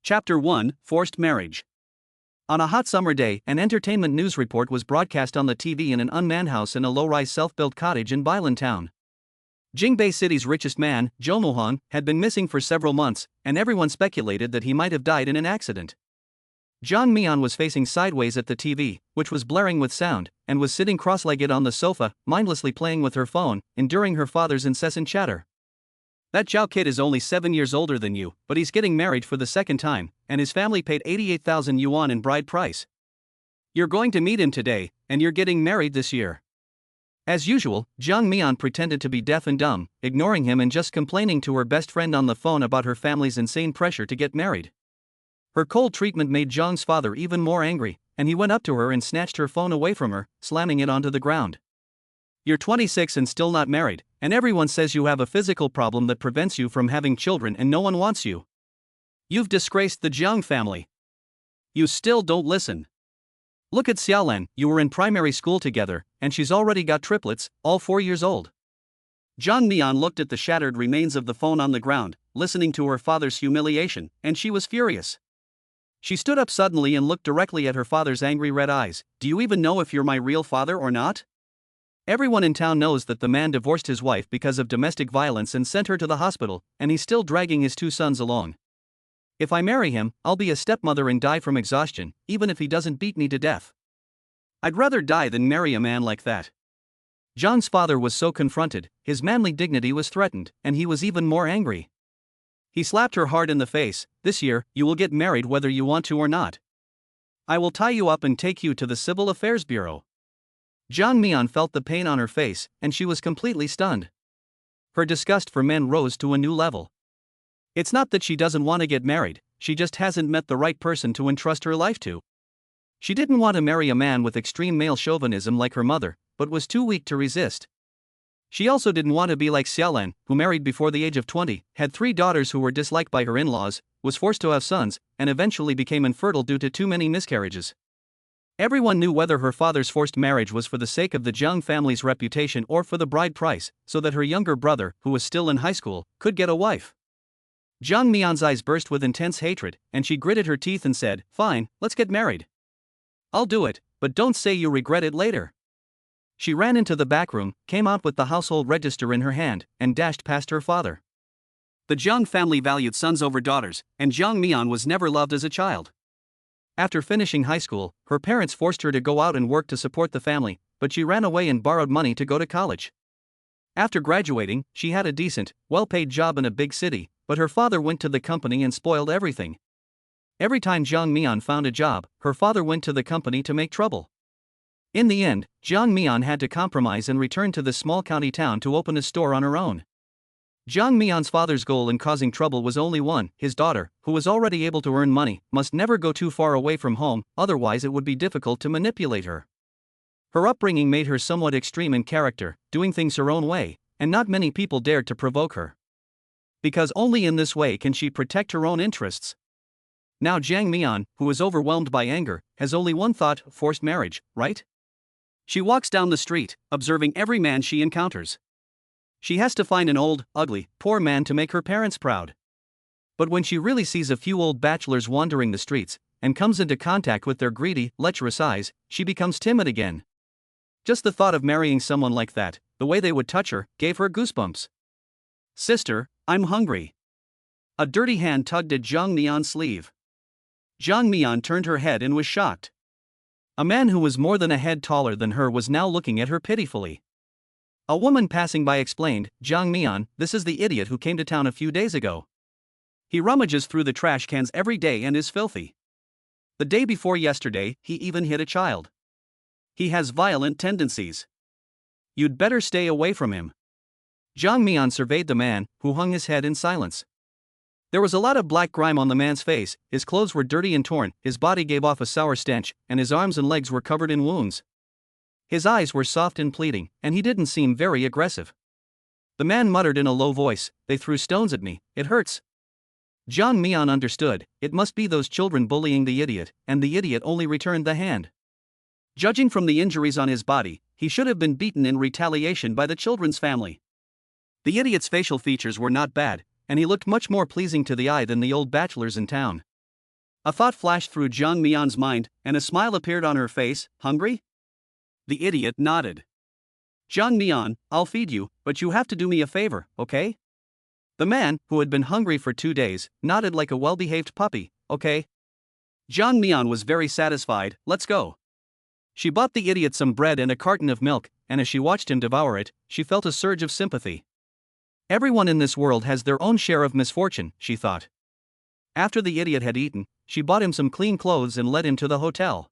Chapter 1: Forced Marriage. On a hot summer day, an entertainment news report was broadcast on the TV in an unmanned house in a low-rise self-built cottage in Bailan town. Jingbei City's richest man, Jo Mohan, had been missing for several months, and everyone speculated that he might have died in an accident. Jang Mian was facing sideways at the TV, which was blaring with sound, and was sitting cross-legged on the sofa, mindlessly playing with her phone, enduring her father's incessant chatter. "That Zhao kid is only 7 years older than you, but he's getting married for the second time, and his family paid 88,000 yuan in bride price. You're going to meet him today, and you're getting married this year." As usual, Jiang Mian pretended to be deaf and dumb, ignoring him and just complaining to her best friend on the phone about her family's insane pressure to get married. Her cold treatment made Jiang's father even more angry, and he went up to her and snatched her phone away from her, slamming it onto the ground. "You're 26 and still not married, and everyone says you have a physical problem that prevents you from having children and no one wants you. You've disgraced the Jiang family. You still don't listen. Look at Xiaolan, you were in primary school together, and she's already got triplets, all 4 years old." Jiang Mian looked at the shattered remains of the phone on the ground, listening to her father's humiliation, and she was furious. She stood up suddenly and looked directly at her father's angry red eyes. "Do you even know if you're my real father or not? Everyone in town knows that the man divorced his wife because of domestic violence and sent her to the hospital, and he's still dragging his 2 sons along. If I marry him, I'll be a stepmother and die from exhaustion, even if he doesn't beat me to death. I'd rather die than marry a man like that." John's father was so confronted, his manly dignity was threatened, and he was even more angry. He slapped her hard in the face. "This year, you will get married whether you want to or not. I will tie you up and take you to the Civil Affairs Bureau." Jiang Mian felt the pain on her face, and she was completely stunned. Her disgust for men rose to a new level. It's not that she doesn't want to get married, she just hasn't met the right person to entrust her life to. She didn't want to marry a man with extreme male chauvinism like her mother, but was too weak to resist. She also didn't want to be like Xiaolan, who married before the age of 20, had 3 daughters who were disliked by her in-laws, was forced to have sons, and eventually became infertile due to too many miscarriages. Everyone knew whether her father's forced marriage was for the sake of the Jiang family's reputation or for the bride price, so that her younger brother, who was still in high school, could get a wife. Jiang Mian's eyes burst with intense hatred, and she gritted her teeth and said, "Fine, let's get married. I'll do it, but don't say you regret it later." She ran into the back room, came out with the household register in her hand, and dashed past her father. The Jiang family valued sons over daughters, and Jiang Mian was never loved as a child. After finishing high school, her parents forced her to go out and work to support the family, but she ran away and borrowed money to go to college. After graduating, she had a decent, well-paid job in a big city, but her father went to the company and spoiled everything. Every time Jiang Mian found a job, her father went to the company to make trouble. In the end, Jiang Mian had to compromise and return to the small county town to open a store on her own. Jiang Mian's father's goal in causing trouble was only one: his daughter, who was already able to earn money, must never go too far away from home, otherwise it would be difficult to manipulate her. Her upbringing made her somewhat extreme in character, doing things her own way, and not many people dared to provoke her. Because only in this way can she protect her own interests. Now Jiang Mian, who is overwhelmed by anger, has only one thought: forced marriage, right? She walks down the street, observing every man she encounters. She has to find an old, ugly, poor man to make her parents proud. But when she really sees a few old bachelors wandering the streets, and comes into contact with their greedy, lecherous eyes, she becomes timid again. Just the thought of marrying someone like that, the way they would touch her, gave her goosebumps. "Sister, I'm hungry." A dirty hand tugged at Jiang Mian's sleeve. Jiang Mian turned her head and was shocked. A man who was more than a head taller than her was now looking at her pitifully. A woman passing by explained, "Jiang Mian, this is the idiot who came to town a few days ago. He rummages through the trash cans every day and is filthy. The day before yesterday, he even hit a child. He has violent tendencies. You'd better stay away from him." Jiang Mian surveyed the man, who hung his head in silence. There was a lot of black grime on the man's face, his clothes were dirty and torn, his body gave off a sour stench, and his arms and legs were covered in wounds. His eyes were soft and pleading, and he didn't seem very aggressive. The man muttered in a low voice, "They threw stones at me, it hurts." Jiang Mian understood, it must be those children bullying the idiot, and the idiot only returned the hand. Judging from the injuries on his body, he should have been beaten in retaliation by the children's family. The idiot's facial features were not bad, and he looked much more pleasing to the eye than the old bachelors in town. A thought flashed through Jiang Mian's mind, and a smile appeared on her face. Hungry? The idiot nodded. Jiang Mian, I'll feed you, but you have to do me a favor, okay? The man, who had been hungry for 2 days, nodded like a well-behaved puppy. Okay. Jiang Mian was very satisfied. Let's go. She bought the idiot some bread and a carton of milk, and as she watched him devour it, she felt a surge of sympathy. Everyone in this world has their own share of misfortune, she thought. After the idiot had eaten, she bought him some clean clothes and led him to the hotel.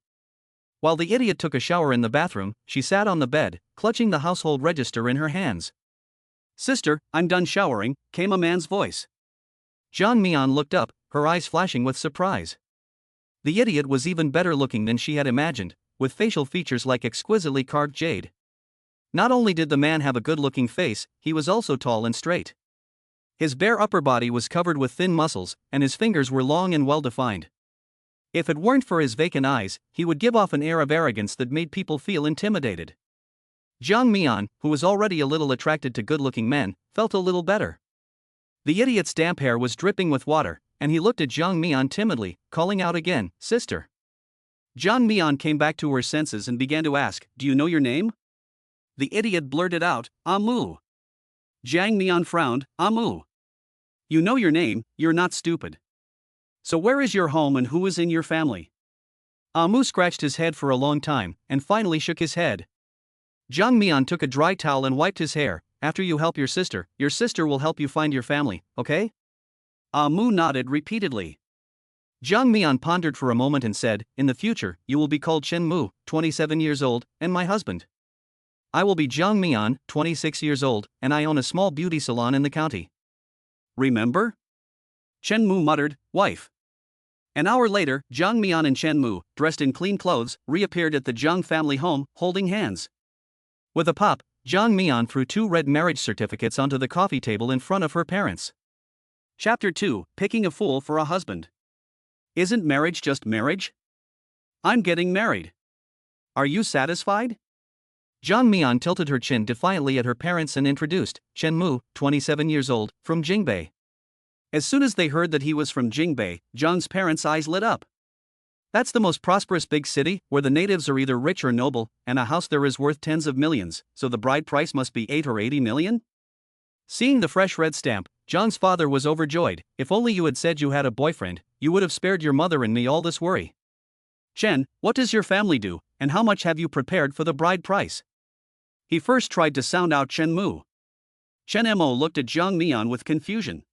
While the idiot took a shower in the bathroom, she sat on the bed, clutching the household register in her hands. Sister, I'm done showering, came a man's voice. Jiang Mian looked up, her eyes flashing with surprise. The idiot was even better looking than she had imagined, with facial features like exquisitely carved jade. Not only did the man have a good-looking face, he was also tall and straight. His bare upper body was covered with thin muscles, and his fingers were long and well-defined. If it weren't for his vacant eyes, he would give off an air of arrogance that made people feel intimidated. Jiang Mian, who was already a little attracted to good-looking men, felt a little better. The idiot's damp hair was dripping with water, and he looked at Jiang Mian timidly, calling out again, Sister. Jiang Mian came back to her senses and began to ask, Do you know your name? The idiot blurted out, Amu. Jiang Mian frowned, Amu. You know your name, you're not stupid. So where is your home and who is in your family? Amu scratched his head for a long time, and finally shook his head. Jiang Mian took a dry towel and wiped his hair. After you help your sister will help you find your family, okay? Amu nodded repeatedly. Jiang Mian pondered for a moment and said, In the future, you will be called Chen Mu, 27 years old, and my husband. I will be Jiang Mian, 26 years old, and I own a small beauty salon in the county. Remember? Chen Mu muttered, Wife. An hour later, Jiang Mian and Chen Mu, dressed in clean clothes, reappeared at the Jiang family home, holding hands. With a pop, Jiang Mian threw 2 red marriage certificates onto the coffee table in front of her parents. Chapter 2, Picking a Fool for a Husband. Isn't marriage just marriage? I'm getting married. Are you satisfied? Jiang Mian tilted her chin defiantly at her parents and introduced, Chen Mu, 27 years old, from Jingbei. As soon as they heard that he was from Jingbei, Jiang's parents' eyes lit up. That's the most prosperous big city, where the natives are either rich or noble, and a house there is worth tens of millions, so the bride price must be 8 or 80 million? Seeing the fresh red stamp, Jiang's father was overjoyed. If only you had said you had a boyfriend, you would have spared your mother and me all this worry. Chen, what does your family do, and how much have you prepared for the bride price? He first tried to sound out Chen Mu. Chen Mo looked at Jiang Mian with confusion.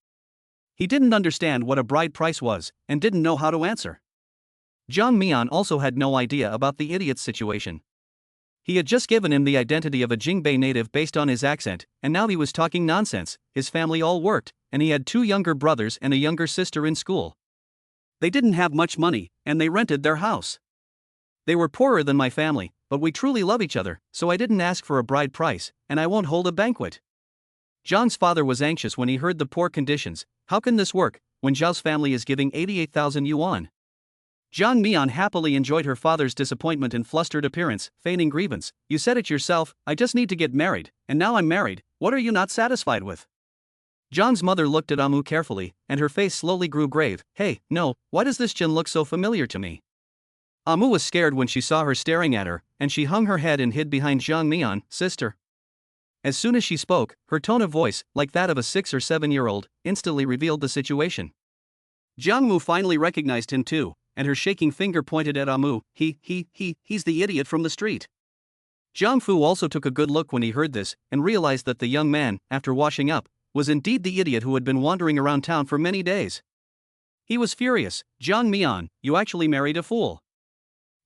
He didn't understand what a bride price was, and didn't know how to answer. Jiang Mian also had no idea about the idiot's situation. He had just given him the identity of a Jingbei native based on his accent, and now he was talking nonsense. His family all worked, and he had 2 younger brothers and a younger sister in school. They didn't have much money, and they rented their house. They were poorer than my family, but we truly love each other, so I didn't ask for a bride price, and I won't hold a banquet. Zhang's father was anxious when he heard the poor conditions. How can this work, when Zhao's family is giving 88,000 yuan? Jiang Mian happily enjoyed her father's disappointment and flustered appearance, feigning grievance. You said it yourself, I just need to get married, and now I'm married, what are you not satisfied with? Zhang's mother looked at Amu carefully, and her face slowly grew grave. Hey, no, why does this Jin look so familiar to me? Amu was scared when she saw her staring at her, and she hung her head and hid behind Jiang Mian. Sister. As soon as she spoke, her tone of voice, like that of a 6 or 7-year-old, instantly revealed the situation. Jiang Mu finally recognized him too, and her shaking finger pointed at Amu. He's the idiot from the street. Jiang Fu also took a good look when he heard this, and realized that the young man, after washing up, was indeed the idiot who had been wandering around town for many days. He was furious. Jiang Mian, you actually married a fool.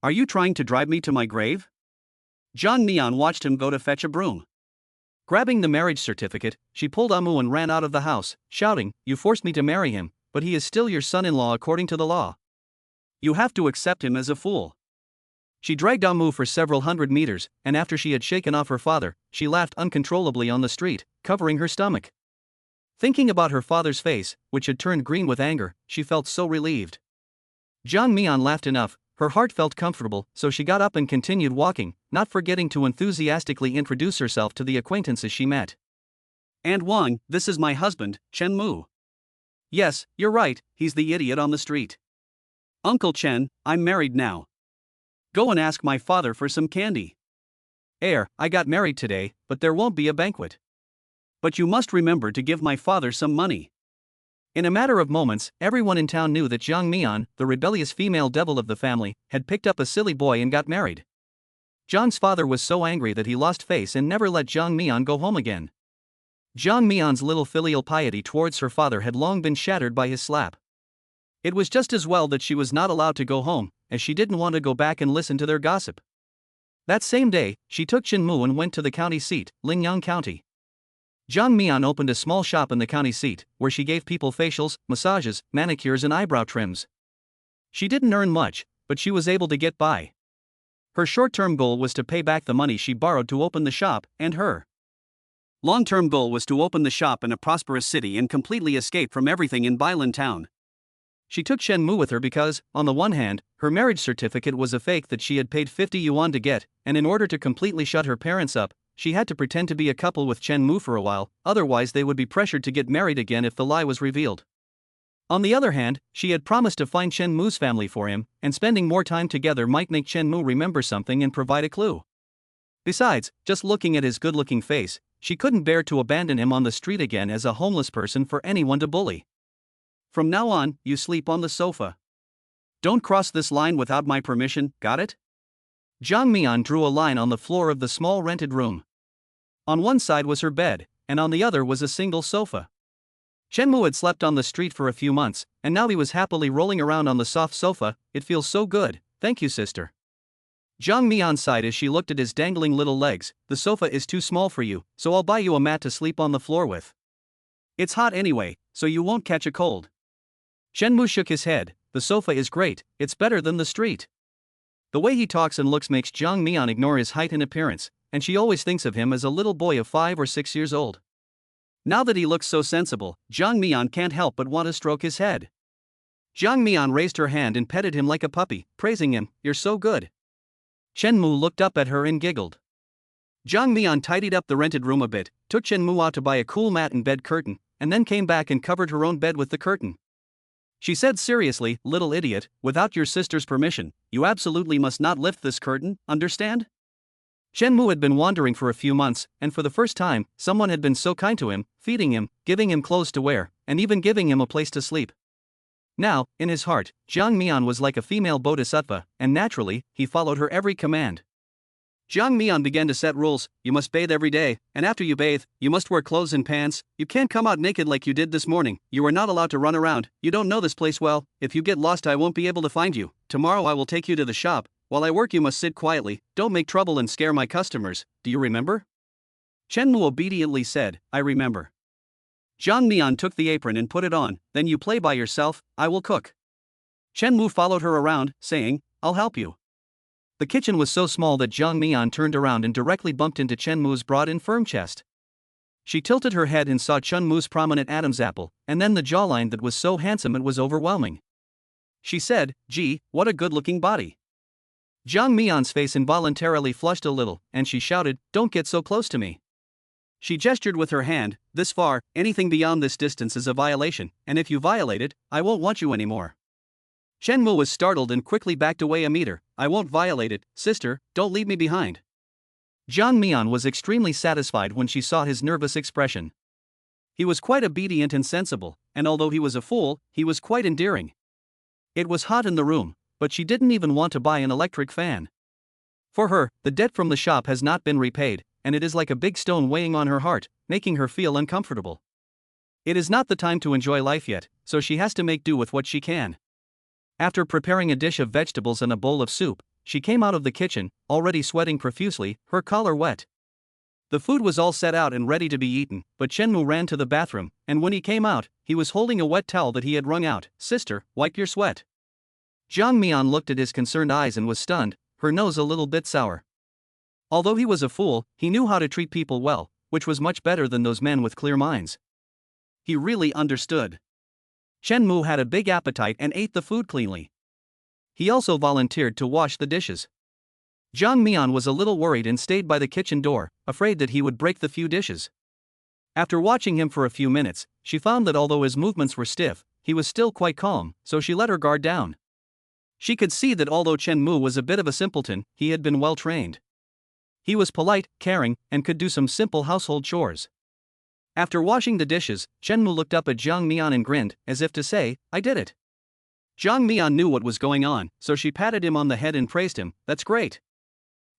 Are you trying to drive me to my grave? Jiang Mian watched him go to fetch a broom. Grabbing the marriage certificate, she pulled Amu and ran out of the house, shouting, You forced me to marry him, but he is still your son-in-law according to the law. You have to accept him as a fool. She dragged Amu for several hundred meters, and after she had shaken off her father, she laughed uncontrollably on the street, covering her stomach. Thinking about her father's face, which had turned green with anger, she felt so relieved. Jiang Mian laughed enough, her heart felt comfortable, so she got up and continued walking, not forgetting to enthusiastically introduce herself to the acquaintances she met. And Wang, this is my husband, Chen Mu. Yes, you're right, he's the idiot on the street. Uncle Chen, I'm married now. Go and ask my father for some candy. I got married today, but there won't be a banquet. But you must remember to give my father some money. In a matter of moments, everyone in town knew that Jiang Mian, the rebellious female devil of the family, had picked up a silly boy and got married. Jiang's father was so angry that he lost face and never let Jiang Mian go home again. Jiang Mian's little filial piety towards her father had long been shattered by his slap. It was just as well that she was not allowed to go home, as she didn't want to go back and listen to their gossip. That same day, she took Qinmu and went to the county seat, Lingyang County. Jiang Mian opened a small shop in the county seat, where she gave people facials, massages, manicures and eyebrow trims. She didn't earn much, but she was able to get by. Her short-term goal was to pay back the money she borrowed to open the shop, and her long-term goal was to open the shop in a prosperous city and completely escape from everything in Bailan town. She took Shen Mu with her because, on the one hand, her marriage certificate was a fake that she had paid 50 yuan to get, and in order to completely shut her parents up, she had to pretend to be a couple with Chen Mu for a while, otherwise they would be pressured to get married again if the lie was revealed. On the other hand, she had promised to find Chen Mu's family for him, and spending more time together might make Chen Mu remember something and provide a clue. Besides, just looking at his good-looking face, she couldn't bear to abandon him on the street again as a homeless person for anyone to bully. From now on, you sleep on the sofa. Don't cross this line without my permission, got it? Jiang Mian drew a line on the floor of the small rented room. On one side was her bed, and on the other was a single sofa. Chen Mu had slept on the street for a few months, and now he was happily rolling around on the soft sofa. It feels so good, thank you, sister. Jiang Mian sighed as she looked at his dangling little legs. The sofa is too small for you, so I'll buy you a mat to sleep on the floor with. It's hot anyway, so you won't catch a cold. Chen Mu shook his head. The sofa is great, it's better than the street. The way he talks and looks makes Jiang Mian ignore his height and appearance, and she always thinks of him as a little boy of 5 or 6 years old. Now that he looks so sensible, Jiang Mian can't help but want to stroke his head. Jiang Mian raised her hand and petted him like a puppy, praising him, "You're so good." Chen Mu looked up at her and giggled. Jiang Mian tidied up the rented room a bit, took Chen Mu out to buy a cool mat and bed curtain, and then came back and covered her own bed with the curtain. She said seriously, "Little idiot, without your sister's permission, you absolutely must not lift this curtain, understand?" Chen Mu had been wandering for a few months, and for the first time, someone had been so kind to him, feeding him, giving him clothes to wear, and even giving him a place to sleep. Now, in his heart, Jiang Mian was like a female bodhisattva, and naturally, he followed her every command. Jiang Mian began to set rules. You must bathe every day, and after you bathe, you must wear clothes and pants. You can't come out naked like you did this morning. You are not allowed to run around. You don't know this place well. If you get lost, I won't be able to find you. Tomorrow I will take you to the shop. While I work, you must sit quietly. Don't make trouble and scare my customers. Do you remember? Chen Mu obediently said, "I remember." Jiang Mian took the apron and put it on. "Then you play by yourself, I will cook." Chen Mu followed her around, saying, "I'll help you." The kitchen was so small that Jiang Mian turned around and directly bumped into Chen Mu's broad and firm chest. She tilted her head and saw Chen Mu's prominent Adam's apple, and then the jawline that was so handsome it was overwhelming. She said, "Gee, what a good-looking body." Jiang Mian's face involuntarily flushed a little, and she shouted, "Don't get so close to me." She gestured with her hand, "This far, anything beyond this distance is a violation, and if you violate it, I won't want you anymore." Chen Mu was startled and quickly backed away a meter. "I won't violate it, sister, don't leave me behind." Jiang Mian was extremely satisfied when she saw his nervous expression. He was quite obedient and sensible, and although he was a fool, he was quite endearing. It was hot in the room, but she didn't even want to buy an electric fan. For her, the debt from the shop has not been repaid, and it is like a big stone weighing on her heart, making her feel uncomfortable. It is not the time to enjoy life yet, so she has to make do with what she can. After preparing a dish of vegetables and a bowl of soup, she came out of the kitchen, already sweating profusely, her collar wet. The food was all set out and ready to be eaten, but Chen Mu ran to the bathroom, and when he came out, he was holding a wet towel that he had wrung out. "Sister, wipe your sweat." Jiang Mian looked at his concerned eyes and was stunned, her nose a little bit sour. Although he was a fool, he knew how to treat people well, which was much better than those men with clear minds. He really understood. Chen Mu had a big appetite and ate the food cleanly. He also volunteered to wash the dishes. Jiang Mian was a little worried and stayed by the kitchen door, afraid that he would break the few dishes. After watching him for a few minutes, she found that although his movements were stiff, he was still quite calm, so she let her guard down. She could see that although Chen Mu was a bit of a simpleton, he had been well trained. He was polite, caring, and could do some simple household chores. After washing the dishes, Chen Mu looked up at Jiang Mian and grinned, as if to say, "I did it." Jiang Mian knew what was going on, so she patted him on the head and praised him. "That's great.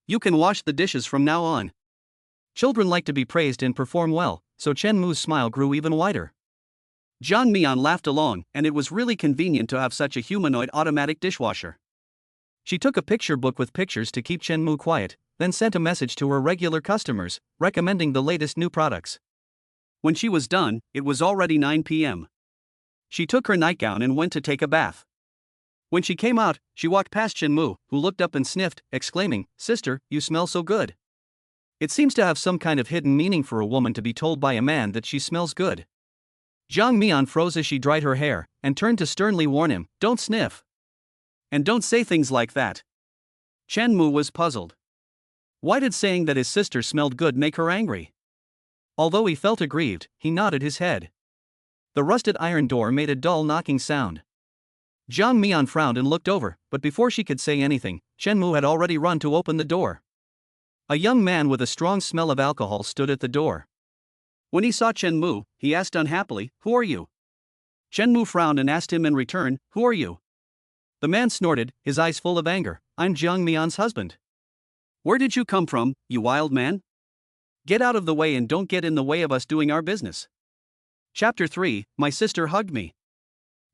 You can wash the dishes from now on." Children like to be praised and perform well, so Chen Mu's smile grew even wider. Jiang Mian laughed along, and it was really convenient to have such a humanoid automatic dishwasher. She took a picture book with pictures to keep Chen Mu quiet, then sent a message to her regular customers, recommending the latest new products. When she was done, it was already 9 p.m. She took her nightgown and went to take a bath. When she came out, she walked past Chen Mu, who looked up and sniffed, exclaiming, "Sister, you smell so good." It seems to have some kind of hidden meaning for a woman to be told by a man that she smells good. Jiang Mian froze as she dried her hair, and turned to sternly warn him, "Don't sniff. And don't say things like that." Chen Mu was puzzled. Why did saying that his sister smelled good make her angry? Although he felt aggrieved, he nodded his head. The rusted iron door made a dull knocking sound. Jiang Mian frowned and looked over, but before she could say anything, Chen Mu had already run to open the door. A young man with a strong smell of alcohol stood at the door. When he saw Chen Mu, he asked unhappily, "Who are you?" Chen Mu frowned and asked him in return, "Who are you?" The man snorted, his eyes full of anger, "I'm Jiang Mian's husband." "Where did you come from, you wild man? Get out of the way and don't get in the way of us doing our business." Chapter 3, My Sister Hugged Me.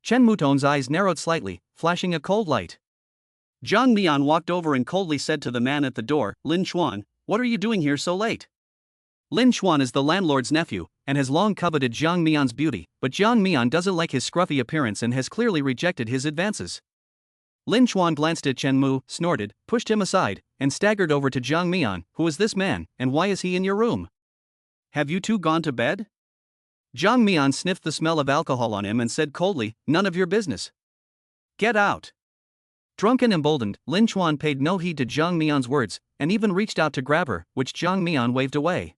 Chen Muton's eyes narrowed slightly, flashing a cold light. Jiang Mian walked over and coldly said to the man at the door, "Lin Chuan, what are you doing here so late?" Lin Chuan is the landlord's nephew, and has long coveted Jiang Mian's beauty, but Jiang Mian doesn't like his scruffy appearance and has clearly rejected his advances. Lin Chuan glanced at Chen Mu, snorted, pushed him aside, and staggered over to Jiang Mian. "Who is this man, and why is he in your room? Have you two gone to bed?" Jiang Mian sniffed the smell of alcohol on him and said coldly, "None of your business. Get out." Drunk and emboldened, Lin Chuan paid no heed to Jiang Mian's words, and even reached out to grab her, which Jiang Mian waved away.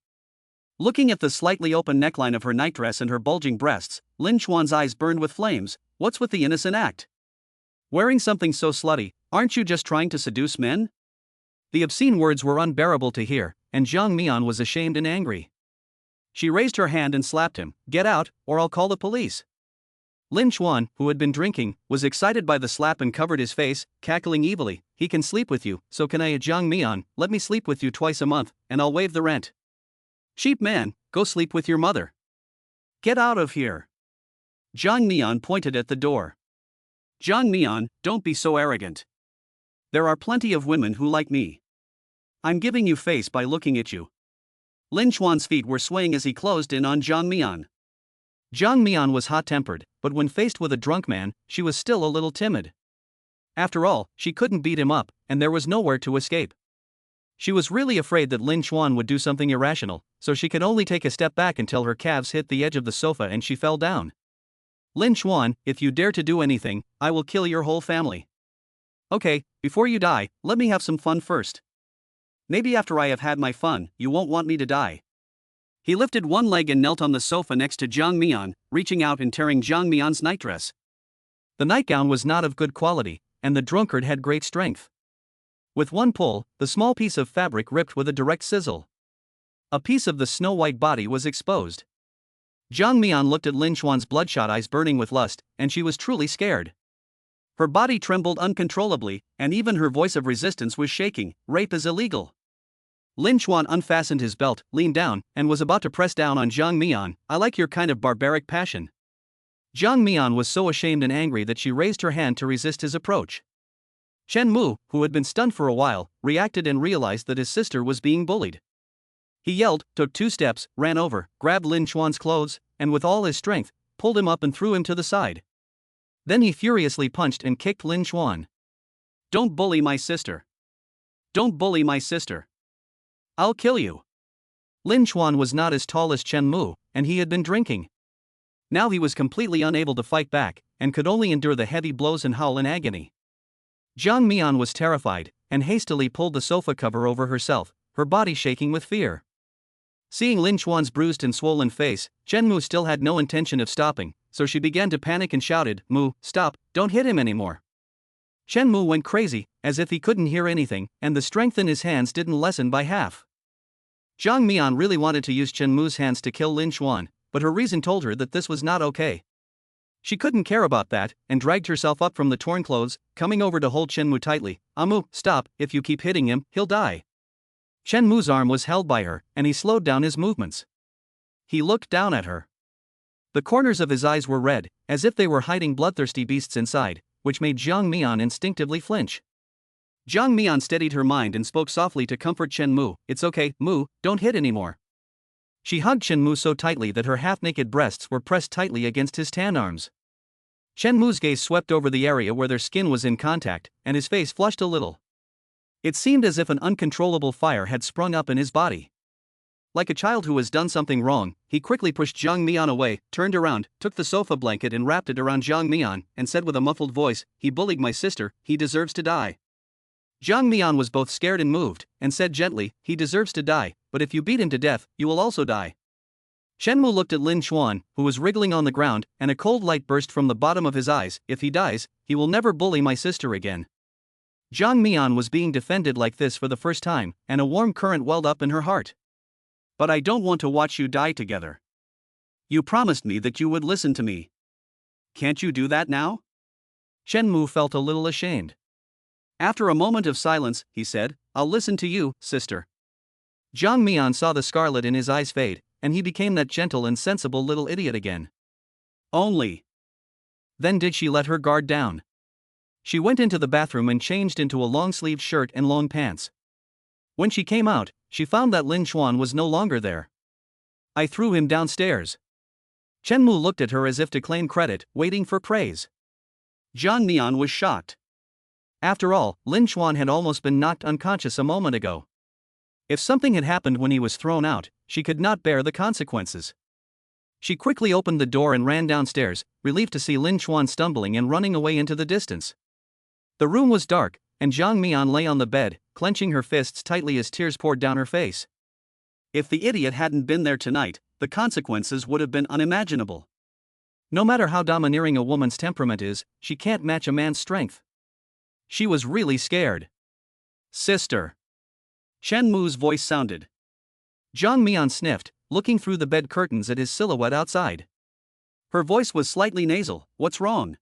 Looking at the slightly open neckline of her nightdress and her bulging breasts, Lin Chuan's eyes burned with flames. What's with the innocent act? Wearing something so slutty, aren't you just trying to seduce men? The obscene words were unbearable to hear, and Jiang Mian was ashamed and angry. She raised her hand and slapped him. "Get out, or I'll call the police." Lin Chuan, who had been drinking, was excited by the slap and covered his face, cackling evilly. "He can sleep with you, so can I. Jiang Mian, let me sleep with you twice a month, and I'll waive the rent." "Cheap man, go sleep with your mother. Get out of here." Jiang Mian pointed at the door. "Jiang Mian, don't be so arrogant. There are plenty of women who like me. I'm giving you face by looking at you." Lin Chuan's feet were swaying as he closed in on Jiang Mian. Jiang Mian was hot-tempered, but when faced with a drunk man, she was still a little timid. After all, she couldn't beat him up, and there was nowhere to escape. She was really afraid that Lin Chuan would do something irrational, so she could only take a step back until her calves hit the edge of the sofa and she fell down. "Lin Chuan, if you dare to do anything, I will kill your whole family." "Okay, before you die, let me have some fun first. Maybe after I have had my fun, you won't want me to die." He lifted one leg and knelt on the sofa next to Jiang Mian, reaching out and tearing Jiang Mian's nightdress. The nightgown was not of good quality, and the drunkard had great strength. With one pull, the small piece of fabric ripped with a direct sizzle. A piece of the snow-white body was exposed. Jiang Mian looked at Lin Chuan's bloodshot eyes burning with lust, and she was truly scared. Her body trembled uncontrollably, and even her voice of resistance was shaking. "Rape is illegal." Lin Chuan unfastened his belt, leaned down, and was about to press down on Jiang Mian. "I like your kind of barbaric passion." Jiang Mian was so ashamed and angry that she raised her hand to resist his approach. Chen Mu, who had been stunned for a while, reacted and realized that his sister was being bullied. He yelled, took 2 steps, ran over, grabbed Lin Chuan's clothes, and with all his strength, pulled him up and threw him to the side. Then he furiously punched and kicked Lin Chuan. "Don't bully my sister. Don't bully my sister. I'll kill you." Lin Chuan was not as tall as Chen Mu, and he had been drinking. Now he was completely unable to fight back, and could only endure the heavy blows and howl in agony. Jiang Mian was terrified, and hastily pulled the sofa cover over herself, her body shaking with fear. Seeing Lin Chuan's bruised and swollen face, Chen Mu still had no intention of stopping, so she began to panic and shouted, "Mu, stop, don't hit him anymore." Shen Mu went crazy, as if he couldn't hear anything, and the strength in his hands didn't lessen by half. Zhang Mian really wanted to use Chen Mu's hands to kill Lin Xuan, but her reason told her that this was not okay. She couldn't care about that, and dragged herself up from the torn clothes, coming over to hold Chen Mu tightly. Mu, stop, if you keep hitting him, he'll die. Chen Mu's arm was held by her, and he slowed down his movements. He looked down at her. The corners of his eyes were red, as if they were hiding bloodthirsty beasts inside, which made Zhang Mian instinctively flinch. Zhang Mian steadied her mind and spoke softly to comfort Chen Mu. It's okay, Mu, don't hit anymore. She hugged Chen Mu so tightly that her half-naked breasts were pressed tightly against his tan arms. Chen Mu's gaze swept over the area where their skin was in contact, and his face flushed a little. It seemed as if an uncontrollable fire had sprung up in his body. Like a child who has done something wrong, he quickly pushed Zhang Mian away, turned around, took the sofa blanket and wrapped it around Zhang Mian, and said with a muffled voice, "He bullied my sister, he deserves to die." Zhang Mian was both scared and moved, and said gently, "He deserves to die, but if you beat him to death, you will also die." Shen Mu looked at Lin Xuan, who was wriggling on the ground, and a cold light burst from the bottom of his eyes. If he dies, he will never bully my sister again. Zhang Mian was being defended like this for the first time, and a warm current welled up in her heart. But I don't want to watch you die together. You promised me that you would listen to me. Can't you do that now? Shen Mu felt a little ashamed. After a moment of silence, he said, I'll listen to you, sister. Zhang Mian saw the scarlet in his eyes fade, and he became that gentle and sensible little idiot again. Only. Then did she let her guard down? She went into the bathroom and changed into a long-sleeved shirt and long pants. When she came out, she found that Lin Xuan was no longer there. I threw him downstairs. Chen Mu looked at her as if to claim credit, waiting for praise. Zhang Mian was shocked. After all, Lin Xuan had almost been knocked unconscious a moment ago. If something had happened when he was thrown out, she could not bear the consequences. She quickly opened the door and ran downstairs, relieved to see Lin Xuan stumbling and running away into the distance. The room was dark, and Zhang Mian lay on the bed, clenching her fists tightly as tears poured down her face. If the idiot hadn't been there tonight, the consequences would have been unimaginable. No matter how domineering a woman's temperament is, she can't match a man's strength. She was really scared. Sister. Shen Mu's voice sounded. Zhang Mian sniffed, looking through the bed curtains at his silhouette outside. Her voice was slightly nasal. What's wrong?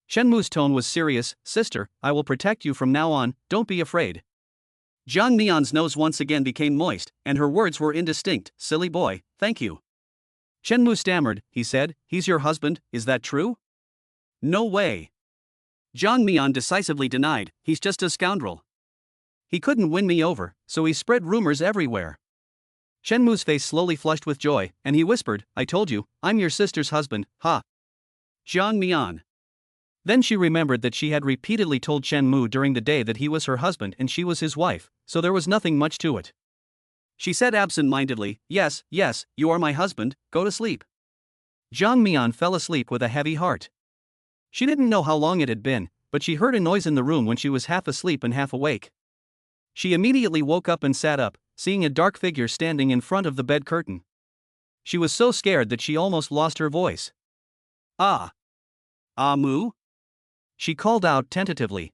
Shen Mu's tone was serious. Sister, I will protect you from now on, don't be afraid. Zhang Mian's nose once again became moist, and her words were indistinct. Silly boy, thank you. Shen Mu stammered. He said, he's your husband, is that true? No way. Zhang Mian decisively denied, he's just a scoundrel. He couldn't win me over, so he spread rumors everywhere. Shen Mu's face slowly flushed with joy, and he whispered, I told you, I'm your sister's husband, ha. Zhang Mian. Then she remembered that she had repeatedly told Shen Mu during the day that he was her husband and she was his wife, so there was nothing much to it. She said absent-mindedly, yes, you are my husband, go to sleep. Zhang Mian fell asleep with a heavy heart. She didn't know how long it had been, but she heard a noise in the room when she was half asleep and half awake. She immediately woke up and sat up, seeing a dark figure standing in front of the bed curtain. She was so scared that she almost lost her voice. Ah. Mu? She called out tentatively.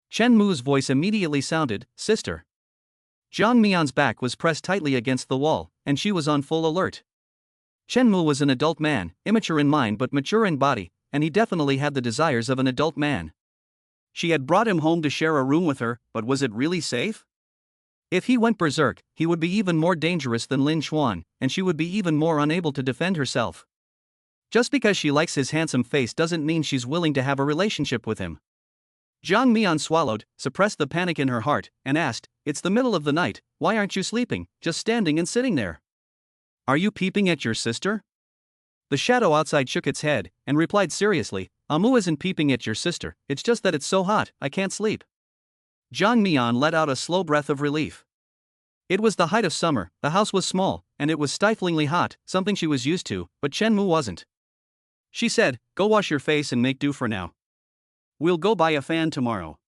Shen Mu's voice immediately sounded, Sister. Zhang Mian's back was pressed tightly against the wall, and she was on full alert. Shen Mu was an adult man, immature in mind but mature in body, and he definitely had the desires of an adult man. She had brought him home to share a room with her, but was it really safe? If he went berserk, he would be even more dangerous than Lin Xuan, and she would be even more unable to defend herself. Just because she likes his handsome face doesn't mean she's willing to have a relationship with him. Zhang Mian swallowed, suppressed the panic in her heart, and asked, It's the middle of the night, why aren't you sleeping, just standing and sitting there? Are you peeping at your sister? The shadow outside shook its head, and replied seriously, Mu isn't peeping at your sister, it's just that it's so hot, I can't sleep. Zhang Mian let out a slow breath of relief. It was the height of summer, the house was small, and it was stiflingly hot, something she was used to, but Chen Mu wasn't. She said, Go wash your face and make do for now. We'll go buy a fan tomorrow.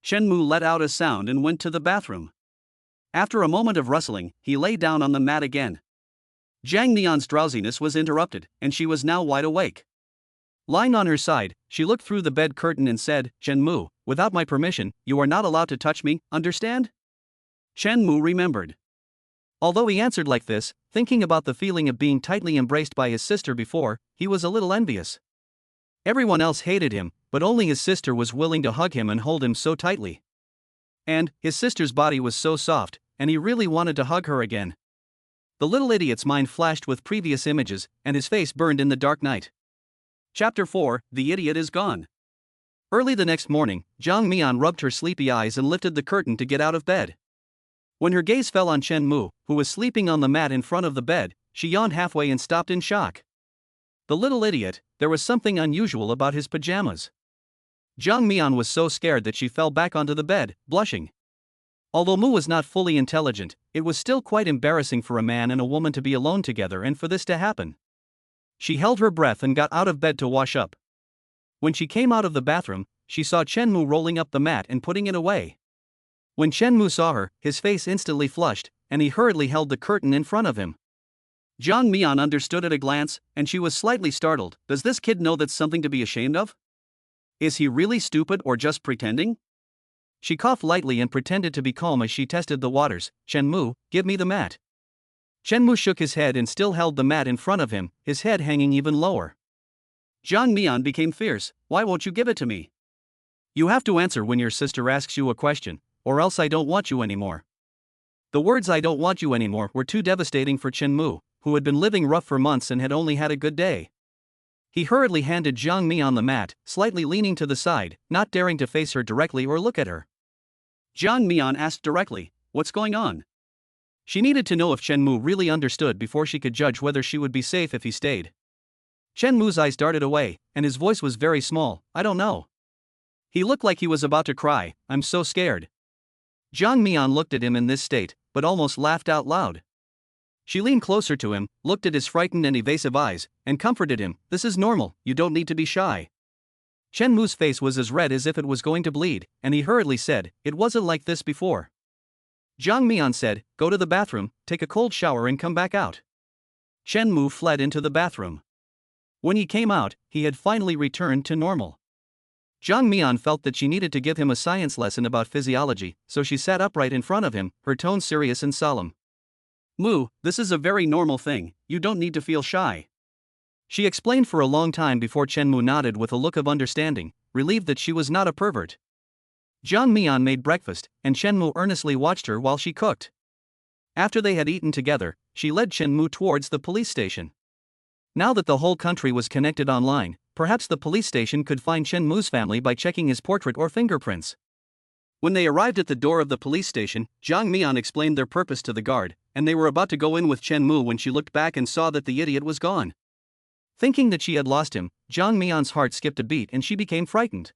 Shen Mu let out a sound and went to the bathroom. After a moment of rustling, he lay down on the mat again. Zhang Nian's drowsiness was interrupted, and she was now wide awake. Lying on her side, she looked through the bed curtain and said, "Chen Mu, without my permission, you are not allowed to touch me, understand?" Chen Mu remembered. Although he answered like this, thinking about the feeling of being tightly embraced by his sister before, he was a little envious. Everyone else hated him, but only his sister was willing to hug him and hold him so tightly. And his sister's body was so soft, and he really wanted to hug her again. The little idiot's mind flashed with previous images, and his face burned in the dark night. Chapter 4: The Idiot is Gone. Early the next morning, Jiang Mian rubbed her sleepy eyes and lifted the curtain to get out of bed. When her gaze fell on Chen Mu, who was sleeping on the mat in front of the bed, she yawned halfway and stopped in shock. The little idiot, there was something unusual about his pajamas. Jiang Mian was so scared that she fell back onto the bed, blushing. Although Mu was not fully intelligent, it was still quite embarrassing for a man and a woman to be alone together and for this to happen. She held her breath and got out of bed to wash up. When she came out of the bathroom, she saw Chen Mu rolling up the mat and putting it away. When Chen Mu saw her, his face instantly flushed, and he hurriedly held the curtain in front of him. Jiang Mian understood at a glance, and she was slightly startled. Does this kid know that's something to be ashamed of? Is he really stupid or just pretending? She coughed lightly and pretended to be calm as she tested the waters. Chen Mu, give me the mat. Chen Mu shook his head and still held the mat in front of him, his head hanging even lower. Jiang Mian became fierce. Why won't you give it to me? You have to answer when your sister asks you a question, or else I don't want you anymore. The words "I don't want you anymore" were too devastating for Chen Mu, who had been living rough for months and had only had a good day. He hurriedly handed Jiang Mian the mat, slightly leaning to the side, not daring to face her directly or look at her. Jiang Mian asked directly, "What's going on?" She needed to know if Chen Mu really understood before she could judge whether she would be safe if he stayed. Chen Mu's eyes darted away, and his voice was very small. "I don't know." He looked like he was about to cry. "I'm so scared." Jiang Mian looked at him in this state, but almost laughed out loud. She leaned closer to him, looked at his frightened and evasive eyes, and comforted him. "This is normal, you don't need to be shy." Chen Mu's face was as red as if it was going to bleed, and he hurriedly said, "It wasn't like this before." Jiang Mian said, "Go to the bathroom, take a cold shower and come back out." Chen Mu fled into the bathroom. When he came out, he had finally returned to normal. Jiang Mian felt that she needed to give him a science lesson about physiology, so she sat upright in front of him, her tone serious and solemn. "Mu, this is a very normal thing, you don't need to feel shy." She explained for a long time before Chen Mu nodded with a look of understanding, relieved that she was not a pervert. Jiang Mian made breakfast, and Chen Mu earnestly watched her while she cooked. After they had eaten together, she led Chen Mu towards the police station. Now that the whole country was connected online, perhaps the police station could find Chen Mu's family by checking his portrait or fingerprints. When they arrived at the door of the police station, Jiang Mian explained their purpose to the guard, and they were about to go in with Chen Mu when she looked back and saw that the idiot was gone. Thinking that she had lost him, Jiang Mian's heart skipped a beat and she became frightened.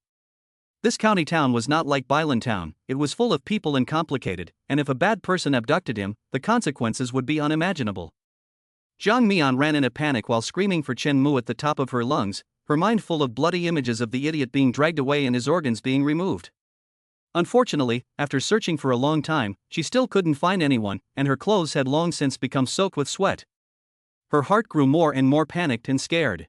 This county town was not like Bailan town, it was full of people and complicated, and if a bad person abducted him, the consequences would be unimaginable. Jiang Mian ran in a panic while screaming for Chen Mu at the top of her lungs, her mind full of bloody images of the idiot being dragged away and his organs being removed. Unfortunately, after searching for a long time, she still couldn't find anyone, and her clothes had long since become soaked with sweat. Her heart grew more and more panicked and scared.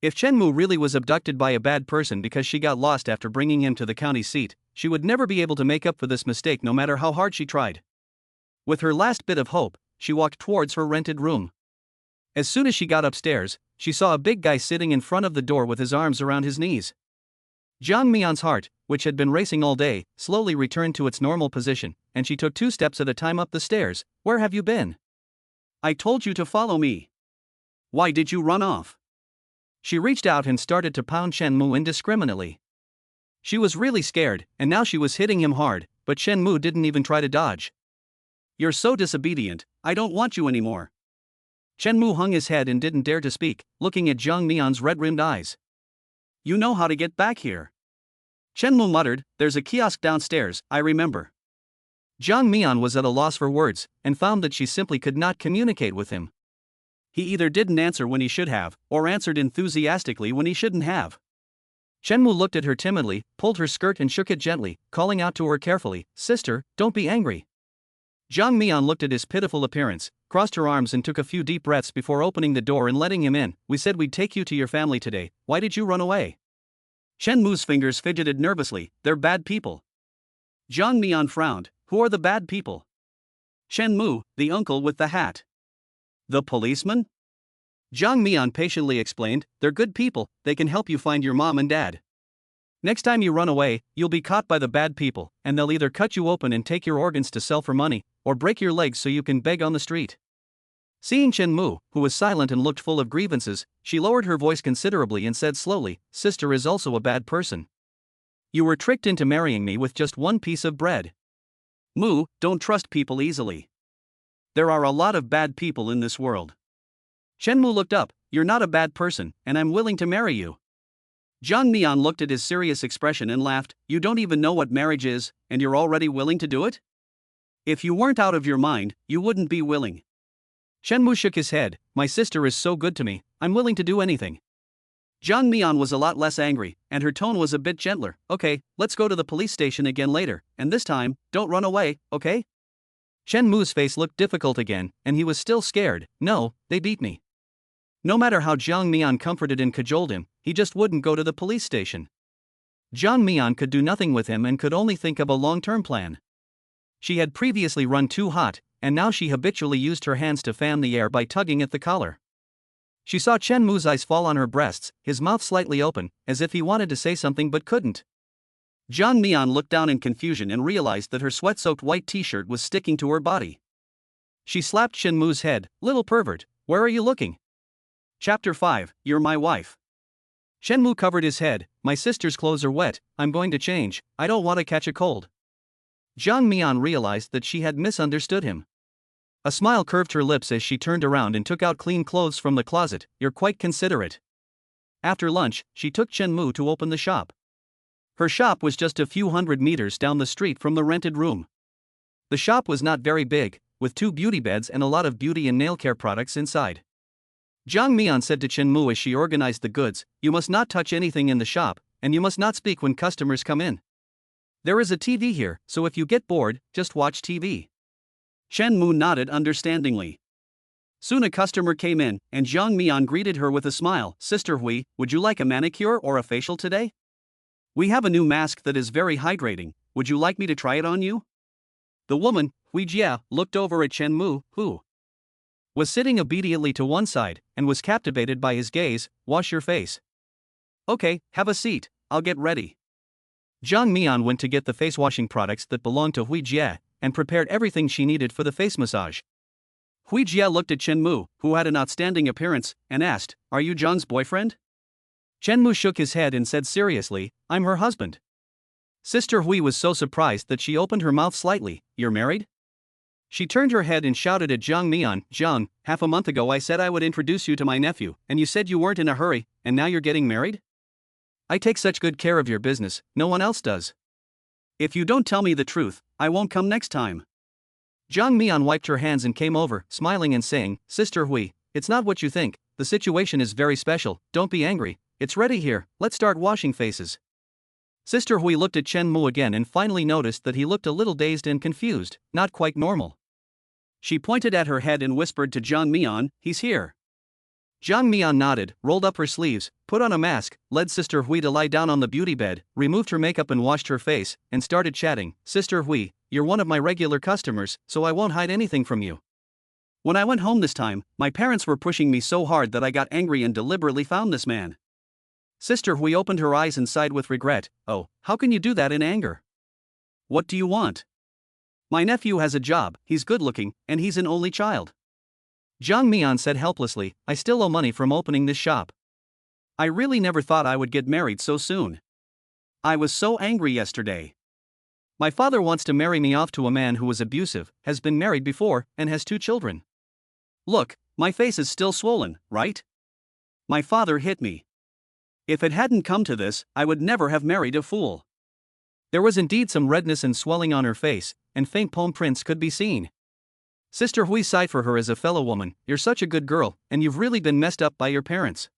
If Chen Mu really was abducted by a bad person because she got lost after bringing him to the county seat, she would never be able to make up for this mistake no matter how hard she tried. With her last bit of hope, she walked towards her rented room. As soon as she got upstairs, she saw a big guy sitting in front of the door with his arms around his knees. Jiang Mian's heart, which had been racing all day, slowly returned to its normal position, and she took 2 steps at a time up the stairs. "Where have you been? I told you to follow me. Why did you run off?" She reached out and started to pound Chen Mu indiscriminately. She was really scared, and now she was hitting him hard, but Chen Mu didn't even try to dodge. "You're so disobedient, I don't want you anymore." Chen Mu hung his head and didn't dare to speak, looking at Jiang Mian's red-rimmed eyes. "You know how to get back here." Chen Mu muttered, "There's a kiosk downstairs, I remember." Jiang Mian was at a loss for words, and found that she simply could not communicate with him. He either didn't answer when he should have, or answered enthusiastically when he shouldn't have. Chen Mu looked at her timidly, pulled her skirt and shook it gently, calling out to her carefully, "Sister, don't be angry." Jiang Mian looked at his pitiful appearance, crossed her arms and took a few deep breaths before opening the door and letting him in. We said we'd take you to your family today. Why did you run away? Chen Mu's fingers fidgeted nervously. They're bad people. Jiang Mian frowned. Who are the bad people? Chen Mu, the uncle with the hat. The policeman? Jiang Mian patiently explained. They're good people, they can help you find your mom and dad. Next time you run away, you'll be caught by the bad people, and they'll either cut you open and take your organs to sell for money, or break your legs so you can beg on the street. Seeing Chen Mu, who was silent and looked full of grievances, she lowered her voice considerably and said slowly, Sister is also a bad person. You were tricked into marrying me with just one piece of bread. Mu, don't trust people easily. There are a lot of bad people in this world. Chen Mu looked up. You're not a bad person, and I'm willing to marry you. Jiang Mian looked at his serious expression and laughed. You don't even know what marriage is, and you're already willing to do it? If you weren't out of your mind, you wouldn't be willing. Chen Mu shook his head. My sister is so good to me, I'm willing to do anything. Jiang Mian was a lot less angry, and her tone was a bit gentler. Okay, let's go to the police station again later, and this time, don't run away, okay? Chen Mu's face looked difficult again, and he was still scared. No, they beat me. No matter how Jiang Mian comforted and cajoled him, he just wouldn't go to the police station. Jiang Mian could do nothing with him and could only think of a long-term plan. She had previously run too hot, and now she habitually used her hands to fan the air by tugging at the collar. She saw Chen Mu's eyes fall on her breasts, his mouth slightly open, as if he wanted to say something but couldn't. Jiang Mian looked down in confusion and realized that her sweat-soaked white t-shirt was sticking to her body. She slapped Chen Mu's head. Little pervert, where are you looking? Chapter 5, You're My Wife. Chen Mu covered his head. My sister's clothes are wet, I'm going to change, I don't want to catch a cold. Jiang Mian realized that she had misunderstood him. A smile curved her lips as she turned around and took out clean clothes from the closet. You're quite considerate. After lunch, she took Chen Mu to open the shop. Her shop was just a few hundred meters down the street from the rented room. The shop was not very big, with 2 beauty beds and a lot of beauty and nail care products inside. Jiang Mian said to Chen Mu as she organized the goods, you must not touch anything in the shop, and you must not speak when customers come in. There is a TV here, so if you get bored, just watch TV. Chen Mu nodded understandingly. Soon a customer came in, and Jiang Mian greeted her with a smile. Sister Hui, would you like a manicure or a facial today? We have a new mask that is very hydrating, would you like me to try it on you? The woman, Hui Jia, looked over at Chen Mu, who was sitting obediently to one side, and was captivated by his gaze. Wash your face. Okay, have a seat, I'll get ready. Jiang Mian went to get the face washing products that belonged to Hui Jia, and prepared everything she needed for the face massage. Hui Jia looked at Chen Mu, who had an outstanding appearance, and asked, Are you Zhang's boyfriend? Chen Mu shook his head and said seriously, I'm her husband. Sister Hui was so surprised that she opened her mouth slightly. You're married? She turned her head and shouted at Jiang Mian, Jiang, half a month ago I said I would introduce you to my nephew, and you said you weren't in a hurry, and now you're getting married? I take such good care of your business, no one else does. If you don't tell me the truth, I won't come next time. Jiang Mian wiped her hands and came over, smiling and saying, Sister Hui, it's not what you think, the situation is very special, don't be angry, it's ready here, let's start washing faces. Sister Hui looked at Chen Mu again and finally noticed that he looked a little dazed and confused, not quite normal. She pointed at her head and whispered to Jiang Mian, he's here. Jiang Mian nodded, rolled up her sleeves, put on a mask, led Sister Hui to lie down on the beauty bed, removed her makeup and washed her face, and started chatting. Sister Hui, you're one of my regular customers, so I won't hide anything from you. When I went home this time, my parents were pushing me so hard that I got angry and deliberately found this man. Sister Hui opened her eyes and sighed with regret. Oh, how can you do that in anger? What do you want? My nephew has a job, he's good-looking, and he's an only child. Jiang Mian said helplessly, I still owe money from opening this shop. I really never thought I would get married so soon. I was so angry yesterday. My father wants to marry me off to a man who was abusive, has been married before, and has 2 children. Look, my face is still swollen, right? My father hit me. If it hadn't come to this, I would never have married a fool. There was indeed some redness and swelling on her face, and faint palm prints could be seen. Sister Hui sighed for her as a fellow woman. You're such a good girl, and you've really been messed up by your parents.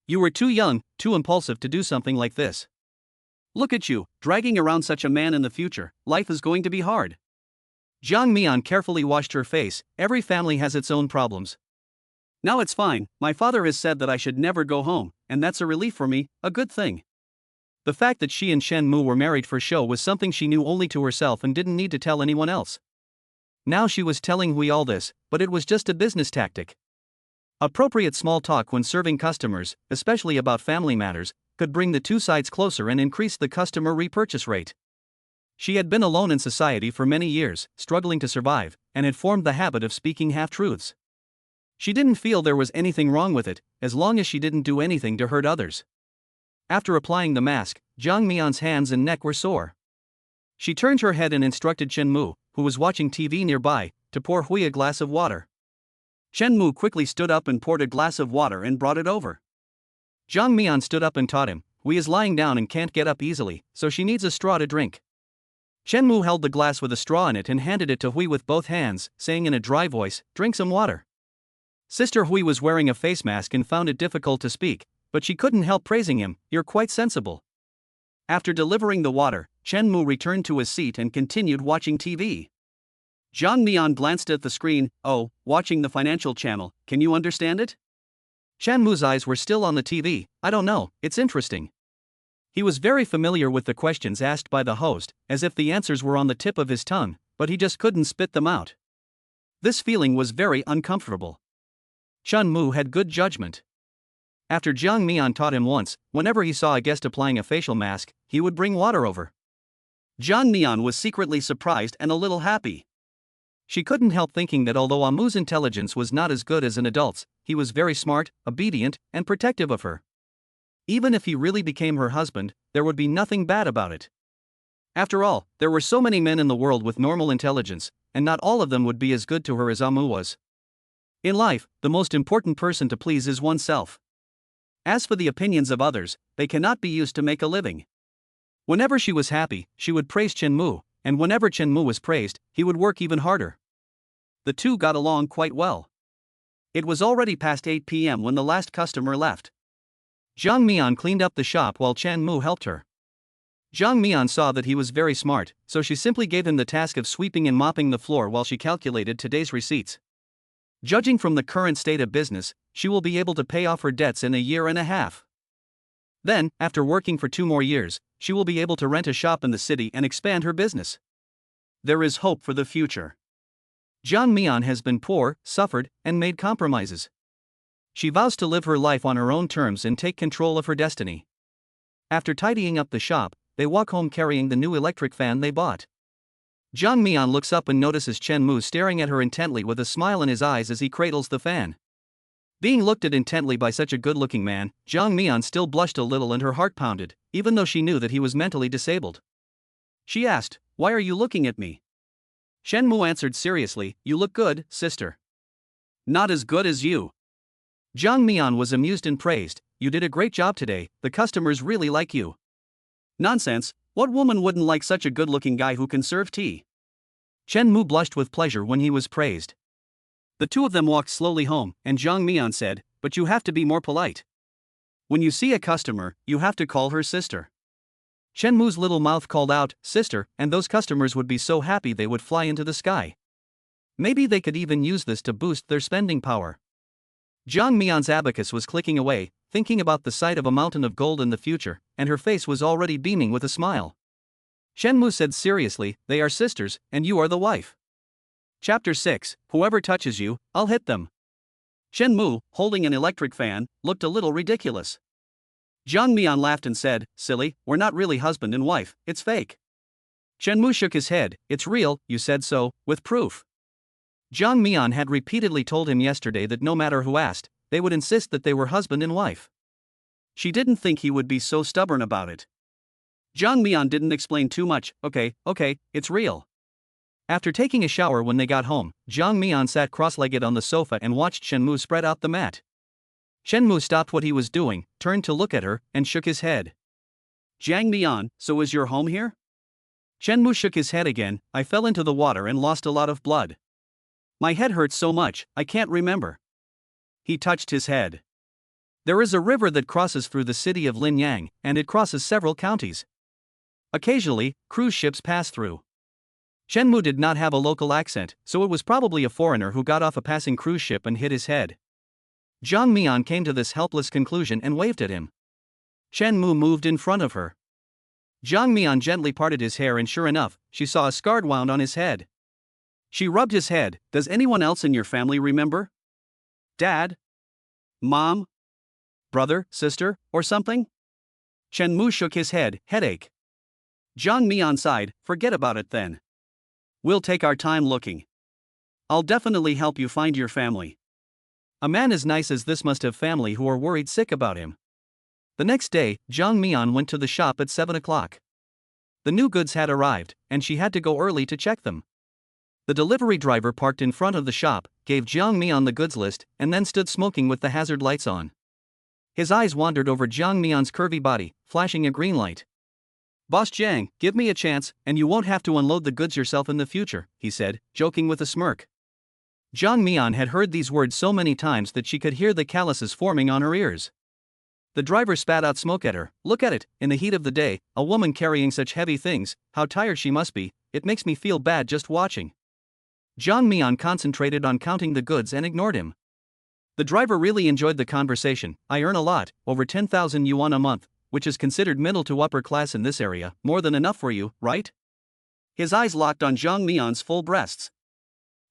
You were too young, too impulsive to do something like this. Look at you, dragging around such a man in the future, life is going to be hard. Jiang Mian carefully washed her face. Every family has its own problems. Now it's fine, my father has said that I should never go home, and that's a relief for me, a good thing. The fact that she and Shen Mu were married for show was something she knew only to herself and didn't need to tell anyone else. Now she was telling Hui all this, but it was just a business tactic. Appropriate small talk when serving customers, especially about family matters, could bring the two sides closer and increase the customer repurchase rate. She had been alone in society for many years, struggling to survive, and had formed the habit of speaking half-truths. She didn't feel there was anything wrong with it, as long as she didn't do anything to hurt others. After applying the mask, Jiang Mian's hands and neck were sore. She turned her head and instructed Chen Mu, who was watching TV nearby, to pour Hui a glass of water. Chen Mu quickly stood up and poured a glass of water and brought it over. Jiang Mian stood up and taught him, Hui is lying down and can't get up easily, so she needs a straw to drink. Chen Mu held the glass with a straw in it and handed it to Hui with both hands, saying in a dry voice, drink some water. Sister Hui was wearing a face mask and found it difficult to speak, but she couldn't help praising him, you're quite sensible. After delivering the water, Chen Mu returned to his seat and continued watching TV. Jiang Mian glanced at the screen, oh, watching the financial channel, can you understand it? Chen Mu's eyes were still on the TV, I don't know, it's interesting. He was very familiar with the questions asked by the host, as if the answers were on the tip of his tongue, but he just couldn't spit them out. This feeling was very uncomfortable. Chen Mu had good judgment. After Jiang Mian taught him once, whenever he saw a guest applying a facial mask, he would bring water over. Jiang Mian was secretly surprised and a little happy. She couldn't help thinking that although Amu's intelligence was not as good as an adult's, he was very smart, obedient, and protective of her. Even if he really became her husband, there would be nothing bad about it. After all, there were so many men in the world with normal intelligence, and not all of them would be as good to her as Amu was. In life, the most important person to please is oneself. As for the opinions of others, they cannot be used to make a living. Whenever she was happy, she would praise Chen Mu, and whenever Chen Mu was praised, he would work even harder. The two got along quite well. It was already past 8 p.m. when the last customer left. Jiang Mian cleaned up the shop while Chen Mu helped her. Jiang Mian saw that he was very smart, so she simply gave him the task of sweeping and mopping the floor while she calculated today's receipts. Judging from the current state of business, she will be able to pay off her debts in a year and a half. Then, after working for 2 more years, she will be able to rent a shop in the city and expand her business. There is hope for the future. Jiang Mian has been poor, suffered, and made compromises. She vows to live her life on her own terms and take control of her destiny. After tidying up the shop, they walk home carrying the new electric fan they bought. Jiang Mian looks up and notices Chen Mu staring at her intently with a smile in his eyes as he cradles the fan. Being looked at intently by such a good-looking man, Jiang Mian still blushed a little and her heart pounded, even though she knew that he was mentally disabled. She asked, "Why are you looking at me?" Shen Mu answered seriously, "You look good, sister." "Not as good as you." Jiang Mian was amused and praised, "You did a great job today, the customers really like you." "Nonsense, what woman wouldn't like such a good-looking guy who can serve tea?" Chen Mu blushed with pleasure when he was praised. The two of them walked slowly home, and Jiang Mian said, "But you have to be more polite. When you see a customer, you have to call her sister." Chen Mu's little mouth called out, "Sister," and those customers would be so happy they would fly into the sky. Maybe they could even use this to boost their spending power. Jiang Mian's abacus was clicking away, thinking about the sight of a mountain of gold in the future, and her face was already beaming with a smile. Shen Mu said seriously, "They are sisters, and you are the wife." Chapter 6, Whoever touches you, I'll hit them. Shen Mu, holding an electric fan, looked a little ridiculous. Jiang Mian laughed and said, "Silly, we're not really husband and wife, it's fake." Shen Mu shook his head, "It's real, you said so, with proof." Jiang Mian had repeatedly told him yesterday that no matter who asked, they would insist that they were husband and wife. She didn't think he would be so stubborn about it. Jiang Mian didn't explain too much, okay, it's real. After taking a shower when they got home, Jiang Mian sat cross-legged on the sofa and watched Shen Mu spread out the mat. Shen Mu stopped what he was doing, turned to look at her, and shook his head. "Jiang Mian, so is your home here?" Shen Mu shook his head again, "I fell into the water and lost a lot of blood. My head hurts so much, I can't remember." He touched his head. There is a river that crosses through the city of Linyang, and it crosses several counties. Occasionally, cruise ships pass through. Chen Mu did not have a local accent, so it was probably a foreigner who got off a passing cruise ship and hit his head. Jiang Mian came to this helpless conclusion and waved at him. Chen Mu moved in front of her. Jiang Mian gently parted his hair and sure enough, she saw a scar wound on his head. She rubbed his head. Does anyone else in your family remember? Dad? Mom? Brother, sister, or something? Chen Mu shook his head, headache. Jiang Mian sighed, forget about it then. We'll take our time looking. I'll definitely help you find your family. A man as nice as this must have family who are worried sick about him. The next day, Jiang Mian went to the shop at 7 o'clock. The new goods had arrived, and she had to go early to check them. The delivery driver parked in front of the shop, gave Jiang Mian the goods list, and then stood smoking with the hazard lights on. His eyes wandered over Jiang Mian's curvy body, flashing a green light. Boss Jiang, give me a chance, and you won't have to unload the goods yourself in the future, he said, joking with a smirk. Jiang Mian had heard these words so many times that she could hear the calluses forming on her ears. The driver spat out smoke at her. Look at it, in the heat of the day, a woman carrying such heavy things, how tired she must be, it makes me feel bad just watching. Jiang Mian concentrated on counting the goods and ignored him. The driver really enjoyed the conversation. I earn a lot, over 10,000 yuan a month, which is considered middle to upper class in this area, more than enough for you, right? His eyes locked on Jiang Mian's full breasts.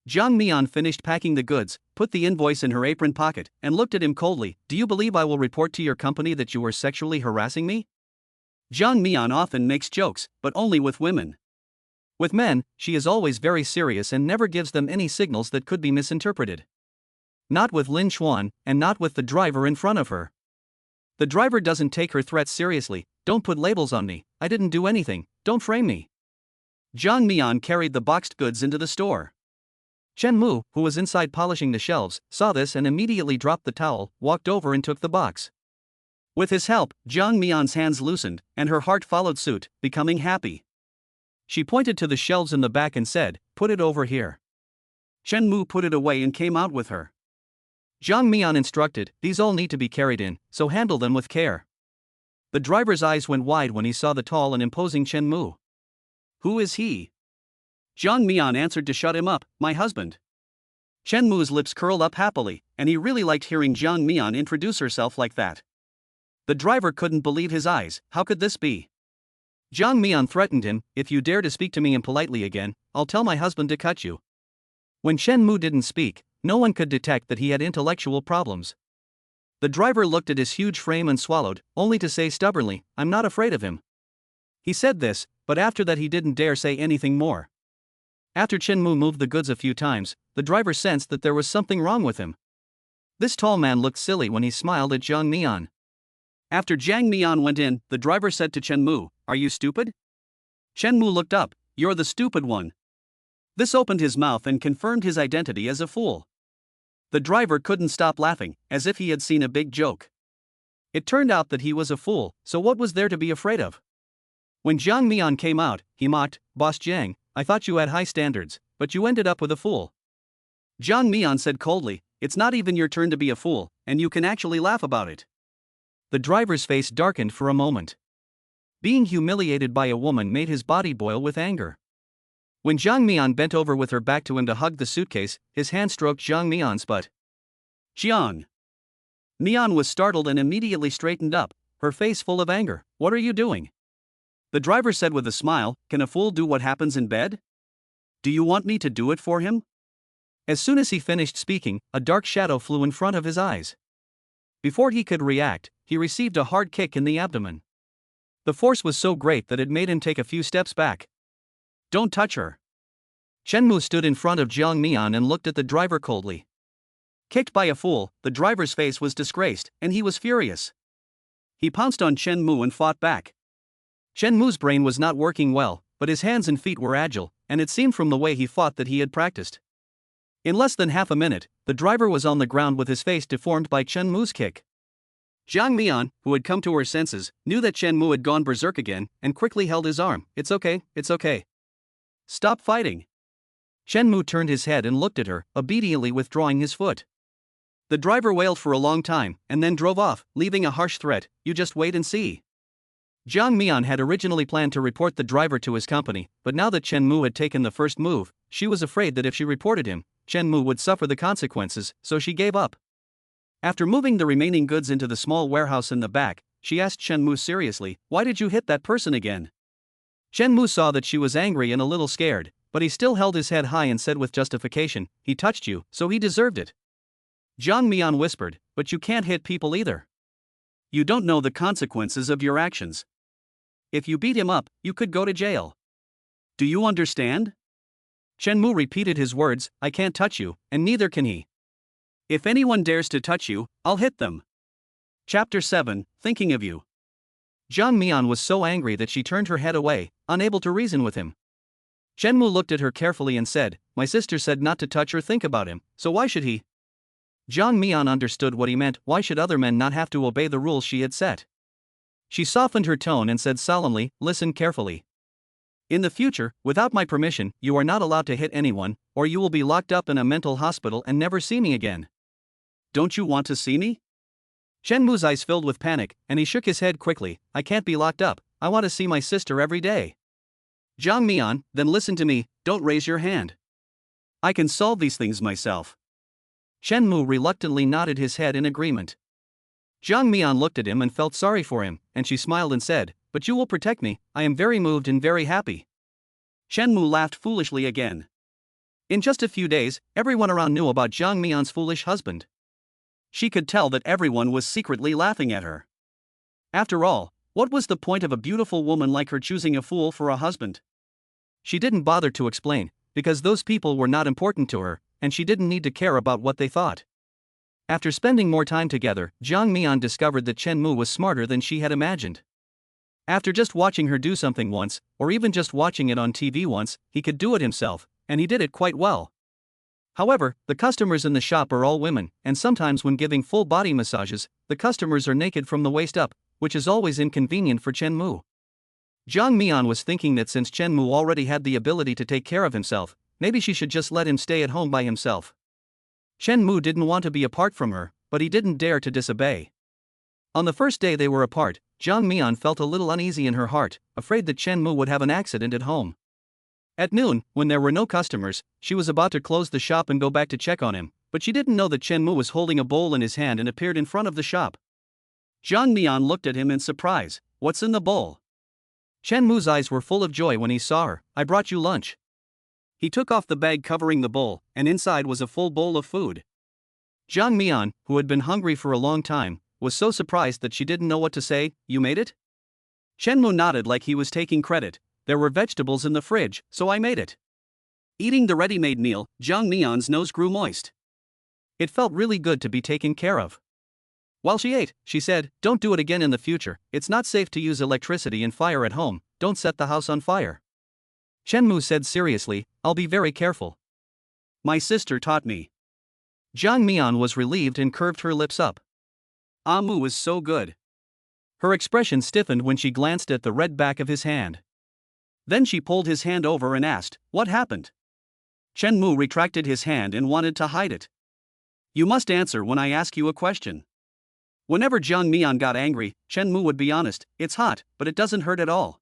Jiang Mian finished packing the goods, put the invoice in her apron pocket, and looked at him coldly. Do you believe I will report to your company that you were sexually harassing me? Jiang Mian often makes jokes, but only with women. With men, she is always very serious and never gives them any signals that could be misinterpreted. Not with Lin Xuan, and not with the driver in front of her. The driver doesn't take her threats seriously. Don't put labels on me, I didn't do anything, don't frame me. Jiang Mian carried the boxed goods into the store. Chen Mu, who was inside polishing the shelves, saw this and immediately dropped the towel, walked over and took the box. With his help, Jiang Mian's hands loosened, and her heart followed suit, becoming happy. She pointed to the shelves in the back and said, put it over here. Chen Mu put it away and came out with her. Jiang Mian instructed, these all need to be carried in, so handle them with care. The driver's eyes went wide when he saw the tall and imposing Chen Mu. Who is he? Jiang Mian answered to shut him up, my husband. Chen Mu's lips curled up happily, and he really liked hearing Jiang Mian introduce herself like that. The driver couldn't believe his eyes. How could this be? Jiang Mian threatened him, if you dare to speak to me impolitely again, I'll tell my husband to cut you. When Chen Mu didn't speak, no one could detect that he had intellectual problems. The driver looked at his huge frame and swallowed, only to say stubbornly, I'm not afraid of him. He said this, but after that he didn't dare say anything more. After Chen Mu moved the goods a few times, the driver sensed that there was something wrong with him. This tall man looked silly when he smiled at Jiang Mian. After Jiang Mian went in, the driver said to Chen Mu, are you stupid? Chen Mu looked up, you're the stupid one. This opened his mouth and confirmed his identity as a fool. The driver couldn't stop laughing, as if he had seen a big joke. It turned out that he was a fool, so what was there to be afraid of? When Jiang Mian came out, he mocked, Boss Jiang, I thought you had high standards, but you ended up with a fool. Jiang Mian said coldly, it's not even your turn to be a fool, and you can actually laugh about it. The driver's face darkened for a moment. Being humiliated by a woman made his body boil with anger. When Jiang Mian bent over with her back to him to hug the suitcase, his hand stroked Jiang Mian's butt. Jiang. Mian was startled and immediately straightened up, her face full of anger. What are you doing? The driver said with a smile, can a fool do what happens in bed? Do you want me to do it for him? As soon as he finished speaking, a dark shadow flew in front of his eyes. Before he could react, he received a hard kick in the abdomen. The force was so great that it made him take a few steps back. Don't touch her. Chen Mu stood in front of Jiang Mian and looked at the driver coldly. Kicked by a fool, the driver's face was disgraced, and he was furious. He pounced on Chen Mu and fought back. Chen Mu's brain was not working well, but his hands and feet were agile, and it seemed from the way he fought that he had practiced. In less than half a minute, the driver was on the ground with his face deformed by Chen Mu's kick. Jiang Mian, who had come to her senses, knew that Chen Mu had gone berserk again, and quickly held his arm. It's okay, it's okay. Stop fighting. Chen Mu turned his head and looked at her, obediently withdrawing his foot. The driver wailed for a long time, and then drove off, leaving a harsh threat, you just wait and see. Jiang Mian had originally planned to report the driver to his company, but now that Chen Mu had taken the first move, she was afraid that if she reported him, Chen Mu would suffer the consequences, so she gave up. After moving the remaining goods into the small warehouse in the back, she asked Chen Mu seriously, "Why did you hit that person again?" Chen Mu saw that she was angry and a little scared, but he still held his head high and said with justification, "He touched you, so he deserved it." Jiang Mian whispered, "But you can't hit people either. You don't know the consequences of your actions. If you beat him up, you could go to jail. Do you understand?" Chen Mu repeated his words, "I can't touch you, and neither can he. If anyone dares to touch you, I'll hit them." Chapter 7, Thinking of You. Jiang Mian was so angry that she turned her head away, unable to reason with him. Chen Mu looked at her carefully and said, "My sister said not to touch or think about him, so why should he?" Jiang Mian understood what he meant. Why should other men not have to obey the rules she had set? She softened her tone and said solemnly, "Listen carefully. In the future, without my permission, you are not allowed to hit anyone, or you will be locked up in a mental hospital and never see me again." "Don't you want to see me?" Chen Mu's eyes filled with panic, and he shook his head quickly. "I can't be locked up, I want to see my sister every day." "Jiang Mian, then listen to me, don't raise your hand. I can solve these things myself." Chen Mu reluctantly nodded his head in agreement. Jiang Mian looked at him and felt sorry for him, and she smiled and said, "But you will protect me, I am very moved and very happy." Chen Mu laughed foolishly again. In just a few days, everyone around knew about Jiang Mian's foolish husband. She could tell that everyone was secretly laughing at her. After all, what was the point of a beautiful woman like her choosing a fool for a husband? She didn't bother to explain, because those people were not important to her, and she didn't need to care about what they thought. After spending more time together, Jiang Mian discovered that Chen Mu was smarter than she had imagined. After just watching her do something once, or even just watching it on TV once, he could do it himself, and he did it quite well. However, the customers in the shop are all women, and sometimes when giving full body massages, the customers are naked from the waist up, which is always inconvenient for Chen Mu. Jiang Mian was thinking that since Chen Mu already had the ability to take care of himself, maybe she should just let him stay at home by himself. Chen Mu didn't want to be apart from her, but he didn't dare to disobey. On the first day they were apart, Jiang Mian felt a little uneasy in her heart, afraid that Chen Mu would have an accident at home. At noon, when there were no customers, she was about to close the shop and go back to check on him, but she didn't know that Chen Mu was holding a bowl in his hand and appeared in front of the shop. Jiang Mian looked at him in surprise. "What's in the bowl?" Chen Mu's eyes were full of joy when he saw her. "I brought you lunch." He took off the bag covering the bowl, and inside was a full bowl of food. Jiang Mian, who had been hungry for a long time, was so surprised that she didn't know what to say. "You made it?" Chen Mu nodded like he was taking credit. "There were vegetables in the fridge, so I made it." Eating the ready-made meal, Jiang Mian's nose grew moist. It felt really good to be taken care of. While she ate, she said, "Don't do it again in the future, it's not safe to use electricity and fire at home, don't set the house on fire." Chen Mu said seriously, "I'll be very careful. My sister taught me." Jiang Mian was relieved and curved her lips up. "Mu is so good." Her expression stiffened when she glanced at the red back of his hand. Then she pulled his hand over and asked, "What happened?" Chen Mu retracted his hand and wanted to hide it. "You must answer when I ask you a question." Whenever Jiang Mian got angry, Chen Mu would be honest, "It's hot, but it doesn't hurt at all."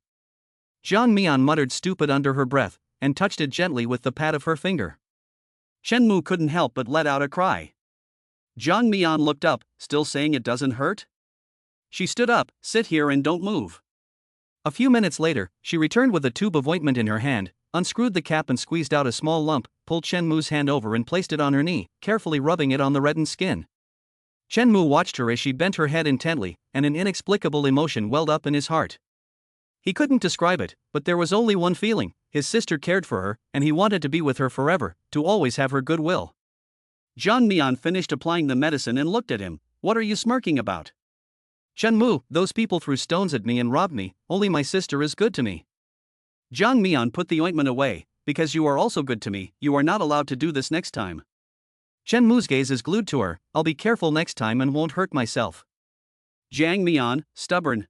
Jiang Mian muttered stupid under her breath, and touched it gently with the pad of her finger. Chen Mu couldn't help but let out a cry. Jiang Mian looked up, still saying it doesn't hurt? She stood up, "Sit here and don't move." A few minutes later, she returned with a tube of ointment in her hand, unscrewed the cap and squeezed out a small lump, pulled Chen Mu's hand over and placed it on her knee, carefully rubbing it on the reddened skin. Chen Mu watched her as she bent her head intently, and an inexplicable emotion welled up in his heart. He couldn't describe it, but there was only one feeling: his sister cared for her, and he wanted to be with her forever, to always have her goodwill. Jiang Mian finished applying the medicine and looked at him. "What are you smirking about?" "Chen Mu, those people threw stones at me and robbed me, only my sister is good to me." Jiang Mian put the ointment away. "Because you are also good to me, you are not allowed to do this next time." Chen Mu's gaze is glued to her. "I'll be careful next time and won't hurt myself." Jiang Mian, stubborn.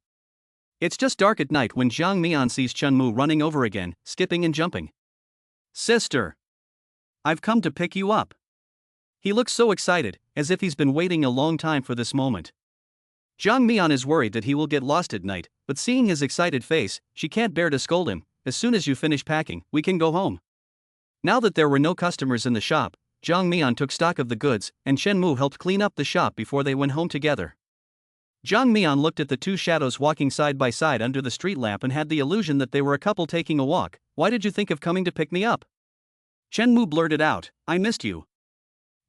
It's just dark at night when Jiang Mian sees Chen Mu running over again, skipping and jumping. "Sister! I've come to pick you up." He looks so excited, as if he's been waiting a long time for this moment. Jang Mian is worried that he will get lost at night, but seeing his excited face, she can't bear to scold him. As soon as you finish packing, we can go home. Now that there were no customers in the shop, Jang Mian took stock of the goods, and Chen Mu helped clean up the shop before they went home together. Jang Mian looked at the two shadows walking side by side under the street lamp and had the illusion that they were a couple taking a walk. Why did you think of coming to pick me up? Chen Mu blurted out, I missed you.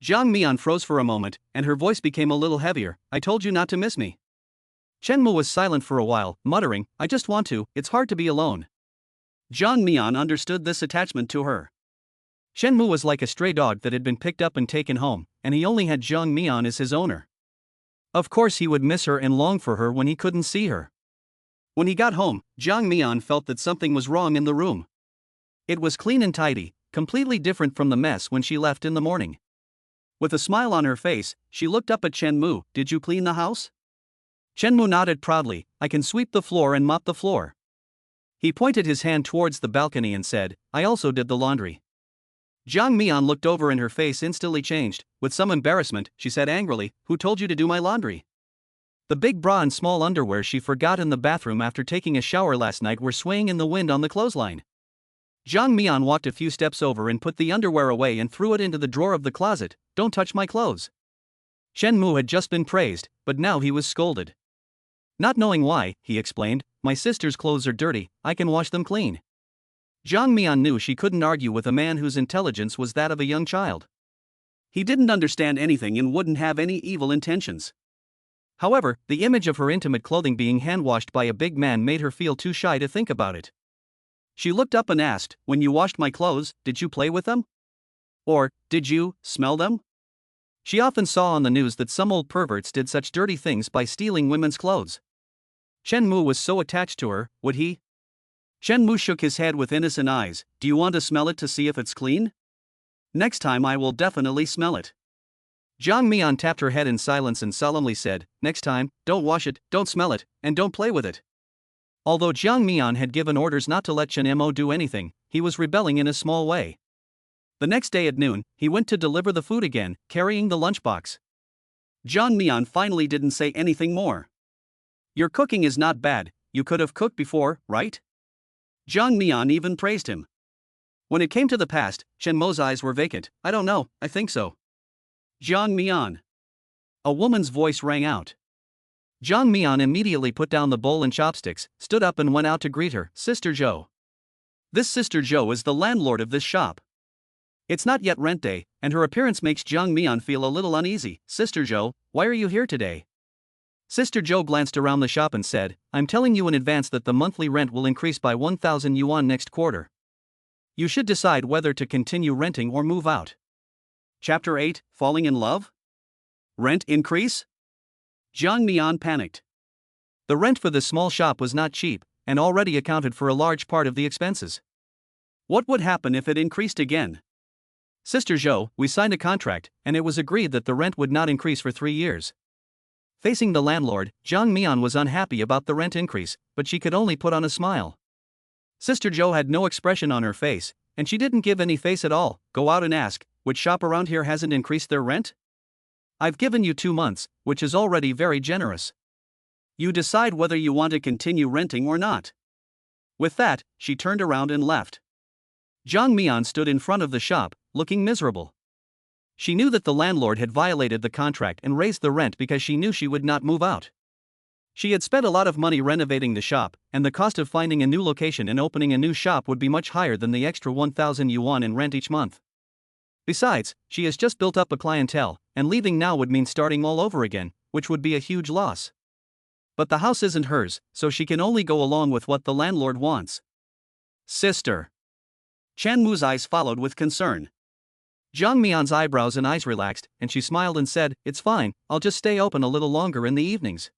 Jang Mian froze for a moment, and her voice became a little heavier. I told you not to miss me. Chen Mu was silent for a while, muttering, I just want to, it's hard to be alone. Jang Mian understood this attachment to her. Chen Mu was like a stray dog that had been picked up and taken home, and he only had Jang Mian as his owner. Of course he would miss her and long for her when he couldn't see her. When he got home, Jang Mian felt that something was wrong in the room. It was clean and tidy, completely different from the mess when she left in the morning. With a smile on her face, she looked up at Chen Mu. Did you clean the house? Chen Mu nodded proudly. I can sweep the floor and mop the floor. He pointed his hand towards the balcony and said, I also did the laundry. Jang Mian looked over and her face instantly changed. With some embarrassment, she said angrily, Who told you to do my laundry? The big bra and small underwear she forgot in the bathroom after taking a shower last night were swaying in the wind on the clothesline. Jang Mian walked a few steps over and put the underwear away and threw it into the drawer of the closet. Don't touch my clothes. Chen Mu had just been praised, but now he was scolded. Not knowing why, he explained, my sister's clothes are dirty, I can wash them clean. Jang Mian knew she couldn't argue with a man whose intelligence was that of a young child. He didn't understand anything and wouldn't have any evil intentions. However, the image of her intimate clothing being hand-washed by a big man made her feel too shy to think about it. She looked up and asked, When you washed my clothes, did you play with them? Or, did you smell them? She often saw on the news that some old perverts did such dirty things by stealing women's clothes. Chen Mu was so attached to her, would he? Chen Mu shook his head with innocent eyes. Do you want to smell it to see if it's clean? Next time I will definitely smell it. Jang Mian tapped her head in silence and solemnly said, Next time, don't wash it, don't smell it, and don't play with it. Although Jang Mian had given orders not to let Chen Mo do anything, he was rebelling in a small way. The next day at noon, he went to deliver the food again, carrying the lunchbox. Jang Mian finally didn't say anything more. Your cooking is not bad, you could have cooked before, right? Jang Mian even praised him. When it came to the past, Chen Mo's eyes were vacant. I don't know, I think so. Jang Mian. A woman's voice rang out. Jang Mian immediately put down the bowl and chopsticks, stood up and went out to greet her, Sister Zhou. This Sister Zhou is the landlord of this shop. It's not yet rent day, and her appearance makes Jang Mian feel a little uneasy. Sister Zhou, why are you here today? Sister Zhou glanced around the shop and said, I'm telling you in advance that the monthly rent will increase by 1,000 yuan next quarter. You should decide whether to continue renting or move out. Chapter 8, Falling in Love? Rent increase? Jang Mian panicked. The rent for this small shop was not cheap, and already accounted for a large part of the expenses. What would happen if it increased again? Sister Zhou, we signed a contract, and it was agreed that the rent would not increase for 3 years. Facing the landlord, Jang Mian was unhappy about the rent increase, but she could only put on a smile. Sister Zhou had no expression on her face, and she didn't give any face at all. Go out and ask, which shop around here hasn't increased their rent? I've given you 2 months, which is already very generous. You decide whether you want to continue renting or not. With that, she turned around and left. Jang Mian stood in front of the shop, looking miserable. She knew that the landlord had violated the contract and raised the rent because she knew she would not move out. She had spent a lot of money renovating the shop, and the cost of finding a new location and opening a new shop would be much higher than the extra 1,000 yuan in rent each month. Besides, she has just built up a clientele, and leaving now would mean starting all over again, which would be a huge loss. But the house isn't hers, so she can only go along with what the landlord wants. Sister. Chen Mu's eyes followed with concern. Jang Mian's eyebrows and eyes relaxed, and she smiled and said, It's fine, I'll just stay open a little longer in the evenings.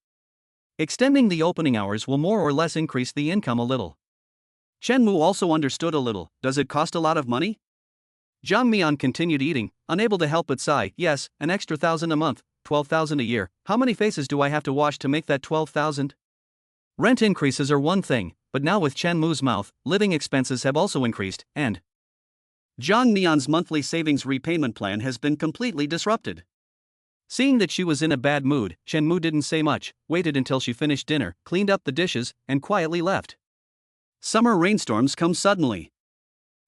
Extending the opening hours will more or less increase the income a little. Chen Mu also understood a little. Does it cost a lot of money? Jang Mian continued eating, unable to help but sigh. Yes, an extra 1,000 a month, 12,000 a year. How many faces do I have to wash to make that 12,000? Rent increases are one thing, but now with Chen Mu's mouth, living expenses have also increased, and Jang Mian's monthly savings repayment plan has been completely disrupted. Seeing that she was in a bad mood, Chen Mu didn't say much, waited until she finished dinner, cleaned up the dishes, and quietly left. Summer rainstorms come suddenly.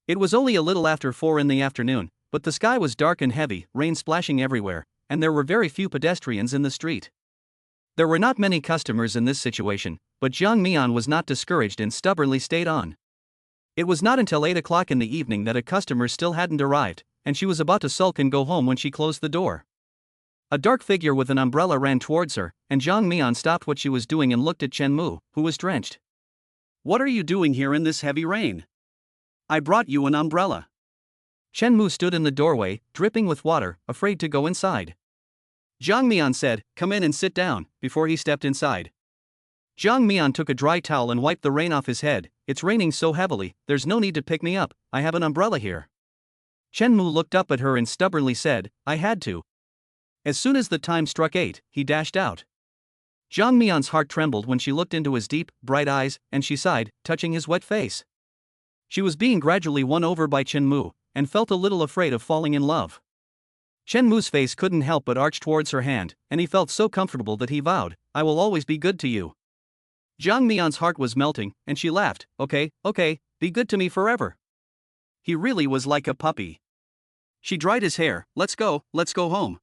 It was only a little after 4 in the afternoon, but the sky was dark and heavy, rain splashing everywhere, and there were very few pedestrians in the street. There were not many customers in this situation, but Jiang Mian was not discouraged and stubbornly stayed on. It was not until 8 o'clock in the evening that a customer still hadn't arrived, and she was about to sulk and go home when she closed the door. A dark figure with an umbrella ran towards her, and Jiang Mian stopped what she was doing and looked at Chen Mu, who was drenched. "What are you doing here in this heavy rain? I brought you an umbrella." Chen Mu stood in the doorway, dripping with water, afraid to go inside. Jiang Mian said, "Come in and sit down," before he stepped inside. Jiang Mian took a dry towel and wiped the rain off his head. "It's raining so heavily, there's no need to pick me up, I have an umbrella here." Chen Mu looked up at her and stubbornly said, "I had to." As soon as the time struck 8, he dashed out. Jiang Mian's heart trembled when she looked into his deep, bright eyes, and she sighed, touching his wet face. She was being gradually won over by Chen Mu, and felt a little afraid of falling in love. Chen Mu's face couldn't help but arch towards her hand, and he felt so comfortable that he vowed, "I will always be good to you." Jiang Mian's heart was melting, and she laughed, okay, be good to me forever." He really was like a puppy. She dried his hair. Let's go home."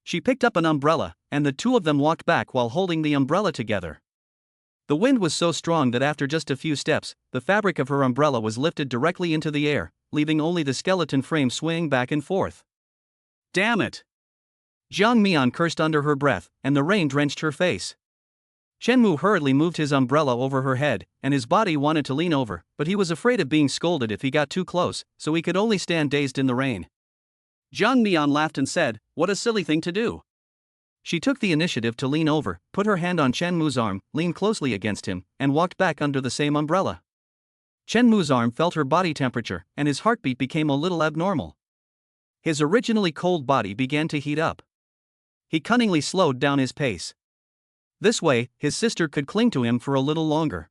She picked up an umbrella, and the two of them walked back while holding the umbrella together. The wind was so strong that after just a few steps, the fabric of her umbrella was lifted directly into the air, leaving only the skeleton frame swaying back and forth. "Damn it!" Jiang Mian cursed under her breath, and the rain drenched her face. Chen Mu hurriedly moved his umbrella over her head, and his body wanted to lean over, but he was afraid of being scolded if he got too close, so he could only stand dazed in the rain. Jiang Mian laughed and said, "What a silly thing to do." She took the initiative to lean over, put her hand on Chen Mu's arm, leaned closely against him, and walked back under the same umbrella. Chen Mu's arm felt her body temperature, and his heartbeat became a little abnormal. His originally cold body began to heat up. He cunningly slowed down his pace. This way, his sister could cling to him for a little longer.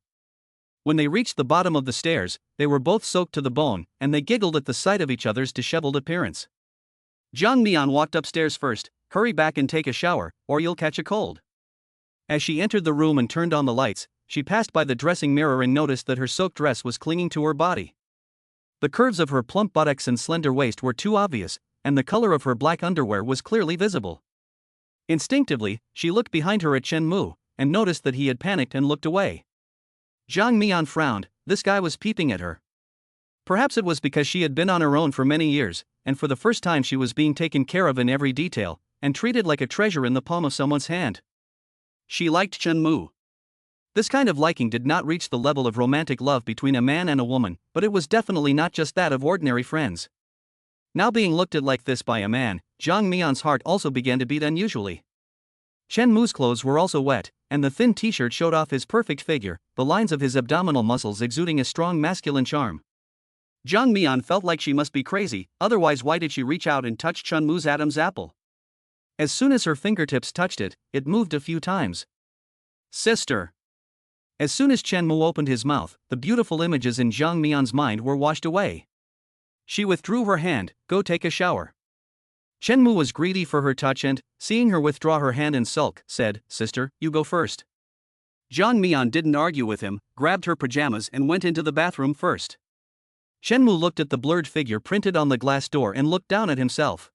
When they reached the bottom of the stairs, they were both soaked to the bone, and they giggled at the sight of each other's disheveled appearance. Jiang Mian walked upstairs first. "Hurry back and take a shower, or you'll catch a cold." As she entered the room and turned on the lights, she passed by the dressing mirror and noticed that her soaked dress was clinging to her body. The curves of her plump buttocks and slender waist were too obvious, and the color of her black underwear was clearly visible. Instinctively, she looked behind her at Chen Mu, and noticed that he had panicked and looked away. Jiang Mian frowned. This guy was peeping at her. Perhaps it was because she had been on her own for many years, and for the first time she was being taken care of in every detail, and treated like a treasure in the palm of someone's hand. She liked Chen Mu. This kind of liking did not reach the level of romantic love between a man and a woman, but it was definitely not just that of ordinary friends. Now being looked at like this by a man, Jiang Mian's heart also began to beat unusually. Chen Mu's clothes were also wet, and the thin t-shirt showed off his perfect figure, the lines of his abdominal muscles exuding a strong masculine charm. Jiang Mian felt like she must be crazy, otherwise why did she reach out and touch Chen Mu's Adam's apple? As soon as her fingertips touched it, it moved a few times. "Sister." As soon as Chen Mu opened his mouth, the beautiful images in Jiang Mian's mind were washed away. She withdrew her hand. "Go take a shower." Chen Mu was greedy for her touch and, seeing her withdraw her hand and sulk, said, "Sister, you go first." Jiang Mian didn't argue with him, grabbed her pajamas and went into the bathroom first. Chen Mu looked at the blurred figure printed on the glass door and looked down at himself.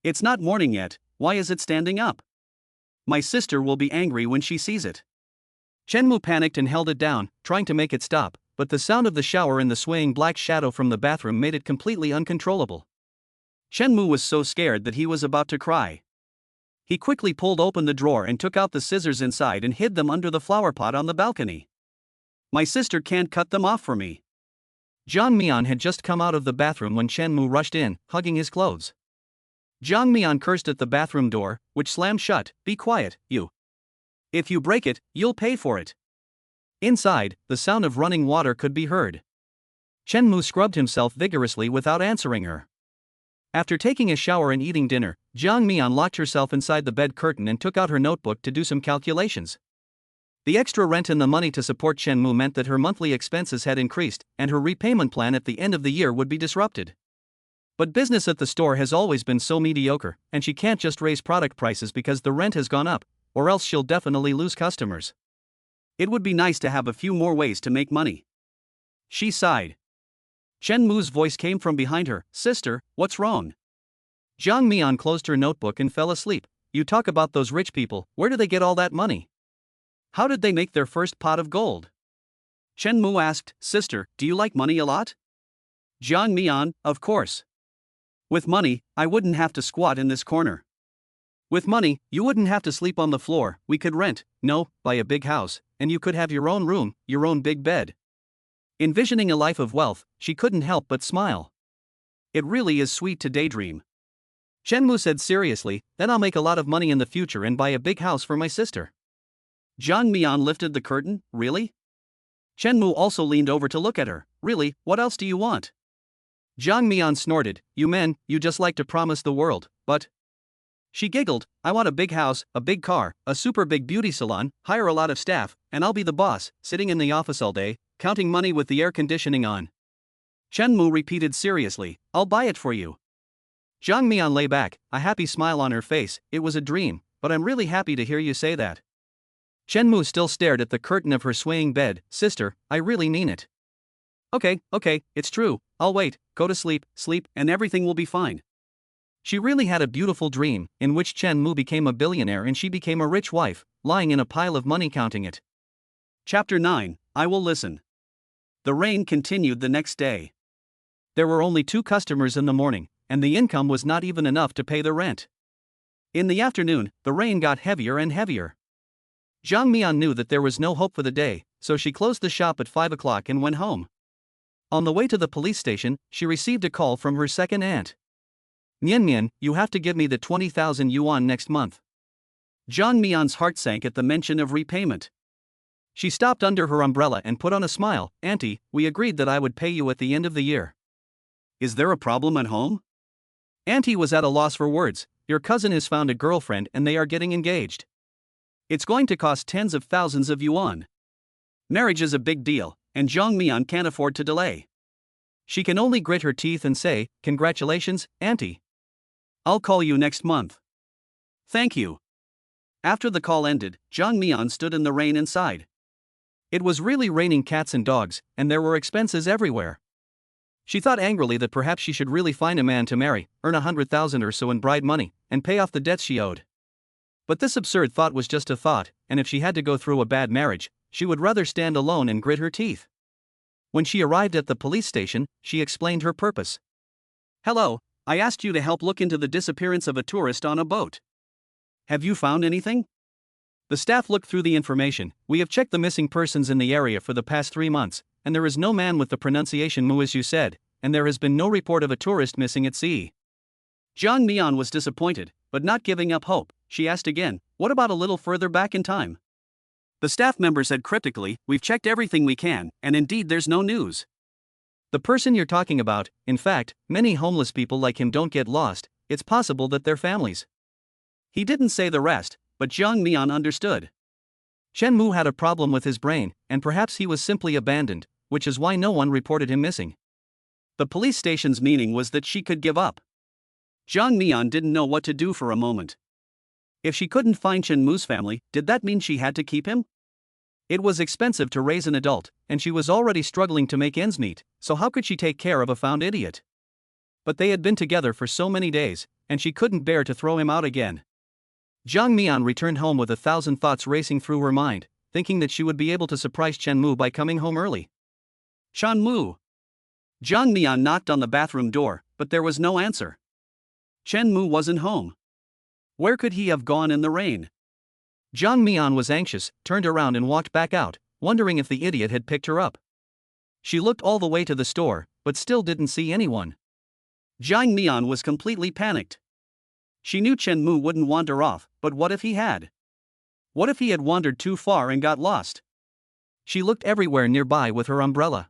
"It's not morning yet, why is it standing up? My sister will be angry when she sees it." Chen Mu panicked and held it down, trying to make it stop, but the sound of the shower and the swaying black shadow from the bathroom made it completely uncontrollable. Chen Mu was so scared that he was about to cry. He quickly pulled open the drawer and took out the scissors inside and hid them under the flower pot on the balcony. "My sister can't cut them off for me." Jiang Mian had just come out of the bathroom when Chen Mu rushed in, hugging his clothes. Jiang Mian cursed at the bathroom door, which slammed shut. "Be quiet, you. If you break it, you'll pay for it." Inside, the sound of running water could be heard. Chen Mu scrubbed himself vigorously without answering her. After taking a shower and eating dinner, Jiang Mian locked herself inside the bed curtain and took out her notebook to do some calculations. The extra rent and the money to support Chen Mu meant that her monthly expenses had increased, and her repayment plan at the end of the year would be disrupted. But business at the store has always been so mediocre, and she can't just raise product prices because the rent has gone up, or else she'll definitely lose customers. It would be nice to have a few more ways to make money. She sighed. Chen Mu's voice came from behind her. Sister, what's wrong? Jiang Mian closed her notebook and fell asleep. You talk about those rich people, where do they get all that money? How did they make their first pot of gold? Chen Mu asked. Sister, do you like money a lot? Jiang Mian, of course. With money, I wouldn't have to squat in this corner. With money, you wouldn't have to sleep on the floor, we could buy a big house, and you could have your own room, your own big bed. Envisioning a life of wealth, she couldn't help but smile. It really is sweet to daydream. Chen Mu said seriously, then I'll make a lot of money in the future and buy a big house for my sister. Jiang Mian lifted the curtain. Really? Chen Mu also leaned over to look at her. Really, what else do you want? Jiang Mian snorted. You men, you just like to promise the world, but... She giggled. I want a big house, a big car, a super big beauty salon, hire a lot of staff, and I'll be the boss, sitting in the office all day, counting money with the air conditioning on. Chen Mu repeated seriously, I'll buy it for you. Jiang Mian lay back, a happy smile on her face. It was a dream, but I'm really happy to hear you say that. Chen Mu still stared at the curtain of her swaying bed. Sister, I really mean it. Okay, it's true, I'll wait, go to sleep, and everything will be fine. She really had a beautiful dream, in which Chen Mu became a billionaire and she became a rich wife, lying in a pile of money counting it. Chapter 9, I Will Listen. The rain continued the next day. There were only 2 customers in the morning, and the income was not even enough to pay the rent. In the afternoon, the rain got heavier and heavier. Jiang Mian knew that there was no hope for the day, so she closed the shop at 5 o'clock and went home. On the way to the police station, she received a call from her second aunt. Mian, you have to give me the 20,000 yuan next month. Jiang Mian's heart sank at the mention of repayment. She stopped under her umbrella and put on a smile. Auntie, we agreed that I would pay you at the end of the year. Is there a problem at home? Auntie was at a loss for words. Your cousin has found a girlfriend and they are getting engaged. It's going to cost tens of thousands of yuan. Marriage is a big deal, and Jiang Mian can't afford to delay. She can only grit her teeth and say, Congratulations, Auntie. I'll call you next month. Thank you. After the call ended, Jiang Mian stood in the rain and sighed. It was really raining cats and dogs, and there were expenses everywhere. She thought angrily that perhaps she should really find a man to marry, earn 100,000 or so in bride money, and pay off the debts she owed. But this absurd thought was just a thought, and if she had to go through a bad marriage, she would rather stand alone and grit her teeth. When she arrived at the police station, she explained her purpose. Hello, I asked you to help look into the disappearance of a tourist on a boat. Have you found anything? The staff looked through the information. We have checked the missing persons in the area for the past 3 months, and there is no man with the pronunciation Mu as you said, and there has been no report of a tourist missing at sea. Jiang Mian was disappointed, but not giving up hope. She asked again, what about a little further back in time? The staff member said cryptically, we've checked everything we can, and indeed there's no news. The person you're talking about, in fact, many homeless people like him don't get lost, it's possible that they're families. He didn't say the rest, but Jiang Mian understood. Chen Mu had a problem with his brain, and perhaps he was simply abandoned, which is why no one reported him missing. The police station's meaning was that she could give up. Jiang Mian didn't know what to do for a moment. If she couldn't find Chen Mu's family, did that mean she had to keep him? It was expensive to raise an adult, and she was already struggling to make ends meet, so how could she take care of a found idiot? But they had been together for so many days, and she couldn't bear to throw him out again. Jiang Mian returned home with 1,000 thoughts racing through her mind, thinking that she would be able to surprise Chen Mu by coming home early. Chen Mu. Jiang Mian knocked on the bathroom door, but there was no answer. Chen Mu wasn't home. Where could he have gone in the rain? Jiang Mian was anxious, turned around and walked back out, wondering if the idiot had picked her up. She looked all the way to the store, but still didn't see anyone. Jiang Mian was completely panicked. She knew Chen Mu wouldn't wander off, but what if he had? What if he had wandered too far and got lost? She looked everywhere nearby with her umbrella.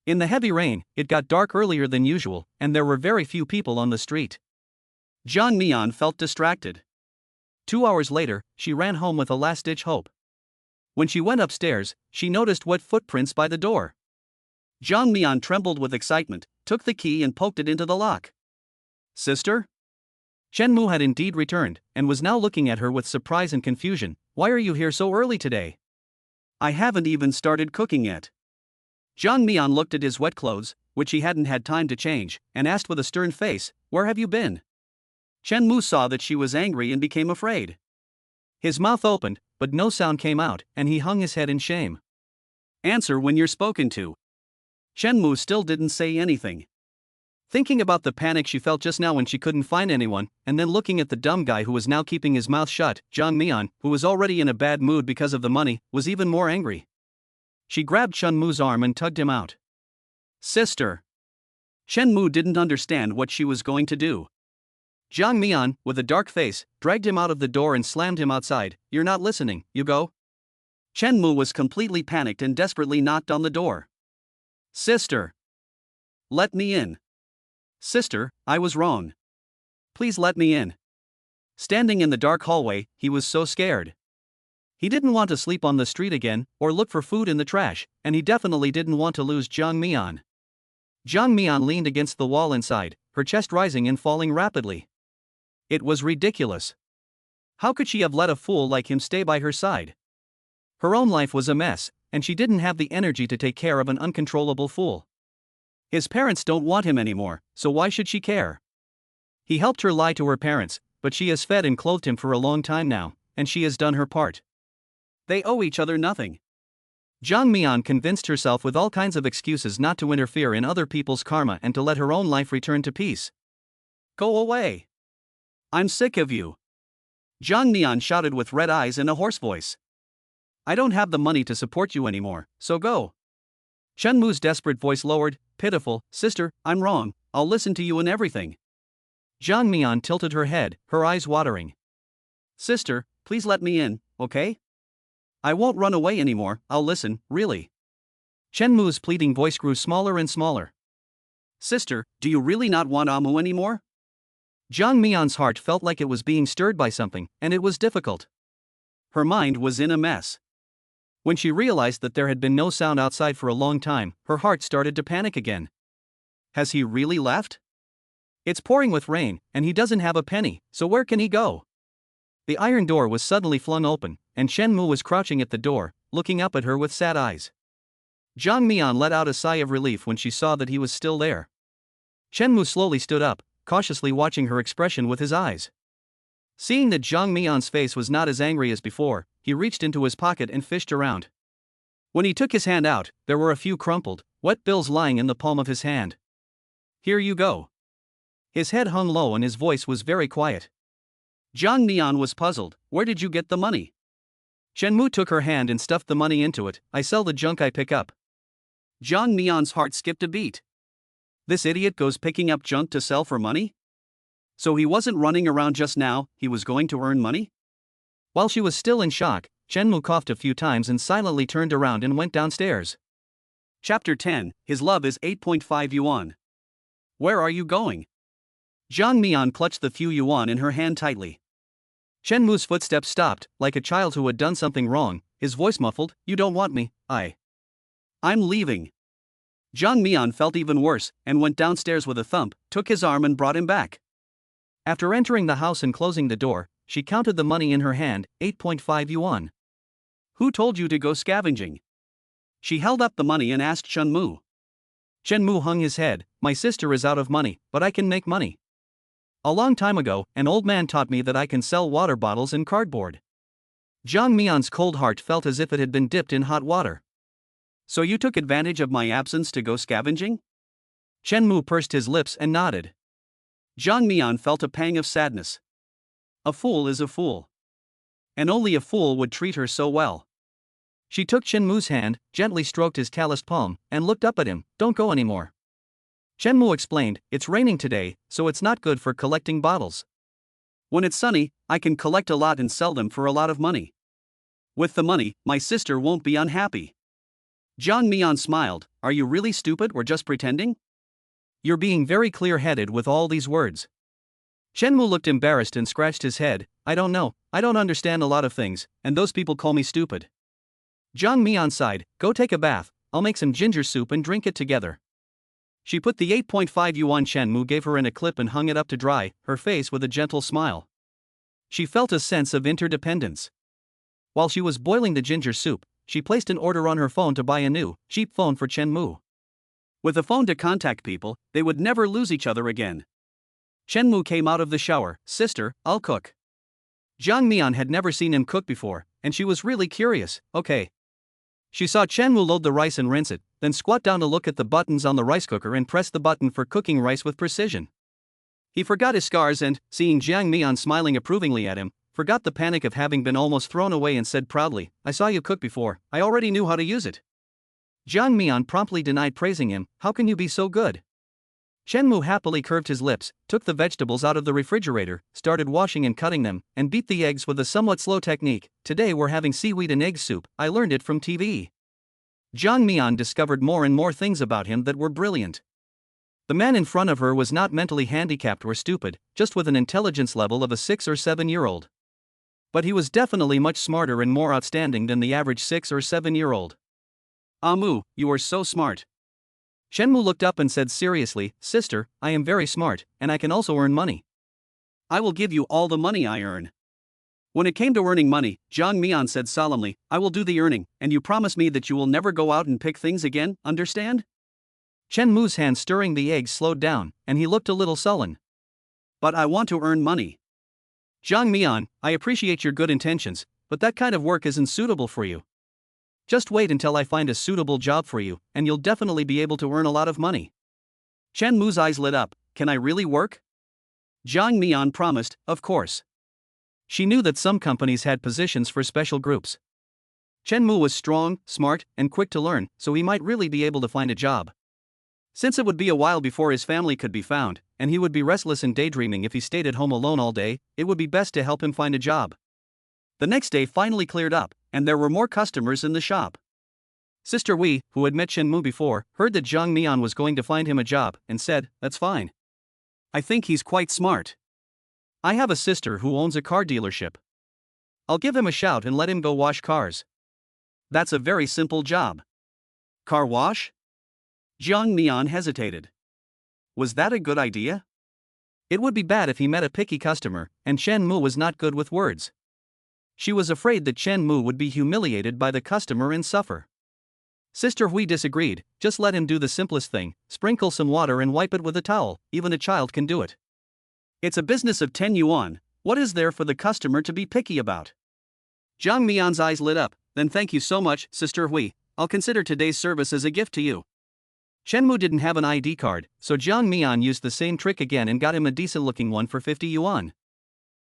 In the heavy rain, it got dark earlier than usual, and there were very few people on the street. Jiang Mian felt distracted. 2 hours later, she ran home with a last-ditch hope. When she went upstairs, she noticed wet footprints by the door. Jiang Mian trembled with excitement, took the key and poked it into the lock. Sister? Chen Mu had indeed returned, and was now looking at her with surprise and confusion. Why are you here so early today? I haven't even started cooking yet. Jiang Mian looked at his wet clothes, which he hadn't had time to change, and asked with a stern face, Where have you been? Chen Mu saw that she was angry and became afraid. His mouth opened, but no sound came out, and he hung his head in shame. Answer when you're spoken to. Chen Mu still didn't say anything. Thinking about the panic she felt just now when she couldn't find anyone, and then looking at the dumb guy who was now keeping his mouth shut, Jiang Mian, who was already in a bad mood because of the money, was even more angry. She grabbed Chen Mu's arm and tugged him out. Sister! Chen Mu didn't understand what she was going to do. Jiang Mian, with a dark face, dragged him out of the door and slammed him outside. You're not listening, you go? Chen Mu was completely panicked and desperately knocked on the door. Sister! Let me in. Sister, I was wrong. Please let me in. Standing in the dark hallway, he was so scared. He didn't want to sleep on the street again, or look for food in the trash, and he definitely didn't want to lose Jiang Mian. Jiang Mian leaned against the wall inside, her chest rising and falling rapidly. It was ridiculous. How could she have let a fool like him stay by her side? Her own life was a mess, and she didn't have the energy to take care of an uncontrollable fool. His parents don't want him anymore, so why should she care? He helped her lie to her parents, but she has fed and clothed him for a long time now, and she has done her part. They owe each other nothing. Jiang Mian convinced herself with all kinds of excuses not to interfere in other people's karma and to let her own life return to peace. Go away. I'm sick of you. Jiang Mian shouted with red eyes and a hoarse voice. I don't have the money to support you anymore, so go. Chen Mu's desperate voice lowered, pitiful, Sister, I'm wrong, I'll listen to you in everything. Jiang Mian tilted her head, her eyes watering. Sister, please let me in, okay? I won't run away anymore, I'll listen, really. Chen Mu's pleading voice grew smaller and smaller. Sister, do you really not want Amu anymore? Jiang Mian's heart felt like it was being stirred by something, and it was difficult. Her mind was in a mess. When she realized that there had been no sound outside for a long time, her heart started to panic again. Has he really left? It's pouring with rain, and he doesn't have a penny, so where can he go? The iron door was suddenly flung open, and Chen Mu was crouching at the door, looking up at her with sad eyes. Jiang Mian let out a sigh of relief when she saw that he was still there. Chen Mu slowly stood up, cautiously watching her expression with his eyes. Seeing that Jiang Mian's face was not as angry as before, he reached into his pocket and fished around. When he took his hand out, there were a few crumpled, wet bills lying in the palm of his hand. Here you go. His head hung low and his voice was very quiet. Jiang Mian was puzzled. Where did you get the money? Chen Mu took her hand and stuffed the money into it. I sell the junk I pick up. Jiang Mian's heart skipped a beat. This idiot goes picking up junk to sell for money? So he wasn't running around just now, he was going to earn money? While she was still in shock, Chen Mu coughed a few times and silently turned around and went downstairs. Chapter 10, His love is 8.5 yuan. Where are you going? Jiang Mian clutched the few yuan in her hand tightly. Chen Mu's footsteps stopped, like a child who had done something wrong, his voice muffled, You don't want me, I'm leaving. Jiang Mian felt even worse, and went downstairs with a thump, took his arm and brought him back. After entering the house and closing the door, she counted the money in her hand, 8.5 yuan. Who told you to go scavenging? She held up the money and asked Chen Mu. Chen Mu hung his head, My sister is out of money, but I can make money. A long time ago, an old man taught me that I can sell water bottles and cardboard. Jiang Mian's cold heart felt as if it had been dipped in hot water. So you took advantage of my absence to go scavenging? Chen Mu pursed his lips and nodded. Jiang Mian felt a pang of sadness. A fool is a fool. And only a fool would treat her so well. She took Chen Mu's hand, gently stroked his calloused palm, and looked up at him. Don't go anymore. Chen Mu explained, It's raining today, so it's not good for collecting bottles. When it's sunny, I can collect a lot and sell them for a lot of money. With the money, my sister won't be unhappy. Jiang Mian smiled, Are you really stupid or just pretending? You're being very clear-headed with all these words. Chen Mu looked embarrassed and scratched his head. I don't know, I don't understand a lot of things, and those people call me stupid. Jiang Mian sighed, Go take a bath, I'll make some ginger soup and drink it together. She put the 8.5 yuan Chen Mu gave her in a clip and hung it up to dry, her face with a gentle smile. She felt a sense of interdependence. While she was boiling the ginger soup, she placed an order on her phone to buy a new, cheap phone for Chen Mu. With a phone to contact people, they would never lose each other again. Chen Mu came out of the shower. Sister, I'll cook. Jiang Mian had never seen him cook before, and she was really curious. Okay. She saw Chen Mu load the rice and rinse it, then squat down to look at the buttons on the rice cooker and press the button for cooking rice with precision. He forgot his scars and, seeing Jiang Mian smiling approvingly at him, forgot the panic of having been almost thrown away and said proudly, I saw you cook before, I already knew how to use it. Jiang Mian promptly denied praising him, how can you be so good? Chen Mu happily curved his lips, took the vegetables out of the refrigerator, started washing and cutting them, and beat the eggs with a somewhat slow technique. Today we're having seaweed and egg soup, I learned it from TV. Jiang Mian discovered more and more things about him that were brilliant. The man in front of her was not mentally handicapped or stupid, just with an intelligence level of a 6 or 7-year-old. But he was definitely much smarter and more outstanding than the average 6 or 7-year-old. Mu, you are so smart. Chen Mu looked up and said seriously, Sister, I am very smart, and I can also earn money. I will give you all the money I earn. When it came to earning money, Jiang Mian said solemnly, I will do the earning, and you promise me that you will never go out and pick things again, understand? Chen Mu's hand stirring the eggs slowed down, and he looked a little sullen. But I want to earn money. Jiang Mian, I appreciate your good intentions, but that kind of work isn't suitable for you. Just wait until I find a suitable job for you, and you'll definitely be able to earn a lot of money. Chen Mu's eyes lit up, can I really work? Jiang Mian promised, of course. She knew that some companies had positions for special groups. Chen Mu was strong, smart, and quick to learn, so he might really be able to find a job. Since it would be a while before his family could be found, and he would be restless and daydreaming if he stayed at home alone all day, it would be best to help him find a job. The next day finally cleared up, and there were more customers in the shop. Sister Wei, who had met Chen Mu before, heard that Jiang Mian was going to find him a job, and said, that's fine. I think he's quite smart. I have a sister who owns a car dealership. I'll give him a shout and let him go wash cars. That's a very simple job. Car wash? Jiang Mian hesitated. Was that a good idea? It would be bad if he met a picky customer, and Chen Mu was not good with words. She was afraid that Chen Mu would be humiliated by the customer and suffer. Sister Hui disagreed, just let him do the simplest thing, sprinkle some water and wipe it with a towel, even a child can do it. It's a business of 10 yuan, what is there for the customer to be picky about? Jiang Mian's eyes lit up, then thank you so much, Sister Hui, I'll consider today's service as a gift to you. Chen Mu didn't have an ID card, so Jiang Mian used the same trick again and got him a decent-looking one for 50 yuan.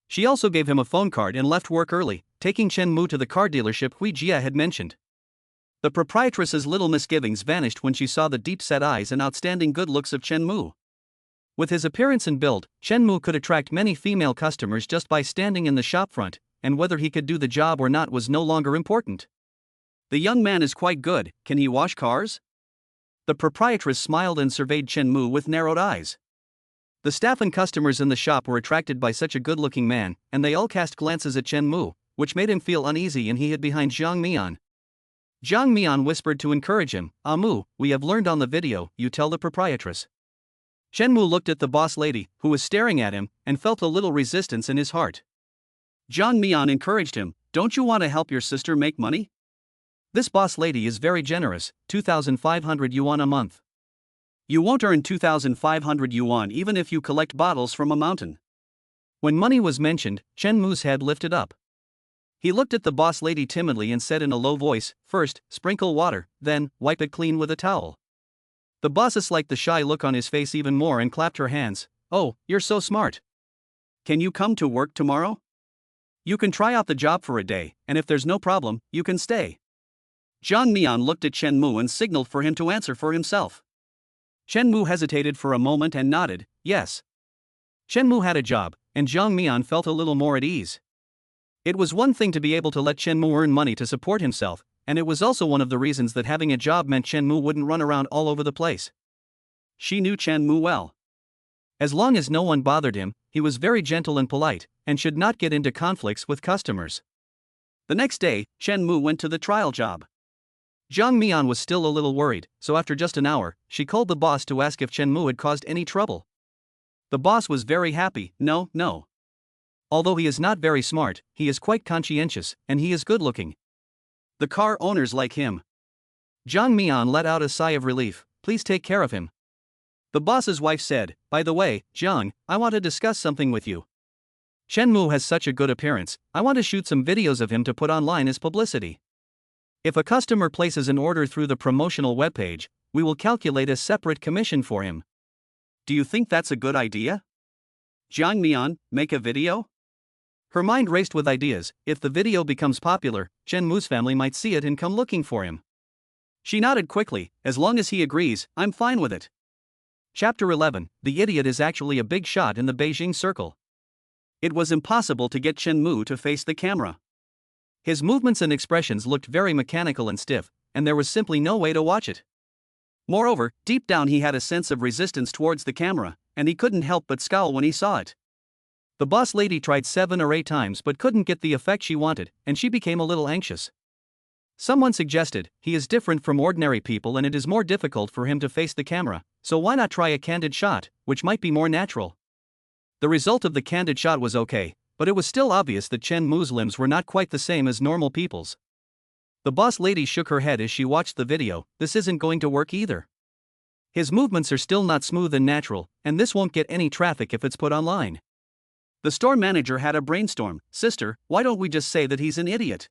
She also gave him a phone card and left work early, taking Chen Mu to the car dealership Hui Jia had mentioned. The proprietress's little misgivings vanished when she saw the deep-set eyes and outstanding good looks of Chen Mu. With his appearance and build, Chen Mu could attract many female customers just by standing in the shop front, and whether he could do the job or not was no longer important. The young man is quite good, can he wash cars? The proprietress smiled and surveyed Chen Mu with narrowed eyes. The staff and customers in the shop were attracted by such a good-looking man, and they all cast glances at Chen Mu, which made him feel uneasy, and he hid behind Jiang Mian. Jiang Mian whispered to encourage him, Mu, we have learned on the video, you tell the proprietress. Chen Mu looked at the boss lady, who was staring at him, and felt a little resistance in his heart. Jiang Mian encouraged him, don't you want to help your sister make money? This boss lady is very generous, 2,500 yuan a month. You won't earn 2,500 yuan even if you collect bottles from a mountain. When money was mentioned, Chen Mu's head lifted up. He looked at the boss lady timidly and said in a low voice, first, sprinkle water, then, wipe it clean with a towel. The bossess liked the shy look on his face even more and clapped her hands. Oh, you're so smart. Can you come to work tomorrow? You can try out the job for a day, and if there's no problem, you can stay. Jiang Mian looked at Chen Mu and signaled for him to answer for himself. Chen Mu hesitated for a moment and nodded, yes. Chen Mu had a job, and Jiang Mian felt a little more at ease. It was one thing to be able to let Chen Mu earn money to support himself, and it was also one of the reasons that having a job meant Chen Mu wouldn't run around all over the place. She knew Chen Mu well. As long as no one bothered him, he was very gentle and polite, and should not get into conflicts with customers. The next day, Chen Mu went to the trial job. Zhang Mian was still a little worried, so after just an hour, she called the boss to ask if Chen Mu had caused any trouble. The boss was very happy. No. Although he is not very smart, he is quite conscientious, and he is good looking. The car owners like him. Zhang Mian let out a sigh of relief. Please take care of him. The boss's wife said, by the way, Zhang, I want to discuss something with you. Chen Mu has such a good appearance, I want to shoot some videos of him to put online as publicity. If a customer places an order through the promotional webpage, we will calculate a separate commission for him. Do you think that's a good idea? Zhang Mian, make a video? Her mind raced with ideas. If the video becomes popular, Chen Mu's family might see it and come looking for him. She nodded quickly. As long as he agrees, I'm fine with it. Chapter 11. The idiot is actually a big shot in the Beijing circle. It was impossible to get Chen Mu to face the camera. His movements and expressions looked very mechanical and stiff, and there was simply no way to watch it. Moreover, deep down he had a sense of resistance towards the camera, and he couldn't help but scowl when he saw it. The boss lady tried 7 or 8 times but couldn't get the effect she wanted, and she became a little anxious. Someone suggested, he is different from ordinary people and it is more difficult for him to face the camera, so why not try a candid shot, which might be more natural. The result of the candid shot was okay, but it was still obvious that Chen Mu's limbs were not quite the same as normal people's. The boss lady shook her head as she watched the video. This isn't going to work either. His movements are still not smooth and natural, and this won't get any traffic if it's put online. The store manager had a brainstorm. Sister, why don't we just say that he's an idiot?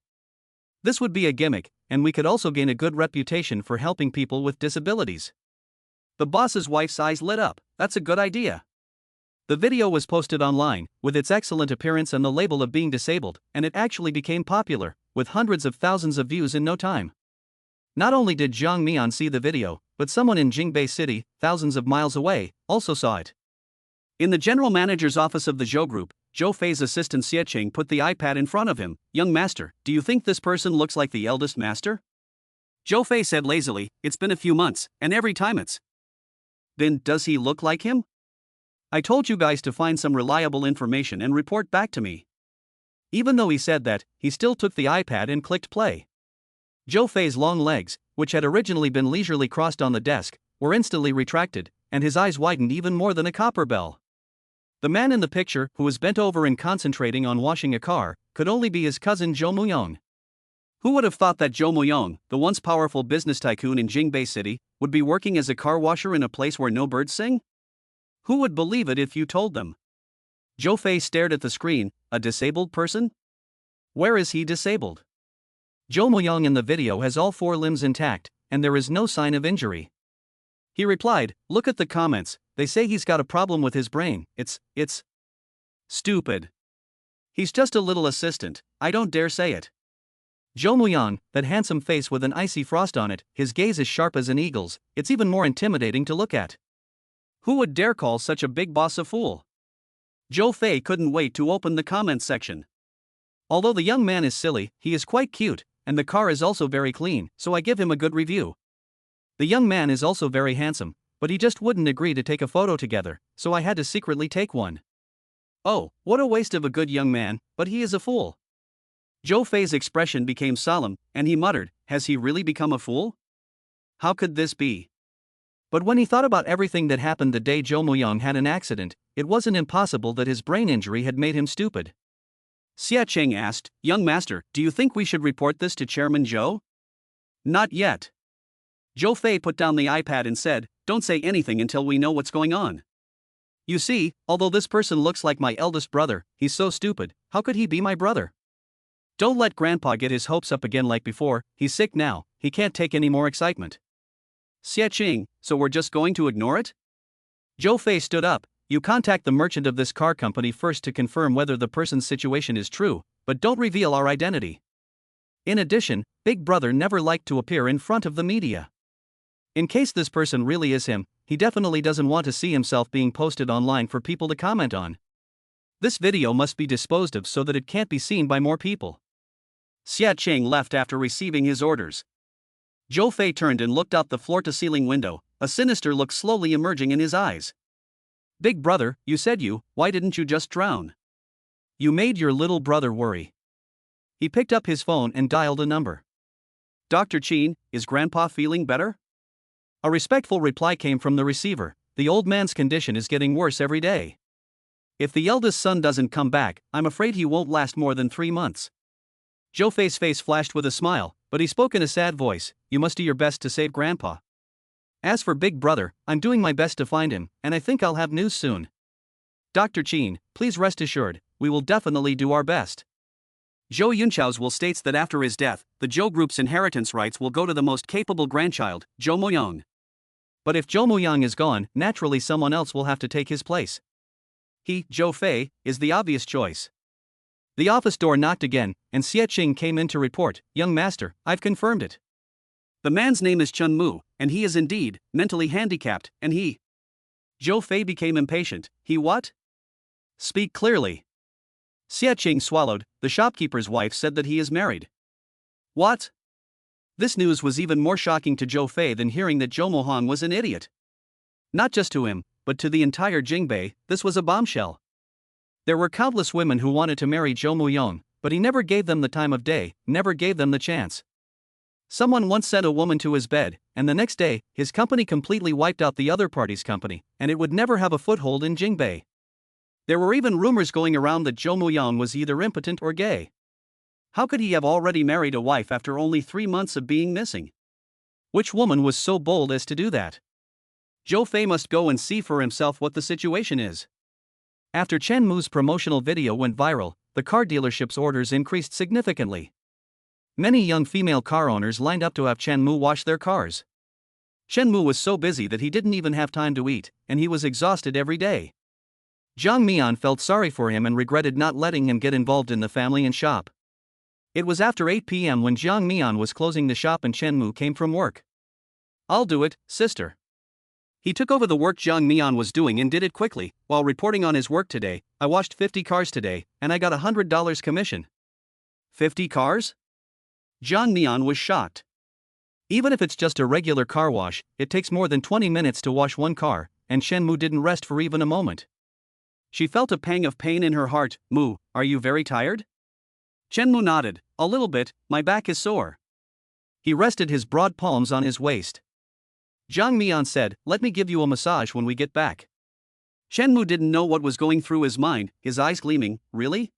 This would be a gimmick, and we could also gain a good reputation for helping people with disabilities. The boss's wife's eyes lit up. That's a good idea. The video was posted online, with its excellent appearance and the label of being disabled, and it actually became popular, with hundreds of thousands of views in no time. Not only did Zhang Mian see the video, but someone in Jingbei City, thousands of miles away, also saw it. In the general manager's office of the Zhou Group, Zhou Fei's assistant Xie Qing put the iPad in front of him. Young master, do you think this person looks like the eldest master? Zhou Fei said lazily, it's been a few months, and every time it's. Then does he look like him? I told you guys to find some reliable information and report back to me. Even though he said that, he still took the iPad and clicked play. Zhou Fei's long legs, which had originally been leisurely crossed on the desk, were instantly retracted, and his eyes widened even more than a copper bell. The man in the picture, who was bent over and concentrating on washing a car, could only be his cousin Zhou Muyong. Who would have thought that Zhou Muyong, the once powerful business tycoon in Jingbei City, would be working as a car washer in a place where no birds sing? Who would believe it if you told them? Zhou Fei stared at the screen. A disabled person? Where is he disabled? Zhou Muyong in the video has all 4 limbs intact, and there is no sign of injury. He replied, look at the comments, they say he's got a problem with his brain. It's stupid. He's just a little assistant, I don't dare say it. Zhou Muyong, that handsome face with an icy frost on it, his gaze as sharp as an eagle's, it's even more intimidating to look at. Who would dare call such a big boss a fool? Zhou Fei couldn't wait to open the comments section. Although the young man is silly, he is quite cute, and the car is also very clean, so I give him a good review. The young man is also very handsome, but he just wouldn't agree to take a photo together, so I had to secretly take one. Oh, what a waste of a good young man, but he is a fool. Zhou Fei's expression became solemn, and he muttered, has he really become a fool? How could this be? But when he thought about everything that happened the day Zhou Muyong had an accident, it wasn't impossible that his brain injury had made him stupid. Xie Qing asked, young master, do you think we should report this to Chairman Zhou? Not yet. Zhou Fei put down the iPad and said, don't say anything until we know what's going on. You see, although this person looks like my eldest brother, he's so stupid, how could he be my brother? Don't let Grandpa get his hopes up again like before, he's sick now, he can't take any more excitement. Xie Qing, so we're just going to ignore it? Zhou Fei stood up, you contact the merchant of this car company first to confirm whether the person's situation is true, but don't reveal our identity. In addition, Big Brother never liked to appear in front of the media. In case this person really is him, he definitely doesn't want to see himself being posted online for people to comment on. This video must be disposed of so that it can't be seen by more people. Xie Qing left after receiving his orders. Zhou Fei turned and looked out the floor-to-ceiling window, a sinister look slowly emerging in his eyes. Big brother, you said why didn't you just drown? You made your little brother worry. He picked up his phone and dialed a number. Dr. Chin, is Grandpa feeling better? A respectful reply came from the receiver. The old man's condition is getting worse every day. If the eldest son doesn't come back, I'm afraid he won't last more than 3 months. Zhou Fei's face flashed with a smile, but he spoke in a sad voice. You must do your best to save Grandpa. As for Big Brother, I'm doing my best to find him, and I think I'll have news soon. Dr. Chin, please rest assured, we will definitely do our best. Zhou Yunchao's will states that after his death, the Zhou group's inheritance rights will go to the most capable grandchild, Zhou Moyang. But if Zhou Moyang is gone, naturally someone else will have to take his place. He, Zhou Fei, is the obvious choice. The office door knocked again, and Xie Qing came in to report, Young master, I've confirmed it. The man's name is Chun Mu, and he is indeed mentally handicapped, and he. Zhou Fei became impatient. He what? Speak clearly. Xie Qing swallowed. The shopkeeper's wife said that he is married. What? This news was even more shocking to Zhou Fei than hearing that Zhou Mohang was an idiot. Not just to him, but to the entire Jingbei, this was a bombshell. There were countless women who wanted to marry Zhou Muyong, but he never gave them the time of day, never gave them the chance. Someone once sent a woman to his bed, and the next day, his company completely wiped out the other party's company, and it would never have a foothold in Jingbei. There were even rumors going around that Zhou Muyong was either impotent or gay. How could he have already married a wife after only 3 months of being missing? Which woman was so bold as to do that? Zhou Fei must go and see for himself what the situation is. After Chen Mu's promotional video went viral, the car dealership's orders increased significantly. Many young female car owners lined up to have Chen Mu wash their cars. Chen Mu was so busy that he didn't even have time to eat, and he was exhausted every day. Zhang Mian felt sorry for him and regretted not letting him get involved in the family and shop. It was after 8 p.m. when Zhang Mian was closing the shop and Chen Mu came from work. I'll do it, sister. He took over the work Zhang Mian was doing and did it quickly. While reporting on his work today, I washed 50 cars today, and I got $100 commission. 50 cars? Zhang Mian was shocked. Even if it's just a regular car wash, it takes more than 20 minutes to wash one car, and Shen Mu didn't rest for even a moment. She felt a pang of pain in her heart. Mu, are you very tired? Chen Mu nodded. A little bit, my back is sore. He rested his broad palms on his waist. Zhang Mian said, let me give you a massage when we get back. Chen Mu didn't know what was going through his mind, his eyes gleaming. Really?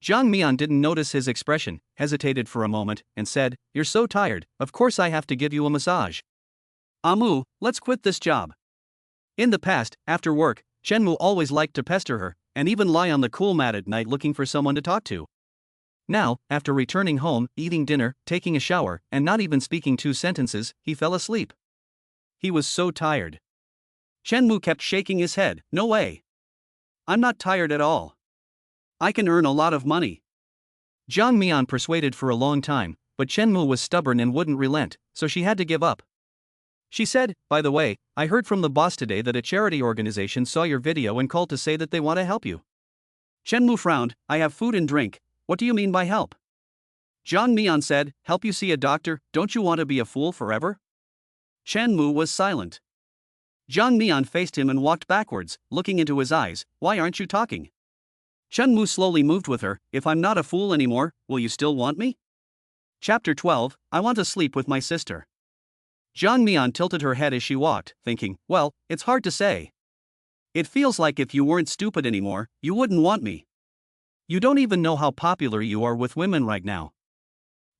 Zhang Mian didn't notice his expression, hesitated for a moment, and said, you're so tired, of course I have to give you a massage. Mu, let's quit this job. In the past, after work, Chen Mu always liked to pester her, and even lie on the cool mat at night looking for someone to talk to. Now, after returning home, eating dinner, taking a shower, and not even speaking 2 sentences, he fell asleep. He was so tired. Chen Mu kept shaking his head. No way. I'm not tired at all. I can earn a lot of money. Zhang Mian persuaded for a long time, but Chen Mu was stubborn and wouldn't relent, so she had to give up. She said, by the way, I heard from the boss today that a charity organization saw your video and called to say that they want to help you. Chen Mu frowned. I have food and drink. What do you mean by help? Zhang Mian said, help you see a doctor, don't you want to be a fool forever? Chen Mu was silent. Zhang Mian faced him and walked backwards, looking into his eyes. Why aren't you talking? Chen Mu slowly moved with her. If I'm not a fool anymore, will you still want me? Chapter 12, I want to sleep with my sister. Zhang Mian tilted her head as she walked, thinking, well, it's hard to say. It feels like if you weren't stupid anymore, you wouldn't want me. You don't even know how popular you are with women right now.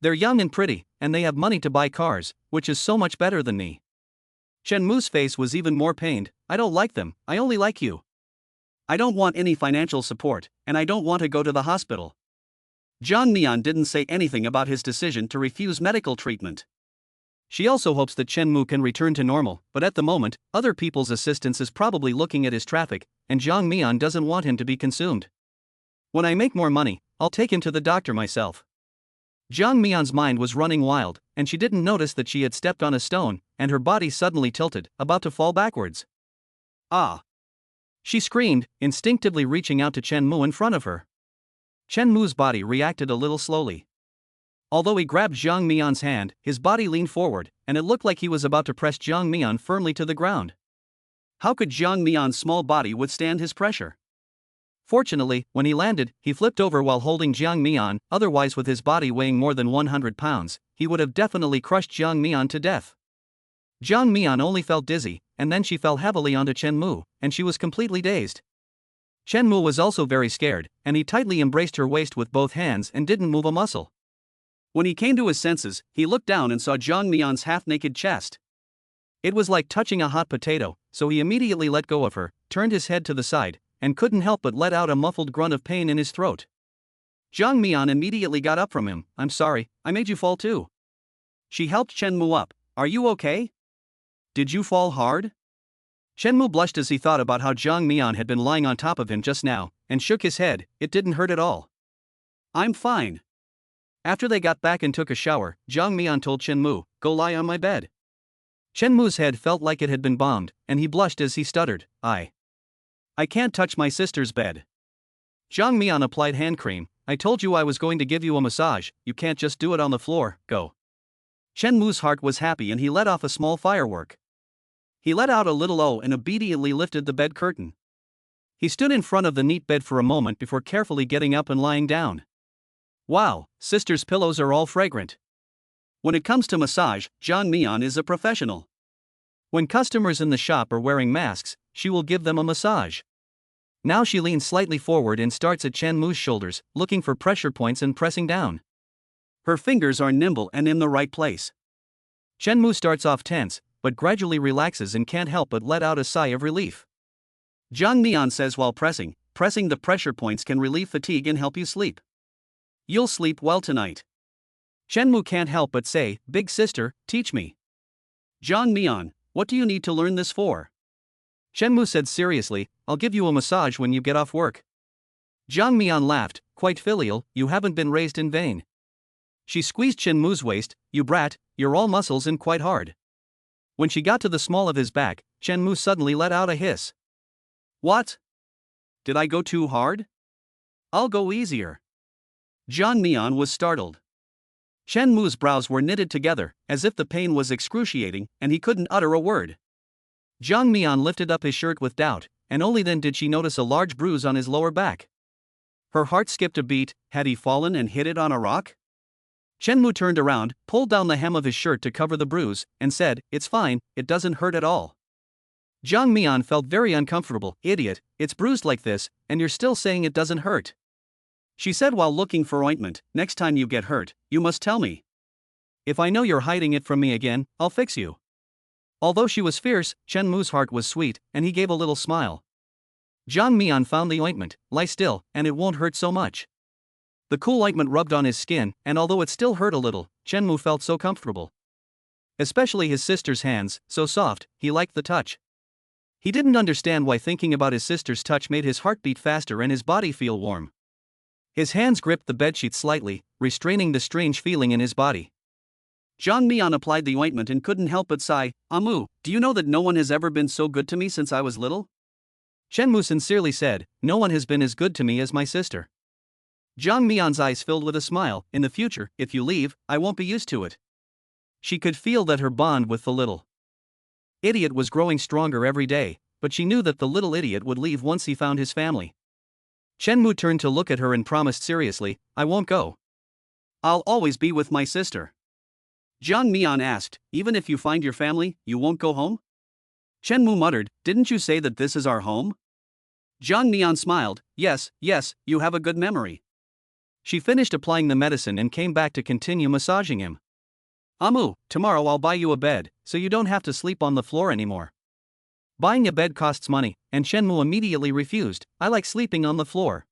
They're young and pretty, and they have money to buy cars, which is so much better than me. Chen Mu's face was even more pained. I don't like them, I only like you. I don't want any financial support, and I don't want to go to the hospital. Zhang Mian didn't say anything about his decision to refuse medical treatment. She also hopes that Chen Mu can return to normal, but at the moment, other people's assistance is probably looking at his traffic, and Zhang Mian doesn't want him to be consumed. When I make more money, I'll take him to the doctor myself. Zhang Mian's mind was running wild, and she didn't notice that she had stepped on a stone, and her body suddenly tilted, about to fall backwards. Ah! She screamed, instinctively reaching out to Chen Mu in front of her. Chen Mu's body reacted a little slowly. Although he grabbed Zhang Mian's hand, his body leaned forward, and it looked like he was about to press Zhang Mian firmly to the ground. How could Zhang Mian's small body withstand his pressure? Fortunately, when he landed, he flipped over while holding Zhang Mian, otherwise with his body weighing more than 100 pounds, he would have definitely crushed Jiang Mian to death. Jiang Mian only felt dizzy, and then she fell heavily onto Chen Mu, and she was completely dazed. Chen Mu was also very scared, and he tightly embraced her waist with both hands and didn't move a muscle. When he came to his senses, he looked down and saw Jiang Mian's half-naked chest. It was like touching a hot potato, so he immediately let go of her, turned his head to the side, and couldn't help but let out a muffled grunt of pain in his throat. Jiang Mian immediately got up from him. "I'm sorry, I made you fall too." She helped Chen Mu up. "Are you okay? Did you fall hard?" Chen Mu blushed as he thought about how Jiang Mian had been lying on top of him just now, and shook his head. It didn't hurt at all. "I'm fine." After they got back and took a shower, Jiang Mian told Chen Mu, "Go lie on my bed." Chen Mu's head felt like it had been bombed, and he blushed as he stuttered, I can't touch my sister's bed." Jiang Mian applied hand cream. "I told you I was going to give you a massage, you can't just do it on the floor, go." Chen Mu's heart was happy and he let off a small firework. He let out a little "oh" and obediently lifted the bed curtain. He stood in front of the neat bed for a moment before carefully getting up and lying down. Wow, sister's pillows are all fragrant. When it comes to massage, Jiang Mian is a professional. When customers in the shop are wearing masks, she will give them a massage. Now she leans slightly forward and starts at Chen Mu's shoulders, looking for pressure points and pressing down. Her fingers are nimble and in the right place. Chen Mu starts off tense, but gradually relaxes and can't help but let out a sigh of relief. Jiang Mian says while pressing the pressure points can relieve fatigue and help you sleep. "You'll sleep well tonight." Chen Mu can't help but say, "Big sister, teach me." "Jiang Mian, what do you need to learn this for?" Chen Mu said seriously, "I'll give you a massage when you get off work." Jiang Mian laughed, quite filial, "You haven't been raised in vain." She squeezed Chen Mu's waist. "You brat, you're all muscles and quite hard." When she got to the small of his back, Chen Mu suddenly let out a hiss. "What? Did I go too hard? I'll go easier." Jiang Mian was startled. Chen Mu's brows were knitted together, as if the pain was excruciating, and he couldn't utter a word. Jiang Mian lifted up his shirt with doubt, and only then did she notice a large bruise on his lower back. Her heart skipped a beat. Had he fallen and hit it on a rock? Chen Mu turned around, pulled down the hem of his shirt to cover the bruise, and said, "It's fine, it doesn't hurt at all." Jiang Mian felt very uncomfortable. "Idiot, it's bruised like this, and you're still saying it doesn't hurt." She said while looking for ointment, "Next time you get hurt, you must tell me. If I know you're hiding it from me again, I'll fix you." Although she was fierce, Chen Mu's heart was sweet, and he gave a little smile. Jiang Mian found the ointment. "Lie still, and it won't hurt so much." The cool ointment rubbed on his skin, and although it still hurt a little, Chen Mu felt so comfortable. Especially his sister's hands, so soft, he liked the touch. He didn't understand why thinking about his sister's touch made his heart beat faster and his body feel warm. His hands gripped the bedsheet slightly, restraining the strange feeling in his body. Jiang Mian applied the ointment and couldn't help but sigh. "Amu, do you know that no one has ever been so good to me since I was little?" Chen Mu sincerely said, "No one has been as good to me as my sister." Jiang Mian's eyes filled with a smile. "In the future, if you leave, I won't be used to it." She could feel that her bond with the little idiot was growing stronger every day, but she knew that the little idiot would leave once he found his family. Chen Mu turned to look at her and promised seriously, "I won't go. I'll always be with my sister." Jiang Mian asked, "Even if you find your family, you won't go home?" Chen Mu muttered, "Didn't you say that this is our home?" Jiang Mian smiled, Yes, you have a good memory." She finished applying the medicine and came back to continue massaging him. "Amu, tomorrow I'll buy you a bed, so you don't have to sleep on the floor anymore." Buying a bed costs money, and Chen Mu immediately refused. "I like sleeping on the floor."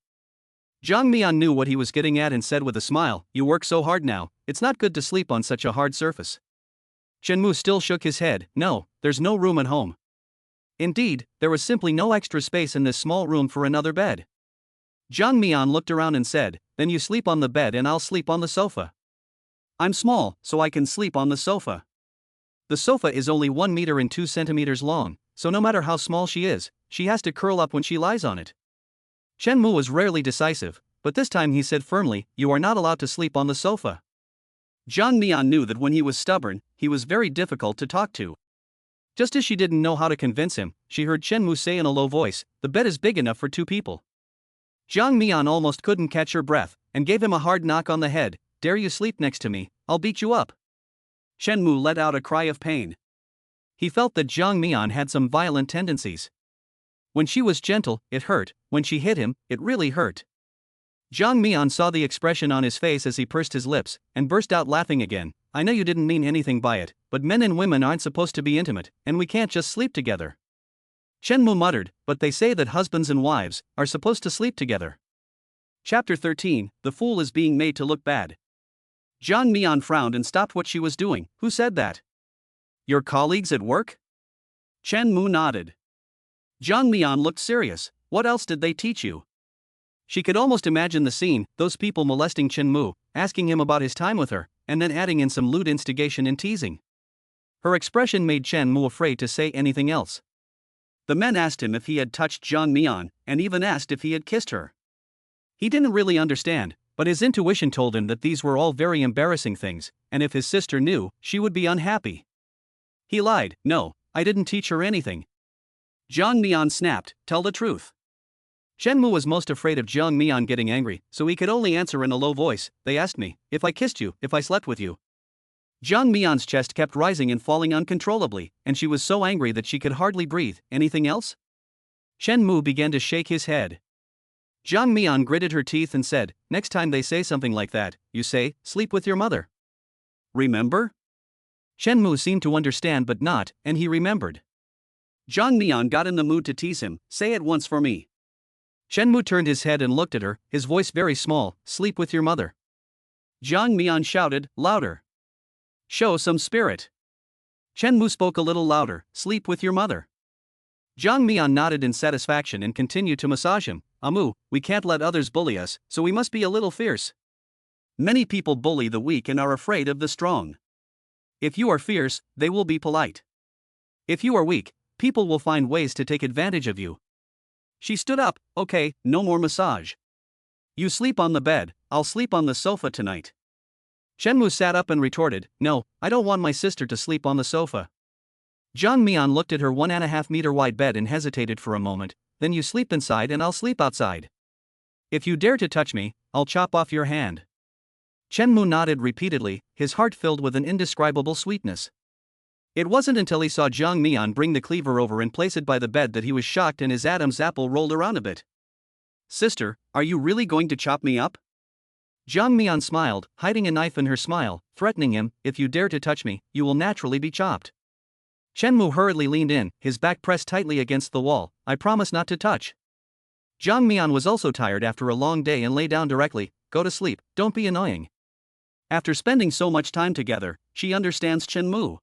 Jiang Mian knew what he was getting at and said with a smile, "You work so hard now, it's not good to sleep on such a hard surface." Chen Mu still shook his head. "No, there's no room at home." Indeed, there was simply no extra space in this small room for another bed. Jiang Mian looked around and said, "Then you sleep on the bed and I'll sleep on the sofa." "I'm small, so I can sleep on the sofa." The sofa is only 1 meter and 2 centimeters long, so no matter how small she is, she has to curl up when she lies on it. Chen Mu was rarely decisive, but this time he said firmly, "You are not allowed to sleep on the sofa." Jiang Mian knew that when he was stubborn, he was very difficult to talk to. Just as she didn't know how to convince him, she heard Chen Mu say in a low voice, "The bed is big enough for 2 people." Jiang Mian almost couldn't catch her breath, and gave him a hard knock on the head. "Dare you sleep next to me, I'll beat you up." Chen Mu let out a cry of pain. He felt that Jiang Mian had some violent tendencies. When she was gentle, it hurt; when she hit him, it really hurt. Jiang Mian saw the expression on his face as he pursed his lips, and burst out laughing again. I know you didn't mean anything by it, but men and women aren't supposed to be intimate, and we can't just sleep together. Chen Mu muttered, but they say that husbands and wives are supposed to sleep together. Chapter 13, The Fool is Being Made to Look Bad. Jiang Mian frowned and stopped what she was doing. Who said that? Your colleagues at work? Chen Mu nodded. Jiang Mian looked serious. What else did they teach you? She could almost imagine the scene, those people molesting Chen Mu, asking him about his time with her, and then adding in some lewd instigation and teasing. Her expression made Chen Mu afraid to say anything else. The men asked him if he had touched Jiang Mian, and even asked if he had kissed her. He didn't really understand, but his intuition told him that these were all very embarrassing things, and if his sister knew, she would be unhappy. He lied. No, I didn't teach her anything. Jiang Mian snapped, tell the truth. Chen Mu was most afraid of Jiang Mian getting angry, so he could only answer in a low voice. They asked me if I kissed you, if I slept with you. Jiang Mian's chest kept rising and falling uncontrollably, and she was so angry that she could hardly breathe. Anything else? Chen Mu began to shake his head. Jiang Mian gritted her teeth and said, next time they say something like that, you say, sleep with your mother. Remember? Chen Mu seemed to understand but not, and he remembered. Jiang Mian got in the mood to tease him. Say it once for me. Chen Mu turned his head and looked at her, his voice very small. Sleep with your mother. Jiang Mian shouted, louder. Show some spirit. Chen Mu spoke a little louder. Sleep with your mother. Jiang Mian nodded in satisfaction and continued to massage him. Amu, we can't let others bully us, so we must be a little fierce. Many people bully the weak and are afraid of the strong. If you are fierce, they will be polite. If you are weak, people will find ways to take advantage of you. She stood up. Okay, no more massage. You sleep on the bed, I'll sleep on the sofa tonight. Chen Mu sat up and retorted, no, I don't want my sister to sleep on the sofa. Jiang Mian looked at her 1.5 meter wide bed and hesitated for a moment. Then you sleep inside and I'll sleep outside. If you dare to touch me, I'll chop off your hand. Chen Mu nodded repeatedly, his heart filled with an indescribable sweetness. It wasn't until he saw Jiang Mian bring the cleaver over and place it by the bed that he was shocked and his Adam's apple rolled around a bit. Sister, are you really going to chop me up? Jiang Mian smiled, hiding a knife in her smile, threatening him, if you dare to touch me, you will naturally be chopped. Chen Mu hurriedly leaned in, his back pressed tightly against the wall. I promise not to touch. Jiang Mian was also tired after a long day and lay down directly. Go to sleep, don't be annoying. After spending so much time together, she understands Chen Mu.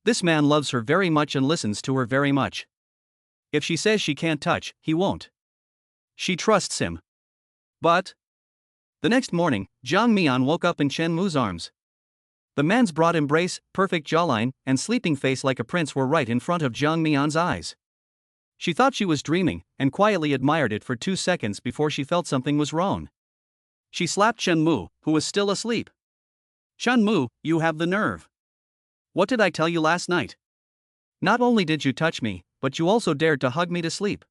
This man loves her very much and listens to her very much. If she says she can't touch, he won't. She trusts him. But the next morning, Jiang Mian woke up in Chen Mu's arms. The man's broad embrace, perfect jawline, and sleeping face like a prince were right in front of Jiang Mian's eyes. She thought she was dreaming, and quietly admired it for 2 seconds before she felt something was wrong. She slapped Chen Mu, who was still asleep. Chen Mu, you have the nerve. What did I tell you last night? Not only did you touch me, but you also dared to hug me to sleep.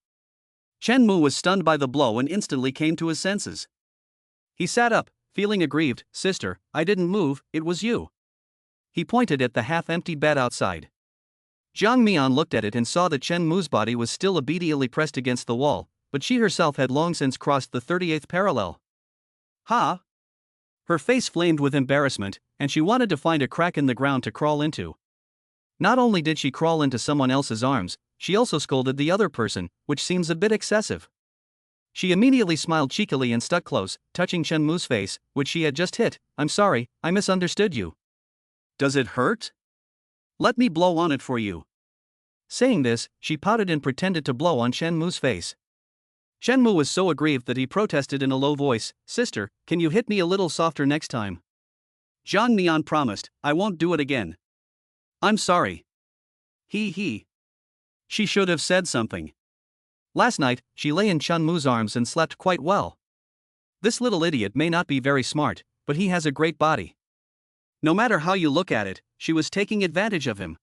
Chen Mu was stunned by the blow and instantly came to his senses. He sat up, feeling aggrieved. Sister, I didn't move, it was you. He pointed at the half-empty bed outside. Jiang Mian looked at it and saw that Chen Mu's body was still obediently pressed against the wall, but she herself had long since crossed the 38th parallel. Ha! Her face flamed with embarrassment, and she wanted to find a crack in the ground to crawl into. Not only did she crawl into someone else's arms, she also scolded the other person, which seems a bit excessive. She immediately smiled cheekily and stuck close, touching Chen Mu's face, which she had just hit. I'm sorry, I misunderstood you. Does it hurt? Let me blow on it for you. Saying this, she pouted and pretended to blow on Chen Mu's face. Chen Mu was so aggrieved that he protested in a low voice, Sister, can you hit me a little softer next time? Jiang Mian promised, I won't do it again. I'm sorry. He. She should have said something. Last night, she lay in Chen Mu's arms and slept quite well. This little idiot may not be very smart, but he has a great body. No matter how you look at it, she was taking advantage of him.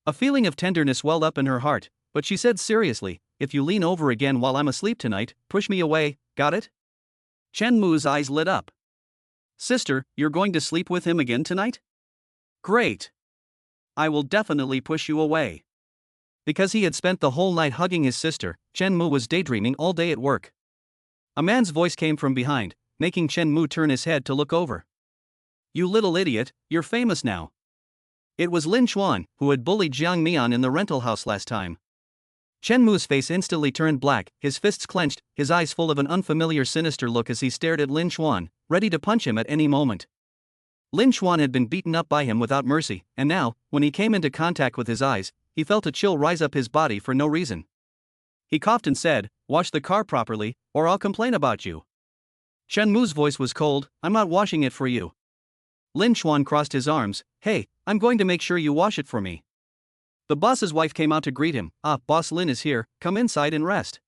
A feeling of tenderness welled up in her heart, but she said seriously, if you lean over again while I'm asleep tonight, push me away, got it? Chen Mu's eyes lit up. Sister, you're going to sleep with him again tonight? Great. I will definitely push you away. Because he had spent the whole night hugging his sister, Chen Mu was daydreaming all day at work. A man's voice came from behind, making Chen Mu turn his head to look over. You little idiot, you're famous now. It was Lin Chuan, who had bullied Jiang Mian in the rental house last time. Chen Mu's face instantly turned black, his fists clenched, his eyes full of an unfamiliar sinister look as he stared at Lin Chuan, ready to punch him at any moment. Lin Chuan had been beaten up by him without mercy, and now, when he came into contact with his eyes, he felt a chill rise up his body for no reason. He coughed and said, "Wash the car properly, or I'll complain about you." Chen Mu's voice was cold, "I'm not washing it for you." Lin Chuan crossed his arms, "Hey, I'm going to make sure you wash it for me." The boss's wife came out to greet him. "Ah, Boss Lin is here, come inside and rest."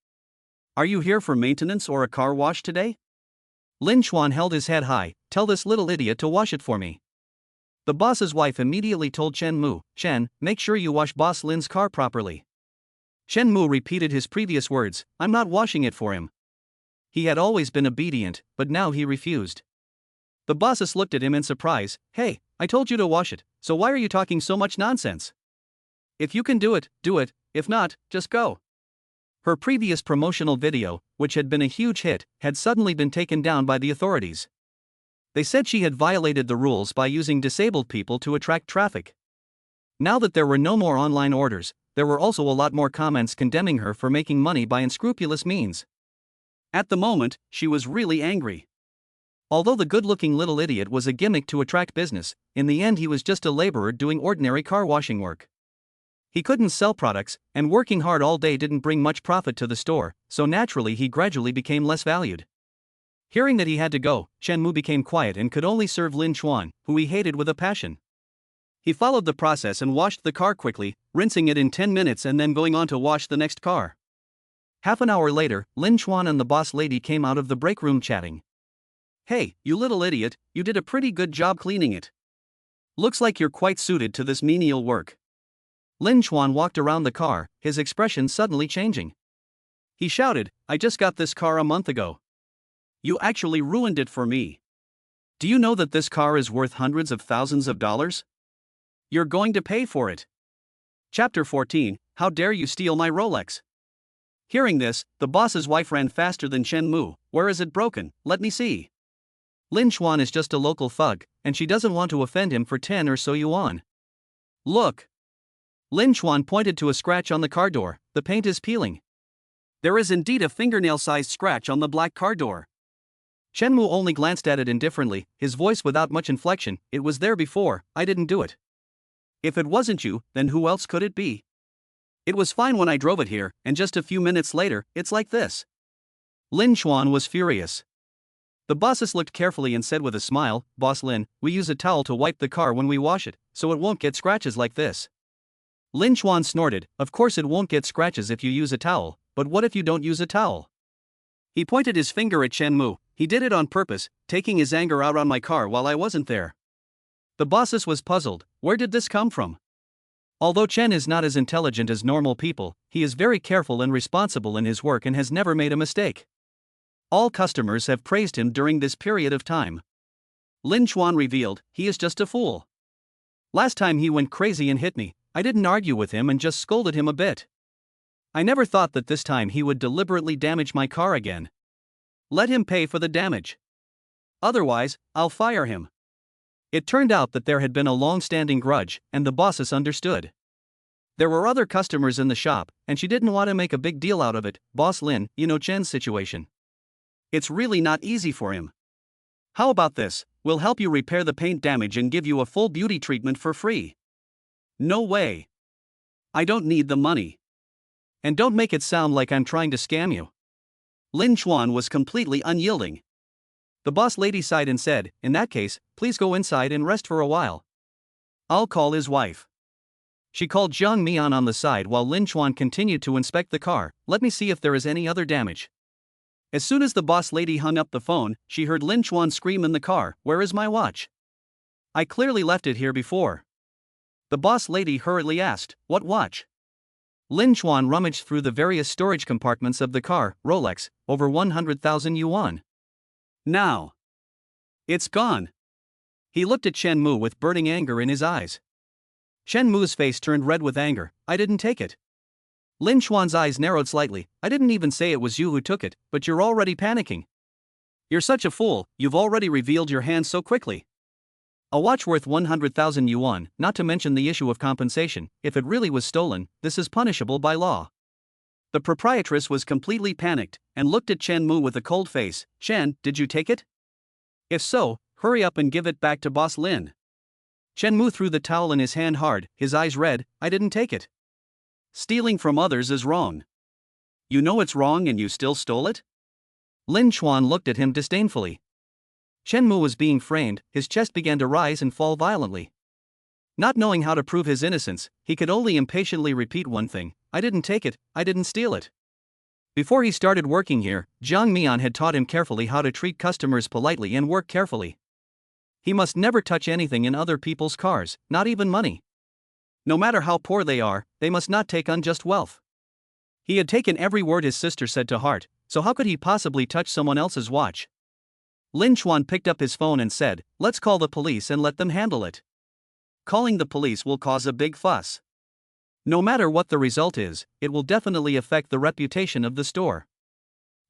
"Are you here for maintenance or a car wash today?" Lin Chuan held his head high, "Tell this little idiot to wash it for me." The boss's wife immediately told Chen Mu, "Chen, make sure you wash Boss Lin's car properly." Chen Mu repeated his previous words, "I'm not washing it for him." He had always been obedient, but now he refused. The bossess looked at him in surprise. "Hey, I told you to wash it, so why are you talking so much nonsense? If you can do it, if not, just go." Her previous promotional video, which had been a huge hit, had suddenly been taken down by the authorities. They said she had violated the rules by using disabled people to attract traffic. Now that there were no more online orders, there were also a lot more comments condemning her for making money by unscrupulous means. At the moment, she was really angry. Although the good-looking little idiot was a gimmick to attract business, in the end he was just a laborer doing ordinary car washing work. He couldn't sell products, and working hard all day didn't bring much profit to the store, so naturally he gradually became less valued. Hearing that he had to go, Chen Mu became quiet and could only serve Lin Chuan, who he hated with a passion. He followed the process and washed the car quickly, rinsing it in 10 minutes and then going on to wash the next car. Half an hour later, Lin Chuan and the boss lady came out of the break room chatting. "Hey, you little idiot, you did a pretty good job cleaning it. Looks like you're quite suited to this menial work." Lin Chuan walked around the car, his expression suddenly changing. He shouted, "I just got this car a month ago. You actually ruined it for me. Do you know that this car is worth hundreds of thousands of dollars? You're going to pay for it." Chapter 14, How Dare You Steal My Rolex? Hearing this, the boss's wife ran faster than Chen Mu. "Where is it broken? Let me see." Lin Chuan is just a local thug, and she doesn't want to offend him for 10 or so yuan. "Look." Lin Chuan pointed to a scratch on the car door. "The paint is peeling. There is indeed a fingernail-sized scratch on the black car door." Chen Mu only glanced at it indifferently, his voice without much inflection. "It was there before, I didn't do it. If it wasn't you, then who else could it be? It was fine when I drove it here, and just a few minutes later, it's like this." Lin Chuan was furious. The bossess looked carefully and said with a smile, "Boss Lin, we use a towel to wipe the car when we wash it, so it won't get scratches like this." Lin Chuan snorted, "Of course it won't get scratches if you use a towel, but what if you don't use a towel?" He pointed his finger at Chen Mu. "He did it on purpose, taking his anger out on my car while I wasn't there." The bossess was puzzled. Where did this come from? Although Chen is not as intelligent as normal people, he is very careful and responsible in his work and has never made a mistake. All customers have praised him during this period of time. Lin Chuan revealed, "He is just a fool. Last time he went crazy and hit me. I didn't argue with him and just scolded him a bit. I never thought that this time he would deliberately damage my car again. Let him pay for the damage. Otherwise, I'll fire him." It turned out that there had been a long-standing grudge, and the bossess understood. There were other customers in the shop, and she didn't want to make a big deal out of it. "Boss Lin, you know Chen's situation. It's really not easy for him. How about this? We'll help you repair the paint damage and give you a full beauty treatment for free." "No way. I don't need the money. And don't make it sound like I'm trying to scam you." Lin Chuan was completely unyielding. The boss lady sighed and said, "In that case, please go inside and rest for a while. I'll call his wife." She called Jiang Mian on the side while Lin Chuan continued to inspect the car. "Let me see if there is any other damage." As soon as the boss lady hung up the phone, she heard Lin Chuan scream in the car, "Where is my watch? I clearly left it here before." The boss lady hurriedly asked, "What watch?" Lin Chuan rummaged through the various storage compartments of the car. "Rolex, over 100,000 yuan. Now. It's gone." He looked at Chen Mu with burning anger in his eyes. Chen Mu's face turned red with anger. I didn't take it. Lin Xuan's eyes narrowed slightly. I didn't even say it was you who took it, but you're already panicking. You're such a fool, you've already revealed your hand so quickly. A watch worth 100,000 yuan, not to mention the issue of compensation, if it really was stolen, this is punishable by law. The proprietress was completely panicked, and looked at Chen Mu with a cold face. Chen, did you take it? If so, hurry up and give it back to Boss Lin. Chen Mu threw the towel in his hand hard, his eyes red. I didn't take it. Stealing from others is wrong. You know it's wrong and you still stole it? Lin Xuan looked at him disdainfully. Chen Mu was being framed, his chest began to rise and fall violently. Not knowing how to prove his innocence, he could only impatiently repeat one thing. I didn't take it, I didn't steal it. Before he started working here, Zhang Mian had taught him carefully how to treat customers politely and work carefully. He must never touch anything in other people's cars, not even money. No matter how poor they are, they must not take unjust wealth. He had taken every word his sister said to heart, so how could he possibly touch someone else's watch? Lin Xuan picked up his phone and said, let's call the police and let them handle it. Calling the police will cause a big fuss. No matter what the result is, it will definitely affect the reputation of the store.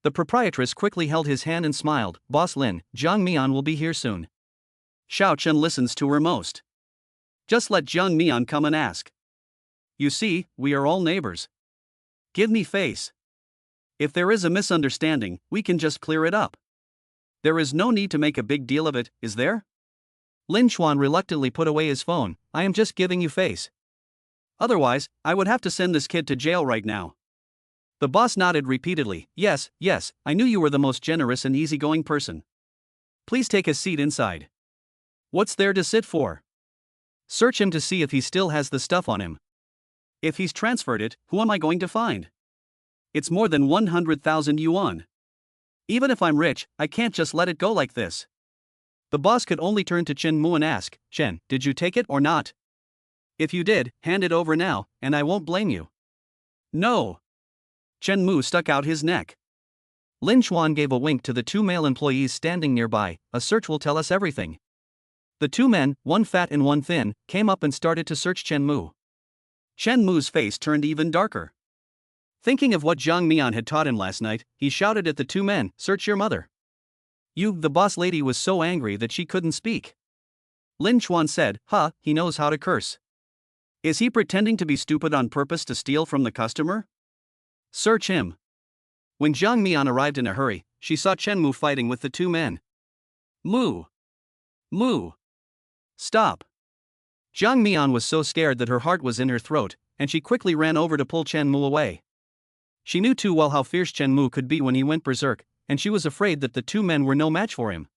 The proprietress quickly held his hand and smiled. Boss Lin, Zhang Mian will be here soon. Xiao Chen listens to her most. Just let Zhang Mian come and ask. You see, we are all neighbors. Give me face. If there is a misunderstanding, we can just clear it up. There is no need to make a big deal of it, is there? Lin Xuan reluctantly put away his phone. I am just giving you face. Otherwise, I would have to send this kid to jail right now. The boss nodded repeatedly. Yes, I knew you were the most generous and easygoing person. Please take a seat inside. What's there to sit for? Search him to see if he still has the stuff on him. If he's transferred it, who am I going to find? It's more than 100,000 yuan. Even if I'm rich, I can't just let it go like this. The boss could only turn to Chen Mu and ask, Chen, did you take it or not? If you did, hand it over now, and I won't blame you. No. Chen Mu stuck out his neck. Lin Xuan gave a wink to the two male employees standing nearby. A search will tell us everything. The two men, one fat and one thin, came up and started to search Chen Mu. Chen Mu's face turned even darker. Thinking of what Zhang Mian had taught him last night, he shouted at the two men, search your mother. The boss lady was so angry that she couldn't speak. Lin Xuan said, he knows how to curse. Is he pretending to be stupid on purpose to steal from the customer? Search him. When Zhang Mian arrived in a hurry, she saw Chen Mu fighting with the two men. Mu. Stop. Zhang Mian was so scared that her heart was in her throat, and she quickly ran over to pull Chen Mu away. She knew too well how fierce Chen Mu could be when he went berserk, and she was afraid that the two men were no match for him.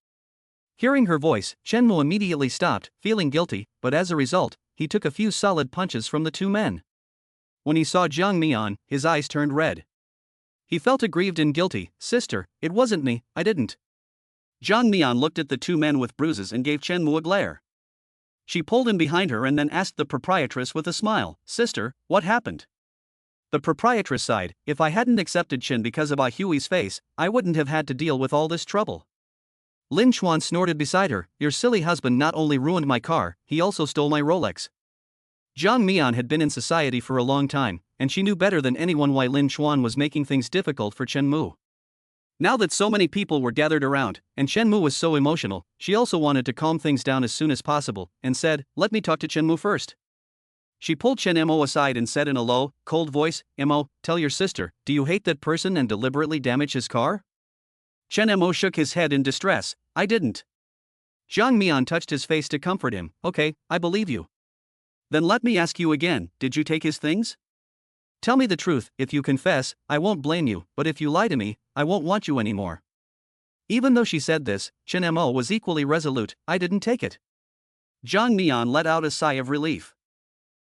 Hearing her voice, Chen Mu immediately stopped, feeling guilty, but as a result, he took a few solid punches from the two men. When he saw Zhang Mian, his eyes turned red. He felt aggrieved and guilty. Sister, it wasn't me, I didn't. Zhang Mian looked at the two men with bruises and gave Chen Mu a glare. She pulled him behind her and then asked the proprietress with a smile, Sister, what happened? The proprietress sighed, if I hadn't accepted Chen because of Ah Hui's face, I wouldn't have had to deal with all this trouble. Lin Xuan snorted beside her, your silly husband not only ruined my car, he also stole my Rolex. Zhang Mian had been in society for a long time, and she knew better than anyone why Lin Xuan was making things difficult for Chen Mu. Now that so many people were gathered around, and Chen Mu was so emotional, she also wanted to calm things down as soon as possible, and said, let me talk to Chen Mu first. She pulled Chen Mo aside and said in a low, cold voice, Mo, tell your sister, do you hate that person and deliberately damage his car? Chen Mo shook his head in distress, I didn't. Zhang Mian touched his face to comfort him, okay, I believe you. Then let me ask you again, did you take his things? Tell me the truth, if you confess, I won't blame you, but if you lie to me, I won't want you anymore. Even though she said this, Chen Mo was equally resolute, I didn't take it. Zhang Mian let out a sigh of relief.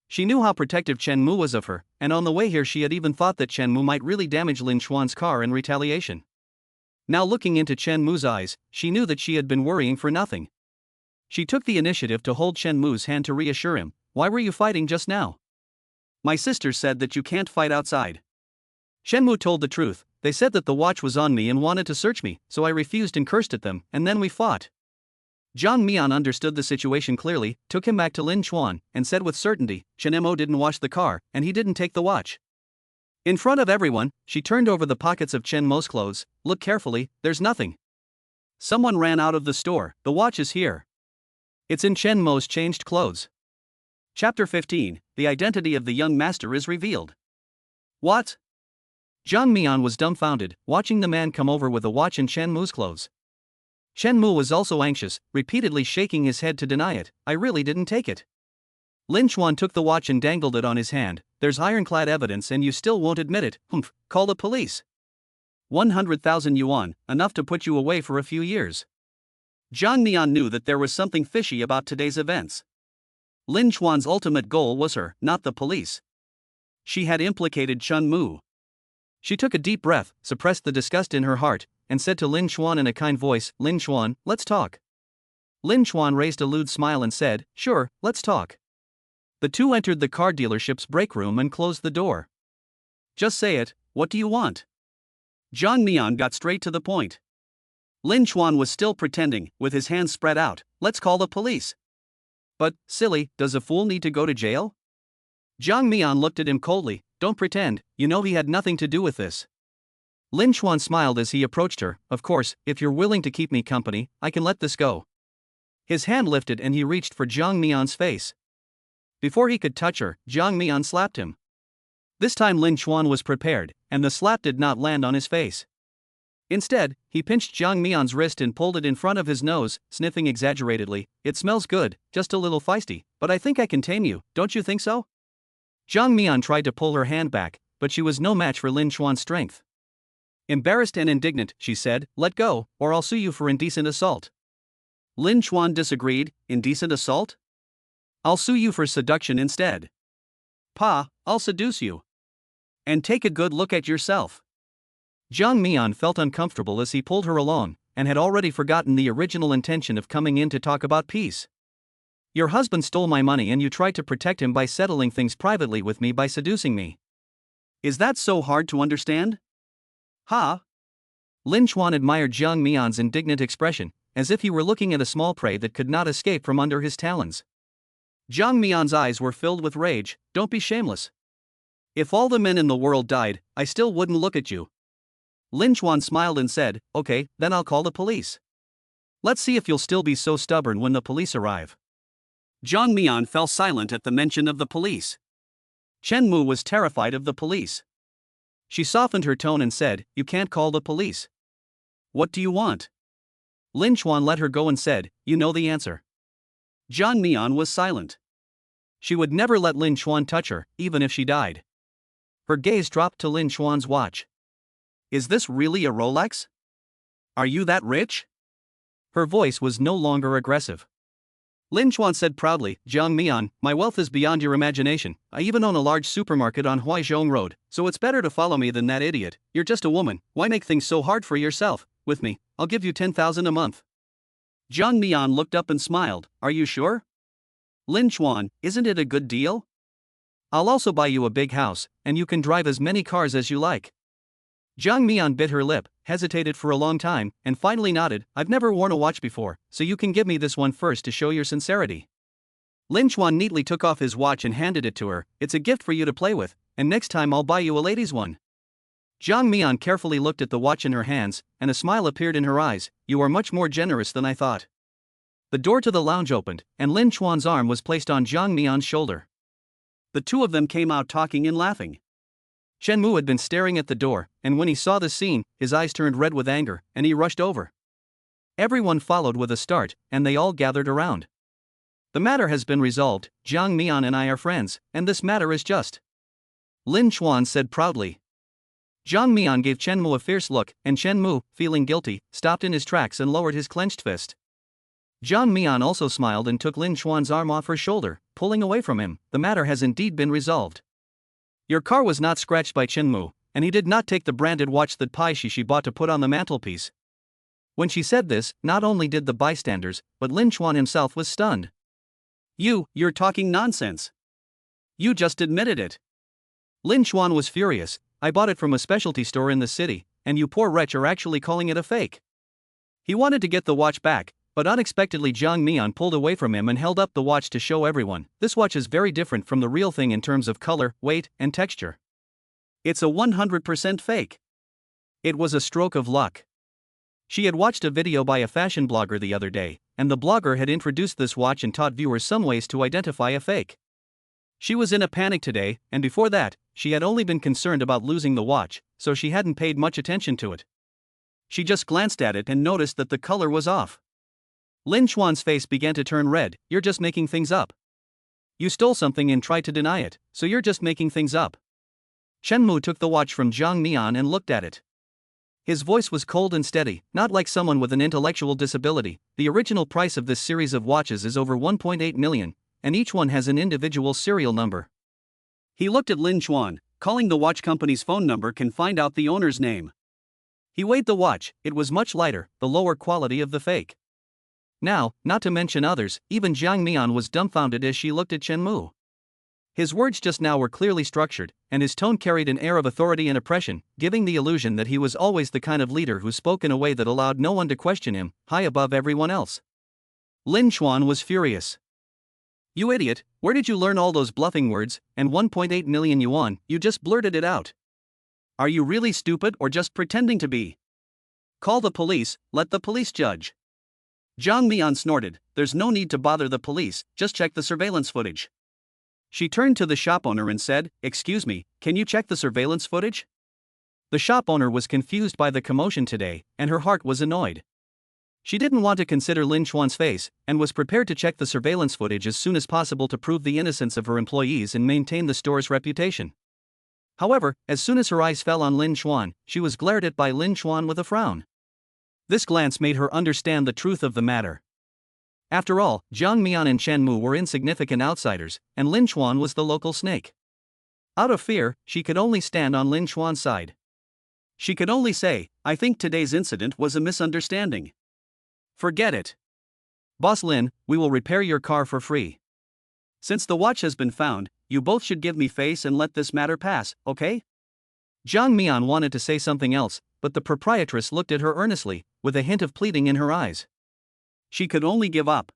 She knew how protective Chen Mu was of her, and on the way here she had even thought that Chen Mu might really damage Lin Xuan's car in retaliation. Now looking into Chen Mu's eyes, she knew that she had been worrying for nothing. She took the initiative to hold Chen Mu's hand to reassure him, why were you fighting just now? My sister said that you can't fight outside. Chen Mu told the truth, they said that the watch was on me and wanted to search me, so I refused and cursed at them, and then we fought. Zhang Mian understood the situation clearly, took him back to Lin Chuan, and said with certainty, Chen Mo didn't wash the car, and he didn't take the watch. In front of everyone, she turned over the pockets of Chen Mo's clothes. Look carefully, there's nothing. Someone ran out of the store, the watch is here. It's in Chen Mo's changed clothes. Chapter 15, the identity of the young master is revealed. What? Zhang Mian was dumbfounded, watching the man come over with a watch in Chen Mu's clothes. Chen Mu was also anxious, repeatedly shaking his head to deny it. I really didn't take it. Lin Chuan took the watch and dangled it on his hand. There's ironclad evidence and you still won't admit it. Humph, call the police. 100,000 yuan, enough to put you away for a few years. Zhang Mian knew that there was something fishy about today's events. Lin Chuan's ultimate goal was her, not the police. She had implicated Chen Mu. She took a deep breath, suppressed the disgust in her heart, and said to Lin Chuan in a kind voice, Lin Chuan, let's talk. Lin Chuan raised a lewd smile and said, sure, let's talk. The two entered the car dealership's break room and closed the door. Just say it, what do you want? Zhang Mian got straight to the point. Lin Chuan was still pretending, with his hands spread out, let's call the police. But, silly, does a fool need to go to jail? Zhang Mian looked at him coldly, don't pretend, you know he had nothing to do with this. Lin Chuan smiled as he approached her, of course, if you're willing to keep me company, I can let this go. His hand lifted and he reached for Zhang Mian's face. Before he could touch her, Zhang Mian slapped him. This time Lin Chuan was prepared, and the slap did not land on his face. Instead, he pinched Zhang Mian's wrist and pulled it in front of his nose, sniffing exaggeratedly. It smells good, just a little feisty, but I think I can tame you, don't you think so? Zhang Mian tried to pull her hand back, but she was no match for Lin Chuan's strength. Embarrassed and indignant, she said, let go, or I'll sue you for indecent assault. Lin Chuan disagreed, indecent assault? I'll sue you for seduction instead. Pa, I'll seduce you. And take a good look at yourself. Zhang Mian felt uncomfortable as he pulled her along, and had already forgotten the original intention of coming in to talk about peace. Your husband stole my money and you tried to protect him by settling things privately with me by seducing me. Is that so hard to understand? Ha! Lin Chuan admired Zhang Mian's indignant expression, as if he were looking at a small prey that could not escape from under his talons. Zhang Mian's eyes were filled with rage. Don't be shameless. If all the men in the world died, I still wouldn't look at you. Lin Chuan smiled and said, okay, then I'll call the police. Let's see if you'll still be so stubborn when the police arrive. Zhang Mian fell silent at the mention of the police. Chen Mu was terrified of the police. She softened her tone and said, you can't call the police. What do you want? Lin Chuan let her go and said, you know the answer. Zhang Mian was silent. She would never let Lin Chuan touch her, even if she died. Her gaze dropped to Lin Chuan's watch. Is this really a Rolex? Are you that rich? Her voice was no longer aggressive. Lin Chuan said proudly, Zhang Mian, my wealth is beyond your imagination. I even own a large supermarket on Huaizhong Road, so it's better to follow me than that idiot. You're just a woman, why make things so hard for yourself? With me, I'll give you 10,000 a month. Zhang Mian looked up and smiled, are you sure? Lin Chuan, isn't it a good deal? I'll also buy you a big house, and you can drive as many cars as you like. Zhang Mian bit her lip, hesitated for a long time, and finally nodded, I've never worn a watch before, so you can give me this one first to show your sincerity. Lin Chuan neatly took off his watch and handed it to her, it's a gift for you to play with, and next time I'll buy you a lady's one. Zhang Mian carefully looked at the watch in her hands, and a smile appeared in her eyes, you are much more generous than I thought. The door to the lounge opened, and Lin Chuan's arm was placed on Zhang Mian's shoulder. The two of them came out talking and laughing. Chen Mu had been staring at the door, and when he saw the scene, his eyes turned red with anger, and he rushed over. Everyone followed with a start, and they all gathered around. The matter has been resolved, Zhang Mian and I are friends, and this matter is just. Lin Chuan said proudly. Zhang Mian gave Chen Mu a fierce look, and Chen Mu, feeling guilty, stopped in his tracks and lowered his clenched fist. Zhang Mian also smiled and took Lin Chuan's arm off her shoulder, pulling away from him, the matter has indeed been resolved. Your car was not scratched by Chen Mu, and he did not take the branded watch that Pai Shi bought to put on the mantelpiece. When she said this, not only did the bystanders, but Lin Chuan himself was stunned. You're talking nonsense. You just admitted it. Lin Chuan was furious, I bought it from a specialty store in the city, and you poor wretch are actually calling it a fake. He wanted to get the watch back, But unexpectedly Jiang Mian pulled away from him and held up the watch to show everyone, "This watch is very different from the real thing in terms of color, weight, and texture. It's a 100% fake." It was a stroke of luck. She had watched a video by a fashion blogger the other day, and the blogger had introduced this watch and taught viewers some ways to identify a fake. She was in a panic today, and before that, she had only been concerned about losing the watch, so she hadn't paid much attention to it. She just glanced at it and noticed that the color was off. Lin Chuan's face began to turn red. "You're just making things up. You stole something and tried to deny it, so you're just making things up." Chen Mu took the watch from Jiang Mian and looked at it. His voice was cold and steady, not like someone with an intellectual disability. "The original price of this series of watches is over 1.8 million, and each one has an individual serial number." He looked at Lin Chuan. "Calling the watch company's phone number can find out the owner's name." He weighed the watch. It was much lighter, the lower quality of the fake. Now, not to mention others, even Jiang Mian was dumbfounded as she looked at Chen Mu. His words just now were clearly structured, and his tone carried an air of authority and oppression, giving the illusion that he was always the kind of leader who spoke in a way that allowed no one to question him, high above everyone else. Lin Chuan was furious. "You idiot, where did you learn all those bluffing words, and 1.8 million yuan, you just blurted it out. Are you really stupid or just pretending to be? Call the police, let the police judge." Jiang Mian snorted. "There's no need to bother the police, just check the surveillance footage." She turned to the shop owner and said, "Excuse me, can you check the surveillance footage?" The shop owner was confused by the commotion today, and her heart was annoyed. She didn't want to consider Lin Chuan's face, and was prepared to check the surveillance footage as soon as possible to prove the innocence of her employees and maintain the store's reputation. However, as soon as her eyes fell on Lin Chuan, she was glared at by Lin Chuan with a frown. This glance made her understand the truth of the matter. After all, Jiang Mian and Chen Mu were insignificant outsiders, and Lin Chuan was the local snake. Out of fear, she could only stand on Lin Chuan's side. She could only say, "I think today's incident was a misunderstanding. Forget it. Boss Lin, we will repair your car for free. Since the watch has been found, you both should give me face and let this matter pass, okay?" Jiang Mian wanted to say something else, but the proprietress looked at her earnestly, with a hint of pleading in her eyes. She could only give up.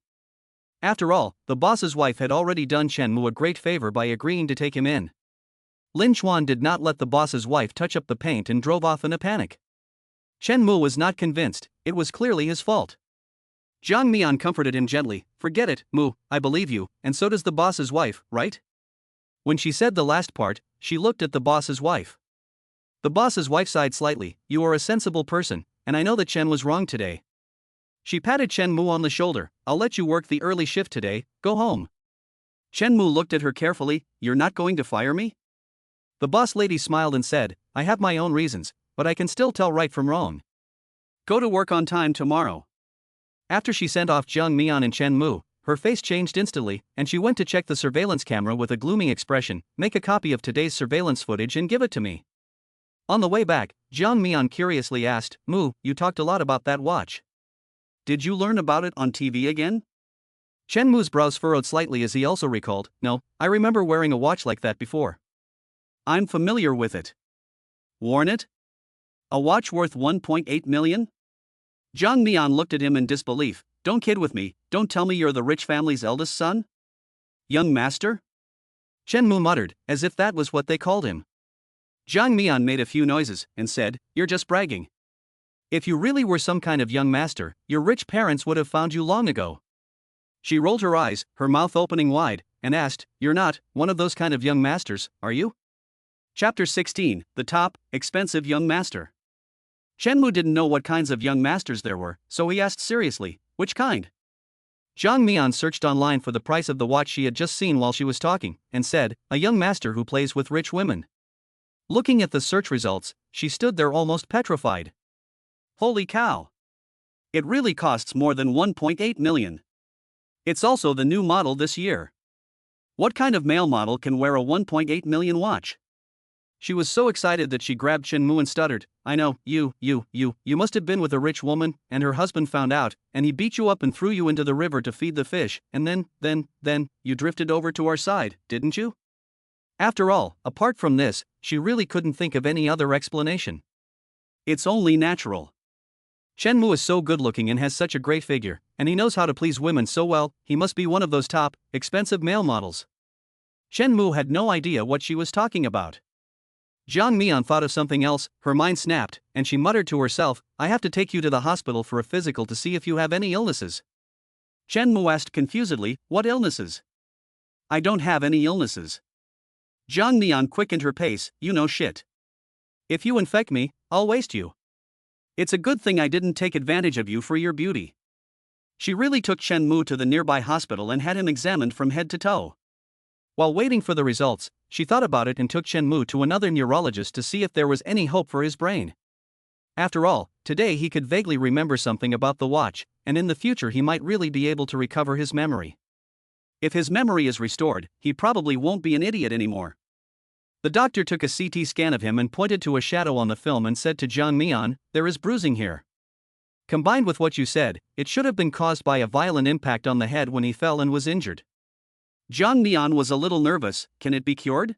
After all, the boss's wife had already done Chen Mu a great favor by agreeing to take him in. Lin Chuan did not let the boss's wife touch up the paint and drove off in a panic. Chen Mu was not convinced. It was clearly his fault. Jiang Mian comforted him gently. "Forget it, Mu, I believe you, and so does the boss's wife, right?" When she said the last part, she looked at the boss's wife. The boss's wife sighed slightly. "You are a sensible person, and I know that Chen was wrong today." She patted Chen Mu on the shoulder. "I'll let you work the early shift today, go home." Chen Mu looked at her carefully. "You're not going to fire me?" The boss lady smiled and said, "I have my own reasons, but I can still tell right from wrong. Go to work on time tomorrow." After she sent off Jiang Mian and Chen Mu, her face changed instantly, and she went to check the surveillance camera with a gloomy expression. "Make a copy of today's surveillance footage and give it to me." On the way back, Jiang Mian curiously asked, "Mu, you talked a lot about that watch. Did you learn about it on TV again?" Chen Mu's brows furrowed slightly as he also recalled, "No, I remember wearing a watch like that before. I'm familiar with it." "Worn it? A watch worth 1.8 million? Jiang Mian looked at him in disbelief. "Don't kid with me, don't tell me you're the rich family's eldest son? Young master?" Chen Mu muttered, as if that was what they called him. Jiang Mian made a few noises, and said, "You're just bragging. If you really were some kind of young master, your rich parents would have found you long ago." She rolled her eyes, her mouth opening wide, and asked, "You're not one of those kind of young masters, are you?" Chapter 16, The Top, Expensive Young Master. Chen Mu didn't know what kinds of young masters there were, so he asked seriously, "Which kind?" Jiang Mian searched online for the price of the watch she had just seen while she was talking, and said, "A young master who plays with rich women." Looking at the search results, she stood there almost petrified. Holy cow! It really costs more than 1.8 million. It's also the new model this year. What kind of male model can wear a 1.8 million watch? She was so excited that she grabbed Chen Mu and stuttered, "I know, you must have been with a rich woman, and her husband found out, and he beat you up and threw you into the river to feed the fish, and then, you drifted over to our side, didn't you?" After all, apart from this, she really couldn't think of any other explanation. It's only natural. Chen Mu is so good looking and has such a great figure, and he knows how to please women so well, he must be one of those top, expensive male models. Chen Mu had no idea what she was talking about. Jiang Mian thought of something else, her mind snapped, and she muttered to herself, I have to take you to the hospital for a physical to see if you have any illnesses. Chen Mu asked confusedly, what illnesses? I don't have any illnesses. Jiang Mian quickened her pace, you know shit. If you infect me, I'll waste you. It's a good thing I didn't take advantage of you for your beauty. She really took Chen Mu to the nearby hospital and had him examined from head to toe. While waiting for the results, she thought about it and took Chen Mu to another neurologist to see if there was any hope for his brain. After all, today he could vaguely remember something about the watch, and in the future he might really be able to recover his memory. If his memory is restored, he probably won't be an idiot anymore. The doctor took a CT scan of him and pointed to a shadow on the film and said to Jiang Mian, there is bruising here. Combined with what you said, it should have been caused by a violent impact on the head when he fell and was injured. Jiang Mian was a little nervous, can it be cured?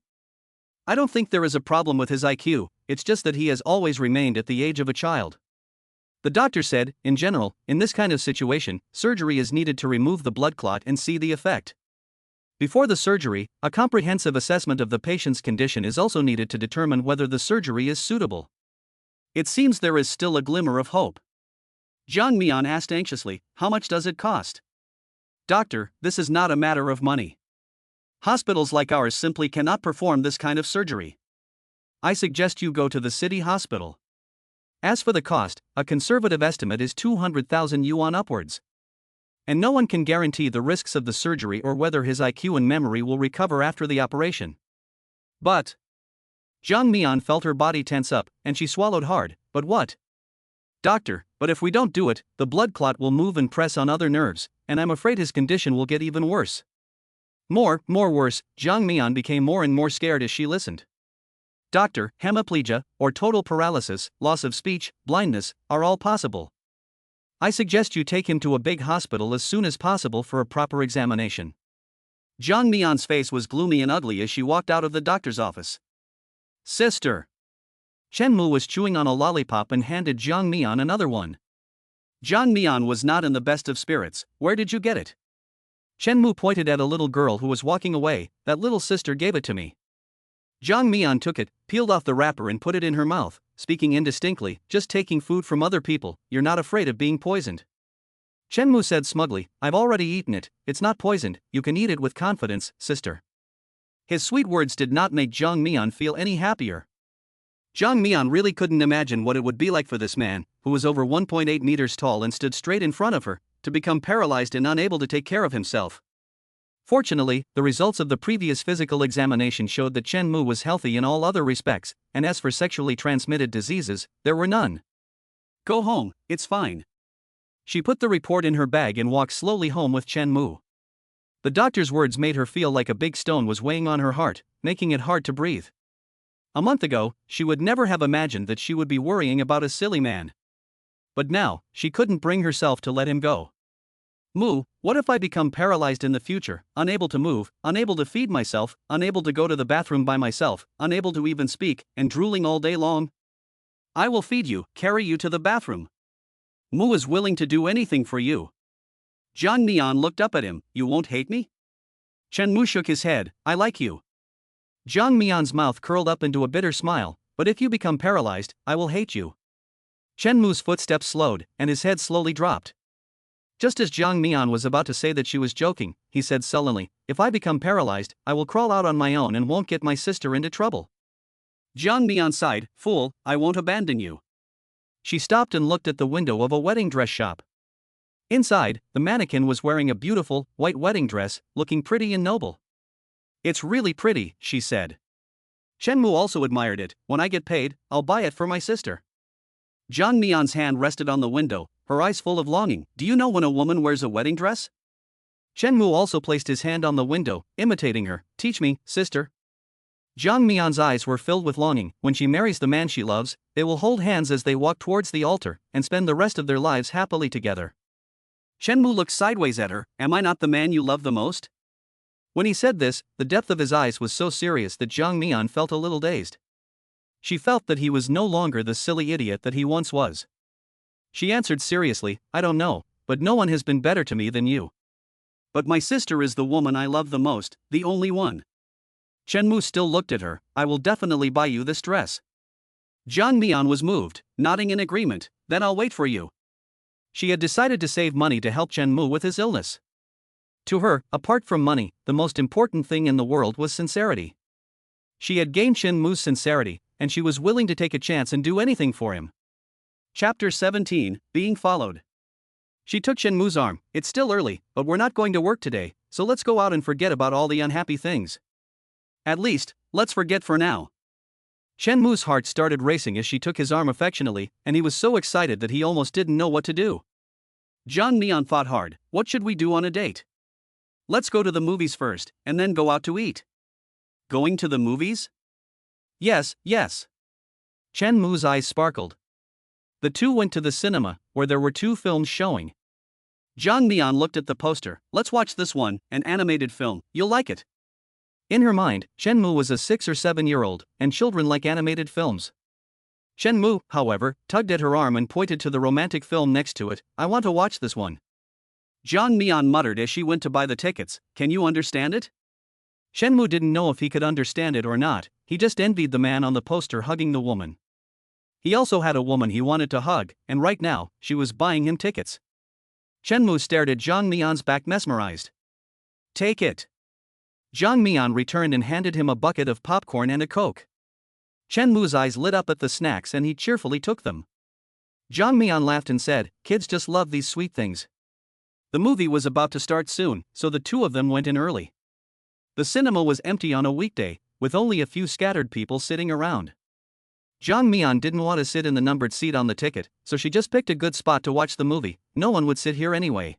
I don't think there is a problem with his IQ, it's just that he has always remained at the age of a child. The doctor said, in general, in this kind of situation, surgery is needed to remove the blood clot and see the effect. Before the surgery, a comprehensive assessment of the patient's condition is also needed to determine whether the surgery is suitable. It seems there is still a glimmer of hope. Jiang Mian asked anxiously, how much does it cost? Doctor, this is not a matter of money. Hospitals like ours simply cannot perform this kind of surgery. I suggest you go to the city hospital. As for the cost, a conservative estimate is 200,000 yuan upwards. And no one can guarantee the risks of the surgery or whether his IQ and memory will recover after the operation. But Jiang Mian felt her body tense up, and she swallowed hard. But what? Doctor, but if we don't do it, the blood clot will move and press on other nerves, and I'm afraid his condition will get even worse. More worse, Jiang Mian became more and more scared as she listened. Doctor, hemiplegia, or total paralysis, loss of speech, blindness, are all possible. I suggest you take him to a big hospital as soon as possible for a proper examination. Jiang Mian's face was gloomy and ugly as she walked out of the doctor's office. Sister! Chen Mu was chewing on a lollipop and handed Jiang Mian another one. Jiang Mian was not in the best of spirits. Where did you get it? Chen Mu pointed at a little girl who was walking away. That little sister gave it to me. Jiang Mian took it, peeled off the wrapper and put it in her mouth, speaking indistinctly, just taking food from other people, you're not afraid of being poisoned. Chen Mu said smugly, I've already eaten it, it's not poisoned, you can eat it with confidence, sister. His sweet words did not make Jiang Mian feel any happier. Jiang Mian really couldn't imagine what it would be like for this man, who was over 1.8 meters tall and stood straight in front of her, to become paralyzed and unable to take care of himself. Fortunately, the results of the previous physical examination showed that Chen Mu was healthy in all other respects, and as for sexually transmitted diseases, there were none. Go home, it's fine. She put the report in her bag and walked slowly home with Chen Mu. The doctor's words made her feel like a big stone was weighing on her heart, making it hard to breathe. A month ago, she would never have imagined that she would be worrying about a silly man. But now, she couldn't bring herself to let him go. Mu, what if I become paralyzed in the future, unable to move, unable to feed myself, unable to go to the bathroom by myself, unable to even speak, and drooling all day long? I will feed you, carry you to the bathroom. Mu is willing to do anything for you. Jiang Mian looked up at him, you won't hate me? Chen Mu shook his head, I like you. Jiang Mian's mouth curled up into a bitter smile, but if you become paralyzed, I will hate you. Chen Mu's footsteps slowed, and his head slowly dropped. Just as Jiang Mian was about to say that she was joking, he said sullenly, if I become paralyzed, I will crawl out on my own and won't get my sister into trouble. Jiang Mian sighed, fool, I won't abandon you. She stopped and looked at the window of a wedding dress shop. Inside, the mannequin was wearing a beautiful, white wedding dress, looking pretty and noble. It's really pretty, she said. Chen Mu also admired it, when I get paid, I'll buy it for my sister. Jiang Mian's hand rested on the window, her eyes full of longing. Do you know when a woman wears a wedding dress? Chen Mu also placed his hand on the window, imitating her. Teach me, sister. Jiang Mian's eyes were filled with longing. When she marries the man she loves, they will hold hands as they walk towards the altar, and spend the rest of their lives happily together. Chen Mu looked sideways at her. Am I not the man you love the most? When he said this, the depth of his eyes was so serious that Jiang Mian felt a little dazed. She felt that he was no longer the silly idiot that he once was. She answered seriously, I don't know, but no one has been better to me than you. But my sister is the woman I love the most, the only one. Chenmu still looked at her. I will definitely buy you this dress. Jiang Mian was moved, nodding in agreement. Then I'll wait for you. She had decided to save money to help Chenmu with his illness. To her, apart from money, the most important thing in the world was sincerity. She had gained Chenmu's sincerity, and she was willing to take a chance and do anything for him. Chapter 17, Being Followed. She took Chenmu's arm. It's still early, but we're not going to work today, so let's go out and forget about all the unhappy things. At least, let's forget for now. Chenmu's heart started racing as she took his arm affectionately, and he was so excited that he almost didn't know what to do. Jiang Mian thought hard. What should we do on a date? Let's go to the movies first, and then go out to eat. Going to the movies? Yes. Chenmu's eyes sparkled. The two went to the cinema, where there were 2 films showing. Jiang Mian looked at the poster. Let's watch this one, an animated film, you'll like it. In her mind, Chenmu was a 6 or 7-year-old, and children like animated films. Chenmu, however, tugged at her arm and pointed to the romantic film next to it. I want to watch this one. Jiang Mian muttered as she went to buy the tickets. Can you understand it? Chenmu didn't know if he could understand it or not, he just envied the man on the poster hugging the woman. He also had a woman he wanted to hug, and right now, she was buying him tickets. Chenmu stared at Jiang Mian's back mesmerized. Take it. Jiang Mian returned and handed him a bucket of popcorn and a Coke. Chenmu's eyes lit up at the snacks and he cheerfully took them. Jiang Mian laughed and said, kids just love these sweet things. The movie was about to start soon, so the 2 of them went in early. The cinema was empty on a weekday, with only a few scattered people sitting around. Jiang Mian didn't want to sit in the numbered seat on the ticket, so she just picked a good spot to watch the movie. No one would sit here anyway.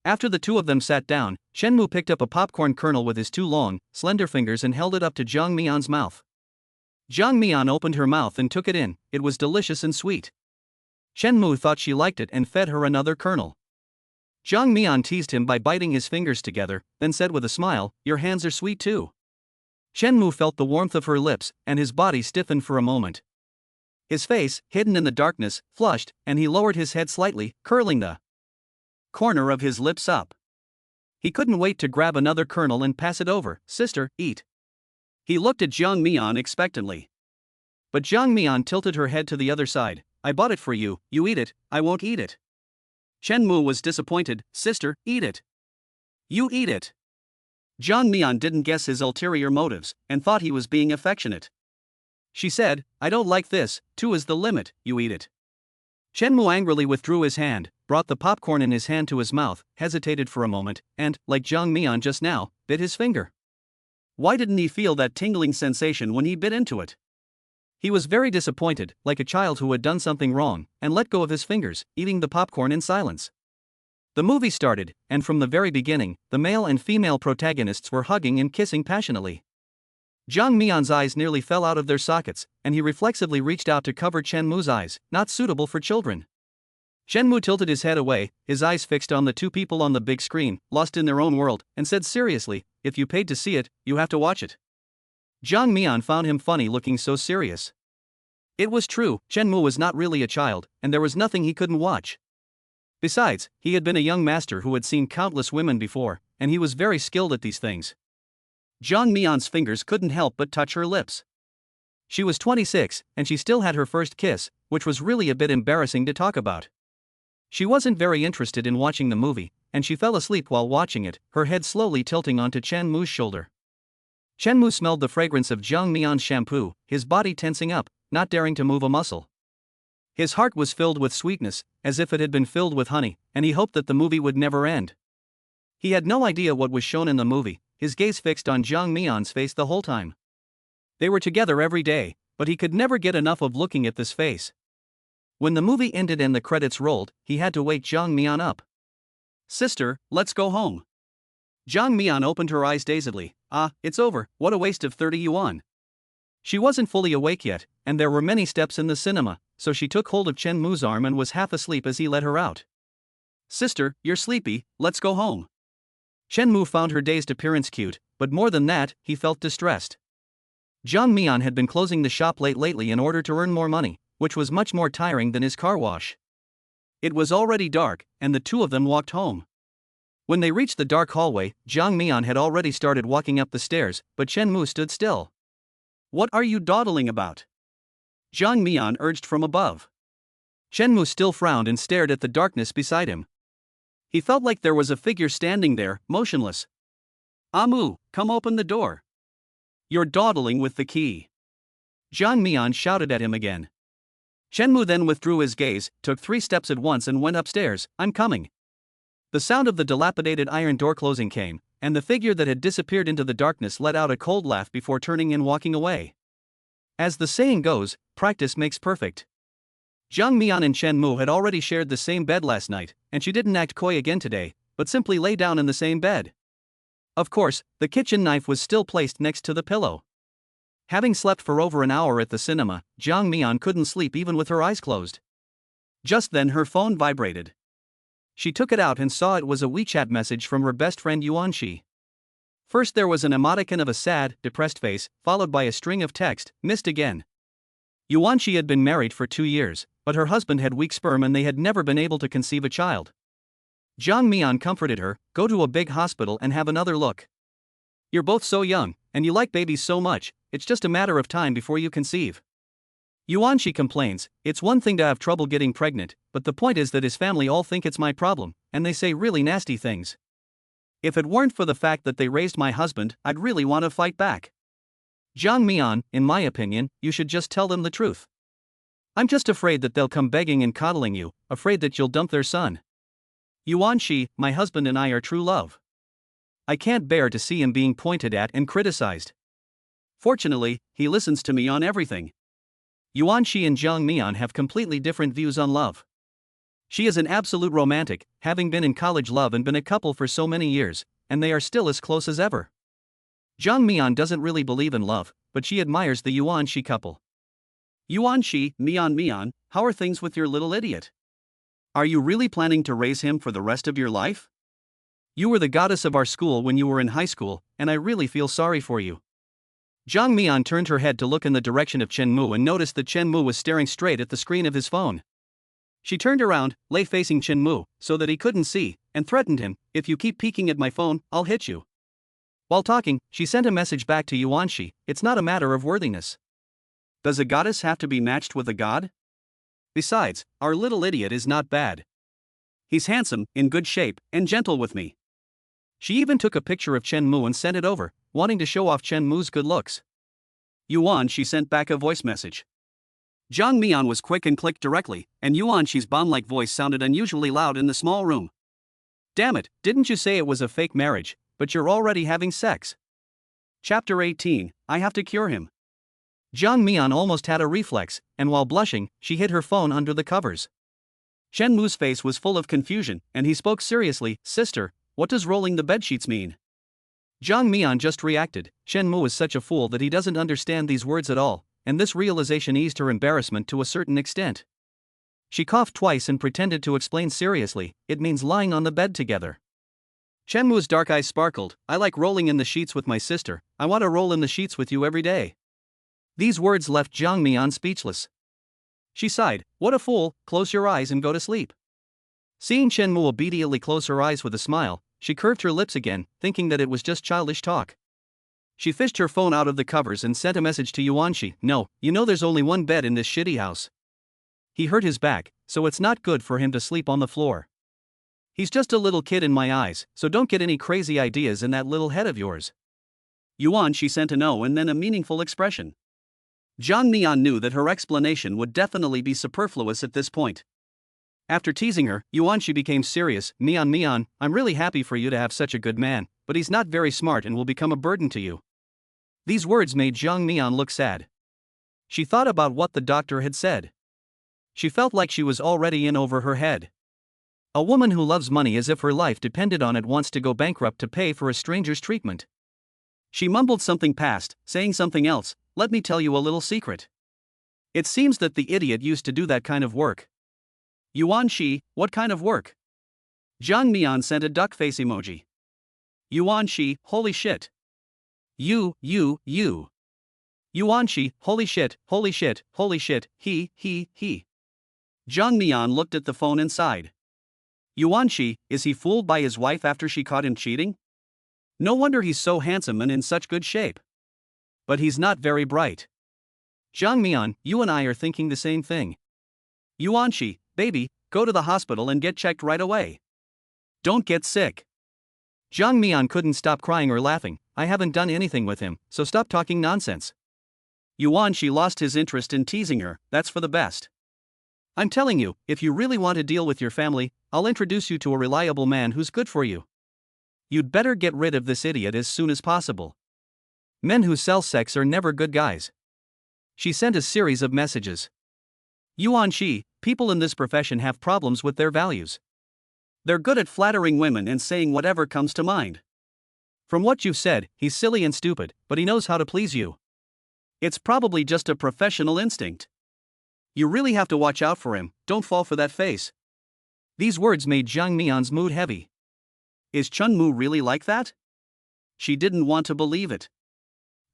After the 2 of them sat down, Chenmu picked up a popcorn kernel with his 2 long, slender fingers and held it up to Jiang Mian's mouth. Jiang Mian opened her mouth and took it in. It was delicious and sweet. Chenmu thought she liked it and fed her another kernel. Jiang Mian teased him by biting his fingers together, then said with a smile, your hands are sweet too. Chenmu felt the warmth of her lips, and his body stiffened for a moment. His face, hidden in the darkness, flushed, and he lowered his head slightly, curling the corner of his lips up. He couldn't wait to grab another kernel and pass it over. Sister, eat. He looked at Jiang Mian expectantly. But Jiang Mian tilted her head to the other side. I bought it for you, you eat it, I won't eat it. Chenmu was disappointed. Sister, eat it. You eat it. Jiang Mian didn't guess his ulterior motives, and thought he was being affectionate. She said, I don't like this, 2 is the limit, you eat it. Chenmu angrily withdrew his hand, brought the popcorn in his hand to his mouth, hesitated for a moment, and, like Jiang Mian just now, bit his finger. Why didn't he feel that tingling sensation when he bit into it? He was very disappointed, like a child who had done something wrong, and let go of his fingers, eating the popcorn in silence. The movie started, and from the very beginning, the male and female protagonists were hugging and kissing passionately. Jiang Mian's eyes nearly fell out of their sockets, and he reflexively reached out to cover Chenmu's eyes, not suitable for children. Chenmu tilted his head away, his eyes fixed on the 2 people on the big screen, lost in their own world, and said seriously, if you paid to see it, you have to watch it. Jiang Mian found him funny looking so serious. It was true, Chenmu was not really a child, and there was nothing he couldn't watch. Besides, he had been a young master who had seen countless women before, and he was very skilled at these things. Jiang Mian's fingers couldn't help but touch her lips. She was 26, and she still had her first kiss, which was really a bit embarrassing to talk about. She wasn't very interested in watching the movie, and she fell asleep while watching it, her head slowly tilting onto Chenmu's shoulder. Chenmu smelled the fragrance of Jiang Mian's shampoo, his body tensing up, not daring to move a muscle. His heart was filled with sweetness, as if it had been filled with honey, and he hoped that the movie would never end. He had no idea what was shown in the movie, his gaze fixed on Jiang Mian's face the whole time. They were together every day, but he could never get enough of looking at this face. When the movie ended and the credits rolled, he had to wake Jiang Mian up. Sister, let's go home. Jiang Mian opened her eyes dazedly. Ah, it's over, what a waste of 30 yuan. She wasn't fully awake yet, and there were many steps in the cinema, so she took hold of Chenmu's arm and was half asleep as he let her out. Sister, you're sleepy, let's go home. Chenmu found her dazed appearance cute, but more than that, he felt distressed. Jiang Mian had been closing the shop late lately in order to earn more money, which was much more tiring than his car wash. It was already dark, and the two of them walked home. When they reached the dark hallway, Jiang Mian had already started walking up the stairs, but Chen Mu stood still. "What are you dawdling about?" Jiang Mian urged from above. Chen Mu still frowned and stared at the darkness beside him. He felt like there was a figure standing there, motionless. "Amu, come open the door. You're dawdling with the key." Jiang Mian shouted at him again. Chen Mu then withdrew his gaze, took 3 steps at once and went upstairs. "I'm coming." The sound of the dilapidated iron door closing came, and the figure that had disappeared into the darkness let out a cold laugh before turning and walking away. As the saying goes, practice makes perfect. Jiang Mian and Chen Mu had already shared the same bed last night, and she didn't act coy again today, but simply lay down in the same bed. Of course, the kitchen knife was still placed next to the pillow. Having slept for over an hour at the cinema, Jiang Mian couldn't sleep even with her eyes closed. Just then her phone vibrated. She took it out and saw it was a WeChat message from her best friend Yuanxi. First there was an emoticon of a sad, depressed face, followed by a string of text, "Missed again." Yuanxi had been married for 2 years, but her husband had weak sperm and they had never been able to conceive a child. Jiang Mian comforted her, "Go to a big hospital and have another look. You're both so young, and you like babies so much, it's just a matter of time before you conceive." Yuanxi complains, "It's one thing to have trouble getting pregnant, but the point is that his family all think it's my problem, and they say really nasty things. If it weren't for the fact that they raised my husband, I'd really want to fight back. Jiang Mian, in my opinion, you should just tell them the truth. I'm just afraid that they'll come begging and coddling you, afraid that you'll dump their son. Yuanxi, my husband and I are true love. I can't bear to see him being pointed at and criticized. Fortunately, he listens to me on everything." Yuanxi and Jiang Mian have completely different views on love. She is an absolute romantic, having been in college love and been a couple for so many years, and they are still as close as ever. Jiang Mian doesn't really believe in love, but she admires the Yuanxi couple. "Yuanxi, Mian, how are things with your little idiot? Are you really planning to raise him for the rest of your life? You were the goddess of our school when you were in high school, and I really feel sorry for you." Jiang Mian turned her head to look in the direction of Chen Mu and noticed that Chen Mu was staring straight at the screen of his phone. She turned around, lay facing Chen Mu, so that he couldn't see, and threatened him, "If you keep peeking at my phone, I'll hit you." While talking, she sent a message back to Yuanxi, "It's not a matter of worthiness. Does a goddess have to be matched with a god? Besides, our little idiot is not bad. He's handsome, in good shape, and gentle with me." She even took a picture of Chen Mu and sent it over, wanting to show off Chen Mu's good looks. Yuanxi sent back a voice message. Jiang Mian was quick and clicked directly, and Yuanxi's bomb-like voice sounded unusually loud in the small room. "Damn it, didn't you say it was a fake marriage, but you're already having sex?" Chapter 18, I have to cure him. Jiang Mian almost had a reflex, and while blushing, she hid her phone under the covers. Chen Mu's face was full of confusion, and he spoke seriously, "Sister, what does rolling the bedsheets mean?" Jiang Mian just reacted, Chen Mu is such a fool that he doesn't understand these words at all, and this realization eased her embarrassment to a certain extent. She coughed twice and pretended to explain seriously, "It means lying on the bed together." Chen Mu's dark eyes sparkled, "I like rolling in the sheets with my sister, I want to roll in the sheets with you every day." These words left Jiang Mian speechless. She sighed, "What a fool, close your eyes and go to sleep." Seeing Chen Mu obediently close her eyes with a smile, she curved her lips again, thinking that it was just childish talk. She fished her phone out of the covers and sent a message to Yuanxi, "No, you know there's only one bed in this shitty house. He hurt his back, so it's not good for him to sleep on the floor. He's just a little kid in my eyes, so don't get any crazy ideas in that little head of yours." Yuanxi sent a no and then a meaningful expression. Jiang Mian knew that her explanation would definitely be superfluous at this point. After teasing her, Yuanxi became serious, Mian, I'm really happy for you to have such a good man, but he's not very smart and will become a burden to you." These words made Jiang Mian look sad. She thought about what the doctor had said. She felt like she was already in over her head. A woman who loves money as if her life depended on it wants to go bankrupt to pay for a stranger's treatment. She mumbled something past, saying something else, "Let me tell you a little secret. It seems that the idiot used to do that kind of work." Yuanxi, what kind of work? Jiang Mian sent a duck face emoji. Yuanxi, holy shit. You. Yuanxi, holy shit, he. Jang Mian looked at the phone and sighed. Yuanshi, is he fooled by his wife after she caught him cheating? No wonder he's so handsome and in such good shape. But he's not very bright. Jang Mian, you and I are thinking the same thing. Yuanshi, baby, go to the hospital and get checked right away. Don't get sick. Jang Mian couldn't stop crying or laughing. I haven't done anything with him, so stop talking nonsense. Yuanshi lost his interest in teasing her. That's for the best. I'm telling you, if you really want to deal with your family, I'll introduce you to a reliable man who's good for you. You'd better get rid of this idiot as soon as possible. Men who sell sex are never good guys. She sent a series of messages. Yuanshi, people in this profession have problems with their values. They're good at flattering women and saying whatever comes to mind. From what you've said, he's silly and stupid, but he knows how to please you. It's probably just a professional instinct. You really have to watch out for him, don't fall for that face. These words made Jang Mian's mood heavy. Is Chun Mu really like that? She didn't want to believe it.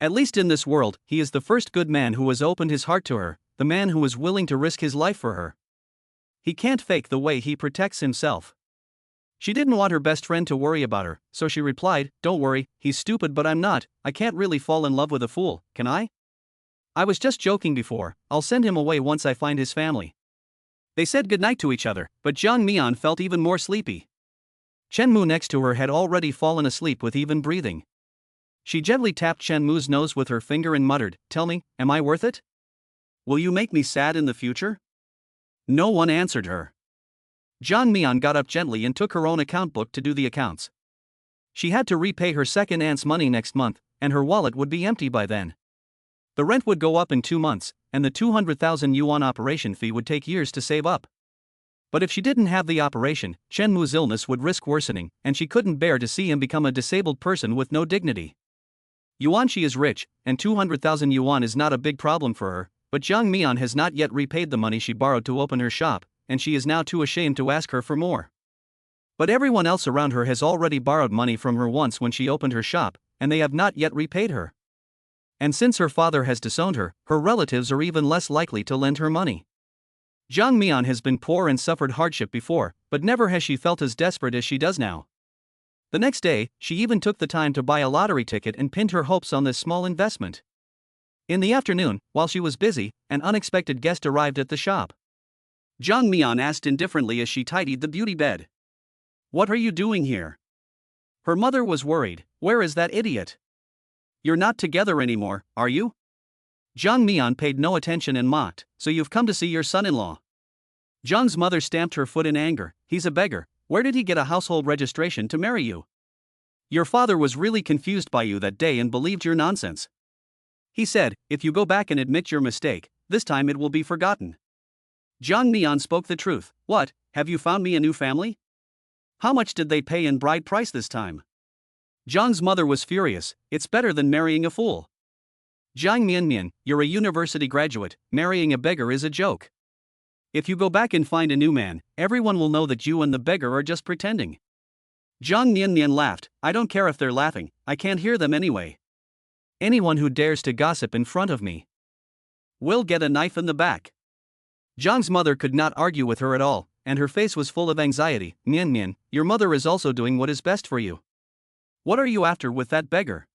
At least in this world, he is the first good man who has opened his heart to her, the man who is willing to risk his life for her. He can't fake the way he protects himself. She didn't want her best friend to worry about her, so she replied, don't worry, he's stupid but I'm not. I can't really fall in love with a fool, can I? I was just joking before. I'll send him away once I find his family. They said goodnight to each other, but Jang Mian felt even more sleepy. Chen Mu next to her had already fallen asleep with even breathing. She gently tapped Chen Mu's nose with her finger and muttered, tell me, am I worth it? Will you make me sad in the future? No one answered her. Jang Mian got up gently and took her own account book to do the accounts. She had to repay her second aunt's money next month, and her wallet would be empty by then. The rent would go up in 2 months, and the 200,000 yuan operation fee would take years to save up. But if she didn't have the operation, Chen Mu's illness would risk worsening, and she couldn't bear to see him become a disabled person with no dignity. Yuanshi is rich, and 200,000 yuan is not a big problem for her, but Jang Mian has not yet repaid the money she borrowed to open her shop, and she is now too ashamed to ask her for more. But everyone else around her has already borrowed money from her once when she opened her shop, and they have not yet repaid her. And since her father has disowned her, her relatives are even less likely to lend her money. Jang Mian has been poor and suffered hardship before, but never has she felt as desperate as she does now. The next day, she even took the time to buy a lottery ticket and pinned her hopes on this small investment. In the afternoon, while she was busy, an unexpected guest arrived at the shop. Jang Mian asked indifferently as she tidied the beauty bed. What are you doing here? Her mother was worried. Where is that idiot? You're not together anymore, are you? Jang Mian paid no attention and mocked, so you've come to see your son-in-law. Zhang's mother stamped her foot in anger. He's a beggar. Where did he get a household registration to marry you? Your father was really confused by you that day and believed your nonsense. He said, if you go back and admit your mistake, this time it will be forgotten. Jang Mian spoke the truth. What, have you found me a new family? How much did they pay in bride price this time? Zhang's mother was furious. It's better than marrying a fool. Jiang Mian, you're a university graduate, marrying a beggar is a joke. If you go back and find a new man, everyone will know that you and the beggar are just pretending. Jiang Mian laughed. I don't care if they're laughing, I can't hear them anyway. Anyone who dares to gossip in front of me will get a knife in the back. Zhang's mother could not argue with her at all, and her face was full of anxiety. Mian, your mother is also doing what is best for you. What are you after with that beggar?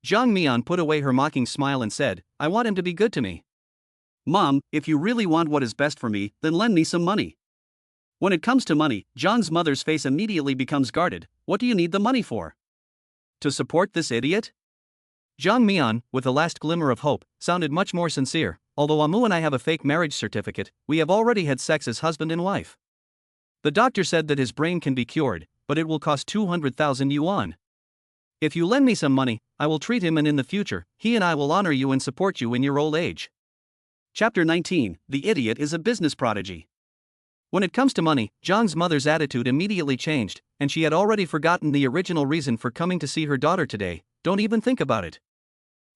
Jiang Mian put away her mocking smile and said, I want him to be good to me. Mom, if you really want what is best for me, then lend me some money. When it comes to money, Zhang's mother's face immediately becomes guarded. What do you need the money for? To support this idiot? Jiang Mian, with a last glimmer of hope, sounded much more sincere. Although Amu and I have a fake marriage certificate, we have already had sex as husband and wife. The doctor said that his brain can be cured, but it will cost 200,000 yuan. If you lend me some money, I will treat him, and in the future, he and I will honor you and support you in your old age. Chapter 19, The Idiot is a Business Prodigy. When it comes to money, Zhang's mother's attitude immediately changed, and she had already forgotten the original reason for coming to see her daughter today. Don't even think about it.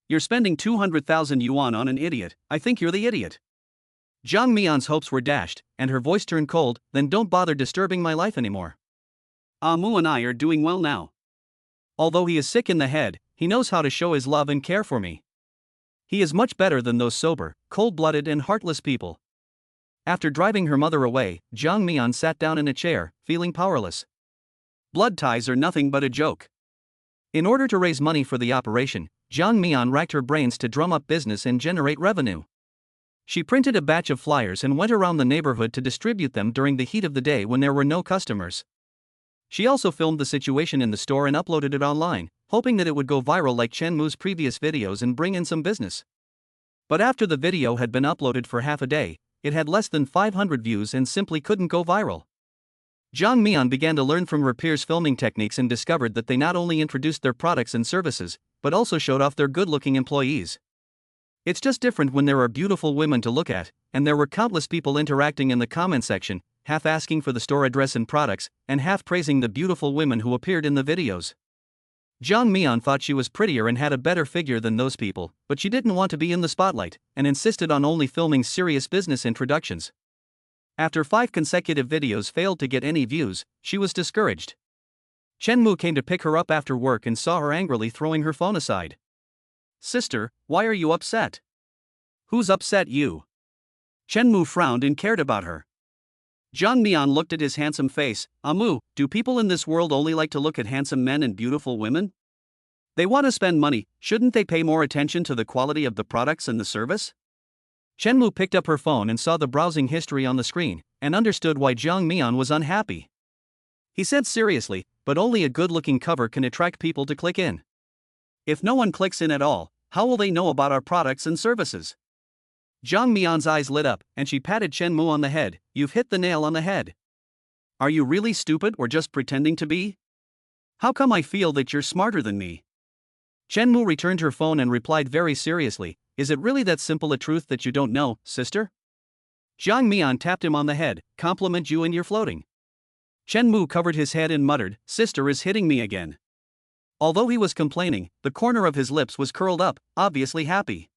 You're spending 200,000 yuan on an idiot. I think you're the idiot. Jiang Mian's hopes were dashed, and her voice turned cold. Then don't bother disturbing my life anymore. Amu and I are doing well now. Although he is sick in the head, he knows how to show his love and care for me. He is much better than those sober, cold-blooded and heartless people. After driving her mother away, Jiang Mian sat down in a chair, feeling powerless. Blood ties are nothing but a joke. In order to raise money for the operation, Jiang Mian racked her brains to drum up business and generate revenue. She printed a batch of flyers and went around the neighborhood to distribute them during the heat of the day when there were no customers. She also filmed the situation in the store and uploaded it online, hoping that it would go viral like Chen Mu's previous videos and bring in some business. But after the video had been uploaded for half a day, it had less than 500 views and simply couldn't go viral. Jiang Mian began to learn from her peers' filming techniques and discovered that they not only introduced their products and services, but also showed off their good-looking employees. It's just different when there are beautiful women to look at, and there were countless people interacting in the comment section, half asking for the store address and products, and half praising the beautiful women who appeared in the videos. Jiang Mian thought she was prettier and had a better figure than those people, but she didn't want to be in the spotlight, and insisted on only filming serious business introductions. After 5 consecutive videos failed to get any views, she was discouraged. Chen Mu came to pick her up after work and saw her angrily throwing her phone aside. "Sister, why are you upset?" "Who's upset you?" Chen Mu frowned and cared about her. Jiang Mian looked at his handsome face. "Amu, do people in this world only like to look at handsome men and beautiful women? They want to spend money, shouldn't they pay more attention to the quality of the products and the service?" Chen Mu picked up her phone and saw the browsing history on the screen, and understood why Jiang Mian was unhappy. He said seriously, "But only a good-looking cover can attract people to click in. If no one clicks in at all, how will they know about our products and services?" Jiang Mian's eyes lit up, and she patted Chen Mu on the head. "You've hit the nail on the head. Are you really stupid or just pretending to be? How come I feel that you're smarter than me?" Chen Mu returned her phone and replied very seriously, "Is it really that simple a truth that you don't know, sister?" Jiang Mian tapped him on the head. "Compliment you and you're floating." Chen Mu covered his head and muttered, "Sister is hitting me again." Although he was complaining, the corner of his lips was curled up, obviously happy.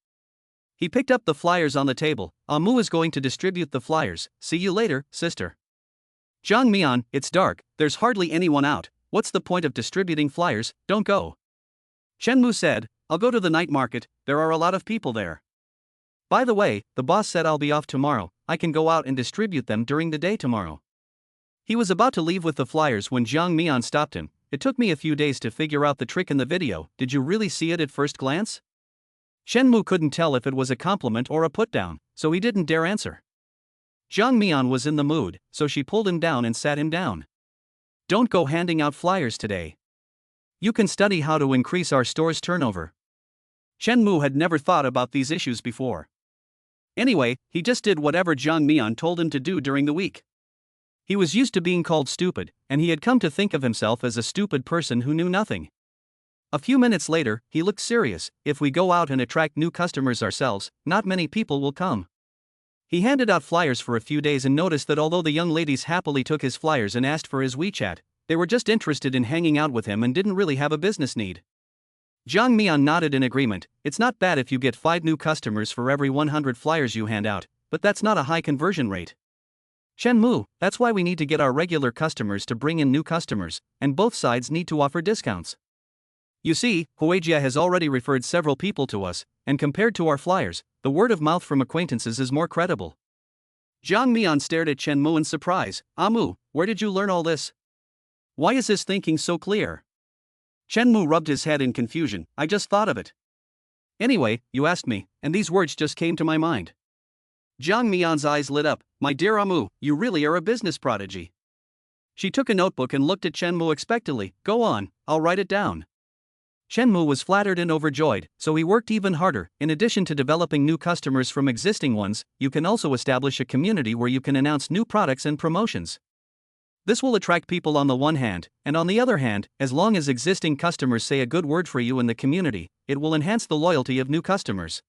He picked up the flyers on the table. "Amu is going to distribute the flyers. See you later, sister." "Jiang Mian, it's dark, there's hardly anyone out. What's the point of distributing flyers? Don't go." Chen Mu said, "I'll go to the night market, there are a lot of people there. By the way, the boss said I'll be off tomorrow, I can go out and distribute them during the day tomorrow." He was about to leave with the flyers when Jiang Mian stopped him. "It took me a few days to figure out the trick in the video, did you really see it at first glance?" Chen Mu couldn't tell if it was a compliment or a put-down, so he didn't dare answer. Jiang Mian was in the mood, so she pulled him down and sat him down. "Don't go handing out flyers today. You can study how to increase our store's turnover." Chen Mu had never thought about these issues before. Anyway, he just did whatever Jiang Mian told him to do during the week. He was used to being called stupid, and he had come to think of himself as a stupid person who knew nothing. A few minutes later, he looked serious. "If we go out and attract new customers ourselves, not many people will come." He handed out flyers for a few days and noticed that although the young ladies happily took his flyers and asked for his WeChat, they were just interested in hanging out with him and didn't really have a business need. Jiang Mian nodded in agreement. "It's not bad if you get 5 new customers for every 100 flyers you hand out, but that's not a high conversion rate. Chen Mu, that's why we need to get our regular customers to bring in new customers, and both sides need to offer discounts. You see, Huijia has already referred several people to us, and compared to our flyers, the word of mouth from acquaintances is more credible." Jiang Mian stared at Chen Mu in surprise. "Amu, where did you learn all this? Why is his thinking so clear?" Chen Mu rubbed his head in confusion. "I just thought of it. Anyway, you asked me, and these words just came to my mind." Jiang Mian's eyes lit up. "My dear Amu, you really are a business prodigy." She took a notebook and looked at Chen Mu expectantly. "Go on, I'll write it down." Chen Mu was flattered and overjoyed, so he worked even harder. "In addition to developing new customers from existing ones, you can also establish a community where you can announce new products and promotions. This will attract people on the one hand, and on the other hand, as long as existing customers say a good word for you in the community, it will enhance the loyalty of new customers."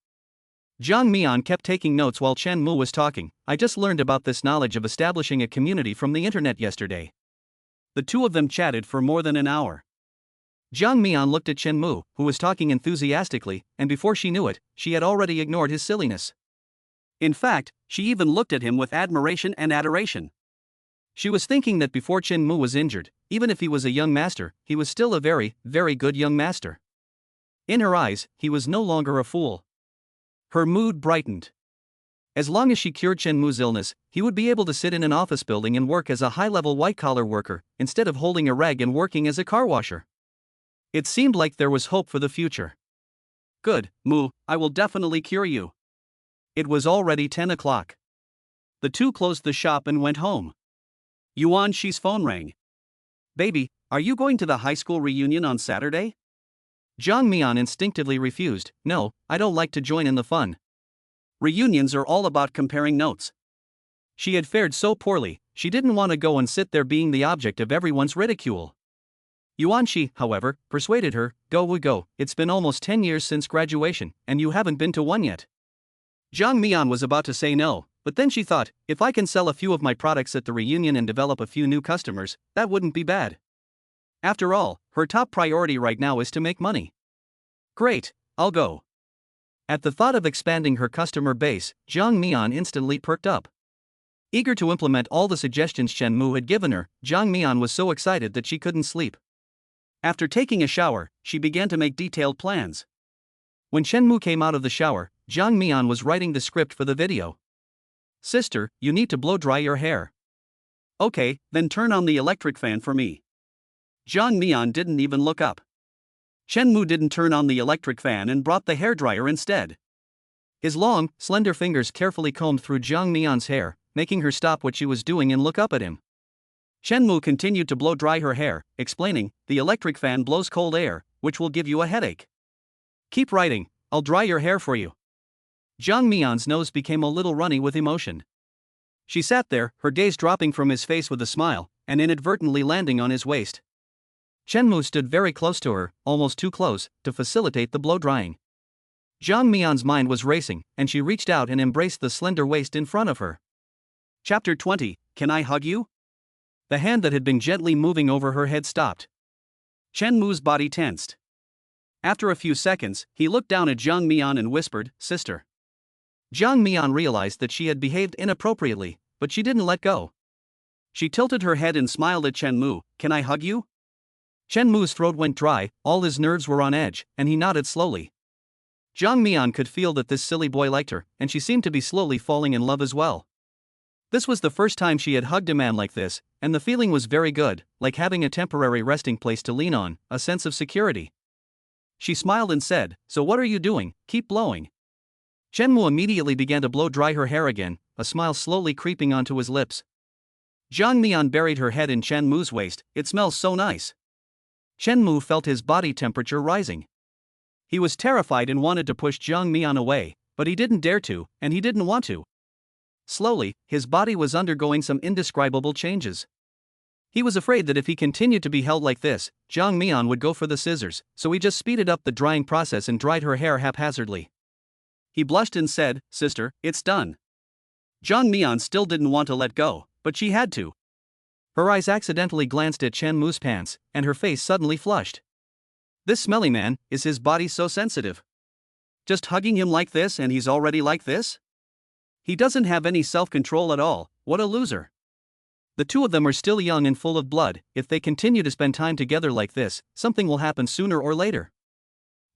Jiang Mian kept taking notes while Chen Mu was talking. "I just learned about this knowledge of establishing a community from the internet yesterday." The two of them chatted for more than an hour. Jiang Mian looked at Chen Mu, who was talking enthusiastically, and before she knew it, she had already ignored his silliness. In fact, she even looked at him with admiration and adoration. She was thinking that before Chen Mu was injured, even if he was a young master, he was still a very, very good young master. In her eyes, he was no longer a fool. Her mood brightened. As long as she cured Chen Mu's illness, he would be able to sit in an office building and work as a high-level white-collar worker, instead of holding a rag and working as a car washer. It seemed like there was hope for the future. Good, Mu, I will definitely cure you. It was already 10 o'clock. The two closed the shop and went home. Yuan Shi's phone rang. Baby, are you going to the high school reunion on Saturday? Zhang Mian instinctively refused. No, I don't like to join in the fun. Reunions are all about comparing notes. She had fared so poorly, she didn't want to go and sit there being the object of everyone's ridicule. Yuan Shi, however, persuaded her, Go we go, it's been almost 10 years since graduation, and you haven't been to one yet. Zhang Mian was about to say no, but then she thought, if I can sell a few of my products at the reunion and develop a few new customers, that wouldn't be bad. After all, her top priority right now is to make money. Great, I'll go. At the thought of expanding her customer base, Zhang Mian instantly perked up. Eager to implement all the suggestions Chen Mu had given her, Zhang Mian was so excited that she couldn't sleep. After taking a shower, she began to make detailed plans. When Chen Mu came out of the shower, Zhang Mian was writing the script for the video. Sister, you need to blow dry your hair. Okay, then turn on the electric fan for me. Zhang Mian didn't even look up. Chen Mu didn't turn on the electric fan and brought the hairdryer instead. His long, slender fingers carefully combed through Zhang Mian's hair, making her stop what she was doing and look up at him. Chen Mu continued to blow dry her hair, explaining, the electric fan blows cold air, which will give you a headache. Keep writing, I'll dry your hair for you. Zhang Mian's nose became a little runny with emotion. She sat there, her gaze dropping from his face with a smile, and inadvertently landing on his waist. Chen Mu stood very close to her, almost too close, to facilitate the blow-drying. Zhang Mian's mind was racing, and she reached out and embraced the slender waist in front of her. Chapter 20, Can I Hug You? The hand that had been gently moving over her head stopped. Chen Mu's body tensed. After a few seconds, he looked down at Zhang Mian and whispered, Sister. Zhang Mian realized that she had behaved inappropriately, but she didn't let go. She tilted her head and smiled at Chen Mu, Can I hug you? Chen Mu's throat went dry, all his nerves were on edge, and he nodded slowly. Zhang Mian could feel that this silly boy liked her, and she seemed to be slowly falling in love as well. This was the first time she had hugged a man like this, and the feeling was very good, like having a temporary resting place to lean on, a sense of security. She smiled and said, So what are you doing? Keep blowing. Chen Mu immediately began to blow dry her hair again, a smile slowly creeping onto his lips. Zhang Mian buried her head in Chen Mu's waist, It smells so nice. Chen Mu felt his body temperature rising. He was terrified and wanted to push Zhang Mian away, but he didn't dare to, and he didn't want to. Slowly, his body was undergoing some indescribable changes. He was afraid that if he continued to be held like this, Zhang Mian would go for the scissors, so he just speeded up the drying process and dried her hair haphazardly. He blushed and said, Sister, it's done. Zhang Mian still didn't want to let go, but she had to. Her eyes accidentally glanced at Chen Mu's pants, and her face suddenly flushed. This smelly man, is his body so sensitive? Just hugging him like this and he's already like this? He doesn't have any self-control at all, what a loser. The two of them are still young and full of blood, if they continue to spend time together like this, something will happen sooner or later.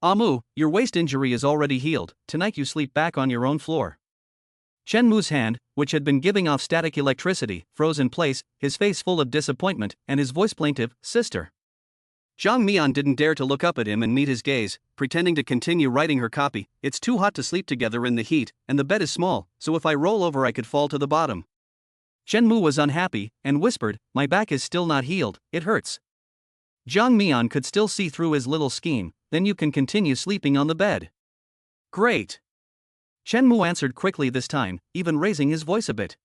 Amu, your waist injury is already healed, tonight you sleep back on your own floor. Chen Mu's hand, which had been giving off static electricity, froze in place, his face full of disappointment, and his voice plaintive, Sister. Zhang Mian didn't dare to look up at him and meet his gaze, pretending to continue writing her copy, It's too hot to sleep together in the heat, and the bed is small, so if I roll over I could fall to the bottom. Chen Mu was unhappy, and whispered, My back is still not healed, it hurts. Zhang Mian could still see through his little scheme, Then you can continue sleeping on the bed. Great. Chen Mu answered quickly this time, even raising his voice a bit.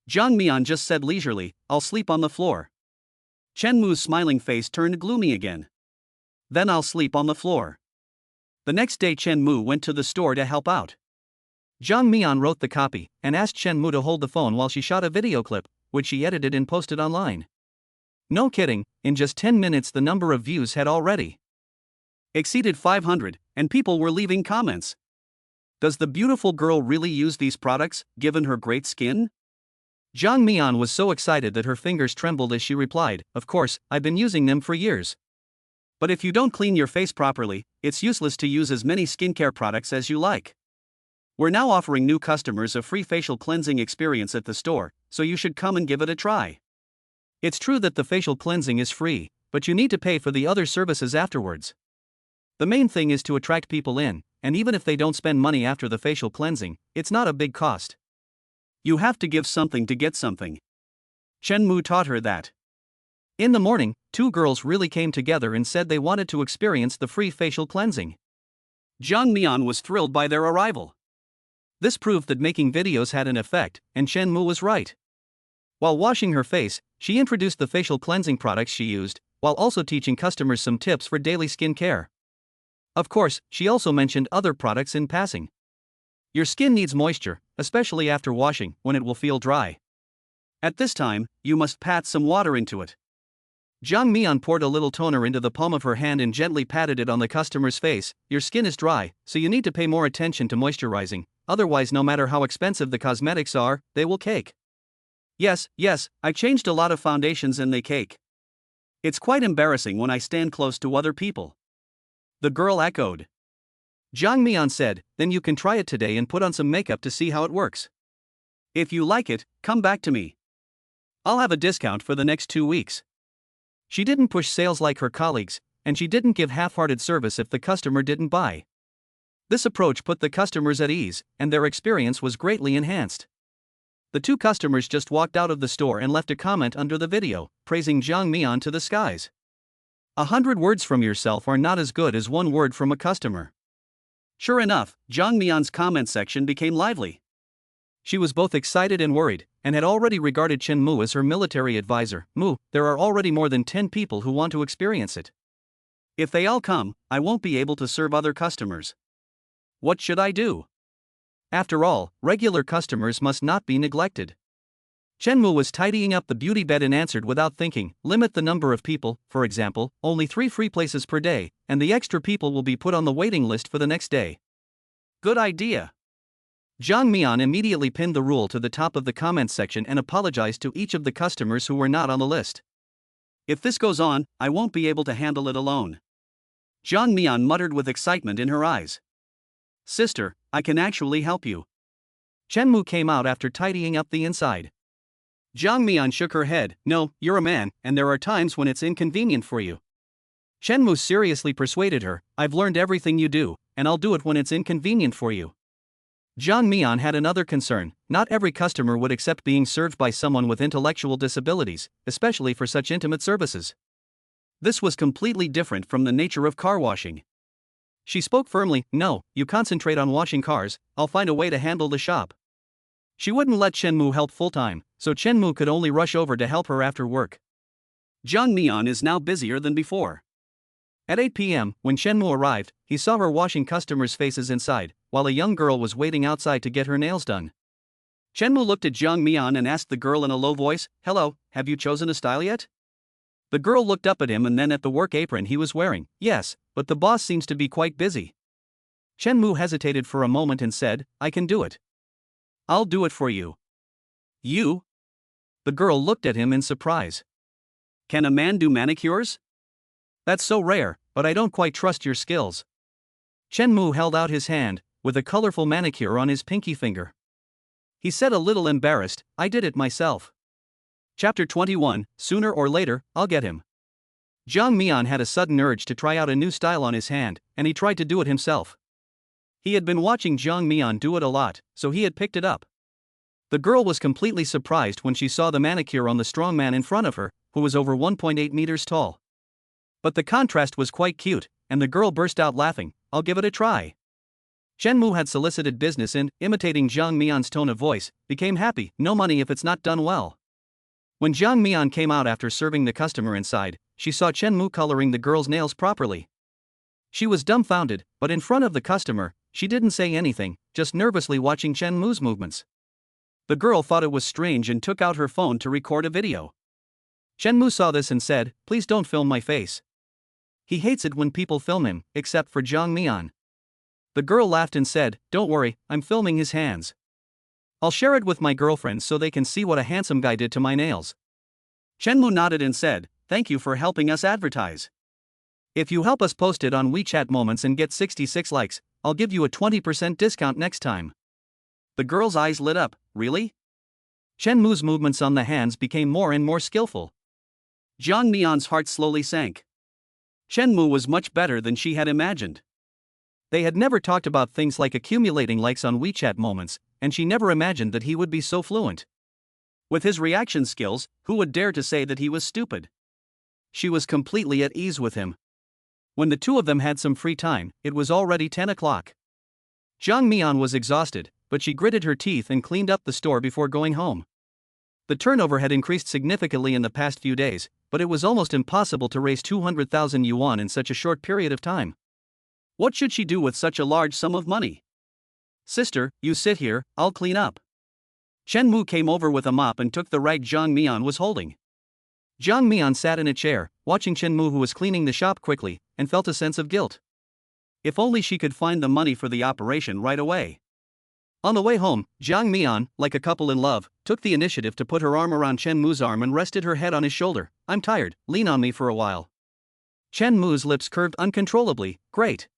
Zhang Mian just said leisurely, I'll sleep on the floor. Chen Mu's smiling face turned gloomy again. Then I'll sleep on the floor. The next day Chen Mu went to the store to help out. Zhang Mian wrote the copy, and asked Chen Mu to hold the phone while she shot a video clip, which she edited and posted online. No kidding, in just 10 minutes the number of views had already exceeded 500, and people were leaving comments. Does the beautiful girl really use these products, given her great skin? Zhang Mian was so excited that her fingers trembled as she replied, Of course, I've been using them for years. But if you don't clean your face properly, it's useless to use as many skincare products as you like. We're now offering new customers a free facial cleansing experience at the store, so you should come and give it a try. It's true that the facial cleansing is free, but you need to pay for the other services afterwards. The main thing is to attract people in, and even if they don't spend money after the facial cleansing, it's not a big cost. You have to give something to get something. Chen Mu taught her that. In the morning, two girls really came together and said they wanted to experience the free facial cleansing. Jiang Mian was thrilled by their arrival. This proved that making videos had an effect, and Chen Mu was right. While washing her face, she introduced the facial cleansing products she used, while also teaching customers some tips for daily skin care. Of course, she also mentioned other products in passing. Your skin needs moisture, especially after washing, when it will feel dry. At this time, you must pat some water into it. Jiang Mian poured a little toner into the palm of her hand and gently patted it on the customer's face. Your skin is dry, so you need to pay more attention to moisturizing, otherwise no matter how expensive the cosmetics are, they will cake. Yes, I changed a lot of foundations and they cake. It's quite embarrassing when I stand close to other people. The girl echoed. Jiang Mian said, then you can try it today and put on some makeup to see how it works. If you like it, come back to me. I'll have a discount for the next 2 weeks. She didn't push sales like her colleagues, and she didn't give half-hearted service if the customer didn't buy. This approach put the customers at ease, and their experience was greatly enhanced. The two customers just walked out of the store and left a comment under the video, praising Jiang Mian to the skies. 100 words from yourself are not as good as 1 word from a customer. Sure enough, Jiang Mian's comment section became lively. She was both excited and worried, and had already regarded Chen Mu as her military advisor. Mu, there are already more than 10 people who want to experience it. If they all come, I won't be able to serve other customers. What should I do? After all, regular customers must not be neglected. Chen Mu was tidying up the beauty bed and answered without thinking, limit the number of people, for example, only 3 free places per day, and the extra people will be put on the waiting list for the next day. Good idea. Jiang Mian immediately pinned the rule to the top of the comments section and apologized to each of the customers who were not on the list. If this goes on, I won't be able to handle it alone. Jiang Mian muttered with excitement in her eyes. Sister, I can actually help you. Chen Mu came out after tidying up the inside. Jiang Mian shook her head. No, you're a man, and there are times when it's inconvenient for you. Chen Mu seriously persuaded her, I've learned everything you do, and I'll do it when it's inconvenient for you. Jiang Mian had another concern. Not every customer would accept being served by someone with intellectual disabilities, especially for such intimate services. This was completely different from the nature of car washing. She spoke firmly, no, you concentrate on washing cars, I'll find a way to handle the shop. She wouldn't let Chen Mu help full-time, so Chen Mu could only rush over to help her after work. Jiang Mian is now busier than before. At 8 p.m., when Chen Mu arrived, he saw her washing customers' faces inside, while a young girl was waiting outside to get her nails done. Chen Mu looked at Jiang Mian and asked the girl in a low voice, hello, have you chosen a style yet? The girl looked up at him and then at the work apron he was wearing. Yes, but the boss seems to be quite busy. Chen Mu hesitated for a moment and said, I can do it. I'll do it for you. You? The girl looked at him in surprise. Can a man do manicures? That's so rare, but I don't quite trust your skills. Chen Mu held out his hand, with a colorful manicure on his pinky finger. He said a little embarrassed, I did it myself. Chapter 21, Sooner or later, I'll get him. Jiang Mian had a sudden urge to try out a new style on his hand, and he tried to do it himself. He had been watching Jiang Mian do it a lot, so he had picked it up. The girl was completely surprised when she saw the manicure on the strong man in front of her, who was over 1.8 meters tall. But the contrast was quite cute, and the girl burst out laughing, I'll give it a try. Chen Mu had solicited business and, imitating Jiang Mian's tone of voice, became happy, no money if it's not done well. When Jiang Mian came out after serving the customer inside, she saw Chen Mu coloring the girl's nails properly. She was dumbfounded, but in front of the customer, she didn't say anything, just nervously watching Chen Mu's movements. The girl thought it was strange and took out her phone to record a video. Chen Mu saw this and said, please don't film my face. He hates it when people film him, except for Jiang Mian. The girl laughed and said, don't worry, I'm filming his hands. I'll share it with my girlfriends so they can see what a handsome guy did to my nails. Chen Mu nodded and said, thank you for helping us advertise. If you help us post it on WeChat Moments and get 66 likes, I'll give you a 20% discount next time. The girl's eyes lit up. Really? Chen Mu's movements on the hands became more and more skillful. Jiang Mian's heart slowly sank. Chen Mu was much better than she had imagined. They had never talked about things like accumulating likes on WeChat moments, and she never imagined that he would be so fluent. With his reaction skills, who would dare to say that he was stupid? She was completely at ease with him. When the two of them had some free time, it was already 10 o'clock. Jiang Mian was exhausted, but she gritted her teeth and cleaned up the store before going home. The turnover had increased significantly in the past few days, but it was almost impossible to raise 200,000 yuan in such a short period of time. What should she do with such a large sum of money? Sister, you sit here, I'll clean up. Chen Mu came over with a mop and took the rag Jiang Mian was holding. Jiang Mian sat in a chair, watching Chen Mu, who was cleaning the shop quickly, and felt a sense of guilt. If only she could find the money for the operation right away. On the way home, Jiang Mian, like a couple in love, took the initiative to put her arm around Chen Mu's arm and rested her head on his shoulder. I'm tired, lean on me for a while. Chen Mu's lips curved uncontrollably. Great.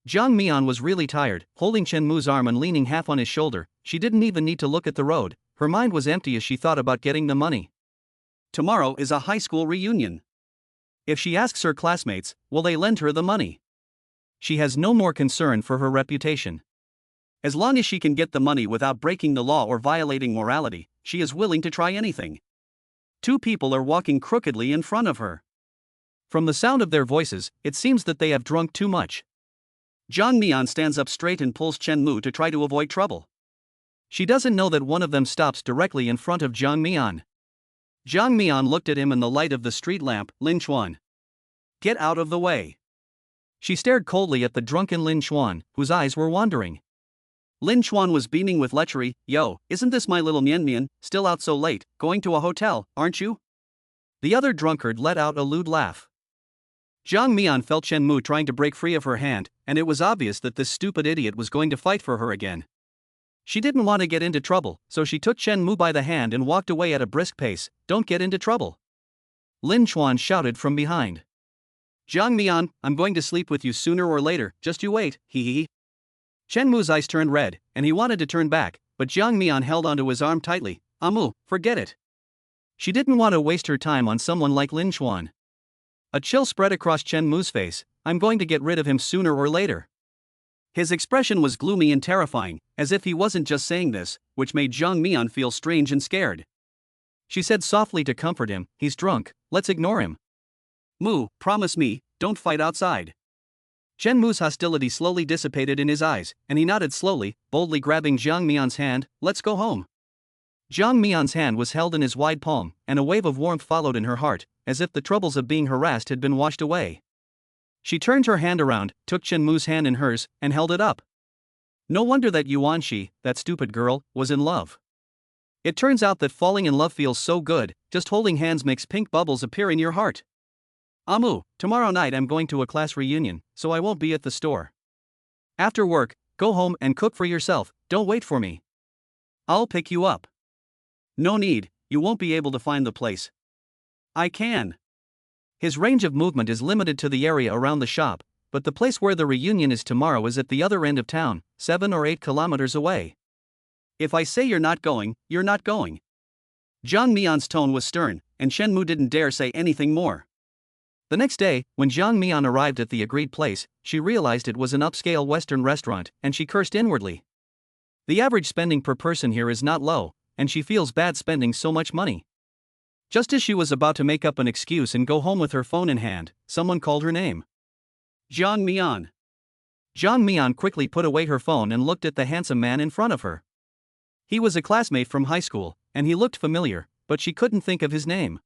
Jiang Mian was really tired, holding Chen Mu's arm and leaning half on his shoulder. She didn't even need to look at the road. Her mind was empty as she thought about getting the money. Tomorrow is a high school reunion. If she asks her classmates, will they lend her the money? She has no more concern for her reputation. As long as she can get the money without breaking the law or violating morality, she is willing to try anything. Two people are walking crookedly in front of her. From the sound of their voices, it seems that they have drunk too much. Jiang Mian stands up straight and pulls Chen Mu to try to avoid trouble. She doesn't know that one of them stops directly in front of Jiang Mian. Jiang Mian looked at him in the light of the street lamp. Lin Chuan. Get out of the way. She stared coldly at the drunken Lin Chuan, whose eyes were wandering. Lin Chuan was beaming with lechery. Yo, isn't this my little Mian Mian, still out so late, going to a hotel, aren't you? The other drunkard let out a lewd laugh. Jiang Mian felt Chen Mu trying to break free of her hand, and it was obvious that this stupid idiot was going to fight for her again. She didn't want to get into trouble, so she took Chen Mu by the hand and walked away at a brisk pace. Don't get into trouble. Lin Chuan shouted from behind. Jiang Mian, I'm going to sleep with you sooner or later, just you wait, hee hee. Chen Mu's eyes turned red, and he wanted to turn back, but Jiang Mian held onto his arm tightly. Amu, forget it. She didn't want to waste her time on someone like Lin Chuan. A chill spread across Chen Mu's face. I'm going to get rid of him sooner or later. His expression was gloomy and terrifying, as if he wasn't just saying this, which made Jiang Mian feel strange and scared. She said softly to comfort him, he's drunk, let's ignore him. Mu, promise me, don't fight outside. Chen Mu's hostility slowly dissipated in his eyes, and he nodded slowly, boldly grabbing Jiang Mian's hand. Let's go home. Jiang Mian's hand was held in his wide palm, and a wave of warmth followed in her heart, as if the troubles of being harassed had been washed away. She turned her hand around, took Chen Mu's hand in hers, and held it up. No wonder that Yuan Shi, that stupid girl, was in love. It turns out that falling in love feels so good, just holding hands makes pink bubbles appear in your heart. Amu, tomorrow night I'm going to a class reunion, so I won't be at the store. After work, go home and cook for yourself, don't wait for me. I'll pick you up. No need, you won't be able to find the place. I can. His range of movement is limited to the area around the shop, but the place where the reunion is tomorrow is at the other end of town, 7 or 8 kilometers away. If I say you're not going, you're not going. Jiang Mian's tone was stern, and Chen Mu didn't dare say anything more. The next day, when Jiang Mian arrived at the agreed place, she realized it was an upscale Western restaurant, and she cursed inwardly. The average spending per person here is not low, and she feels bad spending so much money. Just as she was about to make up an excuse and go home with her phone in hand, someone called her name. Jiang Mian. Jiang Mian quickly put away her phone and looked at the handsome man in front of her. He was a classmate from high school, and he looked familiar, but she couldn't think of his name.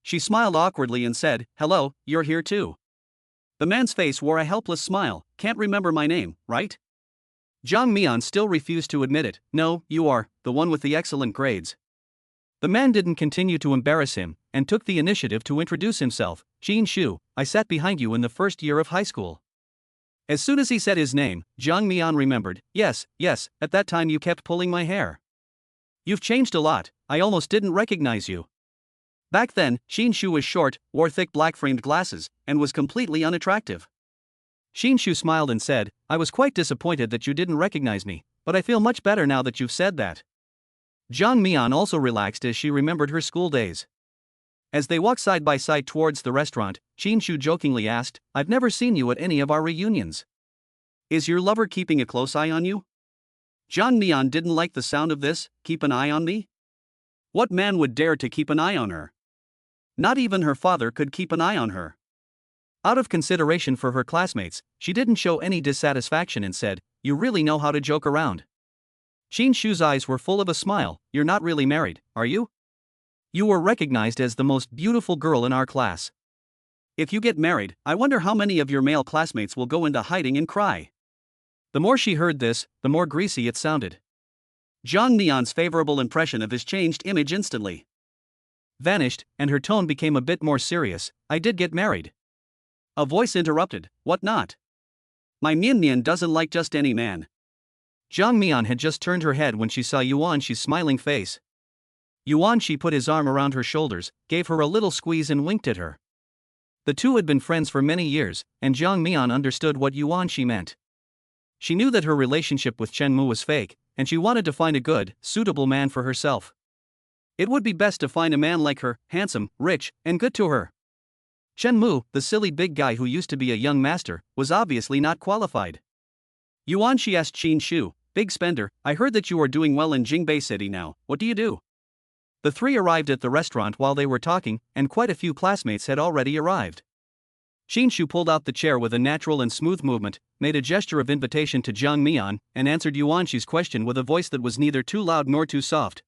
She smiled awkwardly and said, "Hello, you're here too." The man's face wore a helpless smile. Can't remember my name, right? Jiang Mian still refused to admit it. No, you are, the one with the excellent grades. The man didn't continue to embarrass him, and took the initiative to introduce himself. Jin Shu, I sat behind you in the first year of high school. As soon as he said his name, Jiang Mian remembered. Yes, at that time you kept pulling my hair. You've changed a lot, I almost didn't recognize you. Back then, Shinshu was short, wore thick black-framed glasses, and was completely unattractive. Shinshu smiled and said, I was quite disappointed that you didn't recognize me, but I feel much better now that you've said that. Jang Mi-an also relaxed as she remembered her school days. As they walked side by side towards the restaurant, Jin-shu jokingly asked, "I've never seen you at any of our reunions. Is your lover keeping a close eye on you?" Jang Mi-an didn't like the sound of this. Keep an eye on me? What man would dare to keep an eye on her? Not even her father could keep an eye on her. Out of consideration for her classmates, she didn't show any dissatisfaction and said, "You really know how to joke around." Jin-shu's eyes were full of a smile. "You're not really married, are you? You were recognized as the most beautiful girl in our class. If you get married, I wonder how many of your male classmates will go into hiding and cry." The more she heard this, the more greasy it sounded. Jang Mi-an's favorable impression of his changed image instantly vanished, and her tone became a bit more serious. "I did get married." A voice interrupted, "What not? My Mian doesn't like just any man." Jang Mi-an had just turned her head when she saw Yuan Shi's smiling face. Yuan Shi put his arm around her shoulders, gave her a little squeeze and winked at her. The two had been friends for many years, and Jang Mi-an understood what Yuan Shi meant. She knew that her relationship with Chen Mu was fake, and she wanted to find a good, suitable man for herself. It would be best to find a man like her, handsome, rich, and good to her. Chen Mu, the silly big guy who used to be a young master, was obviously not qualified. Yuan Shi asked Jin-shu, "Big spender, I heard that you are doing well in Jingbei City now. What do you do?" The three arrived at the restaurant while they were talking, and quite a few classmates had already arrived. Jin-shu pulled out the chair with a natural and smooth movement, made a gesture of invitation to Jang Mi-an, and answered Yuan Shi's question with a voice that was neither too loud nor too soft.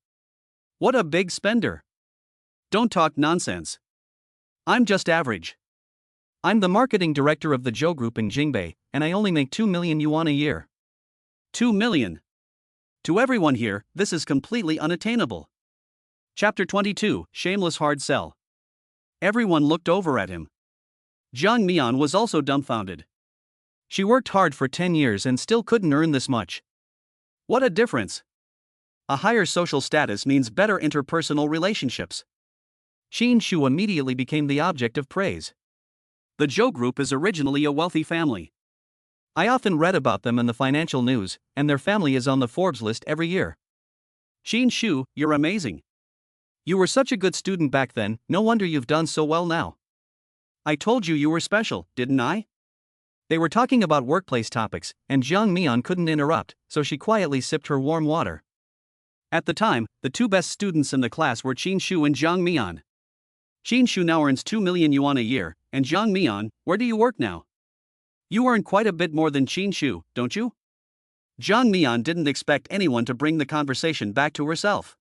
"What a big spender! Don't talk nonsense. I'm just average. I'm the marketing director of the Zhou Group in Jingbei, and I only make 2 million yuan a year." 2 million? To everyone here, this is completely unattainable. Chapter 22, Shameless Hard Sell. Everyone looked over at him. Jang Mi-an was also dumbfounded. She worked hard for 10 years and still couldn't earn this much. What a difference! A higher social status means better interpersonal relationships. Jin-shu immediately became the object of praise. The Zhou Group is originally a wealthy family. I often read about them in the financial news, and their family is on the Forbes list every year. Jin-shu, you're amazing. You were such a good student back then, no wonder you've done so well now. I told you you were special, didn't I? They were talking about workplace topics, and Jang Mi-an couldn't interrupt, so she quietly sipped her warm water. At the time, the two best students in the class were Jin-shu and Jang Mi-an. Jin-shu now earns 2 million yuan a year, and Jang Mi-an, where do you work now? You earn quite a bit more than Jin-shu, don't you? Jang Mi-an didn't expect anyone to bring the conversation back to herself.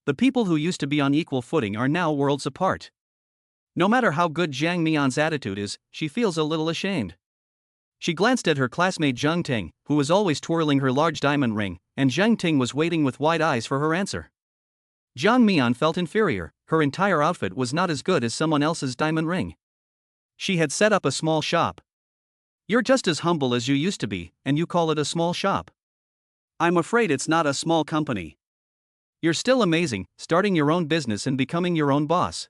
The people who used to be on equal footing are now worlds apart. No matter how good Jang Mi-an's attitude is, she feels a little ashamed. She glanced at her classmate Zhang Ting, who was always twirling her large diamond ring, and Zhang Ting was waiting with wide eyes for her answer. Jang Mi-an felt inferior. Her entire outfit was not as good as someone else's diamond ring. She had set up a small shop. You're just as humble as you used to be, and you call it a small shop. I'm afraid it's not a small company. You're still amazing, starting your own business and becoming your own boss.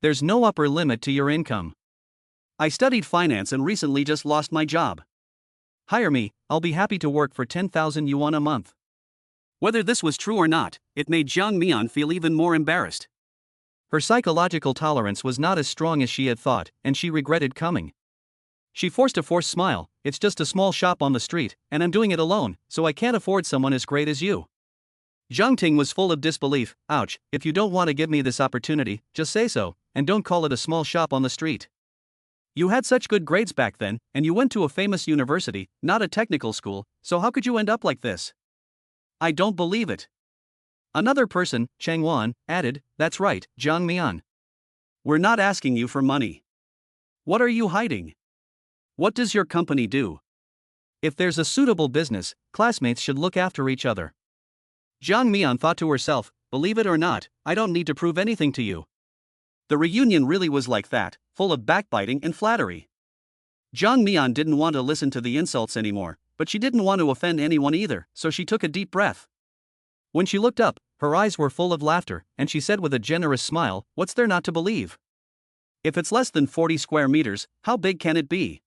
There's no upper limit to your income. I studied finance and recently just lost my job. Hire me, I'll be happy to work for 10,000 yuan a month. Whether this was true or not, it made Jang Mi-an feel even more embarrassed. Her psychological tolerance was not as strong as she had thought, and she regretted coming. She forced a forced smile. It's just a small shop on the street, and I'm doing it alone, so I can't afford someone as great as you. Zhang Ting was full of disbelief. Ouch, if you don't want to give me this opportunity, just say so, and don't call it a small shop on the street. You had such good grades back then, and you went to a famous university, not a technical school, so how could you end up like this? I don't believe it. Another person, Chang Wan, added, That's right, Jang Mi-an. We're not asking you for money. What are you hiding? What does your company do? If there's a suitable business, classmates should look after each other. Jang Mi-an thought to herself, believe it or not, I don't need to prove anything to you. The reunion really was like that, full of backbiting and flattery. Jang Mi-an didn't want to listen to the insults anymore, but she didn't want to offend anyone either, so she took a deep breath. When she looked up, her eyes were full of laughter, and she said with a generous smile, What's there not to believe? If it's less than 40 square meters, how big can it be?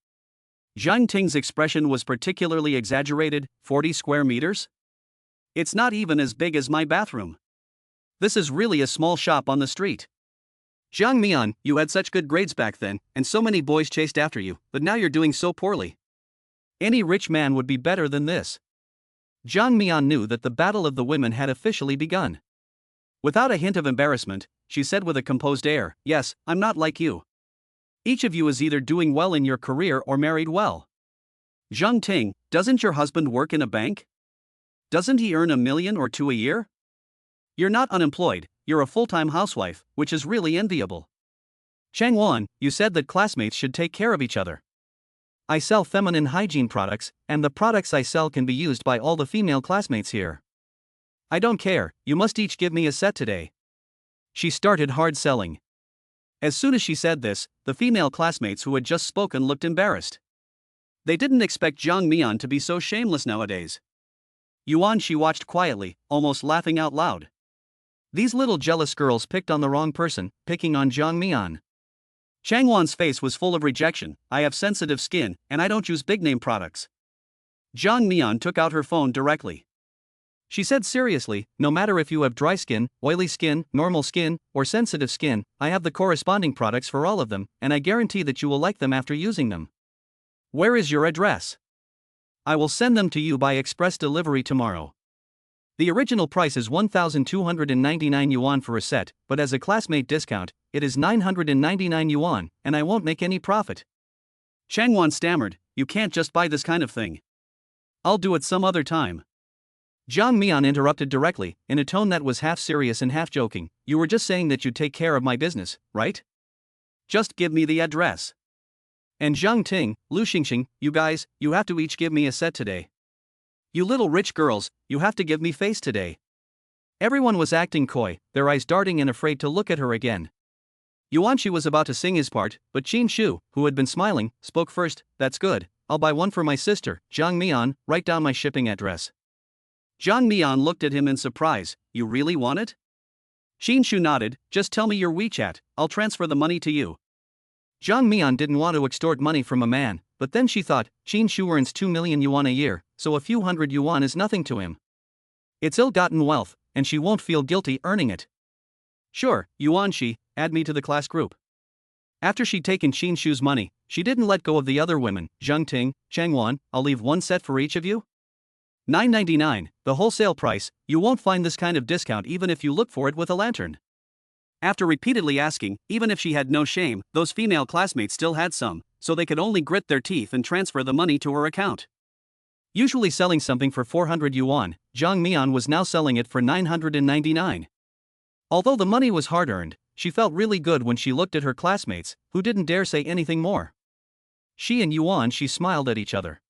Zhang Ting's expression was particularly exaggerated. 40 square meters? It's not even as big as my bathroom. This is really a small shop on the street. Zhang Mian, you had such good grades back then, and so many boys chased after you, but now you're doing so poorly. Any rich man would be better than this. Zhang Mian knew that the battle of the women had officially begun. Without a hint of embarrassment, she said with a composed air, "Yes, I'm not like you. Each of you is either doing well in your career or married well. Zhang Ting, doesn't your husband work in a bank? Doesn't he earn $1 million or $2 million a year? You're not unemployed, you're a full-time housewife, which is really enviable. Chang Wan, you said that classmates should take care of each other. I sell feminine hygiene products, and the products I sell can be used by all the female classmates here. I don't care, you must each give me a set today." She started hard selling. As soon as she said this, the female classmates who had just spoken looked embarrassed. They didn't expect Zhang Mian to be so shameless nowadays. Yuan she watched quietly, almost laughing out loud. These little jealous girls picked on the wrong person, picking on Zhang Mian. Chang Wan's face was full of rejection. "I have sensitive skin, and I don't use big-name products." Zhang Mian took out her phone directly. She said seriously, "No matter if you have dry skin, oily skin, normal skin, or sensitive skin, I have the corresponding products for all of them, and I guarantee that you will like them after using them. Where is your address? I will send them to you by express delivery tomorrow. The original price is 1,299 yuan for a set, but as a classmate discount, it is 999 yuan, and I won't make any profit." Chang Wan stammered, "You can't just buy this kind of thing. I'll do it some other time." Zhang Mian interrupted directly, in a tone that was half serious and half joking, "You were just saying that you'd take care of my business, right? Just give me the address. And Zhang Ting, Lu Xingxing, you guys, you have to each give me a set today. You little rich girls, you have to give me face today." Everyone was acting coy, their eyes darting and afraid to look at her again. Yuanqi was about to sing his part, but Qin Shu, who had been smiling, spoke first. "That's good, I'll buy one for my sister, Zhang Mian, write down my shipping address." Zhang Mian looked at him in surprise. "You really want it?" Qin Shu nodded. "Just tell me your WeChat, I'll transfer the money to you." Zhang Mian didn't want to extort money from a man, but then she thought, Qin Shu earns 2 million yuan a year, so a few hundred yuan is nothing to him. It's ill-gotten wealth, and she won't feel guilty earning it. "Sure, Yuanqi, add me to the class group." After she'd taken Qin Shu's money, she didn't let go of the other women. "Zhang Ting, Chang Wan, I'll leave one set for each of you. 999, the wholesale price. You won't find this kind of discount even if you look for it with a lantern." After repeatedly asking, even if she had no shame, those female classmates still had some, so they could only grit their teeth and transfer the money to her account. Usually selling something for 400 yuan, Zhang Mian was now selling it for 999. Although the money was hard-earned, she felt really good when she looked at her classmates, who didn't dare say anything more. She and Yuan she smiled at each other.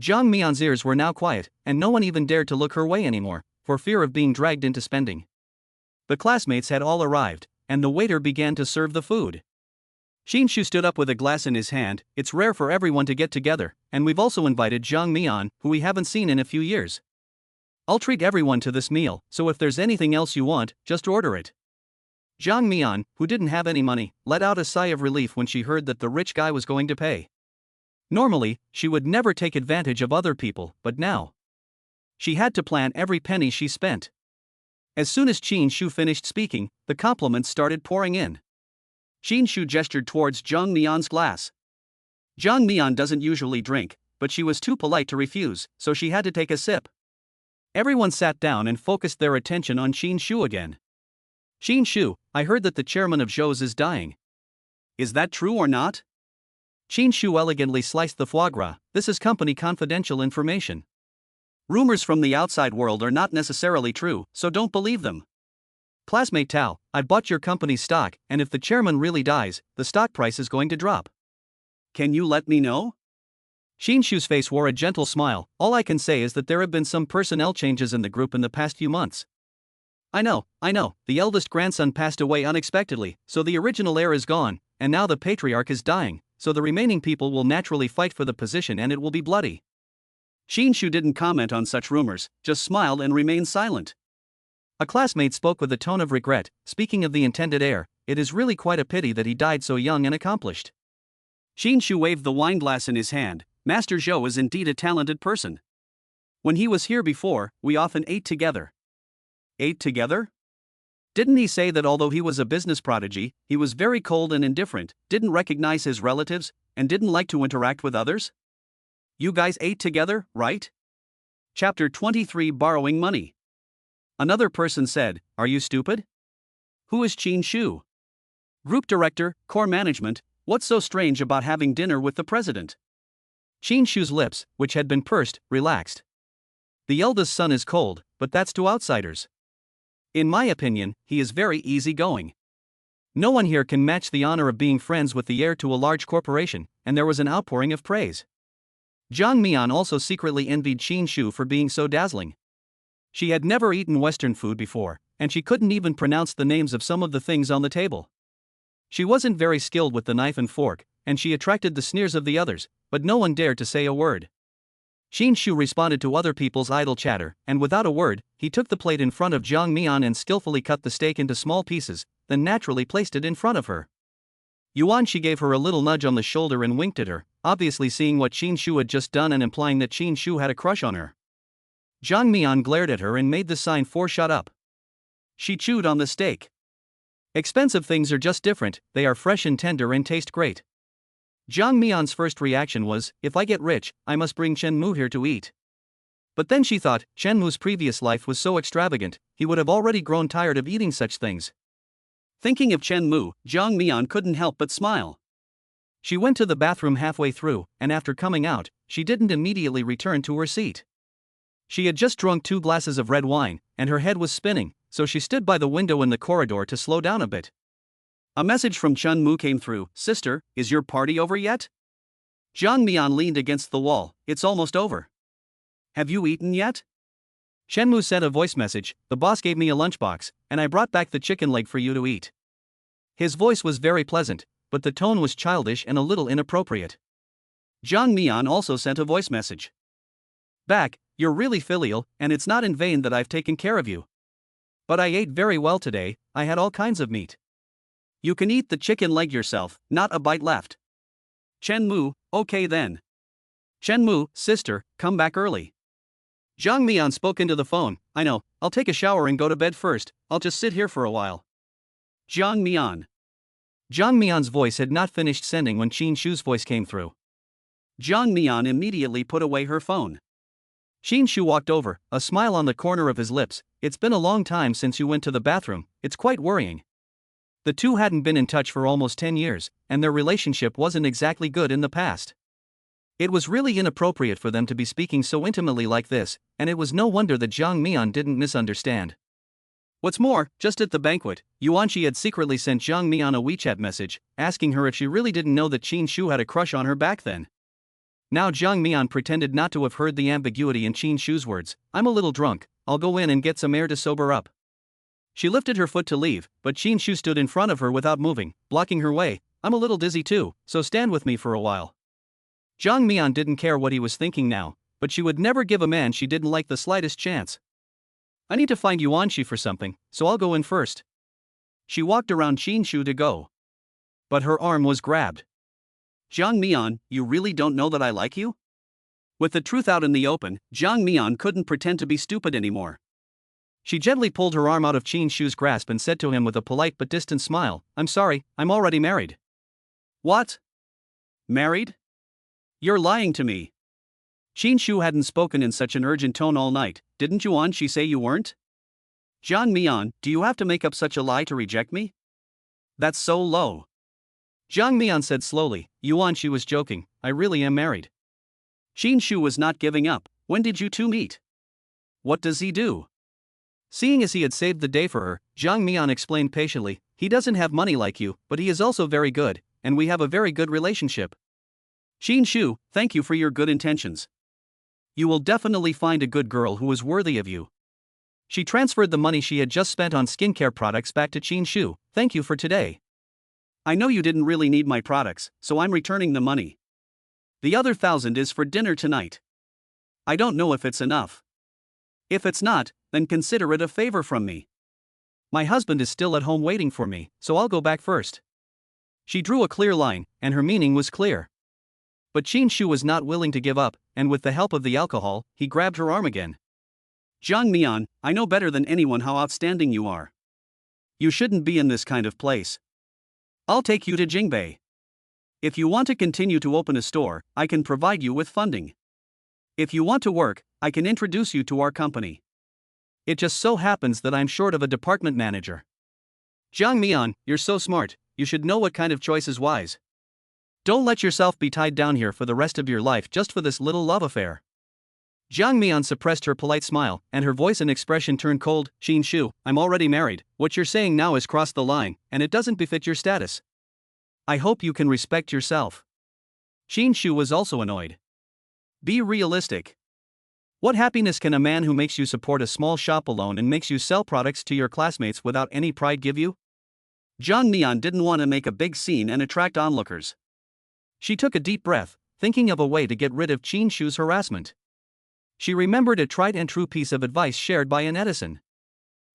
Zhang Mian's ears were now quiet, and no one even dared to look her way anymore, for fear of being dragged into spending. The classmates had all arrived, and the waiter began to serve the food. Qin Shu stood up with a glass in his hand. "It's rare for everyone to get together, and we've also invited Zhang Mian, who we haven't seen in a few years. I'll treat everyone to this meal, so if there's anything else you want, just order it." Zhang Mian, who didn't have any money, let out a sigh of relief when she heard that the rich guy was going to pay. Normally, she would never take advantage of other people, but now she had to plan every penny she spent. As soon as Qin Shu finished speaking, the compliments started pouring in. Qin Shu gestured towards Zhang Mian's glass. Zhang Mian doesn't usually drink, but she was too polite to refuse, so she had to take a sip. Everyone sat down and focused their attention on Qin Shu again. "Qin Shu, I heard that the chairman of Zhou's is dying. Is that true or not?" Qin Shu elegantly sliced the foie gras. "This is company confidential information. Rumors from the outside world are not necessarily true, so don't believe them. Classmate Tao, I bought your company's stock, and if the chairman really dies, the stock price is going to drop. Can you let me know?" Qin Shu's face wore a gentle smile. "All I can say is that there have been some personnel changes in the group in the past few months. I know, the eldest grandson passed away unexpectedly, so the original heir is gone, and now the patriarch is dying, so the remaining people will naturally fight for the position and it will be bloody." Qin Shu didn't comment on such rumors, just smiled and remained silent. A classmate spoke with a tone of regret. "Speaking of the intended heir, it is really quite a pity that he died so young and accomplished. Qin Shu waved the wineglass in his hand. Master Zhou is indeed a talented person. When he was here before, we often ate together. Ate together? Didn't he say that although he was a business prodigy, he was very cold and indifferent, didn't recognize his relatives, and didn't like to interact with others? You guys ate together, right? Chapter 23 Borrowing Money. Another person said, Are you stupid? Who is Qin Shu? Group Director, Core Management. What's so strange about having dinner with the president? Qin Shu's lips, which had been pursed, relaxed. The eldest son is cold, but that's to outsiders. In my opinion, he is very easygoing. No one here can match the honor of being friends with the heir to a large corporation, and there was an outpouring of praise. Zhang Mian also secretly envied Qin Shu for being so dazzling. She had never eaten Western food before, and she couldn't even pronounce the names of some of the things on the table. She wasn't very skilled with the knife and fork, and she attracted the sneers of the others, but no one dared to say a word. Qin Shu responded to other people's idle chatter, and without a word, he took the plate in front of Zhang Mian and skillfully cut the steak into small pieces, then naturally placed it in front of her. Yuan Shi gave her a little nudge on the shoulder and winked at her, obviously seeing what Qin Shu had just done and implying that Qin Shu had a crush on her. Zhang Mian glared at her and made the sign for shut up. She chewed on the steak. Expensive things are just different, they are fresh and tender and taste great. Zhang Mian's first reaction was, if I get rich, I must bring Chen Mu here to eat. But then she thought, Chen Mu's previous life was so extravagant, he would have already grown tired of eating such things. Thinking of Chen Mu, Zhang Mian couldn't help but smile. She went to the bathroom halfway through, and after coming out, she didn't immediately return to her seat. She had just drunk 2 glasses of red wine, and her head was spinning, so she stood by the window in the corridor to slow down a bit. A message from Chen Mu came through, Sister, is your party over yet? Zhang Mian leaned against the wall, it's almost over. Have you eaten yet? Chen Mu sent a voice message, the boss gave me a lunchbox, and I brought back the chicken leg for you to eat. His voice was very pleasant, but the tone was childish and a little inappropriate. Zhang Mian also sent a voice message. Back, you're really filial, and it's not in vain that I've taken care of you. But I ate very well today, I had all kinds of meat. You can eat the chicken leg yourself, not a bite left. Chen Mu, okay then. Chen Mu, sister, come back early. Zhang Mian spoke into the phone, I know, I'll take a shower and go to bed first, I'll just sit here for a while. Zhang Mian. Zhang Mian's voice had not finished sending when Qin Shu's voice came through. Zhang Mian immediately put away her phone. Qin Shu walked over, a smile on the corner of his lips, it's been a long time since you went to the bathroom, it's quite worrying. The two hadn't been in touch for almost 10 years, and their relationship wasn't exactly good in the past. It was really inappropriate for them to be speaking so intimately like this, and it was no wonder that Zhang Mian didn't misunderstand. What's more, just at the banquet, Yuan Shi had secretly sent Zhang Mian a WeChat message, asking her if she really didn't know that Qin Shu had a crush on her back then. Now Zhang Mian pretended not to have heard the ambiguity in Qin Shu's words, I'm a little drunk, I'll go in and get some air to sober up. She lifted her foot to leave, but Qin Shu stood in front of her without moving, blocking her way, I'm a little dizzy too, so stand with me for a while. Zhang Mian didn't care what he was thinking now, but she would never give a man she didn't like the slightest chance. I need to find Yuan Shi for something, so I'll go in first. She walked around Qin Shu to go. But her arm was grabbed. Zhang Mian, you really don't know that I like you? With the truth out in the open, Zhang Mian couldn't pretend to be stupid anymore. She gently pulled her arm out of Qin Shu's grasp and said to him with a polite but distant smile, I'm sorry, I'm already married. What? Married? You're lying to me. Qin Shu hadn't spoken in such an urgent tone all night, didn't Yuan Shi say you weren't? Zhang Mian, do you have to make up such a lie to reject me? That's so low. Zhang Mian said slowly, Yuan Shi was joking, I really am married. Qin Shu was not giving up, when did you two meet? What does he do? Seeing as he had saved the day for her, Zhang Mian explained patiently, he doesn't have money like you, but he is also very good, and we have a very good relationship. Qin Shu, thank you for your good intentions. You will definitely find a good girl who is worthy of you. She transferred the money she had just spent on skincare products back to Qin Shu, thank you for today. I know you didn't really need my products, so I'm returning the money. The other 1,000 is for dinner tonight. I don't know if it's enough. If it's not, then consider it a favor from me. My husband is still at home waiting for me, so I'll go back first. She drew a clear line, and her meaning was clear. But Qin Shu was not willing to give up, and with the help of the alcohol, he grabbed her arm again. Jiang Mian, I know better than anyone how outstanding you are. You shouldn't be in this kind of place. I'll take you to Jingbei. If you want to continue to open a store, I can provide you with funding. If you want to work, I can introduce you to our company. It just so happens that I'm short of a department manager. Jiang Mian, you're so smart, you should know what kind of choice is wise. Don't let yourself be tied down here for the rest of your life just for this little love affair. Jiang Mian suppressed her polite smile, and her voice and expression turned cold. Qin Shu, I'm already married, what you're saying now has crossed the line, and it doesn't befit your status. I hope you can respect yourself. Qin Shu was also annoyed. Be realistic. What happiness can a man who makes you support a small shop alone and makes you sell products to your classmates without any pride give you? Jiang Mian didn't want to make a big scene and attract onlookers. She took a deep breath, thinking of a way to get rid of Qin Shu's harassment. She remembered a tried and true piece of advice shared by an Edison.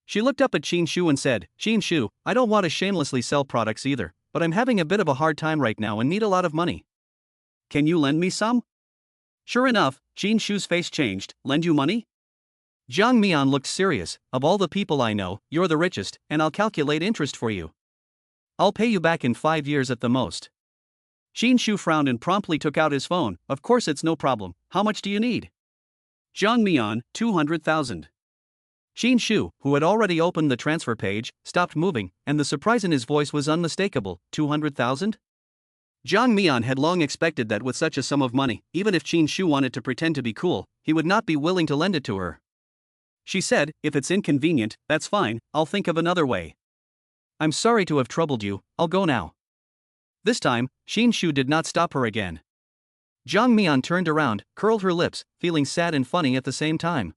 She looked up at Qin Shu and said, Qin Shu, I don't want to shamelessly sell products either, but I'm having a bit of a hard time right now and need a lot of money. Can you lend me some? Sure enough, Qin Shu's face changed. Lend you money? Jiang Mian looked serious. Of all the people I know, you're the richest, and I'll calculate interest for you. I'll pay you back in 5 years at the most. Qin Shu frowned and promptly took out his phone. Of course it's no problem. How much do you need? Jiang Mian, 200,000. Qin Shu, who had already opened the transfer page, stopped moving, and the surprise in his voice was unmistakable. 200,000? Jiang Mian had long expected that with such a sum of money, even if Qin Shu wanted to pretend to be cool, he would not be willing to lend it to her. She said, if it's inconvenient, that's fine, I'll think of another way. I'm sorry to have troubled you, I'll go now. This time, Qin Shu did not stop her again. Jiang Mian turned around, curled her lips, feeling sad and funny at the same time.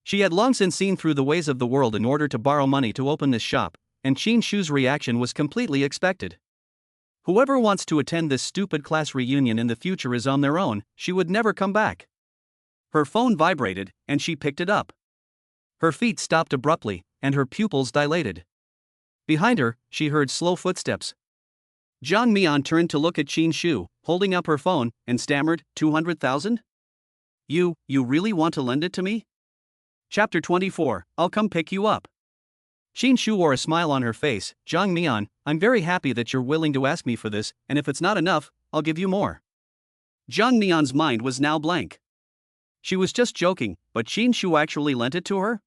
She had long since seen through the ways of the world in order to borrow money to open this shop, and Qin Shu's reaction was completely expected. Whoever wants to attend this stupid class reunion in the future is on their own, she would never come back. Her phone vibrated, and she picked it up. Her feet stopped abruptly, and her pupils dilated. Behind her, she heard slow footsteps. Jiang Mian turned to look at Qin Shu, holding up her phone, and stammered, 200,000? You really want to lend it to me? Chapter 24, I'll come pick you up. Qin Shu wore a smile on her face. Jiang Mian, I'm very happy that you're willing to ask me for this, and if it's not enough, I'll give you more. Jiang Mian's mind was now blank. She was just joking, but Qin Shu actually lent it to her?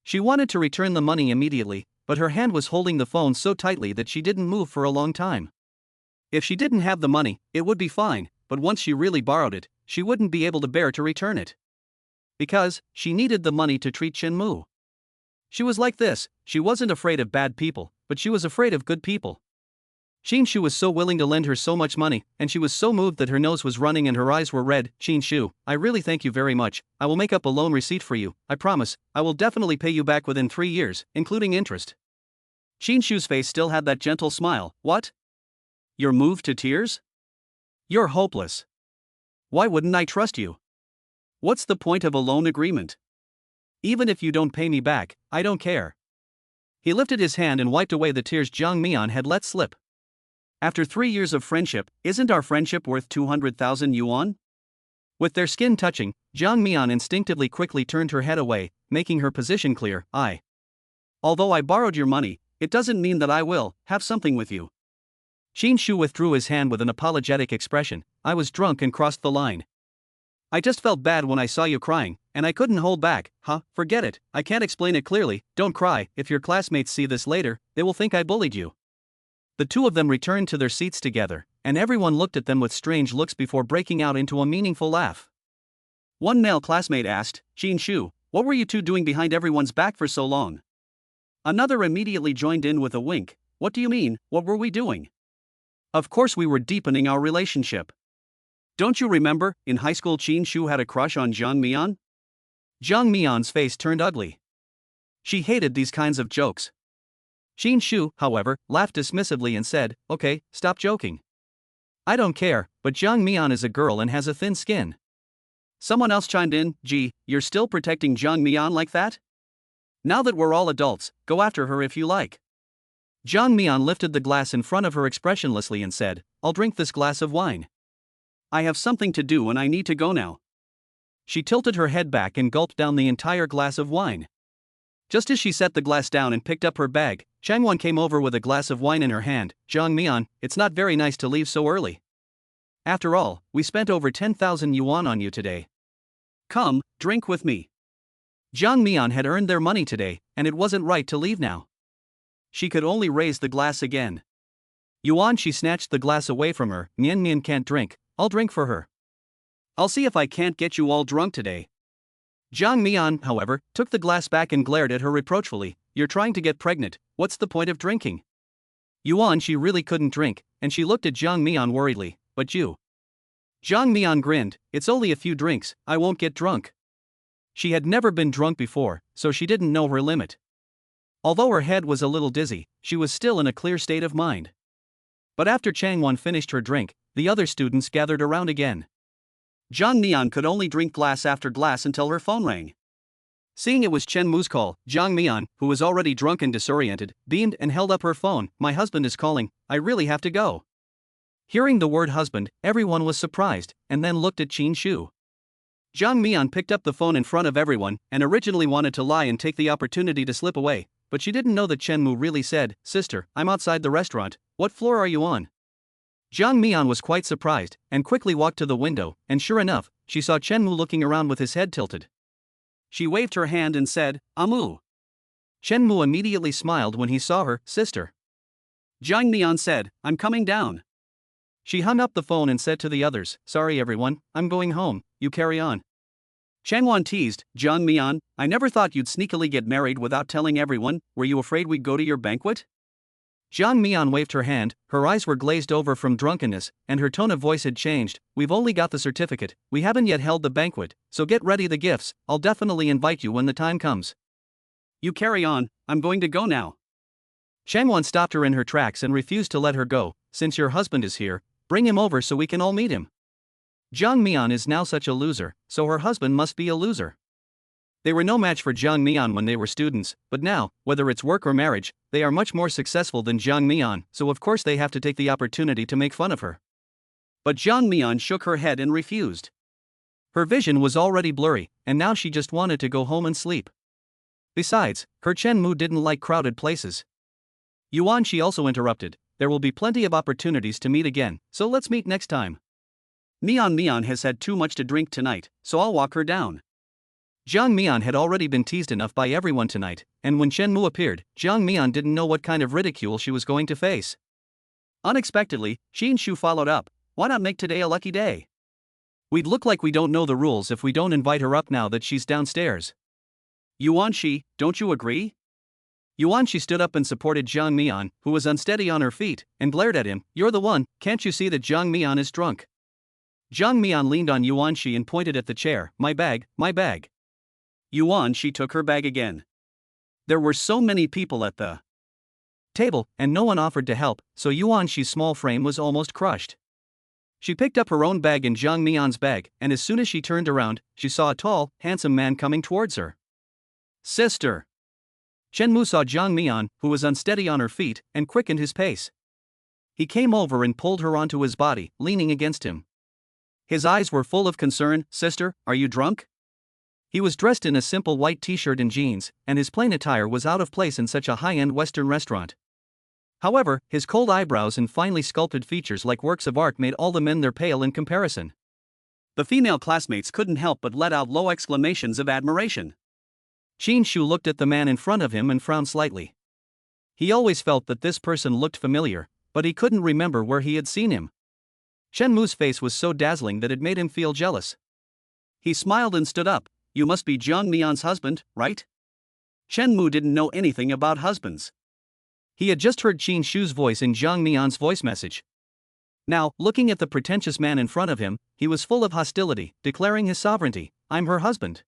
She wanted to return the money immediately, but her hand was holding the phone so tightly that she didn't move for a long time. If she didn't have the money, it would be fine, but once she really borrowed it, she wouldn't be able to bear to return it. Because she needed the money to treat Chen Mu. She was like this, she wasn't afraid of bad people, but she was afraid of good people. Qin Shu was so willing to lend her so much money, and she was so moved that her nose was running and her eyes were red. Qin Shu, I really thank you very much, I will make up a loan receipt for you, I promise, I will definitely pay you back within 3 years, including interest. Qin Shu's face still had that gentle smile. What? You're moved to tears? You're hopeless. Why wouldn't I trust you? What's the point of a loan agreement? Even if you don't pay me back, I don't care. He lifted his hand and wiped away the tears Jiang Mian had let slip. After 3 years of friendship, isn't our friendship worth 200,000 yuan? With their skin touching, Jiang Mian instinctively quickly turned her head away, making her position clear. Although I borrowed your money, it doesn't mean that I will have something with you. Qin Shu withdrew his hand with an apologetic expression. I was drunk and crossed the line. I just felt bad when I saw you crying, and I couldn't hold back. Forget it, I can't explain it clearly. Don't cry, if your classmates see this later, they will think I bullied you. The two of them returned to their seats together, and everyone looked at them with strange looks before breaking out into a meaningful laugh. One male classmate asked, Qin Shu, what were you two doing behind everyone's back for so long? Another immediately joined in with a wink. What do you mean, what were we doing? Of course we were deepening our relationship. Don't you remember, in high school Qin Shu had a crush on Jiang Mian? Jiang Mian's face turned ugly. She hated these kinds of jokes. Qin Shu, however, laughed dismissively and said, okay, stop joking. I don't care, but Jiang Mian is a girl and has a thin skin. Someone else chimed in, gee, you're still protecting Jiang Mian like that? Now that we're all adults, go after her if you like. Jiang Mian lifted the glass in front of her expressionlessly and said, I'll drink this glass of wine. I have something to do and I need to go now. She tilted her head back and gulped down the entire glass of wine. Just as she set the glass down and picked up her bag, Changwon came over with a glass of wine in her hand. Jiang Mian, it's not very nice to leave so early. After all, we spent over 10,000 yuan on you today. Come, drink with me. Jiang Mian had earned their money today, and it wasn't right to leave now. She could only raise the glass again. Yuan, she snatched the glass away from her. Mian Mian can't drink, I'll drink for her. I'll see if I can't get you all drunk today. Jiang Mian, however, took the glass back and glared at her reproachfully. You're trying to get pregnant, what's the point of drinking? Yuan, she really couldn't drink, and she looked at Jiang Mian worriedly. But you? Jiang Mian grinned, it's only a few drinks, I won't get drunk. She had never been drunk before, so she didn't know her limit. Although her head was a little dizzy, she was still in a clear state of mind. But after Changwon finished her drink, the other students gathered around again. Jiang Mian could only drink glass after glass until her phone rang. Seeing it was Chen Mu's call, Jiang Mian, who was already drunk and disoriented, beamed and held up her phone. My husband is calling, I really have to go. Hearing the word husband, everyone was surprised, and then looked at Qin Shu. Jiang Mian picked up the phone in front of everyone, and originally wanted to lie and take the opportunity to slip away, but she didn't know that Chen Mu really said, Sister, I'm outside the restaurant, what floor are you on? Jiang Mian was quite surprised, and quickly walked to the window, and sure enough, she saw Chen Mu looking around with his head tilted. She waved her hand and said, Amu. Chen Mu immediately smiled when he saw her, Sister. Jiang Mian said, I'm coming down. She hung up the phone and said to the others, Sorry everyone, I'm going home, you carry on. Changwon teased, Jiang Mian, I never thought you'd sneakily get married without telling everyone, were you afraid we'd go to your banquet? Jiang Mian waved her hand, her eyes were glazed over from drunkenness, and her tone of voice had changed, We've only got the certificate, we haven't yet held the banquet, so get ready the gifts, I'll definitely invite you when the time comes. You carry on, I'm going to go now. Changwon stopped her in her tracks and refused to let her go. Since your husband is here, bring him over so we can all meet him. Jiang Mian is now such a loser, so her husband must be a loser. They were no match for Jiang Mian when they were students, but now, whether it's work or marriage, they are much more successful than Jiang Mian, so of course they have to take the opportunity to make fun of her. But Jiang Mian shook her head and refused. Her vision was already blurry, and now she just wanted to go home and sleep. Besides, her Chen Mu didn't like crowded places. Yuan, she also interrupted, there will be plenty of opportunities to meet again, so let's meet next time. Mian has had too much to drink tonight, so I'll walk her down. Jiang Mian had already been teased enough by everyone tonight, and when Chen Mu appeared, Jiang Mian didn't know what kind of ridicule she was going to face. Unexpectedly, Qin Shu followed up, why not make today a lucky day? We'd look like we don't know the rules if we don't invite her up now that she's downstairs. Yuan Shi, don't you agree? Yuan Shi stood up and supported Jiang Mian, who was unsteady on her feet, and glared at him, You're the one, can't you see that Jiang Mian is drunk? Jiang Mian leaned on Yuan Shi and pointed at the chair, My bag, my bag. Yuan Shi took her bag again. There were so many people at the table, and no one offered to help, so Yuan Shi's small frame was almost crushed. She picked up her own bag and Jiang Mian's bag, and as soon as she turned around, she saw a tall, handsome man coming towards her. Sister! Chen Mu saw Jiang Mian, who was unsteady on her feet, and quickened his pace. He came over and pulled her onto his body, leaning against him. His eyes were full of concern, Sister, are you drunk? He was dressed in a simple white t-shirt and jeans, and his plain attire was out of place in such a high-end Western restaurant. However, his cold eyebrows and finely sculpted features like works of art made all the men there pale in comparison. The female classmates couldn't help but let out low exclamations of admiration. Qin Shu looked at the man in front of him and frowned slightly. He always felt that this person looked familiar, but he couldn't remember where he had seen him. Chen Mu's face was so dazzling that it made him feel jealous. He smiled and stood up. You must be Jiang Mian's husband, right? Chen Mu didn't know anything about husbands. He had just heard Qin Shu's voice in Jiang Mian's voice message. Now, looking at the pretentious man in front of him, he was full of hostility, declaring his sovereignty, I'm her husband.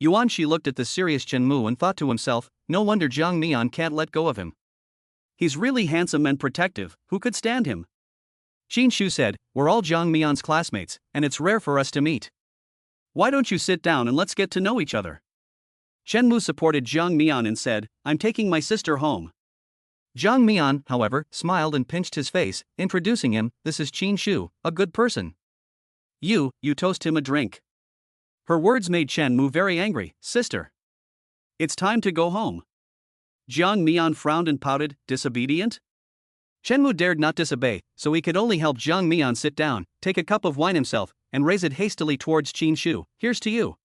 Yuan Shi looked at the serious Chen Mu and thought to himself, no wonder Jiang Mian can't let go of him. He's really handsome and protective, who could stand him? Qin Shu said, we're all Jiang Mian's classmates, and it's rare for us to meet. Why don't you sit down and let's get to know each other? Chen Mu supported Jiang Mian and said, I'm taking my sister home. Jiang Mian, however, smiled and pinched his face, introducing him, this is Qin Shu, a good person. You toast him a drink. Her words made Chen Mu very angry, sister. It's time to go home. Jiang Mian frowned and pouted, disobedient? Chen Mu dared not disobey, so he could only help Jiang Mian sit down, take a cup of wine himself, and raise it hastily towards Qin Shu. Here's to you.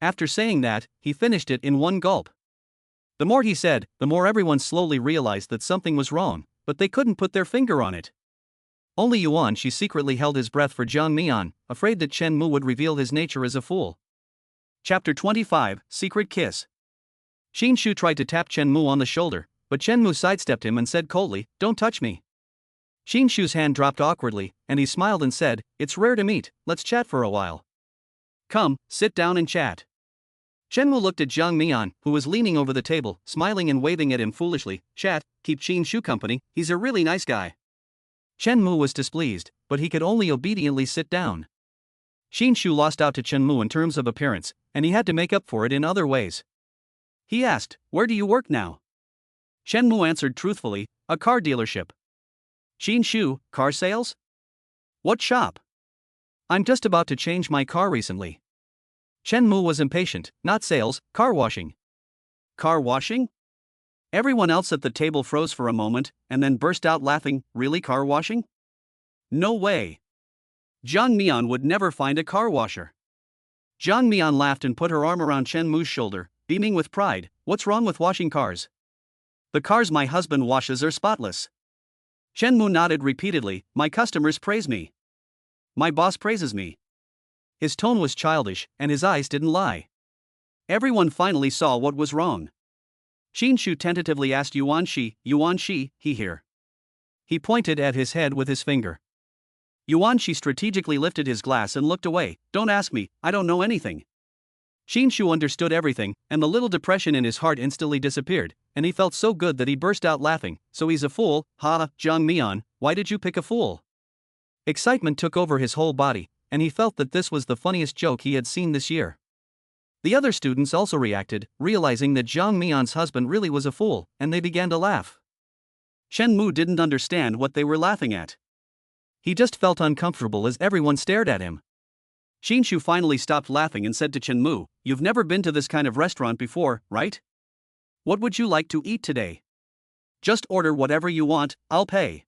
After saying that, he finished it in one gulp. The more he said, the more everyone slowly realized that something was wrong, but they couldn't put their finger on it. Only Yuan Shi secretly held his breath for Jiang Mian, afraid that Chen Mu would reveal his nature as a fool. Chapter 25, Secret Kiss. Qin Shu tried to tap Chen Mu on the shoulder, but Chen Mu sidestepped him and said coldly, don't touch me. Qin Shu's hand dropped awkwardly, and he smiled and said, it's rare to meet, let's chat for a while. Come, sit down and chat. Chen Mu looked at Jiang Mian, who was leaning over the table, smiling and waving at him foolishly. Chat, keep Qin Shu company, he's a really nice guy. Chen Mu was displeased, but he could only obediently sit down. Qin Shu lost out to Chen Mu in terms of appearance, and he had to make up for it in other ways. He asked, where do you work now? Chen Mu answered truthfully, a car dealership. Qin Shu, car sales? What shop? I'm just about to change my car recently. Chen Mu was impatient, not sales, car washing. Car washing? Everyone else at the table froze for a moment, and then burst out laughing, really car washing? No way. Jiang Mian would never find a car washer. Jiang Mian laughed and put her arm around Chen Mu's shoulder, beaming with pride, what's wrong with washing cars? The cars my husband washes are spotless. Chen Mu nodded repeatedly, my customers praise me. My boss praises me. His tone was childish, and his eyes didn't lie. Everyone finally saw what was wrong. Qin Shu tentatively asked Yuan Shi, he here. He pointed at his head with his finger. Yuan Shi strategically lifted his glass and looked away, don't ask me, I don't know anything. Qin Shu understood everything, and the little depression in his heart instantly disappeared, and he felt so good that he burst out laughing, so he's a fool, ha, Jiang Mian, why did you pick a fool? Excitement took over his whole body, and he felt that this was the funniest joke he had seen this year. The other students also reacted, realizing that Jiang Mian's husband really was a fool, and they began to laugh. Chen Mu didn't understand what they were laughing at. He just felt uncomfortable as everyone stared at him. Qin Shu finally stopped laughing and said to Chen Mu, you've never been to this kind of restaurant before, right? What would you like to eat today? Just order whatever you want, I'll pay.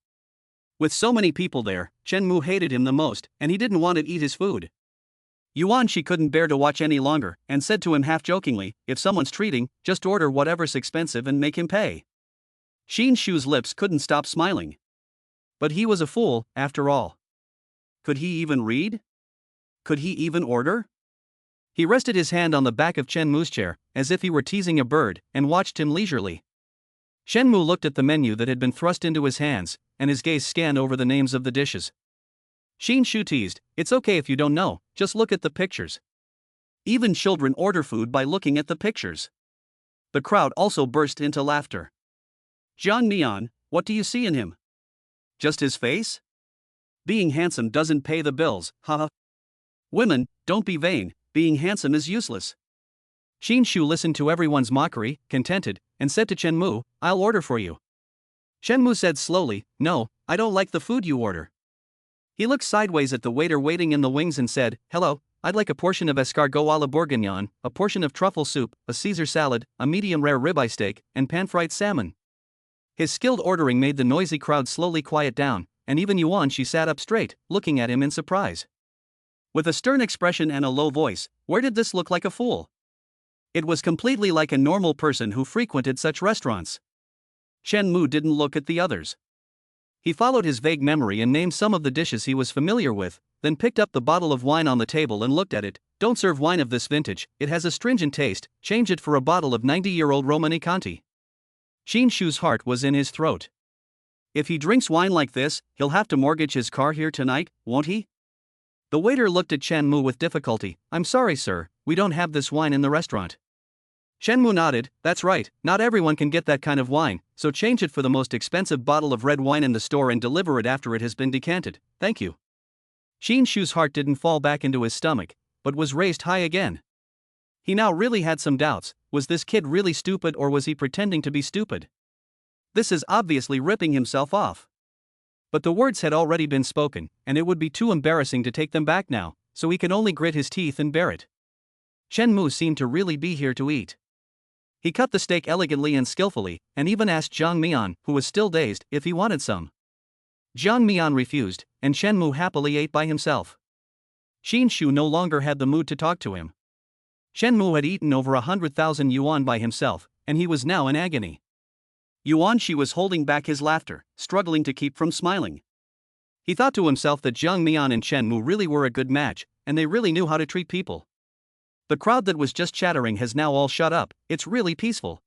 With so many people there, Chen Mu hated him the most, and he didn't want to eat his food. Yuan Shi couldn't bear to watch any longer, and said to him half-jokingly, if someone's treating, just order whatever's expensive and make him pay. Qin Shu's lips couldn't stop smiling. But he was a fool, after all. Could he even read? Could he even order? He rested his hand on the back of Chen Mu's chair, as if he were teasing a bird, and watched him leisurely. Chen Mu looked at the menu that had been thrust into his hands, and his gaze scanned over the names of the dishes. Qin Shu teased, it's okay if you don't know, just look at the pictures. Even children order food by looking at the pictures. The crowd also burst into laughter. Jiang Mian, what do you see in him? Just his face? Being handsome doesn't pay the bills, haha. Women, don't be vain, being handsome is useless. Qin Shu listened to everyone's mockery, contented, and said to Chen Mu, I'll order for you. Chen Mu said slowly, no, I don't like the food you order. He looked sideways at the waiter waiting in the wings and said, hello, I'd like a portion of escargot à la bourguignon, a portion of truffle soup, a Caesar salad, a medium-rare ribeye steak, and pan-fried salmon. His skilled ordering made the noisy crowd slowly quiet down, and even Yuan Shi sat up straight, looking at him in surprise. With a stern expression and a low voice, where did this look like a fool? It was completely like a normal person who frequented such restaurants. Chen Mu didn't look at the others. He followed his vague memory and named some of the dishes he was familiar with, then picked up the bottle of wine on the table and looked at it. Don't serve wine of this vintage, it has a stringent taste, change it for a bottle of 90-year-old Romanée-Conti. Qin Shu's heart was in his throat. If he drinks wine like this, he'll have to mortgage his car here tonight, won't he? The waiter looked at Chen Mu with difficulty. I'm sorry, sir, we don't have this wine in the restaurant. Chen Mu nodded, that's right, not everyone can get that kind of wine, so change it for the most expensive bottle of red wine in the store and deliver it after it has been decanted, thank you. Qin Shu's heart didn't fall back into his stomach, but was raised high again. He now really had some doubts, was this kid really stupid or was he pretending to be stupid? This is obviously ripping himself off. But the words had already been spoken, and it would be too embarrassing to take them back now, so he can only grit his teeth and bear it. Chen Mu seemed to really be here to eat. He cut the steak elegantly and skillfully, and even asked Jiang Mian, who was still dazed, if he wanted some. Jiang Mian refused, and Chen Mu happily ate by himself. Xin Shu no longer had the mood to talk to him. Chen Mu had eaten over 100,000 yuan by himself, and he was now in agony. Yuan Shi was holding back his laughter, struggling to keep from smiling. He thought to himself that Jiang Mian and Chen Mu really were a good match, and they really knew how to treat people. The crowd that was just chattering has now all shut up, it's really peaceful.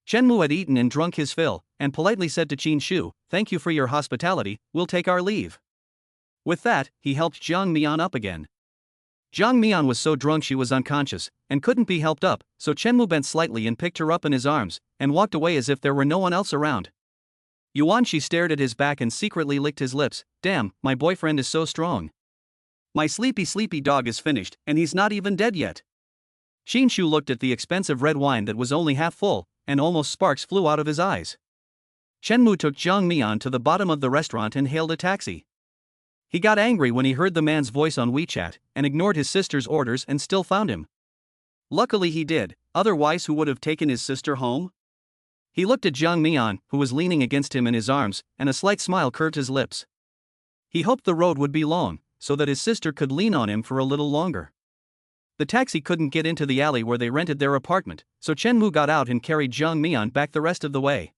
Chen Mu had eaten and drunk his fill, and politely said to Qin Shu, "Thank you for your hospitality, we'll take our leave." With that, he helped Jiang Mian up again. Jiang Mian was so drunk she was unconscious, and couldn't be helped up, so Chen Mu bent slightly and picked her up in his arms, and walked away as if there were no one else around. Yuan Shi stared at his back and secretly licked his lips. "Damn, my boyfriend is so strong. My sleepy dog is finished, and he's not even dead yet." Xin Shu looked at the expensive red wine that was only half full, and almost sparks flew out of his eyes. Chen Mu took Jiang Mian to the bottom of the restaurant and hailed a taxi. He got angry when he heard the man's voice on WeChat, and ignored his sister's orders and still found him. Luckily he did, otherwise who would have taken his sister home? He looked at Jiang Mian, who was leaning against him in his arms, and a slight smile curved his lips. He hoped the road would be long, so that his sister could lean on him for a little longer. The taxi couldn't get into the alley where they rented their apartment, so Chen Mu got out and carried Jiang Mian back the rest of the way.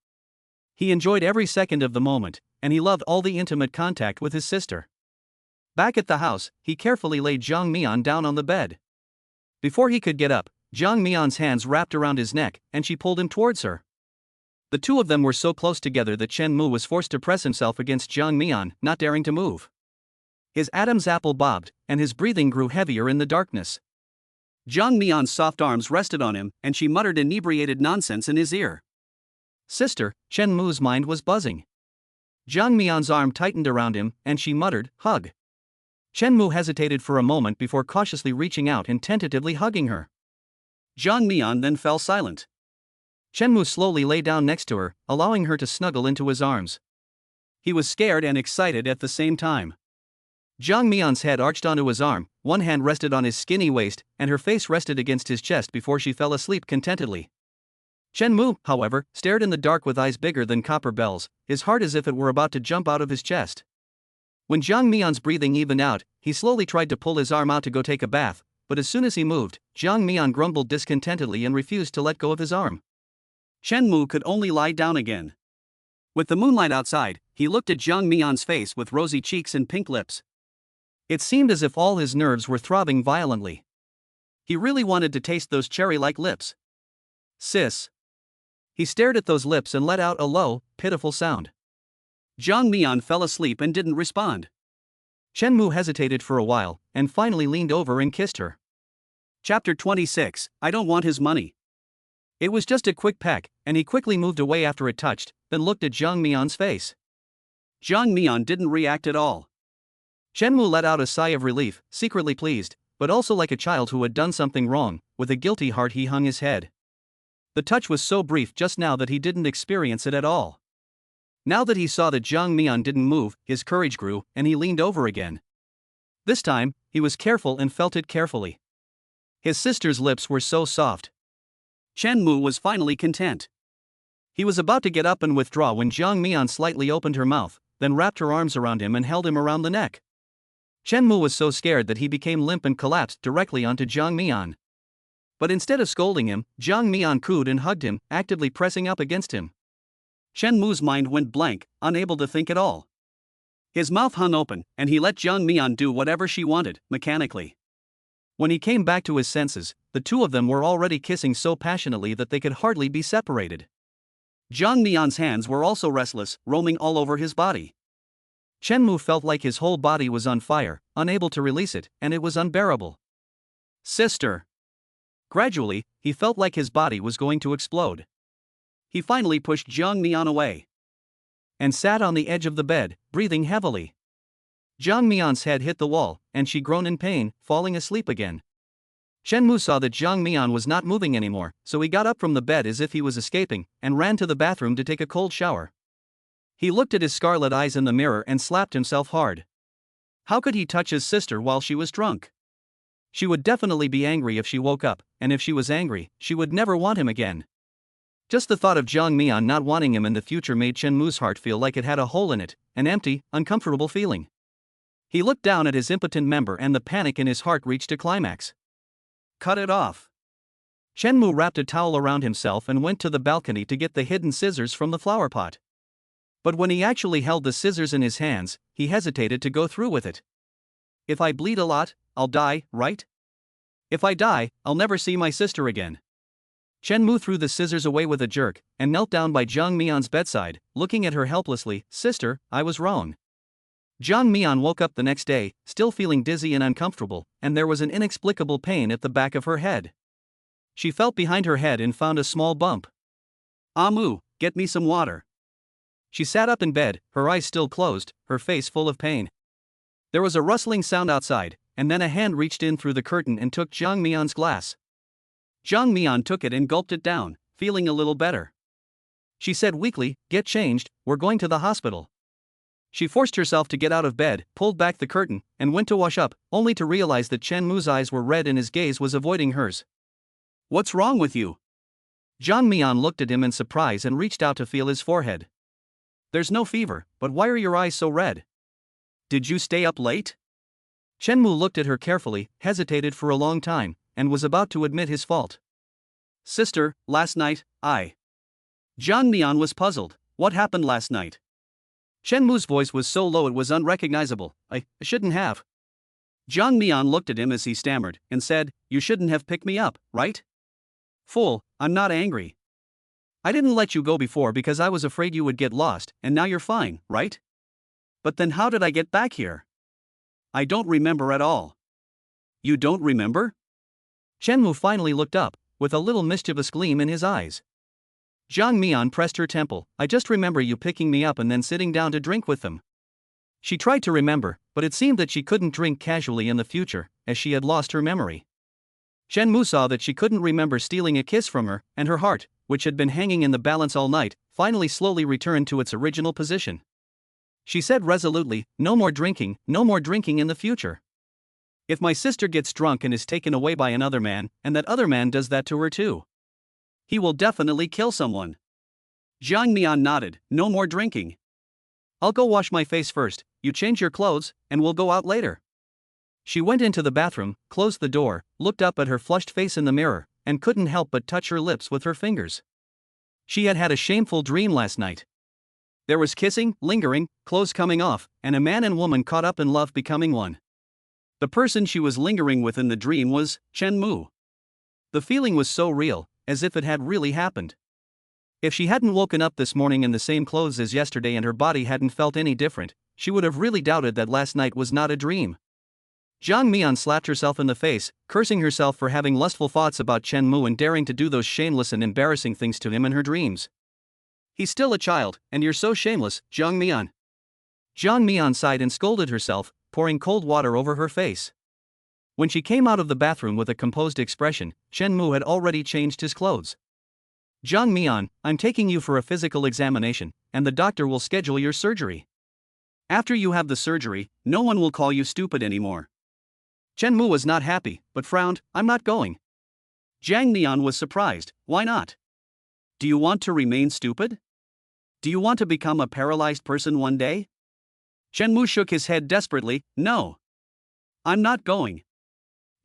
He enjoyed every second of the moment, and he loved all the intimate contact with his sister. Back at the house, he carefully laid Jiang Mian down on the bed. Before he could get up, Jiang Mian's hands wrapped around his neck, and she pulled him towards her. The two of them were so close together that Chen Mu was forced to press himself against Jiang Mian, not daring to move. His Adam's apple bobbed, and his breathing grew heavier in the darkness. Jiang Mian's soft arms rested on him, and she muttered inebriated nonsense in his ear. "Sister," Chen Mu's mind was buzzing. Jiang Mian's arm tightened around him, and she muttered, "Hug." Chen Mu hesitated for a moment before cautiously reaching out and tentatively hugging her. Jiang Mian then fell silent. Chen Mu slowly lay down next to her, allowing her to snuggle into his arms. He was scared and excited at the same time. Jiang Mian's head arched onto his arm, one hand rested on his skinny waist, and her face rested against his chest before she fell asleep contentedly. Chen Mu, however, stared in the dark with eyes bigger than copper bells, his heart as if it were about to jump out of his chest. When Jiang Mian's breathing evened out, he slowly tried to pull his arm out to go take a bath, but as soon as he moved, Jiang Mian grumbled discontentedly and refused to let go of his arm. Chen Mu could only lie down again. With the moonlight outside, he looked at Jiang Mian's face with rosy cheeks and pink lips. It seemed as if all his nerves were throbbing violently. He really wanted to taste those cherry-like lips. "Sis." He stared at those lips and let out a low, pitiful sound. Jiang Mian fell asleep and didn't respond. Chen Mu hesitated for a while, and finally leaned over and kissed her. Chapter 26, I don't want his money. It was just a quick peck, and he quickly moved away after it touched, then looked at Jiang Mian's face. Jiang Mian didn't react at all. Chen Mu let out a sigh of relief, secretly pleased, but also like a child who had done something wrong. With a guilty heart he hung his head. The touch was so brief just now that he didn't experience it at all. Now that he saw that Jiang Mian didn't move, his courage grew, and he leaned over again. This time, he was careful and felt it carefully. His sister's lips were so soft. Chen Mu was finally content. He was about to get up and withdraw when Jiang Mian slightly opened her mouth, then wrapped her arms around him and held him around the neck. Chen Mu was so scared that he became limp and collapsed directly onto Jiang Mian. But instead of scolding him, Jiang Mian cooed and hugged him, actively pressing up against him. Chen Mu's mind went blank, unable to think at all. His mouth hung open, and he let Jiang Mian do whatever she wanted, mechanically. When he came back to his senses, the two of them were already kissing so passionately that they could hardly be separated. Jiang Mian's hands were also restless, roaming all over his body. Chen Mu felt like his whole body was on fire, unable to release it, and it was unbearable. "Sister." Gradually, he felt like his body was going to explode. He finally pushed Jiang Mian away and sat on the edge of the bed, breathing heavily. Jiang Mian's head hit the wall, and she groaned in pain, falling asleep again. Chen Mu saw that Jiang Mian was not moving anymore, so he got up from the bed as if he was escaping, and ran to the bathroom to take a cold shower. He looked at his scarlet eyes in the mirror and slapped himself hard. How could he touch his sister while she was drunk? She would definitely be angry if she woke up, and if she was angry, she would never want him again. Just the thought of Jiang Mian not wanting him in the future made Chen Mu's heart feel like it had a hole in it, an empty, uncomfortable feeling. He looked down at his impotent member and the panic in his heart reached a climax. Cut it off. Chen Mu wrapped a towel around himself and went to the balcony to get the hidden scissors from the flower pot. But when he actually held the scissors in his hands, he hesitated to go through with it. If I bleed a lot, I'll die, right? If I die, I'll never see my sister again. Chen Mu threw the scissors away with a jerk and knelt down by Jiang Mian's bedside, looking at her helplessly. Sister, I was wrong. Jiang Mian woke up the next day, still feeling dizzy and uncomfortable, and there was an inexplicable pain at the back of her head. She felt behind her head and found a small bump. Amu, get me some water. She sat up in bed, her eyes still closed, her face full of pain. There was a rustling sound outside, and then a hand reached in through the curtain and took Jiang Mian's glass. Jiang Mian took it and gulped it down, feeling a little better. She said weakly, "Get changed, we're going to the hospital." She forced herself to get out of bed, pulled back the curtain, and went to wash up, only to realize that Chen Mu's eyes were red and his gaze was avoiding hers. What's wrong with you? Jiang Mian looked at him in surprise and reached out to feel his forehead. There's no fever, but why are your eyes so red? Did you stay up late? Chen Mu looked at her carefully, hesitated for a long time, and was about to admit his fault. Sister, last night, Jiang Mian was puzzled. What happened last night? Chen Mu's voice was so low it was unrecognizable. I shouldn't have. Jiang Mian looked at him as he stammered, and said, You shouldn't have picked me up, right? Fool, I'm not angry. I didn't let you go before because I was afraid you would get lost, and now you're fine, right? But then how did I get back here? I don't remember at all. You don't remember? Chen Mu finally looked up, with a little mischievous gleam in his eyes. Jiang Mian pressed her temple. I just remember you picking me up and then sitting down to drink with them. She tried to remember, but it seemed that she couldn't drink casually in the future, as she had lost her memory. Chen Mu saw that she couldn't remember stealing a kiss from her, and her heart, which had been hanging in the balance all night, finally slowly returned to its original position. She said resolutely, no more drinking in the future. If my sister gets drunk and is taken away by another man, and that other man does that to her too, he will definitely kill someone. Jiang Mian nodded, no more drinking. I'll go wash my face first, you change your clothes, and we'll go out later. She went into the bathroom, closed the door, looked up at her flushed face in the mirror, and couldn't help but touch her lips with her fingers. She had had a shameful dream last night. There was kissing, lingering, clothes coming off, and a man and woman caught up in love becoming one. The person she was lingering with in the dream was Chen Mu. The feeling was so real, as if it had really happened. If she hadn't woken up this morning in the same clothes as yesterday and her body hadn't felt any different, she would have really doubted that last night was not a dream. Jiang Mian slapped herself in the face, cursing herself for having lustful thoughts about Chen Mu and daring to do those shameless and embarrassing things to him in her dreams. He's still a child, and you're so shameless, Jiang Mian. Jiang Mian sighed and scolded herself, pouring cold water over her face. When she came out of the bathroom with a composed expression, Chen Mu had already changed his clothes. Jiang Mian, I'm taking you for a physical examination, and the doctor will schedule your surgery. After you have the surgery, no one will call you stupid anymore. Chen Mu was not happy, but frowned. I'm not going. Jiang Mian was surprised. Why not? Do you want to remain stupid? Do you want to become a paralyzed person one day? Chen Mu shook his head desperately. No. I'm not going.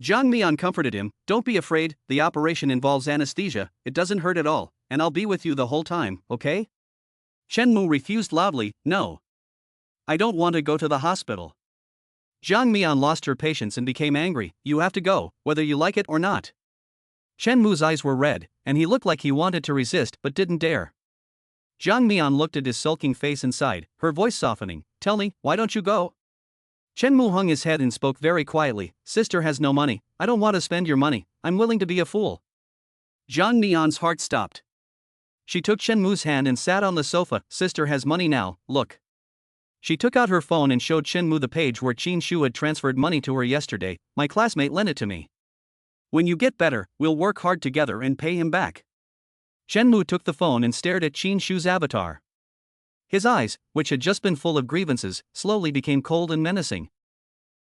Jiang Mian comforted him. Don't be afraid, the operation involves anesthesia, it doesn't hurt at all, and I'll be with you the whole time, okay? Chen Mu refused loudly. No. I don't want to go to the hospital. Jiang Mian lost her patience and became angry. You have to go, whether you like it or not. Chen Mu's eyes were red, and he looked like he wanted to resist but didn't dare. Jiang Mian looked at his sulking face and sighed, her voice softening. Tell me, why don't you go? Chen Mu hung his head and spoke very quietly. Sister has no money. I don't want to spend your money. I'm willing to be a fool. Jiang Mian's heart stopped. She took Chen Mu's hand and sat on the sofa. Sister has money now, look. She took out her phone and showed Chen Mu the page where Qin Shu had transferred money to her yesterday. My classmate lent it to me. When you get better, we'll work hard together and pay him back. Chen Mu took the phone and stared at Qin Shu's avatar. His eyes, which had just been full of grievances, slowly became cold and menacing.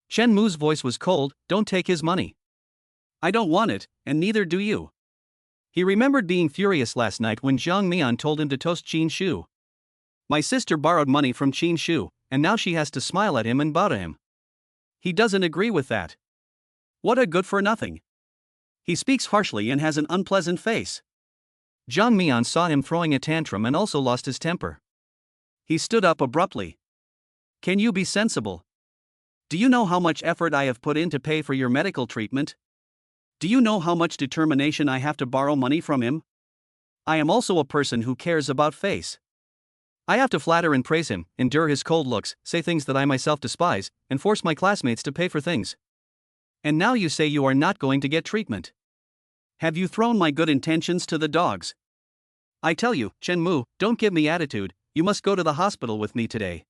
Chen Mu's voice was cold, "Don't take his money. I don't want it, and neither do you." He remembered being furious last night when Jiang Mian told him to toast Qin Shu. My sister borrowed money from Qin Shu, and now she has to smile at him and bow to him. He doesn't agree with that. What a good-for-nothing. He speaks harshly and has an unpleasant face. Jiang Mian saw him throwing a tantrum and also lost his temper. He stood up abruptly. Can you be sensible? Do you know how much effort I have put in to pay for your medical treatment? Do you know how much determination I have to borrow money from him? I am also a person who cares about face. I have to flatter and praise him, endure his cold looks, say things that I myself despise, and force my classmates to pay for things. And now you say you are not going to get treatment. Have you thrown my good intentions to the dogs? I tell you, Chen Mu, don't give me attitude, you must go to the hospital with me today.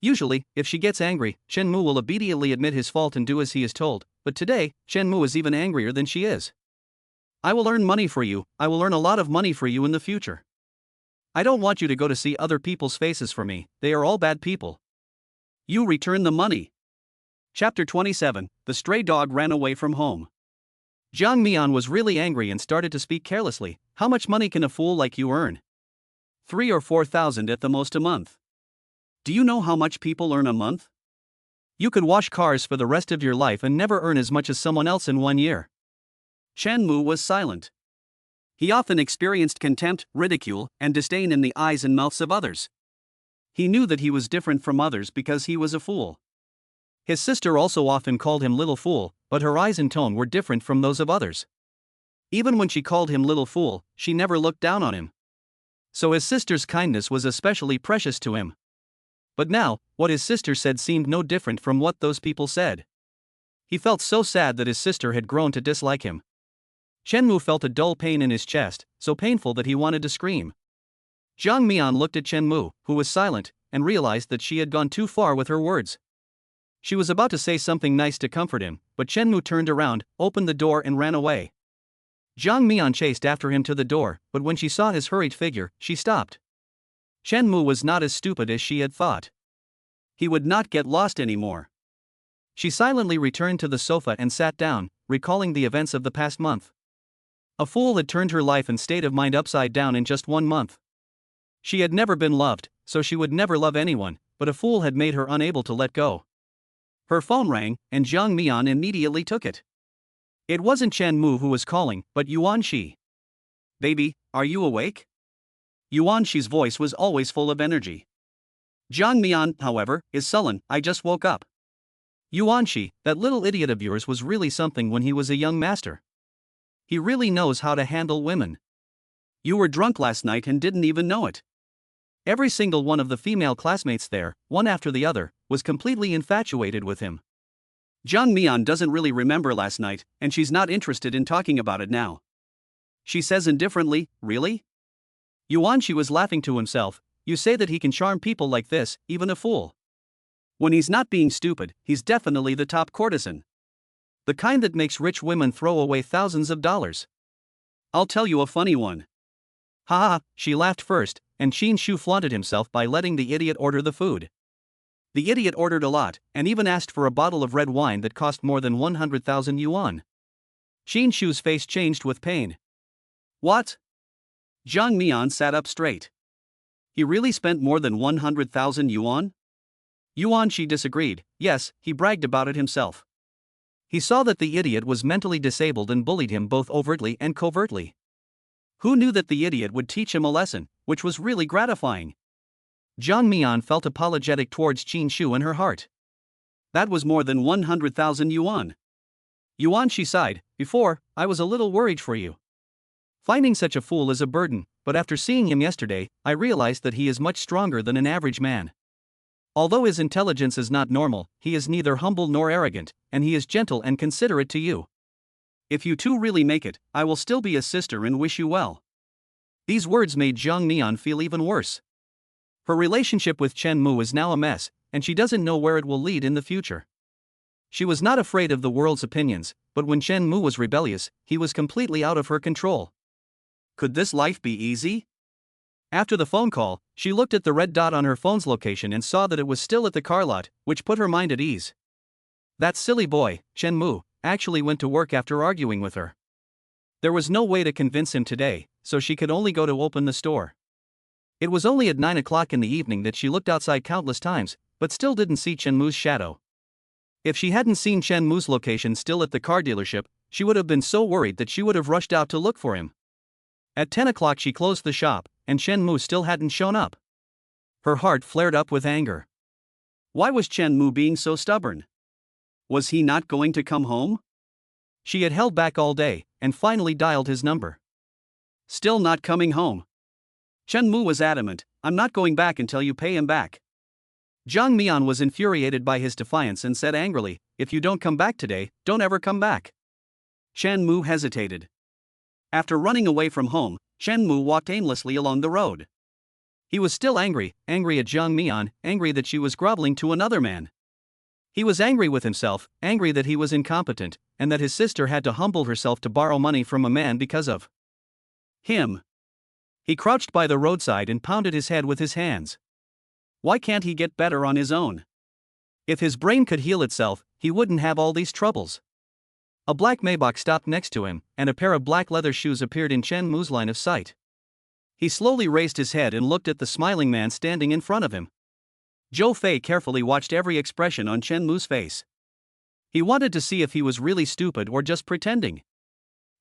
Usually, if she gets angry, Chen Mu will immediately admit his fault and do as he is told, but today, Chen Mu is even angrier than she is. I will earn money for you, I will earn a lot of money for you in the future. I don't want you to go to see other people's faces for me, they are all bad people. You return the money. Chapter 27, The Stray Dog Ran Away from Home. Jiang Mian was really angry and started to speak carelessly. How much money can a fool like you earn? 3 or 4,000 at the most a month. Do you know how much people earn a month? You could wash cars for the rest of your life and never earn as much as someone else in 1 year. Chen Mu was silent. He often experienced contempt, ridicule, and disdain in the eyes and mouths of others. He knew that he was different from others because he was a fool. His sister also often called him little fool, but her eyes and tone were different from those of others. Even when she called him little fool, she never looked down on him. So his sister's kindness was especially precious to him. But now, what his sister said seemed no different from what those people said. He felt so sad that his sister had grown to dislike him. Chen Mu felt a dull pain in his chest, so painful that he wanted to scream. Jiang Mian looked at Chen Mu, who was silent, and realized that she had gone too far with her words. She was about to say something nice to comfort him, but Chen Mu turned around, opened the door and ran away. Jiang Mian chased after him to the door, but when she saw his hurried figure, she stopped. Chen Mu was not as stupid as she had thought. He would not get lost anymore. She silently returned to the sofa and sat down, recalling the events of the past month. A fool had turned her life and state of mind upside down in just 1 month. She had never been loved, so she would never love anyone, but a fool had made her unable to let go. Her phone rang, and Jiang Mian immediately took it. It wasn't Chen Mu who was calling, but Yuan Shi. Baby, are you awake? Yuan Shi's voice was always full of energy. Jiang Mian, however, is sullen. I just woke up. Yuan Shi, that little idiot of yours was really something when he was a young master. He really knows how to handle women. You were drunk last night and didn't even know it. Every single one of the female classmates there, one after the other, was completely infatuated with him. Jiang Mian doesn't really remember last night, and she's not interested in talking about it now. She says indifferently, really? Yuan Shi was laughing to himself. You say that he can charm people like this, even a fool. When he's not being stupid, he's definitely the top courtesan. The kind that makes rich women throw away thousands of dollars. I'll tell you a funny one. Ha ha, she laughed first, and Qin Shu flaunted himself by letting the idiot order the food. The idiot ordered a lot, and even asked for a bottle of red wine that cost more than 100,000 yuan. Qin Shu's face changed with pain. What? Jiang Mian sat up straight. He really spent more than 100,000 yuan? Yuan Shi disagreed. Yes, he bragged about it himself. He saw that the idiot was mentally disabled and bullied him both overtly and covertly. Who knew that the idiot would teach him a lesson, which was really gratifying? Jiang Mian felt apologetic towards Qin Shu in her heart. That was more than 100,000 yuan. Yuan Shi sighed. Before, I was a little worried for you. Finding such a fool is a burden, but after seeing him yesterday, I realized that he is much stronger than an average man. Although his intelligence is not normal, he is neither humble nor arrogant, and he is gentle and considerate to you. If you two really make it, I will still be a sister and wish you well. These words made Jiang Mian feel even worse. Her relationship with Chen Mu is now a mess, and she doesn't know where it will lead in the future. She was not afraid of the world's opinions, but when Chen Mu was rebellious, he was completely out of her control. Could this life be easy? After the phone call, she looked at the red dot on her phone's location and saw that it was still at the car lot, which put her mind at ease. That silly boy, Chen Mu, actually went to work after arguing with her. There was no way to convince him today, so she could only go to open the store. It was only at 9 o'clock in the evening that she looked outside countless times, but still didn't see Chen Mu's shadow. If she hadn't seen Chen Mu's location still at the car dealership, she would have been so worried that she would have rushed out to look for him. At 10 o'clock she closed the shop, and Chen Mu still hadn't shown up. Her heart flared up with anger. Why was Chen Mu being so stubborn? Was he not going to come home? She had held back all day, and finally dialed his number. Still not coming home. Chen Mu was adamant, I'm not going back until you pay him back. Zhang Mian was infuriated by his defiance and said angrily, if you don't come back today, don't ever come back. Chen Mu hesitated. After running away from home, Chen Mu walked aimlessly along the road. He was still angry at Zhang Mian, angry that she was groveling to another man. He was angry with himself, angry that he was incompetent, and that his sister had to humble herself to borrow money from a man because of him. He crouched by the roadside and pounded his head with his hands. Why can't he get better on his own? If his brain could heal itself, he wouldn't have all these troubles. A black Maybach stopped next to him, and a pair of black leather shoes appeared in Chen Mu's line of sight. He slowly raised his head and looked at the smiling man standing in front of him. Zhou Fei carefully watched every expression on Chen Mu's face. He wanted to see if he was really stupid or just pretending.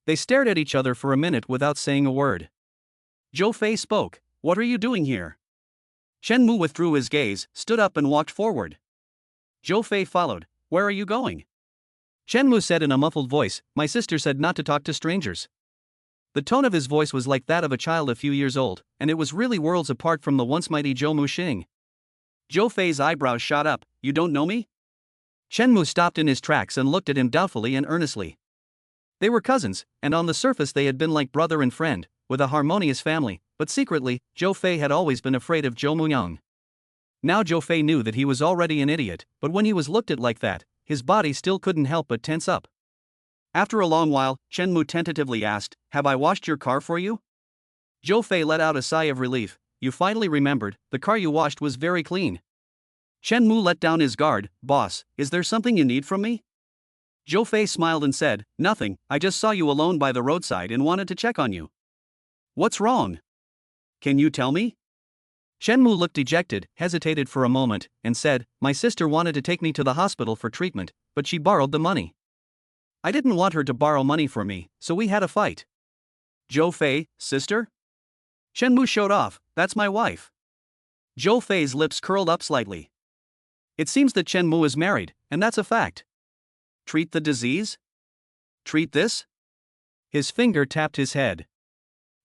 They stared at each other for a minute without saying a word. Zhou Fei spoke, "What are you doing here?" Chen Mu withdrew his gaze, stood up and walked forward. Zhou Fei followed. "Where are you going?" Chen Mu said in a muffled voice, "My sister said not to talk to strangers." The tone of his voice was like that of a child a few years old, and it was really worlds apart from the once mighty Zhou Muxing. Zhou Fei's eyebrows shot up. "You don't know me?" Chen Mu stopped in his tracks and looked at him doubtfully and earnestly. They were cousins, and on the surface they had been like brother and friend, with a harmonious family, but secretly, Zhou Fei had always been afraid of Zhou Muyang. Now Zhou Fei knew that he was already an idiot, but when he was looked at like that, his body still couldn't help but tense up. After a long while, Chen Mu tentatively asked, "Have I washed your car for you?" Zhou Fei let out a sigh of relief. "You finally remembered, the car you washed was very clean." Chen Mu let down his guard. "Boss, is there something you need from me?" Zhou Fei smiled and said, "Nothing, I just saw you alone by the roadside and wanted to check on you." "What's wrong? Can you tell me?" Chen Mu looked dejected, hesitated for a moment, and said, "My sister wanted to take me to the hospital for treatment, but she borrowed the money. I didn't want her to borrow money for me, so we had a fight." "Zhou Fei, sister?" Chen Mu showed off, "That's my wife." Zhou Fei's lips curled up slightly. It seems that Chen Mu is married, and that's a fact. Treat the disease? Treat this? His finger tapped his head.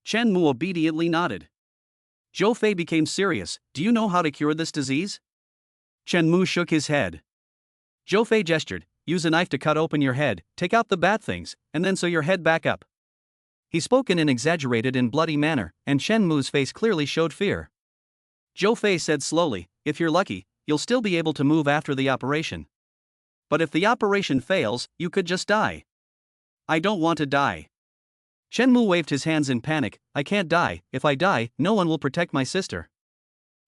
Chen Mu obediently nodded. Zhou Fei became serious. "Do you know how to cure this disease?" Chen Mu shook his head. Zhou Fei gestured, "Use a knife to cut open your head, take out the bad things, and then sew your head back up." He spoke in an exaggerated and bloody manner, and Chen Mu's face clearly showed fear. Zhou Fei said slowly, "If you're lucky, you'll still be able to move after the operation. But if the operation fails, you could just die." "I don't want to die." Chen Mu waved his hands in panic. "I can't die. If I die, no one will protect my sister."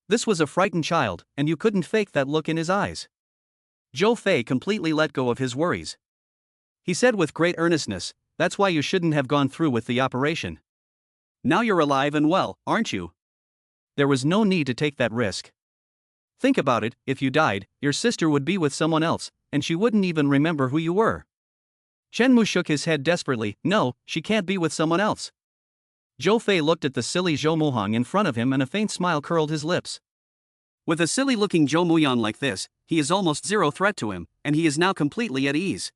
This was a frightened child, and you couldn't fake that look in his eyes. Zhou Fei completely let go of his worries. He said with great earnestness, "That's why you shouldn't have gone through with the operation. Now you're alive and well, aren't you? There was no need to take that risk. Think about it, if you died, your sister would be with someone else, and she wouldn't even remember who you were." Chen Mu shook his head desperately. "No, she can't be with someone else." Zhou Fei looked at the silly Zhou Muhang in front of him and a faint smile curled his lips. With a silly-looking Zhou Muyang like this, he is almost zero threat to him, and he is now completely at ease.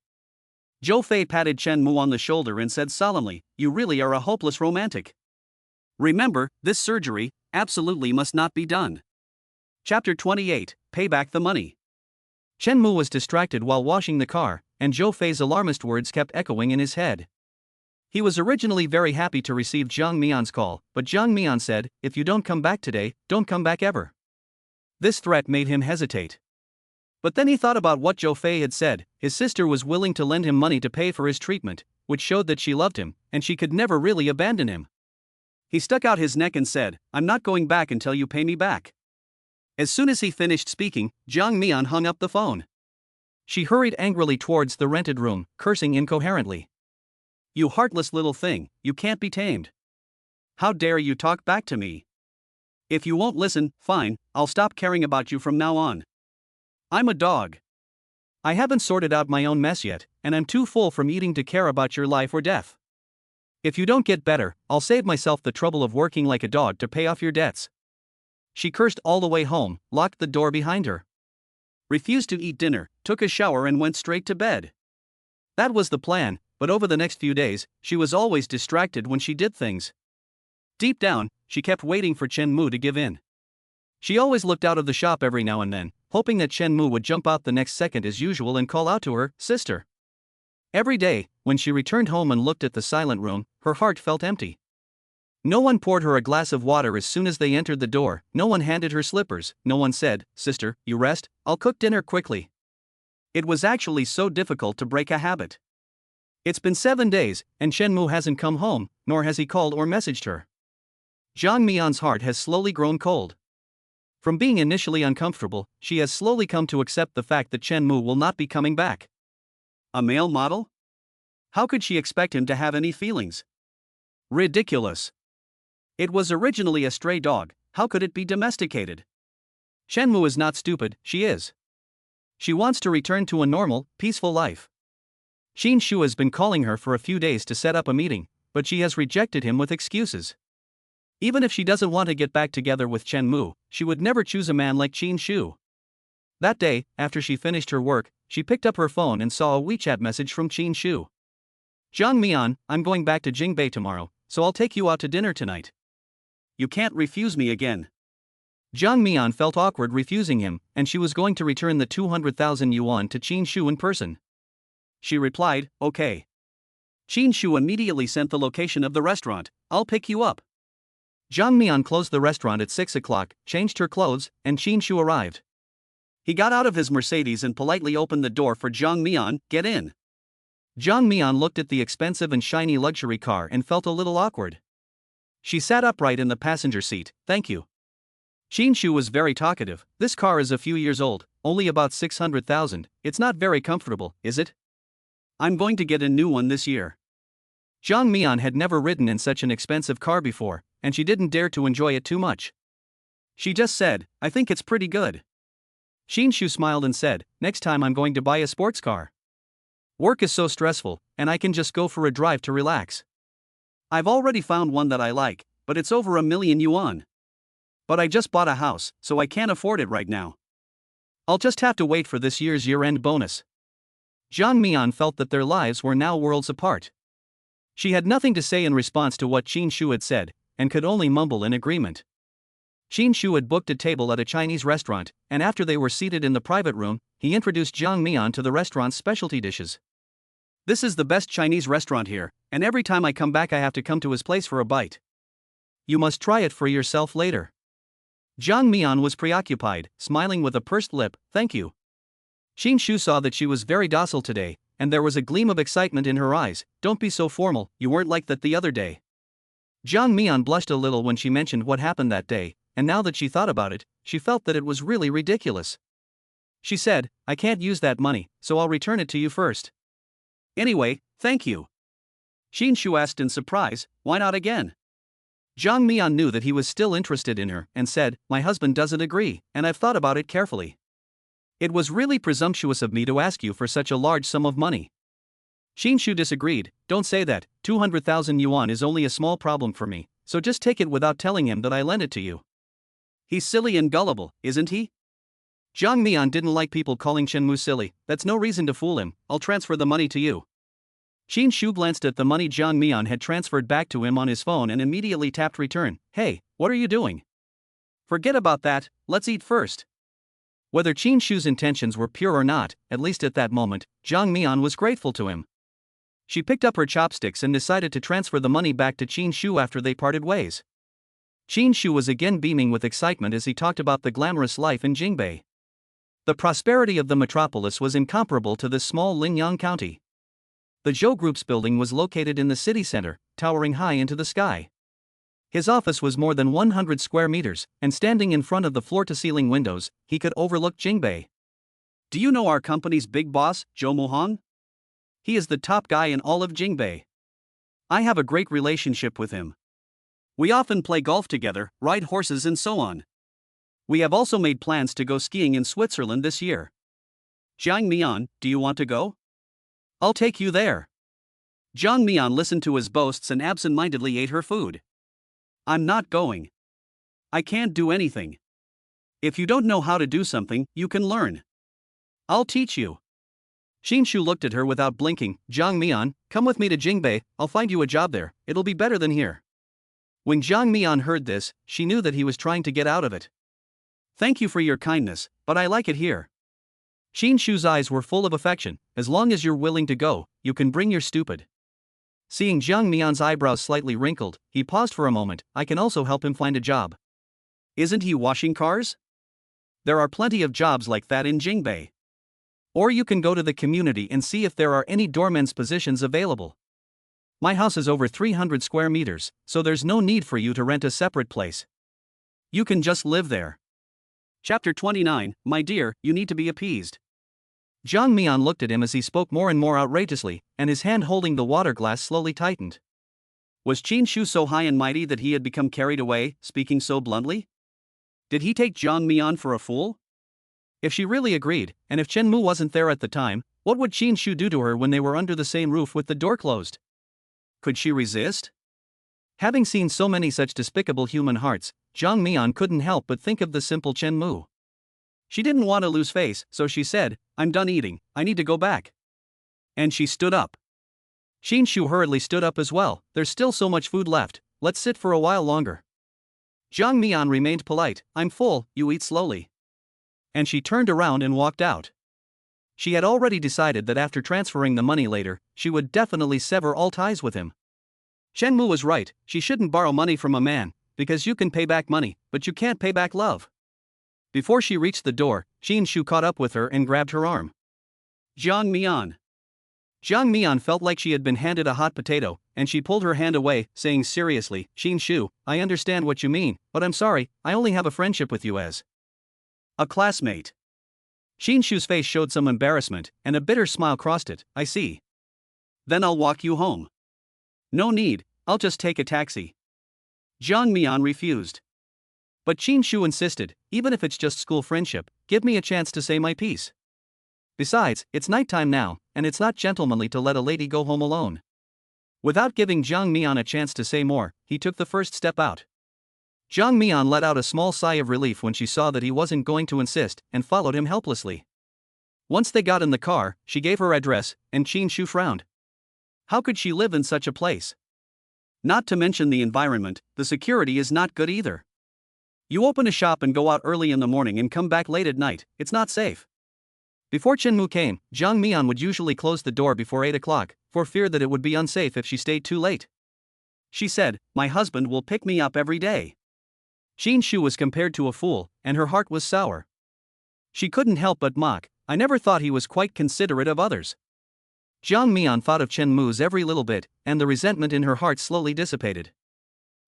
Zhou Fei patted Chen Mu on the shoulder and said solemnly, "You really are a hopeless romantic. Remember, this surgery absolutely must not be done." Chapter 28, Pay Back the Money. Chen Mu was distracted while washing the car, and Zhou Fei's alarmist words kept echoing in his head. He was originally very happy to receive Zhang Mian's call, but Zhang Mian said, "If you don't come back today, don't come back ever." This threat made him hesitate. But then he thought about what Zhou Fei had said. His sister was willing to lend him money to pay for his treatment, which showed that she loved him, and she could never really abandon him. He stuck out his neck and said, "I'm not going back until you pay me back." As soon as he finished speaking, Jiang Mian hung up the phone. She hurried angrily towards the rented room, cursing incoherently. "You heartless little thing, you can't be tamed. How dare you talk back to me? If you won't listen, fine, I'll stop caring about you from now on. I'm a dog. I haven't sorted out my own mess yet, and I'm too full from eating to care about your life or death. If you don't get better, I'll save myself the trouble of working like a dog to pay off your debts." She cursed all the way home, locked the door behind her, refused to eat dinner, took a shower and went straight to bed. That was the plan, but over the next few days, she was always distracted when she did things. Deep down, she kept waiting for Chen Mu to give in. She always looked out of the shop every now and then, hoping that Chen Mu would jump out the next second as usual and call out to her, "Sister." Every day, when she returned home and looked at the silent room, her heart felt empty. No one poured her a glass of water as soon as they entered the door, no one handed her slippers, no one said, "Sister, you rest, I'll cook dinner quickly." It was actually so difficult to break a habit. It's been 7 days, and Chen Mu hasn't come home, nor has he called or messaged her. Jiang Mian's heart has slowly grown cold. From being initially uncomfortable, she has slowly come to accept the fact that Chen Mu will not be coming back. A male model? How could she expect him to have any feelings? Ridiculous. It was originally a stray dog, how could it be domesticated? Chen Mu is not stupid, she is. She wants to return to a normal, peaceful life. Qin Shu has been calling her for a few days to set up a meeting, but she has rejected him with excuses. Even if she doesn't want to get back together with Chen Mu, she would never choose a man like Qin Shu. That day, after she finished her work, she picked up her phone and saw a WeChat message from Qin Shu. "Jiang Mian, I'm going back to Jingbei tomorrow, so I'll take you out to dinner tonight. You can't refuse me again." Jiang Mian felt awkward refusing him, and she was going to return the 200,000 yuan to Qin Shu in person. She replied, "Okay." Qin Shu immediately sent the location of the restaurant. "I'll pick you up." Jiang Mian closed the restaurant at 6 o'clock, changed her clothes, and Qin Shu arrived. He got out of his Mercedes and politely opened the door for Jiang Mian, "Get in." Jiang Mian looked at the expensive and shiny luxury car and felt a little awkward. She sat upright in the passenger seat, "Thank you." Qin Shu was very talkative. "This car is a few years old, only about 600,000, it's not very comfortable, is it? I'm going to get a new one this year." Jiang Mian had never ridden in such an expensive car before, and she didn't dare to enjoy it too much. She just said, "I think it's pretty good." Qin Shu smiled and said, "Next time I'm going to buy a sports car. Work is so stressful, and I can just go for a drive to relax. I've already found one that I like, but it's over 1,000,000 yuan. But I just bought a house, so I can't afford it right now. I'll just have to wait for this year's year-end bonus." Jiang Mian felt that their lives were now worlds apart. She had nothing to say in response to what Qin Shu had said, and could only mumble in agreement. Qin Shu had booked a table at a Chinese restaurant, and after they were seated in the private room, he introduced Jiang Mian to the restaurant's specialty dishes. "This is the best Chinese restaurant here, and every time I come back I have to come to his place for a bite. You must try it for yourself later." Jiang Mian was preoccupied, smiling with a pursed lip, "Thank you." Qin Shu saw that she was very docile today, and there was a gleam of excitement in her eyes. "Don't be so formal, you weren't like that the other day." Jiang Mian blushed a little when she mentioned what happened that day, and now that she thought about it, she felt that it was really ridiculous. She said, "I can't use that money, so I'll return it to you first." "Anyway, thank you." Qin Shu asked in surprise, "Why not again?" Jiang Mian knew that he was still interested in her, and said, "My husband doesn't agree, and I've thought about it carefully. It was really presumptuous of me to ask you for such a large sum of money." Qin Shu disagreed, "Don't say that, 200,000 yuan is only a small problem for me, so just take it without telling him that I lent it to you." "He's silly and gullible, isn't he?" Jiang Mian didn't like people calling Chen Mu silly. "That's no reason to fool him, I'll transfer the money to you." Qin Shu glanced at the money Jiang Mian had transferred back to him on his phone and immediately tapped return. "Hey, what are you doing? Forget about that, let's eat first." Whether Qin Shu's intentions were pure or not, at least at that moment, Jiang Mian was grateful to him. She picked up her chopsticks and decided to transfer the money back to Qin Shu after they parted ways. Qin Shu was again beaming with excitement as he talked about the glamorous life in Jingbei. The prosperity of the metropolis was incomparable to this small Lingyang county. The Zhou Group's building was located in the city center, towering high into the sky. His office was more than 100 square meters, and standing in front of the floor-to-ceiling windows, he could overlook Jingbei. Do you know our company's big boss, Zhou Muhang? He is the top guy in all of Jingbei. I have a great relationship with him. We often play golf together, ride horses and so on. We have also made plans to go skiing in Switzerland this year. Jiang Mian, do you want to go? I'll take you there. Jiang Mian listened to his boasts and absent-mindedly ate her food. I'm not going. I can't do anything. If you don't know how to do something, you can learn. I'll teach you. Xinshu looked at her without blinking. Jiang Mian, come with me to Jingbei, I'll find you a job there, it'll be better than here. When Jiang Mian heard this, she knew that he was trying to get out of it. Thank you for your kindness, but I like it here. Xinshu's eyes were full of affection. As long as you're willing to go, you can bring your stupid. Seeing Jiang Mian's eyebrows slightly wrinkled, he paused for a moment. I can also help him find a job. Isn't he washing cars? There are plenty of jobs like that in Jingbei. Or you can go to the community and see if there are any doorman's positions available. My house is over 300 square meters, so there's no need for you to rent a separate place. You can just live there. Chapter 29, My dear, you need to be appeased. Jiang Mian looked at him as he spoke more and more outrageously, and his hand holding the water glass slowly tightened. Was Qinshu so high and mighty that he had become carried away, speaking so bluntly? Did he take Jiang Mian for a fool? If she really agreed, and if Chen Mu wasn't there at the time, what would Qinshu do to her when they were under the same roof with the door closed? Could she resist? Having seen so many such despicable human hearts, Jiang Mian couldn't help but think of the simple Chen Mu. She didn't want to lose face, so she said, I'm done eating, I need to go back. And she stood up. Xinshu hurriedly stood up as well. There's still so much food left, let's sit for a while longer. Jiang Mian remained polite. I'm full, you eat slowly. And she turned around and walked out. She had already decided that after transferring the money later, she would definitely sever all ties with him. Chen Mu was right, she shouldn't borrow money from a man, because you can pay back money, but you can't pay back love. Before she reached the door, Xinshu caught up with her and grabbed her arm. Jiang Mian. Jiang Mian felt like she had been handed a hot potato, and she pulled her hand away, saying seriously, Xinshu, I understand what you mean, but I'm sorry, I only have a friendship with you as a classmate. Xinshu's face showed some embarrassment, and a bitter smile crossed it. I see. Then I'll walk you home. No need, I'll just take a taxi. Jiang Mian refused. But Qinshu insisted, even if it's just school friendship, give me a chance to say my piece. Besides, it's nighttime now, and it's not gentlemanly to let a lady go home alone. Without giving Jiang Mian a chance to say more, he took the first step out. Jiang Mian let out a small sigh of relief when she saw that he wasn't going to insist, and followed him helplessly. Once they got in the car, she gave her address, and Qinshu frowned. How could she live in such a place? Not to mention the environment, the security is not good either. You open a shop and go out early in the morning and come back late at night, it's not safe. Before Chen Mu came, Jiang Mian would usually close the door before 8 o'clock, for fear that it would be unsafe if she stayed too late. She said, my husband will pick me up every day. Qinshu was compared to a fool, and her heart was sour. She couldn't help but mock, I never thought he was quite considerate of others. Jiang Mian thought of Chen Mu's every little bit, and the resentment in her heart slowly dissipated.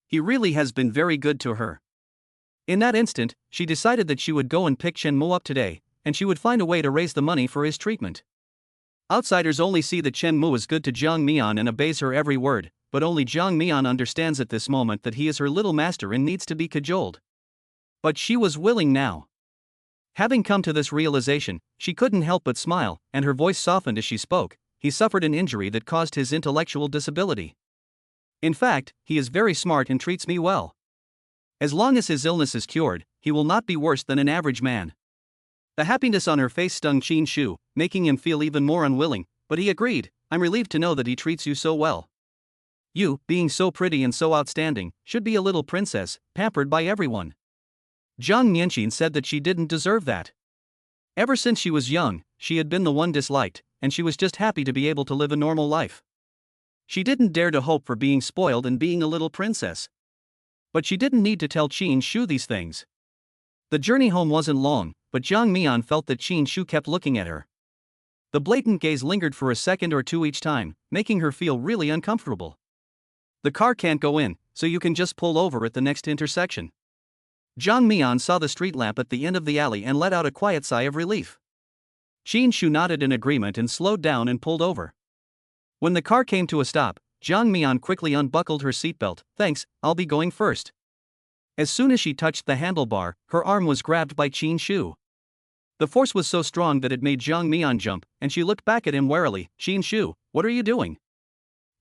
He really has been very good to her. In that instant, she decided that she would go and pick Chen Mu up today, and she would find a way to raise the money for his treatment. Outsiders only see that Chen Mu is good to Jiang Mian and obeys her every word, but only Jiang Mian understands at this moment that he is her little master and needs to be cajoled. But she was willing now. Having come to this realization, she couldn't help but smile, and her voice softened as she spoke. He suffered an injury that caused his intellectual disability. In fact, he is very smart and treats me well. As long as his illness is cured, he will not be worse than an average man. The happiness on her face stung Qinshu, making him feel even more unwilling, but he agreed, I'm relieved to know that he treats you so well. You, being so pretty and so outstanding, should be a little princess, pampered by everyone. Zhang Nianqin said that she didn't deserve that. Ever since she was young, she had been the one disliked, and she was just happy to be able to live a normal life. She didn't dare to hope for being spoiled and being a little princess. But she didn't need to tell Qinshu these things. The journey home wasn't long, but Jiang Mian felt that Qin Shu kept looking at her. The blatant gaze lingered for a second or two each time, making her feel really uncomfortable. The car can't go in, so you can just pull over at the next intersection. Jiang Mian saw the street lamp at the end of the alley and let out a quiet sigh of relief. Qin Shu nodded in agreement and slowed down and pulled over. When the car came to a stop, Jiang Mian quickly unbuckled her seatbelt. "Thanks, I'll be going first." As soon as she touched the handlebar, her arm was grabbed by Qin Shu. The force was so strong that it made Jiang Mian jump, and she looked back at him warily. "Qin Shu, what are you doing?"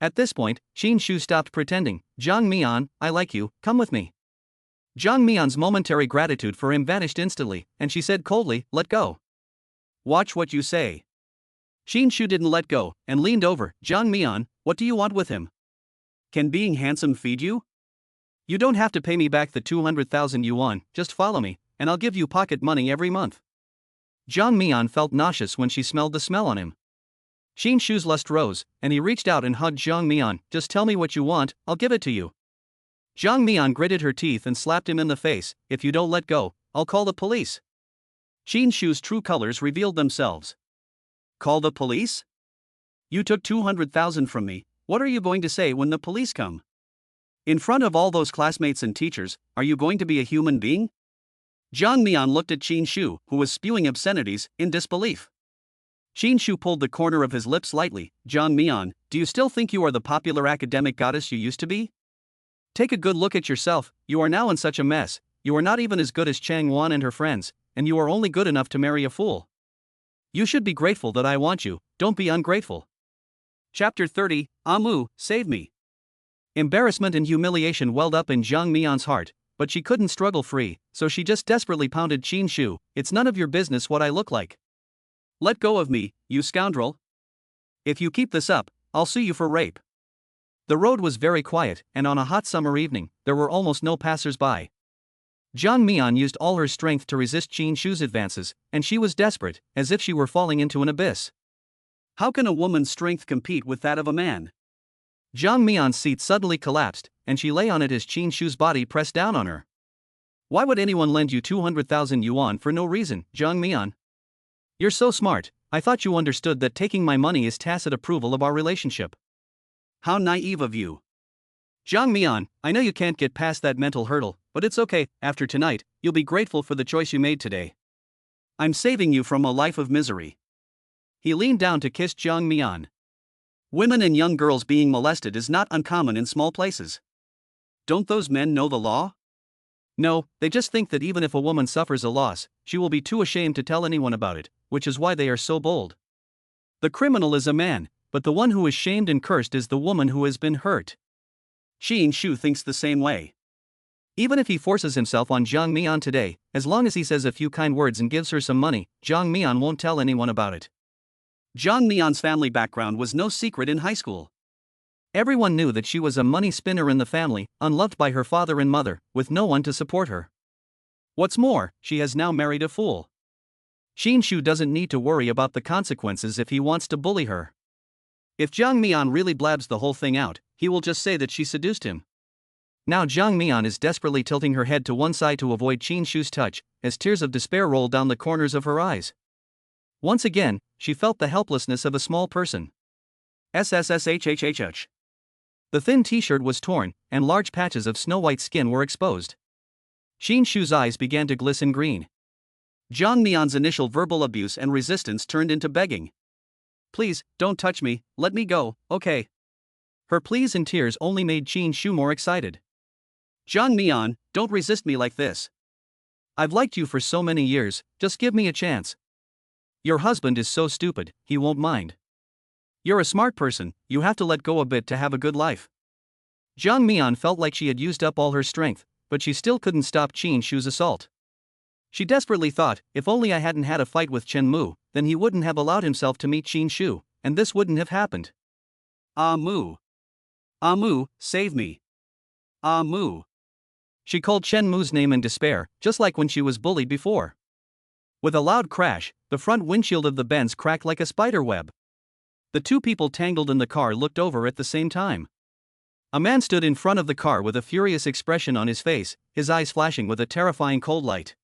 At this point, Qin Shu stopped pretending. "Jiang Mian, I like you, come with me." Jiang Mian's momentary gratitude for him vanished instantly, and she said coldly, "Let go." "Watch what you say." Qin Shu didn't let go, and leaned over. "Jiang Mian, what do you want with him? Can being handsome feed you? You don't have to pay me back the 200,000 yuan, just follow me, and I'll give you pocket money every month." Jiang Mian felt nauseous when she smelled the smell on him. Qin Shu's lust rose, and he reached out and hugged Jiang Mian. "Just tell me what you want, I'll give it to you." Jiang Mian gritted her teeth and slapped him in the face. "If you don't let go, I'll call the police." Qin Shu's true colors revealed themselves. "Call the police? You took 200,000 from me, what are you going to say when the police come? In front of all those classmates and teachers, are you going to be a human being?" Jiang Mian looked at Qin Shu, who was spewing obscenities, in disbelief. Qin Shu pulled the corner of his lips lightly. "Jiang Mian, do you still think you are the popular academic goddess you used to be? Take a good look at yourself, you are now in such a mess, you are not even as good as Chang Wan and her friends, and you are only good enough to marry a fool. You should be grateful that I want you, don't be ungrateful." Chapter 30, Amu, Save Me. Embarrassment and humiliation welled up in Jiang Mian's heart, but she couldn't struggle free, so she just desperately pounded Qin Shu. "It's none of your business what I look like. Let go of me, you scoundrel. If you keep this up, I'll sue you for rape." The road was very quiet, and on a hot summer evening, there were almost no passers-by. Jiang Mian used all her strength to resist Qin Shu's advances, and she was desperate, as if she were falling into an abyss. How can a woman's strength compete with that of a man? Jiang Mian's seat suddenly collapsed, and she lay on it as Qin Shu's body pressed down on her. "Why would anyone lend you 200,000 yuan for no reason, Jiang Mian? You're so smart, I thought you understood that taking my money is tacit approval of our relationship. How naive of you. Jiang Mian, I know you can't get past that mental hurdle, but it's okay, after tonight, you'll be grateful for the choice you made today. I'm saving you from a life of misery." He leaned down to kiss Jiang Mian. Women and young girls being molested is not uncommon in small places. Don't those men know the law? No, they just think that even if a woman suffers a loss, she will be too ashamed to tell anyone about it, which is why they are so bold. The criminal is a man, but the one who is shamed and cursed is the woman who has been hurt. Qin Shu thinks the same way. Even if he forces himself on Jiang Mian today, as long as he says a few kind words and gives her some money, Jiang Mian won't tell anyone about it. Jiang Mian's family background was no secret in high school. Everyone knew that she was a money spinner in the family, unloved by her father and mother, with no one to support her. What's more, she has now married a fool. Qin Shu doesn't need to worry about the consequences if he wants to bully her. If Jiang Mian really blabs the whole thing out, he will just say that she seduced him. Now Jiang Mian is desperately tilting her head to one side to avoid Qin Shu's touch, as tears of despair rolled down the corners of her eyes. Once again, she felt the helplessness of a small person. SSSHHHH. The thin t-shirt was torn, and large patches of snow-white skin were exposed. Qin Shu's eyes began to glisten green. Jiang Mian's initial verbal abuse and resistance turned into begging. "Please, don't touch me, let me go, okay?" Her pleas and tears only made Qin Shu more excited. "Jiang Mian, don't resist me like this. I've liked you for so many years, just give me a chance. Your husband is so stupid, he won't mind. You're a smart person, you have to let go a bit to have a good life." Jiang Mian felt like she had used up all her strength, but she still couldn't stop Qin Shu's assault. She desperately thought, if only I hadn't had a fight with Chen Mu, then he wouldn't have allowed himself to meet Qin Shu, and this wouldn't have happened. Amu. Amu, save me. Amu. She called Chen Mu's name in despair, just like when she was bullied before. With a loud crash, the front windshield of the Benz cracked like a spider web. The two people tangled in the car looked over at the same time. A man stood in front of the car with a furious expression on his face, his eyes flashing with a terrifying cold light.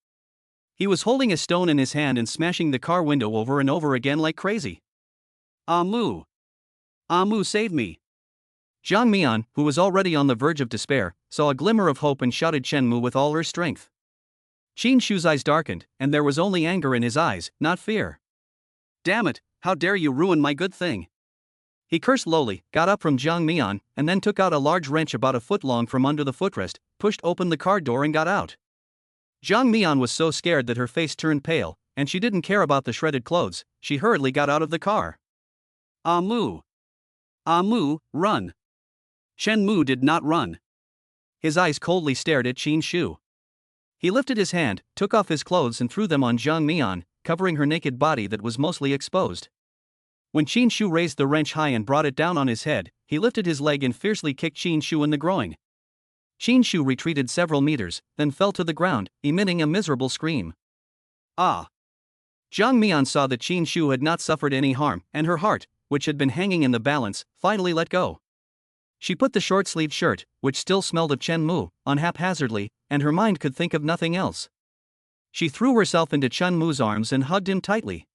He was holding a stone in his hand and smashing the car window over and over again like crazy. Moo! Moo, save me! Jiang Mian, who was already on the verge of despair, saw a glimmer of hope and shouted Chen Mu with all her strength. Qin Shu's eyes darkened, and there was only anger in his eyes, not fear. Damn it, how dare you ruin my good thing! He cursed lowly, got up from Jiang Mian, and then took out a large wrench about a foot long from under the footrest, pushed open the car door and got out. Jiang Mian was so scared that her face turned pale, and she didn't care about the shredded clothes. She hurriedly got out of the car. Moo! Moo, run! Chen Mu did not run. His eyes coldly stared at Qin Shu. He lifted his hand, took off his clothes and threw them on Jiang Mian, covering her naked body that was mostly exposed. When Qin Shu raised the wrench high and brought it down on his head, he lifted his leg and fiercely kicked Qin Shu in the groin. Qin Shu retreated several meters, then fell to the ground, emitting a miserable scream. Ah! Jiang Mian saw that Qin Shu had not suffered any harm, and her heart, which had been hanging in the balance, finally let go. She put the short-sleeved shirt, which still smelled of Chen Mu, on haphazardly, and her mind could think of nothing else. She threw herself into Chen Mu's arms and hugged him tightly.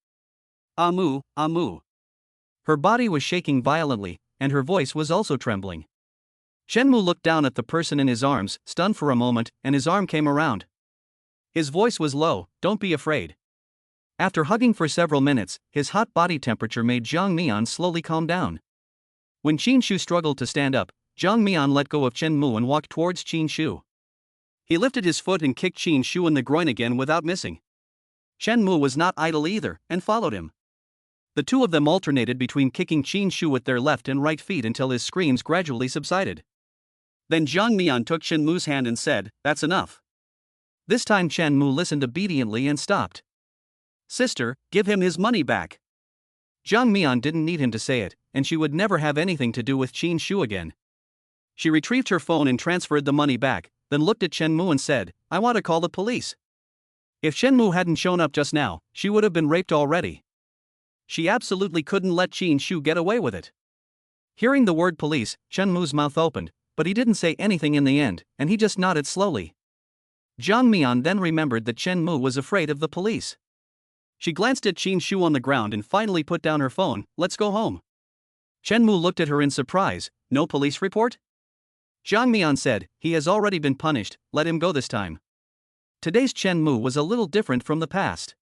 Moo, Moo. Her body was shaking violently, and her voice was also trembling. Chen Mu looked down at the person in his arms, stunned for a moment, and his arm came around. His voice was low, "Don't be afraid." After hugging for several minutes, his hot body temperature made Jiang Mian slowly calm down. When Qin Shu struggled to stand up, Jiang Mian let go of Chen Mu and walked towards Qin Shu. He lifted his foot and kicked Qin Shu in the groin again without missing. Chen Mu was not idle either, and followed him. The two of them alternated between kicking Qin Shu with their left and right feet until his screams gradually subsided. Then Jiang Mian took Chen Mu's hand and said, "That's enough." This time Chen Mu listened obediently and stopped. "Sister, give him his money back." Jiang Mian didn't need him to say it, and she would never have anything to do with Qin Shu again. She retrieved her phone and transferred the money back, then looked at Chen Mu and said, "I want to call the police." If Chen Mu hadn't shown up just now, she would have been raped already. She absolutely couldn't let Qin Shu get away with it. Hearing the word police, Chen Mu's mouth opened, but he didn't say anything in the end, and he just nodded slowly. Jiang Mian then remembered that Chen Mu was afraid of the police. She glanced at Qin Shu on the ground and finally put down her phone. "Let's go home." Chen Mu looked at her in surprise. "No police report?" Jiang Mian said, "He has already been punished, let him go this time." Today's Chen Mu was a little different from the past.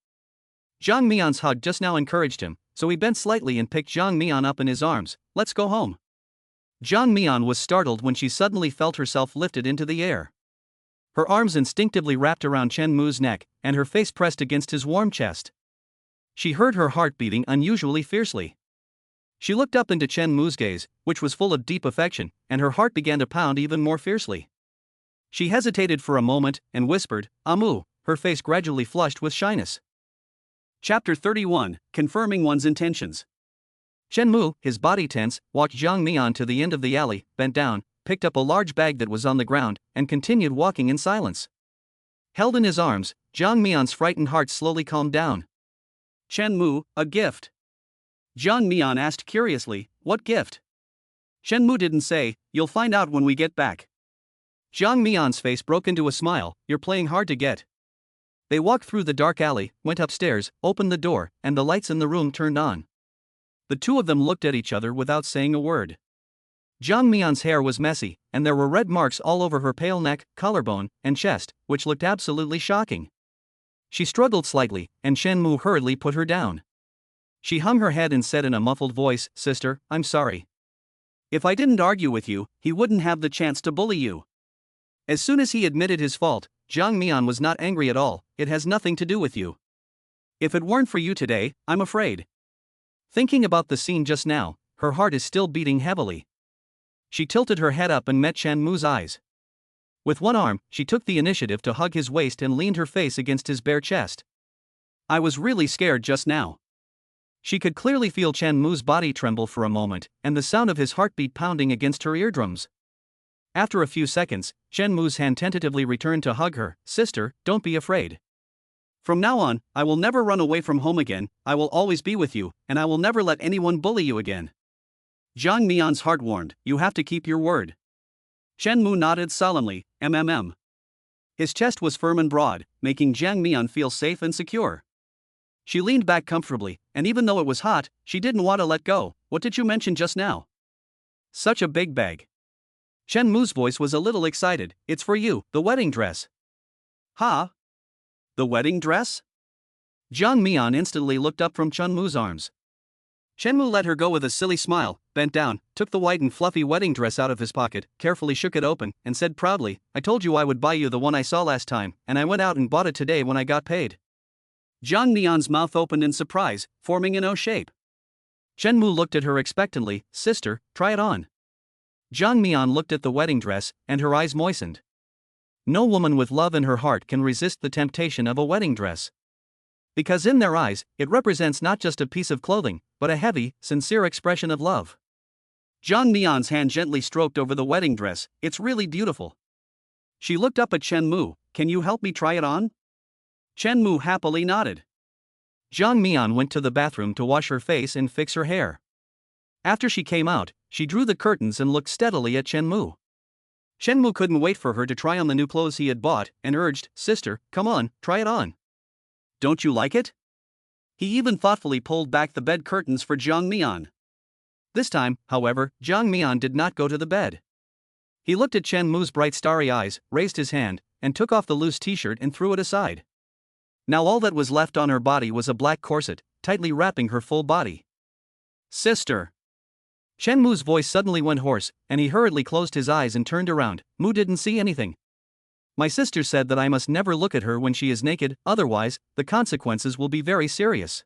Jiang Mian's hug just now encouraged him, so he bent slightly and picked Jiang Mian up in his arms. "Let's go home." Jiang Mian was startled when she suddenly felt herself lifted into the air. Her arms instinctively wrapped around Chen Mu's neck, and her face pressed against his warm chest. She heard her heart beating unusually fiercely. She looked up into Chen Mu's gaze, which was full of deep affection, and her heart began to pound even more fiercely. She hesitated for a moment and whispered, "Moo," her face gradually flushed with shyness. Chapter 31, Confirming One's Intentions. Chen Mu, his body tense, walked Jiang Mian to the end of the alley, bent down, picked up a large bag that was on the ground, and continued walking in silence. Held in his arms, Jiang Mian's frightened heart slowly calmed down. "Chen Mu, a gift?" Jiang Mian asked curiously, "What gift?" Chen Mu didn't say, "You'll find out when we get back." Jiang Mian's face broke into a smile, "You're playing hard to get." They walked through the dark alley, went upstairs, opened the door, and the lights in the room turned on. The two of them looked at each other without saying a word. Jiang Mian's hair was messy, and there were red marks all over her pale neck, collarbone, and chest, which looked absolutely shocking. She struggled slightly, and Chen Mu hurriedly put her down. She hung her head and said in a muffled voice, "Sister, I'm sorry. If I didn't argue with you, he wouldn't have the chance to bully you." As soon as he admitted his fault, Jiang Mian was not angry at all. "It has nothing to do with you. If it weren't for you today, I'm afraid." Thinking about the scene just now, her heart is still beating heavily. She tilted her head up and met Chen Mu's eyes. With one arm, she took the initiative to hug his waist and leaned her face against his bare chest. "I was really scared just now." She could clearly feel Chen Mu's body tremble for a moment, and the sound of his heartbeat pounding against her eardrums. After a few seconds, Chen Mu's hand tentatively returned to hug her. "Sister, don't be afraid. From now on, I will never run away from home again, I will always be with you, and I will never let anyone bully you again." Jiang Mian's heart warmed, "You have to keep your word." Chen Mu nodded solemnly, "MMM. His chest was firm and broad, making Jiang Mian feel safe and secure. She leaned back comfortably, and even though it was hot, she didn't want to let go. What did you mention just now? Such a big bag. Chen Mu's voice was a little excited. It's for you, the wedding dress. Huh? The wedding dress? Jiang Mian instantly looked up from Chen Mu's arms. Chen Mu let her go with a silly smile, bent down, took the white and fluffy wedding dress out of his pocket, carefully shook it open, and said proudly, I told you I would buy you the one I saw last time, and I went out and bought it today when I got paid. Jiang Mian's mouth opened in surprise, forming an O shape. Chen Mu looked at her expectantly. Sister, try it on. Jiang Mian looked at the wedding dress, and her eyes moistened. No woman with love in her heart can resist the temptation of a wedding dress. Because in their eyes, it represents not just a piece of clothing, but a heavy, sincere expression of love. Jiang Mian's hand gently stroked over the wedding dress. It's really beautiful. She looked up at Chen Mu. Can you help me try it on? Chen Mu happily nodded. Jiang Mian went to the bathroom to wash her face and fix her hair. After she came out, she drew the curtains and looked steadily at Chen Mu. Chen Mu couldn't wait for her to try on the new clothes he had bought, and urged, Sister, come on, try it on. Don't you like it? He even thoughtfully pulled back the bed curtains for Jiang Mian. This time, however, Jiang Mian did not go to the bed. He looked at Chen Mu's bright starry eyes, raised his hand, and took off the loose t-shirt and threw it aside. Now all that was left on her body was a black corset, tightly wrapping her full body. Sister! Chen Mu's voice suddenly went hoarse, and he hurriedly closed his eyes and turned around. Mu didn't see anything. My sister said that I must never look at her when she is naked, otherwise, the consequences will be very serious.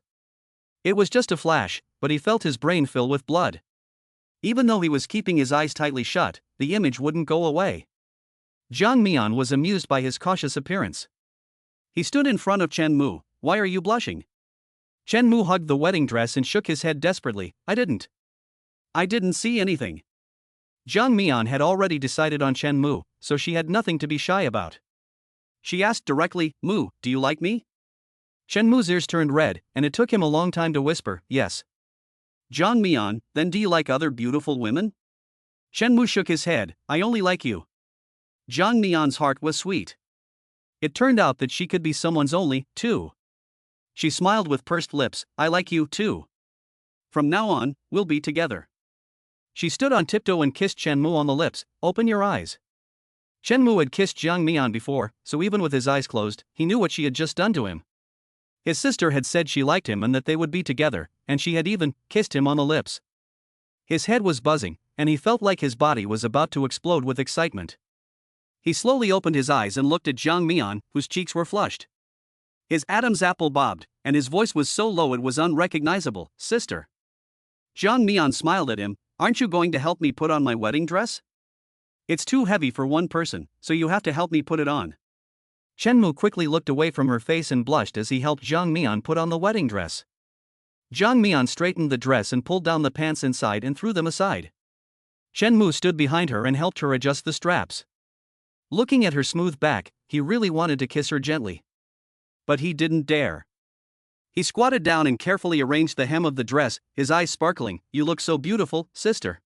It was just a flash, but he felt his brain fill with blood. Even though he was keeping his eyes tightly shut, the image wouldn't go away. Jiang Mian was amused by his cautious appearance. He stood in front of Chen Mu. Why are you blushing? Chen Mu hugged the wedding dress and shook his head desperately. I didn't see anything. Jiang Mian had already decided on Chen Mu, so she had nothing to be shy about. She asked directly, Mu, do you like me? Chen Mu's ears turned red, and it took him a long time to whisper, yes. Jiang Mian, then do you like other beautiful women? Chen Mu shook his head, I only like you. Jiang Mian's heart was sweet. It turned out that she could be someone's only, too. She smiled with pursed lips, I like you, too. From now on, we'll be together. She stood on tiptoe and kissed Chen Mu on the lips. Open your eyes. Chen Mu had kissed Jiang Mian before, so even with his eyes closed, he knew what she had just done to him. His sister had said she liked him and that they would be together, and she had even kissed him on the lips. His head was buzzing, and he felt like his body was about to explode with excitement. He slowly opened his eyes and looked at Jiang Mian, whose cheeks were flushed. His Adam's apple bobbed, and his voice was so low it was unrecognizable. Sister. Jiang Mian smiled at him. Aren't you going to help me put on my wedding dress? It's too heavy for one person, so you have to help me put it on. Chen Mu quickly looked away from her face and blushed as he helped Jiang Mian put on the wedding dress. Jiang Mian straightened the dress and pulled down the pants inside and threw them aside. Chen Mu stood behind her and helped her adjust the straps. Looking at her smooth back, he really wanted to kiss her gently. But he didn't dare. He squatted down and carefully arranged the hem of the dress, his eyes sparkling. You look so beautiful, sister.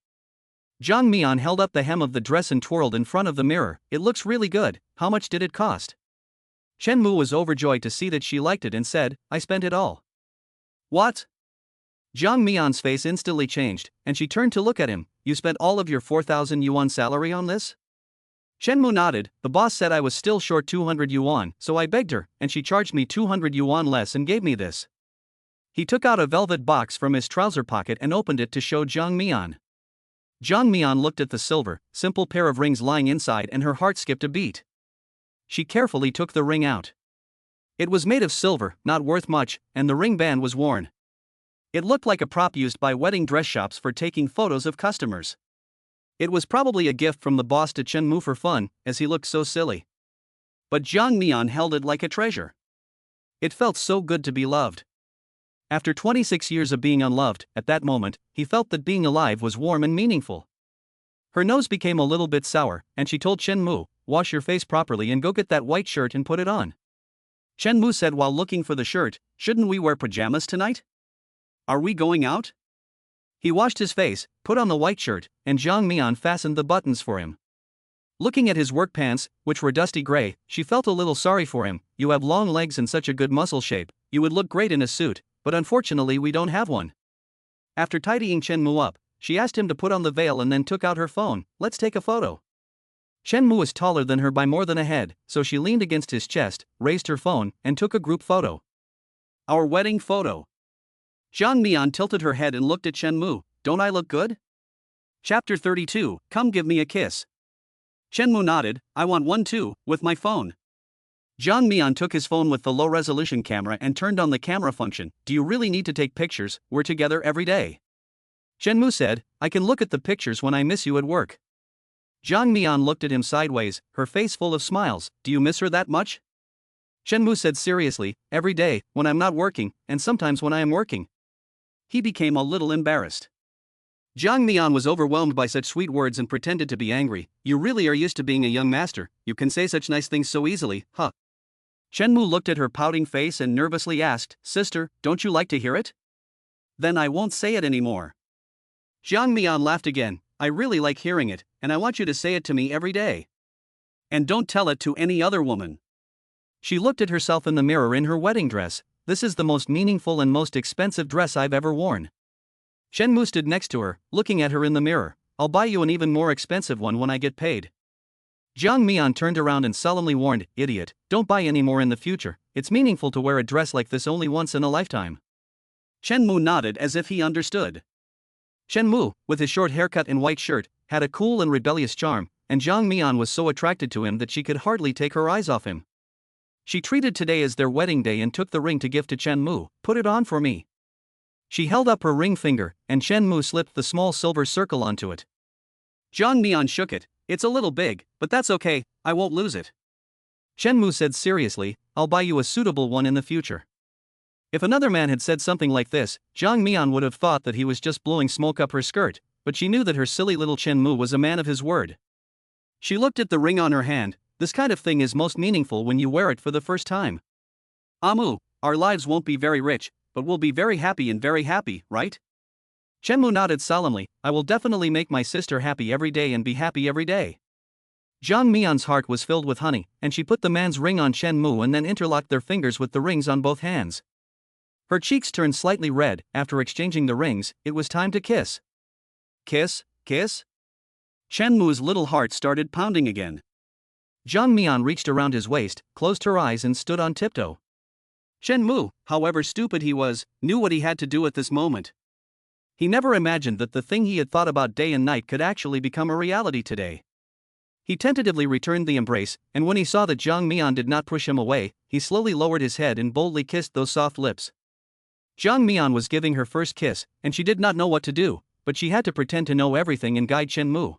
Jiang Mian held up the hem of the dress and twirled in front of the mirror. It looks really good. How much did it cost? Chen Mu was overjoyed to see that she liked it and said, I spent it all. What? Jiang Mian's face instantly changed, and she turned to look at him. You spent all of your 4,000 yuan salary on this? Chen Mu nodded. The boss said I was still short 200 yuan, so I begged her, and she charged me 200 yuan less and gave me this. He took out a velvet box from his trouser pocket and opened it to show Jiang Mian. Jiang Mian looked at the silver, simple pair of rings lying inside and her heart skipped a beat. She carefully took the ring out. It was made of silver, not worth much, and the ring band was worn. It looked like a prop used by wedding dress shops for taking photos of customers. It was probably a gift from the boss to Chen Mu for fun, as he looked so silly. But Jiang Mian held it like a treasure. It felt so good to be loved. After 26 years of being unloved, at that moment, he felt that being alive was warm and meaningful. Her nose became a little bit sour, and she told Chen Mu, wash your face properly and go get that white shirt and put it on. Chen Mu said while looking for the shirt, shouldn't we wear pajamas tonight? Are we going out? He washed his face, put on the white shirt, and Jiang Mian fastened the buttons for him. Looking at his work pants, which were dusty gray, she felt a little sorry for him. You have long legs and such a good muscle shape, you would look great in a suit, but unfortunately we don't have one. After tidying Chen-mu up, she asked him to put on the veil and then took out her phone. Let's take a photo. Chen-mu is taller than her by more than a head, so she leaned against his chest, raised her phone, and took a group photo. Our wedding photo. Zhang Mian tilted her head and looked at Chen-mu. Don't I look good? Chapter 32, Come give me a kiss. Chen-mu nodded. I want one too, with my phone. Zhang Mian took his phone with the low-resolution camera and turned on the camera function. Do you really need to take pictures? We're together every day. Chen-mu said, I can look at the pictures when I miss you at work. Zhang Mian looked at him sideways, her face full of smiles. Do you miss her that much? Chen-mu said seriously, every day, when I'm not working, and sometimes when I am working. He became a little embarrassed. Zhang Mian was overwhelmed by such sweet words and pretended to be angry. You really are used to being a young master, you can say such nice things so easily, huh? Chen-mu looked at her pouting face and nervously asked, Sister, don't you like to hear it? Then I won't say it anymore. Zhang Mian laughed again. I really like hearing it, and I want you to say it to me every day. And don't tell it to any other woman. She looked at herself in the mirror in her wedding dress. This is the most meaningful and most expensive dress I've ever worn. Chen-mu stood next to her, looking at her in the mirror. I'll buy you an even more expensive one when I get paid. Zhang Mian turned around and solemnly warned, Idiot, don't buy any more in the future, it's meaningful to wear a dress like this only once in a lifetime. Chen-mu nodded as if he understood. Chen-mu, with his short haircut and white shirt, had a cool and rebellious charm, and Zhang Mian was so attracted to him that she could hardly take her eyes off him. She treated today as their wedding day and took the ring to give to Chen-mu. Put it on for me. She held up her ring finger, and Chen-mu slipped the small silver circle onto it. Zhang Mian shook it. It's a little big, but that's okay, I won't lose it. Chen-mu said seriously, I'll buy you a suitable one in the future. If another man had said something like this, Zhang Mian would have thought that he was just blowing smoke up her skirt, but she knew that her silly little Chen-mu was a man of his word. She looked at the ring on her hand. This kind of thing is most meaningful when you wear it for the first time. Amu, our lives won't be very rich, but we'll be very happy, right? Chen-mu nodded solemnly. I will definitely make my sister happy every day and be happy every day. Zhang Mian's heart was filled with honey, and she put the man's ring on Chen-mu and then interlocked their fingers with the rings on both hands. Her cheeks turned slightly red. After exchanging the rings, it was time to kiss. Kiss, kiss? Chen-mu's little heart started pounding again. Zhang Mian reached around his waist, closed her eyes and stood on tiptoe. Chen-mu, however stupid he was, knew what he had to do at this moment. He never imagined that the thing he had thought about day and night could actually become a reality today. He tentatively returned the embrace, and when he saw that Zhang Mian did not push him away, he slowly lowered his head and boldly kissed those soft lips. Zhang Mian was giving her first kiss, and she did not know what to do, but she had to pretend to know everything and guide Chen-mu.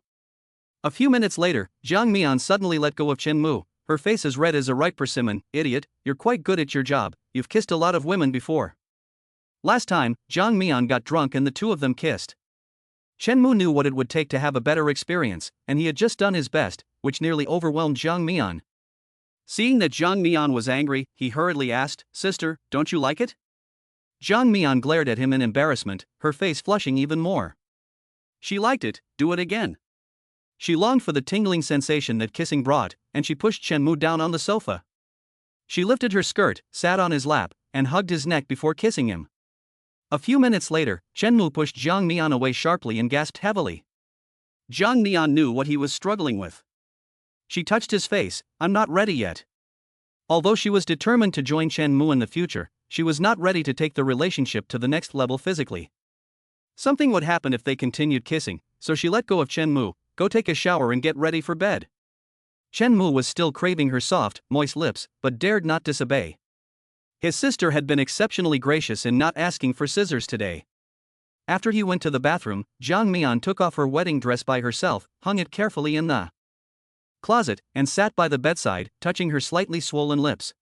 A few minutes later, Zhang Mian suddenly let go of Chen-mu, her face as red as a ripe persimmon. Idiot, you're quite good at your job, you've kissed a lot of women before. Last time, Zhang Mian got drunk and the two of them kissed. Chen-mu knew what it would take to have a better experience, and he had just done his best, which nearly overwhelmed Zhang Mian. Seeing that Zhang Mian was angry, he hurriedly asked, Sister, don't you like it? Zhang Mian glared at him in embarrassment, her face flushing even more. She liked it, do it again. She longed for the tingling sensation that kissing brought, and she pushed Chen-mu down on the sofa. She lifted her skirt, sat on his lap, and hugged his neck before kissing him. A few minutes later, Chen-mu pushed Zhang Mian away sharply and gasped heavily. Zhang Mian knew what he was struggling with. She touched his face. I'm not ready yet. Although she was determined to join Chen-mu in the future, she was not ready to take the relationship to the next level physically. Something would happen if they continued kissing, so she let go of Chen-mu. Go take a shower and get ready for bed. Chen-mu was still craving her soft, moist lips, but dared not disobey. His sister had been exceptionally gracious in not asking for scissors today. After he went to the bathroom, Zhang Mian took off her wedding dress by herself, hung it carefully in the closet, and sat by the bedside, touching her slightly swollen lips.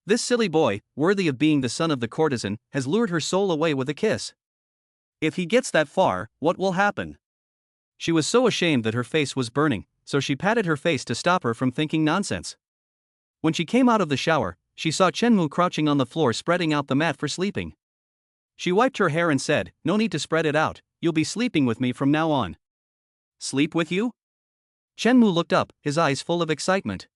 This silly boy, worthy of being the son of the courtesan, has lured her soul away with a kiss. If he gets that far, what will happen? She was so ashamed that her face was burning, so she patted her face to stop her from thinking nonsense. When she came out of the shower, she saw Chen-mu crouching on the floor spreading out the mat for sleeping. She wiped her hair and said, No need to spread it out, you'll be sleeping with me from now on. Sleep with you? Chen Mu looked up, his eyes full of excitement.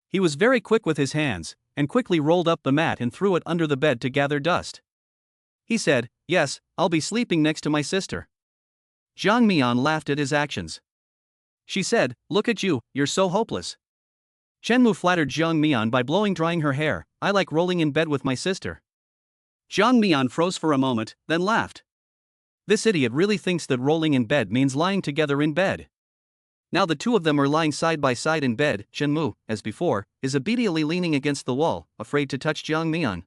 He was very quick with his hands, and quickly rolled up the mat and threw it under the bed to gather dust. He said, "Yes, I'll be sleeping next to my sister." Jiang Mian laughed at his actions. She said, "Look at you, you're so hopeless." Chen Mu flattered Jiang Mian by blowing drying her hair. "I like rolling in bed with my sister." Jiang Mian froze for a moment, then laughed. This idiot really thinks that rolling in bed means lying together in bed. Now the two of them are lying side by side in bed. Chen Mu, as before, is obediently leaning against the wall, afraid to touch Jiang Mian.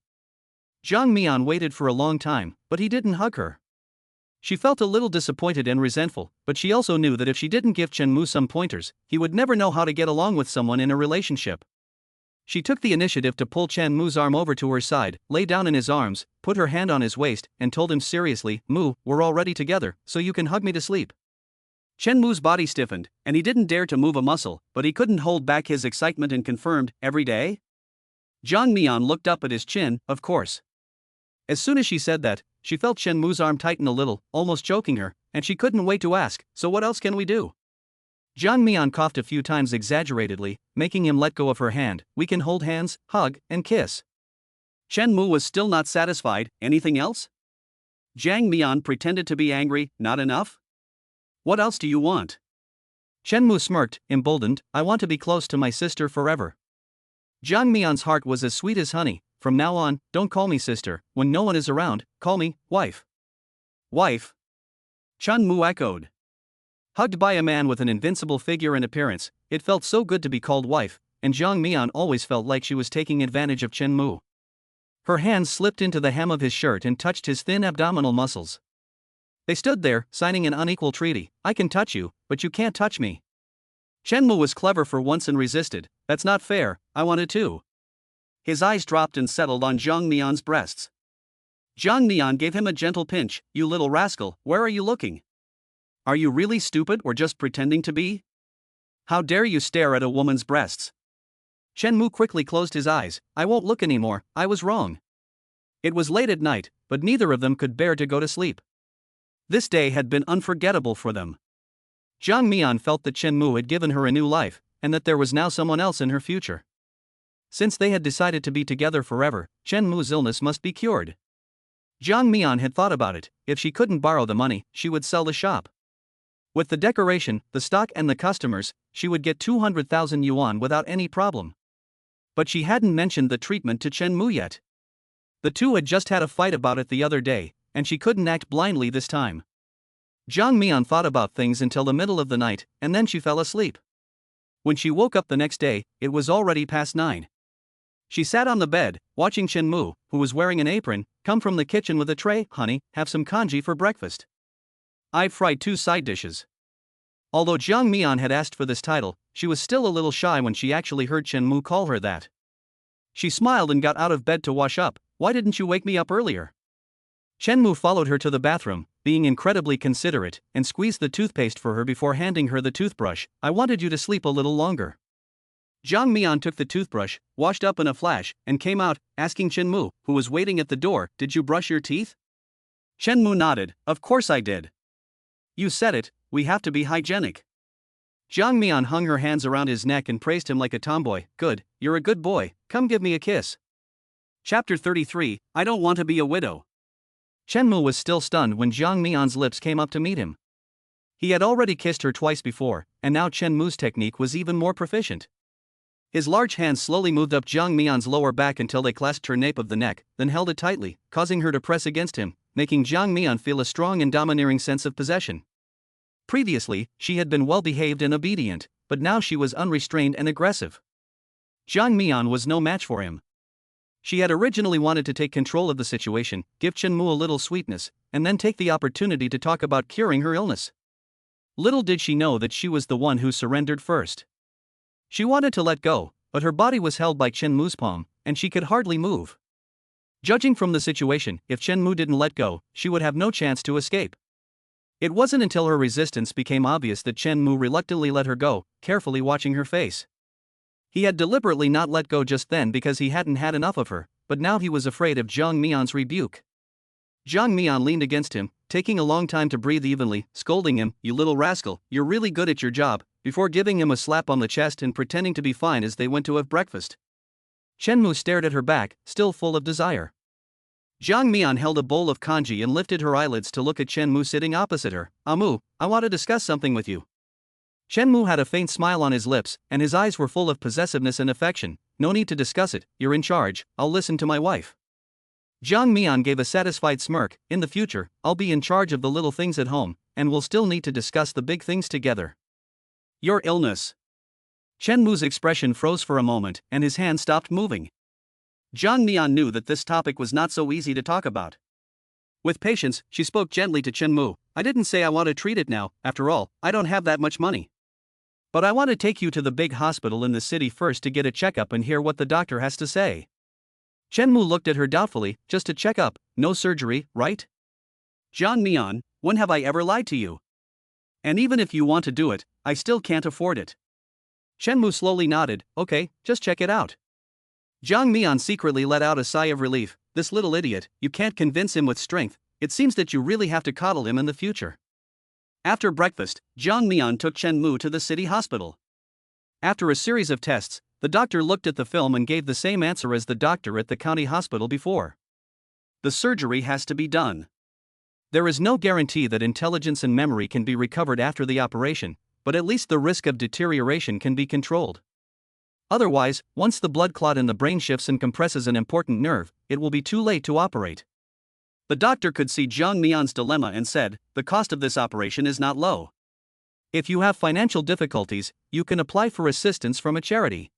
Jiang Mian waited for a long time, but he didn't hug her. She felt a little disappointed and resentful, but she also knew that if she didn't give Chen Mu some pointers, he would never know how to get along with someone in a relationship. She took the initiative to pull Chen Mu's arm over to her side, lay down in his arms, put her hand on his waist, and told him seriously, "Mu, we're already together, so you can hug me to sleep." Chen Mu's body stiffened, and he didn't dare to move a muscle, but he couldn't hold back his excitement and confirmed, "Every day?" Jiang Mian looked up at his chin, of course. As soon as she said that, she felt Chen Mu's arm tighten a little, almost choking her, and she couldn't wait to ask, "So what else can we do?" Jiang Mian coughed a few times exaggeratedly, making him let go of her hand. "We can hold hands, hug, and kiss." Chen Mu was still not satisfied. "Anything else?" Jiang Mian pretended to be angry. "Not enough? What else do you want?" Chen Mu smirked, emboldened. "I want to be close to my sister forever." Jiang Mian's heart was as sweet as honey. "From now on, don't call me sister. When no one is around, call me wife." "Wife?" Chen Mu echoed. Hugged by a man with an invincible figure and appearance, it felt so good to be called wife, and Jiang Mian always felt like she was taking advantage of Chen Mu. Her hands slipped into the hem of his shirt and touched his thin abdominal muscles. They stood there, signing an unequal treaty. "I can touch you, but you can't touch me." Chen Mu was clever for once and resisted. "That's not fair, I wanted to." His eyes dropped and settled on Jiang Mian's breasts. Jiang Mian gave him a gentle pinch. "You little rascal, where are you looking? Are you really stupid or just pretending to be? How dare you stare at a woman's breasts?" Chen Mu quickly closed his eyes. "I won't look anymore, I was wrong." It was late at night, but neither of them could bear to go to sleep. This day had been unforgettable for them. Jiang Mian felt that Chen Mu had given her a new life, and that there was now someone else in her future. Since they had decided to be together forever, Chen Mu's illness must be cured. Jiang Mian had thought about it. If she couldn't borrow the money, she would sell the shop. With the decoration, the stock and the customers, she would get 200,000 yuan without any problem. But she hadn't mentioned the treatment to Chen Mu yet. The two had just had a fight about it the other day, and she couldn't act blindly this time. Jiang Mian thought about things until the middle of the night, and then she fell asleep. When she woke up the next day, it was already past 9. She sat on the bed, watching Chen Mu, who was wearing an apron, come from the kitchen with a tray. "Honey, have some congee for breakfast. I've fried 2 side dishes." Although Jiang Mian had asked for this title, she was still a little shy when she actually heard Chen Mu call her that. She smiled and got out of bed to wash up. "Why didn't you wake me up earlier?" Chen Mu followed her to the bathroom, being incredibly considerate, and squeezed the toothpaste for her before handing her the toothbrush. "I wanted you to sleep a little longer." Jiang Mian took the toothbrush, washed up in a flash, and came out, asking Chen Mu, who was waiting at the door, "Did you brush your teeth?" Chen Mu nodded. "Of course I did. You said it, we have to be hygienic." Jiang Mian hung her hands around his neck and praised him like a tomboy. "Good, you're a good boy, come give me a kiss." Chapter 33, I Don't Want to Be a Widow. Chen Mu was still stunned when Jiang Mian's lips came up to meet him. He had already kissed her twice before, and now Chen Mu's technique was even more proficient. His large hands slowly moved up Jiang Mian's lower back until they clasped her nape of the neck, then held it tightly, causing her to press against him, making Jiang Mian feel a strong and domineering sense of possession. Previously, she had been well-behaved and obedient, but now she was unrestrained and aggressive. Jiang Mian was no match for him. She had originally wanted to take control of the situation, give Chen Mu a little sweetness, and then take the opportunity to talk about curing her illness. Little did she know that she was the one who surrendered first. She wanted to let go, but her body was held by Chen Mu's palm, and she could hardly move. Judging from the situation, if Chen Mu didn't let go, she would have no chance to escape. It wasn't until her resistance became obvious that Chen Mu reluctantly let her go, carefully watching her face. He had deliberately not let go just then because he hadn't had enough of her, but now he was afraid of Jiang Mian's rebuke. Jiang Mian leaned against him, taking a long time to breathe evenly, scolding him, "You little rascal, you're really good at your job, before giving him a slap on the chest and pretending to be fine as they went to have breakfast. Chen Mu stared at her back, still full of desire. Jiang Mian held a bowl of congee and lifted her eyelids to look at Chen Mu sitting opposite her. Mu, I want to discuss something with you. Chen Mu had a faint smile on his lips, and his eyes were full of possessiveness and affection. No need to discuss it, you're in charge, I'll listen to my wife. Jiang Mian gave a satisfied smirk. In the future, I'll be in charge of the little things at home, and we'll still need to discuss the big things together. Your illness. Chen Mu's expression froze for a moment, and his hand stopped moving. Jiang Mian knew that this topic was not so easy to talk about. With patience, she spoke gently to Chen Mu. I didn't say I want to treat it now, after all, I don't have that much money. But I want to take you to the big hospital in the city first to get a checkup and hear what the doctor has to say. Chen Mu looked at her doubtfully. Just a checkup, no surgery, right? Jiang Mian, when have I ever lied to you? And even if you want to do it, I still can't afford it. Chen Mu slowly nodded. Okay, just check it out. Jiang Mian secretly let out a sigh of relief. This little idiot, you can't convince him with strength. It seems that you really have to coddle him in the future. After breakfast, Jiang Mian took Chen Mu to the city hospital. After a series of tests, the doctor looked at the film and gave the same answer as the doctor at the county hospital before. The surgery has to be done. There is no guarantee that intelligence and memory can be recovered after the operation, but at least the risk of deterioration can be controlled. Otherwise, once the blood clot in the brain shifts and compresses an important nerve, it will be too late to operate. The doctor could see Jiang Mian's dilemma and said, the cost of this operation is not low. If you have financial difficulties, you can apply for assistance from a charity.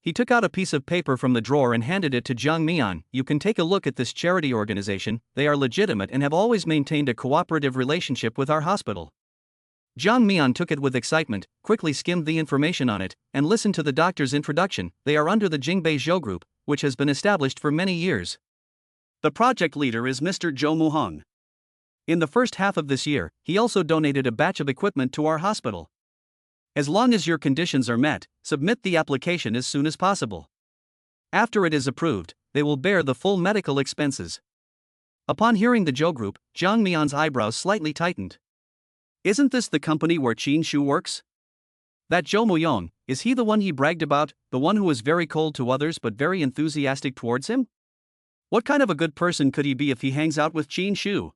He took out a piece of paper from the drawer and handed it to Jiang Mian. You can take a look at this charity organization, they are legitimate and have always maintained a cooperative relationship with our hospital. Jiang Mian took it with excitement, quickly skimmed the information on it, and listened to the doctor's introduction. They are under the Jingbei Zhou Group, which has been established for many years. The project leader is Mr. Zhou Muhong. In the first half of this year, he also donated a batch of equipment to our hospital. As long as your conditions are met, submit the application as soon as possible. After it is approved, they will bear the full medical expenses. Upon hearing the Zhou Group, Jiang Mian's eyebrows slightly tightened. Isn't this the company where Qin Shu works? That Zhou Muyong, is he the one he bragged about, the one who was very cold to others but very enthusiastic towards him? What kind of a good person could he be if he hangs out with Qin Shu?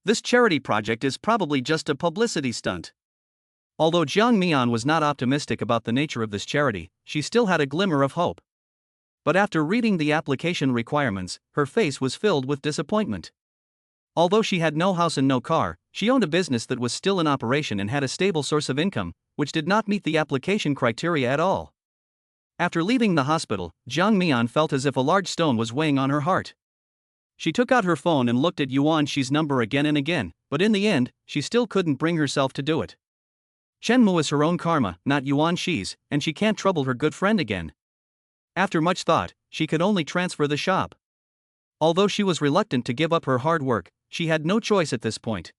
This charity project is probably just a publicity stunt. Although Jiang Mian was not optimistic about the nature of this charity, she still had a glimmer of hope. But after reading the application requirements, her face was filled with disappointment. Although she had no house and no car, she owned a business that was still in operation and had a stable source of income, which did not meet the application criteria at all. After leaving the hospital, Jiang Mian felt as if a large stone was weighing on her heart. She took out her phone and looked at Yuan Shi's number again and again, but in the end, she still couldn't bring herself to do it. Chen Mu is her own karma, not Yuan Shi's, and she can't trouble her good friend again. After much thought, she could only transfer the shop. Although she was reluctant to give up her hard work, she had no choice at this point.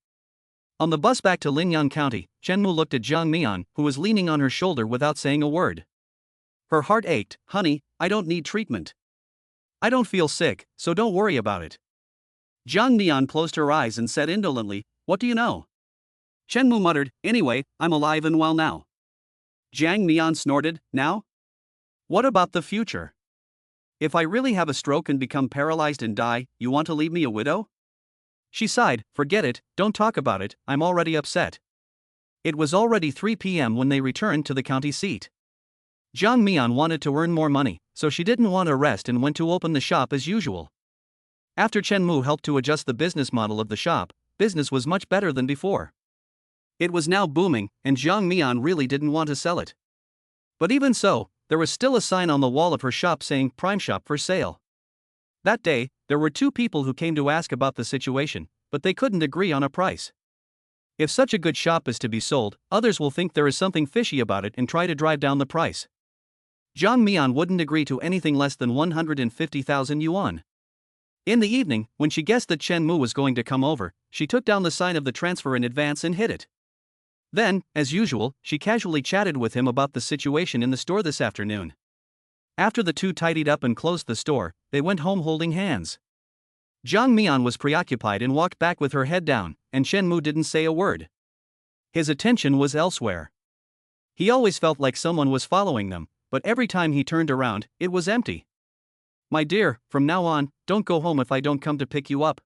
On the bus back to Linyang County, Chen Mu looked at Jiang Mian, who was leaning on her shoulder without saying a word. Her heart ached. Honey, I don't need treatment. I don't feel sick, so don't worry about it. Jiang Mian closed her eyes and said indolently, what do you know? Chen Mu muttered, anyway, I'm alive and well now. Jiang Mian snorted, now? What about the future? If I really have a stroke and become paralyzed and die, you want to leave me a widow? She sighed, forget it, don't talk about it, I'm already upset. It was already 3 p.m. when they returned to the county seat. Jiang Mian wanted to earn more money, so she didn't want to rest and went to open the shop as usual. After Chen Mu helped to adjust the business model of the shop, business was much better than before. It was now booming, and Jiang Mian really didn't want to sell it. But even so, there was still a sign on the wall of her shop saying Prime Shop for sale. That day, there were 2 people who came to ask about the situation, but they couldn't agree on a price. If such a good shop is to be sold, others will think there is something fishy about it and try to drive down the price. Jiang Mian wouldn't agree to anything less than 150,000 yuan. In the evening, when she guessed that Chen Mu was going to come over, she took down the sign of the transfer in advance and hid it. Then, as usual, she casually chatted with him about the situation in the store this afternoon. After the 2 tidied up and closed the store, they went home holding hands. Jiang Mian was preoccupied and walked back with her head down, and Chen Mu didn't say a word. His attention was elsewhere. He always felt like someone was following them, but every time he turned around, it was empty. "My dear, from now on, don't go home if I don't come to pick you up.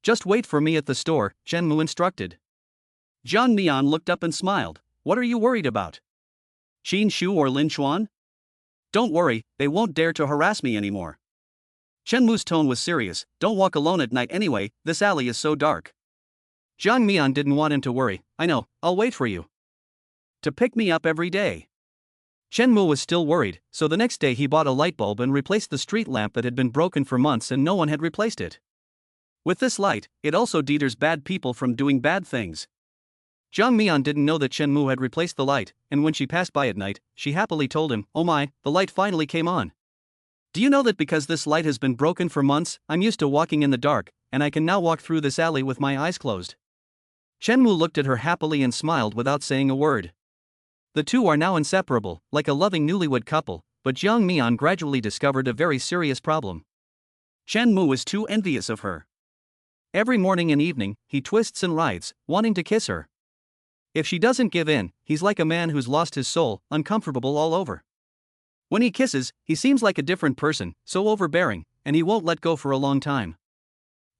Just wait for me at the store," Shenmue instructed. Jiang Mian looked up and smiled. "What are you worried about? Qin Shu or Lin Xuan? Don't worry, they won't dare to harass me anymore." Shenmue's tone was serious. "Don't walk alone at night anyway, this alley is so dark." Jiang Mian didn't want him to worry. "I know, I'll wait for you to pick me up every day." Shenmue was still worried, so the next day he bought a light bulb and replaced the street lamp that had been broken for months and no one had replaced it. With this light, it also deters bad people from doing bad things. Jiang Mian didn't know that Shenmue had replaced the light, and when she passed by at night, she happily told him, "Oh my, the light finally came on. Do you know that because this light has been broken for months, I'm used to walking in the dark, and I can now walk through this alley with my eyes closed?" Shenmue looked at her happily and smiled without saying a word. The two are now inseparable, like a loving newlywed couple, but Jiang Mian gradually discovered a very serious problem. Shenmue is too envious of her. Every morning and evening, he twists and writhes, wanting to kiss her. If she doesn't give in, he's like a man who's lost his soul, uncomfortable all over. When he kisses, he seems like a different person, so overbearing, and he won't let go for a long time.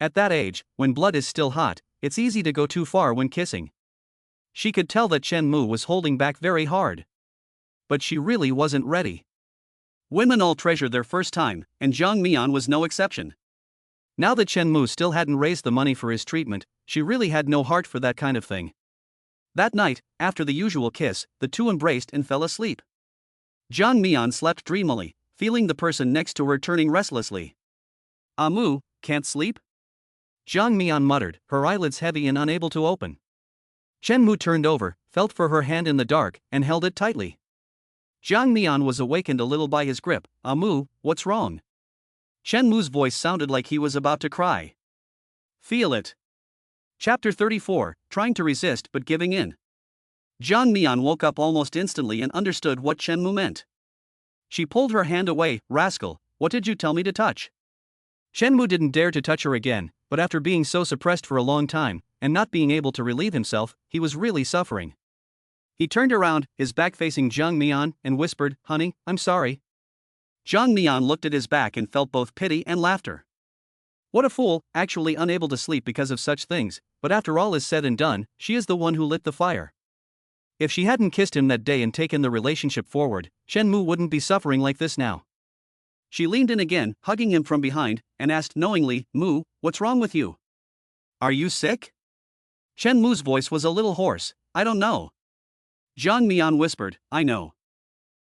At that age, when blood is still hot, it's easy to go too far when kissing. She could tell that Shenmue was holding back very hard. But she really wasn't ready. Women all treasure their first time, and Jiang Mian was no exception. Now that Shenmue still hadn't raised the money for his treatment, she really had no heart for that kind of thing. That night, after the usual kiss, the two embraced and fell asleep. Jiang Mian slept dreamily, feeling the person next to her turning restlessly. "Amu, can't sleep?" Jiang Mian muttered, her eyelids heavy and unable to open. Shenmue turned over, felt for her hand in the dark, and held it tightly. Jiang Mian was awakened a little by his grip. "Amu, what's wrong?" Shenmue's voice sounded like he was about to cry. Feel it. Chapter 34, Trying to Resist but Giving In. Jiang Mian woke up almost instantly and understood what Shenmue meant. She pulled her hand away. "Rascal, what did you tell me to touch?" Shenmue didn't dare to touch her again, but after being so suppressed for a long time, and not being able to relieve himself, he was really suffering. He turned around, his back facing Jiang Mian, and whispered, "Honey, I'm sorry." Jiang Mian looked at his back and felt both pity and laughter. What a fool, actually unable to sleep because of such things, but after all is said and done, she is the one who lit the fire. If she hadn't kissed him that day and taken the relationship forward, Shenmue wouldn't be suffering like this now. She leaned in again, hugging him from behind, and asked knowingly, "Mu, what's wrong with you? Are you sick?" Shenmue's voice was a little hoarse. "I don't know." Jiang Mian whispered, "I know."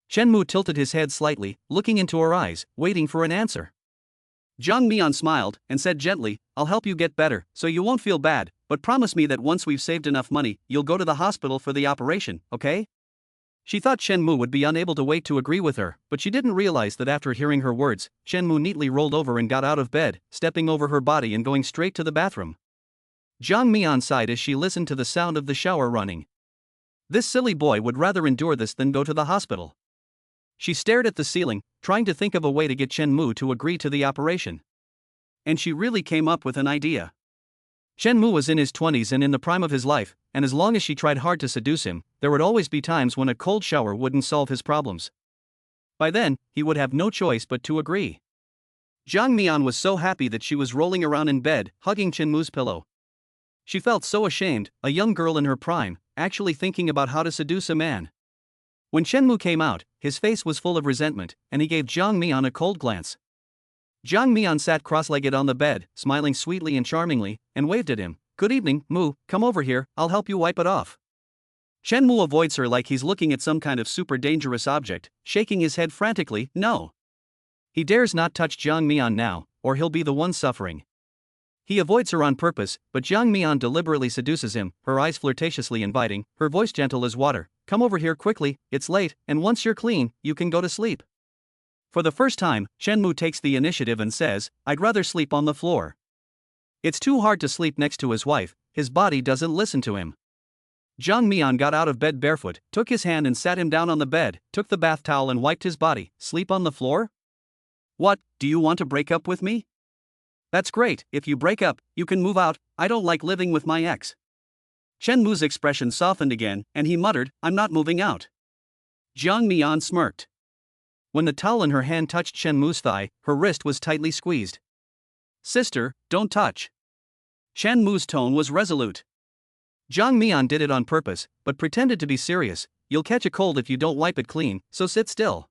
Shenmue tilted his head slightly, looking into her eyes, waiting for an answer. Jiang Mian smiled, and said gently, "I'll help you get better, so you won't feel bad, but promise me that once we've saved enough money, you'll go to the hospital for the operation, okay?" She thought Shenmue would be unable to wait to agree with her, but she didn't realize that after hearing her words, Shenmue neatly rolled over and got out of bed, stepping over her body and going straight to the bathroom. Jiang Mian sighed as she listened to the sound of the shower running. This silly boy would rather endure this than go to the hospital. She stared at the ceiling, trying to think of a way to get Shenmue to agree to the operation. And she really came up with an idea. Shenmue was in his 20s and in the prime of his life, and as long as she tried hard to seduce him, there would always be times when a cold shower wouldn't solve his problems. By then, he would have no choice but to agree. Jiang Mian was so happy that she was rolling around in bed, hugging Shenmue's pillow. She felt so ashamed, a young girl in her prime, actually thinking about how to seduce a man. When Shenmue came out, his face was full of resentment, and he gave Jiang Mian a cold glance. Jiang Mian sat cross-legged on the bed, smiling sweetly and charmingly, and waved at him. "Good evening, Mu, come over here, I'll help you wipe it off." Shenmue avoids her like he's looking at some kind of super dangerous object, shaking his head frantically. No. He dares not touch Jiang Mian now, or he'll be the one suffering. He avoids her on purpose, but Jiang Mian deliberately seduces him, her eyes flirtatiously inviting, her voice gentle as water. "Come over here quickly, it's late, and once you're clean, you can go to sleep." For the first time, Shenmue takes the initiative and says, "I'd rather sleep on the floor." It's too hard to sleep next to his wife, his body doesn't listen to him. Jiang Mian got out of bed barefoot, took his hand and sat him down on the bed, took the bath towel and wiped his body. "Sleep on the floor? What, do you want to break up with me? That's great, if you break up, you can move out, I don't like living with my ex." Chen Mu's expression softened again, and he muttered, "I'm not moving out." Jiang Mian smirked. When the towel in her hand touched Chen Mu's thigh, her wrist was tightly squeezed. "Sister, don't touch." Chen Mu's tone was resolute. Jiang Mian did it on purpose, but pretended to be serious. "You'll catch a cold if you don't wipe it clean, so sit still."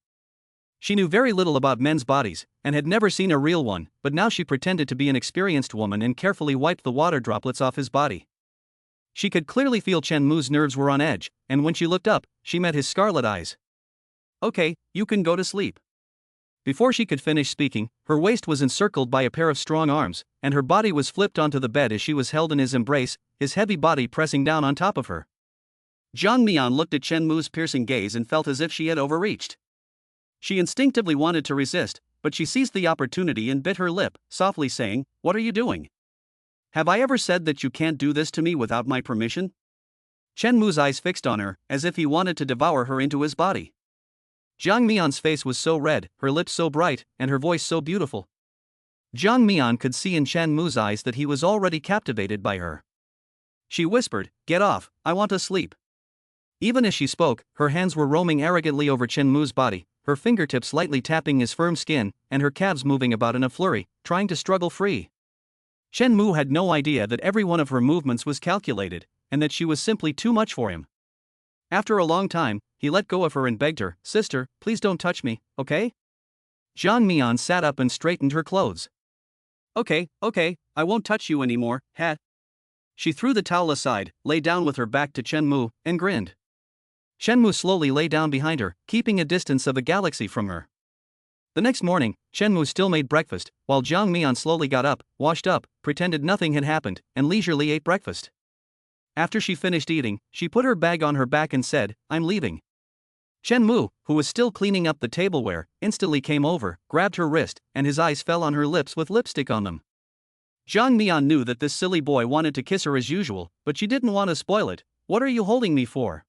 She knew very little about men's bodies, and had never seen a real one, but now she pretended to be an experienced woman and carefully wiped the water droplets off his body. She could clearly feel Chen Mu's nerves were on edge, and when she looked up, she met his scarlet eyes. "Okay, you can go to sleep." Before she could finish speaking, her waist was encircled by a pair of strong arms, and her body was flipped onto the bed as she was held in his embrace, his heavy body pressing down on top of her. Jiang Mian looked at Chen Mu's piercing gaze and felt as if she had overreached. She instinctively wanted to resist, but she seized the opportunity and bit her lip, softly saying, "What are you doing? Have I ever said that you can't do this to me without my permission?" Chen Mu's eyes fixed on her, as if he wanted to devour her into his body. Jiang Mian's face was so red, her lips so bright, and her voice so beautiful. Jiang Mian could see in Chen Mu's eyes that he was already captivated by her. She whispered, "Get off, I want to sleep." Even as she spoke, her hands were roaming arrogantly over Chen Mu's body, her fingertips lightly tapping his firm skin, and her calves moving about in a flurry, trying to struggle free. Chen Mu had no idea that every one of her movements was calculated, and that she was simply too much for him. After a long time, he let go of her and begged her, "Sister, please don't touch me, okay?" Jiang Mian sat up and straightened her clothes. Okay, I won't touch you anymore, ha." She threw the towel aside, lay down with her back to Chen Mu, and grinned. Chen Mu slowly lay down behind her, keeping a distance of a galaxy from her. The next morning, Chen Mu still made breakfast, while Jiang Mian slowly got up, washed up, pretended nothing had happened, and leisurely ate breakfast. After she finished eating, she put her bag on her back and said, "I'm leaving." Chen Mu, who was still cleaning up the tableware, instantly came over, grabbed her wrist, and his eyes fell on her lips with lipstick on them. Jiang Mian knew that this silly boy wanted to kiss her as usual, but she didn't want to spoil it. "What are you holding me for?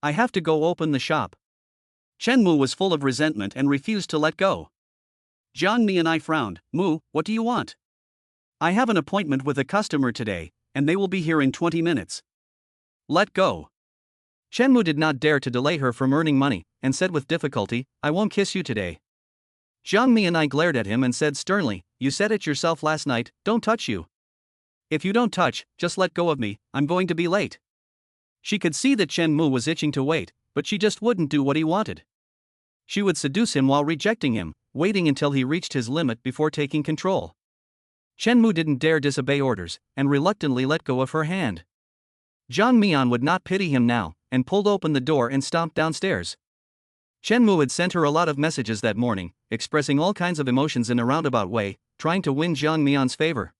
I have to go open the shop." Chen Mu was full of resentment and refused to let go. Jiang Mian frowned. "Mu, what do you want?" "I have an appointment with a customer today, and they will be here in 20 minutes. Let go." Chen Mu did not dare to delay her from earning money, and said with difficulty, "I won't kiss you today." Jiang Mian glared at him and said sternly, "You said it yourself last night, don't touch you. If you don't touch, just let go of me, I'm going to be late." She could see that Chen Mu was itching to wait, but she just wouldn't do what he wanted. She would seduce him while rejecting him, waiting until he reached his limit before taking control. Chen Mu didn't dare disobey orders, and reluctantly let go of her hand. Jiang Mian would not pity him now, and pulled open the door and stomped downstairs. Chen Mu had sent her a lot of messages that morning, expressing all kinds of emotions in a roundabout way, trying to win Jiang Mian's favor.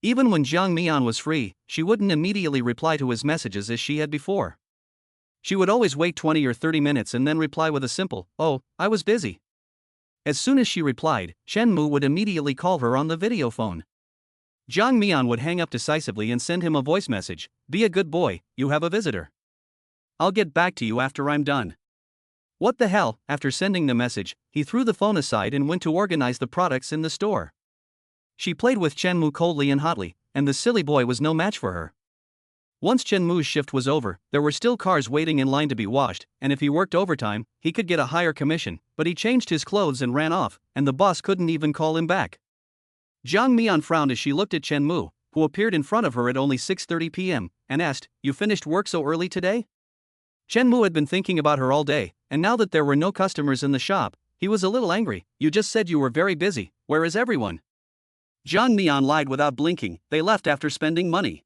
Even when Jiang Mian was free, she wouldn't immediately reply to his messages as she had before. She would always wait 20 or 30 minutes and then reply with a simple, "Oh, I was busy." As soon as she replied, Chen Mu would immediately call her on the video phone. Jiang Mian would hang up decisively and send him a voice message, "Be a good boy, you have a visitor. I'll get back to you after I'm done." What the hell? After sending the message, he threw the phone aside and went to organize the products in the store. She played with Chen Mu coldly and hotly, and the silly boy was no match for her. Once Chen Mu's shift was over, there were still cars waiting in line to be washed, and if he worked overtime, he could get a higher commission, but he changed his clothes and ran off, and the boss couldn't even call him back. Jiang Mian frowned as she looked at Chen Mu, who appeared in front of her at only 6:30 p.m., and asked, "You finished work so early today?" Chen Mu had been thinking about her all day, and now that there were no customers in the shop, he was a little angry. "You just said you were very busy, where is everyone?" Jiang Mian lied without blinking, "They left after spending money."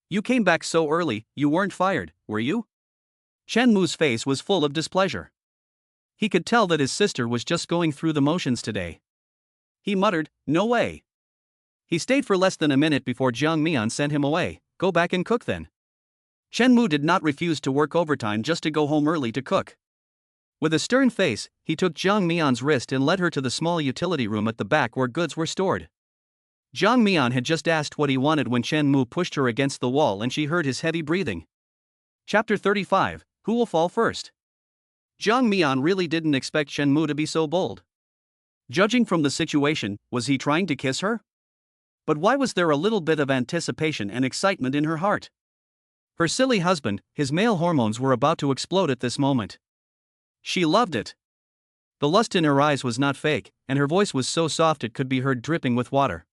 "You came back so early, you weren't fired, were you?" Chen Mu's face was full of displeasure. He could tell that his sister was just going through the motions today. He muttered, "No way." He stayed for less than a minute before Jiang Mian sent him away. "Go back and cook then." Chen Mu did not refuse to work overtime just to go home early to cook. With a stern face, he took Jiang Mian's wrist and led her to the small utility room at the back where goods were stored. Jiang Mian had just asked what he wanted when Chen Mu pushed her against the wall and she heard his heavy breathing. Chapter 35, Who Will Fall First? Jiang Mian really didn't expect Chen Mu to be so bold. Judging from the situation, was he trying to kiss her? But why was there a little bit of anticipation and excitement in her heart? Her silly husband, his male hormones were about to explode at this moment. She loved it. The lust in her eyes was not fake, and her voice was so soft it could be heard dripping with water.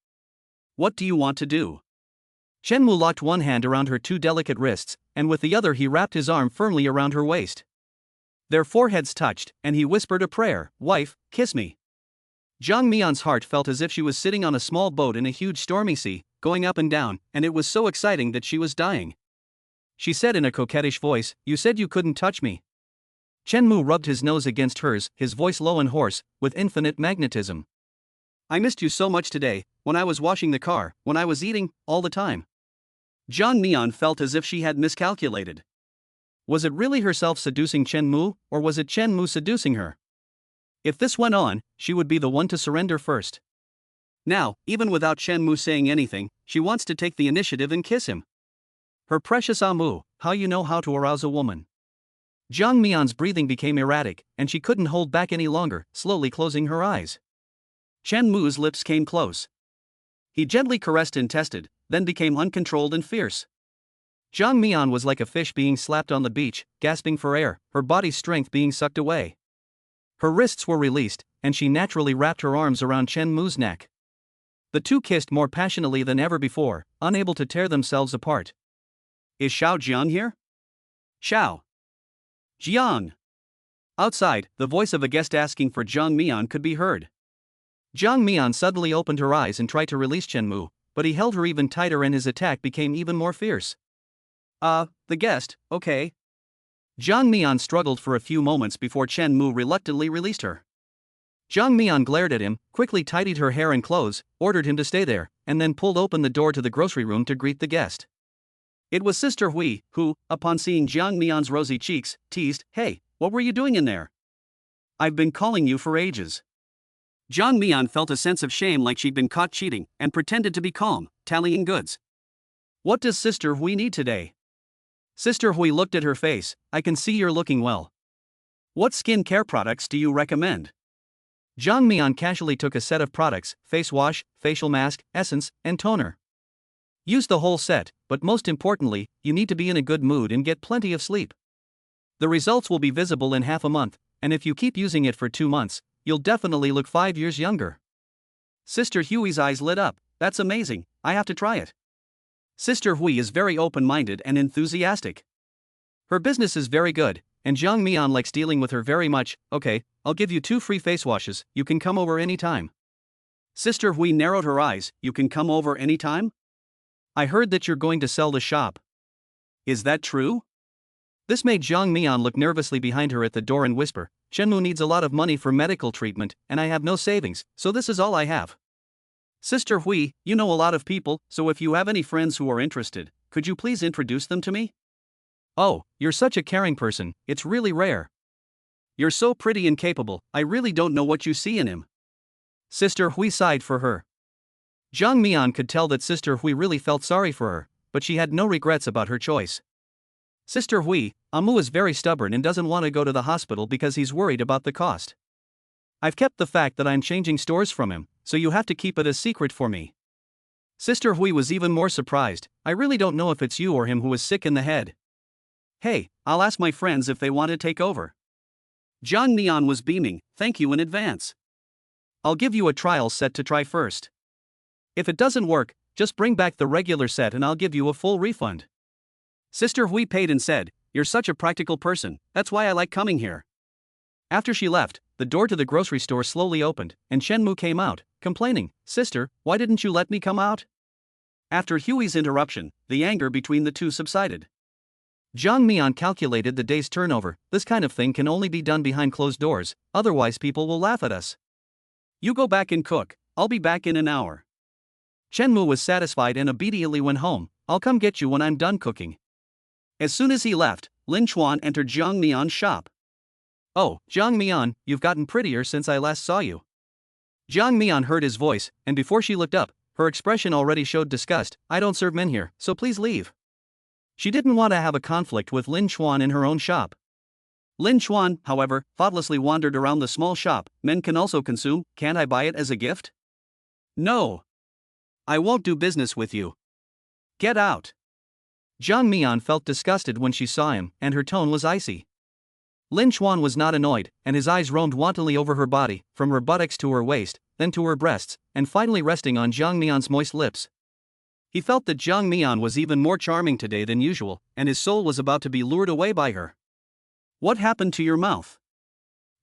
What do you want to do? Shenmue locked one hand around her two delicate wrists, and with the other he wrapped his arm firmly around her waist. Their foreheads touched, and he whispered a prayer, "Wife, kiss me." Jiang Mian's heart felt as if she was sitting on a small boat in a huge stormy sea, going up and down, and it was so exciting that she was dying. She said in a coquettish voice, "You said you couldn't touch me." Shenmue rubbed his nose against hers, his voice low and hoarse, with infinite magnetism. "I missed you so much today, when I was washing the car, when I was eating, all the time." Jiang Mian felt as if she had miscalculated. Was it really herself seducing Shenmue, or was it Shenmue seducing her? If this went on, she would be the one to surrender first. Now, even without Shenmue saying anything, she wants to take the initiative and kiss him. Her precious Amu, how you know how to arouse a woman. Jiang Mian's breathing became erratic, and she couldn't hold back any longer, slowly closing her eyes. Shenmue's lips came close. He gently caressed and tested, then became uncontrolled and fierce. Jiang Mian was like a fish being slapped on the beach, gasping for air, her body's strength being sucked away. Her wrists were released, and she naturally wrapped her arms around Shenmue's neck. The two kissed more passionately than ever before, unable to tear themselves apart. "Is Xiao Jiang here?" "Xiao Jiang." Outside, the voice of a guest asking for Jiang Mian could be heard. Jiang Mian suddenly opened her eyes and tried to release Shenmue, but he held her even tighter and his attack became even more fierce. The guest, okay." Jiang Mian struggled for a few moments before Shenmue reluctantly released her. Jiang Mian glared at him, quickly tidied her hair and clothes, ordered him to stay there, and then pulled open the door to the grocery room to greet the guest. It was Sister Hui, who, upon seeing Jiang Mian's rosy cheeks, teased, "Hey, what were you doing in there? I've been calling you for ages." Jiang Mian felt a sense of shame like she'd been caught cheating, and pretended to be calm, tallying goods. "What does Sister Hui need today?" Sister Hui looked at her face. "I can see you're looking well. What skin care products do you recommend?" Jiang Mian casually took a set of products: face wash, facial mask, essence, and toner. Use the whole set, but most importantly, you need to be in a good mood and get plenty of sleep. The results will be visible in half a month, and if you keep using it for 2 months, you'll definitely look 5 years younger. Sister Hui's eyes lit up. "That's amazing, I have to try it." Sister Hui is very open-minded and enthusiastic. Her business is very good, and Jiang Mian likes dealing with her very much. "Okay, I'll give you 2 free face washes, you can come over anytime." Sister Hui narrowed her eyes. "You can come over anytime? I heard that you're going to sell the shop. Is that true?" This made Jiang Mian look nervously behind her at the door and whisper, "Shenmue needs a lot of money for medical treatment, and I have no savings, so this is all I have." "Sister Hui, you know a lot of people, so if you have any friends who are interested, could you please introduce them to me?" "Oh, you're such a caring person, it's really rare. You're so pretty and capable, I really don't know what you see in him." Sister Hui sighed for her. Jiang Mian could tell that Sister Hui really felt sorry for her, but she had no regrets about her choice. "Sister Hui, Amu is very stubborn and doesn't want to go to the hospital because he's worried about the cost. I've kept the fact that I'm changing stores from him, so you have to keep it a secret for me." Sister Hui was even more surprised. "I really don't know if it's you or him who is sick in the head." "Hey, I'll ask my friends if they want to take over." Jiang Mian was beaming. "Thank you in advance. I'll give you a trial set to try first. If it doesn't work, just bring back the regular set and I'll give you a full refund." Sister Hui paid and said, "You're such a practical person, that's why I like coming here." After she left, the door to the grocery store slowly opened, and Shenmue came out, complaining, "Sister, why didn't you let me come out?" After Hui's interruption, the anger between the two subsided. Jiang Mian calculated the day's turnover. "This kind of thing can only be done behind closed doors, otherwise people will laugh at us. You go back and cook, I'll be back in an hour." Shenmue was satisfied and obediently went home. "I'll come get you when I'm done cooking." As soon as he left, Lin Chuan entered Jiang Mian's shop. "Oh, Jiang Mian, you've gotten prettier since I last saw you." Jiang Mian heard his voice, and before she looked up, her expression already showed disgust. "I don't serve men here, so please leave." She didn't want to have a conflict with Lin Chuan in her own shop. Lin Chuan, however, thoughtlessly wandered around the small shop. "Men can also consume, can't I buy it as a gift?" "No. I won't do business with you. Get out." Jiang Mian felt disgusted when she saw him, and her tone was icy. Lin Chuan was not annoyed, and his eyes roamed wantonly over her body, from her buttocks to her waist, then to her breasts, and finally resting on Jiang Mian's moist lips. He felt that Jiang Mian was even more charming today than usual, and his soul was about to be lured away by her. What happened to your mouth?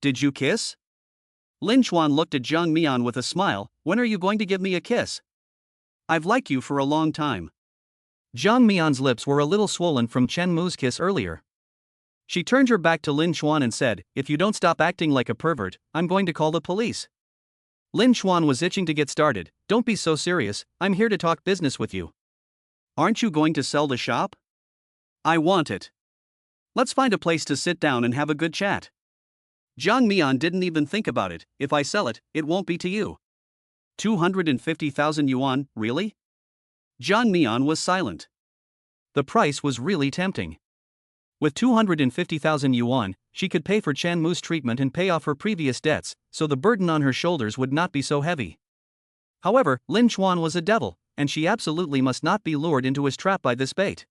Did you kiss? Lin Chuan looked at Jiang Mian with a smile. When are you going to give me a kiss? I've liked you for a long time. Jiang Mian's lips were a little swollen from Chen Mu's kiss earlier. She turned her back to Lin Chuan and said, if you don't stop acting like a pervert, I'm going to call the police. Lin Chuan was itching to get started. Don't be so serious, I'm here to talk business with you. Aren't you going to sell the shop? I want it. Let's find a place to sit down and have a good chat. Jiang Mian didn't even think about it. If I sell it, it won't be to you. 250,000 yuan, really? Jiang Mian was silent. The price was really tempting. With 250,000 yuan, she could pay for Chen Mu's treatment and pay off her previous debts, so the burden on her shoulders would not be so heavy. However, Lin Chuan was a devil, and she absolutely must not be lured into his trap by this bait.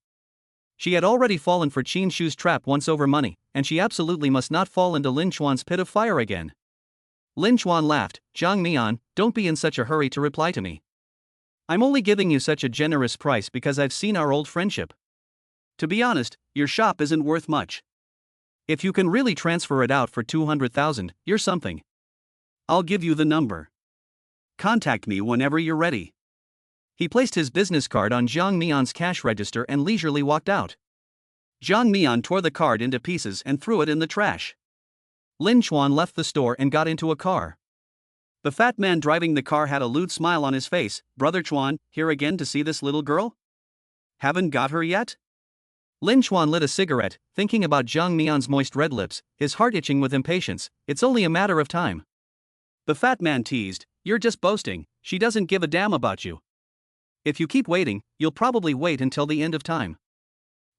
She had already fallen for Qin Shu's trap once over money, and she absolutely must not fall into Lin Chuan's pit of fire again. Lin Chuan laughed. Jiang Mian, don't be in such a hurry to reply to me. I'm only giving you such a generous price because I've seen our old friendship. To be honest, your shop isn't worth much. If you can really transfer it out for 200,000, you're something. I'll give you the number. Contact me whenever you're ready. He placed his business card on Jiang Mian's cash register and leisurely walked out. Jiang Mian tore the card into pieces and threw it in the trash. Lin Chuan left the store and got into a car. The fat man driving the car had a lewd smile on his face. Brother Chuan, here again to see this little girl? Haven't got her yet? Lin Chuan lit a cigarette, thinking about Jiang Mian's moist red lips, his heart itching with impatience. It's only a matter of time. The fat man teased, you're just boasting, she doesn't give a damn about you. If you keep waiting, you'll probably wait until the end of time.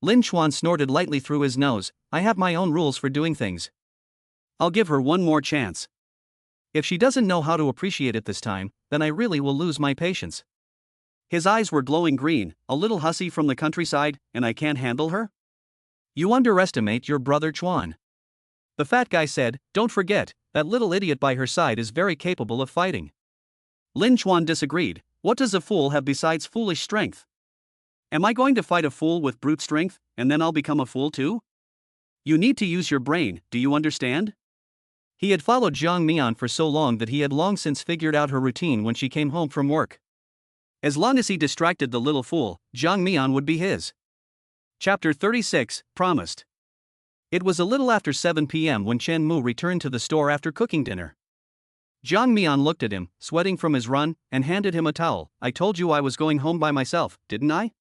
Lin Chuan snorted lightly through his nose. I have my own rules for doing things. I'll give her one more chance. If she doesn't know how to appreciate it this time, then I really will lose my patience. His eyes were glowing green, a little hussy from the countryside, and I can't handle her? You underestimate your brother Chuan. The fat guy said, don't forget, that little idiot by her side is very capable of fighting. Lin Chuan disagreed. What does a fool have besides foolish strength? Am I going to fight a fool with brute strength, and then I'll become a fool too? You need to use your brain, do you understand? He had followed Jiang Mian for so long that he had long since figured out her routine when she came home from work. As long as he distracted the little fool, Jiang Mian would be his. Chapter 36, Promised. It was a little after 7 p.m. when Chen Mu returned to the store after cooking dinner. Jiang Mian looked at him, sweating from his run, and handed him a towel. I told you I was going home by myself, didn't I?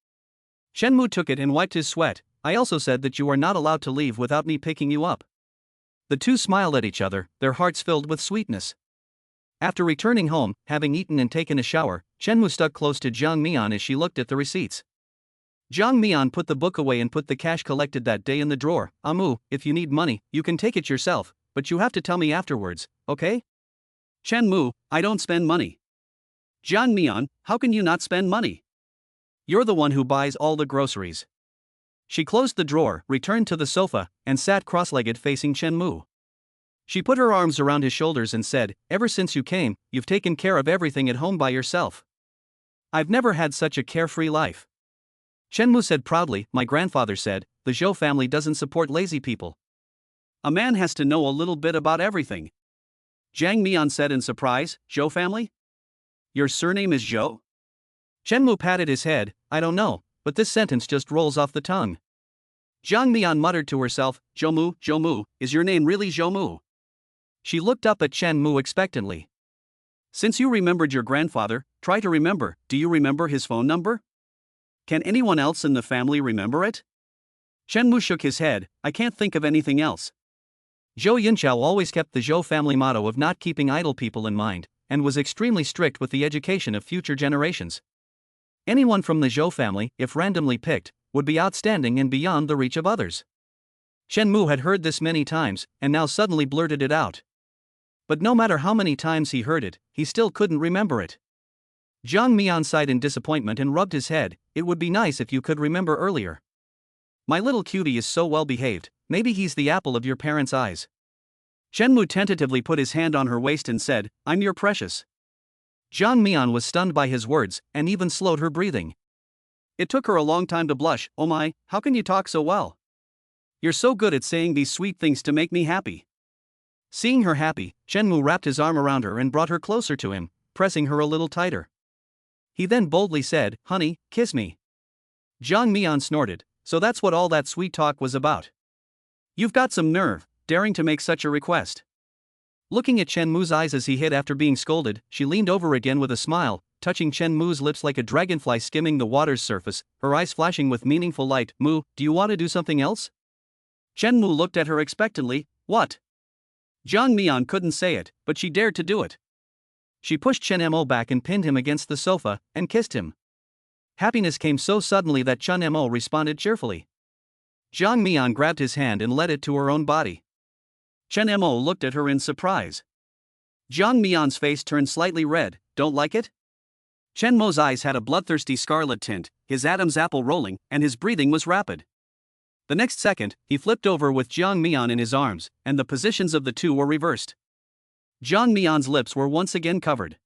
Chen Mu took it and wiped his sweat. I also said that you are not allowed to leave without me picking you up. The two smiled at each other, their hearts filled with sweetness. After returning home, having eaten and taken a shower, Chen Mu stuck close to Jiang Mian as she looked at the receipts. Jiang Mian put the book away and put the cash collected that day in the drawer. Mu, if you need money, you can take it yourself, but you have to tell me afterwards, okay? Chen Mu, I don't spend money. Jiang Mian, how can you not spend money? You're the one who buys all the groceries. She closed the drawer, returned to the sofa, and sat cross-legged facing Chen Mu. She put her arms around his shoulders and said, ever since you came, you've taken care of everything at home by yourself. I've never had such a carefree life. Chen Mu said proudly, my grandfather said, the Zhou family doesn't support lazy people. A man has to know a little bit about everything. Jiang Mian said in surprise, Zhou family? Your surname is Zhou? Chen Mu patted his head, I don't know, but this sentence just rolls off the tongue. Jiang Mian muttered to herself, Zhou Mu, is your name really Zhou Mu? She looked up at Chen Mu expectantly. Since you remembered your grandfather, try to remember, do you remember his phone number? Can anyone else in the family remember it? Chen Mu shook his head, I can't think of anything else. Zhou Yinchao always kept the Zhou family motto of not keeping idle people in mind, and was extremely strict with the education of future generations. Anyone from the Zhou family, if randomly picked, would be outstanding and beyond the reach of others. Chen Mu had heard this many times, and now suddenly blurted it out. But no matter how many times he heard it, he still couldn't remember it. Jiang Mian sighed in disappointment and rubbed his head, it would be nice if you could remember earlier. My little cutie is so well behaved, maybe he's the apple of your parents' eyes. Shenmu tentatively put his hand on her waist and said, I'm your precious. Jiang Mian was stunned by his words, and even slowed her breathing. It took her a long time to blush. Oh my, how can you talk so well? You're so good at saying these sweet things to make me happy. Seeing her happy, Shenmu wrapped his arm around her and brought her closer to him, pressing her a little tighter. He then boldly said, honey, kiss me. Jiang Mian snorted, so that's what all that sweet talk was about. You've got some nerve, daring to make such a request. Looking at Shenmu's eyes as he hid after being scolded, she leaned over again with a smile, touching Shenmu's lips like a dragonfly skimming the water's surface, her eyes flashing with meaningful light. Mu, do you want to do something else? Shenmu looked at her expectantly. What? Jiang Mian couldn't say it, but she dared to do it. She pushed Chen Mo back and pinned him against the sofa, and kissed him. Happiness came so suddenly that Chen Mo responded cheerfully. Jiang Mian grabbed his hand and led it to her own body. Chen Mo looked at her in surprise. Jiang Mian's face turned slightly red. Don't like it? Chen Mo's eyes had a bloodthirsty scarlet tint, his Adam's apple rolling, and his breathing was rapid. The next second, he flipped over with Jiang Mian in his arms, and the positions of the two were reversed. Jiang Mian's lips were once again covered.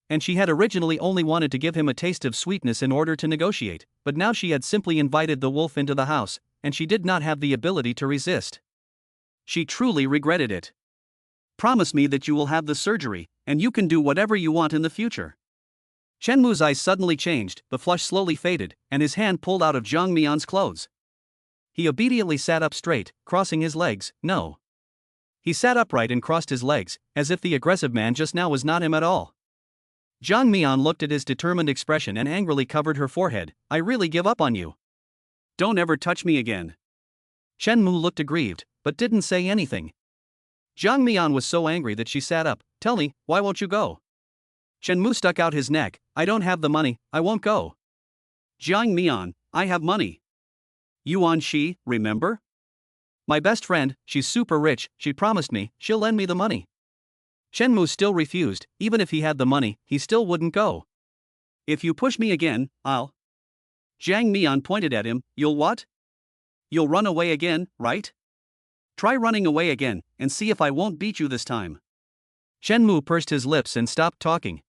And she had originally only wanted to give him a taste of sweetness in order to negotiate, but now she had simply invited the wolf into the house, and she did not have the ability to resist. She truly regretted it. Promise me that you will have the surgery, and you can do whatever you want in the future. Shenmu's eyes suddenly changed, the flush slowly faded, and his hand pulled out of Jiang Mian's clothes. He obediently sat up straight, crossing his legs. No. He sat upright and crossed his legs, as if the aggressive man just now was not him at all. Jiang Mian looked at his determined expression and angrily covered her forehead. I really give up on you. Don't ever touch me again. Shenmu looked aggrieved, but didn't say anything. Jiang Mian was so angry that she sat up. Tell me, why won't you go? Shenmu stuck out his neck. I don't have the money, I won't go. Jiang Mian, I have money. Yuan Shi, remember? My best friend, she's super rich, she promised me, she'll lend me the money. Shenmu still refused. Even if he had the money, he still wouldn't go. If you push me again, I'll. Jiang Mian pointed at him. You'll what? You'll run away again, right? Try running away again, and see if I won't beat you this time. Shenmu pursed his lips and stopped talking.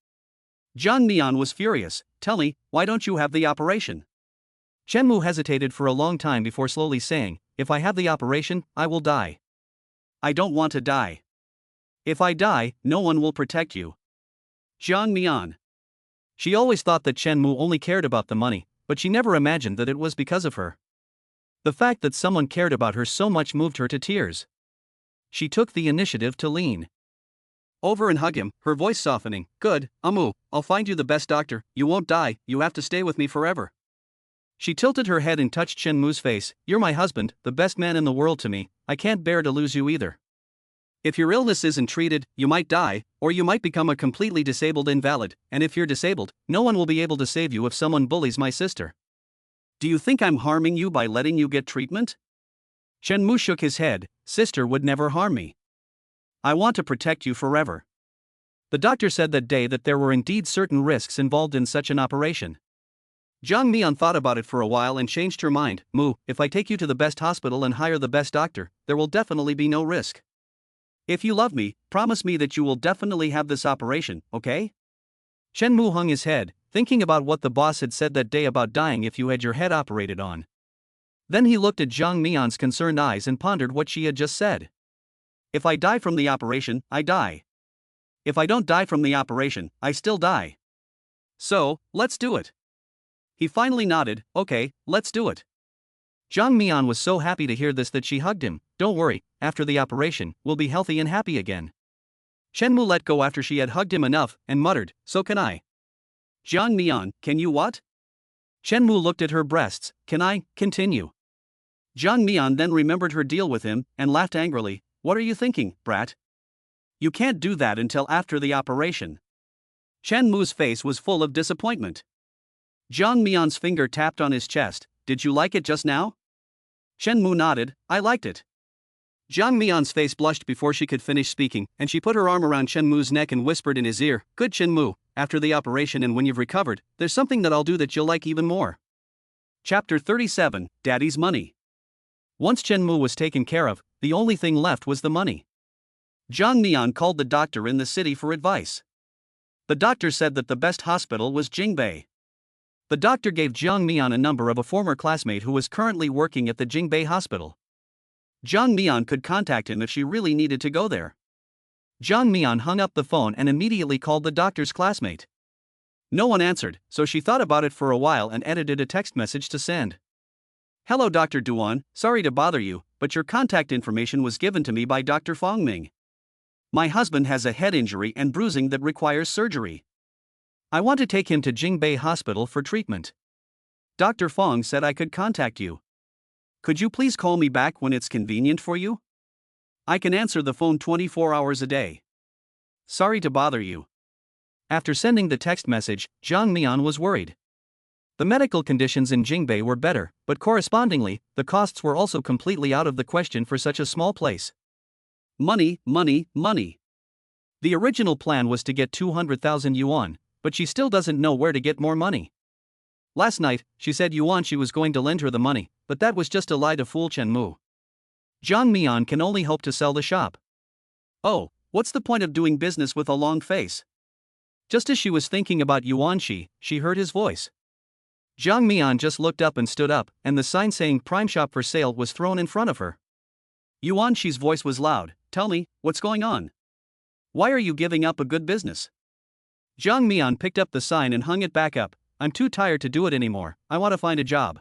Jiang Mian was furious. Tell me, why don't you have the operation? Shenmu hesitated for a long time before slowly saying, if I have the operation, I will die. I don't want to die. If I die, no one will protect you. Jiang Mian. She always thought that Shenmu only cared about the money, but she never imagined that it was because of her. The fact that someone cared about her so much moved her to tears. She took the initiative to lean over and hug him, her voice softening. Good, Amu, I'll find you the best doctor, you won't die, you have to stay with me forever. She tilted her head and touched Shenmu's face. You're my husband, the best man in the world to me, I can't bear to lose you either. If your illness isn't treated, you might die, or you might become a completely disabled invalid, and if you're disabled, no one will be able to save you if someone bullies my sister. Do you think I'm harming you by letting you get treatment? Shenmu shook his head. Sister would never harm me. I want to protect you forever. The doctor said that day that there were indeed certain risks involved in such an operation. Jiang Mian thought about it for a while and changed her mind. Mu, if I take you to the best hospital and hire the best doctor, there will definitely be no risk. If you love me, promise me that you will definitely have this operation, okay? Shenmu hung his head, thinking about what the boss had said that day about dying if you had your head operated on. Then he looked at Jiang Mian's concerned eyes and pondered what she had just said. If I die from the operation, I die. If I don't die from the operation, I still die. So, let's do it. He finally nodded. Okay, let's do it. Jiang Mian was so happy to hear this that she hugged him. Don't worry, after the operation, we'll be healthy and happy again. Shenmu let go after she had hugged him enough, and muttered, so can I. Jiang Mian, can you what? Shenmu looked at her breasts. Can I continue? Jiang Mian then remembered her deal with him, and laughed angrily. What are you thinking, brat? You can't do that until after the operation. Shenmu's face was full of disappointment. Jiang Mian's finger tapped on his chest. Did you like it just now? Shenmu nodded. I liked it. Jiang Mian's face blushed before she could finish speaking, and she put her arm around Shenmu's neck and whispered in his ear, Good Shenmu, after the operation and when you've recovered, there's something that I'll do that you'll like even more. Chapter 37, Daddy's Money. Once Chen Mu was taken care of, the only thing left was the money. Zhang Mian called the doctor in the city for advice. The doctor said that the best hospital was Jingbei. The doctor gave Zhang Mian a number of a former classmate who was currently working at the Jingbei hospital. Zhang Mian could contact him if she really needed to go there. Zhang Mian hung up the phone and immediately called the doctor's classmate. No one answered, so she thought about it for a while and edited a text message to send. Hello Dr. Duan, sorry to bother you, but your contact information was given to me by Dr. Fong Ming. My husband has a head injury and bruising that requires surgery. I want to take him to Jingbei Hospital for treatment. Dr. Fong said I could contact you. Could you please call me back when it's convenient for you? I can answer the phone 24 hours a day. Sorry to bother you. After sending the text message, Zhang Mian was worried. The medical conditions in Jingbei were better, but correspondingly, the costs were also completely out of the question for such a small place. Money, money, money. The original plan was to get 200,000 yuan, but she still doesn't know where to get more money. Last night, she said Yuanqi was going to lend her the money, but that was just a lie to fool Chen Mu. Zhang Mian can only hope to sell the shop. Oh, what's the point of doing business with a long face? Just as she was thinking about Yuanqi, she heard his voice. Zhang Mian just looked up and stood up, and the sign saying Prime Shop for Sale was thrown in front of her. Yuanqi's voice was loud. Tell me, what's going on? Why are you giving up a good business? Zhang Mian picked up the sign and hung it back up. I'm too tired to do it anymore, I want to find a job.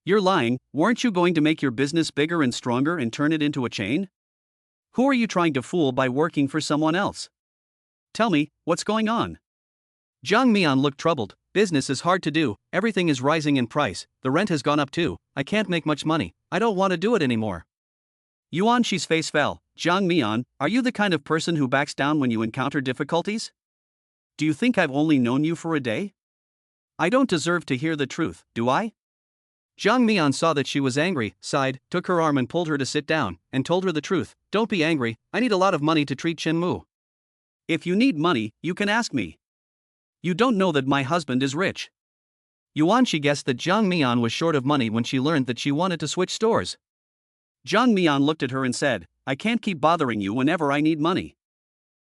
You're lying, weren't you going to make your business bigger and stronger and turn it into a chain? Who are you trying to fool by working for someone else? Tell me, what's going on? Zhang Mian looked troubled. Business is hard to do, everything is rising in price, the rent has gone up too, I can't make much money, I don't want to do it anymore. Yuanqi's face fell. Zhang Mian, are you the kind of person who backs down when you encounter difficulties? Do you think I've only known you for a day? I don't deserve to hear the truth, do I? Zhang Mian saw that she was angry, sighed, took her arm and pulled her to sit down, and told her the truth. Don't be angry, I need a lot of money to treat Chen Mu. If you need money, you can ask me. You don't know that my husband is rich. Yuanqi guessed that Zhang Mian was short of money when she learned that she wanted to switch stores. Zhang Mian looked at her and said, I can't keep bothering you whenever I need money.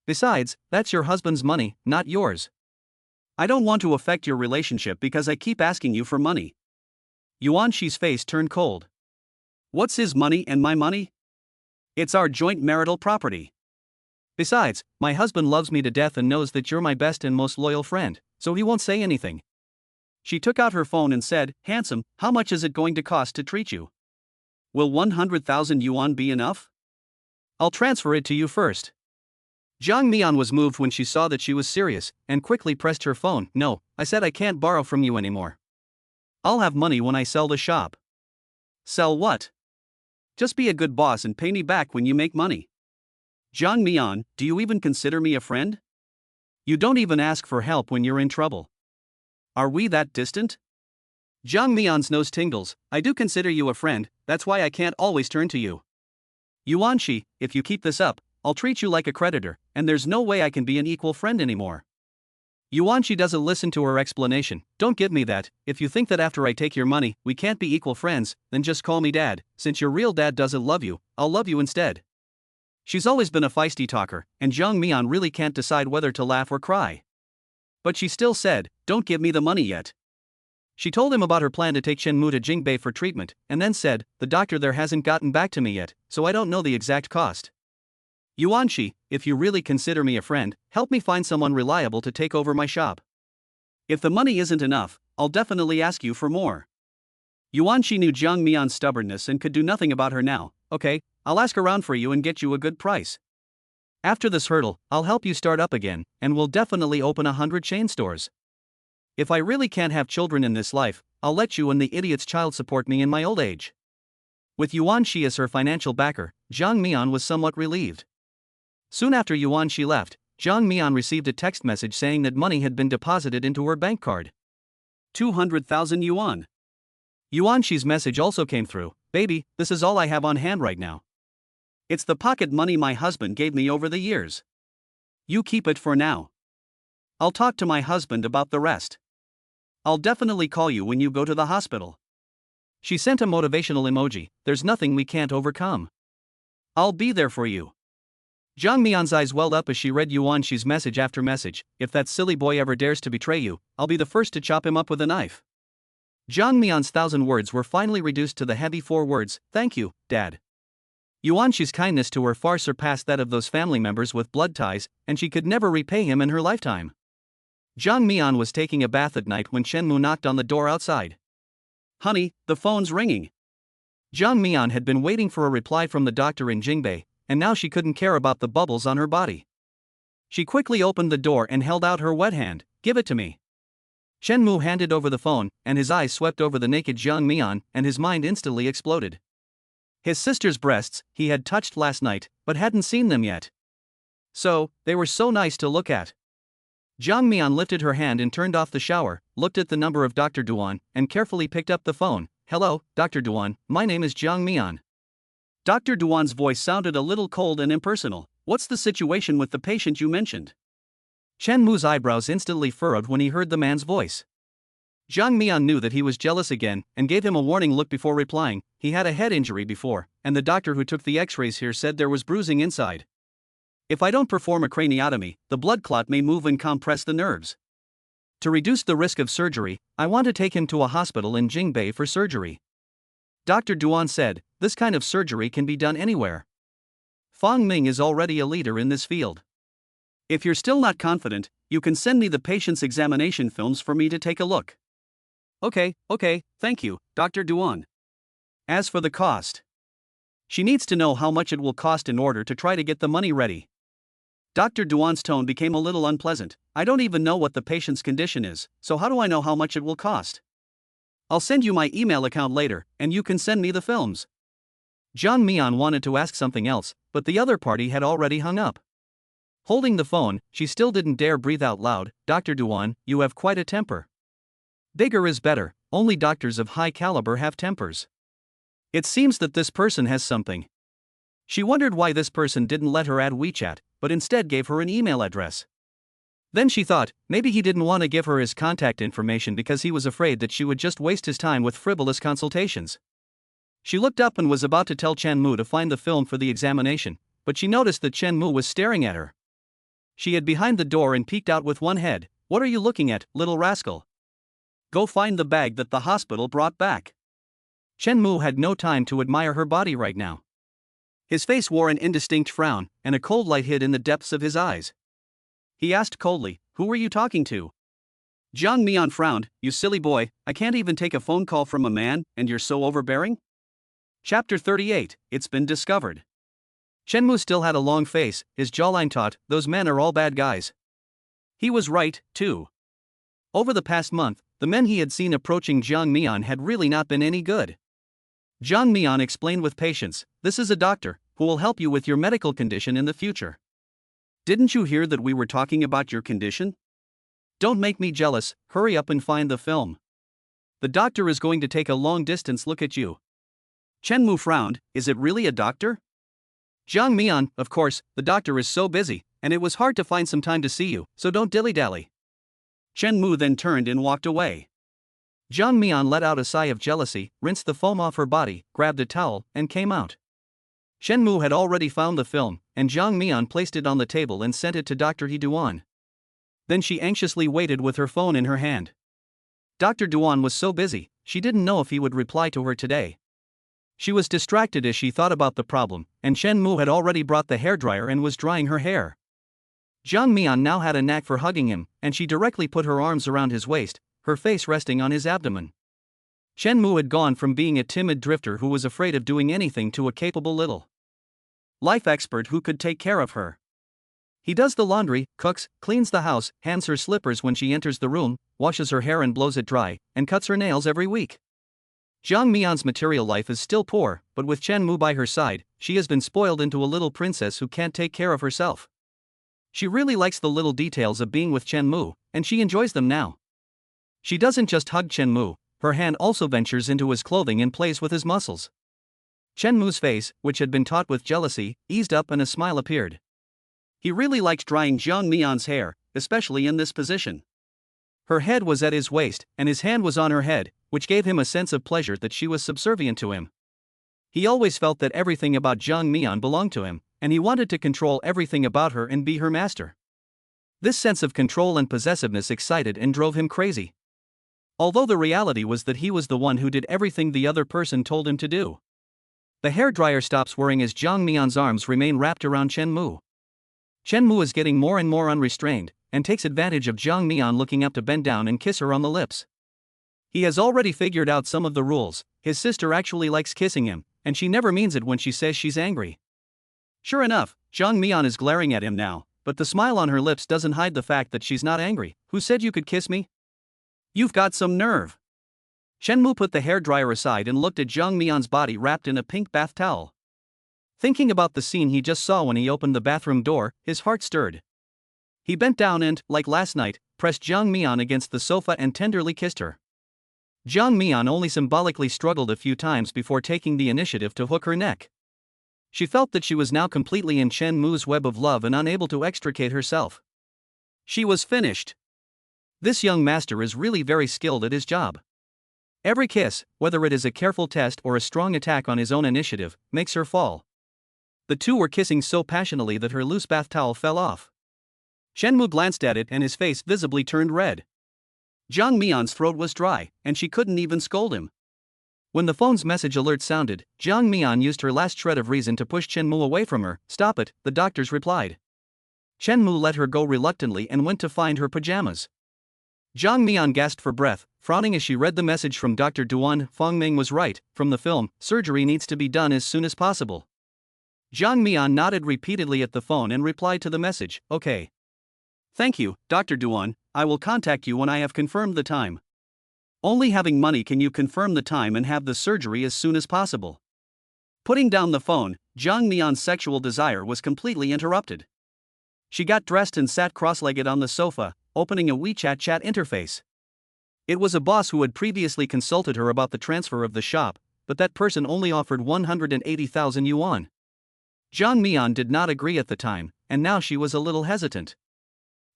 Besides, that's your husband's money, not yours. I don't want to affect your relationship because I keep asking you for money. Yuanqi's face turned cold. What's his money and my money? It's our joint marital property. Besides, my husband loves me to death and knows that you're my best and most loyal friend, so he won't say anything. She took out her phone and said, Handsome, how much is it going to cost to treat you? Will 100,000 yuan be enough? I'll transfer it to you first. Zhang Mian was moved when she saw that she was serious, and quickly pressed her phone. No, I said I can't borrow from you anymore. I'll have money when I sell the shop. Sell what? Just be a good boss and pay me back when you make money. Zhang Mian, do you even consider me a friend? You don't even ask for help when you're in trouble. Are we that distant? Zhang Mian's nose tingles. I do consider you a friend, that's why I can't always turn to you. Yuanqi, if you keep this up, I'll treat you like a creditor, and there's no way I can be an equal friend anymore. Yuanqi doesn't listen to her explanation. Don't give me that. If you think that after I take your money, we can't be equal friends, then just call me dad. Since your real dad doesn't love you, I'll love you instead. She's always been a feisty talker, and Zhang Mian really can't decide whether to laugh or cry. But she still said, don't give me the money yet. She told him about her plan to take Chen Mu to Jingbei for treatment, and then said, the doctor there hasn't gotten back to me yet, so I don't know the exact cost. Yuanqi, if you really consider me a friend, help me find someone reliable to take over my shop. If the money isn't enough, I'll definitely ask you for more. Yuanqi knew Zhang Mian's stubbornness and could do nothing about her now. Okay, I'll ask around for you and get you a good price. After this hurdle, I'll help you start up again, and we'll definitely open 100 chain stores. If I really can't have children in this life, I'll let you and the idiot's child support me in my old age. With Yuanqi as her financial backer, Zhang Mian was somewhat relieved. Soon after Yuanqi left, Zhang Mian received a text message saying that money had been deposited into her bank card. 200,000 yuan. Yuanqi's message also came through. Baby, this is all I have on hand right now. It's the pocket money my husband gave me over the years. You keep it for now. I'll talk to my husband about the rest. I'll definitely call you when you go to the hospital. She sent a motivational emoji, there's nothing we can't overcome. I'll be there for you. Jang Mion's eyes welled up as she read Yuan Shi's message after message, if that silly boy ever dares to betray you, I'll be the first to chop him up with a knife. Jang Mion's 1,000 words were finally reduced to the heavy 4 words, thank you, Dad. Yuan Shi's kindness to her far surpassed that of those family members with blood ties, and she could never repay him in her lifetime. Jang Mion was taking a bath at night when Shenmu knocked on the door outside. Honey, the phone's ringing. Jang Mion had been waiting for a reply from the doctor in Jingbei, and now she couldn't care about the bubbles on her body. She quickly opened the door and held out her wet hand, give it to me. Shenmu handed over the phone, and his eyes swept over the naked Jang Mion, and his mind instantly exploded. His sister's breasts, he had touched last night, but hadn't seen them yet. So, they were so nice to look at. Jang Mion lifted her hand and turned off the shower, looked at the number of Dr. Duan, and carefully picked up the phone. Hello, Dr. Duan, my name is Jang Mion. Dr. Duan's voice sounded a little cold and impersonal. What's the situation with the patient you mentioned? Shenmu's eyebrows instantly furrowed when he heard the man's voice. Jang Mion knew that he was jealous again, and gave him a warning look before replying. He had a head injury before, and the doctor who took the x-rays here said there was bruising inside. If I don't perform a craniotomy, the blood clot may move and compress the nerves. To reduce the risk of surgery, I want to take him to a hospital in Jingbei for surgery. Dr. Duan said, this kind of surgery can be done anywhere. Fang Ming is already a leader in this field. If you're still not confident, you can send me the patient's examination films for me to take a look. Okay, thank you, Dr. Duan. As for the cost, she needs to know how much it will cost in order to try to get the money ready. Dr. Duan's tone became a little unpleasant. I don't even know what the patient's condition is, so how do I know how much it will cost? I'll send you my email account later, and you can send me the films. Jang Mion wanted to ask something else, but the other party had already hung up. Holding the phone, she still didn't dare breathe out loud. Dr. Duan, you have quite a temper. Bigger is better, only doctors of high caliber have tempers. It seems that this person has something. She wondered why this person didn't let her add WeChat, but instead gave her an email address. Then she thought, maybe he didn't want to give her his contact information because he was afraid that she would just waste his time with frivolous consultations. She looked up and was about to tell Shenmu to find the film for the examination, but she noticed that Shenmu was staring at her. She hid behind the door and peeked out with one head. What are you looking at, little rascal? Go find the bag that the hospital brought back. Shenmu had no time to admire her body right now. His face wore an indistinct frown, and a cold light hid in the depths of his eyes. He asked coldly, who were you talking to? Jang Mion frowned, you silly boy, I can't even take a phone call from a man, and you're so overbearing? Chapter 38, It's Been Discovered. Shenmu still had a long face, his jawline taut, those men are all bad guys. He was right, too. Over the past month, the men he had seen approaching Jang Mion had really not been any good. Jang Mion explained with patience, this is a doctor, who will help you with your medical condition in the future. Didn't you hear that we were talking about your condition? Don't make me jealous, hurry up and find the film. The doctor is going to take a long-distance look at you. Shenmu frowned, is it really a doctor? Jang Mion, of course, the doctor is so busy, and it was hard to find some time to see you, so don't dilly-dally. Shenmu then turned and walked away. Jang Mion let out a sigh of jealousy, rinsed the foam off her body, grabbed a towel, and came out. Shenmu had already found the film, and Jang Mion placed it on the table and sent it to Dr. He Duan. Then she anxiously waited with her phone in her hand. Dr. Duan was so busy, she didn't know if he would reply to her today. She was distracted as she thought about the problem, and Shenmu had already brought the hairdryer and was drying her hair. Jang Mion now had a knack for hugging him, and she directly put her arms around his waist, her face resting on his abdomen. Shenmu had gone from being a timid drifter who was afraid of doing anything to a capable little life expert who could take care of her. He does the laundry, cooks, cleans the house, hands her slippers when she enters the room, washes her hair and blows it dry, and cuts her nails every week. Jang Mion's material life is still poor, but with Shenmu by her side, she has been spoiled into a little princess who can't take care of herself. She really likes the little details of being with Shenmu, and she enjoys them now. She doesn't just hug Shenmu, her hand also ventures into his clothing and plays with his muscles. Shenmu's face, which had been taut with jealousy, eased up and a smile appeared. He really likes drying Jang Mion's hair, especially in this position. Her head was at his waist, and his hand was on her head, which gave him a sense of pleasure that she was subservient to him. He always felt that everything about Jang Mian belonged to him, and he wanted to control everything about her and be her master. This sense of control and possessiveness excited and drove him crazy. Although the reality was that he was the one who did everything the other person told him to do. The hairdryer stops whirring as Jang Mian's arms remain wrapped around Chen Mu. Chen Mu is getting more and more unrestrained, and takes advantage of Jang Mian looking up to bend down and kiss her on the lips. He has already figured out some of the rules. His sister actually likes kissing him, and she never means it when she says she's angry. Sure enough, Jang Mian is glaring at him now, but the smile on her lips doesn't hide the fact that she's not angry. Who said you could kiss me? You've got some nerve. Chen Mu put the hairdryer aside and looked at Jang Mian's body wrapped in a pink bath towel. Thinking about the scene he just saw when he opened the bathroom door, his heart stirred. He bent down and, like last night, pressed Jang Mian against the sofa and tenderly kissed her. Jang Mian only symbolically struggled a few times before taking the initiative to hook her neck. She felt that she was now completely in Chen Mu's web of love and unable to extricate herself. She was finished. This young master is really very skilled at his job. Every kiss, whether it is a careful test or a strong attack on his own initiative, makes her fall. The two were kissing so passionately that her loose bath towel fell off. Chen Mu glanced at it and his face visibly turned red. Jang Mian's throat was dry, and she couldn't even scold him. When the phone's message alert sounded, Jang Mian used her last shred of reason to push Chen Mu away from her. "Stop it," the doctors replied. Chen Mu let her go reluctantly and went to find her pajamas. Jang Mian gasped for breath, frowning as she read the message from Dr. Duan. Feng Ming was right, from the film, surgery needs to be done as soon as possible. Jang Mian nodded repeatedly at the phone and replied to the message, "Okay. Thank you, Dr. Duan, I will contact you when I have confirmed the time." Only having money can you confirm the time and have the surgery as soon as possible. Putting down the phone, Jang Mian's sexual desire was completely interrupted. She got dressed and sat cross-legged on the sofa, opening a WeChat chat interface. It was a boss who had previously consulted her about the transfer of the shop, but that person only offered 180,000 yuan. Jang Mian did not agree at the time, and now she was a little hesitant.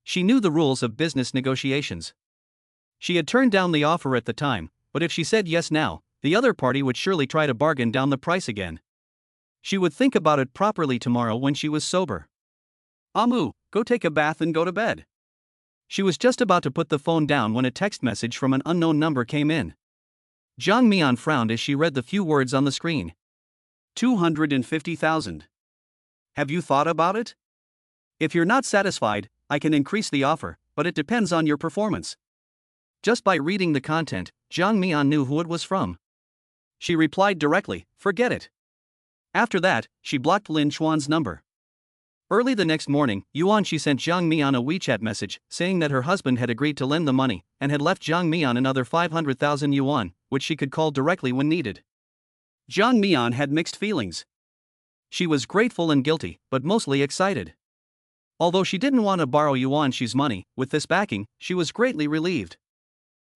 She knew the rules of business negotiations. She had turned down the offer at the time, but if she said yes now, the other party would surely try to bargain down the price again. She would think about it properly tomorrow when she was sober. "Amu, go take a bath and go to bed." She was just about to put the phone down when a text message from an unknown number came in. Jang Mian frowned as she read the few words on the screen. 250,000. Have you thought about it? If you're not satisfied, I can increase the offer, but it depends on your performance. Just by reading the content, Jang Mian knew who it was from. She replied directly, "Forget it." After that, she blocked Lin Chuan's number. Early the next morning, She sent Jang Mian a WeChat message, saying that her husband had agreed to lend the money, and had left Jang Mian another 500,000 yuan, which she could call directly when needed. Jang Mian had mixed feelings. She was grateful and guilty, but mostly excited. Although she didn't want to borrow She's money, with this backing, she was greatly relieved.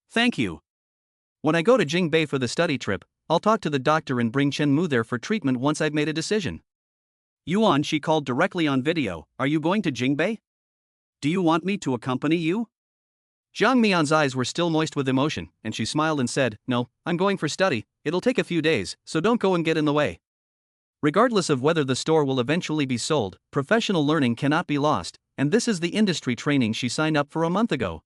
"Thank you. When I go to Jingbei for the study trip, I'll talk to the doctor and bring Chen Mu there for treatment once I've made a decision." She called directly on video, "Are you going to Jingbei? Do you want me to accompany you?" Jang Mian's eyes were still moist with emotion, and she smiled and said, "No, I'm going for study, it'll take a few days, so don't go and get in the way." Regardless of whether the store will eventually be sold, professional learning cannot be lost, and this is the industry training she signed up for a month ago.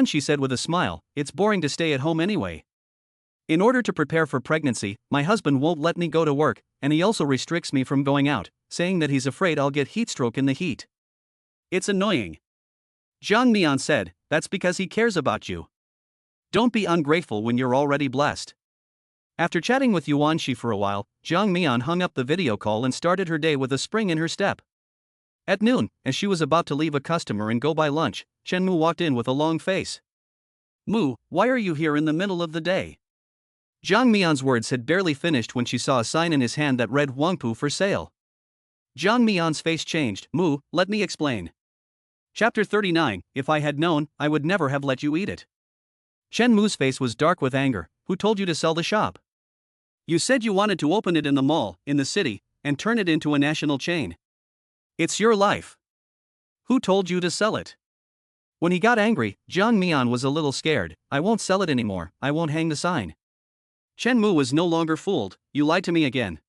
She said with a smile, "It's boring to stay at home anyway. In order to prepare for pregnancy, my husband won't let me go to work, and he also restricts me from going out, saying that he's afraid I'll get heatstroke in the heat. It's annoying." Jang Mian said, "That's because he cares about you. Don't be ungrateful when you're already blessed." After chatting with Shi for a while, Jang Mian hung up the video call and started her day with a spring in her step. At noon, as she was about to leave a customer and go buy lunch, Chen Mu walked in with a long face. "Mu, why are you here in the middle of the day?" Jang Mian's words had barely finished when she saw a sign in his hand that read "Wangpu for sale." Jang Mian's face changed. "Mu, let me explain." Chapter 39, If I had known, I would never have let you eat it. Chen Mu's face was dark with anger. "Who told you to sell the shop? You said you wanted to open it in the mall, in the city, and turn it into a national chain. It's your life. Who told you to sell it?" When he got angry, Jiang Mian was a little scared. I won't sell it anymore, I won't hang the sign. Chen Mu was no longer fooled. You lied to me again.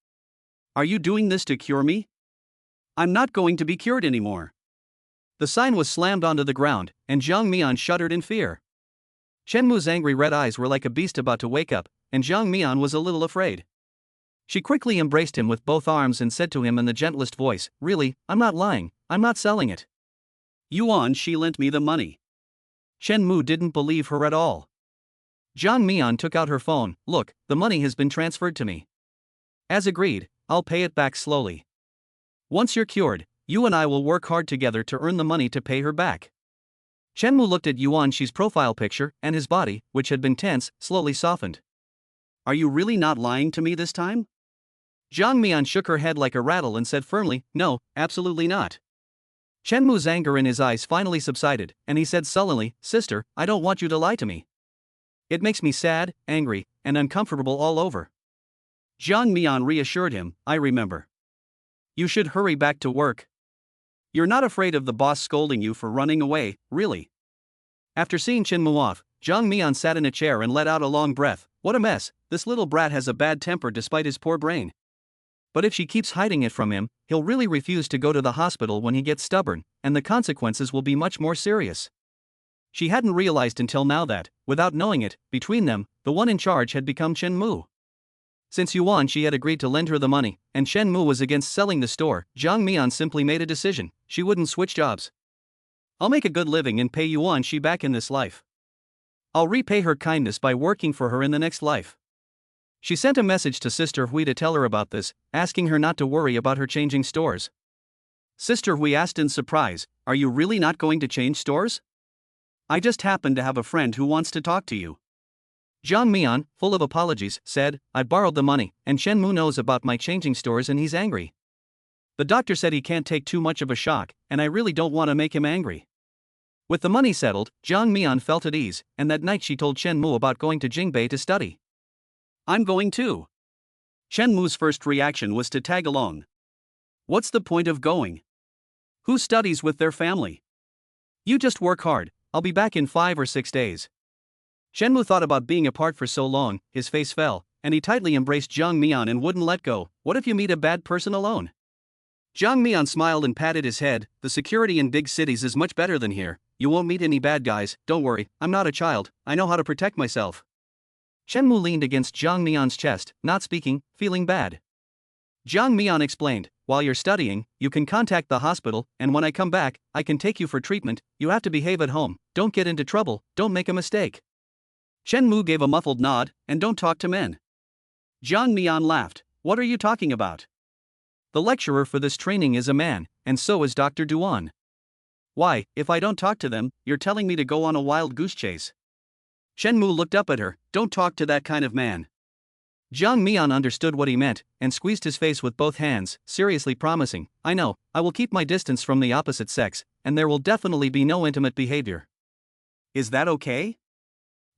Are you doing this to cure me? I'm not going to be cured anymore. The sign was slammed onto the ground, and Jiang Mian shuddered in fear. Chen Mu's angry red eyes were like a beast about to wake up, and Jiang Mian was a little afraid. She quickly embraced him with both arms and said to him in the gentlest voice, Really, I'm not lying, I'm not selling it. Yuan, she lent me the money. Chen Mu didn't believe her at all. Jiang Mian took out her phone. Look, the money has been transferred to me. As agreed, I'll pay it back slowly. Once you're cured, you and I will work hard together to earn the money to pay her back. Chen Mu looked at Yuan Shi's profile picture, and his body, which had been tense, slowly softened. Are you really not lying to me this time? Jiang Mian shook her head like a rattle and said firmly, No, absolutely not. Chen Mu's anger in his eyes finally subsided, and he said sullenly, Sister, I don't want you to lie to me. It makes me sad, angry, and uncomfortable all over. Jiang Mian reassured him, I remember. You should hurry back to work. You're not afraid of the boss scolding you for running away, really. After seeing Chen Mu off, Jiang Mian sat in a chair and let out a long breath. What a mess, this little brat has a bad temper despite his poor brain. But if she keeps hiding it from him, he'll really refuse to go to the hospital when he gets stubborn, and the consequences will be much more serious. She hadn't realized until now that, without knowing it, between them, the one in charge had become Chen Mu. Since Yuan Shi had agreed to lend her the money, and Chen Mu was against selling the store, Jiang Mian simply made a decision. She wouldn't switch jobs. I'll make a good living and pay Yuan Shi back in this life. I'll repay her kindness by working for her in the next life. She sent a message to Sister Hui to tell her about this, asking her not to worry about her changing stores. Sister Hui asked in surprise, Are you really not going to change stores? I just happen to have a friend who wants to talk to you. Jiang Mian, full of apologies, said, I borrowed the money, and Chen Mu knows about my changing stores and he's angry. The doctor said he can't take too much of a shock, and I really don't want to make him angry. With the money settled, Jiang Mian felt at ease, and that night she told Chen Mu about going to Jingbei to study. I'm going too. Chen Mu's first reaction was to tag along. What's the point of going? Who studies with their family? You just work hard, I'll be back in 5 or 6 days. Chen Mu thought about being apart for so long, his face fell, and he tightly embraced Jiang Mian and wouldn't let go. What if you meet a bad person alone? Jiang Mian smiled and patted his head. The security in big cities is much better than here. You won't meet any bad guys, don't worry, I'm not a child, I know how to protect myself. Chen Mu leaned against Jiang Mian's chest, not speaking, feeling bad. Jiang Mian explained, While you're studying, you can contact the hospital, and when I come back, I can take you for treatment. You have to behave at home, don't get into trouble, don't make a mistake. Chen Mu gave a muffled nod, and don't talk to men. Jiang Mian laughed, What are you talking about? The lecturer for this training is a man, and so is Dr. Duan. Why, if I don't talk to them, you're telling me to go on a wild goose chase. Chen Mu looked up at her, Don't talk to that kind of man. Jiang Mian understood what he meant, and squeezed his face with both hands, seriously promising, I know, I will keep my distance from the opposite sex, and there will definitely be no intimate behavior. Is that okay?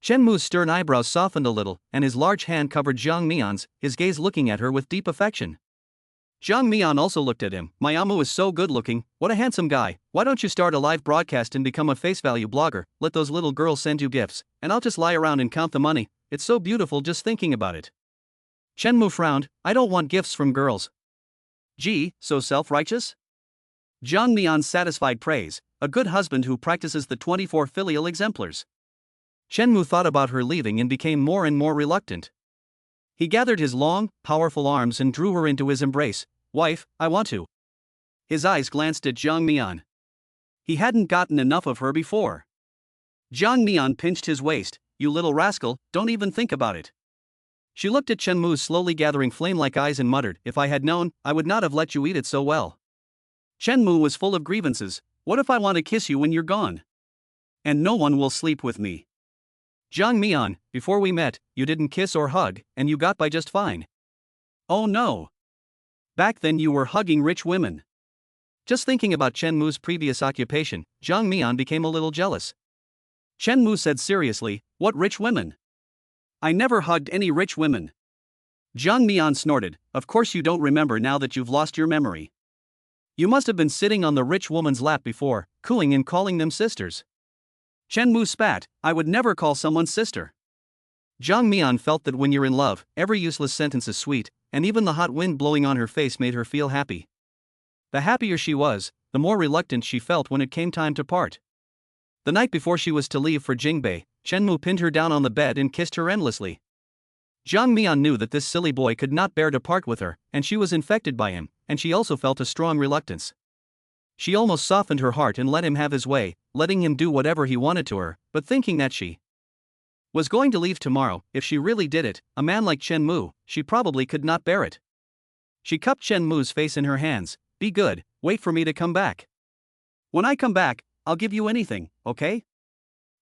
Chen Mu's stern eyebrows softened a little, and his large hand covered Jiang Mian's, his gaze looking at her with deep affection. Jiang Mian also looked at him. My Amu is so good looking, what a handsome guy. Why don't you start a live broadcast and become a face value blogger? Let those little girls send you gifts, and I'll just lie around and count the money. It's so beautiful just thinking about it. Chen Mu frowned, I don't want gifts from girls. Gee, so self-righteous? Jiang Mian's satisfied praise, a good husband who practices the 24 filial exemplars. Chen Mu thought about her leaving and became more and more reluctant. He gathered his long, powerful arms and drew her into his embrace. Wife, I want to. His eyes glanced at Jiang Mian. He hadn't gotten enough of her before. Jiang Mian pinched his waist. You little rascal, don't even think about it. She looked at Chen Mu's slowly gathering flame-like eyes and muttered, If I had known, I would not have let you eat it so well. Chen Mu was full of grievances. What if I want to kiss you when you're gone? And no one will sleep with me. Jiang Mian, before we met, you didn't kiss or hug, and you got by just fine. Oh no. Back then you were hugging rich women. Just thinking about Chen Mu's previous occupation, Jiang Mian became a little jealous. Chen Mu said seriously, What rich women? I never hugged any rich women. Jiang Mian snorted, Of course you don't remember now that you've lost your memory. You must have been sitting on the rich woman's lap before, cooing and calling them sisters. Chen Mu spat, I would never call someone sister. Zhang Mian felt that when you're in love, every useless sentence is sweet, and even the hot wind blowing on her face made her feel happy. The happier she was, the more reluctant she felt when it came time to part. The night before she was to leave for Jingbei, Chen Mu pinned her down on the bed and kissed her endlessly. Zhang Mian knew that this silly boy could not bear to part with her, and she was infected by him, and she also felt a strong reluctance. She almost softened her heart and let him have his way, letting him do whatever he wanted to her, but thinking that she was going to leave tomorrow. If she really did it, a man like Chen Mu, she probably could not bear it. She cupped Chen Mu's face in her hands. Be good, wait for me to come back. When I come back, I'll give you anything, okay?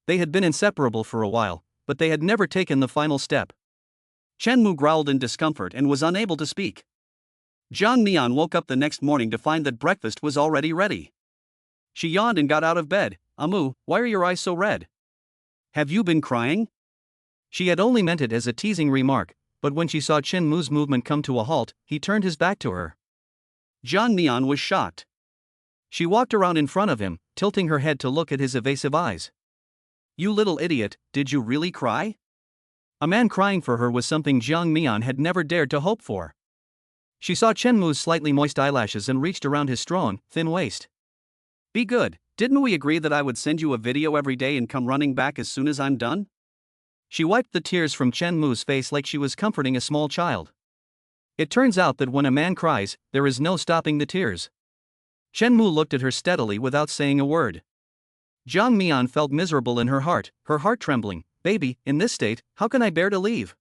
They had been inseparable for a while, but they had never taken the final step. Chen Mu growled in discomfort and was unable to speak. Zhang Mian woke up the next morning to find that breakfast was already ready. She yawned and got out of bed. Amu, why are your eyes so red? Have you been crying? She had only meant it as a teasing remark, but when she saw Chen Mu's movement come to a halt, he turned his back to her. Zhang Mian was shocked. She walked around in front of him, tilting her head to look at his evasive eyes. You little idiot, did you really cry? A man crying for her was something Zhang Mian had never dared to hope for. She saw Chen Mu's slightly moist eyelashes and reached around his strong, thin waist. Be good, didn't we agree that I would send you a video every day and come running back as soon as I'm done? She wiped the tears from Chen Mu's face like she was comforting a small child. It turns out that when a man cries, there is no stopping the tears. Chen Mu looked at her steadily without saying a word. Zhang Mian felt miserable in her heart trembling. Baby, in this state, how can I bear to leave?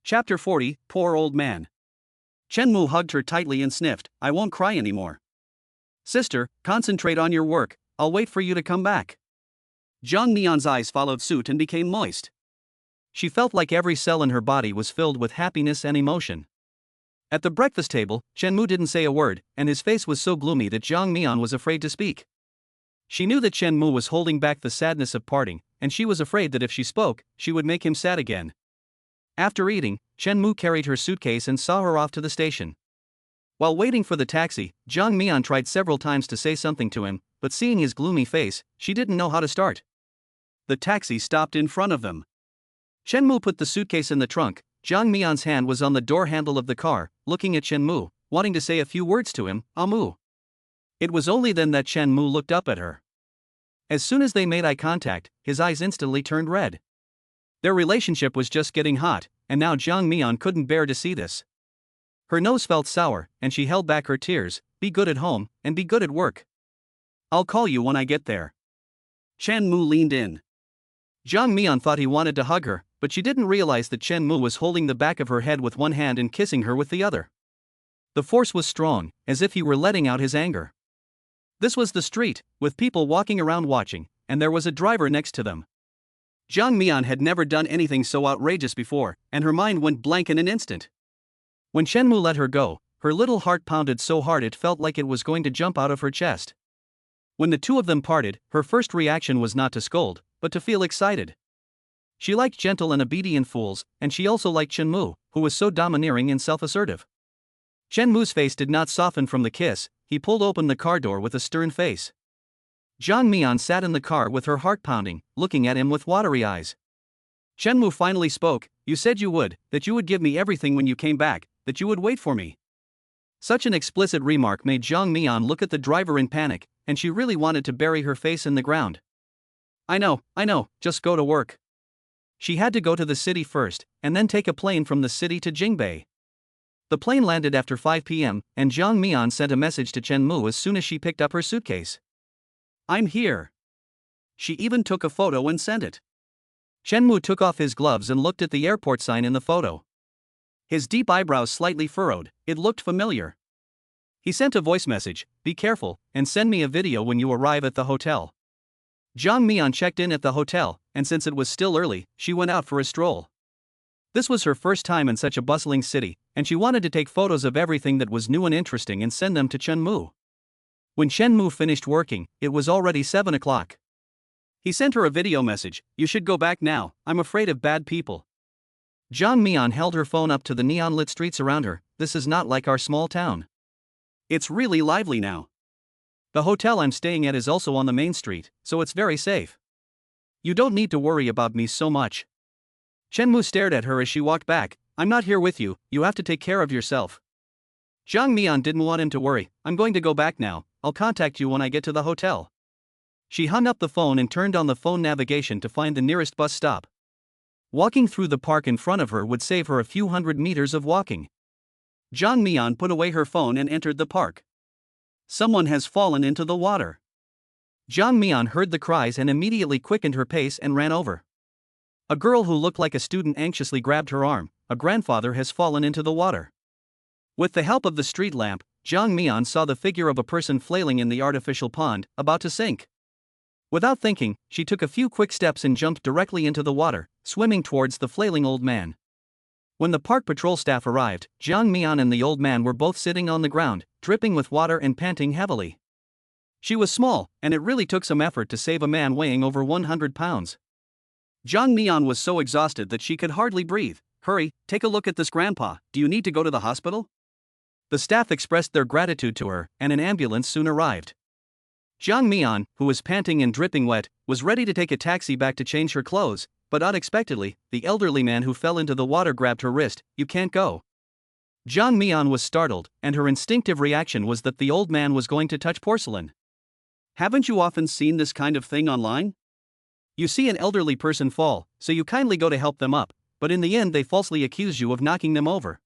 Chapter 40, Poor Old Man. Chen Mu hugged her tightly and sniffed, I won't cry anymore. Sister, concentrate on your work, I'll wait for you to come back. Zhang Mian's eyes followed suit and became moist. She felt like every cell in her body was filled with happiness and emotion. At the breakfast table, Chen Mu didn't say a word, and his face was so gloomy that Zhang Mian was afraid to speak. She knew that Chen Mu was holding back the sadness of parting, and she was afraid that if she spoke, she would make him sad again. After eating, Chen Mu carried her suitcase and saw her off to the station. While waiting for the taxi, Zhang Mian tried several times to say something to him, but seeing his gloomy face, she didn't know how to start. The taxi stopped in front of them. Chen Mu put the suitcase in the trunk. Zhang Mian's hand was on the door handle of the car, looking at Chen Mu, wanting to say a few words to him, Amu. It was only then that Chen Mu looked up at her. As soon as they made eye contact, his eyes instantly turned red. Their relationship was just getting hot, and now Zhang Mian couldn't bear to see this. Her nose felt sour, and she held back her tears. Be good at home, and be good at work. I'll call you when I get there. Chen Mu leaned in. Zhang Mian thought he wanted to hug her, but she didn't realize that Chen Mu was holding the back of her head with one hand and kissing her with the other. The force was strong, as if he were letting out his anger. This was the street, with people walking around watching, and there was a driver next to them. Zhang Mian had never done anything so outrageous before, and her mind went blank in an instant. When Chen Mu let her go, her little heart pounded so hard it felt like it was going to jump out of her chest. When the two of them parted, her first reaction was not to scold, but to feel excited. She liked gentle and obedient fools, and she also liked Chen Mu, who was so domineering and self-assertive. Chen Mu's face did not soften from the kiss. He pulled open the car door with a stern face. Zhang Mian sat in the car with her heart pounding, looking at him with watery eyes. Chen Mu finally spoke, you said you would, that you would give me everything when you came back, that you would wait for me. Such an explicit remark made Zhang Mian look at the driver in panic, and she really wanted to bury her face in the ground. I know, just go to work. She had to go to the city first, and then take a plane from the city to Jingbei. The plane landed after 5 p.m., and Zhang Mian sent a message to Chen Mu as soon as she picked up her suitcase. I'm here. She even took a photo and sent it. Chen Mu took off his gloves and looked at the airport sign in the photo. His deep eyebrows slightly furrowed, it looked familiar. He sent a voice message, be careful, and send me a video when you arrive at the hotel. Zhang Mian checked in at the hotel, and since it was still early, she went out for a stroll. This was her first time in such a bustling city, and she wanted to take photos of everything that was new and interesting and send them to Chen Mu. When Chen Mu finished working, it was already 7 o'clock. He sent her a video message, you should go back now, I'm afraid of bad people. Zhang Mian held her phone up to the neon-lit streets around her, this is not like our small town. It's really lively now. The hotel I'm staying at is also on the main street, so it's very safe. You don't need to worry about me so much. Chen Mu stared at her as she walked back. I'm not here with you, you have to take care of yourself. Zhang Mian didn't want him to worry. I'm going to go back now, I'll contact you when I get to the hotel. She hung up the phone and turned on the phone navigation to find the nearest bus stop. Walking through the park in front of her would save her a few hundred meters of walking. Zhang Mian put away her phone and entered the park. Someone has fallen into the water. Zhang Mian heard the cries and immediately quickened her pace and ran over. A girl who looked like a student anxiously grabbed her arm. A grandfather has fallen into the water. With the help of the street lamp, Zhang Mian saw the figure of a person flailing in the artificial pond, about to sink. Without thinking, she took a few quick steps and jumped directly into the water, swimming towards the flailing old man. When the park patrol staff arrived, Zhang Mian and the old man were both sitting on the ground, dripping with water and panting heavily. She was small, and it really took some effort to save a man weighing over 100 pounds. Zhang Mian was so exhausted that she could hardly breathe. Hurry, take a look at this grandpa, do you need to go to the hospital? The staff expressed their gratitude to her, and an ambulance soon arrived. Zhang Mian, who was panting and dripping wet, was ready to take a taxi back to change her clothes, but unexpectedly, the elderly man who fell into the water grabbed her wrist. You can't go. Zhang Mian was startled, and her instinctive reaction was that the old man was going to touch porcelain. Haven't you often seen this kind of thing online? You see an elderly person fall, so you kindly go to help them up, but in the end they falsely accuse you of knocking them over.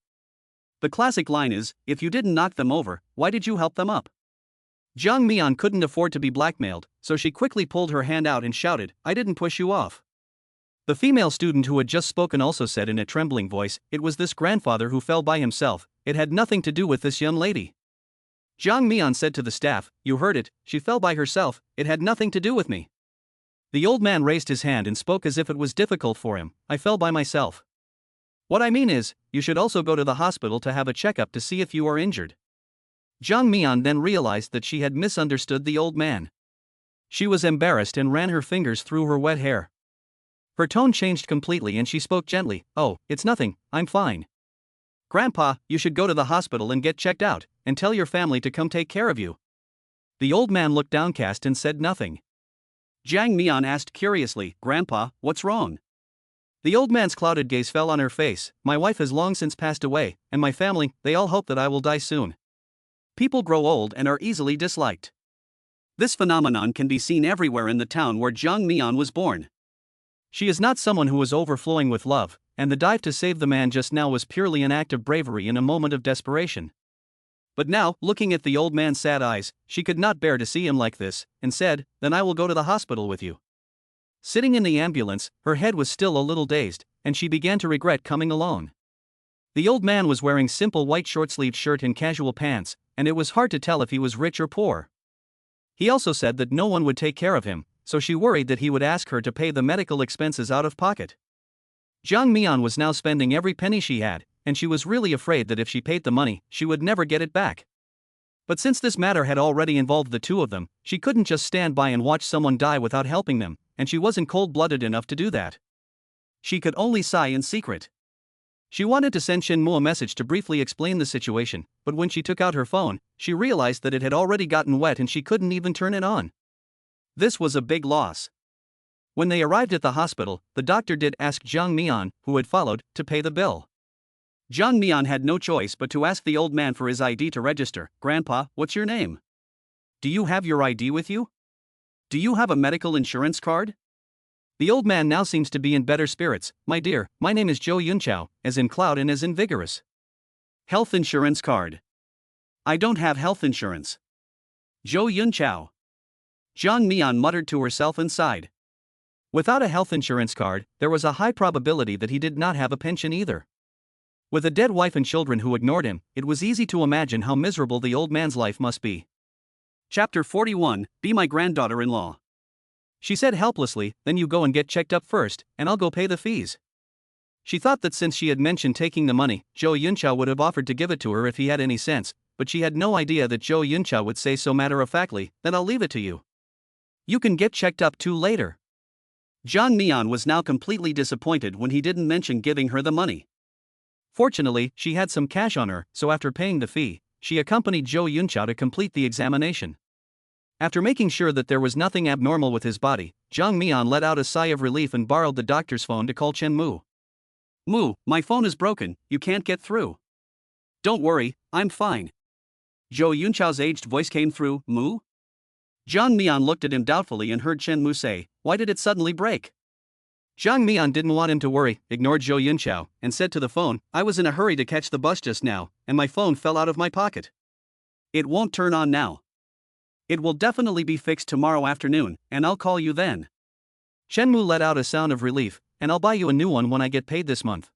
The classic line is, if you didn't knock them over, why did you help them up? Zhang Mian couldn't afford to be blackmailed, so she quickly pulled her hand out and shouted, I didn't push you off. The female student who had just spoken also said in a trembling voice, it was this grandfather who fell by himself, it had nothing to do with this young lady. Zhang Mian said to the staff, you heard it, she fell by herself, it had nothing to do with me. The old man raised his hand and spoke as if it was difficult for him, I fell by myself. What I mean is, you should also go to the hospital to have a checkup to see if you are injured. Zhang Mian then realized that she had misunderstood the old man. She was embarrassed and ran her fingers through her wet hair. Her tone changed completely and she spoke gently, oh, it's nothing, I'm fine. Grandpa, you should go to the hospital and get checked out, and tell your family to come take care of you. The old man looked downcast and said nothing. Zhang Mian asked curiously, Grandpa, what's wrong? The old man's clouded gaze fell on her face. My wife has long since passed away, and my family, they all hope that I will die soon. People grow old and are easily disliked. This phenomenon can be seen everywhere in the town where Zhang Mian was born. She is not someone who was overflowing with love, and the dive to save the man just now was purely an act of bravery in a moment of desperation. But now, looking at the old man's sad eyes, she could not bear to see him like this, and said, then I will go to the hospital with you. Sitting in the ambulance, her head was still a little dazed, and she began to regret coming alone. The old man was wearing simple white short-sleeved shirt and casual pants, and it was hard to tell if he was rich or poor. He also said that no one would take care of him, so she worried that he would ask her to pay the medical expenses out of pocket. Zhang Mian was now spending every penny she had, and she was really afraid that if she paid the money, she would never get it back. But since this matter had already involved the two of them, she couldn't just stand by and watch someone die without helping them, and she wasn't cold-blooded enough to do that. She could only sigh in secret. She wanted to send Shen Mu a message to briefly explain the situation, but when she took out her phone, she realized that it had already gotten wet and she couldn't even turn it on. This was a big loss. When they arrived at the hospital, the doctor did ask Zhang Mian, who had followed, to pay the bill. Zhang Mian had no choice but to ask the old man for his ID to register. Grandpa, what's your name? Do you have your ID with you? Do you have a medical insurance card? The old man now seems to be in better spirits. My dear, my name is Zhou Yunchao, as in cloud and as in vigorous. Health insurance card. I don't have health insurance. Zhou Yunchao. Zhang Mian muttered to herself and sighed. Without a health insurance card, there was a high probability that he did not have a pension either. With a dead wife and children who ignored him, it was easy to imagine how miserable the old man's life must be. Chapter 41, Be My Granddaughter-in-Law. She said helplessly, then you go and get checked up first, and I'll go pay the fees. She thought that since she had mentioned taking the money, Zhou Yunchao would have offered to give it to her if he had any sense, but she had no idea that Zhou Yunchao would say so matter-of-factly, then I'll leave it to you. You can get checked up too later. Zhang Mian was now completely disappointed when he didn't mention giving her the money. Fortunately, she had some cash on her, so after paying the fee, she accompanied Zhou Yunchao to complete the examination. After making sure that there was nothing abnormal with his body, Zhang Mian let out a sigh of relief and borrowed the doctor's phone to call Chen Mu. Mu, my phone is broken, you can't get through. Don't worry, I'm fine. Zhou Yunchao's aged voice came through. Mu? Zhang Mian looked at him doubtfully and heard Chen Mu say, why did it suddenly break? Zhang Mian didn't want him to worry, ignored Zhou Yunchao, and said to the phone, I was in a hurry to catch the bus just now, and my phone fell out of my pocket. It won't turn on now. It will definitely be fixed tomorrow afternoon, and I'll call you then. Chen Mu let out a sound of relief, and I'll buy you a new one when I get paid this month.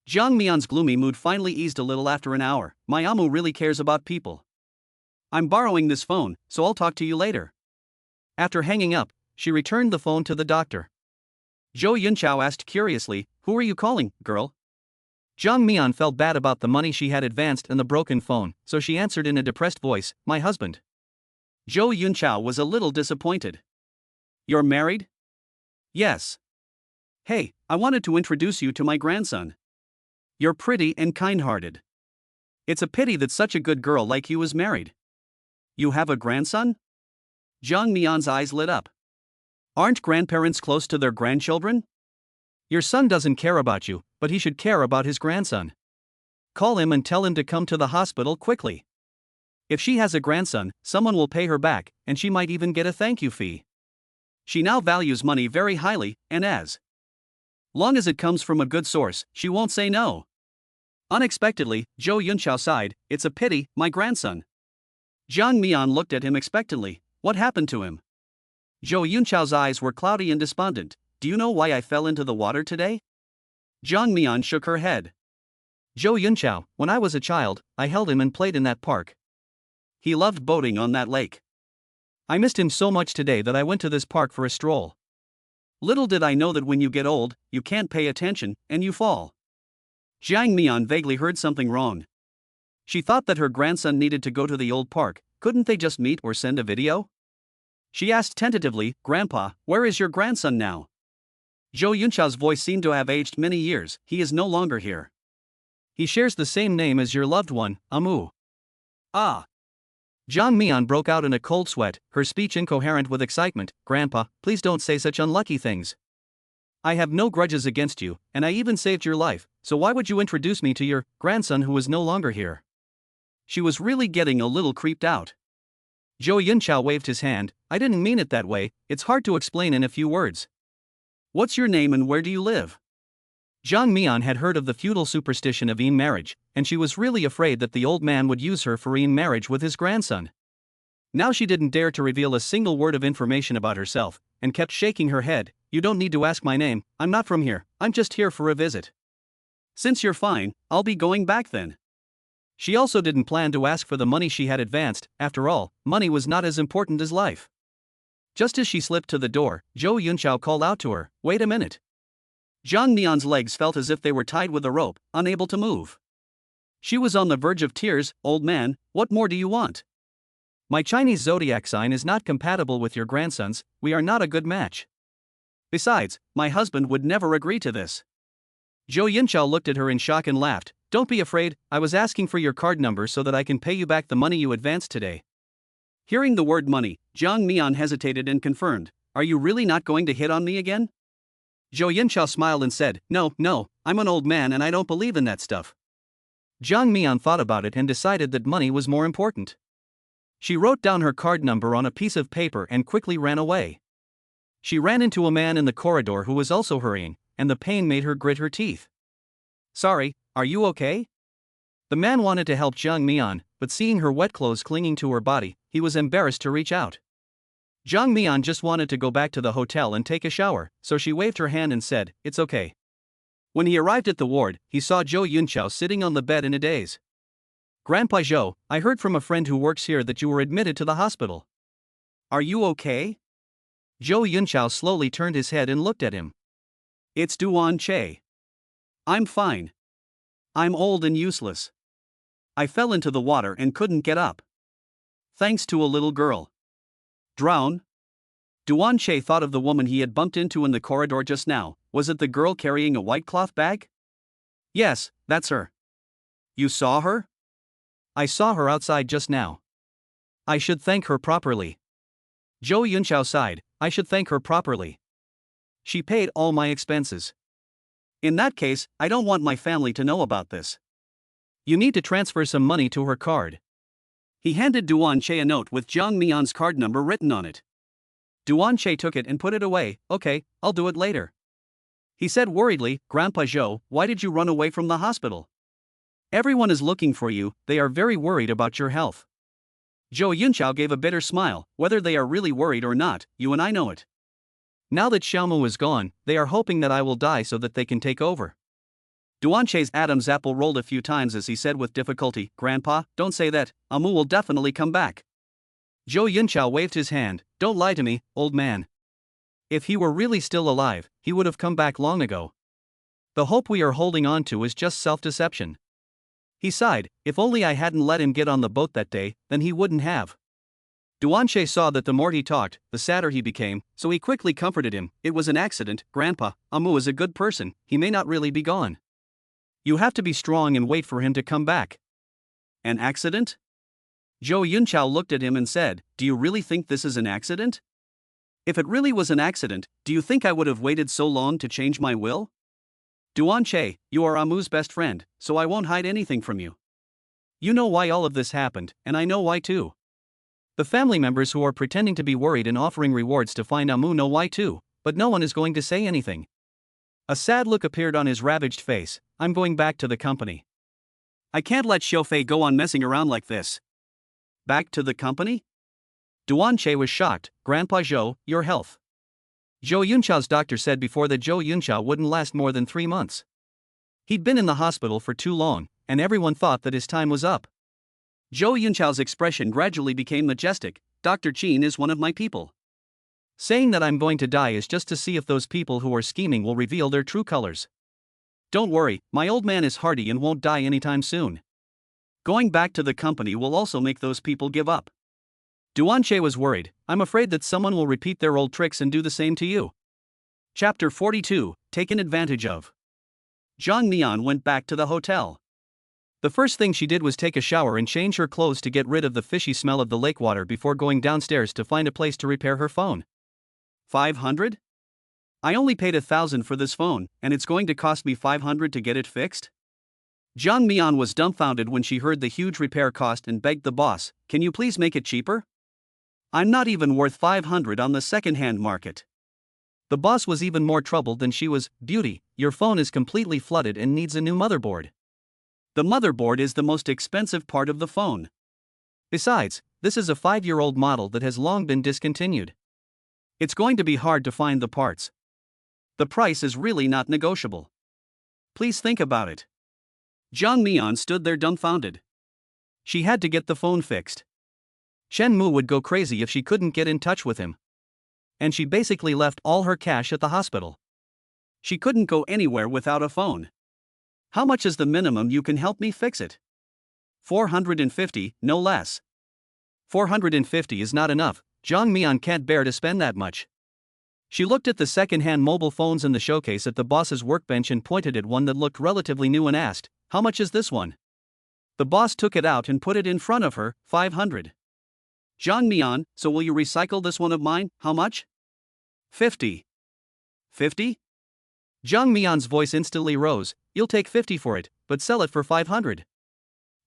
Zhang Mian's gloomy mood finally eased a little after an hour. My Amu really cares about people. I'm borrowing this phone, so I'll talk to you later. After hanging up, she returned the phone to the doctor. Zhou Yunchao asked curiously, who are you calling, girl? Zhang Mian felt bad about the money she had advanced and the broken phone, so she answered in a depressed voice, my husband. Zhou Yunchao was a little disappointed. You're married? Yes. Hey, I wanted to introduce you to my grandson. You're pretty and kind-hearted. It's a pity that such a good girl like you is married. You have a grandson? Zhang Mian's eyes lit up. Aren't grandparents close to their grandchildren? Your son doesn't care about you, but he should care about his grandson. Call him and tell him to come to the hospital quickly. If she has a grandson, someone will pay her back, and she might even get a thank you fee. She now values money very highly, and as long as it comes from a good source, she won't say no. Unexpectedly, Zhou Yunchao sighed, it's a pity, my grandson. Zhang Mian looked at him expectantly, what happened to him? Zhou Yunchao's eyes were cloudy and despondent, do you know why I fell into the water today? Zhang Mian shook her head. Zhou Yunchao, when I was a child, I held him and played in that park. He loved boating on that lake. I missed him so much today that I went to this park for a stroll. Little did I know that when you get old, you can't pay attention, and you fall. Zhang Mian vaguely heard something wrong. She thought that her grandson needed to go to the old park, couldn't they just meet or send a video? She asked tentatively, Grandpa, where is your grandson now? Zhou Yunchao's voice seemed to have aged many years, he is no longer here. He shares the same name as your loved one, Amu. Ah. Zhang Mian broke out in a cold sweat, her speech incoherent with excitement, Grandpa, please don't say such unlucky things. I have no grudges against you, and I even saved your life, so why would you introduce me to your grandson who is no longer here? She was really getting a little creeped out. Zhou Yunchao waved his hand, I didn't mean it that way, it's hard to explain in a few words. What's your name and where do you live? Zhang Mian had heard of the feudal superstition of marriage, and she was really afraid that the old man would use her for marriage with his grandson. Now she didn't dare to reveal a single word of information about herself, and kept shaking her head, you don't need to ask my name, I'm not from here, I'm just here for a visit. Since you're fine, I'll be going back then. She also didn't plan to ask for the money she had advanced, after all, money was not as important as life. Just as she slipped to the door, Zhou Yunchao called out to her, wait a minute. Zhang Mian's legs felt as if they were tied with a rope, unable to move. She was on the verge of tears, old man, what more do you want? My Chinese zodiac sign is not compatible with your grandson's, we are not a good match. Besides, my husband would never agree to this. Zhou Yunchao looked at her in shock and laughed, don't be afraid, I was asking for your card number so that I can pay you back the money you advanced today. Hearing the word money, Zhang Mian hesitated and confirmed, are you really not going to hit on me again? Zhou Yunchao smiled and said, no, I'm an old man and I don't believe in that stuff. Zhang Mian thought about it and decided that money was more important. She wrote down her card number on a piece of paper and quickly ran away. She ran into a man in the corridor who was also hurrying, and the pain made her grit her teeth. Sorry, are you okay? The man wanted to help Zhang Mian, but seeing her wet clothes clinging to her body, he was embarrassed to reach out. Zhang Mian just wanted to go back to the hotel and take a shower, so she waved her hand and said, it's okay. When he arrived at the ward, he saw Zhou Yunchao sitting on the bed in a daze. Grandpa Zhou, I heard from a friend who works here that you were admitted to the hospital. Are you okay? Zhou Yunchao slowly turned his head and looked at him. It's Duan Che. I'm fine. I'm old and useless. I fell into the water and couldn't get up. Thanks to a little girl. Drown? Duan Che thought of the woman he had bumped into in the corridor just now. Was it the girl carrying a white cloth bag? Yes, that's her. You saw her? I saw her outside just now. I should thank her properly. Zhou Yunqiao sighed, I should thank her properly. She paid all my expenses. In that case, I don't want my family to know about this. You need to transfer some money to her card. He handed Duan Che a note with Jiang Mian's card number written on it. Duan Che took it and put it away. Okay, I'll do it later. He said worriedly, Grandpa Zhou, why did you run away from the hospital? Everyone is looking for you, they are very worried about your health. Zhou Yunqiao gave a bitter smile, whether they are really worried or not, you and I know it. Now that Xiaomu is gone, they are hoping that I will die so that they can take over. Duan Che's Adam's apple rolled a few times as he said with difficulty, Grandpa, don't say that, Amu will definitely come back. Zhou Yunqiao waved his hand, don't lie to me, old man. If he were really still alive, he would have come back long ago. The hope we are holding on to is just self-deception. He sighed, if only I hadn't let him get on the boat that day, then he wouldn't have. Duan Che saw that the more he talked, the sadder he became, so he quickly comforted him, it was an accident, Grandpa, Amu is a good person, he may not really be gone. You have to be strong and wait for him to come back. An accident? Zhou Yunqiao looked at him and said, do you really think this is an accident? If it really was an accident, do you think I would have waited so long to change my will? Duan Che, you are Amu's best friend, so I won't hide anything from you. You know why all of this happened, and I know why too. The family members who are pretending to be worried and offering rewards to find Amu know why too, but no one is going to say anything. A sad look appeared on his ravaged face, I'm going back to the company. I can't let Xiaofei go on messing around like this. Back to the company? Duan Che was shocked, Grandpa Zhou, your health. Zhou Yunqiao's doctor said before that Zhou Yunqiao wouldn't last more than 3 months. He'd been in the hospital for too long, and everyone thought that his time was up. Zhou Yunqiao's expression gradually became majestic, Dr. Qin is one of my people. Saying that I'm going to die is just to see if those people who are scheming will reveal their true colors. Don't worry, my old man is hardy and won't die anytime soon. Going back to the company will also make those people give up. Duan Che was worried, I'm afraid that someone will repeat their old tricks and do the same to you. Chapter 42, Taken Advantage of. Zhang Mian went back to the hotel. The first thing she did was take a shower and change her clothes to get rid of the fishy smell of the lake water before going downstairs to find a place to repair her phone. 500? I only paid 1,000 for this phone, and it's going to cost me 500 to get it fixed? Zhang Mian was dumbfounded when she heard the huge repair cost and begged the boss, can you please make it cheaper? I'm not even worth 500 on the second-hand market. The boss was even more troubled than she was, Beauty, your phone is completely flooded and needs a new motherboard. The motherboard is the most expensive part of the phone. Besides, this is a 5-year-old model that has long been discontinued. It's going to be hard to find the parts. The price is really not negotiable. Please think about it. Zhang Mian stood there dumbfounded. She had to get the phone fixed. Shen Mu would go crazy if she couldn't get in touch with him. And she basically left all her cash at the hospital. She couldn't go anywhere without a phone. How much is the minimum you can help me fix it? 450, no less. 450 is not enough, Zhang Mian can't bear to spend that much. She looked at the second-hand mobile phones in the showcase at the boss's workbench and pointed at one that looked relatively new and asked, how much is this one? The boss took it out and put it in front of her, 500. Zhang Mian, so will you recycle this one of mine, how much? 50. 50? Zhang Mian's voice instantly rose, you'll take 50 for it, but sell it for 500.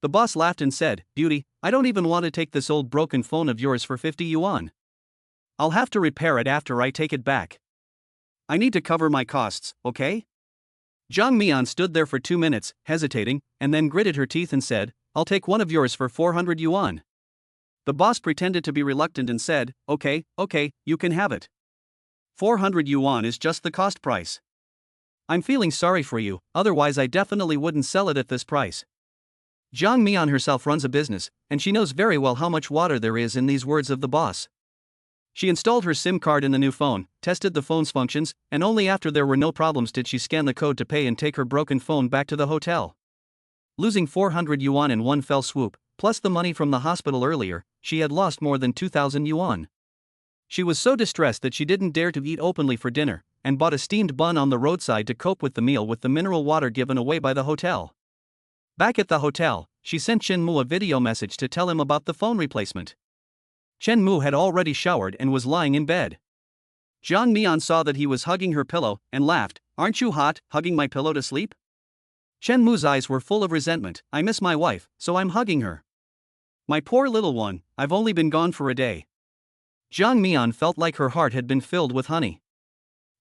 The boss laughed and said, Beauty, I don't even want to take this old broken phone of yours for 50 yuan. I'll have to repair it after I take it back. I need to cover my costs, okay? Zhang Mian stood there for 2 minutes, hesitating, and then gritted her teeth and said, I'll take one of yours for 400 yuan. The boss pretended to be reluctant and said, okay, you can have it. 400 yuan is just the cost price. I'm feeling sorry for you, otherwise I definitely wouldn't sell it at this price. Zhang Mian herself runs a business, and she knows very well how much water there is in these words of the boss. She installed her SIM card in the new phone, tested the phone's functions, and only after there were no problems did she scan the code to pay and take her broken phone back to the hotel. Losing 400 yuan in one fell swoop, plus the money from the hospital earlier, she had lost more than 2,000 yuan. She was so distressed that she didn't dare to eat openly for dinner, and bought a steamed bun on the roadside to cope with the meal with the mineral water given away by the hotel. Back at the hotel, she sent Shin Mu a video message to tell him about the phone replacement. Chen Mu had already showered and was lying in bed. Jiang Mian saw that he was hugging her pillow and laughed. "Aren't you hot, hugging my pillow to sleep?" Chen Mu's eyes were full of resentment. "I miss my wife, so I'm hugging her. My poor little one, I've only been gone for a day." Jiang Mian felt like her heart had been filled with honey.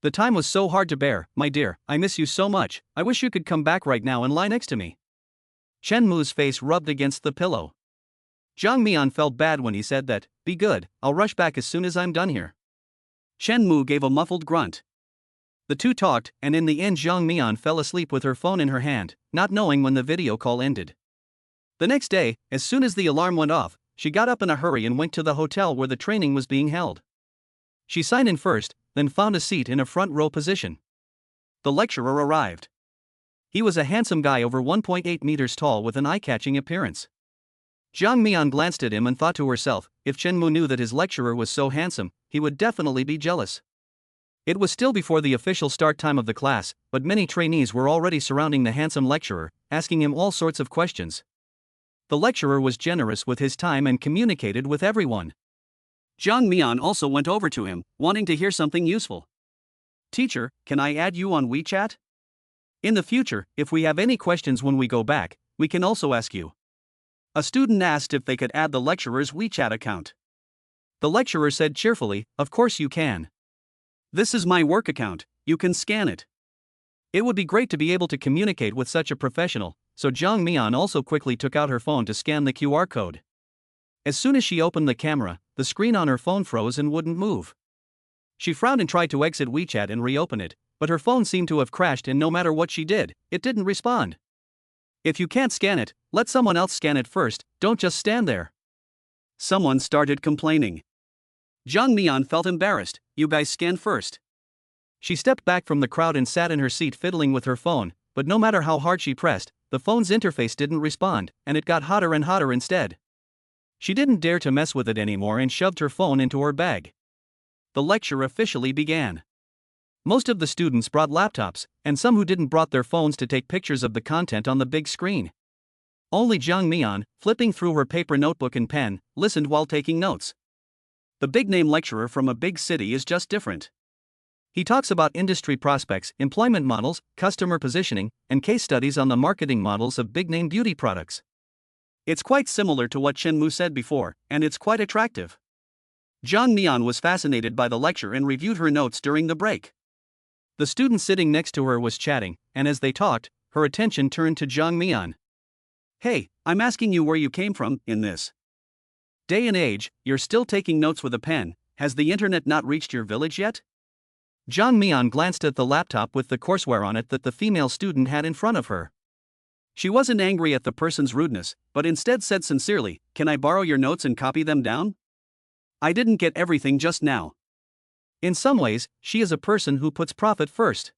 "The time was so hard to bear, my dear. I miss you so much. I wish you could come back right now and lie next to me." Chen Mu's face rubbed against the pillow. Jiang Mian felt bad when he said that. "Be good, I'll rush back as soon as I'm done here." Chen Mu gave a muffled grunt. The two talked, and in the end Jiang Mian fell asleep with her phone in her hand, not knowing when the video call ended. The next day, as soon as the alarm went off, she got up in a hurry and went to the hotel where the training was being held. She signed in first, then found a seat in a front row position. The lecturer arrived. He was a handsome guy over 1.8 meters tall with an eye-catching appearance. Jiang Mian glanced at him and thought to herself, if Chen Mu knew that his lecturer was so handsome, he would definitely be jealous. It was still before the official start time of the class, but many trainees were already surrounding the handsome lecturer, asking him all sorts of questions. The lecturer was generous with his time and communicated with everyone. Jiang Mian also went over to him, wanting to hear something useful. "Teacher, can I add you on WeChat? In the future, if we have any questions when we go back, we can also ask you." A student asked if they could add the lecturer's WeChat account. The lecturer said cheerfully, "Of course you can. This is my work account, you can scan it." It would be great to be able to communicate with such a professional, so Jiang Mian also quickly took out her phone to scan the QR code. As soon as she opened the camera, the screen on her phone froze and wouldn't move. She frowned and tried to exit WeChat and reopen it, but her phone seemed to have crashed and no matter what she did, it didn't respond. "If you can't scan it, let someone else scan it first, don't just stand there." Someone started complaining. Jiang Mian felt embarrassed. "You guys scan first." She stepped back from the crowd and sat in her seat fiddling with her phone, but no matter how hard she pressed, the phone's interface didn't respond, and it got hotter and hotter instead. She didn't dare to mess with it anymore and shoved her phone into her bag. The lecture officially began. Most of the students brought laptops, and some who didn't brought their phones to take pictures of the content on the big screen. Only Jiang Mian, flipping through her paper notebook and pen, listened while taking notes. The big-name lecturer from a big city is just different. He talks about industry prospects, employment models, customer positioning, and case studies on the marketing models of big-name beauty products. It's quite similar to what Chen Mu said before, and it's quite attractive. Jiang Mian was fascinated by the lecture and reviewed her notes during the break. The student sitting next to her was chatting, and as they talked, her attention turned to Jiang Mian. "Hey, I'm asking you where you came from in this day and age, you're still taking notes with a pen. Has the internet not reached your village yet?" Jiang Mian glanced at the laptop with the courseware on it that the female student had in front of her. She wasn't angry at the person's rudeness, but instead said sincerely, "Can I borrow your notes and copy them down? I didn't get everything just now." In some ways, she is a person who puts profit first.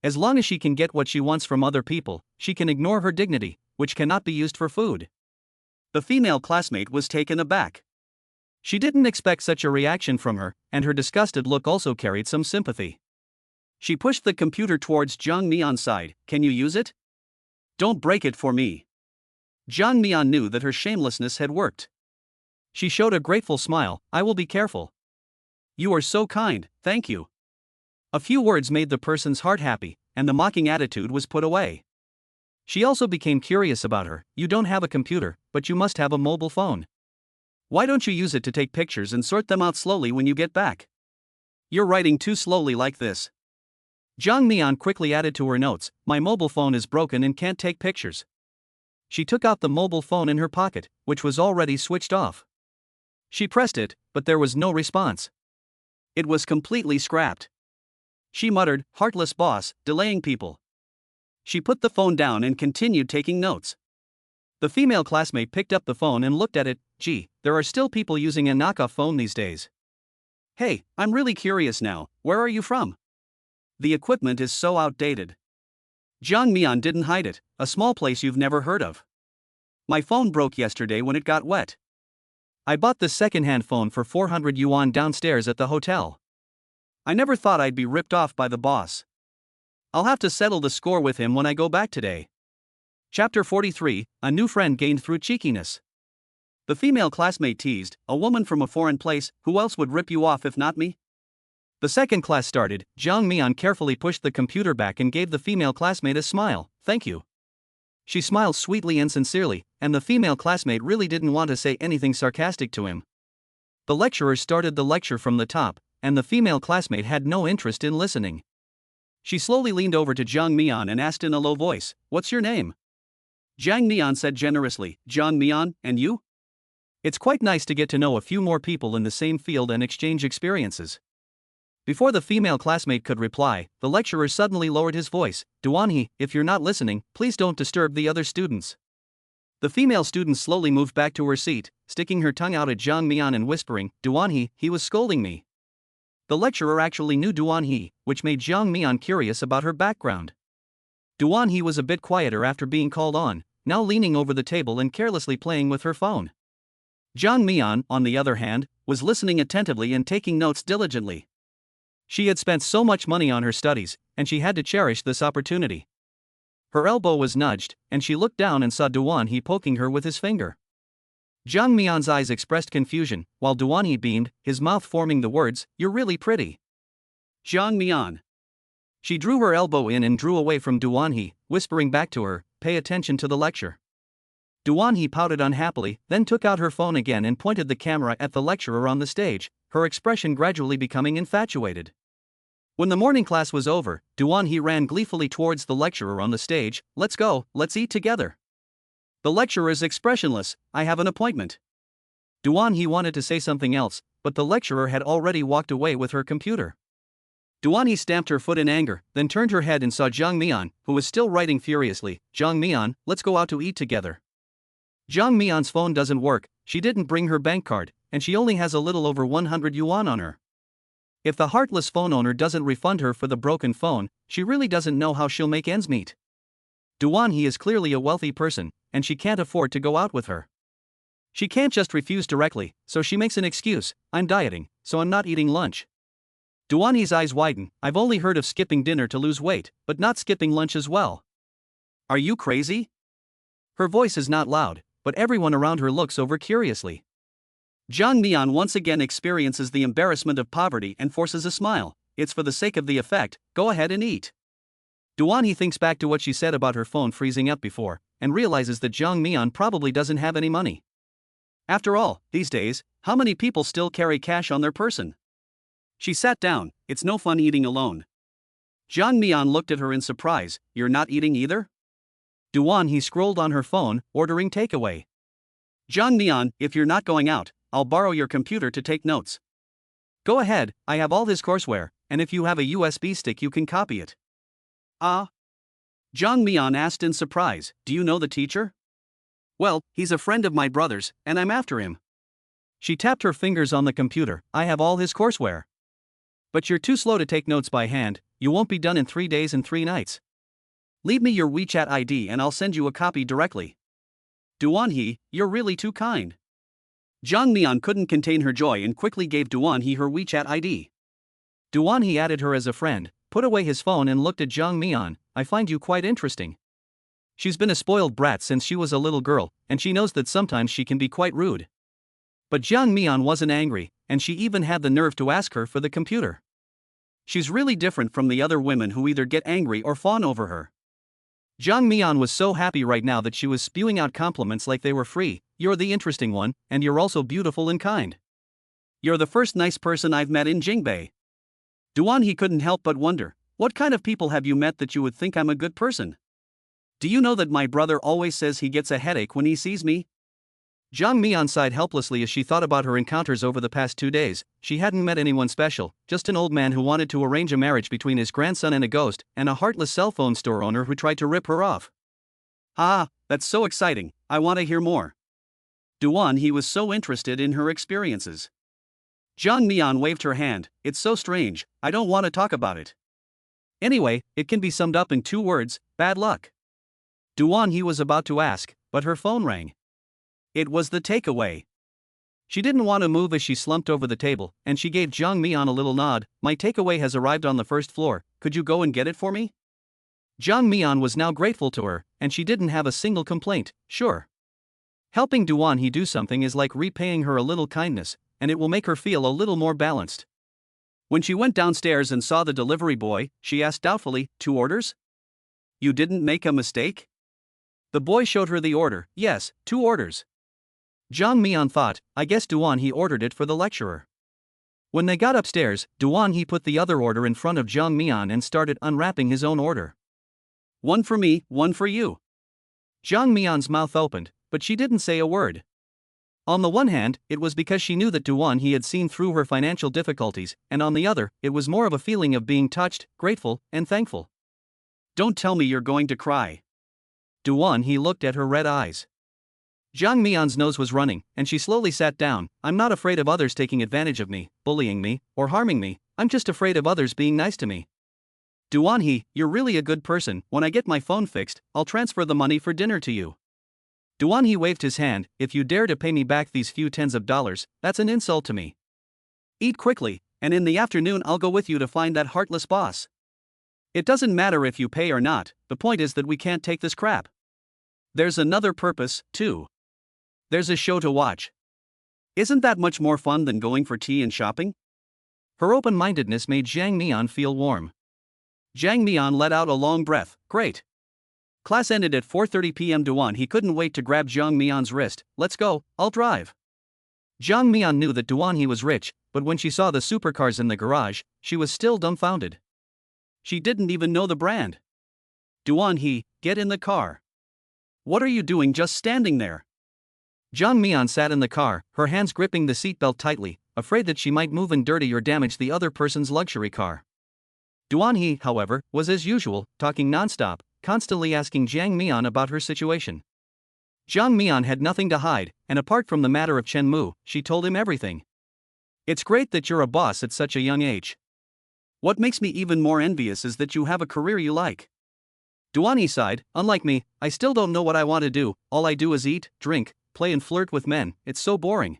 As long as she can get what she wants from other people, she can ignore her dignity, which cannot be used for food. The female classmate was taken aback. She didn't expect such a reaction from her, and her disgusted look also carried some sympathy. She pushed the computer towards Jiang Mian's side. "Can you use it? Don't break it for me." Jiang Mian knew that her shamelessness had worked. She showed a grateful smile. "I will be careful." "You are so kind, thank you." A few words made the person's heart happy, and the mocking attitude was put away. She also became curious about her. "You don't have a computer, but you must have a mobile phone. Why don't you use it to take pictures and sort them out slowly when you get back? You're writing too slowly like this." Jiang Mian quickly added to her notes, "My mobile phone is broken and can't take pictures." She took out the mobile phone in her pocket, which was already switched off. She pressed it, but there was no response. It was completely scrapped. She muttered, "Heartless boss, delaying people." She put the phone down and continued taking notes. The female classmate picked up the phone and looked at it. "Gee, there are still people using a knockoff phone these days. Hey, I'm really curious now, where are you from? The equipment is so outdated." Jiang Mian didn't hide it. "A small place you've never heard of. My phone broke yesterday when it got wet. I bought this second-hand phone for 400 yuan downstairs at the hotel. I never thought I'd be ripped off by the boss. I'll have to settle the score with him when I go back today." Chapter 43, A New Friend Gained Through Cheekiness. The female classmate teased, a woman from a foreign place, who else would rip you off if not me? The second class started. Jiang Mian carefully pushed the computer back and gave the female classmate a smile. Thank you. She smiled sweetly and sincerely, and the female classmate really didn't want to say anything sarcastic to him. The lecturer started the lecture from the top, and the female classmate had no interest in listening. She slowly leaned over to Jiang Mian and asked in a low voice, "What's your name?" Jiang Mian said generously, "Jiang Mian, and you?" It's quite nice to get to know a few more people in the same field and exchange experiences. Before the female classmate could reply, the lecturer suddenly lowered his voice, "Duanhe, if you're not listening, please don't disturb the other students." The female student slowly moved back to her seat, sticking her tongue out at Jiang Mian and whispering, "Duanhe, he was scolding me." The lecturer actually knew Duanhe, which made Jiang Mian curious about her background. Duanhe was a bit quieter after being called on, now leaning over the table and carelessly playing with her phone. Jiang Mian, on the other hand, was listening attentively and taking notes diligently. She had spent so much money on her studies, and she had to cherish this opportunity. Her elbow was nudged, and she looked down and saw Duanhe poking her with his finger. Jiang Mian's eyes expressed confusion, while Duanhe beamed, his mouth forming the words, "You're really pretty." Jiang Mian. She drew her elbow in and drew away from Duanhe, whispering back to her, "Pay attention to the lecture." Duanhe pouted unhappily, then took out her phone again and pointed the camera at the lecturer on the stage, her expression gradually becoming infatuated. When the morning class was over, Duanhe ran gleefully towards the lecturer on the stage. "Let's go, let's eat together." The lecturer is expressionless, "I have an appointment." Duanhe wanted to say something else, but the lecturer had already walked away with her computer. Duanhe stamped her foot in anger, then turned her head and saw Jiang Mian, who was still writing furiously. "Jiang Mian, let's go out to eat together." Jiang Mian's phone doesn't work, she didn't bring her bank card, and she only has a little over 100 yuan on her. If the heartless phone owner doesn't refund her for the broken phone, she really doesn't know how she'll make ends meet. Duanhe is clearly a wealthy person, and she can't afford to go out with her. She can't just refuse directly, so she makes an excuse, "I'm dieting, so I'm not eating lunch." Duanhe's eyes widen. "I've only heard of skipping dinner to lose weight, but not skipping lunch as well. Are you crazy?" Her voice is not loud, but everyone around her looks over curiously. Jiang Mian once again experiences the embarrassment of poverty and forces a smile. "It's for the sake of the effect, go ahead and eat." Duanhe thinks back to what she said about her phone freezing up before, and realizes that Jiang Mian probably doesn't have any money. After all, these days, how many people still carry cash on their person? She sat down. It's no fun eating alone. Jiang Mian looked at her in surprise. "You're not eating either?" Duanhe scrolled on her phone, ordering takeaway. "Jiang Mian, if you're not going out, I'll borrow your computer to take notes." "Go ahead, I have all his courseware, and if you have a USB stick you can copy it." "Ah?" Jiang Mian asked in surprise, "Do you know the teacher?" "Well, he's a friend of my brother's, and I'm after him." She tapped her fingers on the computer. "I have all his courseware." "But you're too slow to take notes by hand, you won't be done in 3 days and 3 nights. Leave me your WeChat ID and I'll send you a copy directly." "Duanhe, you're really too kind." Jiang Mian couldn't contain her joy and quickly gave Duanhe her WeChat ID. Duanhe added her as a friend, put away his phone and looked at Jiang Mian. "I find you quite interesting." She's been a spoiled brat since she was a little girl, and she knows that sometimes she can be quite rude. But Jiang Mian wasn't angry, and she even had the nerve to ask her for the computer. She's really different from the other women who either get angry or fawn over her. Jiang Mian was so happy right now that she was spewing out compliments like they were free. "You're the interesting one, and you're also beautiful and kind. You're the first nice person I've met in Jingbei." Duanhe couldn't help but wonder, "What kind of people have you met that you would think I'm a good person? Do you know that my brother always says he gets a headache when he sees me?" Jiang Mian sighed helplessly as she thought about her encounters over the past 2 days. She hadn't met anyone special, just an old man who wanted to arrange a marriage between his grandson and a ghost, and a heartless cell phone store owner who tried to rip her off. "Ah, that's so exciting, I want to hear more." Duanhe was so interested in her experiences. Jiang Mian waved her hand. "It's so strange, I don't want to talk about it. Anyway, it can be summed up in 2 words, bad luck." Duanhe was about to ask, but her phone rang. It was the takeaway. She didn't want to move as she slumped over the table, and she gave Jiang Mian a little nod. "My takeaway has arrived on the first floor, could you go and get it for me?" Jiang Mian was now grateful to her, and she didn't have a single complaint. "Sure. Helping Duan He do something is like repaying her a little kindness, and it will make her feel a little more balanced. When she went downstairs and saw the delivery boy, she asked doubtfully, 2 orders? You didn't make a mistake? The boy showed her the order. Yes, 2 orders. Jang Mi-an thought, I guess Duan He ordered it for the lecturer. When they got upstairs, Duan He put the other order in front of Jang Mi-an and started unwrapping his own order. 1 for me, 1 for you. Jang Mi-an's mouth opened, but she didn't say a word. On the one hand, it was because she knew that Duan He had seen through her financial difficulties, and on the other, it was more of a feeling of being touched, grateful, and thankful. Don't tell me you're going to cry. Duan He looked at her red eyes. Jang Mi-an's nose was running, and she slowly sat down. I'm not afraid of others taking advantage of me, bullying me, or harming me, I'm just afraid of others being nice to me. Duan He, you're really a good person. When I get my phone fixed, I'll transfer the money for dinner to you. Duan He waved his hand. If you dare to pay me back these few tens of dollars, that's an insult to me. Eat quickly, and in the afternoon I'll go with you to find that heartless boss. It doesn't matter if you pay or not, the point is that we can't take this crap. There's another purpose, too. There's a show to watch. Isn't that much more fun than going for tea and shopping? Her open-mindedness made Jang Mi-an feel warm. Jang Mi-an let out a long breath. Great. Class ended at 4:30 p.m. Duan He couldn't wait to grab Jang Mi-an's wrist. Let's go, I'll drive. Jang Mi-an knew that Duan He was rich, but when she saw the supercars in the garage, she was still dumbfounded. She didn't even know the brand. Duan He, get in the car. What are you doing just standing there? Jang Mi-an sat in the car, her hands gripping the seatbelt tightly, afraid that she might move and dirty or damage the other person's luxury car. Duan He, however, was as usual, talking nonstop, constantly asking Jang Mi-an about her situation. Jang Mi-an had nothing to hide, and apart from the matter of Chen Mu, she told him everything. It's great that you're a boss at such a young age. What makes me even more envious is that you have a career you like. Duan He sighed, unlike me, I still don't know what I want to do, all I do is eat, drink, play and flirt with men, it's so boring.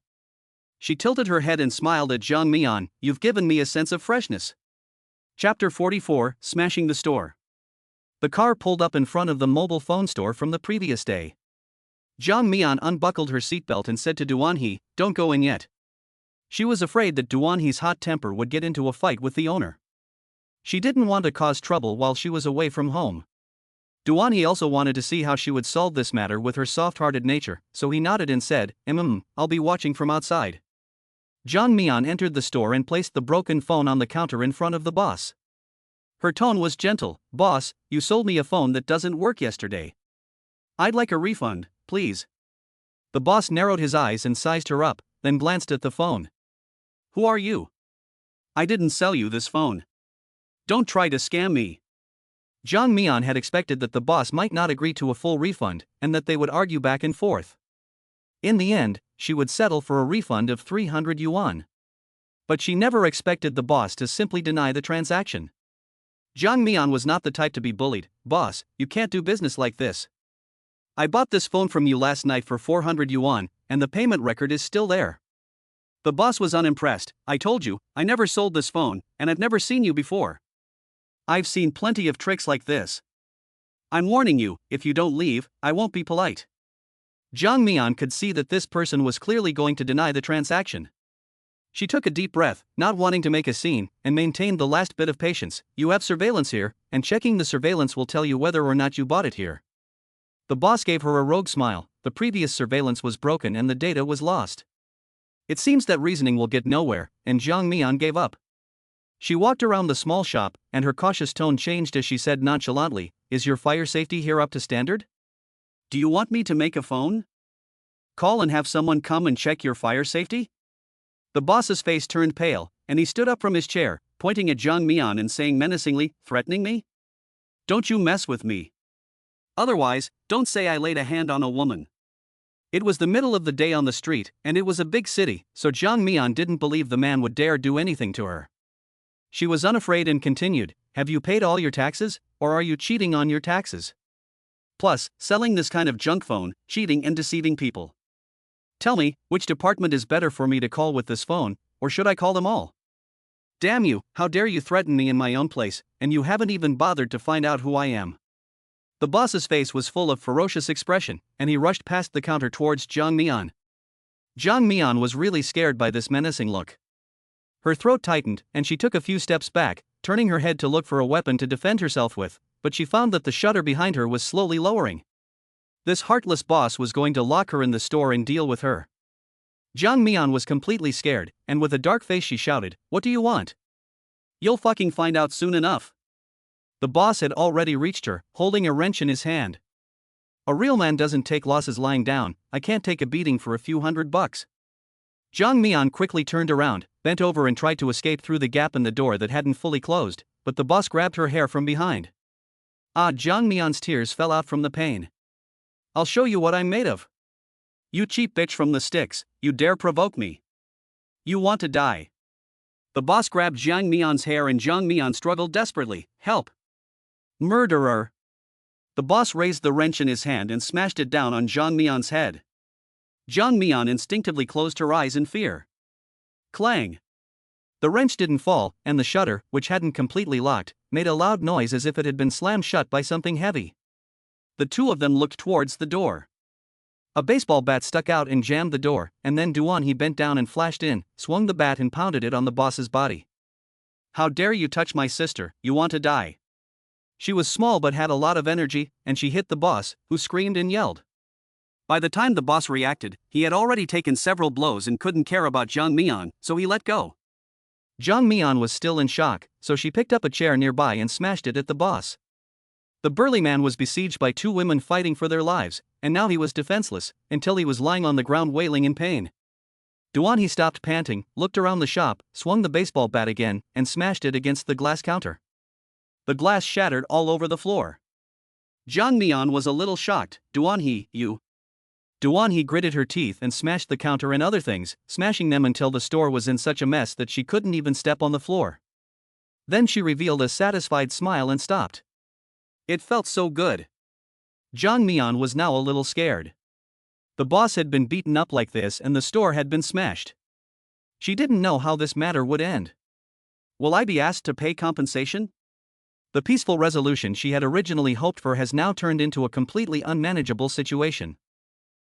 She tilted her head and smiled at Jang Mi-an, you've given me a sense of freshness. Chapter 44, Smashing the Store. The car pulled up in front of the mobile phone store from the previous day. Jang Mi-an unbuckled her seatbelt and said to Duan He, don't go in yet. She was afraid that Duan He's hot temper would get into a fight with the owner. She didn't want to cause trouble while she was away from home. Duan He also wanted to see how she would solve this matter with her soft-hearted nature, so he nodded and said, I'll be watching from outside. Jang Mi-an entered the store and placed the broken phone on the counter in front of the boss. Her tone was gentle. Boss, you sold me a phone that doesn't work yesterday. I'd like a refund, please. The boss narrowed his eyes and sized her up, then glanced at the phone. Who are you? I didn't sell you this phone. Don't try to scam me. Jang Mi-an had expected that the boss might not agree to a full refund, and that they would argue back and forth. In the end, she would settle for a refund of 300 yuan. But she never expected the boss to simply deny the transaction. Jang Mi-an was not the type to be bullied. Boss, you can't do business like this. I bought this phone from you last night for 400 yuan, and the payment record is still there. The boss was unimpressed. I told you, I never sold this phone, and I've never seen you before. I've seen plenty of tricks like this. I'm warning you, if you don't leave, I won't be polite. Jang Mi-an could see that this person was clearly going to deny the transaction. She took a deep breath, not wanting to make a scene, and maintained the last bit of patience. You have surveillance here, and checking the surveillance will tell you whether or not you bought it here. The boss gave her a rogue smile. The previous surveillance was broken and the data was lost. It seems that reasoning will get nowhere, and Jang Mi-an gave up. She walked around the small shop, and her cautious tone changed as she said nonchalantly, Is your fire safety here up to standard? Do you want me to make a phone call and have someone come and check your fire safety? The boss's face turned pale, and he stood up from his chair, pointing at Jang Mi-an and saying menacingly, threatening me? Don't you mess with me. Otherwise, don't say I laid a hand on a woman. It was the middle of the day on the street, and it was a big city, so Jang Mi-an didn't believe the man would dare do anything to her. She was unafraid and continued, Have you paid all your taxes, or are you cheating on your taxes? Plus, selling this kind of junk phone, cheating and deceiving people. Tell me, which department is better for me to call with this phone, or should I call them all? Damn you, how dare you threaten me in my own place, and you haven't even bothered to find out who I am. The boss's face was full of ferocious expression, and he rushed past the counter towards Jiang Mian. Jiang Mian was really scared by this menacing look. Her throat tightened, and she took a few steps back, turning her head to look for a weapon to defend herself with, but she found that the shutter behind her was slowly lowering. This heartless boss was going to lock her in the store and deal with her. Jiang Mian was completely scared, and with a dark face she shouted, "What do you want?" "You'll fucking find out soon enough." The boss had already reached her, holding a wrench in his hand. "A real man doesn't take losses lying down. I can't take a beating for a few $100. Jiang Mian quickly turned around, bent over and tried to escape through the gap in the door that hadn't fully closed, but the boss grabbed her hair from behind. Jiang Mian's tears fell out from the pain. "I'll show you what I'm made of. You cheap bitch from the sticks, you dare provoke me. You want to die." The boss grabbed Jiang Mian's hair and Jiang Mian struggled desperately. "Help! Murderer!" The boss raised the wrench in his hand and smashed it down on Jiang Mian's head. Jiang Mian instinctively closed her eyes in fear. Clang! The wrench didn't fall, and the shutter, which hadn't completely locked, made a loud noise as if it had been slammed shut by something heavy. The two of them looked towards the door. A baseball bat stuck out and jammed the door, and then Duan-He bent down and flashed in, swung the bat and pounded it on the boss's body. "How dare you touch my sister, you want to die." She was small but had a lot of energy, and she hit the boss, who screamed and yelled. By the time the boss reacted, he had already taken several blows and couldn't care about Jiang Mian, so he let go. Jiang Mian was still in shock, so she picked up a chair nearby and smashed it at the boss. The burly man was besieged by two women fighting for their lives, and now he was defenseless, until he was lying on the ground wailing in pain. Duan-He stopped panting, looked around the shop, swung the baseball bat again, and smashed it against the glass counter. The glass shattered all over the floor. Jiang Mian was a little shocked. "Duan-He, you..." Duan-He gritted her teeth and smashed the counter and other things, smashing them until the store was in such a mess that she couldn't even step on the floor. Then she revealed a satisfied smile and stopped. It felt so good. Jiang Mian was now a little scared. The boss had been beaten up like this and the store had been smashed. She didn't know how this matter would end. Will I be asked to pay compensation? The peaceful resolution she had originally hoped for has now turned into a completely unmanageable situation.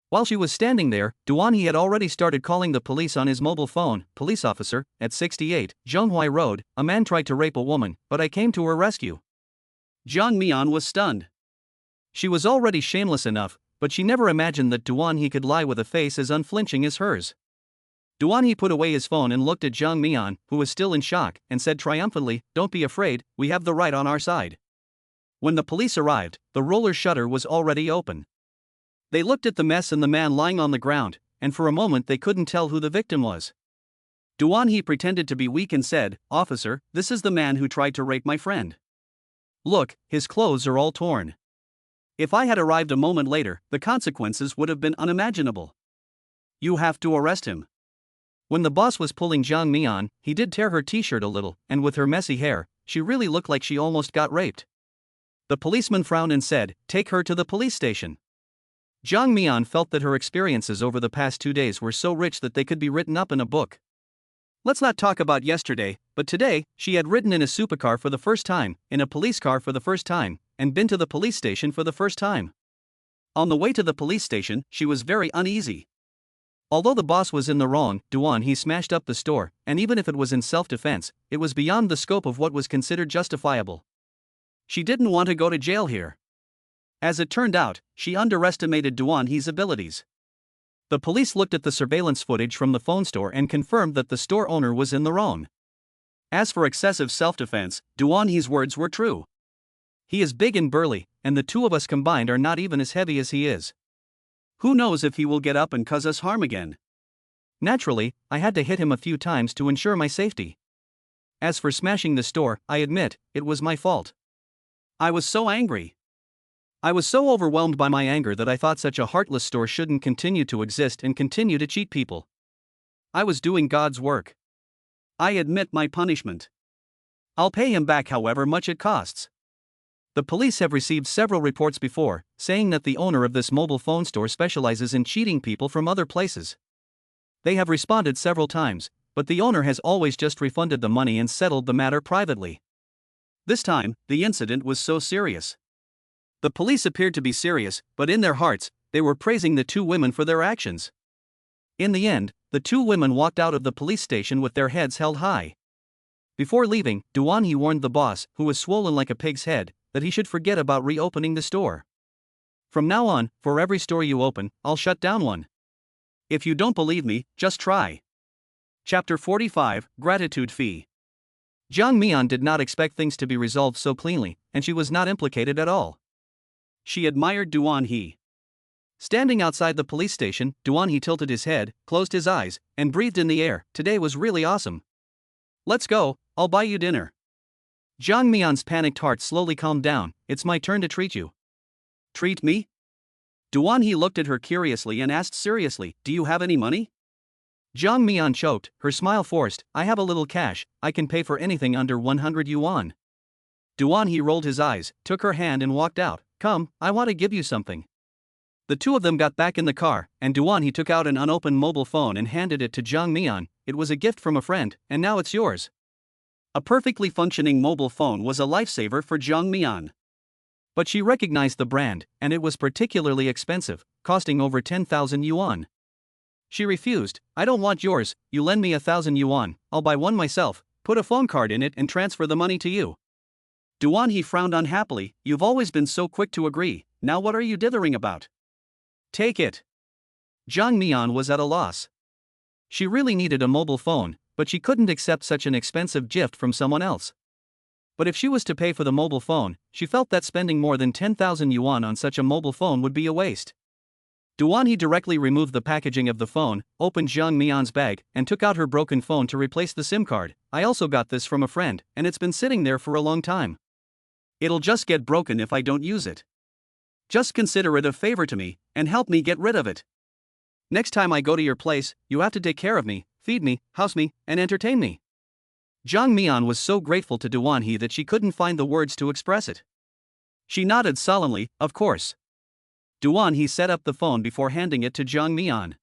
While she was standing there, Duan-He had already started calling the police on his mobile phone. "Police officer, at 68, Zhonghuai Road, a man tried to rape a woman, but I came to her rescue." Jiang Mian was stunned. She was already shameless enough, but she never imagined that Duan-He could lie with a face as unflinching as hers. Duan-He put away his phone and looked at Jiang Mian, who was still in shock, and said triumphantly, "Don't be afraid, we have the right on our side." When the police arrived, the roller shutter was already open. They looked at the mess and the man lying on the ground, and for a moment they couldn't tell who the victim was. Duan-He pretended to be weak and said, "Officer, this is the man who tried to rape my friend. Look, his clothes are all torn. If I had arrived a moment later, the consequences would have been unimaginable. You have to arrest him." When the boss was pulling Jiang Mian, he did tear her t-shirt a little, and with her messy hair, she really looked like she almost got raped. The policeman frowned and said, "Take her to the police station." Jiang Mian felt that her experiences over the past 2 days were so rich that they could be written up in a book. Let's not talk about yesterday, but today, she had ridden in a supercar for the first time, in a police car for the first time, and been to the police station for the first time. On the way to the police station, she was very uneasy. Although the boss was in the wrong, Duan-He smashed up the store, and even if it was in self-defense, it was beyond the scope of what was considered justifiable. She didn't want to go to jail here. As it turned out, she underestimated Duan-He's abilities. The police looked at the surveillance footage from the phone store and confirmed that the store owner was in the wrong. As for excessive self-defense, Duan-He's words were true. He is big and burly, and the two of us combined are not even as heavy as he is. Who knows if he will get up and cause us harm again? Naturally, I had to hit him a few times to ensure my safety. As for smashing the store, I admit, it was my fault. I was so angry. I was so overwhelmed by my anger that I thought such a heartless store shouldn't continue to exist and continue to cheat people. I was doing God's work. I admit my punishment. I'll pay him back however much it costs. The police have received several reports before, saying that the owner of this mobile phone store specializes in cheating people from other places. They have responded several times, but the owner has always just refunded the money and settled the matter privately. This time, the incident was so serious. The police appeared to be serious, but in their hearts, they were praising the two women for their actions. In the end, the two women walked out of the police station with their heads held high. Before leaving, Duanhee warned the boss, who was swollen like a pig's head, that he should forget about reopening the store. From now on, for every store you open, I'll shut down one. If you don't believe me, just try. Chapter 45, Gratitude Fee. Jang Mian did not expect things to be resolved so cleanly, and she was not implicated at all. She admired Duanhee. Standing outside the police station, Duanhee tilted his head, closed his eyes, and breathed in the air. Today was really awesome. Let's go, I'll buy you dinner. Jang Mian's panicked heart slowly calmed down. It's my turn to treat you. Treat me? Duanhee looked at her curiously and asked seriously, do you have any money? Jang Mian choked, her smile forced. I have a little cash, I can pay for anything under 100 yuan. Duanhee rolled his eyes, took her hand and walked out. Come, I want to give you something. The two of them got back in the car, and Duanhee took out an unopened mobile phone and handed it to Jang Mian. It was a gift from a friend, and now it's yours. A perfectly functioning mobile phone was a lifesaver for Jang Mian. But she recognized the brand, and it was particularly expensive, costing over 10,000 yuan. She refused. I don't want yours, you lend me 1,000 yuan, I'll buy one myself, put a phone card in it and transfer the money to you. Duanhee frowned unhappily. You've always been so quick to agree, now what are you dithering about? Take it. Jang Mian was at a loss. She really needed a mobile phone, but she couldn't accept such an expensive gift from someone else. But if she was to pay for the mobile phone, she felt that spending more than 10,000 yuan on such a mobile phone would be a waste. Duanhee directly removed the packaging of the phone, opened Jang Mian's bag, and took out her broken phone to replace the SIM card. I also got this from a friend, and it's been sitting there for a long time. It'll just get broken if I don't use it. Just consider it a favor to me, and help me get rid of it. Next time I go to your place, you have to take care of me, feed me, house me, and entertain me. Jang Mian was so grateful to Duanhee that she couldn't find the words to express it. She nodded solemnly, of course. Duanhee set up the phone before handing it to Jang Mian.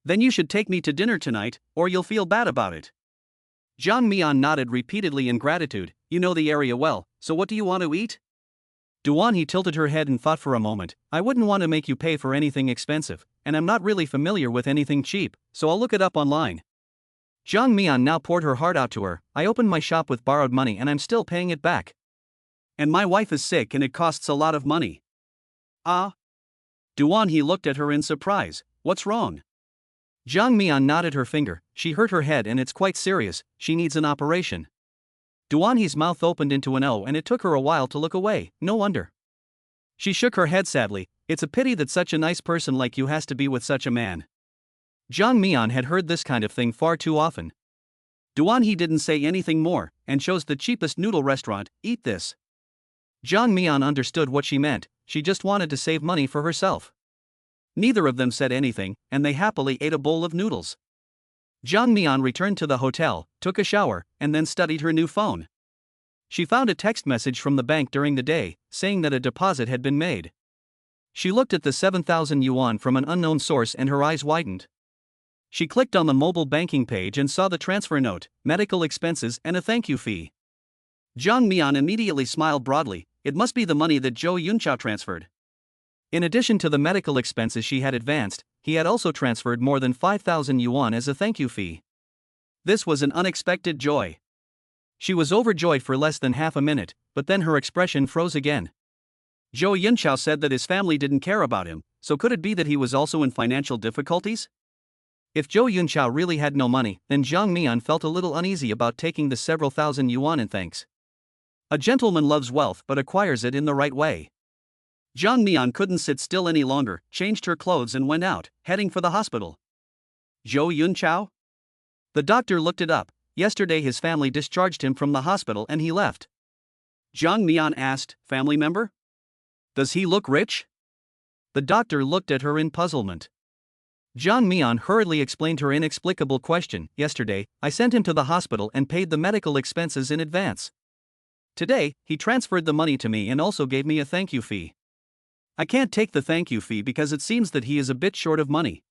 Then you should take me to dinner tonight, or you'll feel bad about it. Jang Mian nodded repeatedly in gratitude. You know the area well, so what do you want to eat? Duanhee tilted her head and thought for a moment. I wouldn't want to make you pay for anything expensive, and I'm not really familiar with anything cheap, so I'll look it up online. Jang Mian now poured her heart out to her. I opened my shop with borrowed money and I'm still paying it back. And my wife is sick and it costs a lot of money. Ah? Duanhee looked at her in surprise. What's wrong? Jang Mian nodded her finger. She hurt her head and it's quite serious, she needs an operation. Duanhee's mouth opened into an O and it took her a while to look away, no wonder. She shook her head sadly. It's a pity that such a nice person like you has to be with such a man. Jang Mian had heard this kind of thing far too often. Duanhee didn't say anything more, and chose the cheapest noodle restaurant. Eat this. Jang Mian understood what she meant, she just wanted to save money for herself. Neither of them said anything, and they happily ate a bowl of noodles. Jang Mian returned to the hotel, took a shower, and then studied her new phone. She found a text message from the bank during the day, saying that a deposit had been made. She looked at the 7,000 yuan from an unknown source and her eyes widened. She clicked on the mobile banking page and saw the transfer note, medical expenses and a thank you fee. Jang Mian immediately smiled broadly. It must be the money that Zhou Yunchao transferred. In addition to the medical expenses she had advanced, he had also transferred more than 5,000 yuan as a thank you fee. This was an unexpected joy. She was overjoyed for less than half a minute, but then her expression froze again. Zhou Yunchao said that his family didn't care about him, so could it be that he was also in financial difficulties? If Zhou Yunchao really had no money, then Jang Mian felt a little uneasy about taking the several thousand yuan in thanks. A gentleman loves wealth but acquires it in the right way. Jang Mian couldn't sit still any longer, changed her clothes and went out, heading for the hospital. Zhou Yunchao? The doctor looked it up. Yesterday his family discharged him from the hospital and he left. Jang Mian asked, family member? Does he look rich? The doctor looked at her in puzzlement. Jang Mian hurriedly explained her inexplicable question. Yesterday, I sent him to the hospital and paid the medical expenses in advance. Today, he transferred the money to me and also gave me a thank you fee. I can't take the thank you fee because it seems that he is a bit short of money.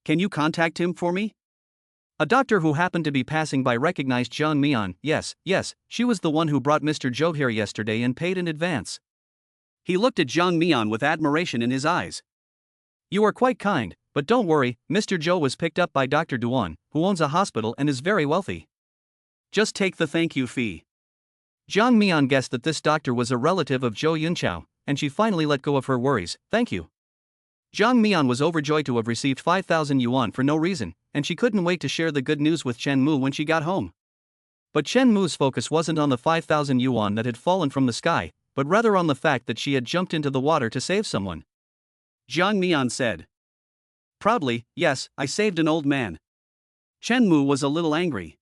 Can you contact him for me? A doctor who happened to be passing by recognized Jang Mian. Yes, she was the one who brought Mr. Zhou here yesterday and paid in advance. He looked at Jiang Mian with admiration in his eyes. You are quite kind, but don't worry, Mr. Zhou was picked up by Dr. Duan, who owns a hospital and is very wealthy. Just take the thank you fee. Jiang Mian guessed that this doctor was a relative of Zhou Yunqiao, and she finally let go of her worries. Thank you. Jiang Mian was overjoyed to have received 5,000 yuan for no reason, and she couldn't wait to share the good news with Chen Mu when she got home. But Chen Mu's focus wasn't on the 5,000 yuan that had fallen from the sky, but rather on the fact that she had jumped into the water to save someone. Jiang Mian said proudly, yes, I saved an old man. Chen Mu was a little angry.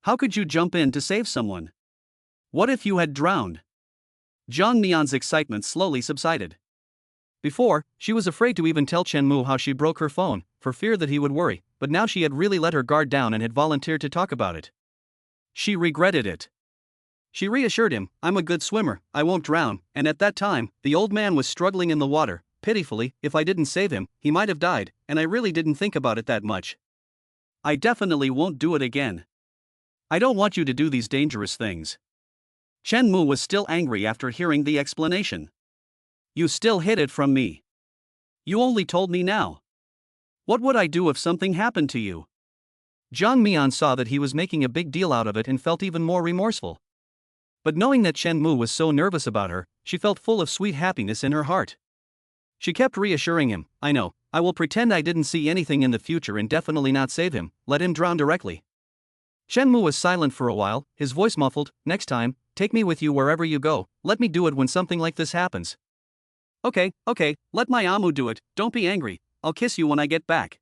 How could you jump in to save someone? What if you had drowned? Jiang Mian's excitement slowly subsided. Before, she was afraid to even tell Chen Mu how she broke her phone, for fear that he would worry, but now she had really let her guard down and had volunteered to talk about it. She regretted it. She reassured him, I'm a good swimmer, I won't drown, and at that time, the old man was struggling in the water. Pitifully, if I didn't save him, he might have died, and I really didn't think about it that much. I definitely won't do it again. I don't want you to do these dangerous things. Chen Mu was still angry after hearing the explanation. You still hid it from me. You only told me now. What would I do if something happened to you? Jiang Mian saw that he was making a big deal out of it and felt even more remorseful. But knowing that Chen Mu was so nervous about her, she felt full of sweet happiness in her heart. She kept reassuring him, I know, I will pretend I didn't see anything in the future and definitely not save him, let him drown directly. Chen Mu was silent for a while, his voice muffled, next time, take me with you wherever you go, let me do it when something like this happens. Okay, let my Amu do it, don't be angry, I'll kiss you when I get back.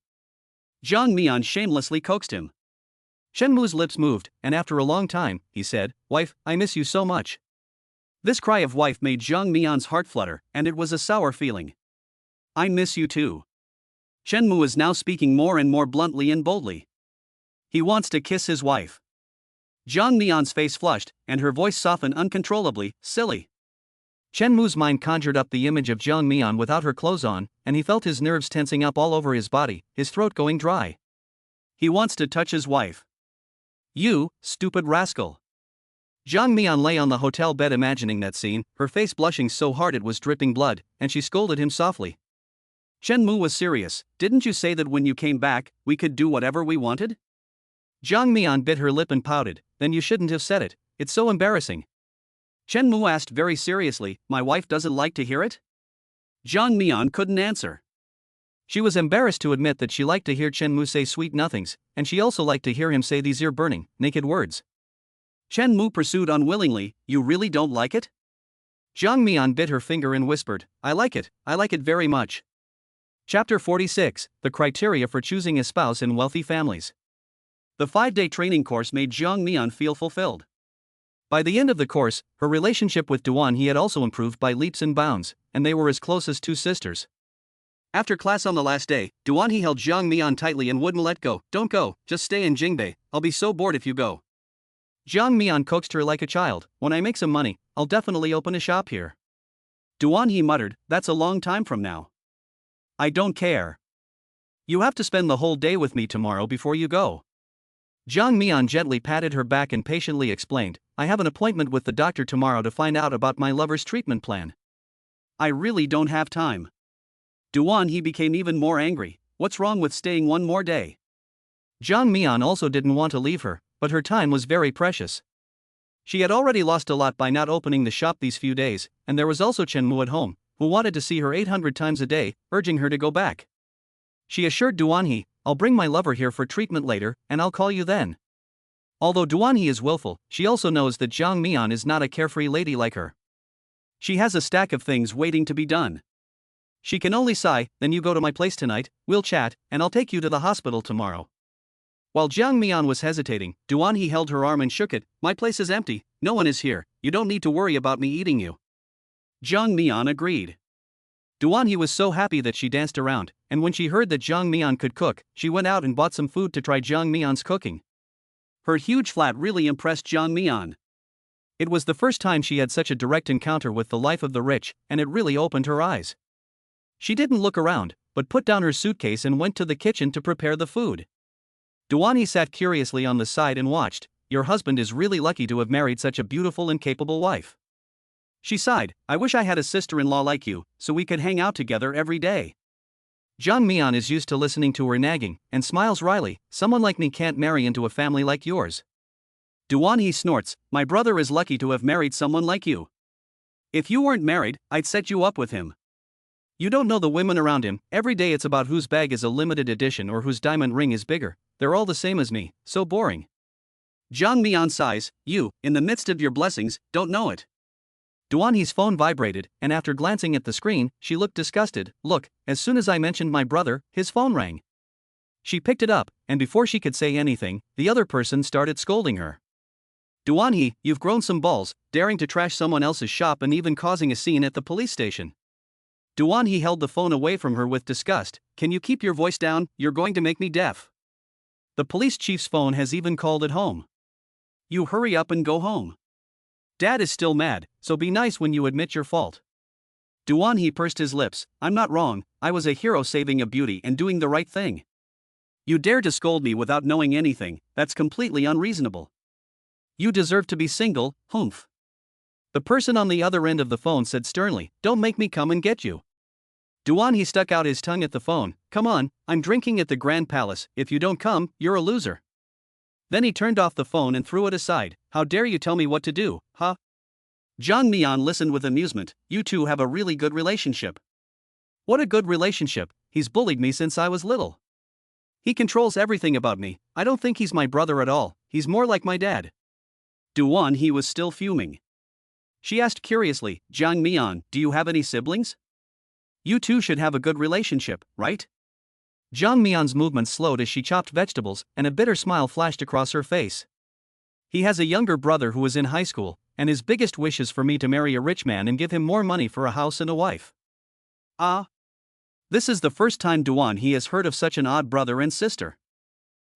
Jiang Mian shamelessly coaxed him. Chen Mu's lips moved, and after a long time, he said, Wife, I miss you so much. This cry of wife made Jiang Mian's heart flutter, and it was a sour feeling. I miss you too. Chen Mu is now speaking more and more bluntly and boldly. He wants to kiss his wife. Jiang Mian's face flushed, and her voice softened uncontrollably, silly. Chen Mu's mind conjured up the image of Jiang Mian without her clothes on, and he felt his nerves tensing up all over his body, his throat going dry. He wants to touch his wife. You, stupid rascal. Jiang Mian lay on the hotel bed imagining that scene, her face blushing so hard it was dripping blood, and she scolded him softly. Chen Mu was serious, didn't you say that when you came back, we could do whatever we wanted? Jiang Mian bit her lip and pouted, then you shouldn't have said it, it's so embarrassing. Chen Mu asked very seriously, my wife doesn't like to hear it? Jiang Mian couldn't answer. She was embarrassed to admit that she liked to hear Chen Mu say sweet nothings, and she also liked to hear him say these ear-burning, naked words. Chen Mu pursued unwillingly, you really don't like it? Jiang Mian bit her finger and whispered, I like it very much. Chapter 46, The Criteria for Choosing a Spouse in Wealthy Families. The 5-day training course made Jiang Mian feel fulfilled. By the end of the course, her relationship with Duan He had also improved by leaps and bounds, and they were as close as two sisters. After class on the last day, Duan He held Jiang Mian tightly and wouldn't let go. Don't go, just stay in Jingbei, I'll be so bored if you go. Jiang Mian coaxed her like a child, when I make some money, I'll definitely open a shop here. Duan He muttered, that's a long time from now. I don't care. You have to spend the whole day with me tomorrow before you go. Jiang Mian gently patted her back and patiently explained, I have an appointment with the doctor tomorrow to find out about my lover's treatment plan. I really don't have time. Duan He became even more angry, what's wrong with staying one more day? Jiang Mian also didn't want to leave her, but her time was very precious. She had already lost a lot by not opening the shop these few days, and there was also Chen Mu at home, who wanted to see her 800 times a day, urging her to go back. She assured Duan He, I'll bring my lover here for treatment later, and I'll call you then. Although Duan He is willful, she also knows that Jiang Mian is not a carefree lady like her. She has a stack of things waiting to be done. She can only sigh, then you go to my place tonight, we'll chat, and I'll take you to the hospital tomorrow. While Jiang Mian was hesitating, Duan He held her arm and shook it, my place is empty, no one is here, you don't need to worry about me eating you. Jiang Mian agreed. Duan He was so happy that she danced around, and when she heard that Jiang Mian could cook, she went out and bought some food to try Jiang Mian's cooking. Her huge flat really impressed Jiang Mian. It was the first time she had such a direct encounter with the life of the rich, and it really opened her eyes. She didn't look around, but put down her suitcase and went to the kitchen to prepare the food. Duan He sat curiously on the side and watched, your husband is really lucky to have married such a beautiful and capable wife. She sighed, I wish I had a sister-in-law like you, so we could hang out together every day. Jang Mi-an is used to listening to her nagging, and smiles wryly, someone like me can't marry into a family like yours. Duan-hee snorts, my brother is lucky to have married someone like you. If you weren't married, I'd set you up with him. You don't know the women around him, every day it's about whose bag is a limited edition or whose diamond ring is bigger, they're all the same as me, so boring. Jang Mi-an sighs, you, in the midst of your blessings, don't know it. Duan-hee's phone vibrated, and after glancing at the screen, she looked disgusted. Look, as soon as I mentioned my brother, his phone rang. She picked it up, and before she could say anything, the other person started scolding her. Duan-hee, you've grown some balls, daring to trash someone else's shop and even causing a scene at the police station. Duan-hee held the phone away from her with disgust. Can you keep your voice down, you're going to make me deaf. The police chief's phone has even called it home. You hurry up and go home. Dad is still mad, so be nice when you admit your fault. Duan-hee pursed his lips, I'm not wrong, I was a hero saving a beauty and doing the right thing. You dare to scold me without knowing anything, that's completely unreasonable. You deserve to be single, humph. The person on the other end of the phone said sternly, don't make me come and get you. Duan-hee stuck out his tongue at the phone, come on, I'm drinking at the Grand Palace, if you don't come, you're a loser. Then he turned off the phone and threw it aside, how dare you tell me what to do, huh? Jang Mi-an listened with amusement, you two have a really good relationship. What a good relationship, he's bullied me since I was little. He controls everything about me, I don't think he's my brother at all, he's more like my dad. Duan-hee was still fuming. She asked curiously, Jang Mi-an, do you have any siblings? You two should have a good relationship, right? Jang Mi-an's movements slowed as she chopped vegetables, and a bitter smile flashed across her face. He has a younger brother who is in high school, and his biggest wish is for me to marry a rich man and give him more money for a house and a wife. Ah. This is the first time Duan-hee has heard of such an odd brother and sister.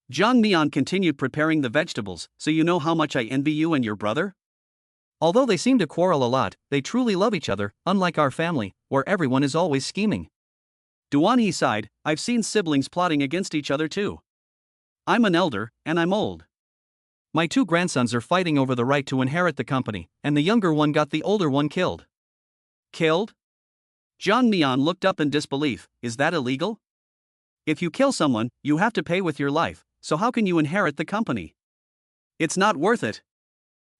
Jang Mi-an continued preparing the vegetables, so you know how much I envy you and your brother? Although they seem to quarrel a lot, they truly love each other, unlike our family, where everyone is always scheming. Duan-hee sighed, I've seen siblings plotting against each other too. I'm an elder, and I'm old. My two grandsons are fighting over the right to inherit the company, and the younger one got the older one killed. Killed? Jang Mi-an looked up in disbelief, is that illegal? If you kill someone, you have to pay with your life, so how can you inherit the company? It's not worth it.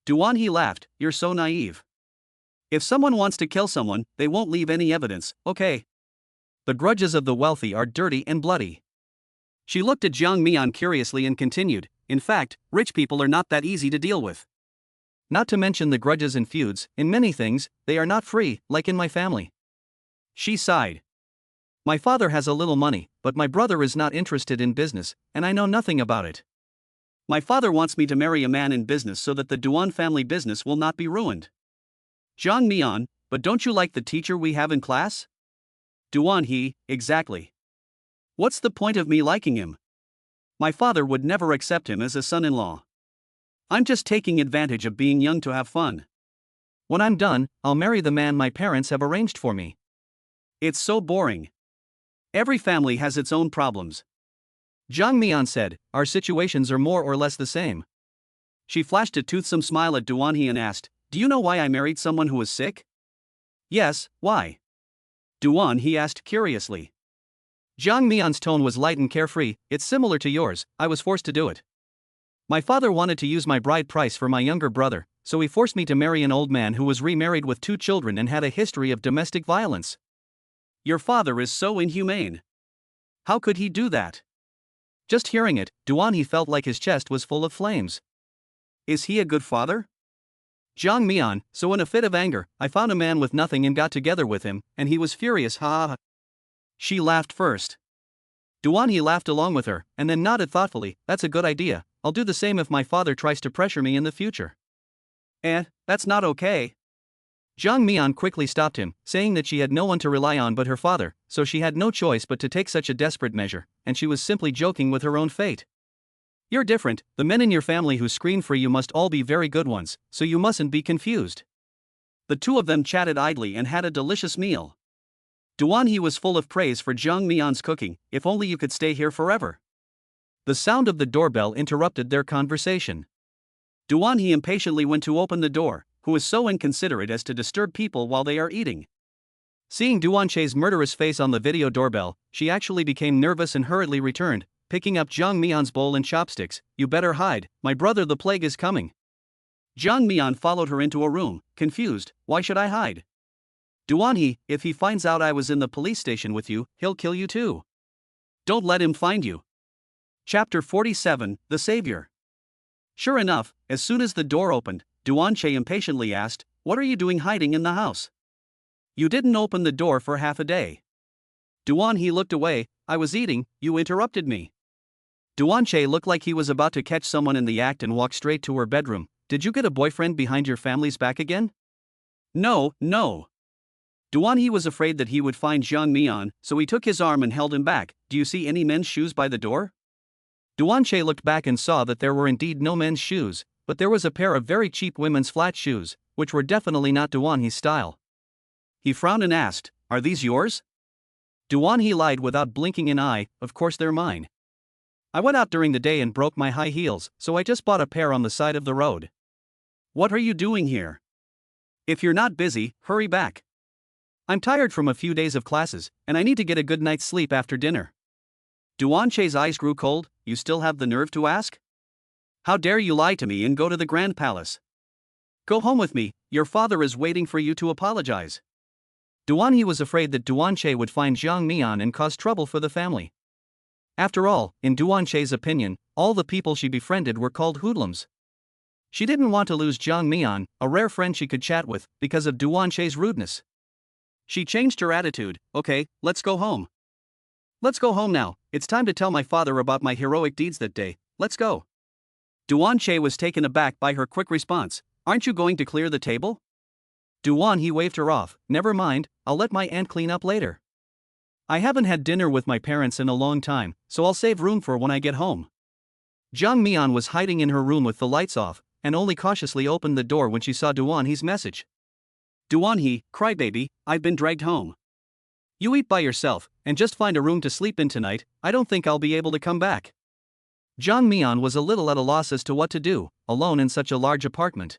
Duan-hee laughed, you're so naive. If someone wants to kill someone, they won't leave any evidence, okay? The grudges of the wealthy are dirty and bloody. She looked at Jang Mi-an curiously and continued, in fact, rich people are not that easy to deal with. Not to mention the grudges and feuds, in many things, they are not free, like in my family. She sighed. My father has a little money, but my brother is not interested in business, and I know nothing about it. My father wants me to marry a man in business so that the Duan family business will not be ruined. Jang Mi-an, but don't you like the teacher we have in class? Duan-hee, exactly. What's the point of me liking him? My father would never accept him as a son-in-law. I'm just taking advantage of being young to have fun. When I'm done, I'll marry the man my parents have arranged for me. It's so boring. Every family has its own problems. Jang Mi-an said, our situations are more or less the same. She flashed a toothsome smile at Duan-hee and asked, do you know why I married someone who was sick? Yes, why? Duan-hee asked curiously. Jang Mi-an's tone was light and carefree, it's similar to yours, I was forced to do it. My father wanted to use my bride price for my younger brother, so he forced me to marry an old man who was remarried with 2 children and had a history of domestic violence. Your father is so inhumane. How could he do that? Just hearing it, Duan-hee felt like his chest was full of flames. Is he a good father? Jang Mi-an, so in a fit of anger, I found a man with nothing and got together with him, and he was furious, ha ha ha. She laughed first. Duan-hee laughed along with her, and then nodded thoughtfully, that's a good idea, I'll do the same if my father tries to pressure me in the future. That's not okay. Jang Mi-an quickly stopped him, saying that she had no one to rely on but her father, so she had no choice but to take such a desperate measure, and she was simply joking with her own fate. You're different, the men in your family who screen for you must all be very good ones, so you mustn't be confused. The two of them chatted idly and had a delicious meal. Duan-hee was full of praise for Jang Mi-an's cooking, if only you could stay here forever. The sound of the doorbell interrupted their conversation. Duan-hee impatiently went to open the door, who is so inconsiderate as to disturb people while they are eating. Seeing Duanche's murderous face on the video doorbell, she actually became nervous and hurriedly returned, picking up Zhang Mian's bowl and chopsticks. "You better hide, my brother, the plague is coming." Zhang Mian followed her into a room, confused. "Why should I hide? Duanhe, if he finds out I was in the police station with you, he'll kill you too. Don't let him find you." Chapter 47, The Savior. Sure enough, as soon as the door opened, Duanche impatiently asked, "What are you doing hiding in the house? You didn't open the door for half a day." Duanhe looked away. "I was eating, you interrupted me." Duanche looked like he was about to catch someone in the act and walk straight to her bedroom. "Did you get a boyfriend behind your family's back again?" No. Duanhe was afraid that he would find Zhang Mian, so he took his arm and held him back. "Do you see any men's shoes by the door?" Duanche looked back and saw that there were indeed no men's shoes, but there was a pair of very cheap women's flat shoes, which were definitely not Duanhe's style. He frowned and asked, "Are these yours?" Duanhe lied without blinking an eye. "Of course they're mine. I went out during the day and broke my high heels, so I just bought a pair on the side of the road." "What are you doing here? If you're not busy, hurry back. I'm tired from a few days of classes, and I need to get a good night's sleep after dinner." Duanche's eyes grew cold. "You still have the nerve to ask? How dare you lie to me and go to the Grand Palace? Go home with me, your father is waiting for you to apologize." Duanhe was afraid that Duanche would find Zhang Mian and cause trouble for the family. After all, in Duanche's opinion, all the people she befriended were called hoodlums. She didn't want to lose Zhang Mian, a rare friend she could chat with, because of Duanche's rudeness. She changed her attitude. "Okay, let's go home. Let's go home now, it's time to tell my father about my heroic deeds that day, let's go." Duanche was taken aback by her quick response. "Aren't you going to clear the table?" Duanhe waved her off. "Never mind, I'll let my aunt clean up later. I haven't had dinner with my parents in a long time, so I'll save room for when I get home." Zhang Mian was hiding in her room with the lights off, and only cautiously opened the door when she saw Duanhe's message. "Duanhe, crybaby, I've been dragged home. You eat by yourself, and just find a room to sleep in tonight. I don't think I'll be able to come back." Zhang Mian was a little at a loss as to what to do, alone in such a large apartment.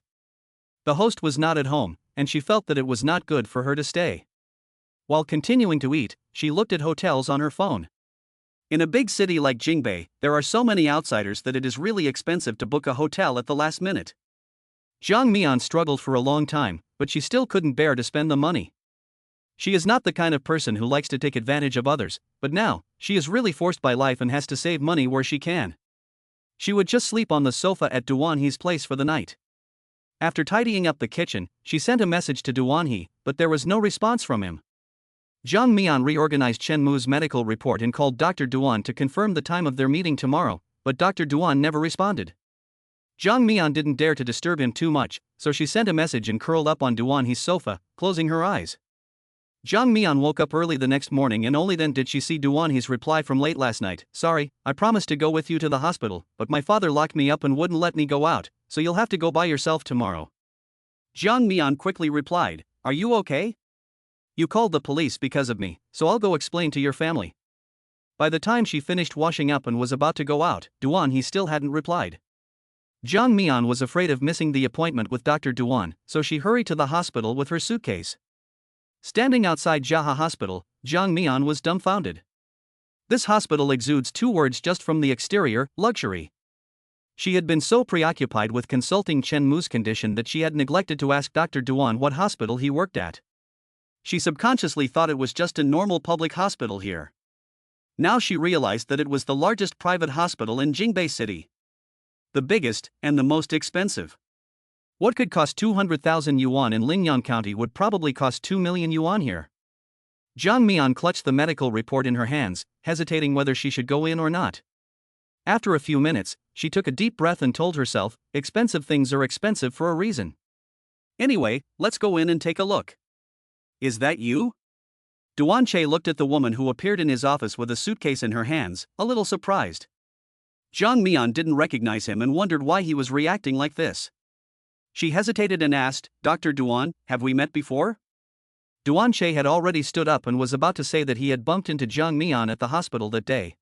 The host was not at home, and she felt that it was not good for her to stay. While continuing to eat, she looked at hotels on her phone. In a big city like Jingbei, there are so many outsiders that it is really expensive to book a hotel at the last minute. Zhang Mian struggled for a long time, but she still couldn't bear to spend the money. She is not the kind of person who likes to take advantage of others, but now, she is really forced by life and has to save money where she can. She would just sleep on the sofa at Duanhe's place for the night. After tidying up the kitchen, she sent a message to Duanhe, but there was no response from him. Zhang Mian reorganized Chen Mu's medical report and called Dr. Duan to confirm the time of their meeting tomorrow, but Dr. Duan never responded. Zhang Mian didn't dare to disturb him too much, so she sent a message and curled up on Duanhe's sofa, closing her eyes. Zhang Mian woke up early the next morning and only then did she see Duanhe's reply from late last night. "Sorry, I promised to go with you to the hospital, but my father locked me up and wouldn't let me go out, so you'll have to go by yourself tomorrow." Zhang Mian quickly replied, "Are you okay? You called the police because of me, so I'll go explain to your family." By the time she finished washing up and was about to go out, Duanhe still hadn't replied. Zhang Mian was afraid of missing the appointment with Dr. Duan, so she hurried to the hospital with her suitcase. Standing outside Jaha Hospital, Zhang Mian was dumbfounded. This hospital exudes two words just from the exterior: luxury. She had been so preoccupied with consulting Chen Mu's condition that she had neglected to ask Dr. Duan what hospital he worked at. She subconsciously thought it was just a normal public hospital here. Now she realized that it was the largest private hospital in Jingbei City. The biggest, and the most expensive. What could cost 200,000 yuan in Lingyang County would probably cost 2 million yuan here. Zhang Mian clutched the medical report in her hands, hesitating whether she should go in or not. After a few minutes, she took a deep breath and told herself, expensive things are expensive for a reason. Anyway, let's go in and take a look. Is that you? Duanche looked at the woman who appeared in his office with a suitcase in her hands, a little surprised. Zhang Mian didn't recognize him and wondered why he was reacting like this. She hesitated and asked, "Dr. Duan, have we met before?" Duanche had already stood up and was about to say that he had bumped into Zhang Mian at the hospital that day.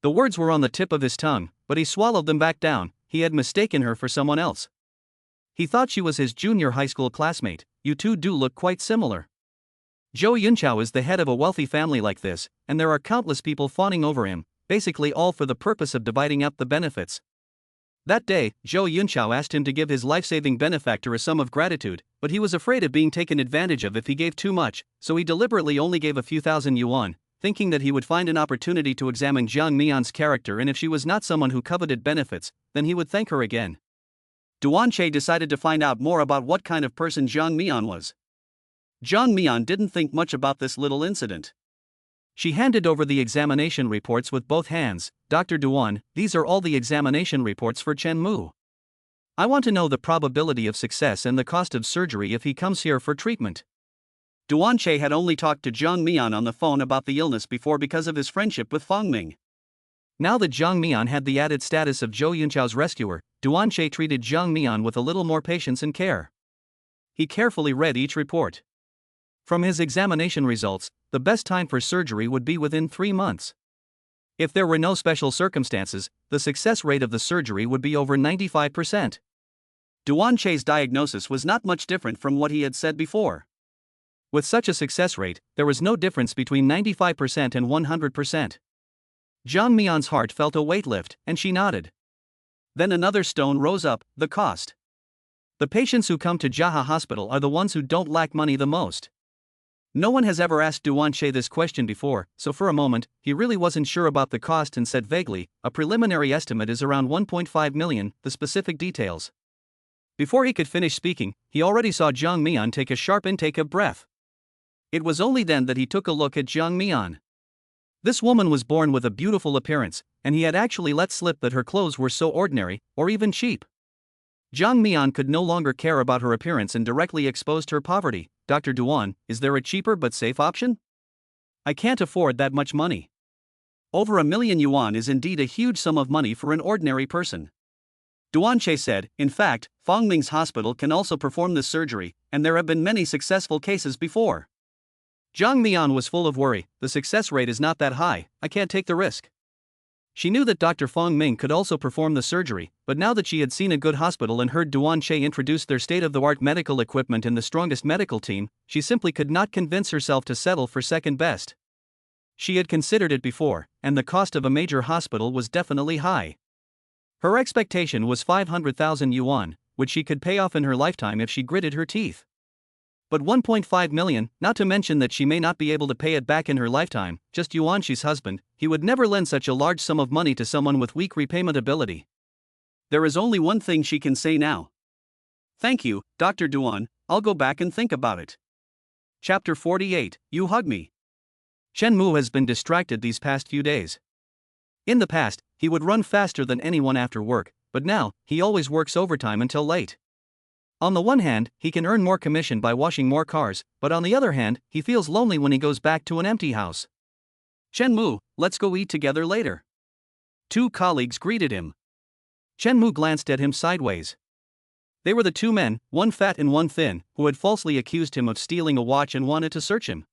The words were on the tip of his tongue, but he swallowed them back down. He had mistaken her for someone else. He thought she was his junior high school classmate. You two do look quite similar. Zhou Yunqiao is the head of a wealthy family like this, and there are countless people fawning over him, basically all for the purpose of dividing up the benefits. That day, Zhou Yunqiao asked him to give his life-saving benefactor a sum of gratitude, but he was afraid of being taken advantage of if he gave too much, so he deliberately only gave a few thousand yuan, thinking that he would find an opportunity to examine Jiang Mian's character, and if she was not someone who coveted benefits, then he would thank her again. Duan Che decided to find out more about what kind of person Jiang Mian was. Jiang Mian didn't think much about this little incident. She handed over the examination reports with both hands. Dr. Duan, these are all the examination reports for Chen Mu. I want to know the probability of success and the cost of surgery if he comes here for treatment. Duan Che had only talked to Jiang Mian on the phone about the illness before because of his friendship with Fang Ming. Now that Jiang Mian had the added status of Zhou Yunqiao's rescuer, Duan Che treated Jiang Mian with a little more patience and care. He carefully read each report. From his examination results, the best time for surgery would be within 3 months. If there were no special circumstances, the success rate of the surgery would be over 95%. Duan Che's diagnosis was not much different from what he had said before. With such a success rate, there was no difference between 95% and 100%. Jiang Mian's heart felt a weight lift, and she nodded. Then another stone rose up: the cost. The patients who come to Jaha Hospital are the ones who don't lack money the most. No one has ever asked Duan Che this question before, so for a moment, he really wasn't sure about the cost and said vaguely, a preliminary estimate is around 1.5 million, the specific details. Before he could finish speaking, he already saw Jiang Mian take a sharp intake of breath. It was only then that he took a look at Jiang Mian. This woman was born with a beautiful appearance, and he had actually let slip that her clothes were so ordinary, or even cheap. Jiang Mian could no longer care about her appearance and directly exposed her poverty. Dr. Duan, is there a cheaper but safe option? I can't afford that much money. Over 1 million yuan is indeed a huge sum of money for an ordinary person. Duan Che said, in fact, Fang Ming's hospital can also perform this surgery, and there have been many successful cases before. Jiang Mian was full of worry. The success rate is not that high, I can't take the risk. She knew that Dr. Fang Ming could also perform the surgery, but now that she had seen a good hospital and heard Duan Che introduce their state-of-the-art medical equipment and the strongest medical team, she simply could not convince herself to settle for second best. She had considered it before, and the cost of a major hospital was definitely high. Her expectation was 500,000 yuan, which she could pay off in her lifetime if she gritted her teeth. But 1.5 million, not to mention that she may not be able to pay it back in her lifetime, just Yuan Shi's husband, he would never lend such a large sum of money to someone with weak repayment ability. There is only one thing she can say now. Thank you, Dr. Duan, I'll go back and think about it. Chapter 48, You Hug Me. Chen Mu has been distracted these past few days. In the past, he would run faster than anyone after work, but now, he always works overtime until late. On the one hand, he can earn more commission by washing more cars, but on the other hand, he feels lonely when he goes back to an empty house. Chen Mu, let's go eat together later. 2 colleagues greeted him. Chen Mu glanced at him sideways. They were the 2 men, one fat and one thin, who had falsely accused him of stealing a watch and wanted to search him.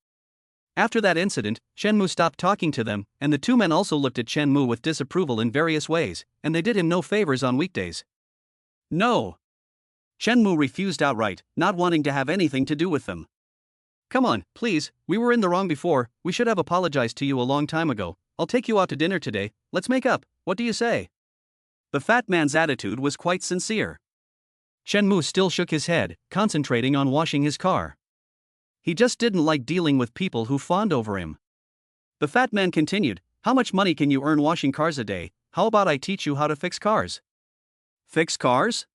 After that incident, Chen Mu stopped talking to them, and the 2 men also looked at Chen Mu with disapproval in various ways, and they did him no favors on weekdays. No. Chen Mu refused outright, not wanting to have anything to do with them. Come on, please, we were in the wrong before, we should have apologized to you a long time ago. I'll take you out to dinner today, let's make up, what do you say? The fat man's attitude was quite sincere. Chen Mu still shook his head, concentrating on washing his car. He just didn't like dealing with people who fawned over him. The fat man continued, how much money can you earn washing cars a day? How about I teach you how to fix cars? Fix cars?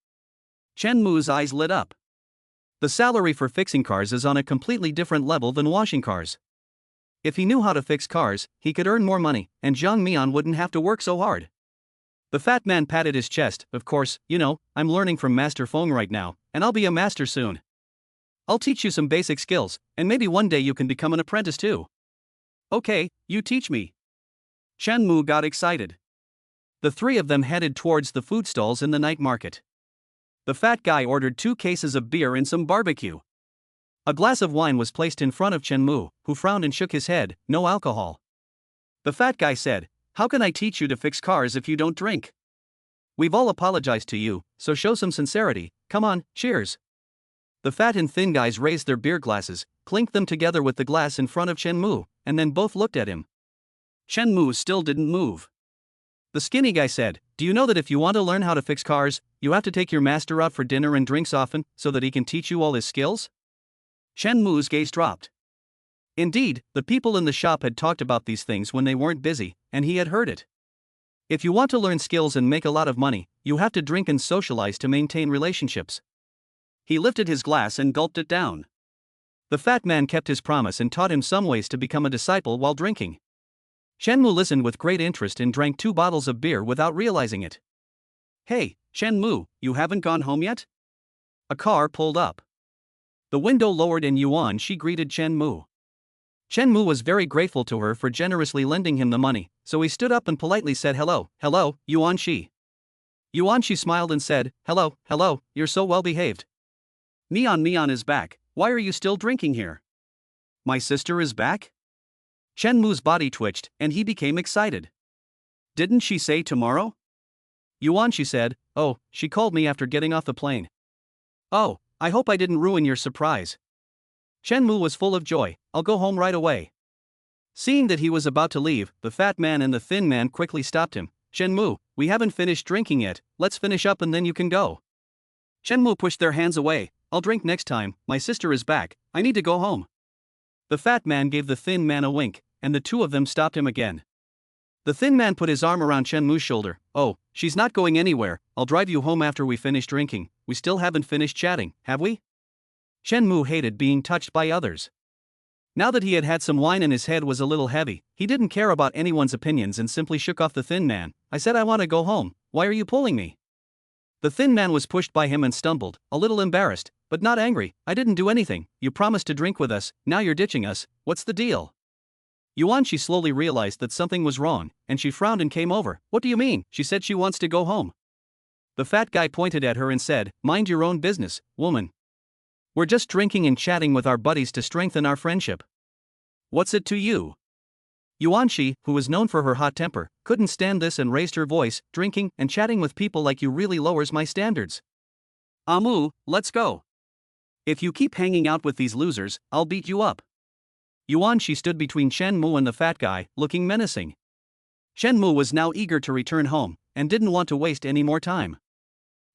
Chen Mu's eyes lit up. The salary for fixing cars is on a completely different level than washing cars. If he knew how to fix cars, he could earn more money, and Jiang Mian wouldn't have to work so hard. The fat man patted his chest. Of course, you know, I'm learning from Master Feng right now, and I'll be a master soon. I'll teach you some basic skills, and maybe one day you can become an apprentice too. Okay, you teach me. Chen Mu got excited. The 3 of them headed towards the food stalls in the night market. The fat guy ordered 2 cases of beer and some barbecue. A glass of wine was placed in front of Chen Mu, who frowned and shook his head, no alcohol. The fat guy said, how can I teach you to fix cars if you don't drink? We've all apologized to you, so show some sincerity. Come on, cheers. The fat and thin guys raised their beer glasses, clinked them together with the glass in front of Chen Mu, and then both looked at him. Chen Mu still didn't move. The skinny guy said, "Do you know that if you want to learn how to fix cars, you have to take your master out for dinner and drinks often, so that he can teach you all his skills?" Chen Mu's gaze dropped. Indeed, the people in the shop had talked about these things when they weren't busy, and he had heard it. If you want to learn skills and make a lot of money, you have to drink and socialize to maintain relationships. He lifted his glass and gulped it down. The fat man kept his promise and taught him some ways to become a disciple while drinking. Chen Mu listened with great interest and drank 2 bottles of beer without realizing it. "Hey, Chen Mu, you haven't gone home yet?" A car pulled up. The window lowered and Yuan Shi greeted Chen Mu. Chen Mu was very grateful to her for generously lending him the money, so he stood up and politely said hello, Yuan Shi. Yuan Shi smiled and said, hello, you're so well behaved. Mian is back, why are you still drinking here? My sister is back? Chen Mu's body twitched, and he became excited. Didn't she say tomorrow? Yuan Shi said, oh, she called me after getting off the plane. Oh, I hope I didn't ruin your surprise. Chen Mu was full of joy, I'll go home right away. Seeing that he was about to leave, the fat man and the thin man quickly stopped him. Chen Mu, we haven't finished drinking yet, let's finish up and then you can go. Chen Mu pushed their hands away, I'll drink next time, my sister is back, I need to go home. The fat man gave the thin man a wink, and the two of them stopped him again. The thin man put his arm around Chen Mu's shoulder. Oh, she's not going anywhere, I'll drive you home after we finish drinking, we still haven't finished chatting, have we? Chen Mu hated being touched by others. Now that he had had some wine and his head was a little heavy, he didn't care about anyone's opinions and simply shook off the thin man. I said I want to go home, why are you pulling me? The thin man was pushed by him and stumbled, a little embarrassed, but not angry. I didn't do anything, you promised to drink with us, now you're ditching us, what's the deal? Yuan Shi slowly realized that something was wrong, and she frowned and came over. What do you mean? She said she wants to go home. The fat guy pointed at her and said, mind your own business, woman. We're just drinking and chatting with our buddies to strengthen our friendship. What's it to you? Yuan Shi, who was known for her hot temper, couldn't stand this and raised her voice. Drinking and chatting with people like you really lowers my standards. Amu, let's go. If you keep hanging out with these losers, I'll beat you up. Yuan Shi stood between Chen Mu and the fat guy, looking menacing. Chen Mu was now eager to return home, and didn't want to waste any more time.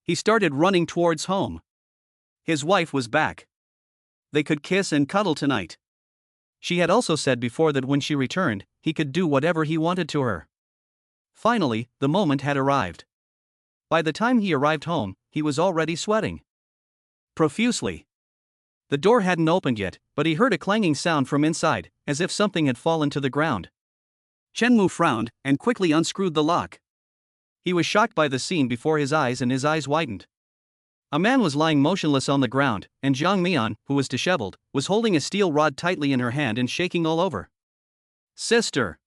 He started running towards home. His wife was back. They could kiss and cuddle tonight. She had also said before that when she returned, he could do whatever he wanted to her. Finally, the moment had arrived. By the time he arrived home, he was already sweating profusely. The door hadn't opened yet, but he heard a clanging sound from inside, as if something had fallen to the ground. Chen Mu frowned, and quickly unscrewed the lock. He was shocked by the scene before his eyes and his eyes widened. A man was lying motionless on the ground, and Jiang Mian, who was disheveled, was holding a steel rod tightly in her hand and shaking all over. Sister!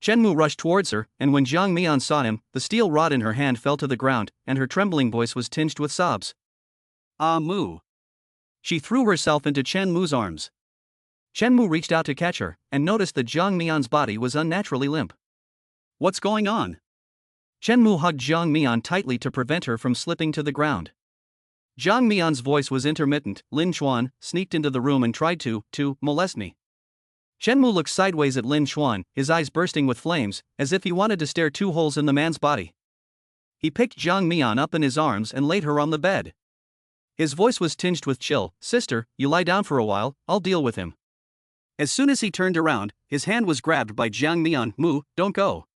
Chen Mu rushed towards her, and when Jiang Mian saw him, the steel rod in her hand fell to the ground, and her trembling voice was tinged with sobs. Ah Mu! She threw herself into Chen Mu's arms. Chen Mu reached out to catch her, and noticed that Jiang Mian's body was unnaturally limp. What's going on? Chen Mu hugged Jiang Mian tightly to prevent her from slipping to the ground. Jiang Mian's voice was intermittent. Lin Xuan sneaked into the room and tried to molest me. Chen Mu looked sideways at Lin Xuan, his eyes bursting with flames, as if he wanted to stare 2 holes in the man's body. He picked Jiang Mian up in his arms and laid her on the bed. His voice was tinged with chill. Sister, you lie down for a while, I'll deal with him. As soon as he turned around, his hand was grabbed by Jiang Mian. Mu, don't go.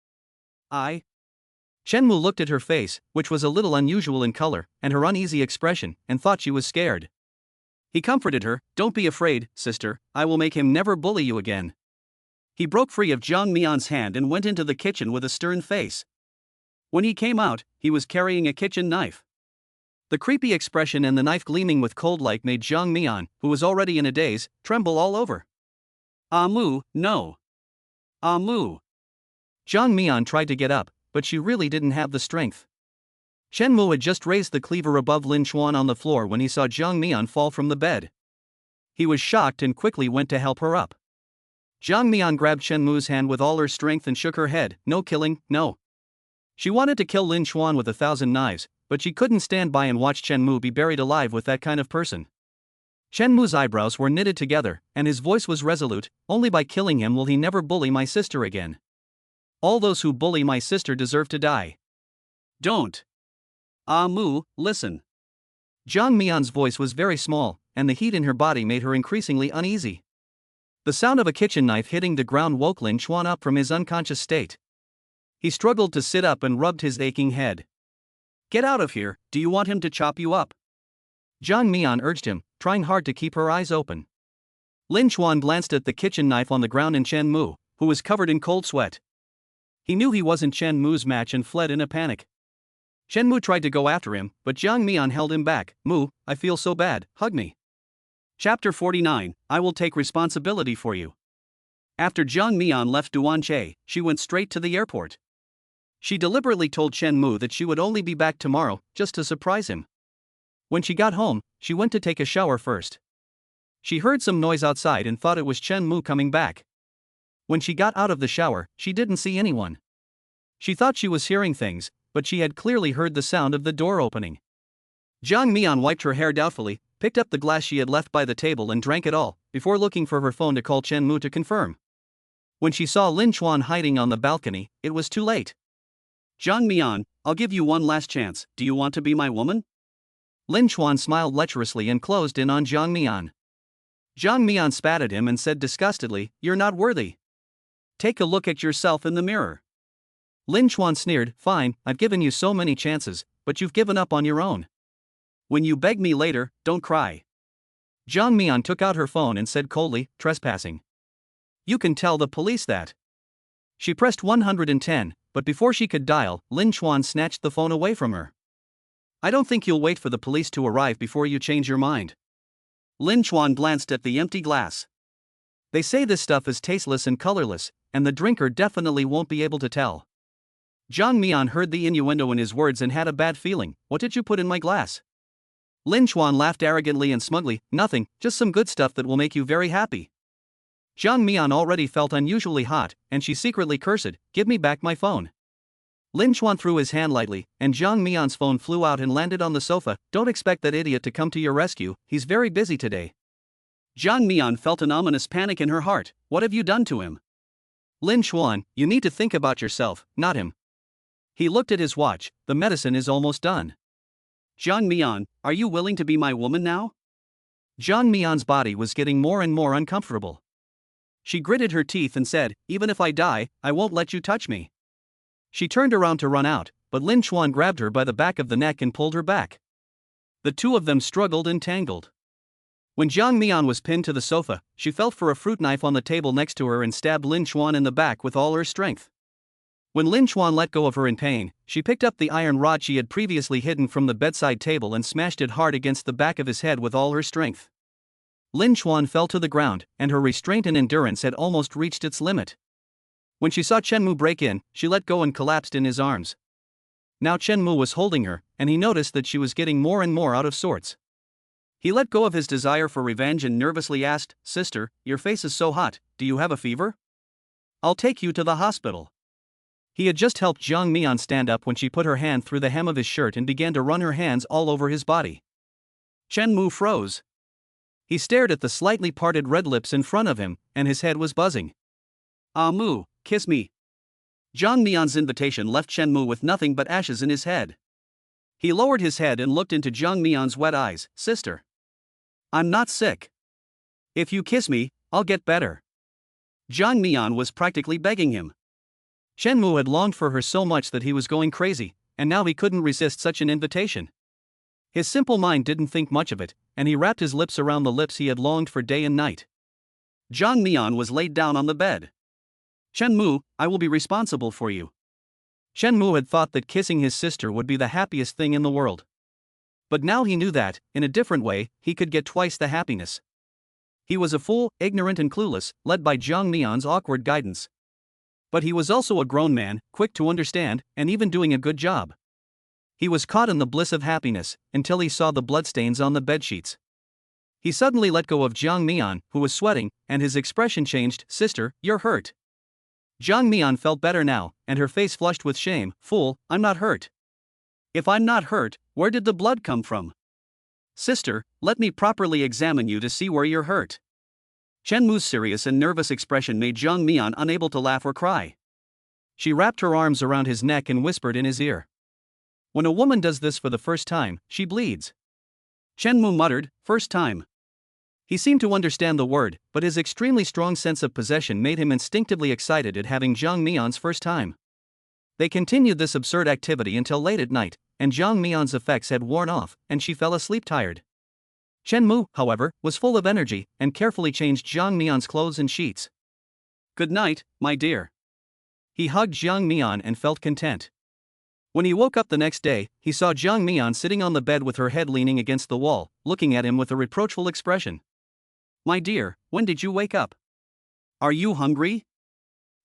Chen Mu looked at her face, which was a little unusual in color, and her uneasy expression, and thought she was scared. He comforted her, don't be afraid, sister, I will make him never bully you again. He broke free of Jiang Mian's hand and went into the kitchen with a stern face. When he came out, he was carrying a kitchen knife. The creepy expression and the knife gleaming with cold light made Jiang Mian, who was already in a daze, tremble all over. Ah Mu, no. Ah Mu. Jiang Mian tried to get up, but she really didn't have the strength. Chen Mu had just raised the cleaver above Lin Xuan on the floor when he saw Jiang Mian fall from the bed. He was shocked and quickly went to help her up. Jiang Mian grabbed Chen Mu's hand with all her strength and shook her head. No killing, no. She wanted to kill Lin Xuan with 1,000 knives, but she couldn't stand by and watch Chen Mu be buried alive with that kind of person. Chen Mu's eyebrows were knitted together, and his voice was resolute. Only by killing him will he never bully my sister again. All those who bully my sister deserve to die. Don't. Ah Mu, listen. Jiang Mian's voice was very small, and the heat in her body made her increasingly uneasy. The sound of a kitchen knife hitting the ground woke Lin Xuan up from his unconscious state. He struggled to sit up and rubbed his aching head. Get out of here, do you want him to chop you up? Jiang Mian urged him, trying hard to keep her eyes open. Lin Xuan glanced at the kitchen knife on the ground and Chen Mu, who was covered in cold sweat. He knew he wasn't Chen Mu's match and fled in a panic. Chen Mu tried to go after him, but Jiang Mian held him back. Mu, I feel so bad, hug me. Chapter 49, I will take responsibility for you. After Jiang Mian left Duanche, she went straight to the airport. She deliberately told Chen Mu that she would only be back tomorrow, just to surprise him. When she got home, she went to take a shower first. She heard some noise outside and thought it was Chen Mu coming back. When she got out of the shower, she didn't see anyone. She thought she was hearing things, but she had clearly heard the sound of the door opening. Jiang Mian wiped her hair doubtfully, picked up the glass she had left by the table and drank it all, before looking for her phone to call Chen Mu to confirm. When she saw Lin Xuan hiding on the balcony, it was too late. Jiang Mian, I'll give you one last chance, do you want to be my woman? Lin Xuan smiled lecherously and closed in on Jiang Mian. Jiang Mian spat at him and said disgustedly, You're not worthy. Take a look at yourself in the mirror. Lin Xuan sneered, Fine, I've given you so many chances, but you've given up on your own. When you beg me later, don't cry. Jiang Mian took out her phone and said coldly, Trespassing. You can tell the police that. She pressed 110, but before she could dial, Lin Xuan snatched the phone away from her. I don't think you'll wait for the police to arrive before you change your mind. Lin Xuan glanced at the empty glass. They say this stuff is tasteless and colorless, and the drinker definitely won't be able to tell. Jiang Mian heard the innuendo in his words and had a bad feeling. What did you put in my glass? Lin Xuan laughed arrogantly and smugly, Nothing, just some good stuff that will make you very happy. Jiang Mian already felt unusually hot, and she secretly cursed, Give me back my phone. Lin Xuan threw his hand lightly, and Jiang Mian's phone flew out and landed on the sofa. Don't expect that idiot to come to your rescue, he's very busy today. Jiang Mian felt an ominous panic in her heart. What have you done to him? Lin Xuan, you need to think about yourself, not him. He looked at his watch, the medicine is almost done. Jiang Mian, are you willing to be my woman now? Jiang Mian's body was getting more and more uncomfortable. She gritted her teeth and said, Even if I die, I won't let you touch me. She turned around to run out, but Lin Xuan grabbed her by the back of the neck and pulled her back. The two of them struggled and tangled. When Jiang Mian was pinned to the sofa, she felt for a fruit knife on the table next to her and stabbed Lin Xuan in the back with all her strength. When Lin Xuan let go of her in pain, she picked up the iron rod she had previously hidden from the bedside table and smashed it hard against the back of his head with all her strength. Lin Xuan fell to the ground, and her restraint and endurance had almost reached its limit. When she saw Chen Mu break in, she let go and collapsed in his arms. Now Chen Mu was holding her, and he noticed that she was getting more and more out of sorts. He let go of his desire for revenge and nervously asked, Sister, your face is so hot, do you have a fever? I'll take you to the hospital. He had just helped Jiang Mian stand up when she put her hand through the hem of his shirt and began to run her hands all over his body. Chen Mu froze. He stared at the slightly parted red lips in front of him, and his head was buzzing. Ah Mu, kiss me. Jiang Mian's invitation left Chen Mu with nothing but ashes in his head. He lowered his head and looked into Jiang Mian's wet eyes. Sister. I'm not sick. If you kiss me, I'll get better. Jiang Mian was practically begging him. Chen Mu had longed for her so much that he was going crazy, and now he couldn't resist such an invitation. His simple mind didn't think much of it, and he wrapped his lips around the lips he had longed for day and night. Jiang Mian was laid down on the bed. Chen Mu, I will be responsible for you. Chen Mu had thought that kissing his sister would be the happiest thing in the world. But now he knew that, in a different way, he could get twice the happiness. He was a fool, ignorant and clueless, led by Jiang Mian's awkward guidance. But he was also a grown man, quick to understand, and even doing a good job. He was caught in the bliss of happiness, until he saw the bloodstains on the bedsheets. He suddenly let go of Jiang Mian, who was sweating, and his expression changed. Sister, you're hurt. Jiang Mian felt better now, and her face flushed with shame. Fool, I'm not hurt. If I'm not hurt, where did the blood come from? Sister, let me properly examine you to see where you're hurt. Chen Mu's serious and nervous expression made Jiang Mian unable to laugh or cry. She wrapped her arms around his neck and whispered in his ear. When a woman does this for the first time, she bleeds. Chen Mu muttered, first time. He seemed to understand the word, but his extremely strong sense of possession made him instinctively excited at having Jiang Mian's first time. They continued this absurd activity until late at night, and Jiang Mian's effects had worn off, and she fell asleep tired. Chen Mu, however, was full of energy, and carefully changed Jiang Mian's clothes and sheets. Good night, my dear. He hugged Jiang Mian and felt content. When he woke up the next day, he saw Jiang Mian sitting on the bed with her head leaning against the wall, looking at him with a reproachful expression. My dear, when did you wake up? Are you hungry?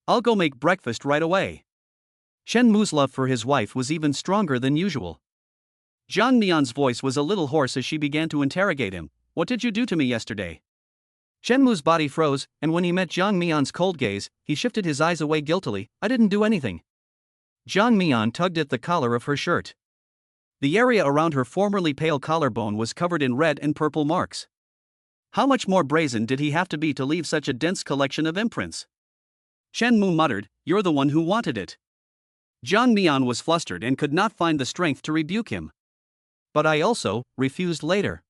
I'll go make breakfast right away. Chen Mu's love for his wife was even stronger than usual. Jiang Mian's voice was a little hoarse as she began to interrogate him. What did you do to me yesterday? Chen Mu's body froze, and when he met Jiang Mian's cold gaze, he shifted his eyes away guiltily. I didn't do anything. Jiang Mian tugged at the collar of her shirt. The area around her formerly pale collarbone was covered in red and purple marks. How much more brazen did he have to be to leave such a dense collection of imprints? Chen Mu muttered, you're the one who wanted it. Jiang Mian was flustered and could not find the strength to rebuke him. But I also refused later.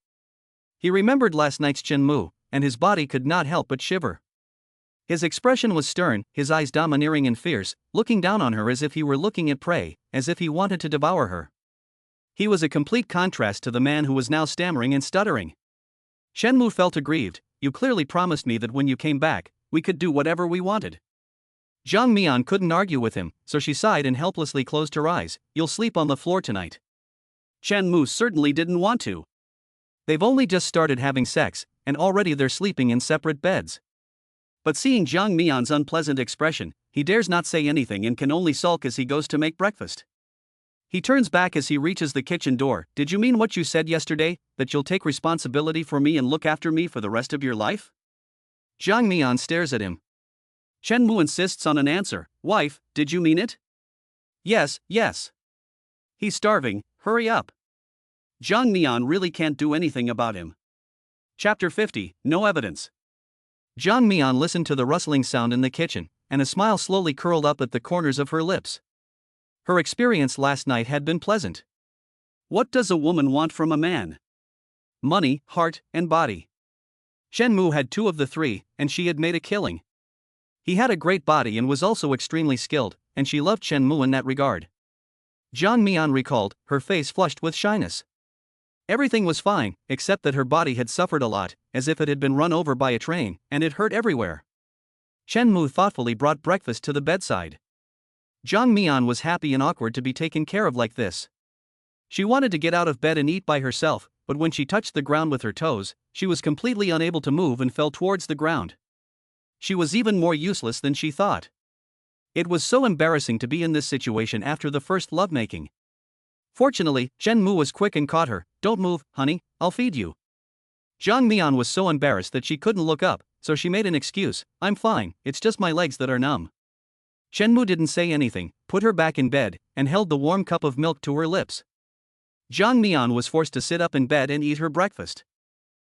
He remembered last night's Chen Mu, and his body could not help but shiver. His expression was stern, his eyes domineering and fierce, looking down on her as if he were looking at prey, as if he wanted to devour her. He was a complete contrast to the man who was now stammering and stuttering. Chen Mu felt aggrieved. You clearly promised me that when you came back, we could do whatever we wanted. Jiang Mian couldn't argue with him, so she sighed and helplessly closed her eyes. You'll sleep on the floor tonight. Chen Mu certainly didn't want to. They've only just started having sex, and already they're sleeping in separate beds. But seeing Jiang Mian's unpleasant expression, he dares not say anything and can only sulk as he goes to make breakfast. He turns back as he reaches the kitchen door. Did you mean what you said yesterday, that you'll take responsibility for me and look after me for the rest of your life? Jiang Mian stares at him. Chen Mu insists on an answer. Wife, did you mean it? Yes, yes. He's starving, hurry up. Jiang Mian really can't do anything about him. Chapter 50, No Evidence. Jiang Mian listened to the rustling sound in the kitchen, and a smile slowly curled up at the corners of her lips. Her experience last night had been pleasant. What does a woman want from a man? Money, heart, and body. Chen Mu had two of the three, and she had made a killing. He had a great body and was also extremely skilled, and she loved Chen Mu in that regard. Jiang Mian recalled, her face flushed with shyness. Everything was fine, except that her body had suffered a lot, as if it had been run over by a train, and it hurt everywhere. Chen Mu thoughtfully brought breakfast to the bedside. Jiang Mian was happy and awkward to be taken care of like this. She wanted to get out of bed and eat by herself, but when she touched the ground with her toes, she was completely unable to move and fell towards the ground. She was even more useless than she thought. It was so embarrassing to be in this situation after the first lovemaking. Fortunately, Chen Mu was quick and caught her. Don't move, honey, I'll feed you. Jiang Mian was so embarrassed that she couldn't look up, so she made an excuse. I'm fine, it's just my legs that are numb. Chen Mu didn't say anything, put her back in bed, and held the warm cup of milk to her lips. Jiang Mian was forced to sit up in bed and eat her breakfast.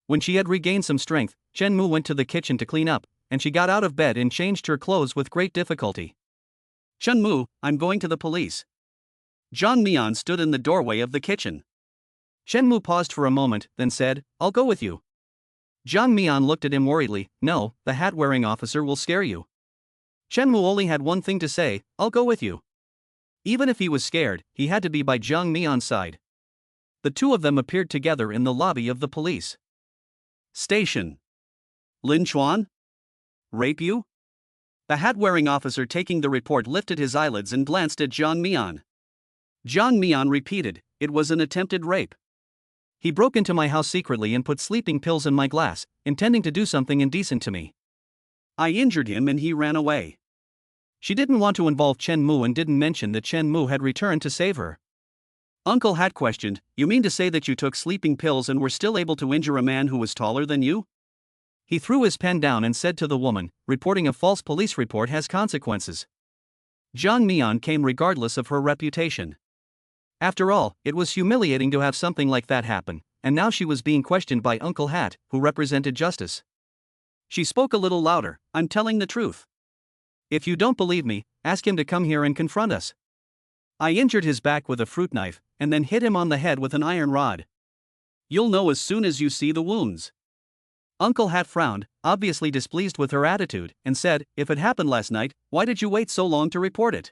When she had regained some strength, Chen Mu went to the kitchen to clean up, and she got out of bed and changed her clothes with great difficulty. Chen Mu, I'm going to the police. Jiang Mian stood in the doorway of the kitchen. Chen Mu paused for a moment, then said, I'll go with you. Jiang Mian looked at him worriedly. No, the hat-wearing officer will scare you. Chen Mu only had one thing to say, I'll go with you. Even if he was scared, he had to be by Jiang Mian's side. The two of them appeared together in the lobby of the police station. Lin Chuan? Rape you? The hat-wearing officer taking the report lifted his eyelids and glanced at Jiang Mian. Jiang Mian repeated, it was an attempted rape. He broke into my house secretly and put sleeping pills in my glass, intending to do something indecent to me. I injured him and he ran away. She didn't want to involve Chen Mu and didn't mention that Chen Mu had returned to save her. Uncle Hat questioned, you mean to say that you took sleeping pills and were still able to injure a man who was taller than you? He threw his pen down and said to the woman, reporting a false police report has consequences. Jang Mi-yeon came regardless of her reputation. After all, it was humiliating to have something like that happen, and now she was being questioned by Uncle Hat, who represented justice. She spoke a little louder, I'm telling the truth. If you don't believe me, ask him to come here and confront us. I injured his back with a fruit knife, and then hit him on the head with an iron rod. You'll know as soon as you see the wounds. Uncle Hat frowned, obviously displeased with her attitude, and said, if it happened last night, why did you wait so long to report it?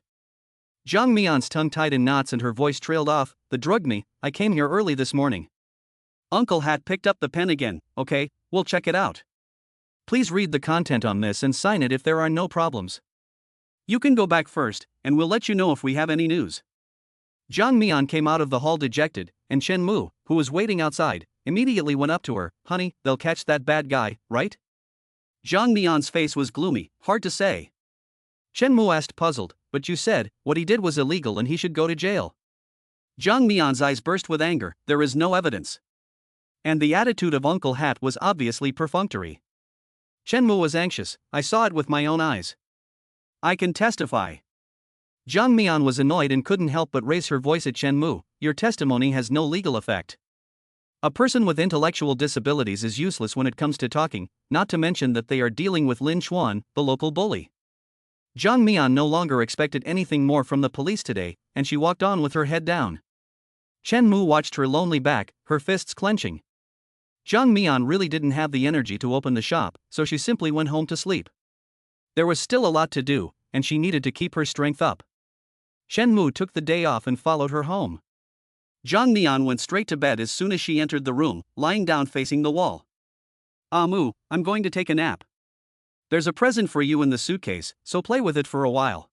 Jang Mi-yeon's tongue tied in knots and her voice trailed off, they drugged me, I came here early this morning. Uncle Hat picked up the pen again, okay, we'll check it out. Please read the content on this and sign it if there are no problems. You can go back first, and we'll let you know if we have any news. Jang Mi-yeon came out of the hall dejected, and Chen Mu, who was waiting outside, immediately went up to her, honey, they'll catch that bad guy, right? Jang Mi-yeon's face was gloomy, hard to say. Chen Mu asked puzzled, but you said, what he did was illegal and he should go to jail. Jang Mi-yeon's eyes burst with anger, there is no evidence. And the attitude of Uncle Hat was obviously perfunctory. Chen Mu was anxious, I saw it with my own eyes. I can testify. Jang Mi-yeon was annoyed and couldn't help but raise her voice at Chen Mu, your testimony has no legal effect. A person with intellectual disabilities is useless when it comes to talking, not to mention that they are dealing with Lin Chuan, the local bully. Jang Mi-yeon no longer expected anything more from the police today, and she walked on with her head down. Chen Mu watched her lonely back, her fists clenching. Jang Mi-yeon really didn't have the energy to open the shop, so she simply went home to sleep. There was still a lot to do, and she needed to keep her strength up. Chen Mu took the day off and followed her home. Jang Mi-yeon went straight to bed as soon as she entered the room, lying down facing the wall. Mu, I'm going to take a nap. There's a present for you in the suitcase, so play with it for a while.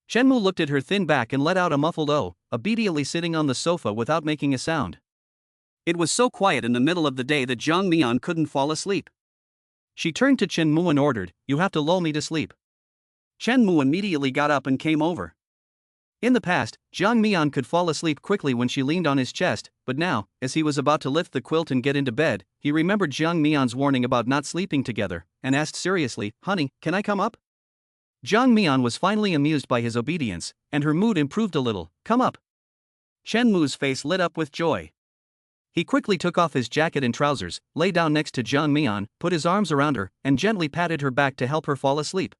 Chen Mu looked at her thin back and let out a muffled "oh," obediently sitting on the sofa without making a sound. It was so quiet in the middle of the day that Jang Mi-yeon couldn't fall asleep. She turned to Chen Mu and ordered, you have to lull me to sleep. Chen Mu immediately got up and came over. In the past, Jang Mi-yeon could fall asleep quickly when she leaned on his chest, but now, as he was about to lift the quilt and get into bed, he remembered Jang Mi-yeon's warning about not sleeping together, and asked seriously, honey, can I come up? Jang Mi-yeon was finally amused by his obedience, and her mood improved a little, come up. Chen Mu's face lit up with joy. He quickly took off his jacket and trousers, lay down next to Jang Mi-yeon, put his arms around her, and gently patted her back to help her fall asleep.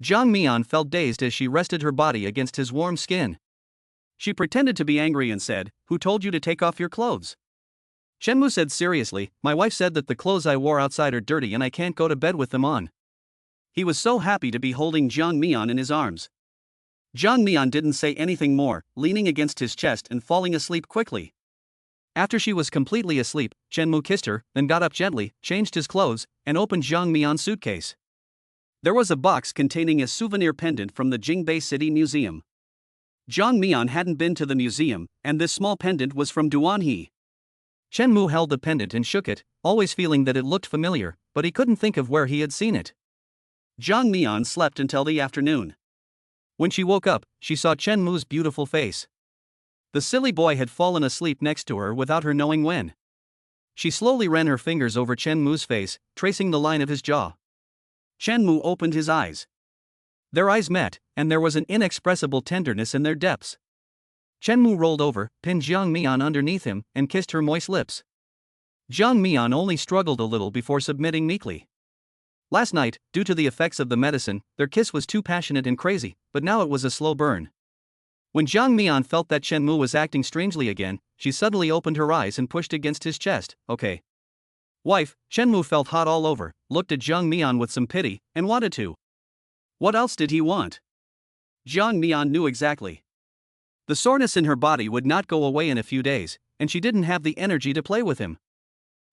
Jang Mi-yeon felt dazed as she rested her body against his warm skin. She pretended to be angry and said, who told you to take off your clothes? Chen Mu said seriously, my wife said that the clothes I wore outside are dirty and I can't go to bed with them on. He was so happy to be holding Jang Mi-yeon in his arms. Jang Mi-yeon didn't say anything more, leaning against his chest and falling asleep quickly. After she was completely asleep, Chen Mu kissed her, then got up gently, changed his clothes, and opened Jang Mi-yeon's suitcase. There was a box containing a souvenir pendant from the Jingbei City Museum. Jang Mi-yeon hadn't been to the museum, and this small pendant was from Duanhe. Chen Mu held the pendant and shook it, always feeling that it looked familiar, but he couldn't think of where he had seen it. Jang Mi-yeon slept until the afternoon. When she woke up, she saw Chen Mu's beautiful face. The silly boy had fallen asleep next to her without her knowing when. She slowly ran her fingers over Chen Mu's face, tracing the line of his jaw. Chen Mu opened his eyes. Their eyes met, and there was an inexpressible tenderness in their depths. Chen Mu rolled over, pinned Jang Mi-yeon underneath him, and kissed her moist lips. Jang Mi-yeon only struggled a little before submitting meekly. Last night, due to the effects of the medicine, their kiss was too passionate and crazy, but now it was a slow burn. When Jang Mi-yeon felt that Chen Mu was acting strangely again, she suddenly opened her eyes and pushed against his chest, okay. Wife, Chen Mu felt hot all over, looked at Jang Mi-yeon with some pity, and wanted to. What else did he want? Jang Mi-yeon knew exactly. The soreness in her body would not go away in a few days, and she didn't have the energy to play with him.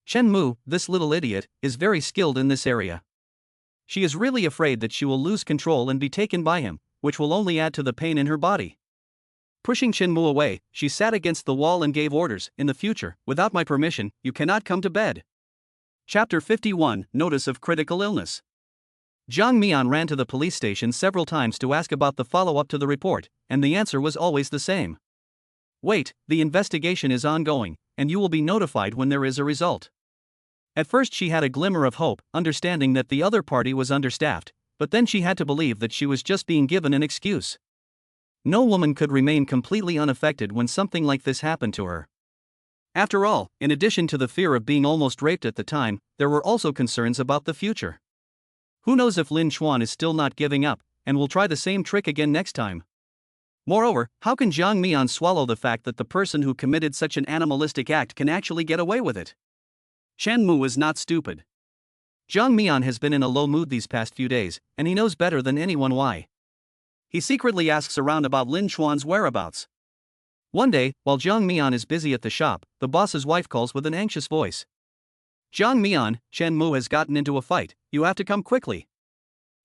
Chen Mu, this little idiot, is very skilled in this area. She is really afraid that she will lose control and be taken by him, which will only add to the pain in her body. Pushing Chen Mu away, she sat against the wall and gave orders, in the future, without my permission, you cannot come to bed. Chapter 51, Notice of Critical Illness. Jang Mi-yeon ran to the police station several times to ask about the follow-up to the report, and the answer was always the same. Wait, the investigation is ongoing, and you will be notified when there is a result. At first she had a glimmer of hope, understanding that the other party was understaffed, but then she had to believe that she was just being given an excuse. No woman could remain completely unaffected when something like this happened to her. After all, in addition to the fear of being almost raped at the time, there were also concerns about the future. Who knows if Lin Chuan is still not giving up, and will try the same trick again next time? Moreover, how can Jiang Mian swallow the fact that the person who committed such an animalistic act can actually get away with it? Shen Mu is not stupid. Jiang Mian has been in a low mood these past few days, and he knows better than anyone why. He secretly asks around about Lin Chuan's whereabouts. One day, while Jiang Mian is busy at the shop, the boss's wife calls with an anxious voice. Jiang Mian, Shen Mu has gotten into a fight, you have to come quickly.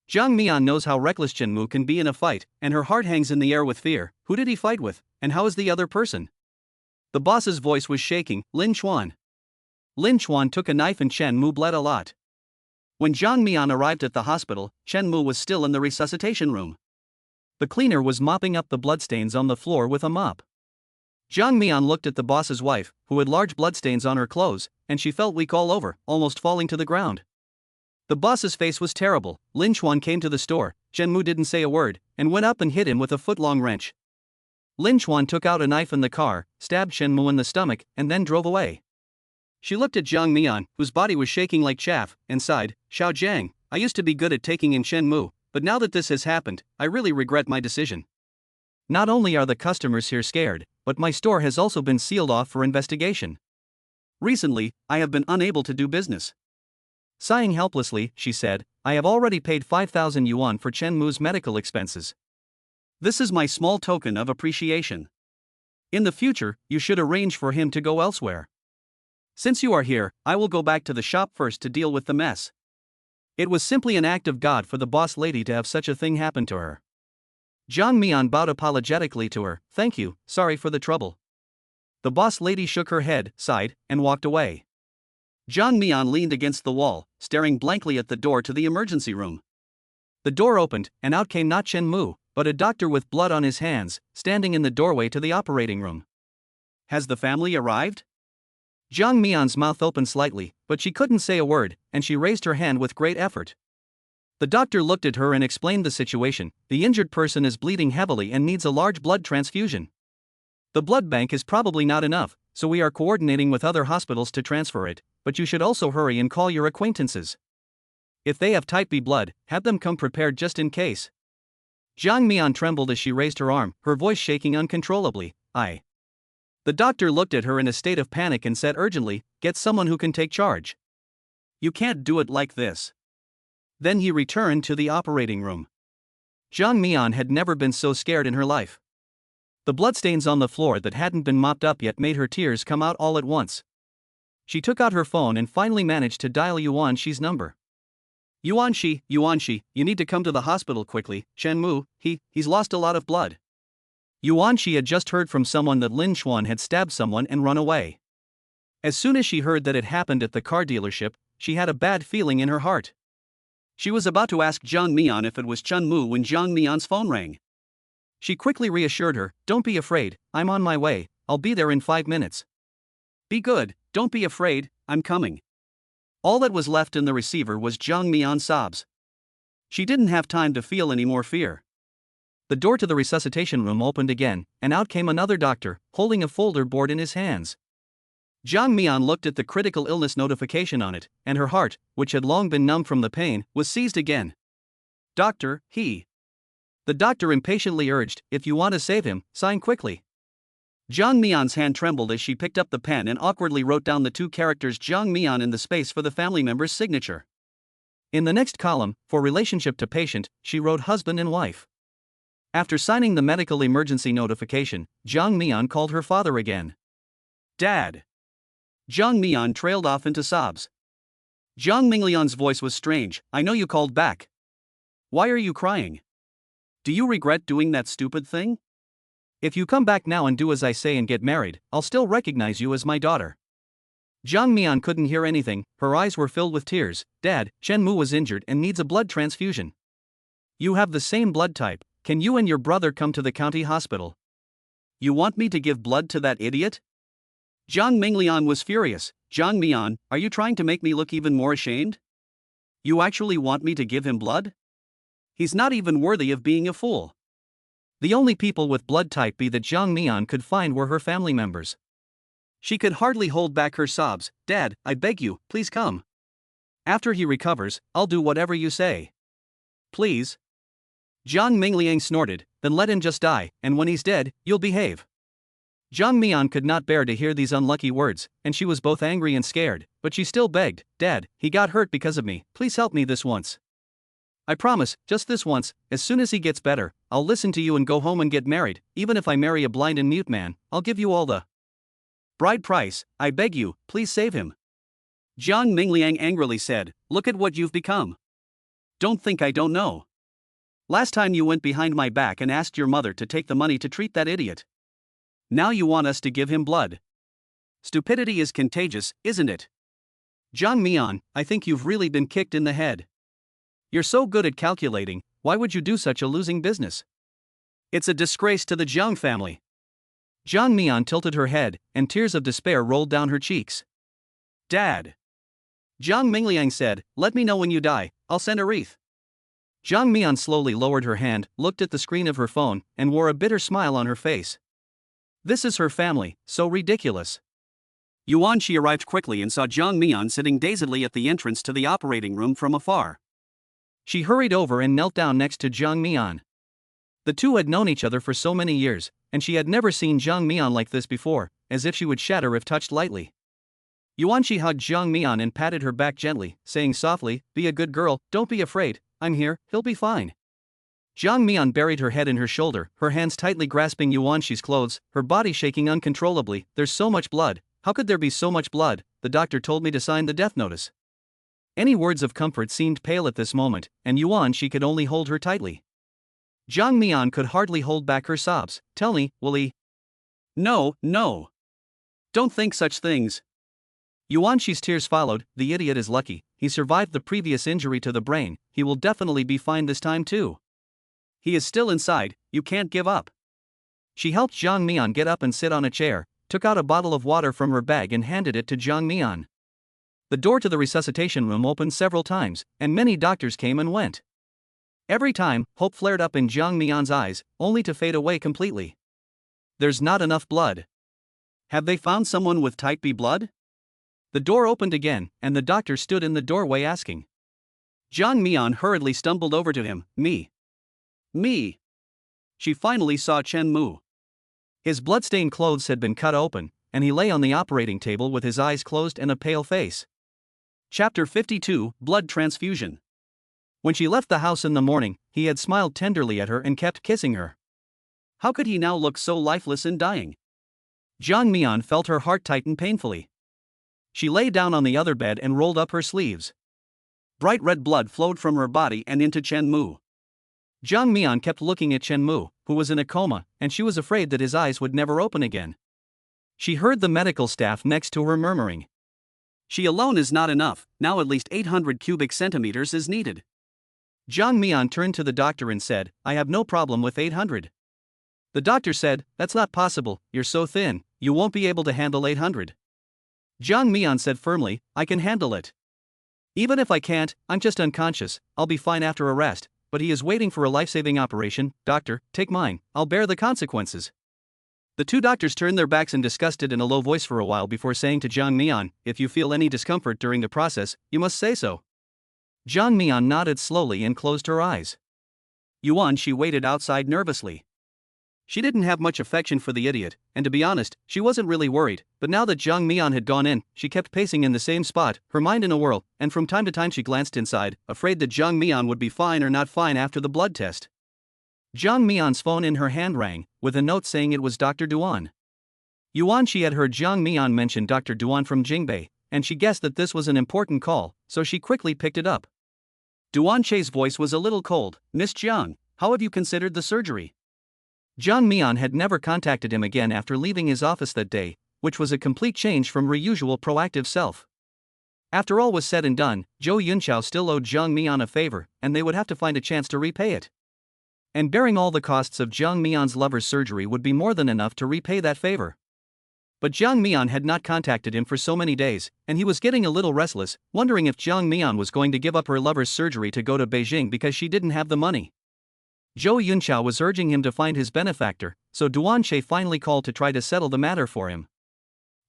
Jiang Mian knows how reckless Shen Mu can be in a fight, and her heart hangs in the air with fear. Who did he fight with, and how is the other person? The boss's voice was shaking. Lin Chuan. Lin Chuan took a knife and Shen Mu bled a lot. When Jiang Mian arrived at the hospital, Shen Mu was still in the resuscitation room. The cleaner was mopping up the bloodstains on the floor with a mop. Jiang Mian looked at the boss's wife, who had large bloodstains on her clothes, and she felt weak all over, almost falling to the ground. The boss's face was terrible. Lin Chuan came to the store. Shen Mu didn't say a word, and went up and hit him with a foot-long wrench. Lin Chuan took out a knife in the car, stabbed Shen Mu in the stomach, and then drove away. She looked at Jiang Mian, whose body was shaking like chaff, and sighed. Xiao Jiang, I used to be good at taking in Shen Mu, but now that this has happened, I really regret my decision. Not only are the customers here scared, but my store has also been sealed off for investigation. Recently, I have been unable to do business. Sighing helplessly, she said, I have already paid 5,000 yuan for Chen Mu's medical expenses. This is my small token of appreciation. In the future, you should arrange for him to go elsewhere. Since you are here, I will go back to the shop first to deal with the mess. It was simply an act of God for the boss lady to have such a thing happen to her. Jiang Mian bowed apologetically to her. Thank you, sorry for the trouble. The boss lady shook her head, sighed, and walked away. Jiang Mian leaned against the wall, staring blankly at the door to the emergency room. The door opened, and out came not Shen Mu, but a doctor with blood on his hands, standing in the doorway to the operating room. Has the family arrived? Jiang Mian's mouth opened slightly, but she couldn't say a word, and she raised her hand with great effort. The doctor looked at her and explained the situation. The injured person is bleeding heavily and needs a large blood transfusion. The blood bank is probably not enough, so we are coordinating with other hospitals to transfer it, but you should also hurry and call your acquaintances. If they have type B blood, have them come prepared just in case. Jiang Mian trembled as she raised her arm, her voice shaking uncontrollably. The doctor looked at her in a state of panic and said urgently, get someone who can take charge. You can't do it like this. Then he returned to the operating room. Jiang Mian had never been so scared in her life. The bloodstains on the floor that hadn't been mopped up yet made her tears come out all at once. She took out her phone and finally managed to dial Yuan Shi's number. Yuan Shi, you need to come to the hospital quickly. Shen Mu, he's lost a lot of blood. Yuan Shi had just heard from someone that Lin Chuan had stabbed someone and run away. As soon as she heard that it happened at the car dealership, she had a bad feeling in her heart. She was about to ask Jiang Mian if it was Chen Mu when Jiang Mian's phone rang. She quickly reassured her, don't be afraid, I'm on my way, I'll be there in 5 minutes. Be good, don't be afraid, I'm coming. All that was left in the receiver was Jiang Mian's sobs. She didn't have time to feel any more fear. The door to the resuscitation room opened again, and out came another doctor, holding a folder board in his hands. Jiang Mian looked at the critical illness notification on it, and her heart, which had long been numb from the pain, was seized again. Doctor, The doctor impatiently urged, if you want to save him, sign quickly. Jiang Mian's hand trembled as she picked up the pen and awkwardly wrote down the 2 characters Jiang Mian in the space for the family member's signature. In the next column, for relationship to patient, she wrote husband and wife. After signing the medical emergency notification, Jiang Mian called her father again. Dad. Jiang Mian trailed off into sobs. Jiang Minglian's voice was strange. I know you called back. Why are you crying? Do you regret doing that stupid thing? If you come back now and do as I say and get married, I'll still recognize you as my daughter. Jiang Mian couldn't hear anything, her eyes were filled with tears. Dad, Chen Mu was injured and needs a blood transfusion. You have the same blood type, can you and your brother come to the county hospital? You want me to give blood to that idiot? Zhang Minglian was furious. Zhang Mian, are you trying to make me look even more ashamed? You actually want me to give him blood? He's not even worthy of being a fool. The only people with blood type B that Zhang Mian could find were her family members. She could hardly hold back her sobs. Dad, I beg you, please come. After he recovers, I'll do whatever you say. Please. Zhang Mingliang snorted, then let him just die, and when he's dead, you'll behave. Zhang Mian could not bear to hear these unlucky words, and she was both angry and scared, but she still begged, Dad, he got hurt because of me, please help me this once. I promise, just this once, as soon as he gets better, I'll listen to you and go home and get married, even if I marry a blind and mute man, I'll give you all the bride price, I beg you, please save him. Zhang Mingliang angrily said, look at what you've become. Don't think I don't know. Last time you went behind my back and asked your mother to take the money to treat that idiot. Now you want us to give him blood. Stupidity is contagious, isn't it? Zhang Mian, I think you've really been kicked in the head. You're so good at calculating, why would you do such a losing business? It's a disgrace to the Zhang family. Zhang Mian tilted her head, and tears of despair rolled down her cheeks. Dad. Zhang Mingliang said, let me know when you die, I'll send a wreath. Zhang Mian slowly lowered her hand, looked at the screen of her phone, and wore a bitter smile on her face. This is her family, so ridiculous. Yuan Shi arrived quickly and saw Zhang Mian sitting dazedly at the entrance to the operating room from afar. She hurried over and knelt down next to Zhang Mian. The two had known each other for so many years, and she had never seen Zhang Mian like this before, as if she would shatter if touched lightly. Yuan Shi hugged Zhang Mian and patted her back gently, saying softly, be a good girl, don't be afraid, I'm here, he'll be fine. Zhang Mian buried her head in her shoulder, her hands tightly grasping Yuan Shi's clothes, her body shaking uncontrollably. There's so much blood, how could there be so much blood? The doctor told me to sign the death notice. Any words of comfort seemed pale at this moment, and Yuan Shi could only hold her tightly. Zhang Mian could hardly hold back her sobs. Tell me, will he? No, no. Don't think such things. Yuan Shi's tears followed. The idiot is lucky, he survived the previous injury to the brain, he will definitely be fine this time too. He is still inside, you can't give up. She helped Zhang Mian get up and sit on a chair, took out a bottle of water from her bag and handed it to Zhang Mian. The door to the resuscitation room opened several times, and many doctors came and went. Every time, hope flared up in Zhang Mian's eyes, only to fade away completely. There's not enough blood. Have they found someone with type B blood? The door opened again, and the doctor stood in the doorway asking. Zhang Mian hurriedly stumbled over to him, Me. She finally saw Chen Mu. His blood-stained clothes had been cut open, and he lay on the operating table with his eyes closed and a pale face. Chapter 52, Blood Transfusion. When she left the house in the morning, he had smiled tenderly at her and kept kissing her. How could he now look so lifeless and dying? Zhang Mian felt her heart tighten painfully. She lay down on the other bed and rolled up her sleeves. Bright red blood flowed from her body and into Chen Mu. Zhang Mian kept looking at Chen Mu, who was in a coma, and she was afraid that his eyes would never open again. She heard the medical staff next to her murmuring. She alone is not enough, now at least 800 cubic centimeters is needed. Zhang Mian turned to the doctor and said, I have no problem with 800. The doctor said, that's not possible, you're so thin, you won't be able to handle 800. Zhang Mian said firmly, I can handle it. Even if I can't, I'm just unconscious, I'll be fine after a rest. But he is waiting for a life-saving operation. Doctor, take mine, I'll bear the consequences. The two doctors turned their backs and discussed it in a low voice for a while before saying to Zhang Mian, if you feel any discomfort during the process, you must say so. Zhang Mian nodded slowly and closed her eyes. Yuan Shi waited outside nervously. She didn't have much affection for the idiot, and to be honest, she wasn't really worried, but now that Zhang Mian had gone in, she kept pacing in the same spot, her mind in a whirl, and from time to time she glanced inside, afraid that Zhang Mian would be fine or not fine after the blood test. Zhang Mian's phone in her hand rang, with a note saying it was Dr. Duan. Yuan Shi had heard Zhang Mian mention Dr. Duan from Jingbei, and she guessed that this was an important call, so she quickly picked it up. Duan Che's voice was a little cold. Miss Jiang, how have you considered the surgery? Zhang Mian had never contacted him again after leaving his office that day, which was a complete change from her usual proactive self. After all was said and done, Zhou Yunqiao still owed Zhang Mian a favor, and they would have to find a chance to repay it. And bearing all the costs of Zhang Mian's lover's surgery would be more than enough to repay that favor. But Jiang Mian had not contacted him for so many days, and he was getting a little restless, wondering if Jiang Mian was going to give up her lover's surgery to go to Beijing because she didn't have the money. Zhou Yunqiao was urging him to find his benefactor, so Duan Che finally called to try to settle the matter for him.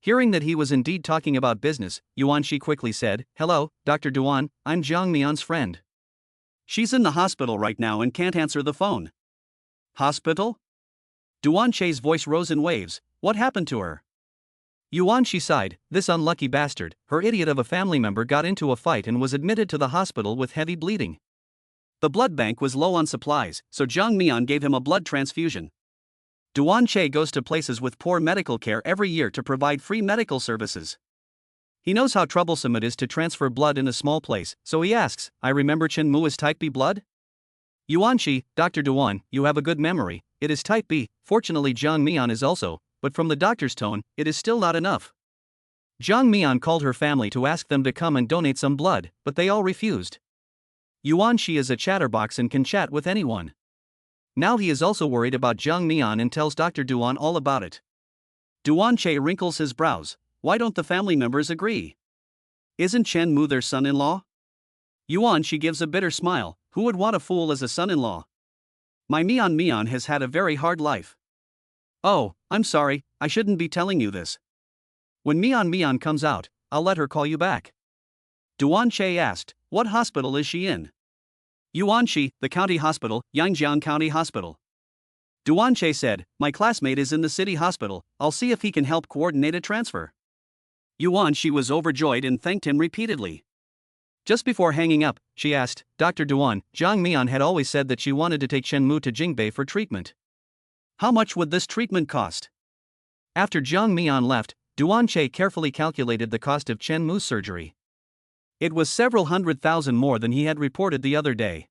Hearing that he was indeed talking about business, Yuan Shi quickly said, "Hello, Dr. Duan, I'm Jiang Mian's friend. She's in the hospital right now and can't answer the phone." "Hospital?" Duan Che's voice rose in waves. "What happened to her?" Yuan Shi sighed. "This unlucky bastard, her idiot of a family member, got into a fight and was admitted to the hospital with heavy bleeding. The blood bank was low on supplies, so Jiang Mian gave him a blood transfusion. Duan Che goes to places with poor medical care every year to provide free medical services. He knows how troublesome it is to transfer blood in a small place, so he asks, I remember Chen Mu is type B blood? Yuan Shi, Dr. Duan, you have a good memory, it is type B, fortunately Jiang Mian is also, but from the doctor's tone, it is still not enough. Jiang Mian called her family to ask them to come and donate some blood, but they all refused. Yuan Shi is a chatterbox and can chat with anyone. Now he is also worried about Jiang Mian and tells Dr. Duan all about it. Duan Che wrinkles his brows. Why don't the family members agree? Isn't Chen Mu their son-in-law? Yuan Shi gives a bitter smile. Who would want a fool as a son-in-law? My Mian Mian has had a very hard life. Oh, I'm sorry, I shouldn't be telling you this. When Mian Mian comes out, I'll let her call you back. Duan Che asked, what hospital is she in? Yuan Shi, the county hospital, Yangjiang County Hospital. Duan Che said, my classmate is in the city hospital, I'll see if he can help coordinate a transfer. Yuan Shi was overjoyed and thanked him repeatedly. Just before hanging up, she asked, Dr. Duan, Jiang Mian had always said that she wanted to take Chen Mu to Jingbei for treatment. How much would this treatment cost? After Jiang Mian left, Duan Che carefully calculated the cost of Chen Mu's surgery. It was several $100,000 more than he had reported the other day.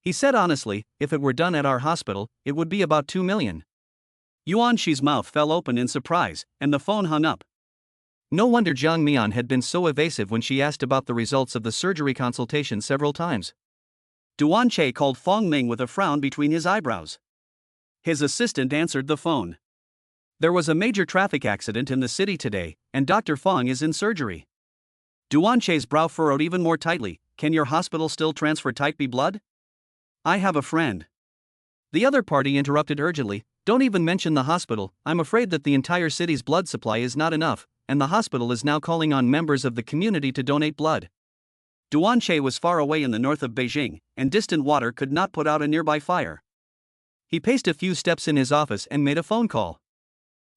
He said honestly, if it were done at our hospital, it would be about 2 million. Yuan Shi's mouth fell open in surprise, and the phone hung up. No wonder Jiang Mian had been so evasive when she asked about the results of the surgery consultation several times. Duan Che called Fong Ming with a frown between his eyebrows. His assistant answered the phone. There was a major traffic accident in the city today, and Dr. Fong is in surgery. Duan Che's brow furrowed even more tightly. Can your hospital still transfer type B blood? I have a friend. The other party interrupted urgently. Don't even mention the hospital, I'm afraid that the entire city's blood supply is not enough, and the hospital is now calling on members of the community to donate blood. Duan Che was far away in the north of Beijing, and distant water could not put out a nearby fire. He paced a few steps in his office and made a phone call.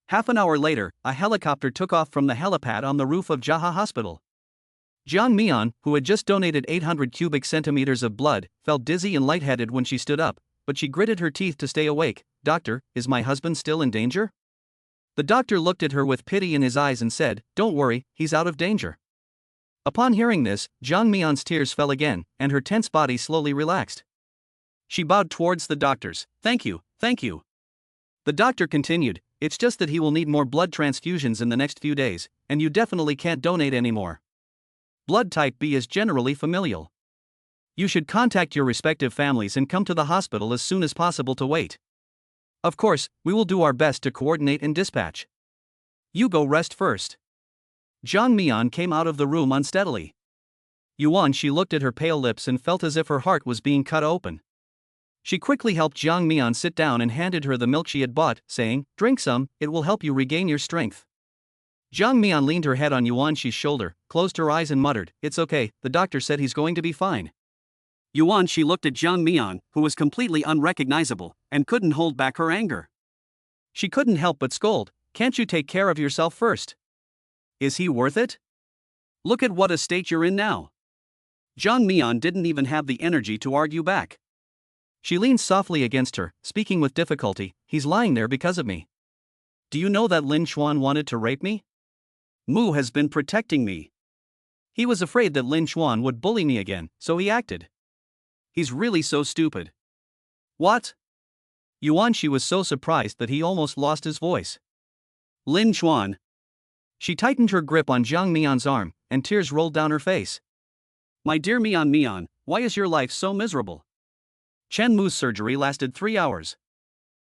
Half an hour later, a helicopter took off from the helipad on the roof of Jaha Hospital. Jiang Mian, who had just donated 800 cubic centimeters of blood, felt dizzy and lightheaded when she stood up, but she gritted her teeth to stay awake. Doctor, is my husband still in danger? The doctor looked at her with pity in his eyes and said, don't worry, he's out of danger. Upon hearing this, Jiang Mian's tears fell again, and her tense body slowly relaxed. She bowed towards the doctors. Thank you, thank you. The doctor continued, it's just that he will need more blood transfusions in the next few days, and you definitely can't donate anymore. Blood type B is generally familial. You should contact your respective families and come to the hospital as soon as possible to wait. Of course, we will do our best to coordinate and dispatch. You go rest first. Jiang Mian came out of the room unsteadily. Yuan Shi looked at her pale lips and felt as if her heart was being cut open. She quickly helped Jiang Mian sit down and handed her the milk she had bought, saying, drink some, it will help you regain your strength. Jiang Mian leaned her head on Yuan Shi's shoulder, closed her eyes and muttered, it's okay, the doctor said he's going to be fine. Yuan Shi looked at Jiang Mian, who was completely unrecognizable, and couldn't hold back her anger. She couldn't help but scold, can't you take care of yourself first? Is he worth it? Look at what a state you're in now. Jiang Mian didn't even have the energy to argue back. She leaned softly against her, speaking with difficulty, he's lying there because of me. Do you know that Lin Xuan wanted to rape me? Mu has been protecting me. He was afraid that Lin Xuan would bully me again, so he acted. He's really so stupid. What? Yuan Shi was so surprised that he almost lost his voice. Lin Xuan. She tightened her grip on Jiang Mian's arm, and tears rolled down her face. My dear Mian Mian, why is your life so miserable? Chen Mu's surgery lasted 3 hours.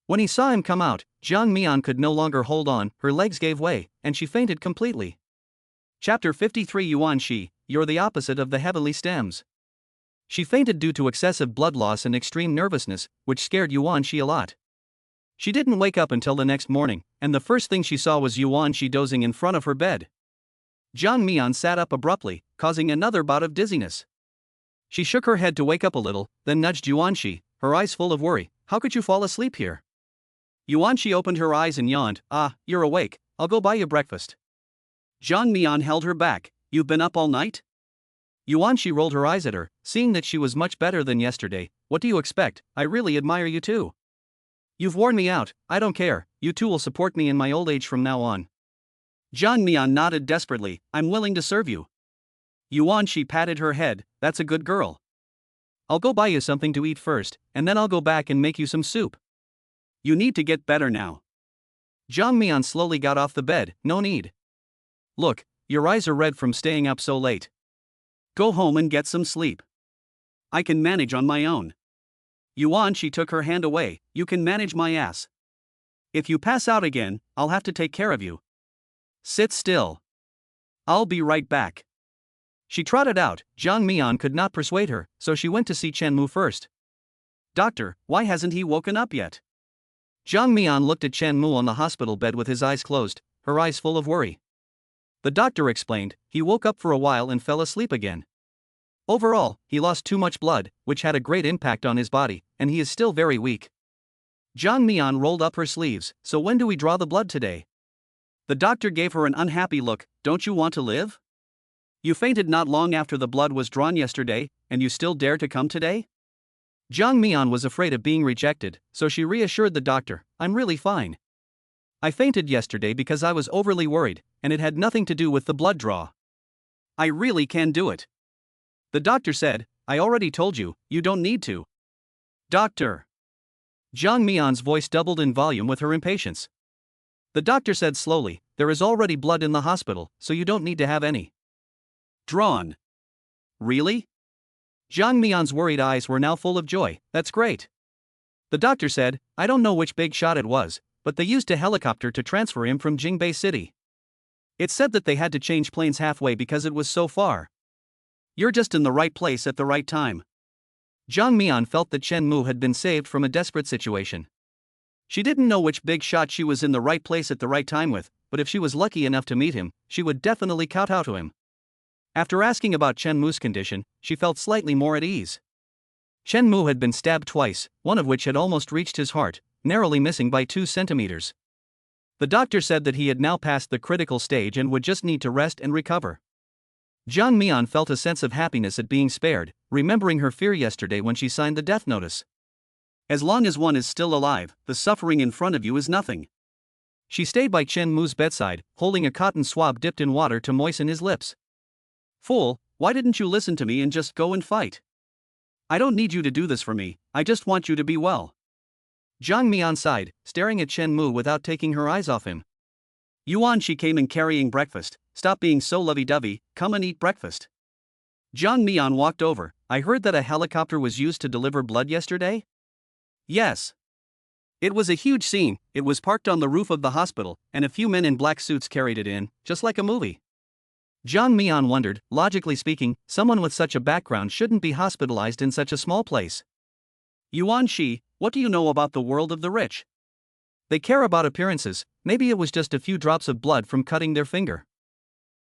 When he saw him come out, Jiang Mian could no longer hold on, her legs gave way, and she fainted completely. Chapter 53 Yuan Shi, you're the opposite of the heavenly stems. She fainted due to excessive blood loss and extreme nervousness, which scared Yuan Shi a lot. She didn't wake up until the next morning, and the first thing she saw was Yuan Shi dozing in front of her bed. Jiang Mian sat up abruptly, causing another bout of dizziness. She shook her head to wake up a little, then nudged Yuan Shi, her eyes full of worry. How could you fall asleep here? Yuan Shi opened her eyes and yawned. Ah, you're awake, I'll go buy you breakfast. Jiang Mian held her back. You've been up all night? Yuan Shi rolled her eyes at her, seeing that she was much better than yesterday. What do you expect? I really admire you too. You've worn me out, I don't care, you two will support me in my old age from now on. Jiang Mian nodded desperately. I'm willing to serve you. Yuan Shi patted her head. That's a good girl. I'll go buy you something to eat first, and then I'll go back and make you some soup. You need to get better now. Jiang Mian slowly got off the bed. No need. Look, your eyes are red from staying up so late. Go home and get some sleep. I can manage on my own. Yuan Shi took her hand away. You can manage my ass. If you pass out again, I'll have to take care of you. Sit still. I'll be right back. She trotted out. Jiang Mian could not persuade her, so she went to see Chen Mu first. Doctor, why hasn't he woken up yet? Jiang Mian looked at Chen Mu on the hospital bed with his eyes closed, her eyes full of worry. The doctor explained, he woke up for a while and fell asleep again. Overall, he lost too much blood, which had a great impact on his body, and he is still very weak. Jiang Mian rolled up her sleeves. So when do we draw the blood today? The doctor gave her an unhappy look. Don't you want to live? You fainted not long after the blood was drawn yesterday, and you still dare to come today? Jiang Mian was afraid of being rejected, so she reassured the doctor, I'm really fine. I fainted yesterday because I was overly worried, and it had nothing to do with the blood draw. I really can do it. The doctor said, I already told you, you don't need to. Doctor. Jiang Mian's voice doubled in volume with her impatience. The doctor said slowly, there is already blood in the hospital, so you don't need to have any. Drawn. Really? Jiang Mian's worried eyes were now full of joy. That's great. The doctor said, I don't know which big shot it was, but they used a helicopter to transfer him from Jingbei City. It said that they had to change planes halfway because it was so far. You're just in the right place at the right time. Jiang Mian felt that Chen Mu had been saved from a desperate situation. She didn't know which big shot she was in the right place at the right time with, but if she was lucky enough to meet him, she would definitely kowtow to him. After asking about Chen Mu's condition, she felt slightly more at ease. Chen Mu had been stabbed twice, one of which had almost reached his heart, narrowly missing by 2 centimeters. The doctor said that he had now passed the critical stage and would just need to rest and recover. Jiang Mian felt a sense of happiness at being spared, remembering her fear yesterday when she signed the death notice. As long as one is still alive, the suffering in front of you is nothing. She stayed by Chen Mu's bedside, holding a cotton swab dipped in water to moisten his lips. Fool, why didn't you listen to me and just go and fight? I don't need you to do this for me, I just want you to be well. Jiang Mian sighed, staring at Chen Mu without taking her eyes off him. Yuan Shi came in carrying breakfast. Stop being so lovey-dovey, come and eat breakfast. Jiang Mian walked over. I heard that a helicopter was used to deliver blood yesterday? Yes. It was a huge scene, it was parked on the roof of the hospital, and a few men in black suits carried it in, just like a movie. Jiang Mian wondered, logically speaking, someone with such a background shouldn't be hospitalized in such a small place. Yuan Shi, what do you know about the world of the rich? They care about appearances, maybe it was just a few drops of blood from cutting their finger.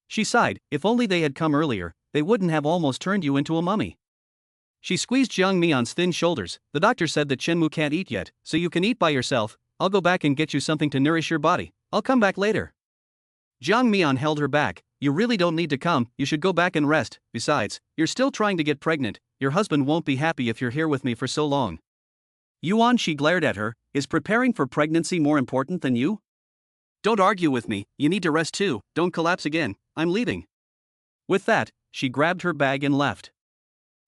She sighed, if only they had come earlier, they wouldn't have almost turned you into a mummy. She squeezed Jiang Mian's thin shoulders. The doctor said that Chen Mu can't eat yet, so you can eat by yourself. I'll go back and get you something to nourish your body. I'll come back later. Jiang Mian held her back. You really don't need to come, you should go back and rest. Besides, you're still trying to get pregnant. Your husband won't be happy if you're here with me for so long. Yuan Shi glared at her. Is preparing for pregnancy more important than you? Don't argue with me, you need to rest too, don't collapse again, I'm leaving. With that, she grabbed her bag and left.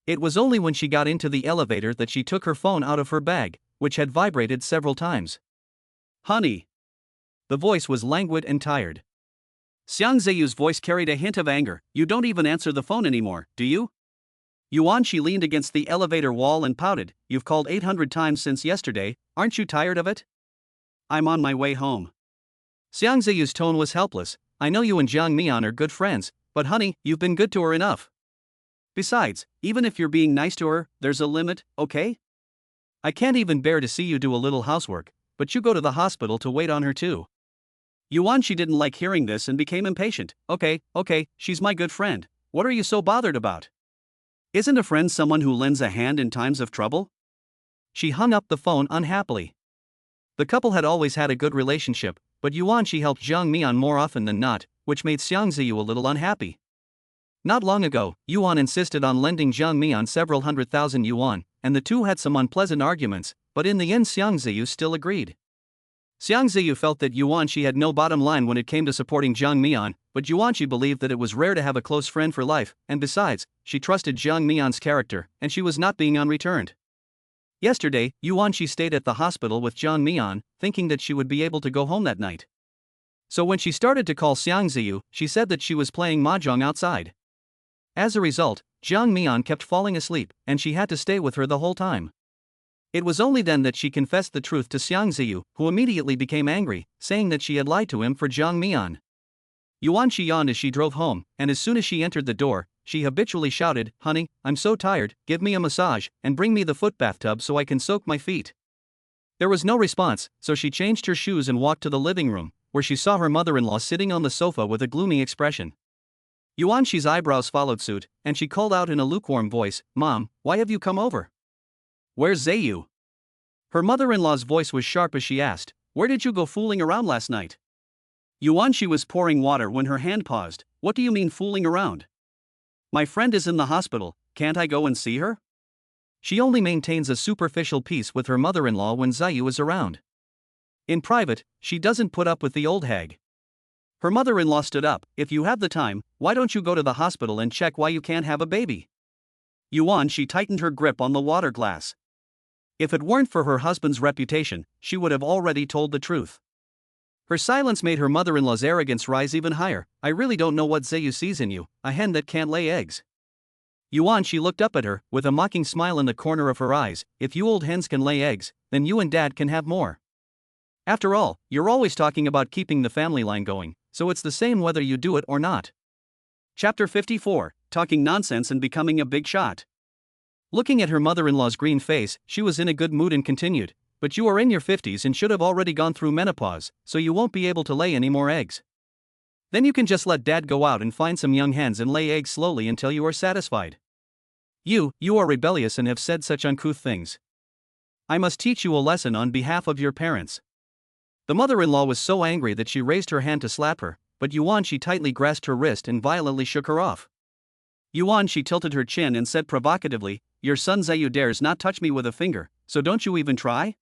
It was only when she got into the elevator that she took her phone out of her bag, which had vibrated several times. Honey. The voice was languid and tired. Xiang Ziyu's voice carried a hint of anger. You don't even answer the phone anymore, do you? Yuan Shi leaned against the elevator wall and pouted. You've called 800 times since yesterday, aren't you tired of it? I'm on my way home. Xiang Ziyu's tone was helpless. I know you and Jiang Mian are good friends, but honey, you've been good to her enough. Besides, even if you're being nice to her, there's a limit, okay? I can't even bear to see you do a little housework, but you go to the hospital to wait on her too. She didn't like hearing this and became impatient. Okay, she's my good friend. What are you so bothered about? Isn't a friend someone who lends a hand in times of trouble? She hung up the phone unhappily. The couple had always had a good relationship, but She helped Jiang Mian more often than not, which made Xiang Ziyu a little unhappy. Not long ago, Yuan insisted on lending Jiang Mian several 100,000 yuan, and the two had some unpleasant arguments, but in the end Xiang Ziyu still agreed. Xiang Ziyu felt that She had no bottom line when it came to supporting Jiang Mian, but She believed that it was rare to have a close friend for life, and besides, she trusted Jiang Mian's character, and she was not being unreturned. Yesterday, She stayed at the hospital with Jiang Mian, thinking that she would be able to go home that night. So when she started to call Xiang Ziyu, she said that she was playing mahjong outside. As a result, Jiang Mian kept falling asleep, and she had to stay with her the whole time. It was only then that she confessed the truth to Xiang Ziyu, who immediately became angry, saying that she had lied to him for Jiang Mian. She yawned as she drove home, and as soon as she entered the door, she habitually shouted, "Honey, I'm so tired, give me a massage, and bring me the foot bathtub so I can soak my feet." There was no response, so she changed her shoes and walked to the living room, where she saw her mother-in-law sitting on the sofa with a gloomy expression. She's eyebrows followed suit, and she called out in a lukewarm voice, "Mom, why have you come over? Where's Zayu?" Her mother-in-law's voice was sharp as she asked, "Where did you go fooling around last night?" She was pouring water when her hand paused. "What do you mean fooling around? My friend is in the hospital, can't I go and see her?" She only maintains a superficial peace with her mother-in-law when Zayu is around. In private, she doesn't put up with the old hag. Her mother-in-law stood up. "If you have the time, why don't you go to the hospital and check why you can't have a baby?" She tightened her grip on the water glass. If it weren't for her husband's reputation, she would have already told the truth. Her silence made her mother-in-law's arrogance rise even higher. "I really don't know what Zayu sees in you, a hen that can't lay eggs." She looked up at her, with a mocking smile in the corner of her eyes. "If you old hens can lay eggs, then you and Dad can have more. After all, you're always talking about keeping the family line going, so it's the same whether you do it or not." Chapter 54, Talking Nonsense and Becoming a Big Shot. Looking at her mother-in-law's green face, she was in a good mood and continued, "But you are in your 50s and should have already gone through menopause, so you won't be able to lay any more eggs. Then you can just let Dad go out and find some young hens and lay eggs slowly until you are satisfied. You are rebellious and have said such uncouth things. I must teach you a lesson on behalf of your parents." The mother-in-law was so angry that she raised her hand to slap her, but She tightly grasped her wrist and violently shook her off. She tilted her chin and said provocatively, "Your son Zayu dares not touch me with a finger, so don't you even try?"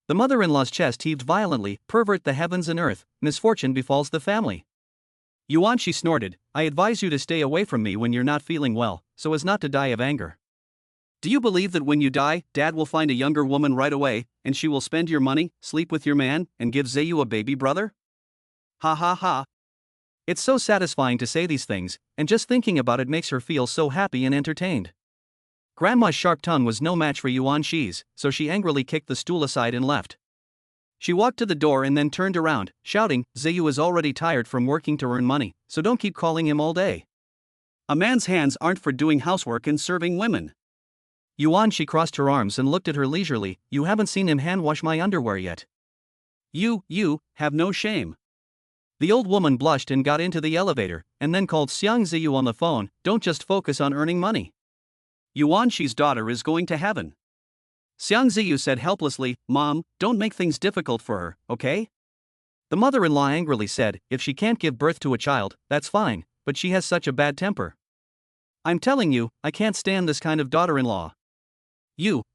The mother-in-law's chest heaved violently. "Pervert the heavens and earth, misfortune befalls the family." She snorted, "I advise you to stay away from me when you're not feeling well, so as not to die of anger. Do you believe that when you die, Dad will find a younger woman right away, and she will spend your money, sleep with your man, and give Zayu a baby brother? Ha ha ha. It's so satisfying to say these things, and just thinking about it makes her feel so happy and entertained." Grandma's sharp tongue was no match for She's, so she angrily kicked the stool aside and left. She walked to the door and then turned around, shouting, "Zayu is already tired from working to earn money, so don't keep calling him all day. A man's hands aren't for doing housework and serving women." She crossed her arms and looked at her leisurely. "You haven't seen him hand wash my underwear yet. You have no shame." The old woman blushed and got into the elevator, and then called Xiang Ziyu on the phone. "Don't just focus on earning money. She's daughter is going to heaven." Xiang Ziyu said helplessly, "Mom, don't make things difficult for her, okay?" The mother-in-law angrily said, "If she can't give birth to a child, that's fine, but she has such a bad temper. I'm telling you, I can't stand this kind of daughter-in-law.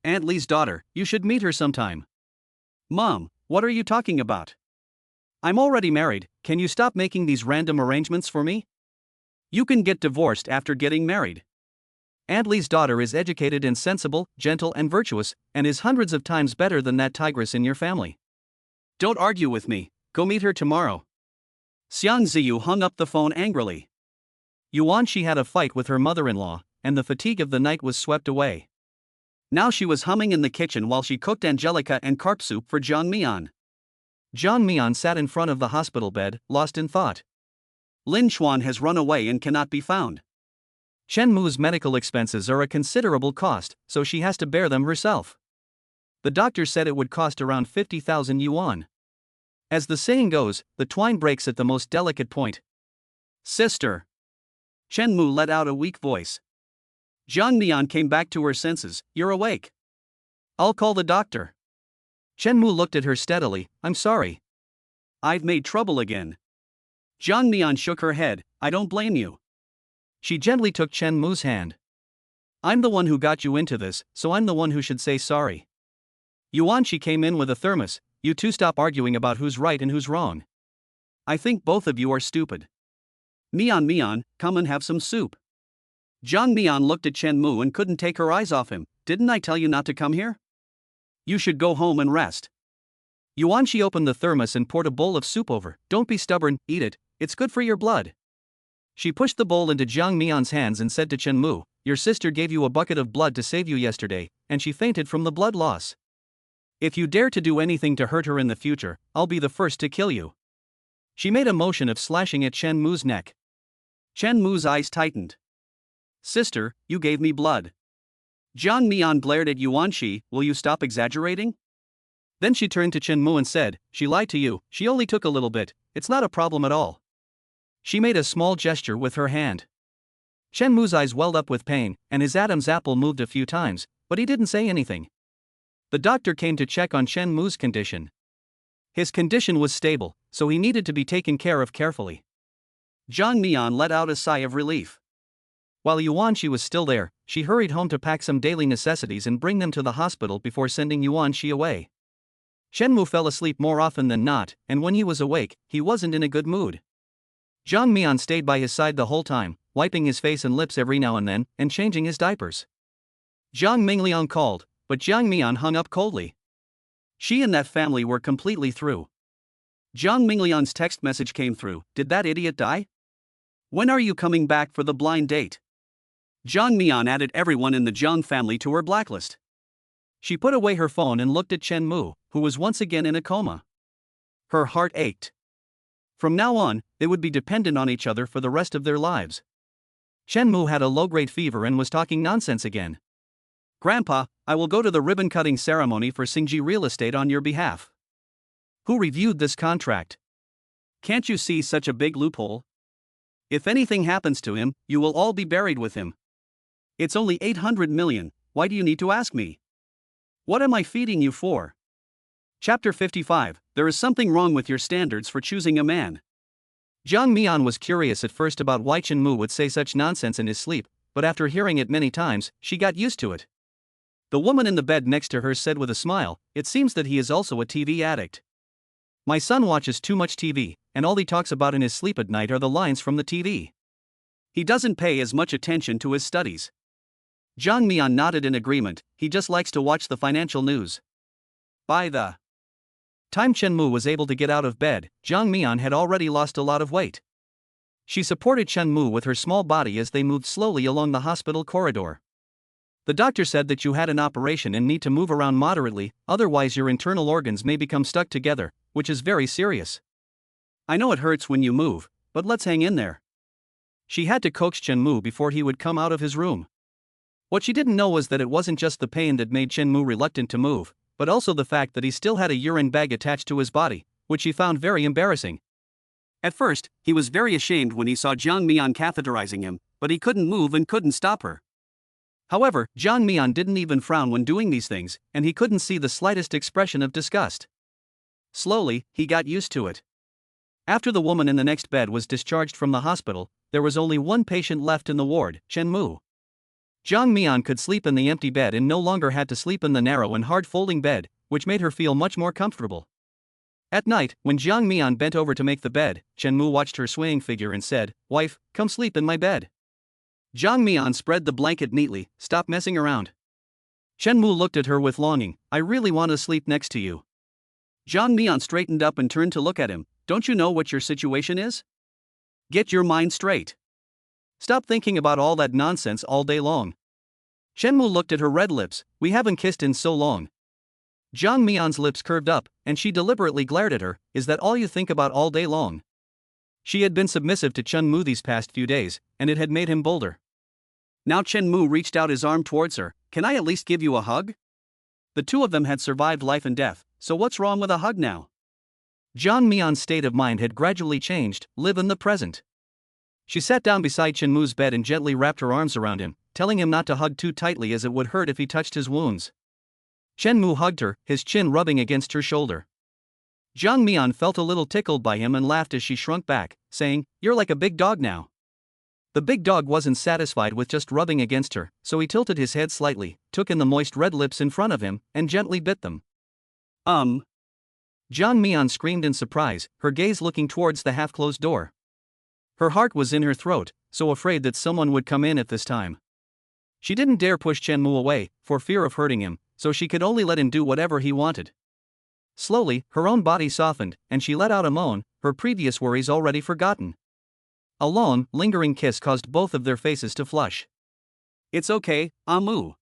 Aunt Lee's daughter, you should meet her sometime." "Mom, what are you talking about? I'm already married, can you stop making these random arrangements for me? You can get divorced after getting married. Aunt Lee's daughter is educated and sensible, gentle and virtuous, and is hundreds of times better than that tigress in your family. Don't argue with me, go meet her tomorrow." Xiang Ziyu hung up the phone angrily. She had a fight with her mother-in-law, and the fatigue of the night was swept away. Now she was humming in the kitchen while she cooked angelica and carp soup for Jiang Mian. Jiang Mian sat in front of the hospital bed, lost in thought. Lin Xuan has run away and cannot be found. Chen Mu's medical expenses are a considerable cost, so she has to bear them herself. The doctor said it would cost around 50,000 yuan. As the saying goes, the twine breaks at the most delicate point. Sister. Chen Mu let out a weak voice. Jiang Mian came back to her senses. You're awake. I'll call the doctor. Chen Mu looked at her steadily. I'm sorry. I've made trouble again. Jiang Mian shook her head. I don't blame you. She gently took Chen Mu's hand. I'm the one who got you into this, so I'm the one who should say sorry. Yuan Shi came in with a thermos. You two stop arguing about who's right and who's wrong. I think both of you are stupid. Mian, come and have some soup. Jiang Mian looked at Chen Mu and couldn't take her eyes off him. Didn't I tell you not to come here? You should go home and rest. Yuan Shi opened the thermos and poured a bowl of soup over. Don't be stubborn, eat it, it's good for your blood. She pushed the bowl into Jiang Mian's hands and said to Chen Mu, your sister gave you a bucket of blood to save you yesterday, and she fainted from the blood loss. If you dare to do anything to hurt her in the future, I'll be the first to kill you. She made a motion of slashing at Chen Mu's neck. Chen Mu's eyes tightened. Sister, you gave me blood. Jiang Mian glared at Yuan Shi. Will you stop exaggerating? Then she turned to Chen Mu and said, she lied to you, she only took a little bit, it's not a problem at all. She made a small gesture with her hand. Chen Mu's eyes welled up with pain, and his Adam's apple moved a few times, but he didn't say anything. The doctor came to check on Chen Mu's condition. His condition was stable, so he needed to be taken care of carefully. Jiang Mian let out a sigh of relief. While Yuan Shi was still there, she hurried home to pack some daily necessities and bring them to the hospital before sending Yuan Shi away. Chen Mu fell asleep more often than not, and when he was awake, he wasn't in a good mood. Jiang Mian stayed by his side the whole time, wiping his face and lips every now and then, and changing his diapers. Jiang Mingliang called, but Jiang Mian hung up coldly. She and that family were completely through. Jiang Mingliang's text message came through. Did that idiot die? When are you coming back for the blind date? Jiang Mian added everyone in the Jiang family to her blacklist. She put away her phone and looked at Chen Mu, who was once again in a coma. Her heart ached. From now on, they would be dependent on each other for the rest of their lives. Chen Mu had a low-grade fever and was talking nonsense again. Grandpa, I will go to the ribbon-cutting ceremony for Xingji Real Estate on your behalf. Who reviewed this contract? Can't you see such a big loophole? If anything happens to him, you will all be buried with him. It's only 800 million, why do you need to ask me? What am I feeding you for? Chapter 55, There is something wrong with your standards for choosing a man. Jiang Mian was curious at first about why Chen Mu would say such nonsense in his sleep, but after hearing it many times, she got used to it. The woman in the bed next to her said with a smile, it seems that he is also a TV addict. My son watches too much TV, and all he talks about in his sleep at night are the lines from the TV. He doesn't pay as much attention to his studies. Jiang Mian nodded in agreement, he just likes to watch the financial news. By the time Chen Mu was able to get out of bed, Jiang Mian had already lost a lot of weight. She supported Chen Mu with her small body as they moved slowly along the hospital corridor. The doctor said that you had an operation and need to move around moderately, otherwise your internal organs may become stuck together, which is very serious. I know it hurts when you move, but let's hang in there. She had to coax Chen Mu before he would come out of his room. What she didn't know was that it wasn't just the pain that made Chen Mu reluctant to move, but also the fact that he still had a urine bag attached to his body, which she found very embarrassing. At first, he was very ashamed when he saw Jiang Mian catheterizing him, but he couldn't move and couldn't stop her. However, Jiang Mian didn't even frown when doing these things, and he couldn't see the slightest expression of disgust. Slowly, he got used to it. After the woman in the next bed was discharged from the hospital, there was only one patient left in the ward, Chen Mu. Jiang Mian could sleep in the empty bed and no longer had to sleep in the narrow and hard folding bed, which made her feel much more comfortable. At night, when Jiang Mian bent over to make the bed, Chen Mu watched her swaying figure and said, "Wife, come sleep in my bed." Jiang Mian spread the blanket neatly, "Stop messing around." Chen Mu looked at her with longing, "I really want to sleep next to you." Jiang Mian straightened up and turned to look at him. "Don't you know what your situation is? Get your mind straight. Stop thinking about all that nonsense all day long." Chen Mu looked at her red lips. "We haven't kissed in so long." Jiang Mian's lips curved up, and she deliberately glared at her. Is that all you think about all day long? She had been submissive to Chen Mu these past few days, and it had made him bolder. Now Chen Mu reached out his arm towards her. Can I at least give you a hug? The two of them had survived life and death, so what's wrong with a hug now? Jiang Mian's state of mind had gradually changed. Live in the present. She sat down beside Chen Mu's bed and gently wrapped her arms around him, telling him not to hug too tightly as it would hurt if he touched his wounds. Chen Mu hugged her, his chin rubbing against her shoulder. Jiang Mian felt a little tickled by him and laughed as she shrunk back, saying, "You're like a big dog now." The big dog wasn't satisfied with just rubbing against her, so he tilted his head slightly, took in the moist red lips in front of him, and gently bit them. Jiang Mian screamed in surprise, her gaze looking towards the half-closed door. Her heart was in her throat, so afraid that someone would come in at this time. She didn't dare push Chen Mu away, for fear of hurting him, so she could only let him do whatever he wanted. Slowly, her own body softened, and she let out a moan, her previous worries already forgotten. A long, lingering kiss caused both of their faces to flush. "It's okay, Amu."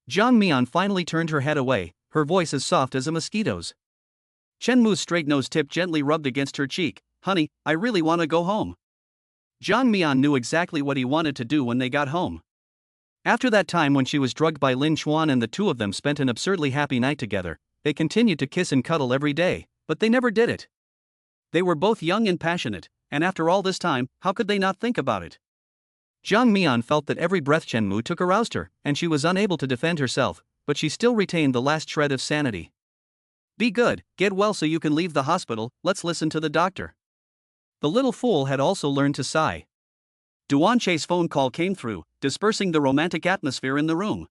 Jiang Mian finally turned her head away, her voice as soft as a mosquito's. Chen Mu's straight nose tip gently rubbed against her cheek. "Honey, I really want to go home." Jiang Mian knew exactly what he wanted to do when they got home. After that time when she was drugged by Lin Chuan and the two of them spent an absurdly happy night together, they continued to kiss and cuddle every day, but they never did it. They were both young and passionate, and after all this time, how could they not think about it? Jiang Mian felt that every breath Chen Mu took aroused her, and she was unable to defend herself, but she still retained the last shred of sanity. "Be good, get well so you can leave the hospital, let's listen to the doctor." The little fool had also learned to sigh. Duan Che's phone call came through, dispersing the romantic atmosphere in the room.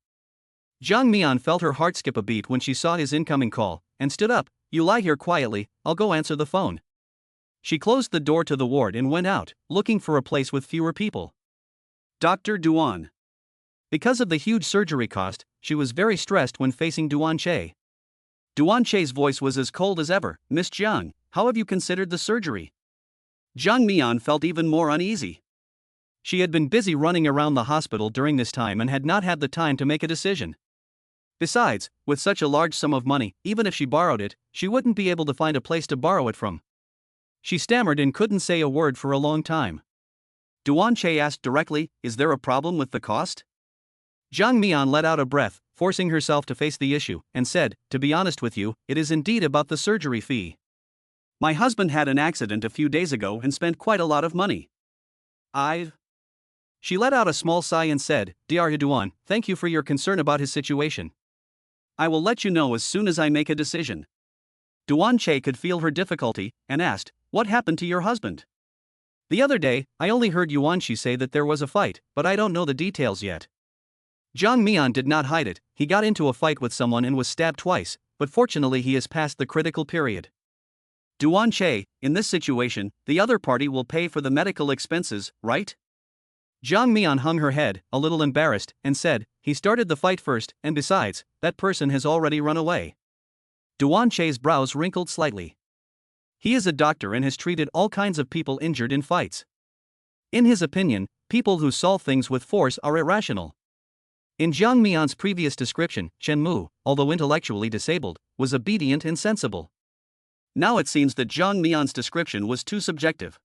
Jiang Mian felt her heart skip a beat when she saw his incoming call, and stood up. "You lie here quietly, I'll go answer the phone." She closed the door to the ward and went out, looking for a place with fewer people. Dr. Duan. Because of the huge surgery cost, she was very stressed when facing Duan Che. Duan Che's voice was as cold as ever. "Miss Jiang, how have you considered the surgery?" Jiang Mian felt even more uneasy. She had been busy running around the hospital during this time and had not had the time to make a decision. Besides, with such a large sum of money, even if she borrowed it, she wouldn't be able to find a place to borrow it from. She stammered and couldn't say a word for a long time. Duan Che asked directly, "Is there a problem with the cost?" Jiang Mian let out a breath, forcing herself to face the issue, and said, "To be honest with you, it is indeed about the surgery fee. My husband had an accident a few days ago and spent quite a lot of money. She let out a small sigh and said, "Dr. Duan, thank you for your concern about his situation. I will let you know as soon as I make a decision." Duan Che could feel her difficulty, and asked, "What happened to your husband?" "The other day, I only heard Yuan Shi say that there was a fight, but I don't know the details yet." Jiang Mian did not hide it. He got into a fight with someone and was stabbed twice, but fortunately he is past the critical period. Duan Che, in this situation, the other party will pay for the medical expenses, right? Jiang Mian hung her head, a little embarrassed, and said, "He started the fight first, and besides, that person has already run away." Duan Che's brows wrinkled slightly. He is a doctor and has treated all kinds of people injured in fights. In his opinion, people who solve things with force are irrational. In Jiang Mian's previous description, Chen Mu, although intellectually disabled, was obedient and sensible. Now it seems that Jiang Mian's description was too subjective.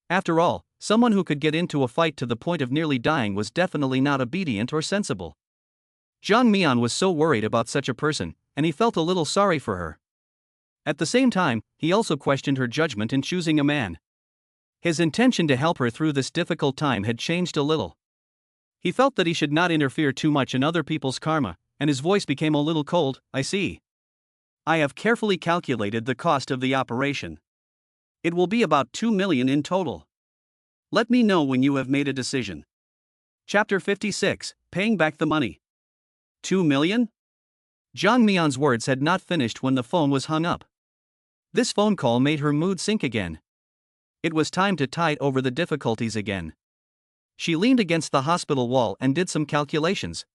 After all, someone who could get into a fight to the point of nearly dying was definitely not obedient or sensible. Jiang Mian was so worried about such a person, and he felt a little sorry for her. At the same time, he also questioned her judgment in choosing a man. His intention to help her through this difficult time had changed a little. He felt that he should not interfere too much in other people's karma, and his voice became a little cold. "I see. I have carefully calculated the cost of the operation. It will be about 2 million in total. Let me know when you have made a decision." Chapter 56, Paying Back the Money. 2 million? Jiang Mian's words had not finished when the phone was hung up. This phone call made her mood sink again. It was time to tide over the difficulties again. She leaned against the hospital wall and did some calculations.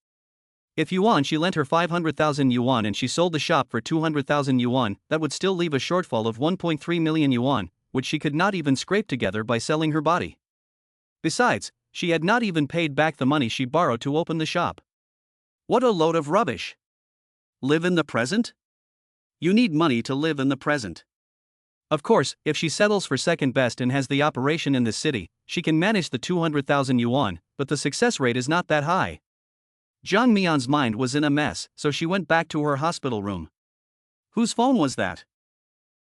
If she lent her 500,000 yuan and she sold the shop for 200,000 yuan, that would still leave a shortfall of 1.3 million yuan, which she could not even scrape together by selling her body. Besides, she had not even paid back the money she borrowed to open the shop. What a load of rubbish! Live in the present? You need money to live in the present. Of course, if she settles for second best and has the operation in this city, she can manage the 200,000 yuan, but the success rate is not that high. Jiang Mian's mind was in a mess, so she went back to her hospital room. Whose phone was that?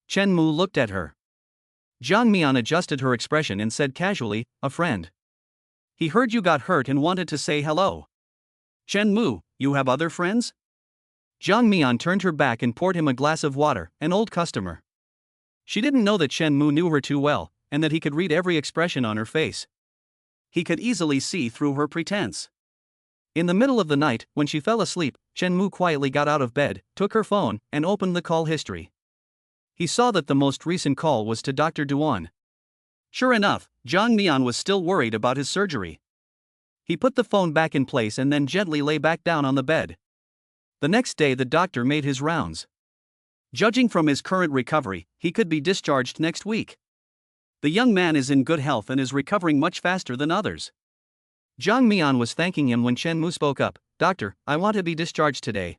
Chen Mu looked at her. Jiang Mian adjusted her expression and said casually, a friend. He heard you got hurt and wanted to say hello. Chen Mu, you have other friends? Jiang Mian turned her back and poured him a glass of water, an old customer. She didn't know that Chen Mu knew her too well, and that he could read every expression on her face. He could easily see through her pretense. In the middle of the night, when she fell asleep, Chen Mu quietly got out of bed, took her phone, and opened the call history. He saw that the most recent call was to Dr. Duan. Sure enough, Jiang Mian was still worried about his surgery. He put the phone back in place and then gently lay back down on the bed. The next day the doctor made his rounds. Judging from his current recovery, he could be discharged next week. The young man is in good health and is recovering much faster than others. Jiang Mian was thanking him when Chen Mu spoke up. Doctor, I want to be discharged today.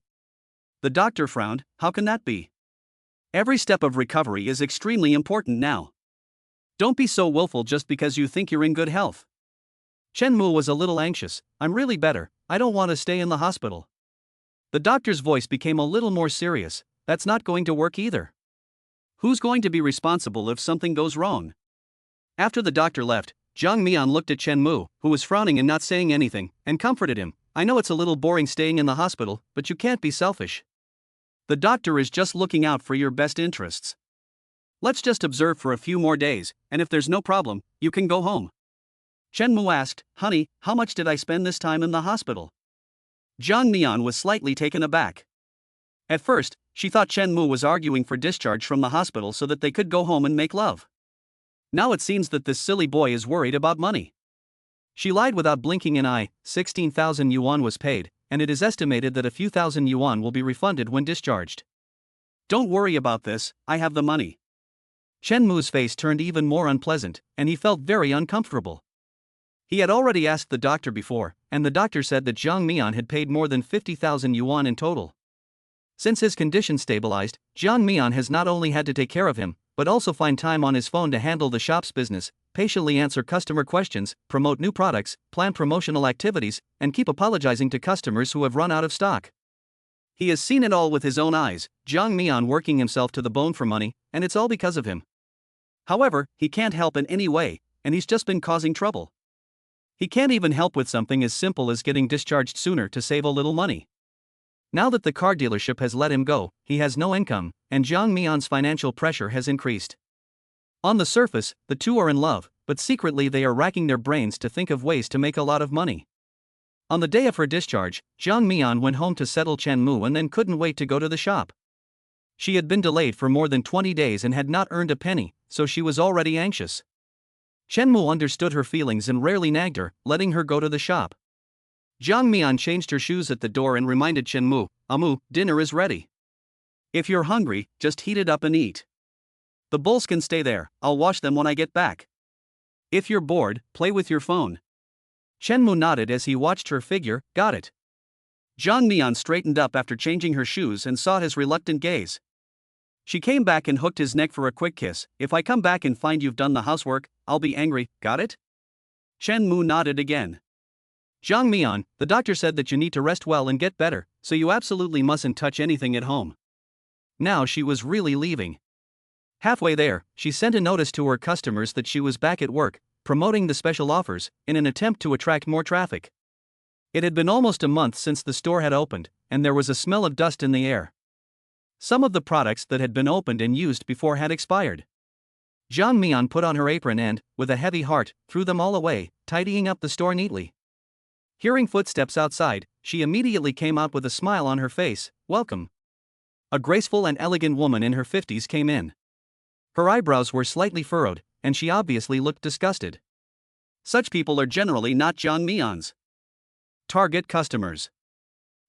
The doctor frowned. How can that be? Every step of recovery is extremely important now. Don't be so willful just because you think you're in good health. Chen Mu was a little anxious. I'm really better, I don't want to stay in the hospital. The doctor's voice became a little more serious. That's not going to work either. Who's going to be responsible if something goes wrong? After the doctor left, Jiang Mian looked at Chen Mu, who was frowning and not saying anything, and comforted him. I know it's a little boring staying in the hospital, but you can't be selfish. The doctor is just looking out for your best interests. Let's just observe for a few more days, and if there's no problem, you can go home. Chen Mu asked, Honey, how much did I spend this time in the hospital? Jiang Mian was slightly taken aback. At first, she thought Chen Mu was arguing for discharge from the hospital so that they could go home and make love. Now it seems that this silly boy is worried about money. She lied without blinking an eye. 16,000 yuan was paid, and it is estimated that a few thousand yuan will be refunded when discharged. Don't worry about this, I have the money. Chen Mu's face turned even more unpleasant, and he felt very uncomfortable. He had already asked the doctor before, and the doctor said that Jiang Mian had paid more than 50,000 yuan in total. Since his condition stabilized, Jiang Mian has not only had to take care of him, but also find time on his phone to handle the shop's business, patiently answer customer questions, promote new products, plan promotional activities, and keep apologizing to customers who have run out of stock. He has seen it all with his own eyes, Jiang Mian working himself to the bone for money, and it's all because of him. However, he can't help in any way, and he's just been causing trouble. He can't even help with something as simple as getting discharged sooner to save a little money. Now that the car dealership has let him go, he has no income, and Jiang Mian's financial pressure has increased. On the surface, the two are in love, but secretly they are racking their brains to think of ways to make a lot of money. On the day of her discharge, Jiang Mian went home to settle Chen Mu and then couldn't wait to go to the shop. She had been delayed for more than 20 days and had not earned a penny, so she was already anxious. Chen Mu understood her feelings and rarely nagged her, letting her go to the shop. Jiang Mian changed her shoes at the door and reminded Chen Mu, Amu, dinner is ready. If you're hungry, just heat it up and eat. The bowls can stay there, I'll wash them when I get back. If you're bored, play with your phone. Chen Mu nodded as he watched her figure. Got it. Jiang Mian straightened up after changing her shoes and saw his reluctant gaze. She came back and hooked his neck for a quick kiss. If I come back and find you've done the housework, I'll be angry, got it? Chen Mu nodded again. Jiang Mian, the doctor said that you need to rest well and get better, so you absolutely mustn't touch anything at home. Now she was really leaving. Halfway there, she sent a notice to her customers that she was back at work, promoting the special offers, in an attempt to attract more traffic. It had been almost a month since the store had opened, and there was a smell of dust in the air. Some of the products that had been opened and used before had expired. Jiang Mian put on her apron and, with a heavy heart, threw them all away, tidying up the store neatly. Hearing footsteps outside, she immediately came out with a smile on her face. Welcome. A graceful and elegant woman in her 50s came in. Her eyebrows were slightly furrowed, and she obviously looked disgusted. Such people are generally not Jiang Mian's target customers.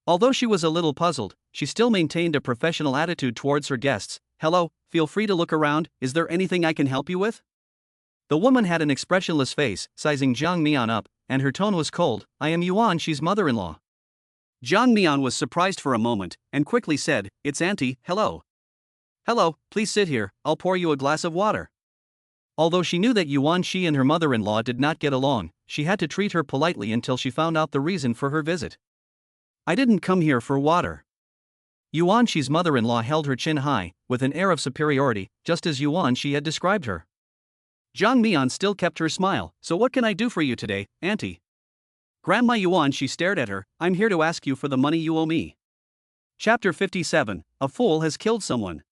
Although she was a little puzzled, she still maintained a professional attitude towards her guests. Hello, feel free to look around, is there anything I can help you with? The woman had an expressionless face, sizing Jiang Mian up, and her tone was cold. I am Yuan, she's mother-in-law. Jiang Mian was surprised for a moment, and quickly said, it's Auntie, hello. Hello, please sit here, I'll pour you a glass of water. Although she knew that Yuan Shi and her mother-in-law did not get along, she had to treat her politely until she found out the reason for her visit. I didn't come here for water. Yuan Shi's mother-in-law held her chin high, with an air of superiority, just as Yuan Shi had described her. Zhang Mian still kept her smile. So what can I do for you today, auntie? Grandma Yuan Shi stared at her. I'm here to ask you for the money you owe me. Chapter 57, A Fool Has Killed Someone.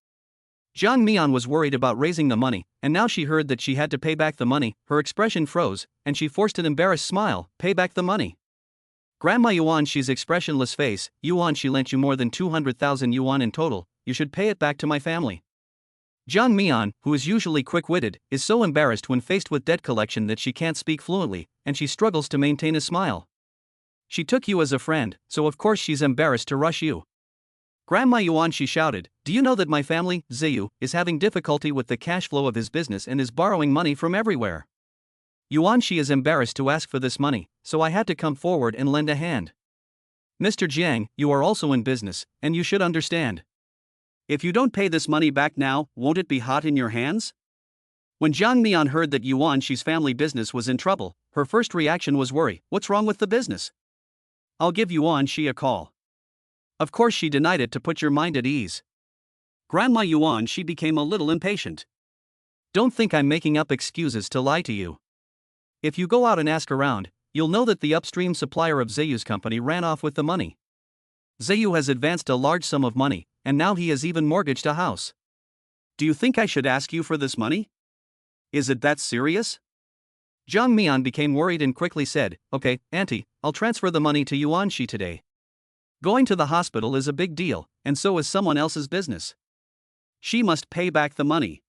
Zhang Mian was worried about raising the money, and now she heard that she had to pay back the money. Her expression froze, and she forced an embarrassed smile. Pay back the money. Grandma Yuan Shi's expressionless face. Yuan Shi lent you more than 200,000 yuan in total, you should pay it back to my family. Zhang Mian, who is usually quick-witted, is so embarrassed when faced with debt collection that she can't speak fluently, and she struggles to maintain a smile. She took you as a friend, so of course she's embarrassed to rush you. Grandma Yuan Shi shouted, do you know that my family, Ziyu, is having difficulty with the cash flow of his business and is borrowing money from everywhere? Yuan Shi is embarrassed to ask for this money, so I had to come forward and lend a hand. Mr. Jiang, you are also in business, and you should understand. If you don't pay this money back now, won't it be hot in your hands? When Zhang Mian heard that Yuan Shi's family business was in trouble, her first reaction was worry. What's wrong with the business? I'll give Yuan Shi a call. Of course she denied it to put your mind at ease. Grandma Yuan Shi became a little impatient. Don't think I'm making up excuses to lie to you. If you go out and ask around, you'll know that the upstream supplier of Ziyu's company ran off with the money. Ziyu has advanced a large sum of money, and now he has even mortgaged a house. Do you think I should ask you for this money? Is it that serious? Zhang Mian became worried and quickly said, okay, auntie, I'll transfer the money to Yuan Shi today. Going to the hospital is a big deal, and so is someone else's business. She must pay back the money.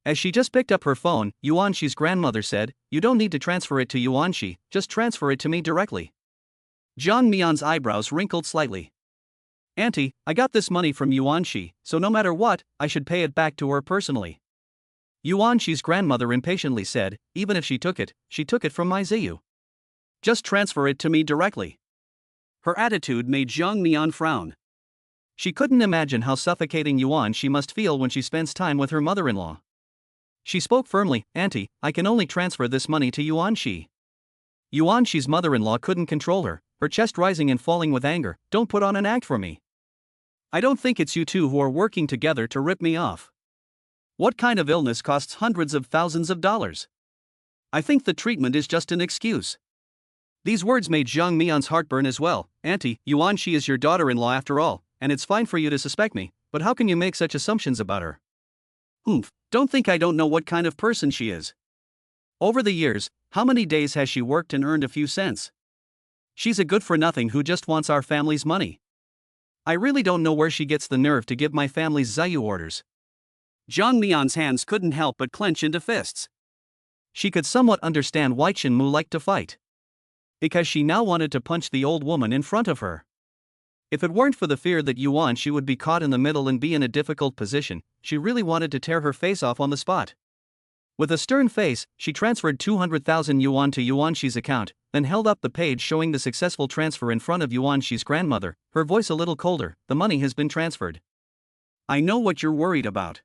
As she just picked up her phone, Yuan Shi's grandmother said, you don't need to transfer it to Yuan Shi, just transfer it to me directly. Zhang Mian's eyebrows wrinkled slightly. Auntie, I got this money from Yuan Shi, so no matter what, I should pay it back to her personally. Yuan Shi's grandmother impatiently said, even if she took it from my Ziyu. Just transfer it to me directly. Her attitude made Zhang Mian frown. She couldn't imagine how suffocating Yuan Shi must feel when she spends time with her mother-in-law. She spoke firmly, auntie, I can only transfer this money to Yuan Shi. Yuan Shi's mother-in-law couldn't control her, her chest rising and falling with anger. Don't put on an act for me. I don't think it's you two who are working together to rip me off. What kind of illness costs hundreds of thousands of dollars? I think the treatment is just an excuse. These words made Zhang Mian's heart burn as well. Auntie, Yuan Shi is your daughter-in-law after all, and it's fine for you to suspect me, but how can you make such assumptions about her? Don't think I don't know what kind of person she is. Over the years, how many days has she worked and earned a few cents? She's a good-for-nothing who just wants our family's money. I really don't know where she gets the nerve to give my family's Ziyu orders. Zhang Mian's hands couldn't help but clench into fists. She could somewhat understand why Chen Mu liked to fight. Because she now wanted to punch the old woman in front of her. If it weren't for the fear that Yuan Shi would be caught in the middle and be in a difficult position, she really wanted to tear her face off on the spot. With a stern face, she transferred 200,000 yuan to Yuan Shi's account, then held up the page showing the successful transfer in front of Yuan Shi's grandmother, her voice a little colder. The money has been transferred. I know what you're worried about.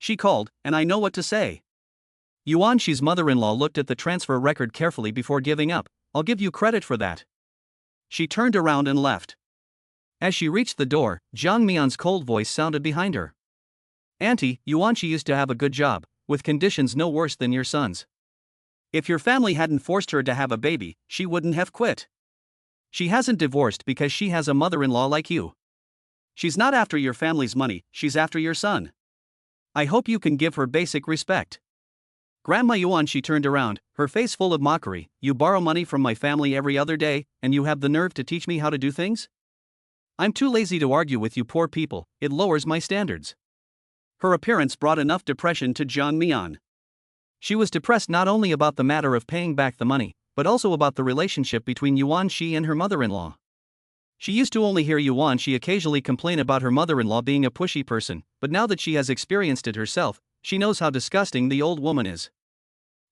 She called, and I know what to say. Yuan Shi's mother-in-law looked at the transfer record carefully before giving up. I'll give you credit for that. She turned around and left. As she reached the door, Zhang Mian's cold voice sounded behind her. Auntie, Yuan Shi used to have a good job, with conditions no worse than your son's. If your family hadn't forced her to have a baby, she wouldn't have quit. She hasn't divorced because she has a mother-in-law like you. She's not after your family's money, she's after your son. I hope you can give her basic respect. Grandma Yuan Shi turned around, her face full of mockery. You borrow money from my family every other day, and you have the nerve to teach me how to do things? I'm too lazy to argue with you poor people, it lowers my standards. Her appearance brought enough depression to Zhang Mian. She was depressed not only about the matter of paying back the money, but also about the relationship between Yuan Shi and her mother-in-law. She used to only hear Yuan Shi occasionally complain about her mother-in-law being a pushy person, but now that she has experienced it herself, she knows how disgusting the old woman is.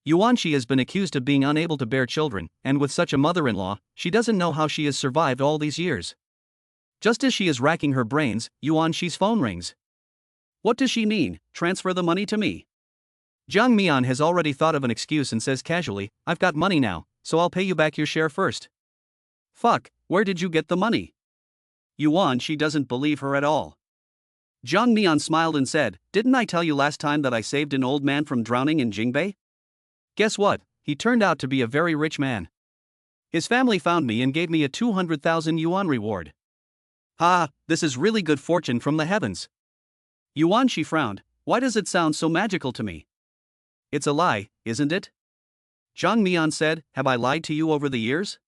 Yuan Shi has been accused of being unable to bear children, and with such a mother-in-law, she doesn't know how she has survived all these years. Just as she is racking her brains, Yuan Shi's phone rings. What does she mean, transfer the money to me? Jiang Mian has already thought of an excuse and says casually, I've got money now, so I'll pay you back your share first. Fuck, where did you get the money? Yuan, she doesn't believe her at all. Jiang Mian smiled and said, didn't I tell you last time that I saved an old man from drowning in Jingbei? Guess what, he turned out to be a very rich man. His family found me and gave me a 200,000 yuan reward. Ha, this is really good fortune from the heavens. Yuan, she frowned, why does it sound so magical to me? It's a lie, isn't it? Jiang Mian said, have I lied to you over the years?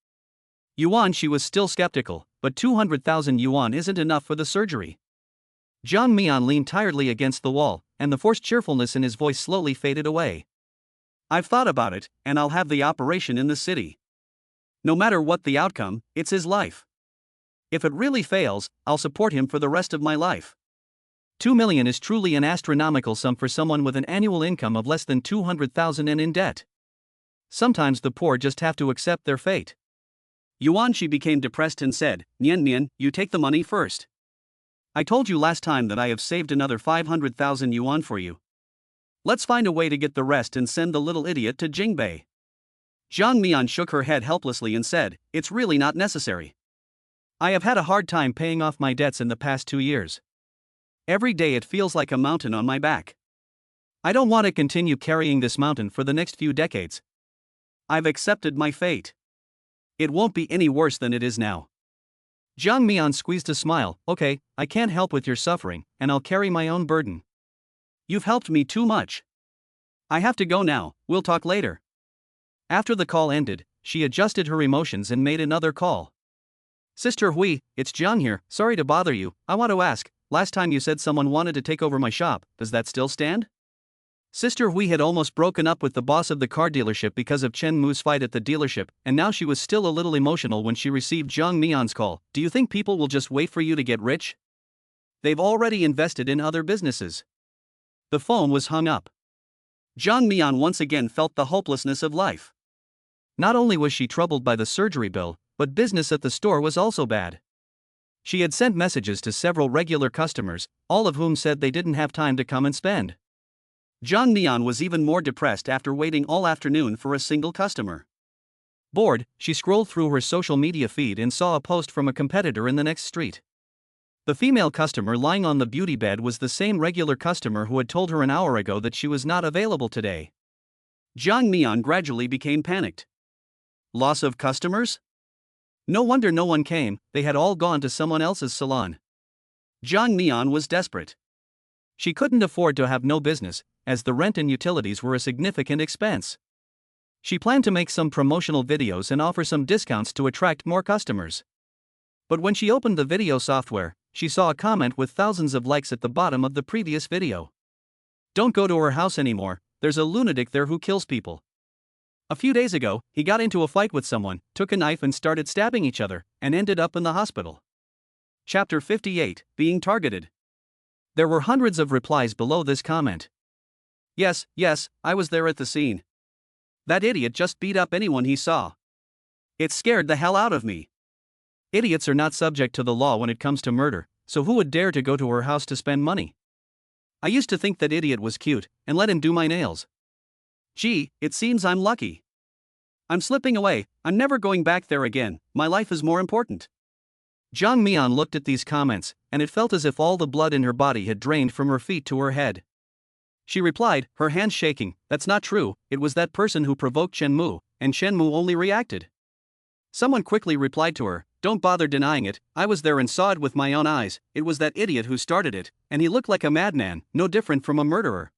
Yuan, she was still skeptical, but 200,000 yuan isn't enough for the surgery. Jiang Mian leaned tiredly against the wall, and the forced cheerfulness in his voice slowly faded away. I've thought about it, and I'll have the operation in the city. No matter what the outcome, it's his life. If it really fails, I'll support him for the rest of my life. 2 million is truly an astronomical sum for someone with an annual income of less than 200,000 and in debt. Sometimes the poor just have to accept their fate. Yuan, she became depressed and said, Nian, you take the money first. I told you last time that I have saved another 500,000 yuan for you. Let's find a way to get the rest and send the little idiot to Jingbei. Jiang Mian shook her head helplessly and said, it's really not necessary. I have had a hard time paying off my debts in the past 2 years. Every day it feels like a mountain on my back. I don't want to continue carrying this mountain for the next few decades. I've accepted my fate. It won't be any worse than it is now. Jiang Mian squeezed a smile, okay, I can't help with your suffering, and I'll carry my own burden. You've helped me too much. I have to go now, we'll talk later. After the call ended, she adjusted her emotions and made another call. Sister Hui, it's Jiang here, sorry to bother you, I want to ask, last time you said someone wanted to take over my shop, does that still stand? Sister Hui had almost broken up with the boss of the car dealership because of Chen Mu's fight at the dealership, and now she was still a little emotional when she received Jiang Mian's call. Do you think people will just wait for you to get rich? They've already invested in other businesses. The phone was hung up. Jiang Mian once again felt the hopelessness of life. Not only was she troubled by the surgery bill, but business at the store was also bad. She had sent messages to several regular customers, all of whom said they didn't have time to come and spend. Jiang Mian was even more depressed after waiting all afternoon for a single customer. Bored, she scrolled through her social media feed and saw a post from a competitor in the next street. The female customer lying on the beauty bed was the same regular customer who had told her an hour ago that she was not available today. Jiang Mian gradually became panicked. Loss of customers? No wonder no one came, they had all gone to someone else's salon. Jiang Mian was desperate. She couldn't afford to have no business, as the rent and utilities were a significant expense. She planned to make some promotional videos and offer some discounts to attract more customers. But when she opened the video software, she saw a comment with thousands of likes at the bottom of the previous video. Don't go to her house anymore, there's a lunatic there who kills people. A few days ago, he got into a fight with someone, took a knife and started stabbing each other, and ended up in the hospital. Chapter 58, Being Targeted. There were hundreds of replies below this comment. Yes, I was there at the scene. That idiot just beat up anyone he saw. It scared the hell out of me. Idiots are not subject to the law when it comes to murder, so who would dare to go to her house to spend money? I used to think that idiot was cute, and let him do my nails. Gee, it seems I'm lucky. I'm slipping away, I'm never going back there again, my life is more important. Jiang Mian looked at these comments, and it felt as if all the blood in her body had drained from her feet to her head. She replied, her hands shaking, that's not true, it was that person who provoked Chen Mu, and Chen Mu only reacted. Someone quickly replied to her, don't bother denying it, I was there and saw it with my own eyes, it was that idiot who started it, and he looked like a madman, no different from a murderer.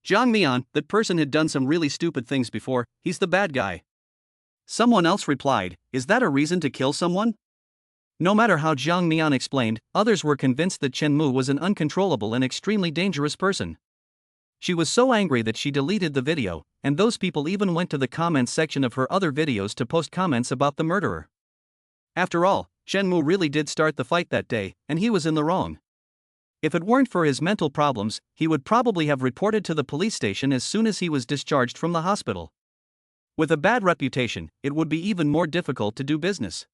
Jiang Mian, that person had done some really stupid things before, he's the bad guy. Someone else replied, is that a reason to kill someone? No matter how Jiang Mian explained, others were convinced that Chen Mu was an uncontrollable and extremely dangerous person. She was so angry that she deleted the video, and those people even went to the comments section of her other videos to post comments about the murderer. After all, Chen Mu really did start the fight that day, and he was in the wrong. If it weren't for his mental problems, he would probably have reported to the police station as soon as he was discharged from the hospital. With a bad reputation, it would be even more difficult to do business.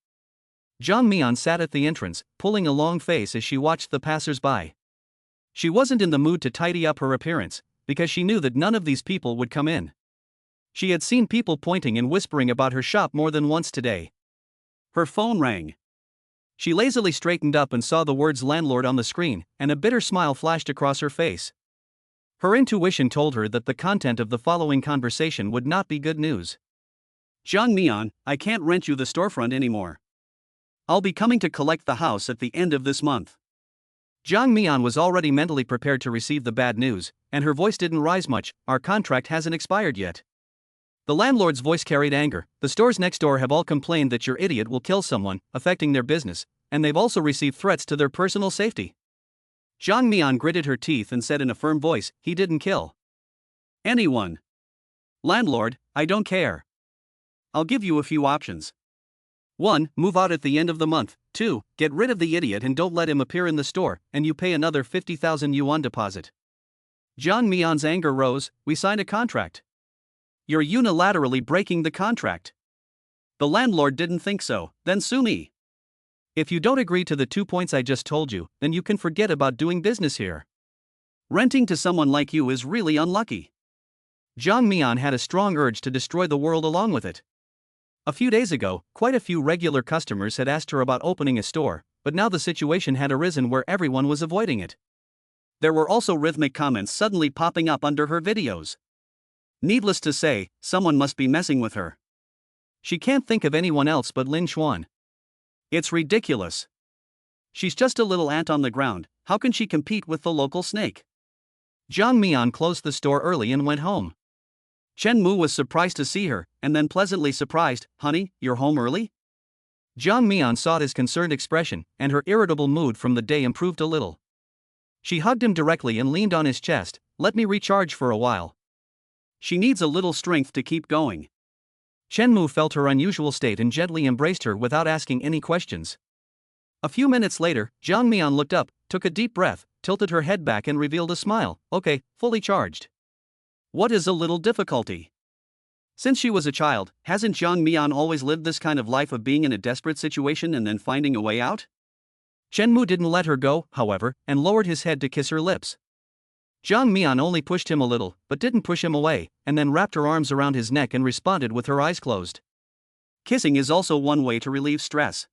Jiang Mian sat at the entrance, pulling a long face as she watched the passers-by. She wasn't in the mood to tidy up her appearance, because she knew that none of these people would come in. She had seen people pointing and whispering about her shop more than once today. Her phone rang. She lazily straightened up and saw the words landlord on the screen, and a bitter smile flashed across her face. Her intuition told her that the content of the following conversation would not be good news. Zhang Mian, I can't rent you the storefront anymore. I'll be coming to collect the house at the end of this month. Zhang Mian was already mentally prepared to receive the bad news, and her voice didn't rise much. Our contract hasn't expired yet. The landlord's voice carried anger. The stores next door have all complained that your idiot will kill someone, affecting their business, and they've also received threats to their personal safety. Zhang Mian gritted her teeth and said in a firm voice, he didn't kill anyone. Landlord, I don't care. I'll give you a few options. 1. Move out at the end of the month. 2. Get rid of the idiot and don't let him appear in the store, and you pay another 50,000 yuan deposit. Zhang Mian's anger rose. We signed a contract. You're unilaterally breaking the contract. The landlord didn't think so. Then sue me. If you don't agree to the 2 points I just told you, then you can forget about doing business here. Renting to someone like you is really unlucky. Zhang Mian had a strong urge to destroy the world along with it. A few days ago, quite a few regular customers had asked her about opening a store, but now the situation had arisen where everyone was avoiding it. There were also rhythmic comments suddenly popping up under her videos. Needless to say, someone must be messing with her. She can't think of anyone else but Lin Xuan. It's ridiculous. She's just a little ant on the ground. How can she compete with the local snake? Zhang Mian closed the store early and went home. Chen Mu was surprised to see her, and then pleasantly surprised. Honey, you're home early? Zhang Mian saw his concerned expression, and her irritable mood from the day improved a little. She hugged him directly and leaned on his chest. Let me recharge for a while. She needs a little strength to keep going. Chen Mu felt her unusual state and gently embraced her without asking any questions. A few minutes later, Zhang Mian looked up, took a deep breath, tilted her head back and revealed a smile. Okay, fully charged. What is a little difficulty? Since she was a child, hasn't Zhang Mian always lived this kind of life of being in a desperate situation and then finding a way out? Chen Mu didn't let her go, however, and lowered his head to kiss her lips. Zhang Mian only pushed him a little, but didn't push him away, and then wrapped her arms around his neck and responded with her eyes closed. Kissing is also one way to relieve stress.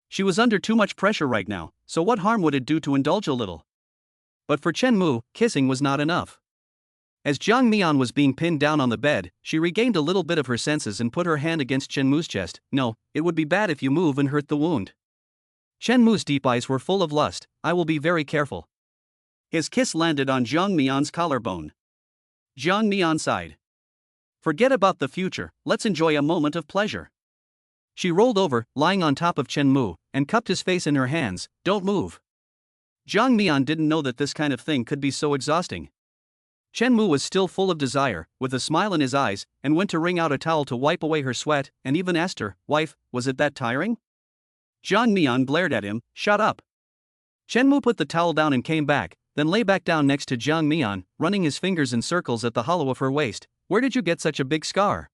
She was under too much pressure right now, so what harm would it do to indulge a little? But for Chen Mu, kissing was not enough. As Zhang Mian was being pinned down on the bed, she regained a little bit of her senses and put her hand against Chen Mu's chest. No, it would be bad if you move and hurt the wound. Chen Mu's deep eyes were full of lust. I will be very careful. His kiss landed on Zhang Mian's collarbone. Zhang Mian sighed. Forget about the future, let's enjoy a moment of pleasure. She rolled over, lying on top of Chen Mu, and cupped his face in her hands. Don't move. Zhang Mian didn't know that this kind of thing could be so exhausting. Chen Mu was still full of desire, with a smile in his eyes, and went to wring out a towel to wipe away her sweat, and even asked her, wife, was it that tiring? Zhang Mian glared at him, shut up. Chen Mu put the towel down and came back, then lay back down next to Zhang Mian, running his fingers in circles at the hollow of her waist. Where did you get such a big scar?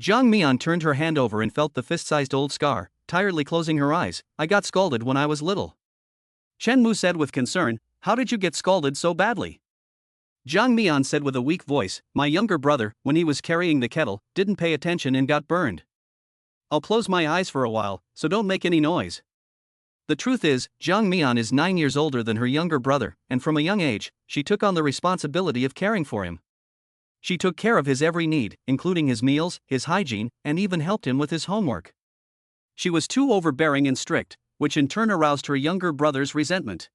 Zhang Mian turned her hand over and felt the fist-sized old scar, tiredly closing her eyes. I got scalded when I was little. Chen Mu said with concern, how did you get scalded so badly? Zhang Mian said with a weak voice, my younger brother, when he was carrying the kettle, didn't pay attention and got burned. I'll close my eyes for a while, so don't make any noise. The truth is, Zhang Mian is 9 years older than her younger brother, and from a young age, she took on the responsibility of caring for him. She took care of his every need, including his meals, his hygiene, and even helped him with his homework. She was too overbearing and strict, which in turn aroused her younger brother's resentment.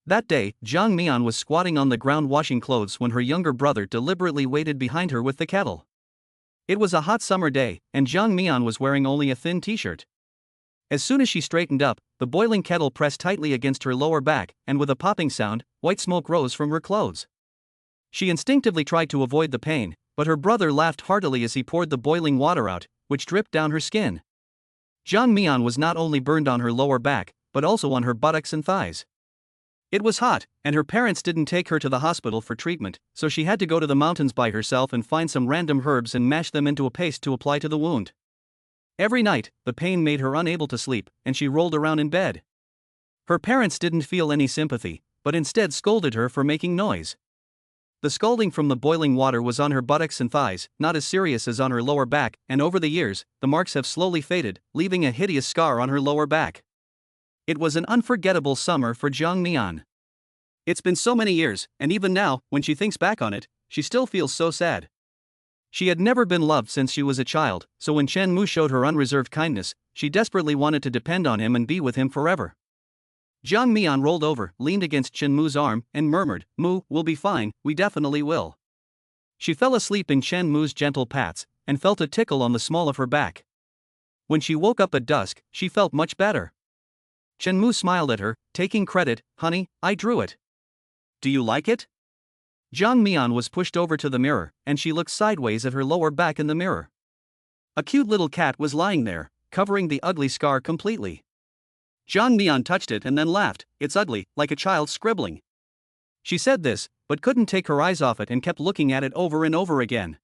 That day, Zhang Mian was squatting on the ground washing clothes when her younger brother deliberately waited behind her with the kettle. It was a hot summer day, and Zhang Mian was wearing only a thin t-shirt. As soon as she straightened up, the boiling kettle pressed tightly against her lower back, and with a popping sound, white smoke rose from her clothes. She instinctively tried to avoid the pain, but her brother laughed heartily as he poured the boiling water out, which dripped down her skin. Zhang Mian was not only burned on her lower back, but also on her buttocks and thighs. It was hot, and her parents didn't take her to the hospital for treatment, so she had to go to the mountains by herself and find some random herbs and mash them into a paste to apply to the wound. Every night, the pain made her unable to sleep, and she rolled around in bed. Her parents didn't feel any sympathy, but instead scolded her for making noise. The scalding from the boiling water was on her buttocks and thighs, not as serious as on her lower back, and over the years, the marks have slowly faded, leaving a hideous scar on her lower back. It was an unforgettable summer for Jang Mi-an. It's been so many years, and even now, when she thinks back on it, she still feels so sad. She had never been loved since she was a child, so when Chen Mu showed her unreserved kindness, she desperately wanted to depend on him and be with him forever. Jang Mi-an rolled over, leaned against Chen Mu's arm, and murmured, "Mu, we'll be fine, we definitely will." She fell asleep in Chen Mu's gentle pats, and felt a tickle on the small of her back. When she woke up at dusk, she felt much better. Chen Mu smiled at her, taking credit, "Honey, I drew it. Do you like it?" Jang Mi-an was pushed over to the mirror, and she looked sideways at her lower back in the mirror. A cute little cat was lying there, covering the ugly scar completely. Jang Mi-an touched it and then laughed, "It's ugly, like a child scribbling." She said this, but couldn't take her eyes off it and kept looking at it over and over again.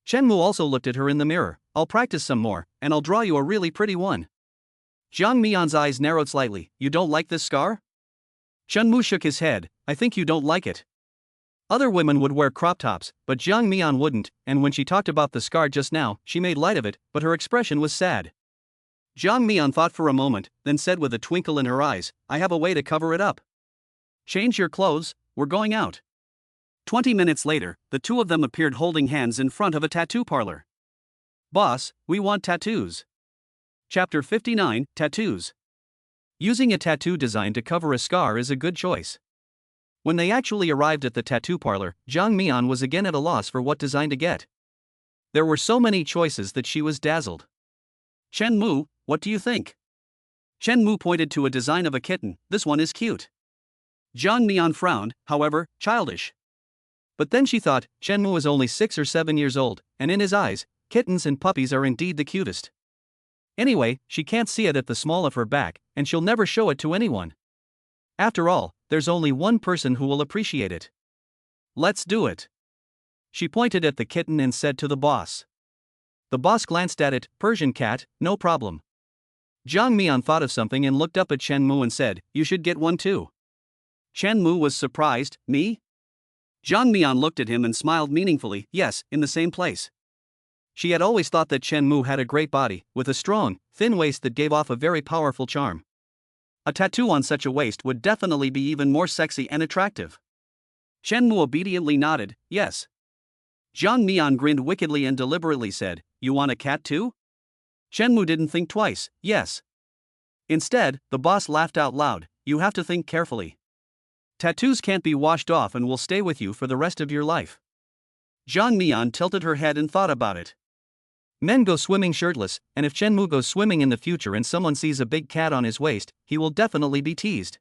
Chen Mu also looked at her in the mirror. "I'll practice some more, and I'll draw you a really pretty one." Jang Mi-an's eyes narrowed slightly. "You don't like this scar?" Chen Mu shook his head. "I think you don't like it." Other women would wear crop tops, but Jang Mi-an wouldn't, and when she talked about the scar just now, she made light of it, but her expression was sad. Jang Mi-an thought for a moment, then said with a twinkle in her eyes, "I have a way to cover it up. Change your clothes, we're going out." 20 minutes later, the two of them appeared holding hands in front of a tattoo parlor. "Boss, we want tattoos." Chapter 59, Tattoos. Using a tattoo design to cover a scar is a good choice. When they actually arrived at the tattoo parlor, Jang Mi-an was again at a loss for what design to get. There were so many choices that she was dazzled. "Chen Mu, what do you think?" Chen Mu pointed to a design of a kitten. "This one is cute." Jang Mi-an frowned, however, childish. But then she thought, Chen Mu is only 6 or 7 years old, and in his eyes, kittens and puppies are indeed the cutest. Anyway, she can't see it at the small of her back, and she'll never show it to anyone. After all, there's only one person who will appreciate it. "Let's do it." She pointed at the kitten and said to the boss. The boss glanced at it. "Persian cat, no problem." Jang Mi-an thought of something and looked up at Chen Mu and said, "You should get one too." Chen Mu was surprised. "Me?" Jang Mi-an looked at him and smiled meaningfully. "Yes, in the same place." She had always thought that Chen Mu had a great body, with a strong, thin waist that gave off a very powerful charm. A tattoo on such a waist would definitely be even more sexy and attractive. Chen Mu obediently nodded, "Yes." Jang Mi-an grinned wickedly and deliberately said, "You want a cat too?" Chen Mu didn't think twice. "Yes." Instead, the boss laughed out loud. "You have to think carefully. Tattoos can't be washed off and will stay with you for the rest of your life." Jang Mi-an tilted her head and thought about it. Men go swimming shirtless, and if Chen Mu goes swimming in the future and someone sees a big cat on his waist, he will definitely be teased.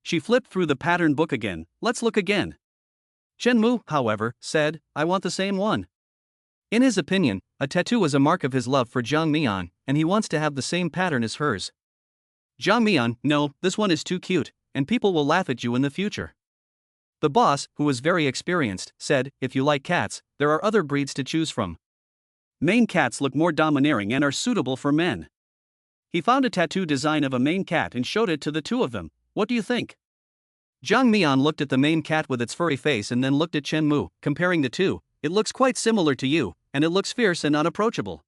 She flipped through the pattern book again. "Let's look again." Chen Mu, however, said, "I want the same one." In his opinion, a tattoo is a mark of his love for Jang Mi-an, and he wants to have the same pattern as hers. Jang Mi-an, "No, this one is too cute, and people will laugh at you in the future." The boss, who was very experienced, said, "If you like cats, there are other breeds to choose from. Maine cats look more domineering and are suitable for men." He found a tattoo design of a Maine cat and showed it to the two of them. "What do you think?" Jang Mi-an looked at the Maine cat with its furry face and then looked at Chen Mu, comparing the two. "It looks quite similar to you, and it looks fierce and unapproachable."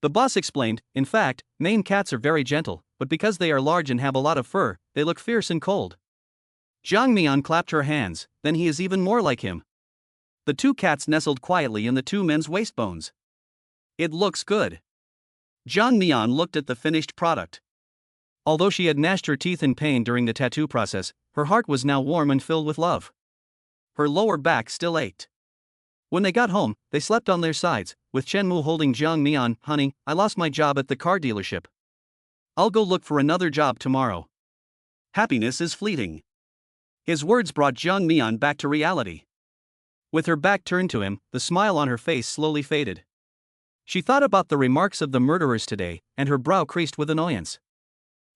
The boss explained, "In fact, Maine cats are very gentle, but because they are large and have a lot of fur, they look fierce and cold." Jang Mi-an clapped her hands. "Then he is even more like him." The two cats nestled quietly in the two men's waist bones. "It looks good." Jang Mi-an looked at the finished product. Although she had gnashed her teeth in pain during the tattoo process, her heart was now warm and filled with love. Her lower back still ached. When they got home, they slept on their sides, with Chen Mu holding Jang Mi-an. "Honey, I lost my job at the car dealership. I'll go look for another job tomorrow. Happiness is fleeting." His words brought Jang Mi-an back to reality. With her back turned to him, the smile on her face slowly faded. She thought about the remarks of the murderers today, and her brow creased with annoyance.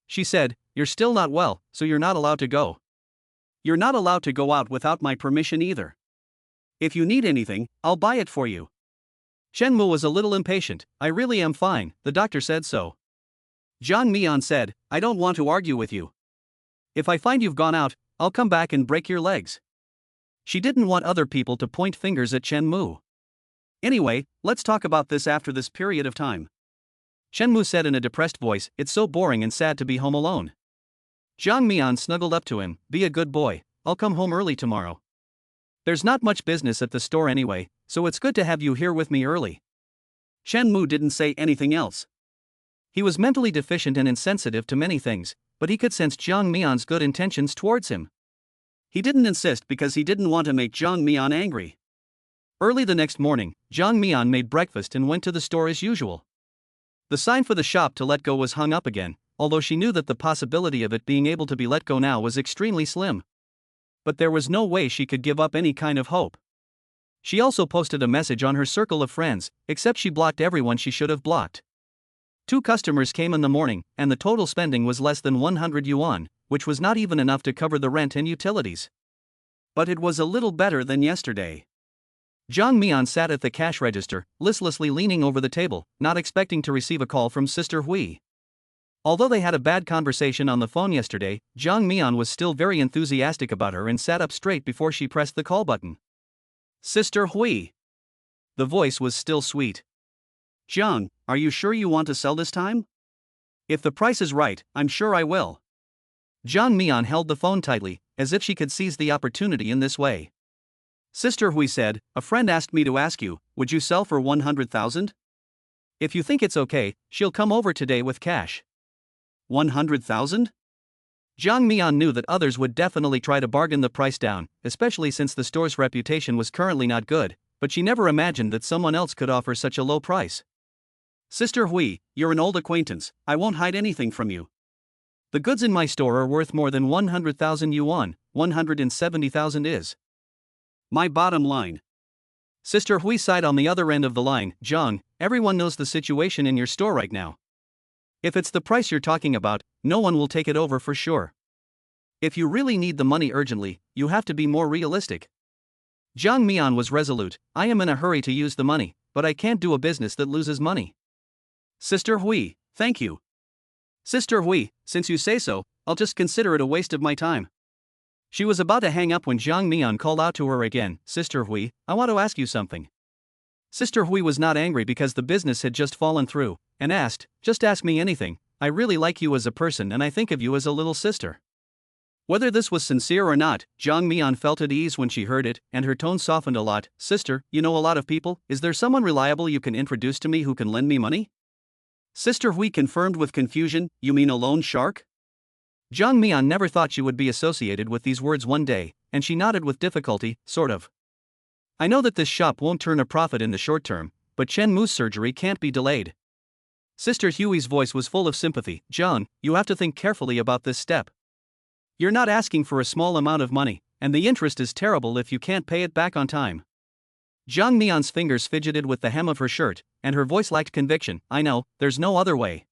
She said, "You're still not well, so you're not allowed to go. You're not allowed to go out without my permission either. If you need anything, I'll buy it for you." Chen Mu was a little impatient. "I really am fine, the doctor said so." Jang Mi-an said, "I don't want to argue with you. If I find you've gone out, I'll come back and break your legs. She didn't want other people to point fingers at Chen Mu. Anyway, let's talk about this after this period of time. Chen Mu said in a depressed voice, it's so boring and sad to be home alone. Jiang Mian snuggled up to him, be a good boy, I'll come home early tomorrow. There's not much business at the store anyway, so it's good to have you here with me early. Chen Mu didn't say anything else. He was mentally deficient and insensitive to many things, but he could sense Jiang Mian's good intentions towards him. He didn't insist because he didn't want to make Jiang Mian angry. Early the next morning, Jiang Mian made breakfast and went to the store as usual. The sign for the shop to let go was hung up again, although she knew that the possibility of it being able to be let go now was extremely slim. But there was no way she could give up any kind of hope. She also posted a message on her circle of friends, except she blocked everyone she should have blocked. 2 customers came in the morning, and the total spending was less than 100 yuan, which was not even enough to cover the rent and utilities. But it was a little better than yesterday. Jiang Mian sat at the cash register, listlessly leaning over the table, not expecting to receive a call from Sister Hui. Although they had a bad conversation on the phone yesterday, Jiang Mian was still very enthusiastic about her and sat up straight before she pressed the call button. Sister Hui. The voice was still sweet. Jiang, are you sure you want to sell this time? If the price is right, I'm sure I will. Jiang Mian held the phone tightly, as if she could seize the opportunity in this way. Sister Hui said, a friend asked me to ask you, would you sell for 100,000? If you think it's okay, she'll come over today with cash. 100,000? Jiang Mian knew that others would definitely try to bargain the price down, especially since the store's reputation was currently not good, but she never imagined that someone else could offer such a low price. Sister Hui, you're an old acquaintance, I won't hide anything from you. The goods in my store are worth more than 100,000 yuan, 170,000 is my bottom line. Sister Hui sighed on the other end of the line, Jiang, everyone knows the situation in your store right now. If it's the price you're talking about, no one will take it over for sure. If you really need the money urgently, you have to be more realistic. Jiang Mian was resolute, I am in a hurry to use the money, but I can't do a business that loses money. Sister Hui, thank you. Sister Hui, since you say so, I'll just consider it a waste of my time. She was about to hang up when Jiang Mian called out to her again, Sister Hui, I want to ask you something. Sister Hui was not angry because the business had just fallen through, and asked, just ask me anything, I really like you as a person and I think of you as a little sister. Whether this was sincere or not, Jiang Mian felt at ease when she heard it, and her tone softened a lot. Sister, you know a lot of people, is there someone reliable you can introduce to me who can lend me money? Sister Hui confirmed with confusion, you mean a loan shark? Jiang Mian never thought she would be associated with these words one day, and she nodded with difficulty, sort of. I know that this shop won't turn a profit in the short term, but Chen Mu's surgery can't be delayed. Sister Hui's voice was full of sympathy. Jiang, you have to think carefully about this step. You're not asking for a small amount of money, and the interest is terrible if you can't pay it back on time. Jiang Mian's fingers fidgeted with the hem of her shirt, and her voice lacked conviction. I know, there's no other way.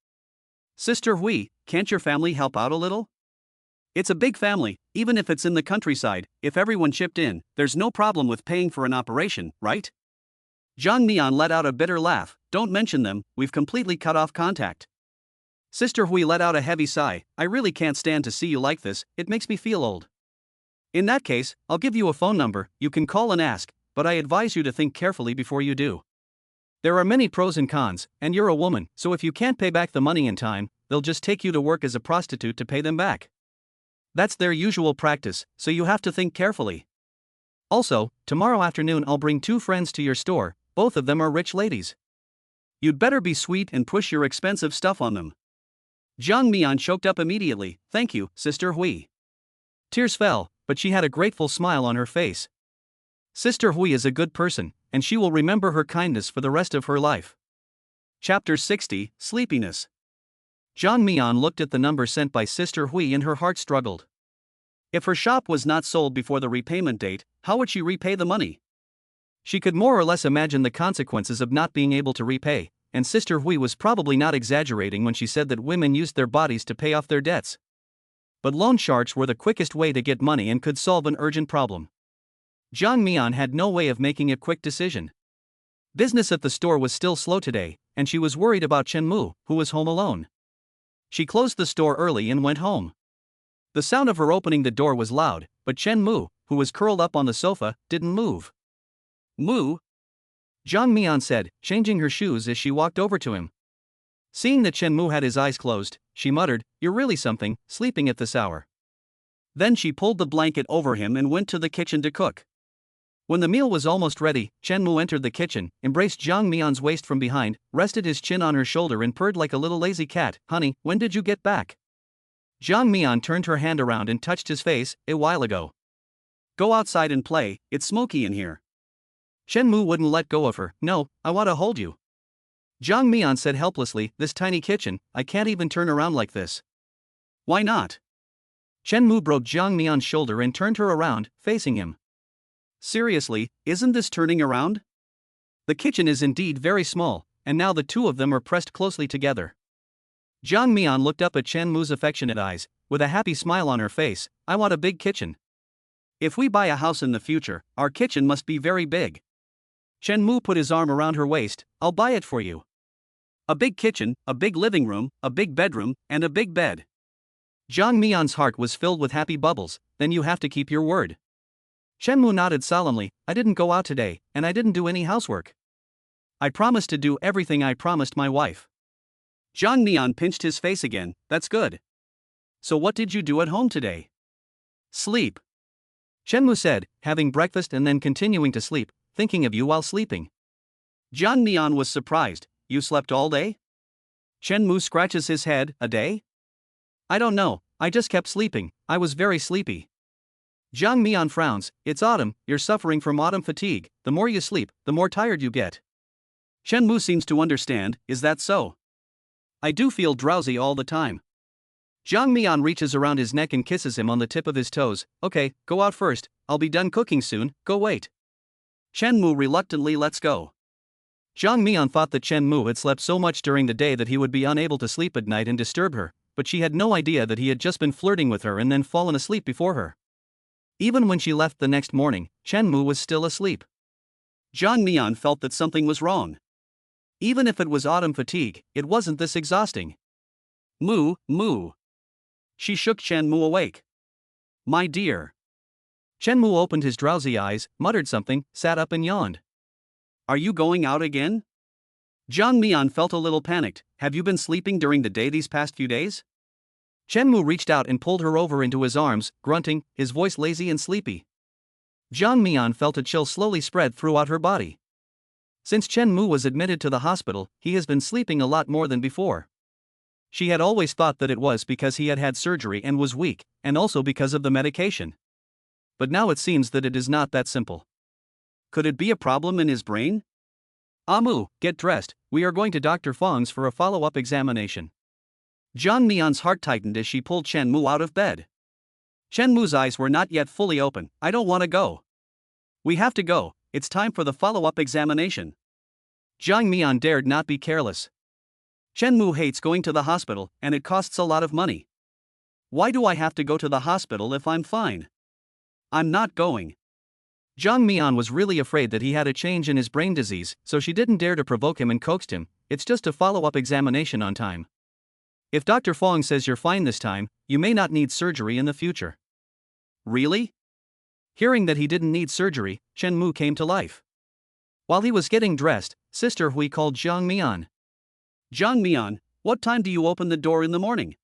Sister Hui, can't your family help out a little? It's a big family, even if it's in the countryside, if everyone chipped in, there's no problem with paying for an operation, right? Jiang Mian let out a bitter laugh, don't mention them, we've completely cut off contact. Sister Hui let out a heavy sigh, I really can't stand to see you like this, it makes me feel old. In that case, I'll give you a phone number, you can call and ask, but I advise you to think carefully before you do. There are many pros and cons, and you're a woman, so if you can't pay back the money in time, they'll just take you to work as a prostitute to pay them back. That's their usual practice, so you have to think carefully. Also, tomorrow afternoon I'll bring 2 friends to your store, both of them are rich ladies. You'd better be sweet and push your expensive stuff on them. Jiang Mian choked up immediately, thank you, Sister Hui. Tears fell, but she had a grateful smile on her face. Sister Hui is a good person, and she will remember her kindness for the rest of her life. Chapter 60, Sleepiness. Jiang Mian looked at the number sent by Sister Hui and her heart struggled. If her shop was not sold before the repayment date, how would she repay the money? She could more or less imagine the consequences of not being able to repay, and Sister Hui was probably not exaggerating when she said that women used their bodies to pay off their debts. But loan sharks were the quickest way to get money and could solve an urgent problem. Jiang Mian had no way of making a quick decision. Business at the store was still slow today, and she was worried about Chen Mu, who was home alone. She closed the store early and went home. The sound of her opening the door was loud, but Chen Mu, who was curled up on the sofa, didn't move. Mu? Zhang Mian said, changing her shoes as she walked over to him. Seeing that Chen Mu had his eyes closed, she muttered, "You're really something, sleeping at this hour." Then she pulled the blanket over him and went to the kitchen to cook. When the meal was almost ready, Chen Mu entered the kitchen, embraced Zhang Mian's waist from behind, rested his chin on her shoulder and purred like a little lazy cat. "Honey, when did you get back?" Zhang Mian turned her hand around and touched his face. "A while ago." "Go outside and play, it's smoky in here." Chen Mu wouldn't let go of her. "No, I want to hold you." Zhang Mian said helplessly, "This tiny kitchen, I can't even turn around like this." "Why not?" Chen Mu broke Zhang Mian's shoulder and turned her around, facing him. "Seriously, isn't this turning around? The kitchen is indeed very small, and now the two of them are pressed closely together." Zhang Mian looked up at Chen Mu's affectionate eyes, with a happy smile on her face. "I want a big kitchen. If we buy a house in the future, our kitchen must be very big." Chen Mu put his arm around her waist. "I'll buy it for you. A big kitchen, a big living room, a big bedroom, and a big bed." Zhang Mian's heart was filled with happy bubbles. "Then you have to keep your word." Chen Mu nodded solemnly. "I didn't go out today, and I didn't do any housework. I promised to do everything I promised my wife." Zhang Mian pinched his face again. "That's good. So what did you do at home today?" "Sleep." Chen Mu said, "Having breakfast and then continuing to sleep, thinking of you while sleeping." Zhang Mian was surprised. "You slept all day?" Chen Mu scratches his head. "A day? I don't know, I just kept sleeping, I was very sleepy." Zhang Mian frowns. "It's autumn, you're suffering from autumn fatigue, the more you sleep, the more tired you get." Chen Mu seems to understand. "Is that so? I do feel drowsy all the time." Zhang Mian reaches around his neck and kisses him on the tip of his toes. "Okay, go out first, I'll be done cooking soon, go wait." Chen Mu reluctantly lets go. Zhang Mian thought that Chen Mu had slept so much during the day that he would be unable to sleep at night and disturb her, but she had no idea that he had just been flirting with her and then fallen asleep before her. Even when she left the next morning, Chen Mu was still asleep. Zhang Mian felt that something was wrong. Even if it was autumn fatigue, it wasn't this exhausting. "Mu, Mu." She shook Chen Mu awake. "My dear." Chen Mu opened his drowsy eyes, muttered something, sat up and yawned. "Are you going out again?" Zhang Mian felt a little panicked. "Have you been sleeping during the day these past few days?" Chen Mu reached out and pulled her over into his arms, grunting, his voice lazy and sleepy. Zhang Mian felt a chill slowly spread throughout her body. Since Chen Mu was admitted to the hospital, he has been sleeping a lot more than before. She had always thought that it was because he had had surgery and was weak, and also because of the medication. But now it seems that it is not that simple. Could it be a problem in his brain? "Amu, get dressed, we are going to Dr. Fong's for a follow-up examination." Zhang Mian's heart tightened as she pulled Chen Mu out of bed. Chen Mu's eyes were not yet fully open. "I don't want to go." "We have to go, it's time for the follow-up examination." Zhang Mian dared not be careless. Chen Mu hates going to the hospital, and it costs a lot of money. "Why do I have to go to the hospital if I'm fine? I'm not going." Zhang Mian was really afraid that he had a change in his brain disease, so she didn't dare to provoke him and coaxed him. "It's just a follow-up examination on time. If Dr. Fong says you're fine this time, you may not need surgery in the future." "Really?" Hearing that he didn't need surgery, Chen Mu came to life. While he was getting dressed, Sister Hui called Zhang Mian. "Zhang Mian, what time do you open the door in the morning?"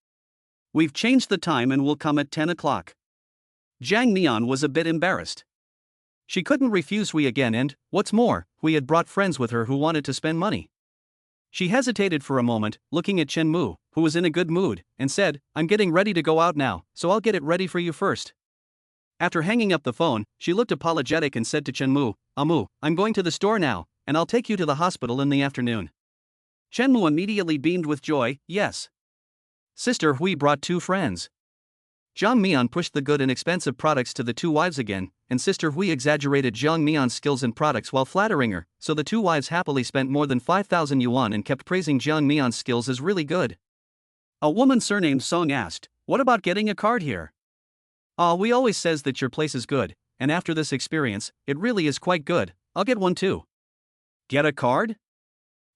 "We've changed the time and will come at 10 o'clock. Zhang Mian was a bit embarrassed. She couldn't refuse Hui again, and, what's more, Hui had brought friends with her who wanted to spend money. She hesitated for a moment, looking at Chen Mu, who was in a good mood, and said, "I'm getting ready to go out now, so I'll get it ready for you first." After hanging up the phone, she looked apologetic and said to Chen Mu, "Amu, I'm going to the store now, and I'll take you to the hospital in the afternoon." Chen Mu immediately beamed with joy. "Yes." Sister Hui brought two friends. Zhang Mian pushed the good and expensive products to the two wives again, and Sister Hui exaggerated Zhang Mian's skills and products while flattering her, so the two wives happily spent more than 5,000 yuan and kept praising Zhang Mian's skills as really good. A woman surnamed Song asked, "What about getting a card here?" We always says that your place is good, and after this experience, it really is quite good, I'll get one too." "Get a card?"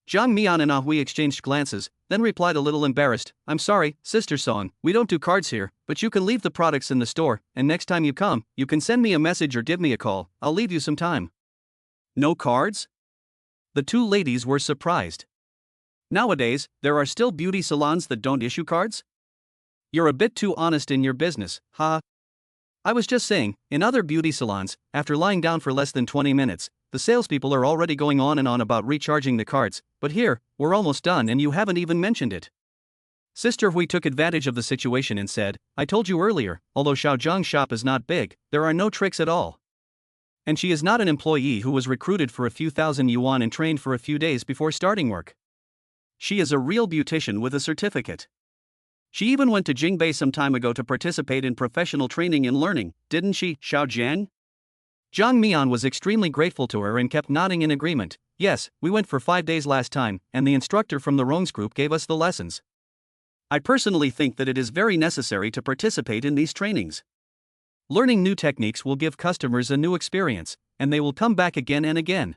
Jiang Mian and Ah Hui exchanged glances, then replied a little embarrassed, I'm sorry, Sister Song, we don't do cards here, but you can leave the products in the store, and next time you come, you can send me a message or give me a call, I'll leave you some time. No cards? The two ladies were surprised. Nowadays, there are still beauty salons that don't issue cards? You're a bit too honest in your business, huh? I was just saying, in other beauty salons, after lying down for less than 20 minutes, the salespeople are already going on and on about recharging the cards, but here, we're almost done and you haven't even mentioned it. Sister Hui took advantage of the situation and said, I told you earlier, although Xiaozhang's shop is not big, there are no tricks at all. And she is not an employee who was recruited for a few thousand yuan and trained for a few days before starting work. She is a real beautician with a certificate. She even went to Jingbei some time ago to participate in professional training and learning, didn't she, Xiaojiang? Jiang Mian was extremely grateful to her and kept nodding in agreement. Yes, we went for 5 days last time, and the instructor from the Rongs group gave us the lessons. I personally think that it is very necessary to participate in these trainings. Learning new techniques will give customers a new experience, and they will come back again and again.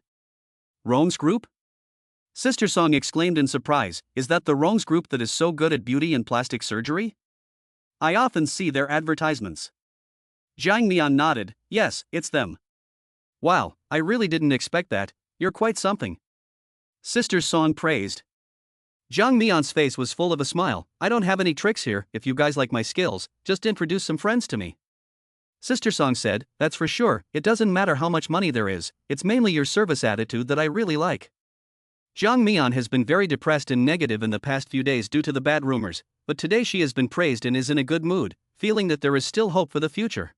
Rongs group? Sister Song exclaimed in surprise, is that the Rongs group that is so good at beauty and plastic surgery? I often see their advertisements. Jiang Mian nodded, yes, it's them. Wow, I really didn't expect that, you're quite something. Sister Song praised. Jiang Mian's face was full of a smile, I don't have any tricks here, if you guys like my skills, just introduce some friends to me. Sister Song said, that's for sure, it doesn't matter how much money there is, it's mainly your service attitude that I really like. Jiang Mian has been very depressed and negative in the past few days due to the bad rumors, but today she has been praised and is in a good mood, feeling that there is still hope for the future.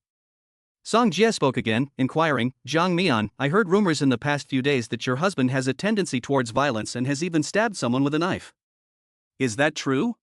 Song Jie spoke again, inquiring, Jiang Mian, I heard rumors in the past few days that your husband has a tendency towards violence and has even stabbed someone with a knife. Is that true?